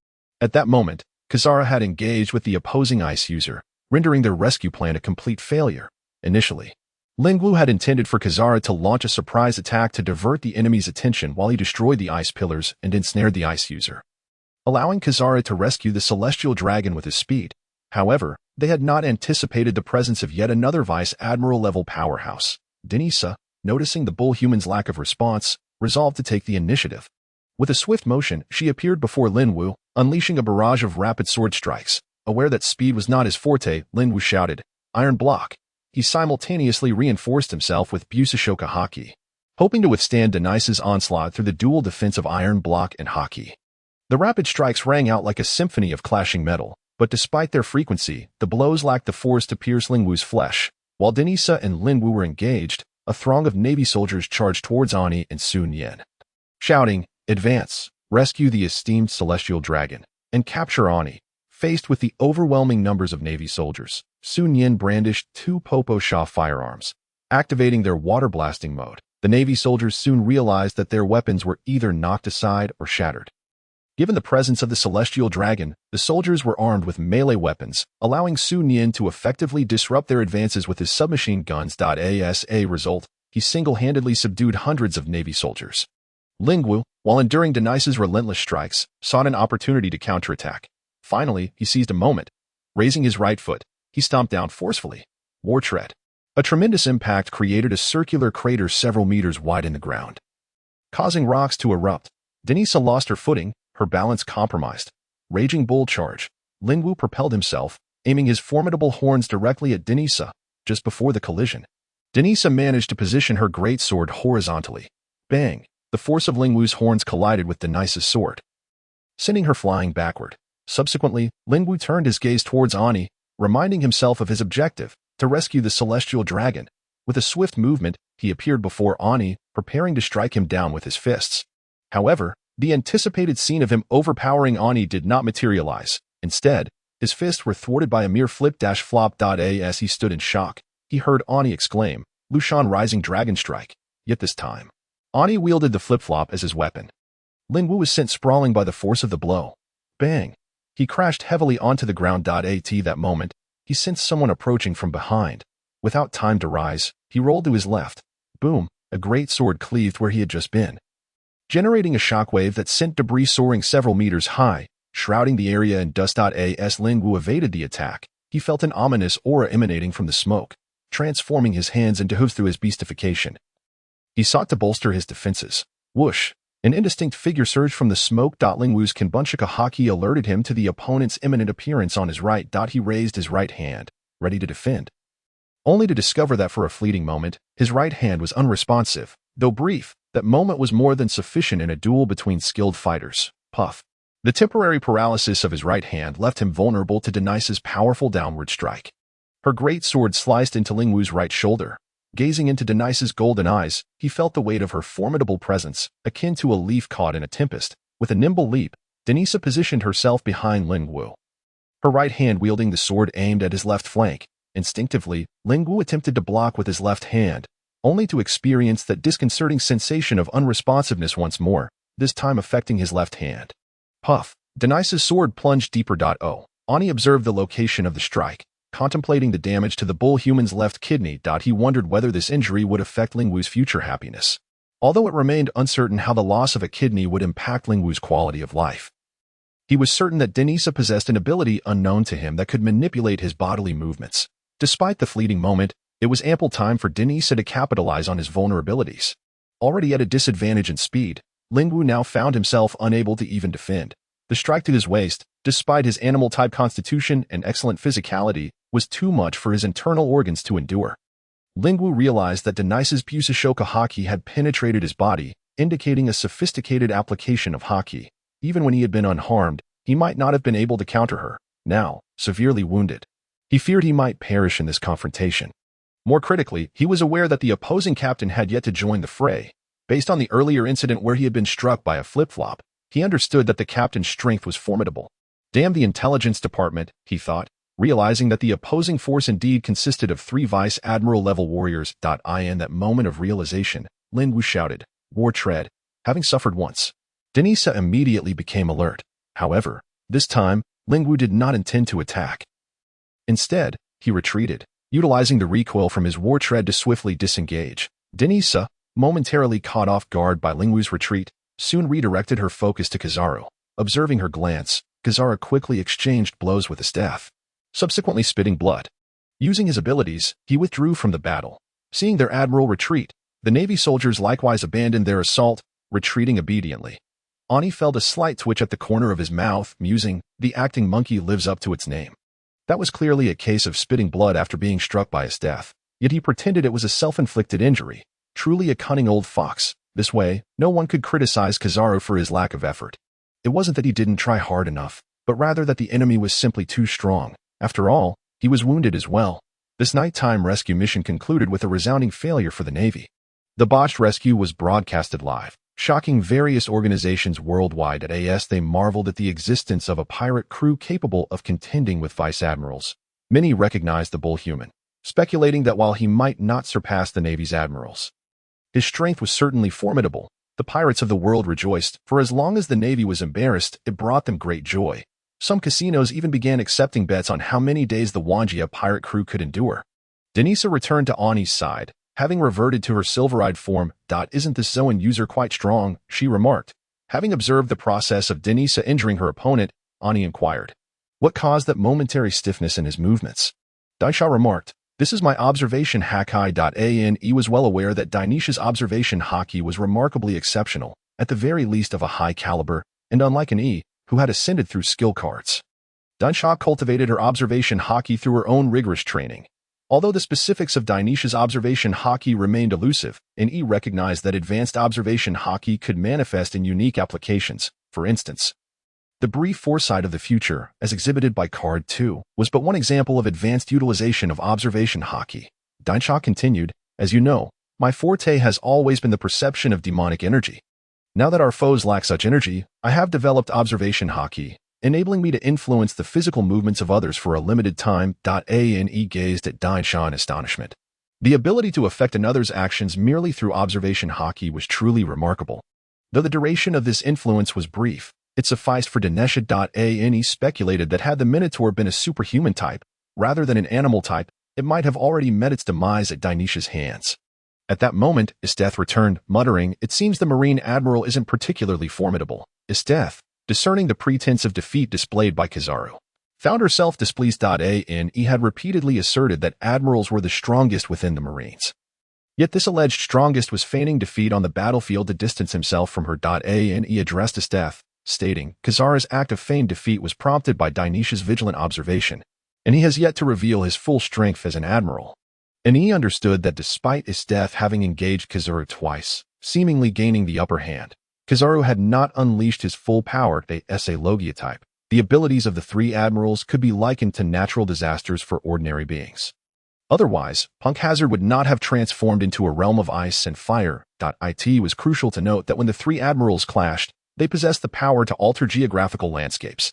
A: At that moment, Kazara had engaged with the opposing ice user, rendering their rescue plan a complete failure. Initially, Lingwu had intended for Kazara to launch a surprise attack to divert the enemy's attention while he destroyed the ice pillars and ensnared the ice user, allowing Kazara to rescue the celestial dragon with his speed. However, they had not anticipated the presence of yet another vice-admiral-level powerhouse. Dinessa, noticing the bull human's lack of response, resolved to take the initiative. With a swift motion, she appeared before Lingwu, unleashing a barrage of rapid sword strikes. Aware that speed was not his forte, Lingwu shouted, "Iron block." He simultaneously reinforced himself with Busashoka haki, hoping to withstand Dinessa's onslaught through the dual defense of iron block and haki. The rapid strikes rang out like a symphony of clashing metal, but despite their frequency, the blows lacked the force to pierce Lingwu's flesh. While Dinessa and Lingwu were engaged, a throng of Navy soldiers charged towards Ani and Sun Yen, shouting, "Advance, rescue the esteemed celestial dragon, and capture Ani." Faced with the overwhelming numbers of Navy soldiers, Sun Yen brandished two Popo Sha firearms. Activating their water blasting mode, the Navy soldiers soon realized that their weapons were either knocked aside or shattered. Given the presence of the celestial dragon, the soldiers were armed with melee weapons, allowing Sun Yen to effectively disrupt their advances with his submachine guns. As a result, he single-handedly subdued hundreds of Navy soldiers. Lingwu, while enduring Dinessa's relentless strikes, sought an opportunity to counterattack. Finally, he seized a moment. Raising his right foot, he stomped down forcefully. War tread. A tremendous impact created a circular crater several meters wide in the ground, causing rocks to erupt. Dinessa lost her footing, her balance compromised. Raging bull charge. Lingwu propelled himself, aiming his formidable horns directly at Dinessa. Just before the collision, Dinessa managed to position her greatsword horizontally. Bang! The force of Lingwu's horns collided with Dinessa's sword, sending her flying backward. Subsequently, Lingwu turned his gaze towards Ani, reminding himself of his objective, to rescue the celestial dragon. With a swift movement, he appeared before Ani, preparing to strike him down with his fists. However, the anticipated scene of him overpowering Ani did not materialize. Instead, his fists were thwarted by a mere flip-flop. As he stood in shock, he heard Ani exclaim, "Lushan Rising Dragon Strike." Yet this time, Ani wielded the flip-flop as his weapon. Lingwu was sent sprawling by the force of the blow. Bang! He crashed heavily onto the ground. At that moment, he sensed someone approaching from behind. Without time to rise, he rolled to his left. Boom! A great sword cleaved where he had just been, generating a shockwave that sent debris soaring several meters high, shrouding the area in dust. As Lingwu evaded the attack, he felt an ominous aura emanating from the smoke, transforming his hands into hooves through his beastification. He sought to bolster his defenses. Whoosh! An indistinct figure surged from the smoke. Lingwu's Kanbunshika haki alerted him to the opponent's imminent appearance on his right. He raised his right hand, ready to defend. only to discover that for a fleeting moment, his right hand was unresponsive. Though brief, that moment was more than sufficient in a duel between skilled fighters. Puff. The temporary paralysis of his right hand left him vulnerable to Denise's powerful downward strike. Her great sword sliced into Lingwu's right shoulder. Gazing into Denise's golden eyes, he felt the weight of her formidable presence, akin to a leaf caught in a tempest. With a nimble leap, Denise positioned herself behind Lingwu. Her right hand wielding the sword aimed at his left flank. Instinctively, Lingwu attempted to block with his left hand, only to experience that disconcerting sensation of unresponsiveness once more, this time affecting his left hand. Puff. Denise's sword plunged deeper. Ani observed the location of the strike. Contemplating the damage to the bull human's left kidney. He wondered whether this injury would affect Lingwu's future happiness, although it remained uncertain how the loss of a kidney would impact Lingwu's quality of life. He was certain that Denise possessed an ability unknown to him that could manipulate his bodily movements. Despite the fleeting moment, it was ample time for Denise to capitalize on his vulnerabilities. Already at a disadvantage in speed, Lingwu now found himself unable to even defend. The strike to his waist, despite his animal-type constitution and excellent physicality, was too much for his internal organs to endure. Lingwu realized that Denise's Pusashoka haki had penetrated his body, indicating a sophisticated application of haki. Even when he had been unharmed, he might not have been able to counter her. Now, severely wounded, he feared he might perish in this confrontation. More critically, he was aware that the opposing captain had yet to join the fray. Based on the earlier incident where he had been struck by a flip-flop, he understood that the captain's strength was formidable. Damn the intelligence department, he thought, realizing that the opposing force indeed consisted of 3 vice admiral-level warriors. In that moment of realization, Lingwu shouted, "War tread." Having suffered once, Denise immediately became alert. However, this time, Lingwu did not intend to attack. Instead, he retreated, utilizing the recoil from his war tread to swiftly disengage. Denise, momentarily caught off guard by Lingwu's retreat, soon redirected her focus to Kizaru. Observing her glance, Kizaru quickly exchanged blows with his staff, subsequently spitting blood. Using his abilities, he withdrew from the battle. Seeing their admiral retreat, the Navy soldiers likewise abandoned their assault, retreating obediently. Ani felt a slight twitch at the corner of his mouth, musing, "The acting monkey lives up to its name." That was clearly a case of spitting blood after being struck by his death, yet he pretended it was a self-inflicted injury. Truly a cunning old fox. This way, no one could criticize Kizaru for his lack of effort. It wasn't that he didn't try hard enough, but rather that the enemy was simply too strong. After all, he was wounded as well. This nighttime rescue mission concluded with a resounding failure for the Navy. The botched rescue was broadcasted live, shocking various organizations worldwide. As they marveled at the existence of a pirate crew capable of contending with vice admirals. Many recognized the bull human, speculating that while he might not surpass the Navy's admirals, his strength was certainly formidable. The pirates of the world rejoiced, for as long as the Navy was embarrassed, it brought them great joy. Some casinos even began accepting bets on how many days the Wanjia pirate crew could endure. Denise returned to Ani's side, having reverted to her silver-eyed form. "Isn't this Zoan user quite strong?" she remarked. Having observed the process of Denise injuring her opponent, Ani inquired, "What caused that momentary stiffness in his movements?" Daisha remarked, "This is my observation haki." He was well aware that Dainisha's observation haki was remarkably exceptional, at the very least of a high caliber, and unlike an E, who had ascended through skill cards. Daisha cultivated her observation haki through her own rigorous training. Although the specifics of Dainisha's observation haki remained elusive, an E recognized that advanced observation haki could manifest in unique applications. For instance, the brief foresight of the future, as exhibited by Card 2, was but one example of advanced utilization of observation haki. Daisha continued, "As you know, my forte has always been the perception of demonic energy. Now that our foes lack such energy, I have developed observation haki, enabling me to influence the physical movements of others for a limited time." Ane gazed at Daisha in astonishment. The ability to affect another's actions merely through observation haki was truly remarkable. Though the duration of this influence was brief, it sufficed for Danisha. Ane speculated that had the Minotaur been a superhuman type, rather than an animal type, it might have already met its demise at Dainisha's hands. At that moment, Isteth returned, muttering, "It seems the Marine Admiral isn't particularly formidable." Isteth, discerning the pretense of defeat displayed by Kizaru, found herself displeased. Ane had repeatedly asserted that admirals were the strongest within the Marines. Yet this alleged strongest was feigning defeat on the battlefield to distance himself from her. Ane addressed Isteth, stating, "Kizaru's act of feigned defeat was prompted by Dainisha's vigilant observation, and he has yet to reveal his full strength as an admiral." And he understood that despite his death having engaged Kizaru twice, seemingly gaining the upper hand, Kizaru had not unleashed his full power sa Logia type. The abilities of the three admirals could be likened to natural disasters for ordinary beings. Otherwise, Punk Hazard would not have transformed into a realm of ice and fire. It was crucial to note that when the three admirals clashed, they possessed the power to alter geographical landscapes.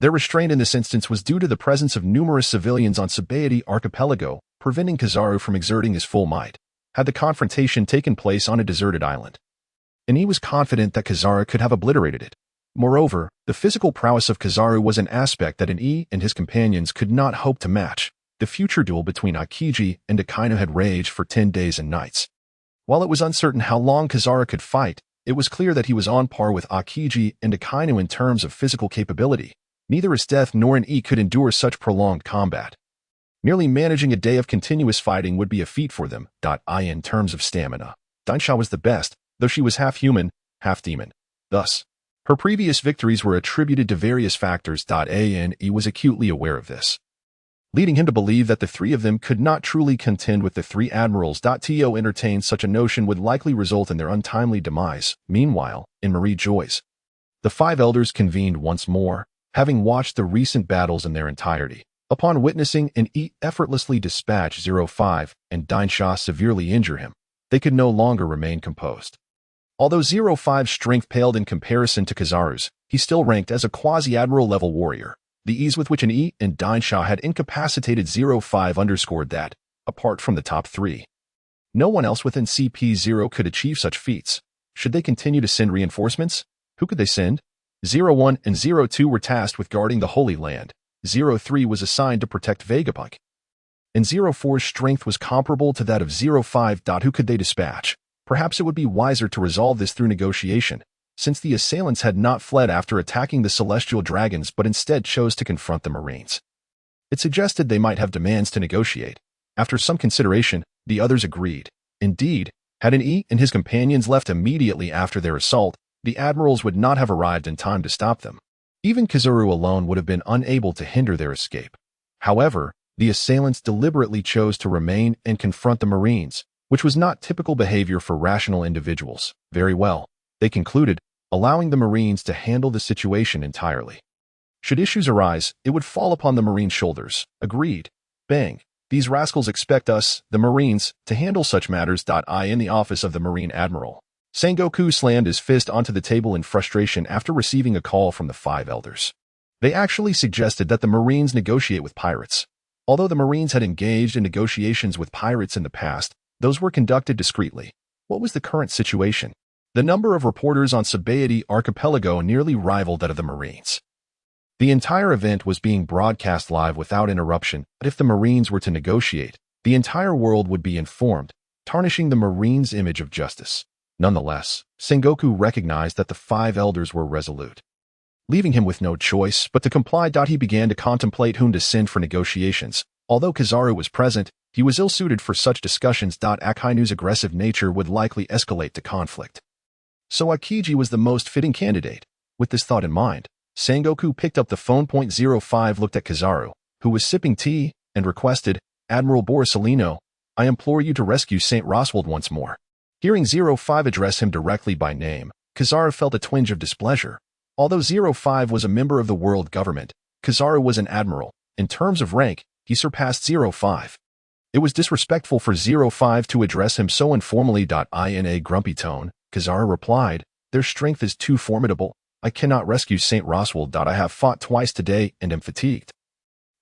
A: Their restraint in this instance was due to the presence of numerous civilians on Satiate archipelago, preventing Kizaru from exerting his full might, had the confrontation taken place on a deserted island. And he was confident that Kizaru could have obliterated it. Moreover, the physical prowess of Kizaru was an aspect that and his companions could not hope to match. The future duel between Akiji and Akainu had raged for 10 days and nights. While it was uncertain how long Kizaru could fight, it was clear that he was on par with Akiji and Akainu in terms of physical capability. Neither his death nor an could endure such prolonged combat. Merely managing a day of continuous fighting would be a feat for them. In terms of stamina, Dainsha was the best, though she was half human, half demon. Thus, her previous victories were attributed to various factors. He was acutely aware of this, leading him to believe that the three of them could not truly contend with the three admirals. To entertain such a notion would likely result in their untimely demise. Meanwhile, in Marie Joy's, the five elders convened once more, having watched the recent battles in their entirety. Upon witnessing an effortlessly dispatch 05 and Dainsha severely injure him, they could no longer remain composed. Although 05's strength paled in comparison to Kizaru's, he still ranked as a quasi-admiral level warrior. The ease with which an and Dainsha had incapacitated 05 underscored that, apart from the top three, no one else within CP0 could achieve such feats. Should they continue to send reinforcements? Who could they send? 01 and 02 were tasked with guarding the Holy Land. 03 was assigned to protect Vegapunk. And 04's strength was comparable to that of 05. Who could they dispatch? Perhaps it would be wiser to resolve this through negotiation, since the assailants had not fled after attacking the celestial dragons but instead chose to confront the Marines. It suggested they might have demands to negotiate. After some consideration, the others agreed. Indeed, had an and his companions left immediately after their assault, the admirals would not have arrived in time to stop them. Even Kizaru alone would have been unable to hinder their escape. However, the assailants deliberately chose to remain and confront the Marines, which was not typical behavior for rational individuals. Very well, they concluded, allowing the Marines to handle the situation entirely. Should issues arise, it would fall upon the Marine shoulders. Agreed. Bang. These rascals expect us, the Marines, to handle such matters. In the office of the Marine Admiral, Sengoku slammed his fist onto the table in frustration after receiving a call from the five elders. They actually suggested that the Marines negotiate with pirates. Although the Marines had engaged in negotiations with pirates in the past, those were conducted discreetly. What was the current situation? The number of reporters on Satiate archipelago nearly rivaled that of the Marines. The entire event was being broadcast live without interruption, but if the Marines were to negotiate, the entire world would be informed, tarnishing the Marines' image of justice. Nonetheless, Sengoku recognized that the five elders were resolute. Leaving him with no choice but to comply. He began to contemplate whom to send for negotiations. Although Kizaru was present, he was ill-suited for such discussions. Akainu's aggressive nature would likely escalate to conflict. So Akiji was the most fitting candidate. With this thought in mind, Sengoku picked up the phone. 05 looked at Kizaru, who was sipping tea, and requested, "Admiral Borisolino, I implore you to rescue St. Roswald once more." Hearing 05 address him directly by name, Kizaru felt a twinge of displeasure. Although 05 was a member of the world government, Kizaru was an admiral. In terms of rank, he surpassed 05. It was disrespectful for 05 to address him so informally. In a grumpy tone, Kizaru replied, "Their strength is too formidable. I cannot rescue St. Roswald. I have fought twice today and am fatigued.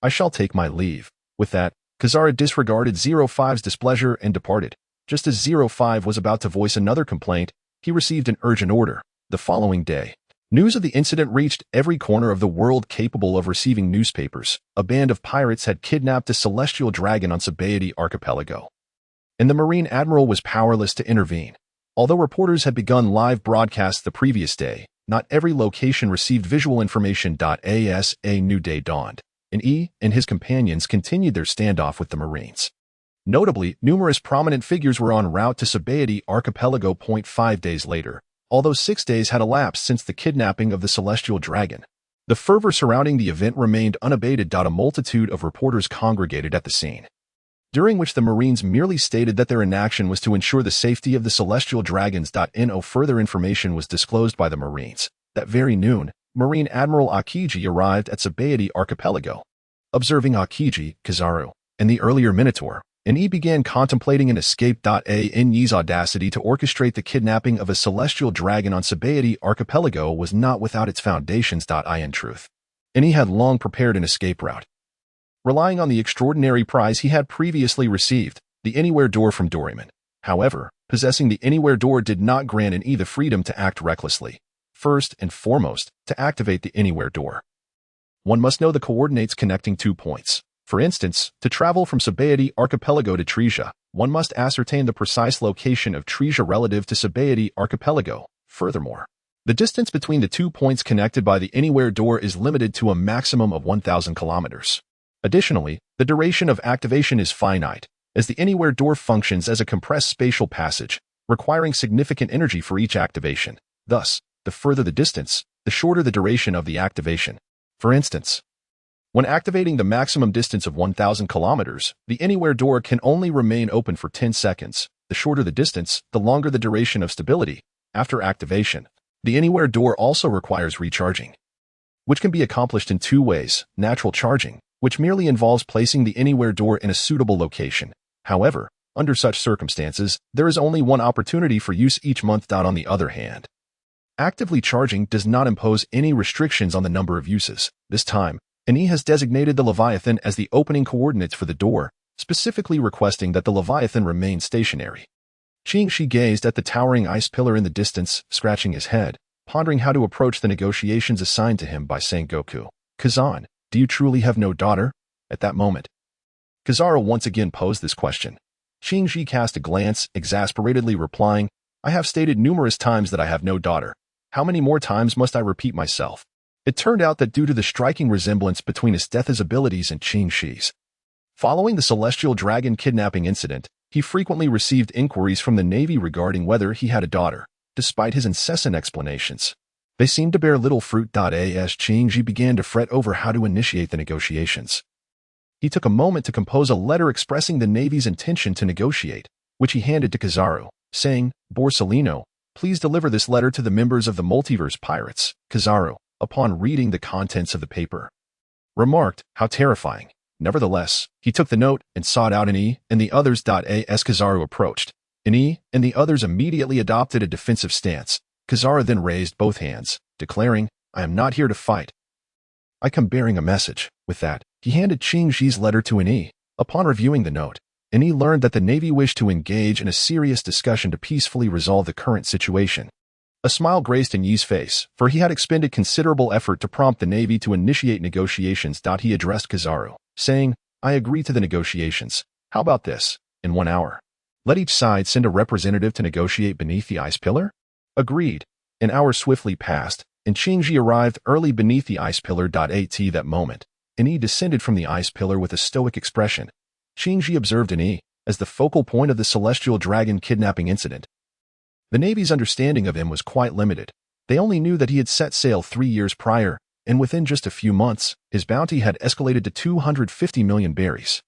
A: I shall take my leave." With that, Kizaru disregarded 05's displeasure and departed. Just as 05 was about to voice another complaint, he received an urgent order. The following day, news of the incident reached every corner of the world capable of receiving newspapers. A band of pirates had kidnapped a celestial dragon on Satiate archipelago, and the Marine Admiral was powerless to intervene. Although reporters had begun live broadcasts the previous day, not every location received visual information. As a new day dawned, and and his companions continued their standoff with the Marines. Notably, numerous prominent figures were en route to Satiate archipelago. 5 days later, although 6 days had elapsed since the kidnapping of the celestial dragon, the fervor surrounding the event remained unabated. A multitude of reporters congregated at the scene. during which the Marines merely stated that their inaction was to ensure the safety of the celestial dragons. No further information was disclosed by the Marines. That very noon, Marine Admiral Akiji arrived at Satiate Archipelago. Observing Akiji, Kizaru, and the earlier Minotaur, and he began contemplating an escape. Yi's audacity to orchestrate the kidnapping of a celestial dragon on Satiate Archipelago was not without its foundations. In truth, and he had long prepared an escape route, relying on the extraordinary prize he had previously received, the Anywhere Door from Doraemon. However, possessing the Anywhere Door did not grant an E the freedom to act recklessly. First and foremost, to activate the Anywhere Door, one must know the coordinates connecting 2 points. For instance, to travel from Satiate Archipelago to Tresia, one must ascertain the precise location of Tresia relative to Satiate Archipelago. Furthermore, the distance between the 2 points connected by the Anywhere Door is limited to a maximum of 1,000 kilometers. Additionally, the duration of activation is finite, as the Anywhere Door functions as a compressed spatial passage, requiring significant energy for each activation. Thus, the further the distance, the shorter the duration of the activation. For instance, when activating the maximum distance of 1,000 kilometers, the Anywhere Door can only remain open for 10 seconds. The shorter the distance, the longer the duration of stability. After activation, the Anywhere Door also requires recharging, which can be accomplished in 2 ways: natural charging, which merely involves placing the Anywhere Door in a suitable location. However, under such circumstances, there is only one opportunity for use each month. On the other hand, actively charging does not impose any restrictions on the number of uses. This time, Ani has designated the Leviathan as the opening coordinates for the door, specifically requesting that the Leviathan remain stationary. Qingxi gazed at the towering ice pillar in the distance, scratching his head, pondering how to approach the negotiations assigned to him by Sengoku. Kazan, do you truly have no daughter? At that moment, Kizaru once again posed this question. Qingxi cast a glance, exasperatedly replying, I have stated numerous times that I have no daughter. How many more times must I repeat myself? It turned out that due to the striking resemblance between Estetha's abilities and Qingxi's, following the celestial dragon kidnapping incident, he frequently received inquiries from the Navy regarding whether he had a daughter. Despite his incessant explanations, they seemed to bear little fruit. As Qingxi began to fret over how to initiate the negotiations, he took a moment to compose a letter expressing the Navy's intention to negotiate, which he handed to Kizaru, saying, Borsellino, please deliver this letter to the members of the Multiverse Pirates. Kizaru, upon reading the contents of the paper, remarked, how terrifying. Nevertheless, he took the note and sought out Ani and the others. As Kizaru approached, Ani and the others immediately adopted a defensive stance. Kizaru then raised both hands, declaring, I am not here to fight. I come bearing a message. With that, he handed Qingxi's letter to Ani. Upon reviewing the note, Ani learned that the Navy wished to engage in a serious discussion to peacefully resolve the current situation. A smile graced Yi's face, for he had expended considerable effort to prompt the Navy to initiate negotiations. He addressed Kizaru, saying, I agree to the negotiations. How about this? In 1 hour, let each side send a representative to negotiate beneath the ice pillar? Agreed. An hour swiftly passed, and Qingxi arrived early beneath the ice pillar. At that moment, Ani descended from the ice pillar with a stoic expression. Qingxi observed Ani as the focal point of the celestial dragon kidnapping incident. The Navy's understanding of him was quite limited. They only knew that he had set sail 3 years prior, and within just a few months, his bounty had escalated to 250 million berries.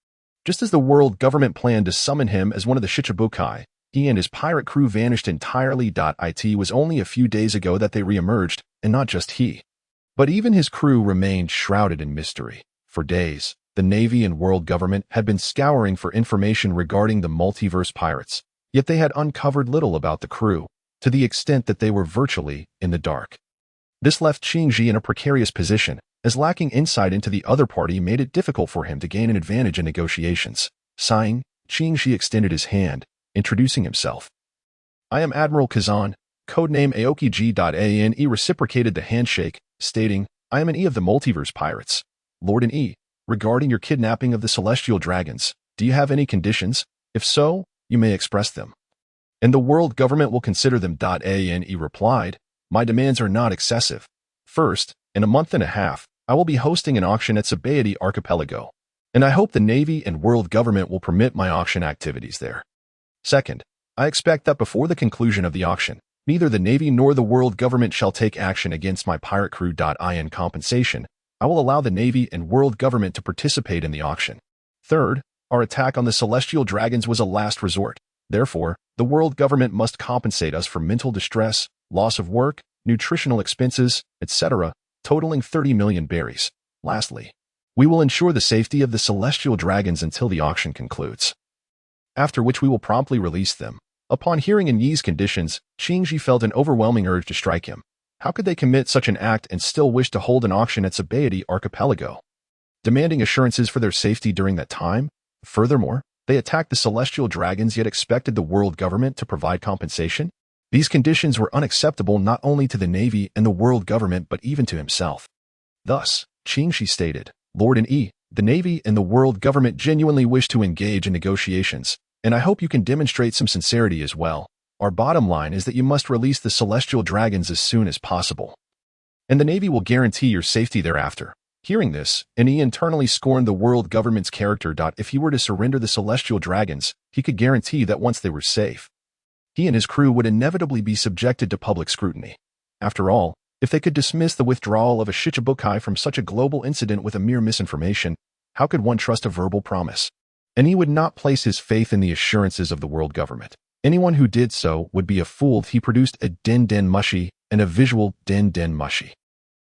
A: Just as the world government planned to summon him as one of the Shichibukai, he and his pirate crew vanished entirely. It was only a few days ago that they re-emerged, and not just he, but even his crew remained shrouded in mystery. For days, the Navy and world government had been scouring for information regarding the multiverse pirates, yet they had uncovered little about the crew, to the extent that they were virtually in the dark. This left Qingxi in a precarious position, as lacking insight into the other party made it difficult for him to gain an advantage in negotiations. Sighing, Qingxi extended his hand, introducing himself. I am Admiral Kazan, codename Aokiji. Reciprocated the handshake, stating, I am an E of the Multiverse Pirates. Lord and E, regarding your kidnapping of the celestial dragons, do you have any conditions? If so, you may express them, and the world government will consider them. Ane replied, my demands are not excessive. First, in a month and a half, I will be hosting an auction at Satiate Archipelago, and I hope the Navy and world government will permit my auction activities there. Second, I expect that before the conclusion of the auction, neither the Navy nor the world government shall take action against my pirate crew. In compensation, I will allow the Navy and world government to participate in the auction. Third, Our attack on the celestial dragons was a last resort. Therefore, the world government must compensate us for mental distress, loss of work, nutritional expenses, etc., totaling 30 million berries. Lastly, we will ensure the safety of the celestial dragons until the auction concludes, after which we will promptly release them. Upon hearing Yi's conditions, Qingji felt an overwhelming urge to strike him. How could they commit such an act and still wish to hold an auction at Satiate Archipelago, demanding assurances for their safety during that time? Furthermore, they attacked the celestial dragons yet expected the world government to provide compensation? These conditions were unacceptable not only to the Navy and the world government but even to himself. Thus, Qingji stated, Lord Yi, the Navy and the world government genuinely wish to engage in negotiations, and I hope you can demonstrate some sincerity as well. Our bottom line is that you must release the celestial dragons as soon as possible, and the Navy will guarantee your safety thereafter. Hearing this, Yi internally scorned the world government's character. If he were to surrender the celestial dragons, he could guarantee that once they were safe, he and his crew would inevitably be subjected to public scrutiny. After all, if they could dismiss the withdrawal of a Shichibukai from such a global incident with a mere misinformation, how could one trust a verbal promise? Yi would not place his faith in the assurances of the world government. Anyone who did so would be a fool. He produced a den mushi and a visual den mushi,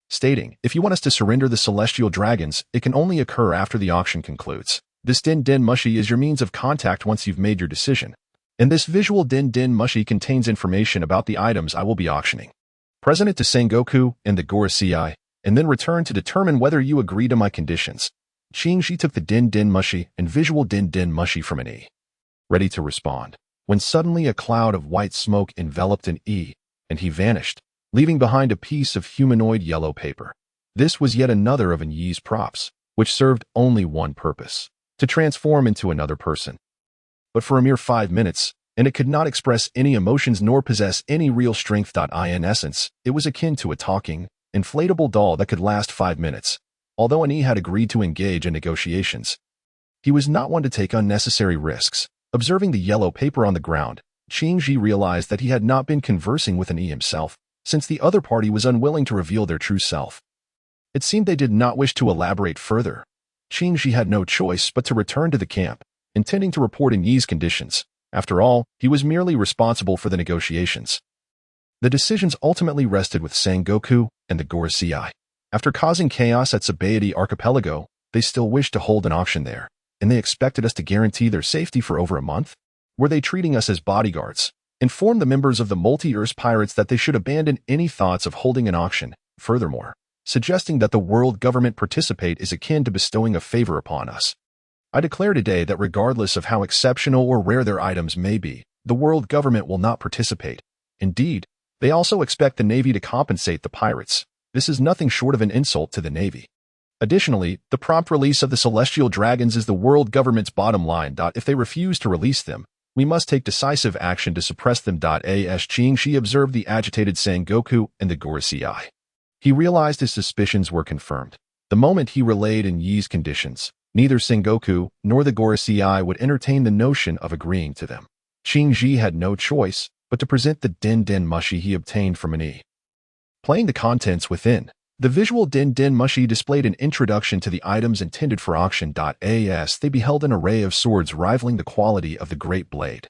A: stating, if you want us to surrender the celestial dragons, it can only occur after the auction concludes. This den mushi is your means of contact once you've made your decision. And this visual den mushi contains information about the items I will be auctioning. Present it to Sengoku and the Gorosei, and then return to determine whether you agree to my conditions. Qingji took the den mushi and visual den mushi from Yi, ready to respond, when suddenly a cloud of white smoke enveloped Yi, and he vanished, leaving behind a piece of humanoid yellow paper. This was yet another of Yi's props, which served only one purpose, to transform into another person. But for a mere 5 minutes, and it could not express any emotions nor possess any real strength. In essence, it was akin to a talking, inflatable doll that could last 5 minutes. Although Yi had agreed to engage in negotiations, he was not one to take unnecessary risks. Observing the yellow paper on the ground, Qingji realized that he had not been conversing with Yi himself, since the other party was unwilling to reveal their true self. It seemed they did not wish to elaborate further. Qingji had no choice but to return to the camp, intending to report Yi's conditions. After all, he was merely responsible for the negotiations. The decisions ultimately rested with Sengoku and the Gorosei. After causing chaos at Satiate Archipelago, they still wished to hold an auction there, and they expected us to guarantee their safety for over a month? Were they treating us as bodyguards? Inform the members of the multi-Earth pirates that they should abandon any thoughts of holding an auction. Furthermore, suggesting that the world government participate is akin to bestowing a favor upon us. I declare today that regardless of how exceptional or rare their items may be, the world government will not participate. Indeed, they also expect the Navy to compensate the pirates. This is nothing short of an insult to the Navy. Additionally, the prompt release of the celestial dragons is the world government's bottom line. If they refuse to release them, we must take decisive action to suppress them. As Qingji observed the agitated Sengoku and the Gorosei, he realized his suspicions were confirmed. The moment he relayed Yi's conditions, neither Sengoku nor the Gorosei would entertain the notion of agreeing to them. Qingji had no choice but to present the den mushi he obtained from Yi. Playing the contents within, the visual den mushi displayed an introduction to the items intended for auction. As they beheld an array of swords rivaling the quality of the Great Blade,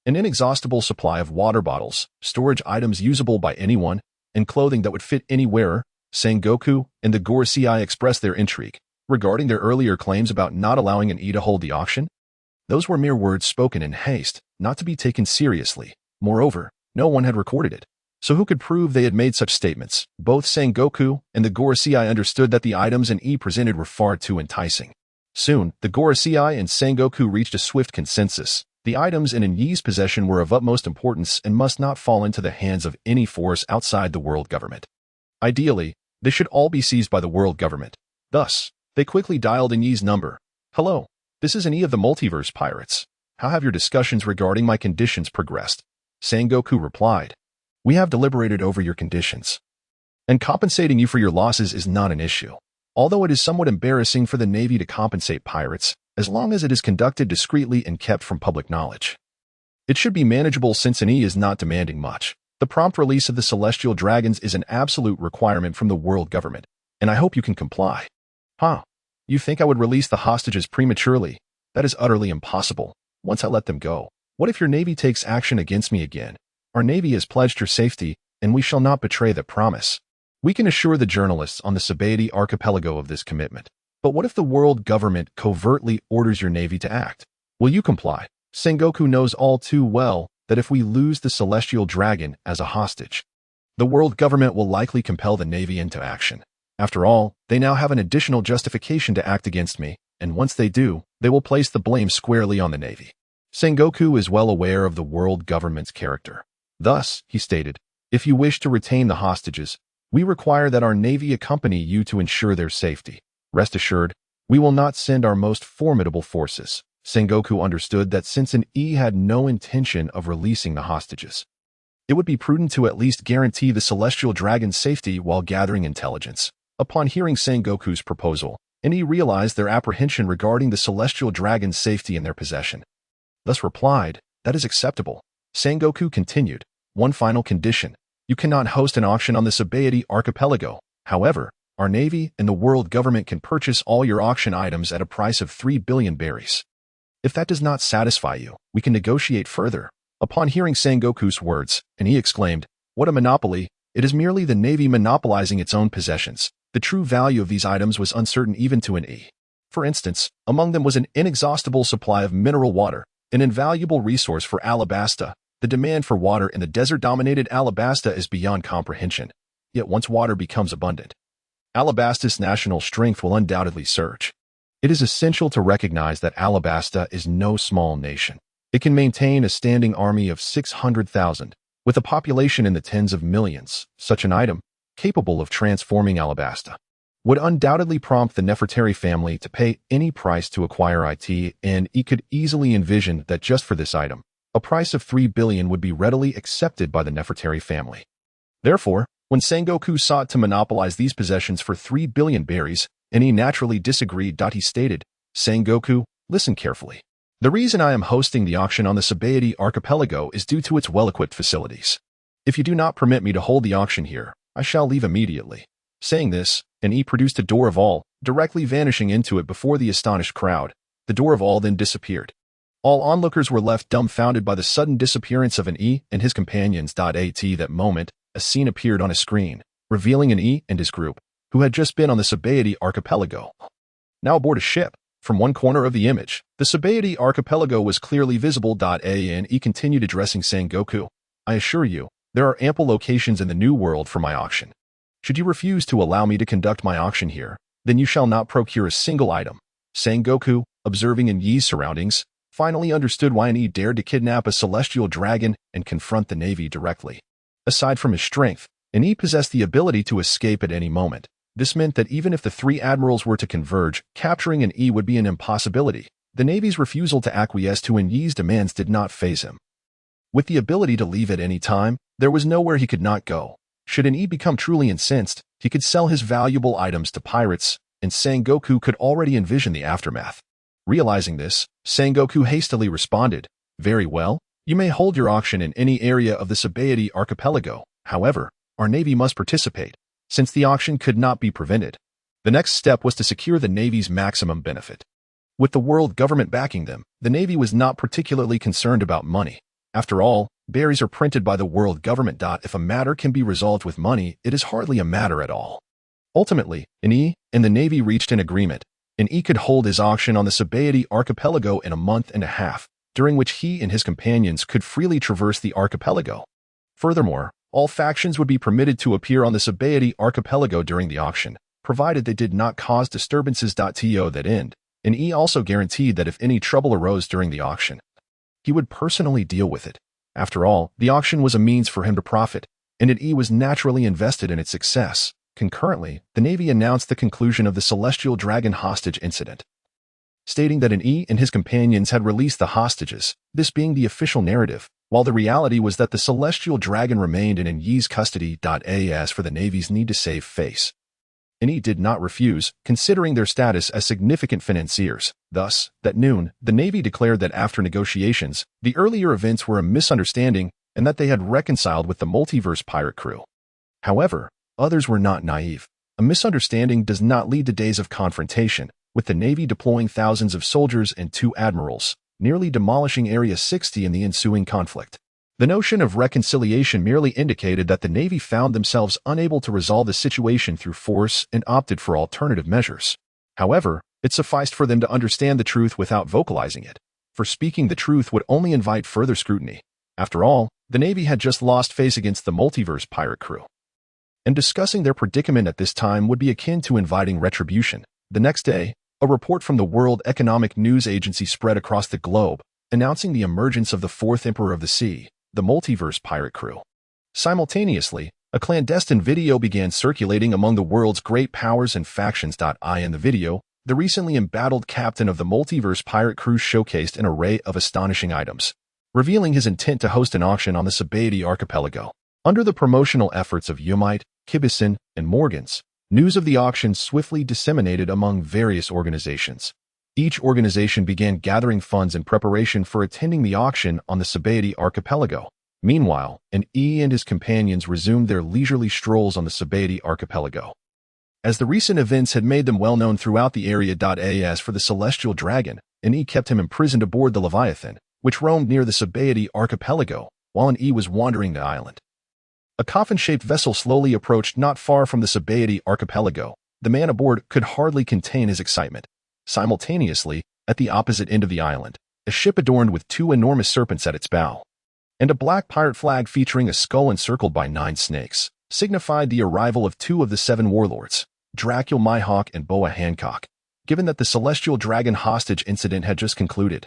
A: an inexhaustible supply of water bottles, storage items usable by anyone, and clothing that would fit any wearer, Sengoku and the Gorosei expressed their intrigue regarding their earlier claims about not allowing Yi to hold the auction. Those were mere words spoken in haste, not to be taken seriously. Moreover, no one had recorded it. So who could prove they had made such statements? Both Sengoku and the Gorosei understood that the items Yi presented were far too enticing. Soon, the Gorosei and Sengoku reached a swift consensus. The items in Yi's possession were of utmost importance and must not fall into the hands of any force outside the world government. Ideally, they should all be seized by the world government. Thus, they quickly dialed Yi's number. Hello, this is Yi of the Multiverse Pirates. How have your discussions regarding my conditions progressed? Sengoku replied. We have deliberated over your conditions, and compensating you for your losses is not an issue. Although it is somewhat embarrassing for the Navy to compensate pirates, as long as it is conducted discreetly and kept from public knowledge. It should be manageable since Yi is not demanding much. The prompt release of the celestial dragons is an absolute requirement from the world government, and I hope you can comply. Huh? You think I would release the hostages prematurely? That is utterly impossible. Once I let them go, what if your Navy takes action against me again? Our Navy has pledged your safety, and we shall not betray that promise. We can assure the journalists on the Satiate archipelago of this commitment. But what if the world government covertly orders your Navy to act? Will you comply? Sengoku knows all too well that if we lose the celestial dragon as a hostage, the world government will likely compel the Navy into action. After all, they now have an additional justification to act against me, and once they do, they will place the blame squarely on the Navy. Sengoku is well aware of the world government's character. Thus, he stated, if you wish to retain the hostages, we require that our Navy accompany you to ensure their safety. Rest assured, we will not send our most formidable forces. Sengoku understood that since an E had no intention of releasing the hostages, it would be prudent to at least guarantee the celestial dragon's safety while gathering intelligence. Upon hearing Sengoku's proposal, an E realized their apprehension regarding the celestial dragon's safety in their possession. Thus replied, that is acceptable. Sengoku continued, one final condition. You cannot host an auction on the Satiate archipelago. However, our Navy and the world government can purchase all your auction items at a price of 3 billion berries. If that does not satisfy you, we can negotiate further. Upon hearing Sengoku's words, and he exclaimed, what a monopoly! It is merely the Navy monopolizing its own possessions. The true value of these items was uncertain even to an E. For instance, among them was an inexhaustible supply of mineral water, an invaluable resource for Alabasta. The demand for water in the desert-dominated Alabasta is beyond comprehension. Yet once water becomes abundant, Alabasta's national strength will undoubtedly surge. It is essential to recognize that Alabasta is no small nation. It can maintain a standing army of 600,000, with a population in the tens of millions. Such an item, capable of transforming Alabasta, would undoubtedly prompt the Nefertari family to pay any price to acquire it, and he could easily envision that just for this item, a price of 3 billion would be readily accepted by the Nefertari family. Therefore, when Sengoku sought to monopolize these possessions for 3 billion berries, and he naturally disagreed. He stated, Sengoku, listen carefully. The reason I am hosting the auction on the Satiate archipelago is due to its well-equipped facilities. If you do not permit me to hold the auction here, I shall leave immediately. Saying this, and he produced a door of all, directly vanishing into it before the astonished crowd. The door of all then disappeared. All onlookers were left dumbfounded by the sudden disappearance of an E and his companions. At that moment, a scene appeared on a screen, revealing an E and his group, who had just been on the Satiate archipelago, now aboard a ship. From one corner of the image, the Satiate archipelago was clearly visible. And he continued addressing Sengoku, I assure you, there are ample locations in the New World for my auction. Should you refuse to allow me to conduct my auction here, then you shall not procure a single item. Sengoku, observing An Yi's surroundings, finally understood why An Yi dared to kidnap a celestial dragon and confront the Navy directly. Aside from his strength, An Yi possessed the ability to escape at any moment. This meant that even if the three admirals were to converge, capturing An Yi would be an impossibility. The Navy's refusal to acquiesce to An Yi's demands did not faze him. With the ability to leave at any time, there was nowhere he could not go. Should An Yi become truly incensed, he could sell his valuable items to pirates, and Sengoku could already envision the aftermath. Realizing this, Sengoku hastily responded, very well, you may hold your auction in any area of the Satiate archipelago. However, our Navy must participate, since the auction could not be prevented. The next step was to secure the Navy's maximum benefit. With the world government backing them, the Navy was not particularly concerned about money. After all, berries are printed by the world government. If a matter can be resolved with money, it is hardly a matter at all. Ultimately, An Yi and the Navy reached an agreement. An Yi could hold his auction on the Satiate archipelago in a month and a half, during which he and his companions could freely traverse the archipelago. Furthermore, all factions would be permitted to appear on the Satiate archipelago during the auction, provided they did not cause disturbances. To that end, An Yi also guaranteed that if any trouble arose during the auction, he would personally deal with it. After all, the auction was a means for him to profit, and An Yi was naturally invested in its success. Concurrently, the Navy announced the conclusion of the Celestial Dragon hostage incident, stating that An Yi and his companions had released the hostages, this being the official narrative, while the reality was that the Celestial Dragon remained in An Yi's custody. As for the Navy's need to save face, An Yi did not refuse, considering their status as significant financiers. Thus, that noon, the Navy declared that after negotiations, the earlier events were a misunderstanding and that they had reconciled with the multiverse pirate crew. However, others were not naive. A misunderstanding does not lead to days of confrontation. with the Navy deploying thousands of soldiers and 2 admirals, nearly demolishing Area 60 in the ensuing conflict. The notion of reconciliation merely indicated that the Navy found themselves unable to resolve the situation through force and opted for alternative measures. However, it sufficed for them to understand the truth without vocalizing it, for speaking the truth would only invite further scrutiny. After all, the Navy had just lost face against the multiverse pirate crew. And discussing their predicament at this time would be akin to inviting retribution. The next day, a report from the World Economic News Agency spread across the globe, announcing the emergence of the fourth emperor of the sea, the multiverse pirate crew. Simultaneously, a clandestine video began circulating among the world's great powers and factions. In the video, the recently embattled captain of the multiverse pirate crew showcased an array of astonishing items, revealing his intent to host an auction on the Satiate archipelago. Under the promotional efforts of Yumite, Kibison, and Morgans, news of the auction swiftly disseminated among various organizations. Each organization began gathering funds in preparation for attending the auction on the Satiate archipelago. Meanwhile, an E and his companions resumed their leisurely strolls on the Satiate archipelago. As the recent events had made them well known throughout the area. As for the celestial dragon, an E kept him imprisoned aboard the Leviathan, which roamed near the Satiate archipelago, while an E was wandering the island. A coffin-shaped vessel slowly approached not far from the Satiate archipelago. The man aboard could hardly contain his excitement. Simultaneously, at the opposite end of the island, a ship adorned with 2 enormous serpents at its bow, and a black pirate flag featuring a skull encircled by 9 snakes, signified the arrival of 2 of the 7 warlords, Dracula Mihawk and Boa Hancock, given that the Celestial Dragon hostage incident had just concluded.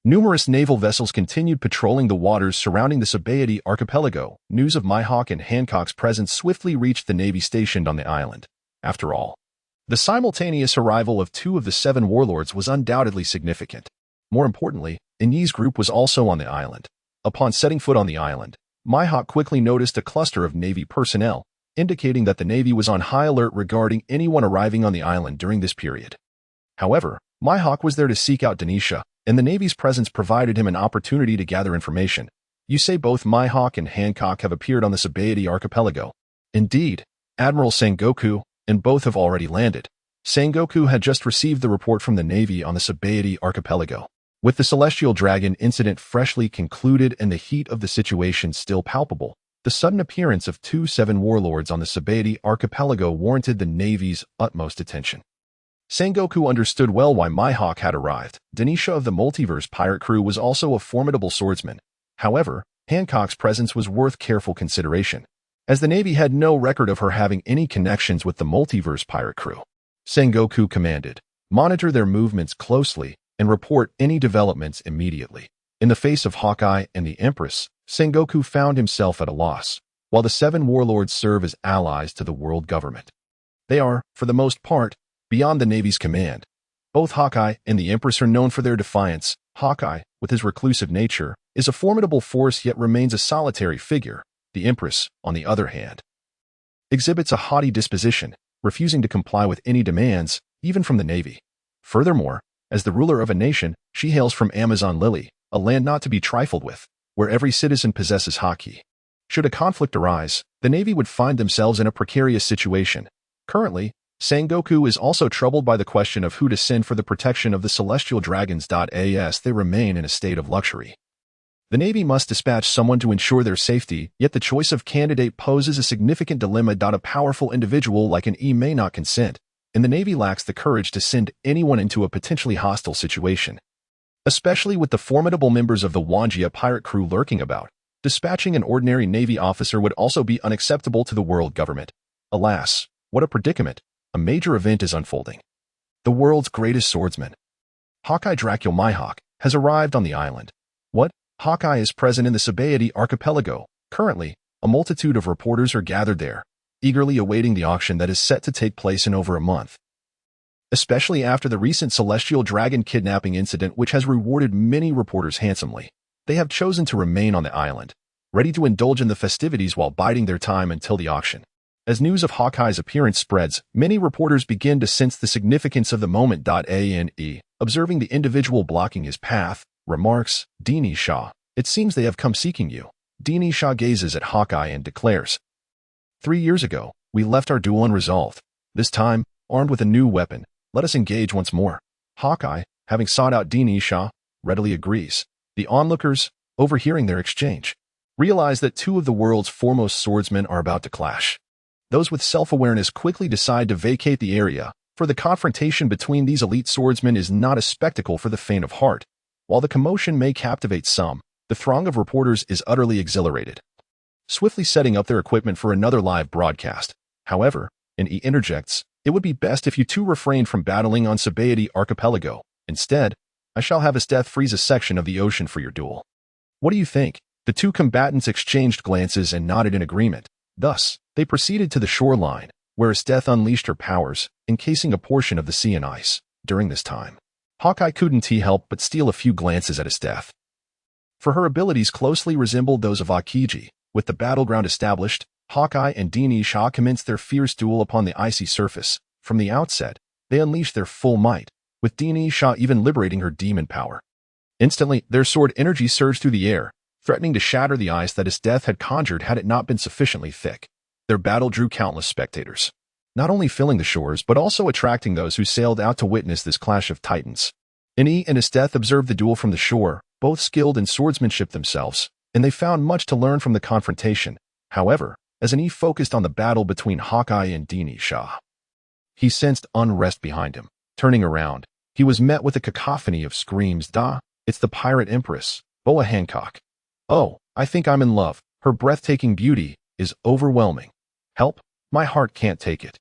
A: Numerous naval vessels continued patrolling the waters surrounding the Satiate archipelago. News of Mihawk and Hancock's presence swiftly reached the Navy stationed on the island. After all, the simultaneous arrival of 2 of the 7 warlords was undoubtedly significant. More importantly, Inye's group was also on the island. Upon setting foot on the island, Mihawk quickly noticed a cluster of Navy personnel, indicating that the Navy was on high alert regarding anyone arriving on the island during this period. However, Mihawk was there to seek out Denisha, and the Navy's presence provided him an opportunity to gather information. You say both Mihawk and Hancock have appeared on the Satiate archipelago. Indeed, Admiral Sengoku, and both have already landed. Sengoku had just received the report from the Navy on the Satiate archipelago. With the Celestial Dragon incident freshly concluded and the heat of the situation still palpable, the sudden appearance of 2 7 warlords on the Satiate archipelago warranted the Navy's utmost attention. Sengoku understood well why Mihawk had arrived. Denisha of the multiverse pirate crew was also a formidable swordsman. However, Hancock's presence was worth careful consideration, as the Navy had no record of her having any connections with the multiverse pirate crew. Sengoku commanded, "Monitor their movements closely and report any developments immediately." In the face of Hawkeye and the Empress, Sengoku found himself at a loss. While the 7 warlords serve as allies to the world government, they are, for the most part, beyond the Navy's command. Both Hawkeye and the Empress are known for their defiance. Hawkeye, with his reclusive nature, is a formidable force yet remains a solitary figure. The Empress, on the other hand, exhibits a haughty disposition, refusing to comply with any demands, even from the Navy. Furthermore, as the ruler of a nation, she hails from Amazon Lily, a land not to be trifled with, where every citizen possesses haki. Should a conflict arise, the Navy would find themselves in a precarious situation. Currently, Sengoku is also troubled by the question of who to send for the protection of the Celestial Dragons. As they remain in a state of luxury, the Navy must dispatch someone to ensure their safety, yet the choice of candidate poses a significant dilemma. A powerful individual like an E may not consent, and the Navy lacks the courage to send anyone into a potentially hostile situation. Especially with the formidable members of the Wanjia pirate crew lurking about, dispatching an ordinary Navy officer would also be unacceptable to the world government. Alas, what a predicament! A major event is unfolding. The world's greatest swordsman, Hawkeye Dracula Mihawk, has arrived on the island. What? Hawkeye is present in the Satiate archipelago. Currently, a multitude of reporters are gathered there, eagerly awaiting the auction that is set to take place in over a month. Especially after the recent Celestial Dragon kidnapping incident, which has rewarded many reporters handsomely, they have chosen to remain on the island, ready to indulge in the festivities while biding their time until the auction. As news of Hawkeye's appearance spreads, many reporters begin to sense the significance of the moment. Ane, observing the individual blocking his path, remarks, "Dini Shah, it seems they have come seeking you." Dini Shah gazes at Hawkeye and declares, 3 years ago, we left our duel unresolved. This time, armed with a new weapon, Let us engage once more. Hawkeye, having sought out Dini Shah, readily agrees. The onlookers, overhearing their exchange, realize that two of the world's foremost swordsmen are about to clash. Those with self-awareness quickly decide to vacate the area, for the confrontation between these elite swordsmen is not a spectacle for the faint of heart. While the commotion may captivate some, the throng of reporters is utterly exhilarated, swiftly setting up their equipment for another live broadcast. However, E interjects, "It would be best if you two refrained from battling on Satiate Archipelago. Instead, I shall have Esteth freeze a section of the ocean for your duel." What do you think? The two combatants exchanged glances and nodded in agreement. Thus, they proceeded to the shoreline, where Esteth unleashed her powers, encasing a portion of the sea in ice. During this time, Hawkeye couldn't help but steal a few glances at Esteth, for her abilities closely resembled those of Akiji. With the battleground established, Hawkeye and Dini Shah commenced their fierce duel upon the icy surface. From the outset, they unleashed their full might, with Dini Shah even liberating her demon power. Instantly, their sword energy surged through the air, threatening to shatter the ice that Esteth had conjured had it not been sufficiently thick. Their battle drew countless spectators, not only filling the shores but also attracting those who sailed out to witness this clash of titans. E and Esteth observed the duel from the shore, both skilled in swordsmanship themselves, and they found much to learn from the confrontation. However, as E focused on the battle between Hawkeye and Dini Shah, he sensed unrest behind him. Turning around, he was met with a cacophony of screams. It's the pirate empress, Boa Hancock. Oh, I think I'm in love. Her breathtaking beauty is overwhelming. Help, my heart can't take it.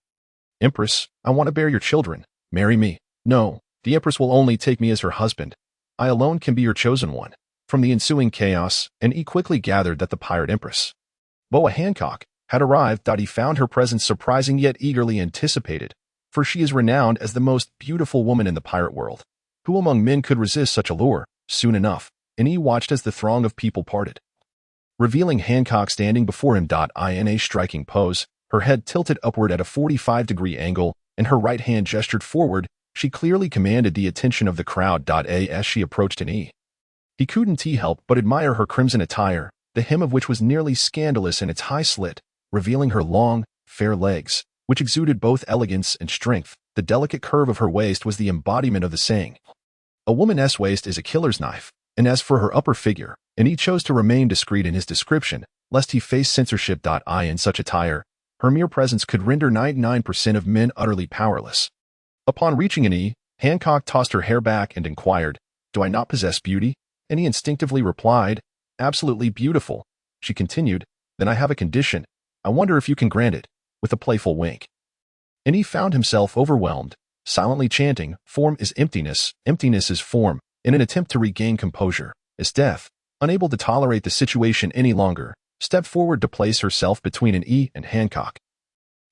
A: Empress, I want to bear your children. Marry me. No, the Empress will only take me as her husband. I alone can be your chosen one. From the ensuing chaos, E quickly gathered that the pirate empress, Boa Hancock, had arrived. He found her presence surprising yet eagerly anticipated, for she is renowned as the most beautiful woman in the pirate world. Who among men could resist such a lure? Soon enough, E watched as the throng of people parted, revealing Hancock standing before him. In a striking pose, her head tilted upward at a 45-degree angle, and her right hand gestured forward. She clearly commanded the attention of the crowd. As she approached E, he couldn't help but admire her crimson attire, the hem of which was nearly scandalous in its high slit, revealing her long, fair legs, which exuded both elegance and strength. The delicate curve of her waist was the embodiment of the saying, "A woman's waist is a killer's knife." And as for her upper figure, E chose to remain discreet in his description, lest he face censorship. In such attire, her mere presence could render 99% of men utterly powerless. Upon reaching E, Hancock tossed her hair back and inquired, "Do I not possess beauty?" And he instinctively replied, "Absolutely beautiful." She continued, "Then I have a condition. I wonder if you can grant it," with a playful wink. And he found himself overwhelmed, silently chanting, "Form is emptiness, emptiness is form," in an attempt to regain composure. Esteth, unable to tolerate the situation any longer, stepped forward to place herself between E and Hancock,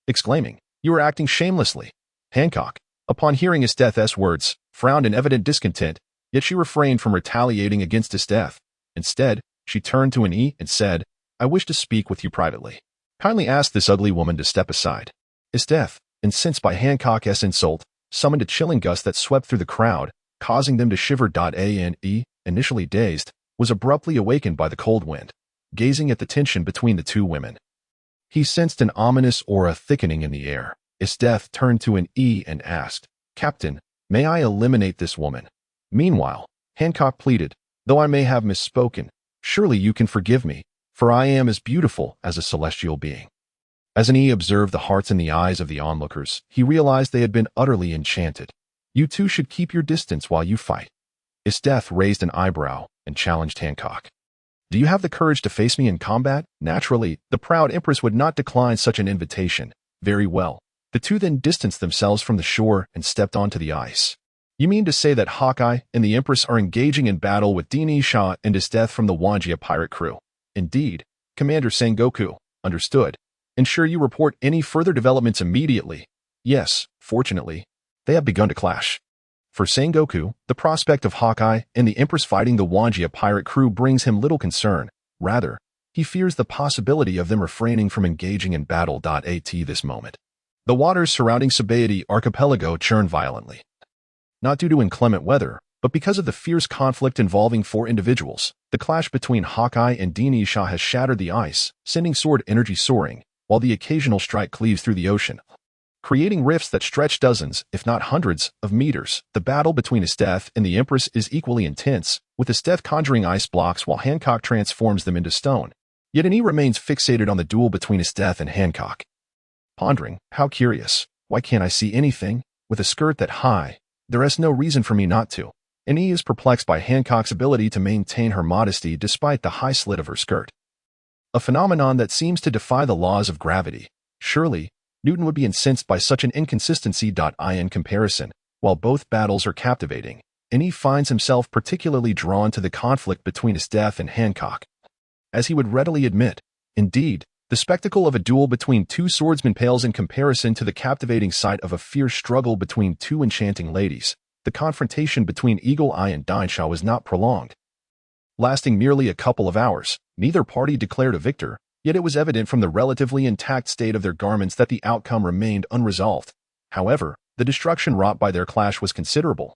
A: exclaiming, "You are acting shamelessly." Hancock, upon hearing Esteth's words, frowned in evident discontent, yet she refrained from retaliating against Esteth. Instead, she turned to E and said, "I wish to speak with you privately. Kindly ask this ugly woman to step aside." Esteth, incensed by Hancock's insult, summoned a chilling gust that swept through the crowd, causing them to shiver. E, initially dazed, was abruptly awakened by the cold wind. Gazing at the tension between the two women, he sensed an ominous aura thickening in the air. Esteth turned to E and asked, "Captain, may I eliminate this woman?" Meanwhile, Hancock pleaded, "Though I may have misspoken, surely you can forgive me, for I am as beautiful as a celestial being." As E observed the hearts in the eyes of the onlookers, he realized they had been utterly enchanted. "You two should keep your distance while you fight." Esteth raised an eyebrow and challenged Hancock. "Do you have the courage to face me in combat?" Naturally, the proud empress would not decline such an invitation. Very well. The two then distanced themselves from the shore and stepped onto the ice. "You mean to say that Hawkeye and the Empress are engaging in battle with Dini Shah and Esteth from the Wanjia pirate crew?" "Indeed, Commander Sengoku." "Understood. Ensure you report any further developments immediately." "Yes, fortunately, they have begun to clash." For Sengoku, the prospect of Hawkeye and the Empress fighting the Wanjia pirate crew brings him little concern. Rather, he fears the possibility of them refraining from engaging in battle. At this moment, the waters surrounding Satiate Archipelago churn violently. Not due to inclement weather, but because of the fierce conflict involving four individuals. The clash between Hawkeye and Dini Shah has shattered the ice, sending sword energy soaring, while the occasional strike cleaves through the ocean. creating rifts that stretch dozens, if not hundreds, of meters. The battle between Esteth and the Empress is equally intense, with Esteth conjuring ice blocks while Hancock transforms them into stone. Yet Annie remains fixated on the duel between Esteth and Hancock. Pondering, how curious, why can't I see anything? With a skirt that high, there is no reason for me not to. Annie is perplexed by Hancock's ability to maintain her modesty despite the high slit of her skirt. A phenomenon that seems to defy the laws of gravity. Surely, Newton would be incensed by such an inconsistency. In comparison, while both battles are captivating, Annie finds himself particularly drawn to the conflict between Esteth and Hancock. As he would readily admit, indeed, the spectacle of a duel between two swordsmen pales in comparison to the captivating sight of a fierce struggle between two enchanting ladies. The confrontation between Eagle Eye and Dineshaw was not prolonged. Lasting merely a couple of hours, neither party declared a victor, yet it was evident from the relatively intact state of their garments that the outcome remained unresolved. However, the destruction wrought by their clash was considerable.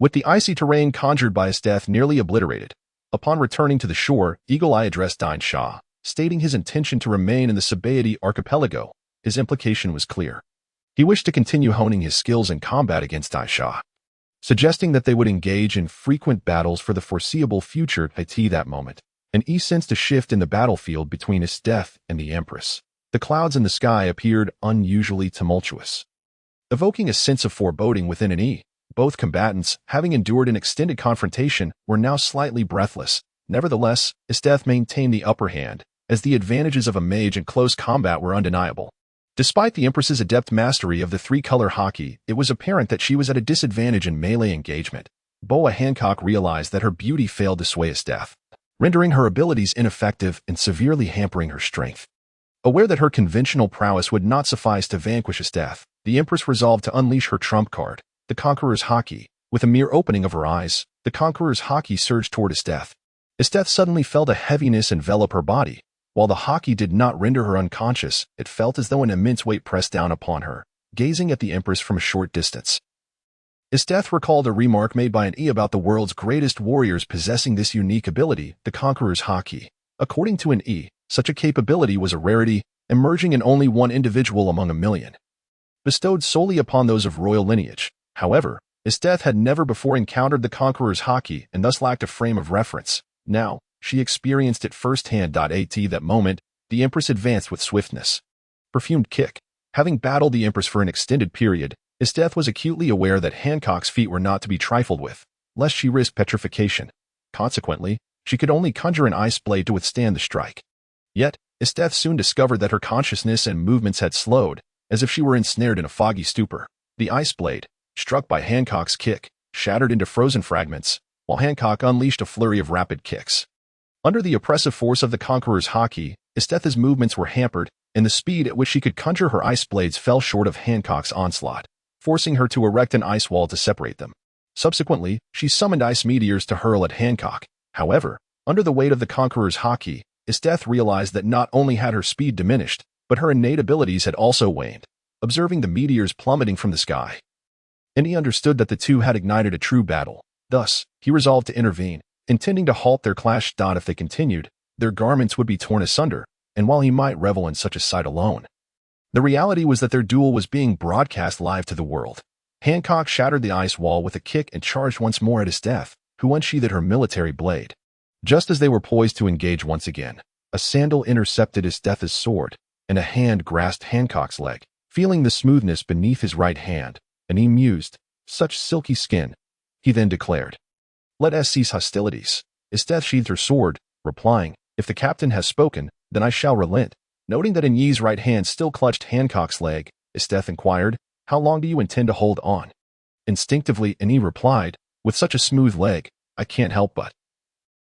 A: With the icy terrain conjured by Esteth nearly obliterated, upon returning to the shore, Eagle Eye addressed Dineshaw, stating his intention to remain in the Satiate archipelago. His implication was clear. He wished to continue honing his skills in combat against Dineshaw, suggesting that they would engage in frequent battles for the foreseeable future. At that moment, an E sensed a shift in the battlefield between Esteth and the Empress. The clouds in the sky appeared unusually tumultuous, evoking a sense of foreboding within an E. Both combatants, having endured an extended confrontation, were now slightly breathless. Nevertheless, Esteth maintained the upper hand, as the advantages of a mage in close combat were undeniable. Despite the Empress's adept mastery of the three-color hockey, it was apparent that she was at a disadvantage in melee engagement. Boa Hancock realized that her beauty failed to sway Esteth, rendering her abilities ineffective and severely hampering her strength. Aware that her conventional prowess would not suffice to vanquish Esteth, the Empress resolved to unleash her trump card, the Conqueror's Hockey. With a mere opening of her eyes, the Conqueror's Hockey surged toward Esteth. Esteth suddenly felt a heaviness envelop her body. While the hockey did not render her unconscious, it felt as though an immense weight pressed down upon her, gazing at the Empress from a short distance. Esteth recalled a remark made by an E about the world's greatest warriors possessing this unique ability, the Conqueror's Hockey. According to an E, such a capability was a rarity, emerging in only one individual among a million, bestowed solely upon those of royal lineage. However, Esteth had never before encountered the Conqueror's Hockey and thus lacked a frame of reference. Now, she experienced it firsthand. At that moment, the Empress advanced with swiftness. Perfumed kick. Having battled the Empress for an extended period, Esteth was acutely aware that Hancock's feet were not to be trifled with, lest she risk petrification. Consequently, she could only conjure an ice blade to withstand the strike. Yet, Esteth soon discovered that her consciousness and movements had slowed, as if she were ensnared in a foggy stupor. The ice blade, struck by Hancock's kick, shattered into frozen fragments, while Hancock unleashed a flurry of rapid kicks. Under the oppressive force of the Conqueror's Hockey, Esteth's movements were hampered, and the speed at which she could conjure her ice blades fell short of Hancock's onslaught, forcing her to erect an ice wall to separate them. Subsequently, she summoned ice meteors to hurl at Hancock. However, under the weight of the Conqueror's Hockey, Esteth realized that not only had her speed diminished, but her innate abilities had also waned. Observing the meteors plummeting from the sky, and he understood that the two had ignited a true battle. Thus, he resolved to intervene, intending to halt their clash. If they continued, their garments would be torn asunder, and while he might revel in such a sight alone, the reality was that their duel was being broadcast live to the world. Hancock shattered the ice wall with a kick and charged once more at Esteth, who unsheathed her military blade. Just as they were poised to engage once again, a sandal intercepted Esteth's sword, and a hand grasped Hancock's leg. Feeling the smoothness beneath his right hand, and he mused, "Such silky skin." He then declared, "Let us cease hostilities." Esteth sheathed her sword, replying, "If the captain has spoken, then I shall relent." Noting that Agnes' right hand still clutched Hancock's leg, Esteth inquired, "How long do you intend to hold on?" Instinctively, Agnes replied, "With such a smooth leg, I can't help but."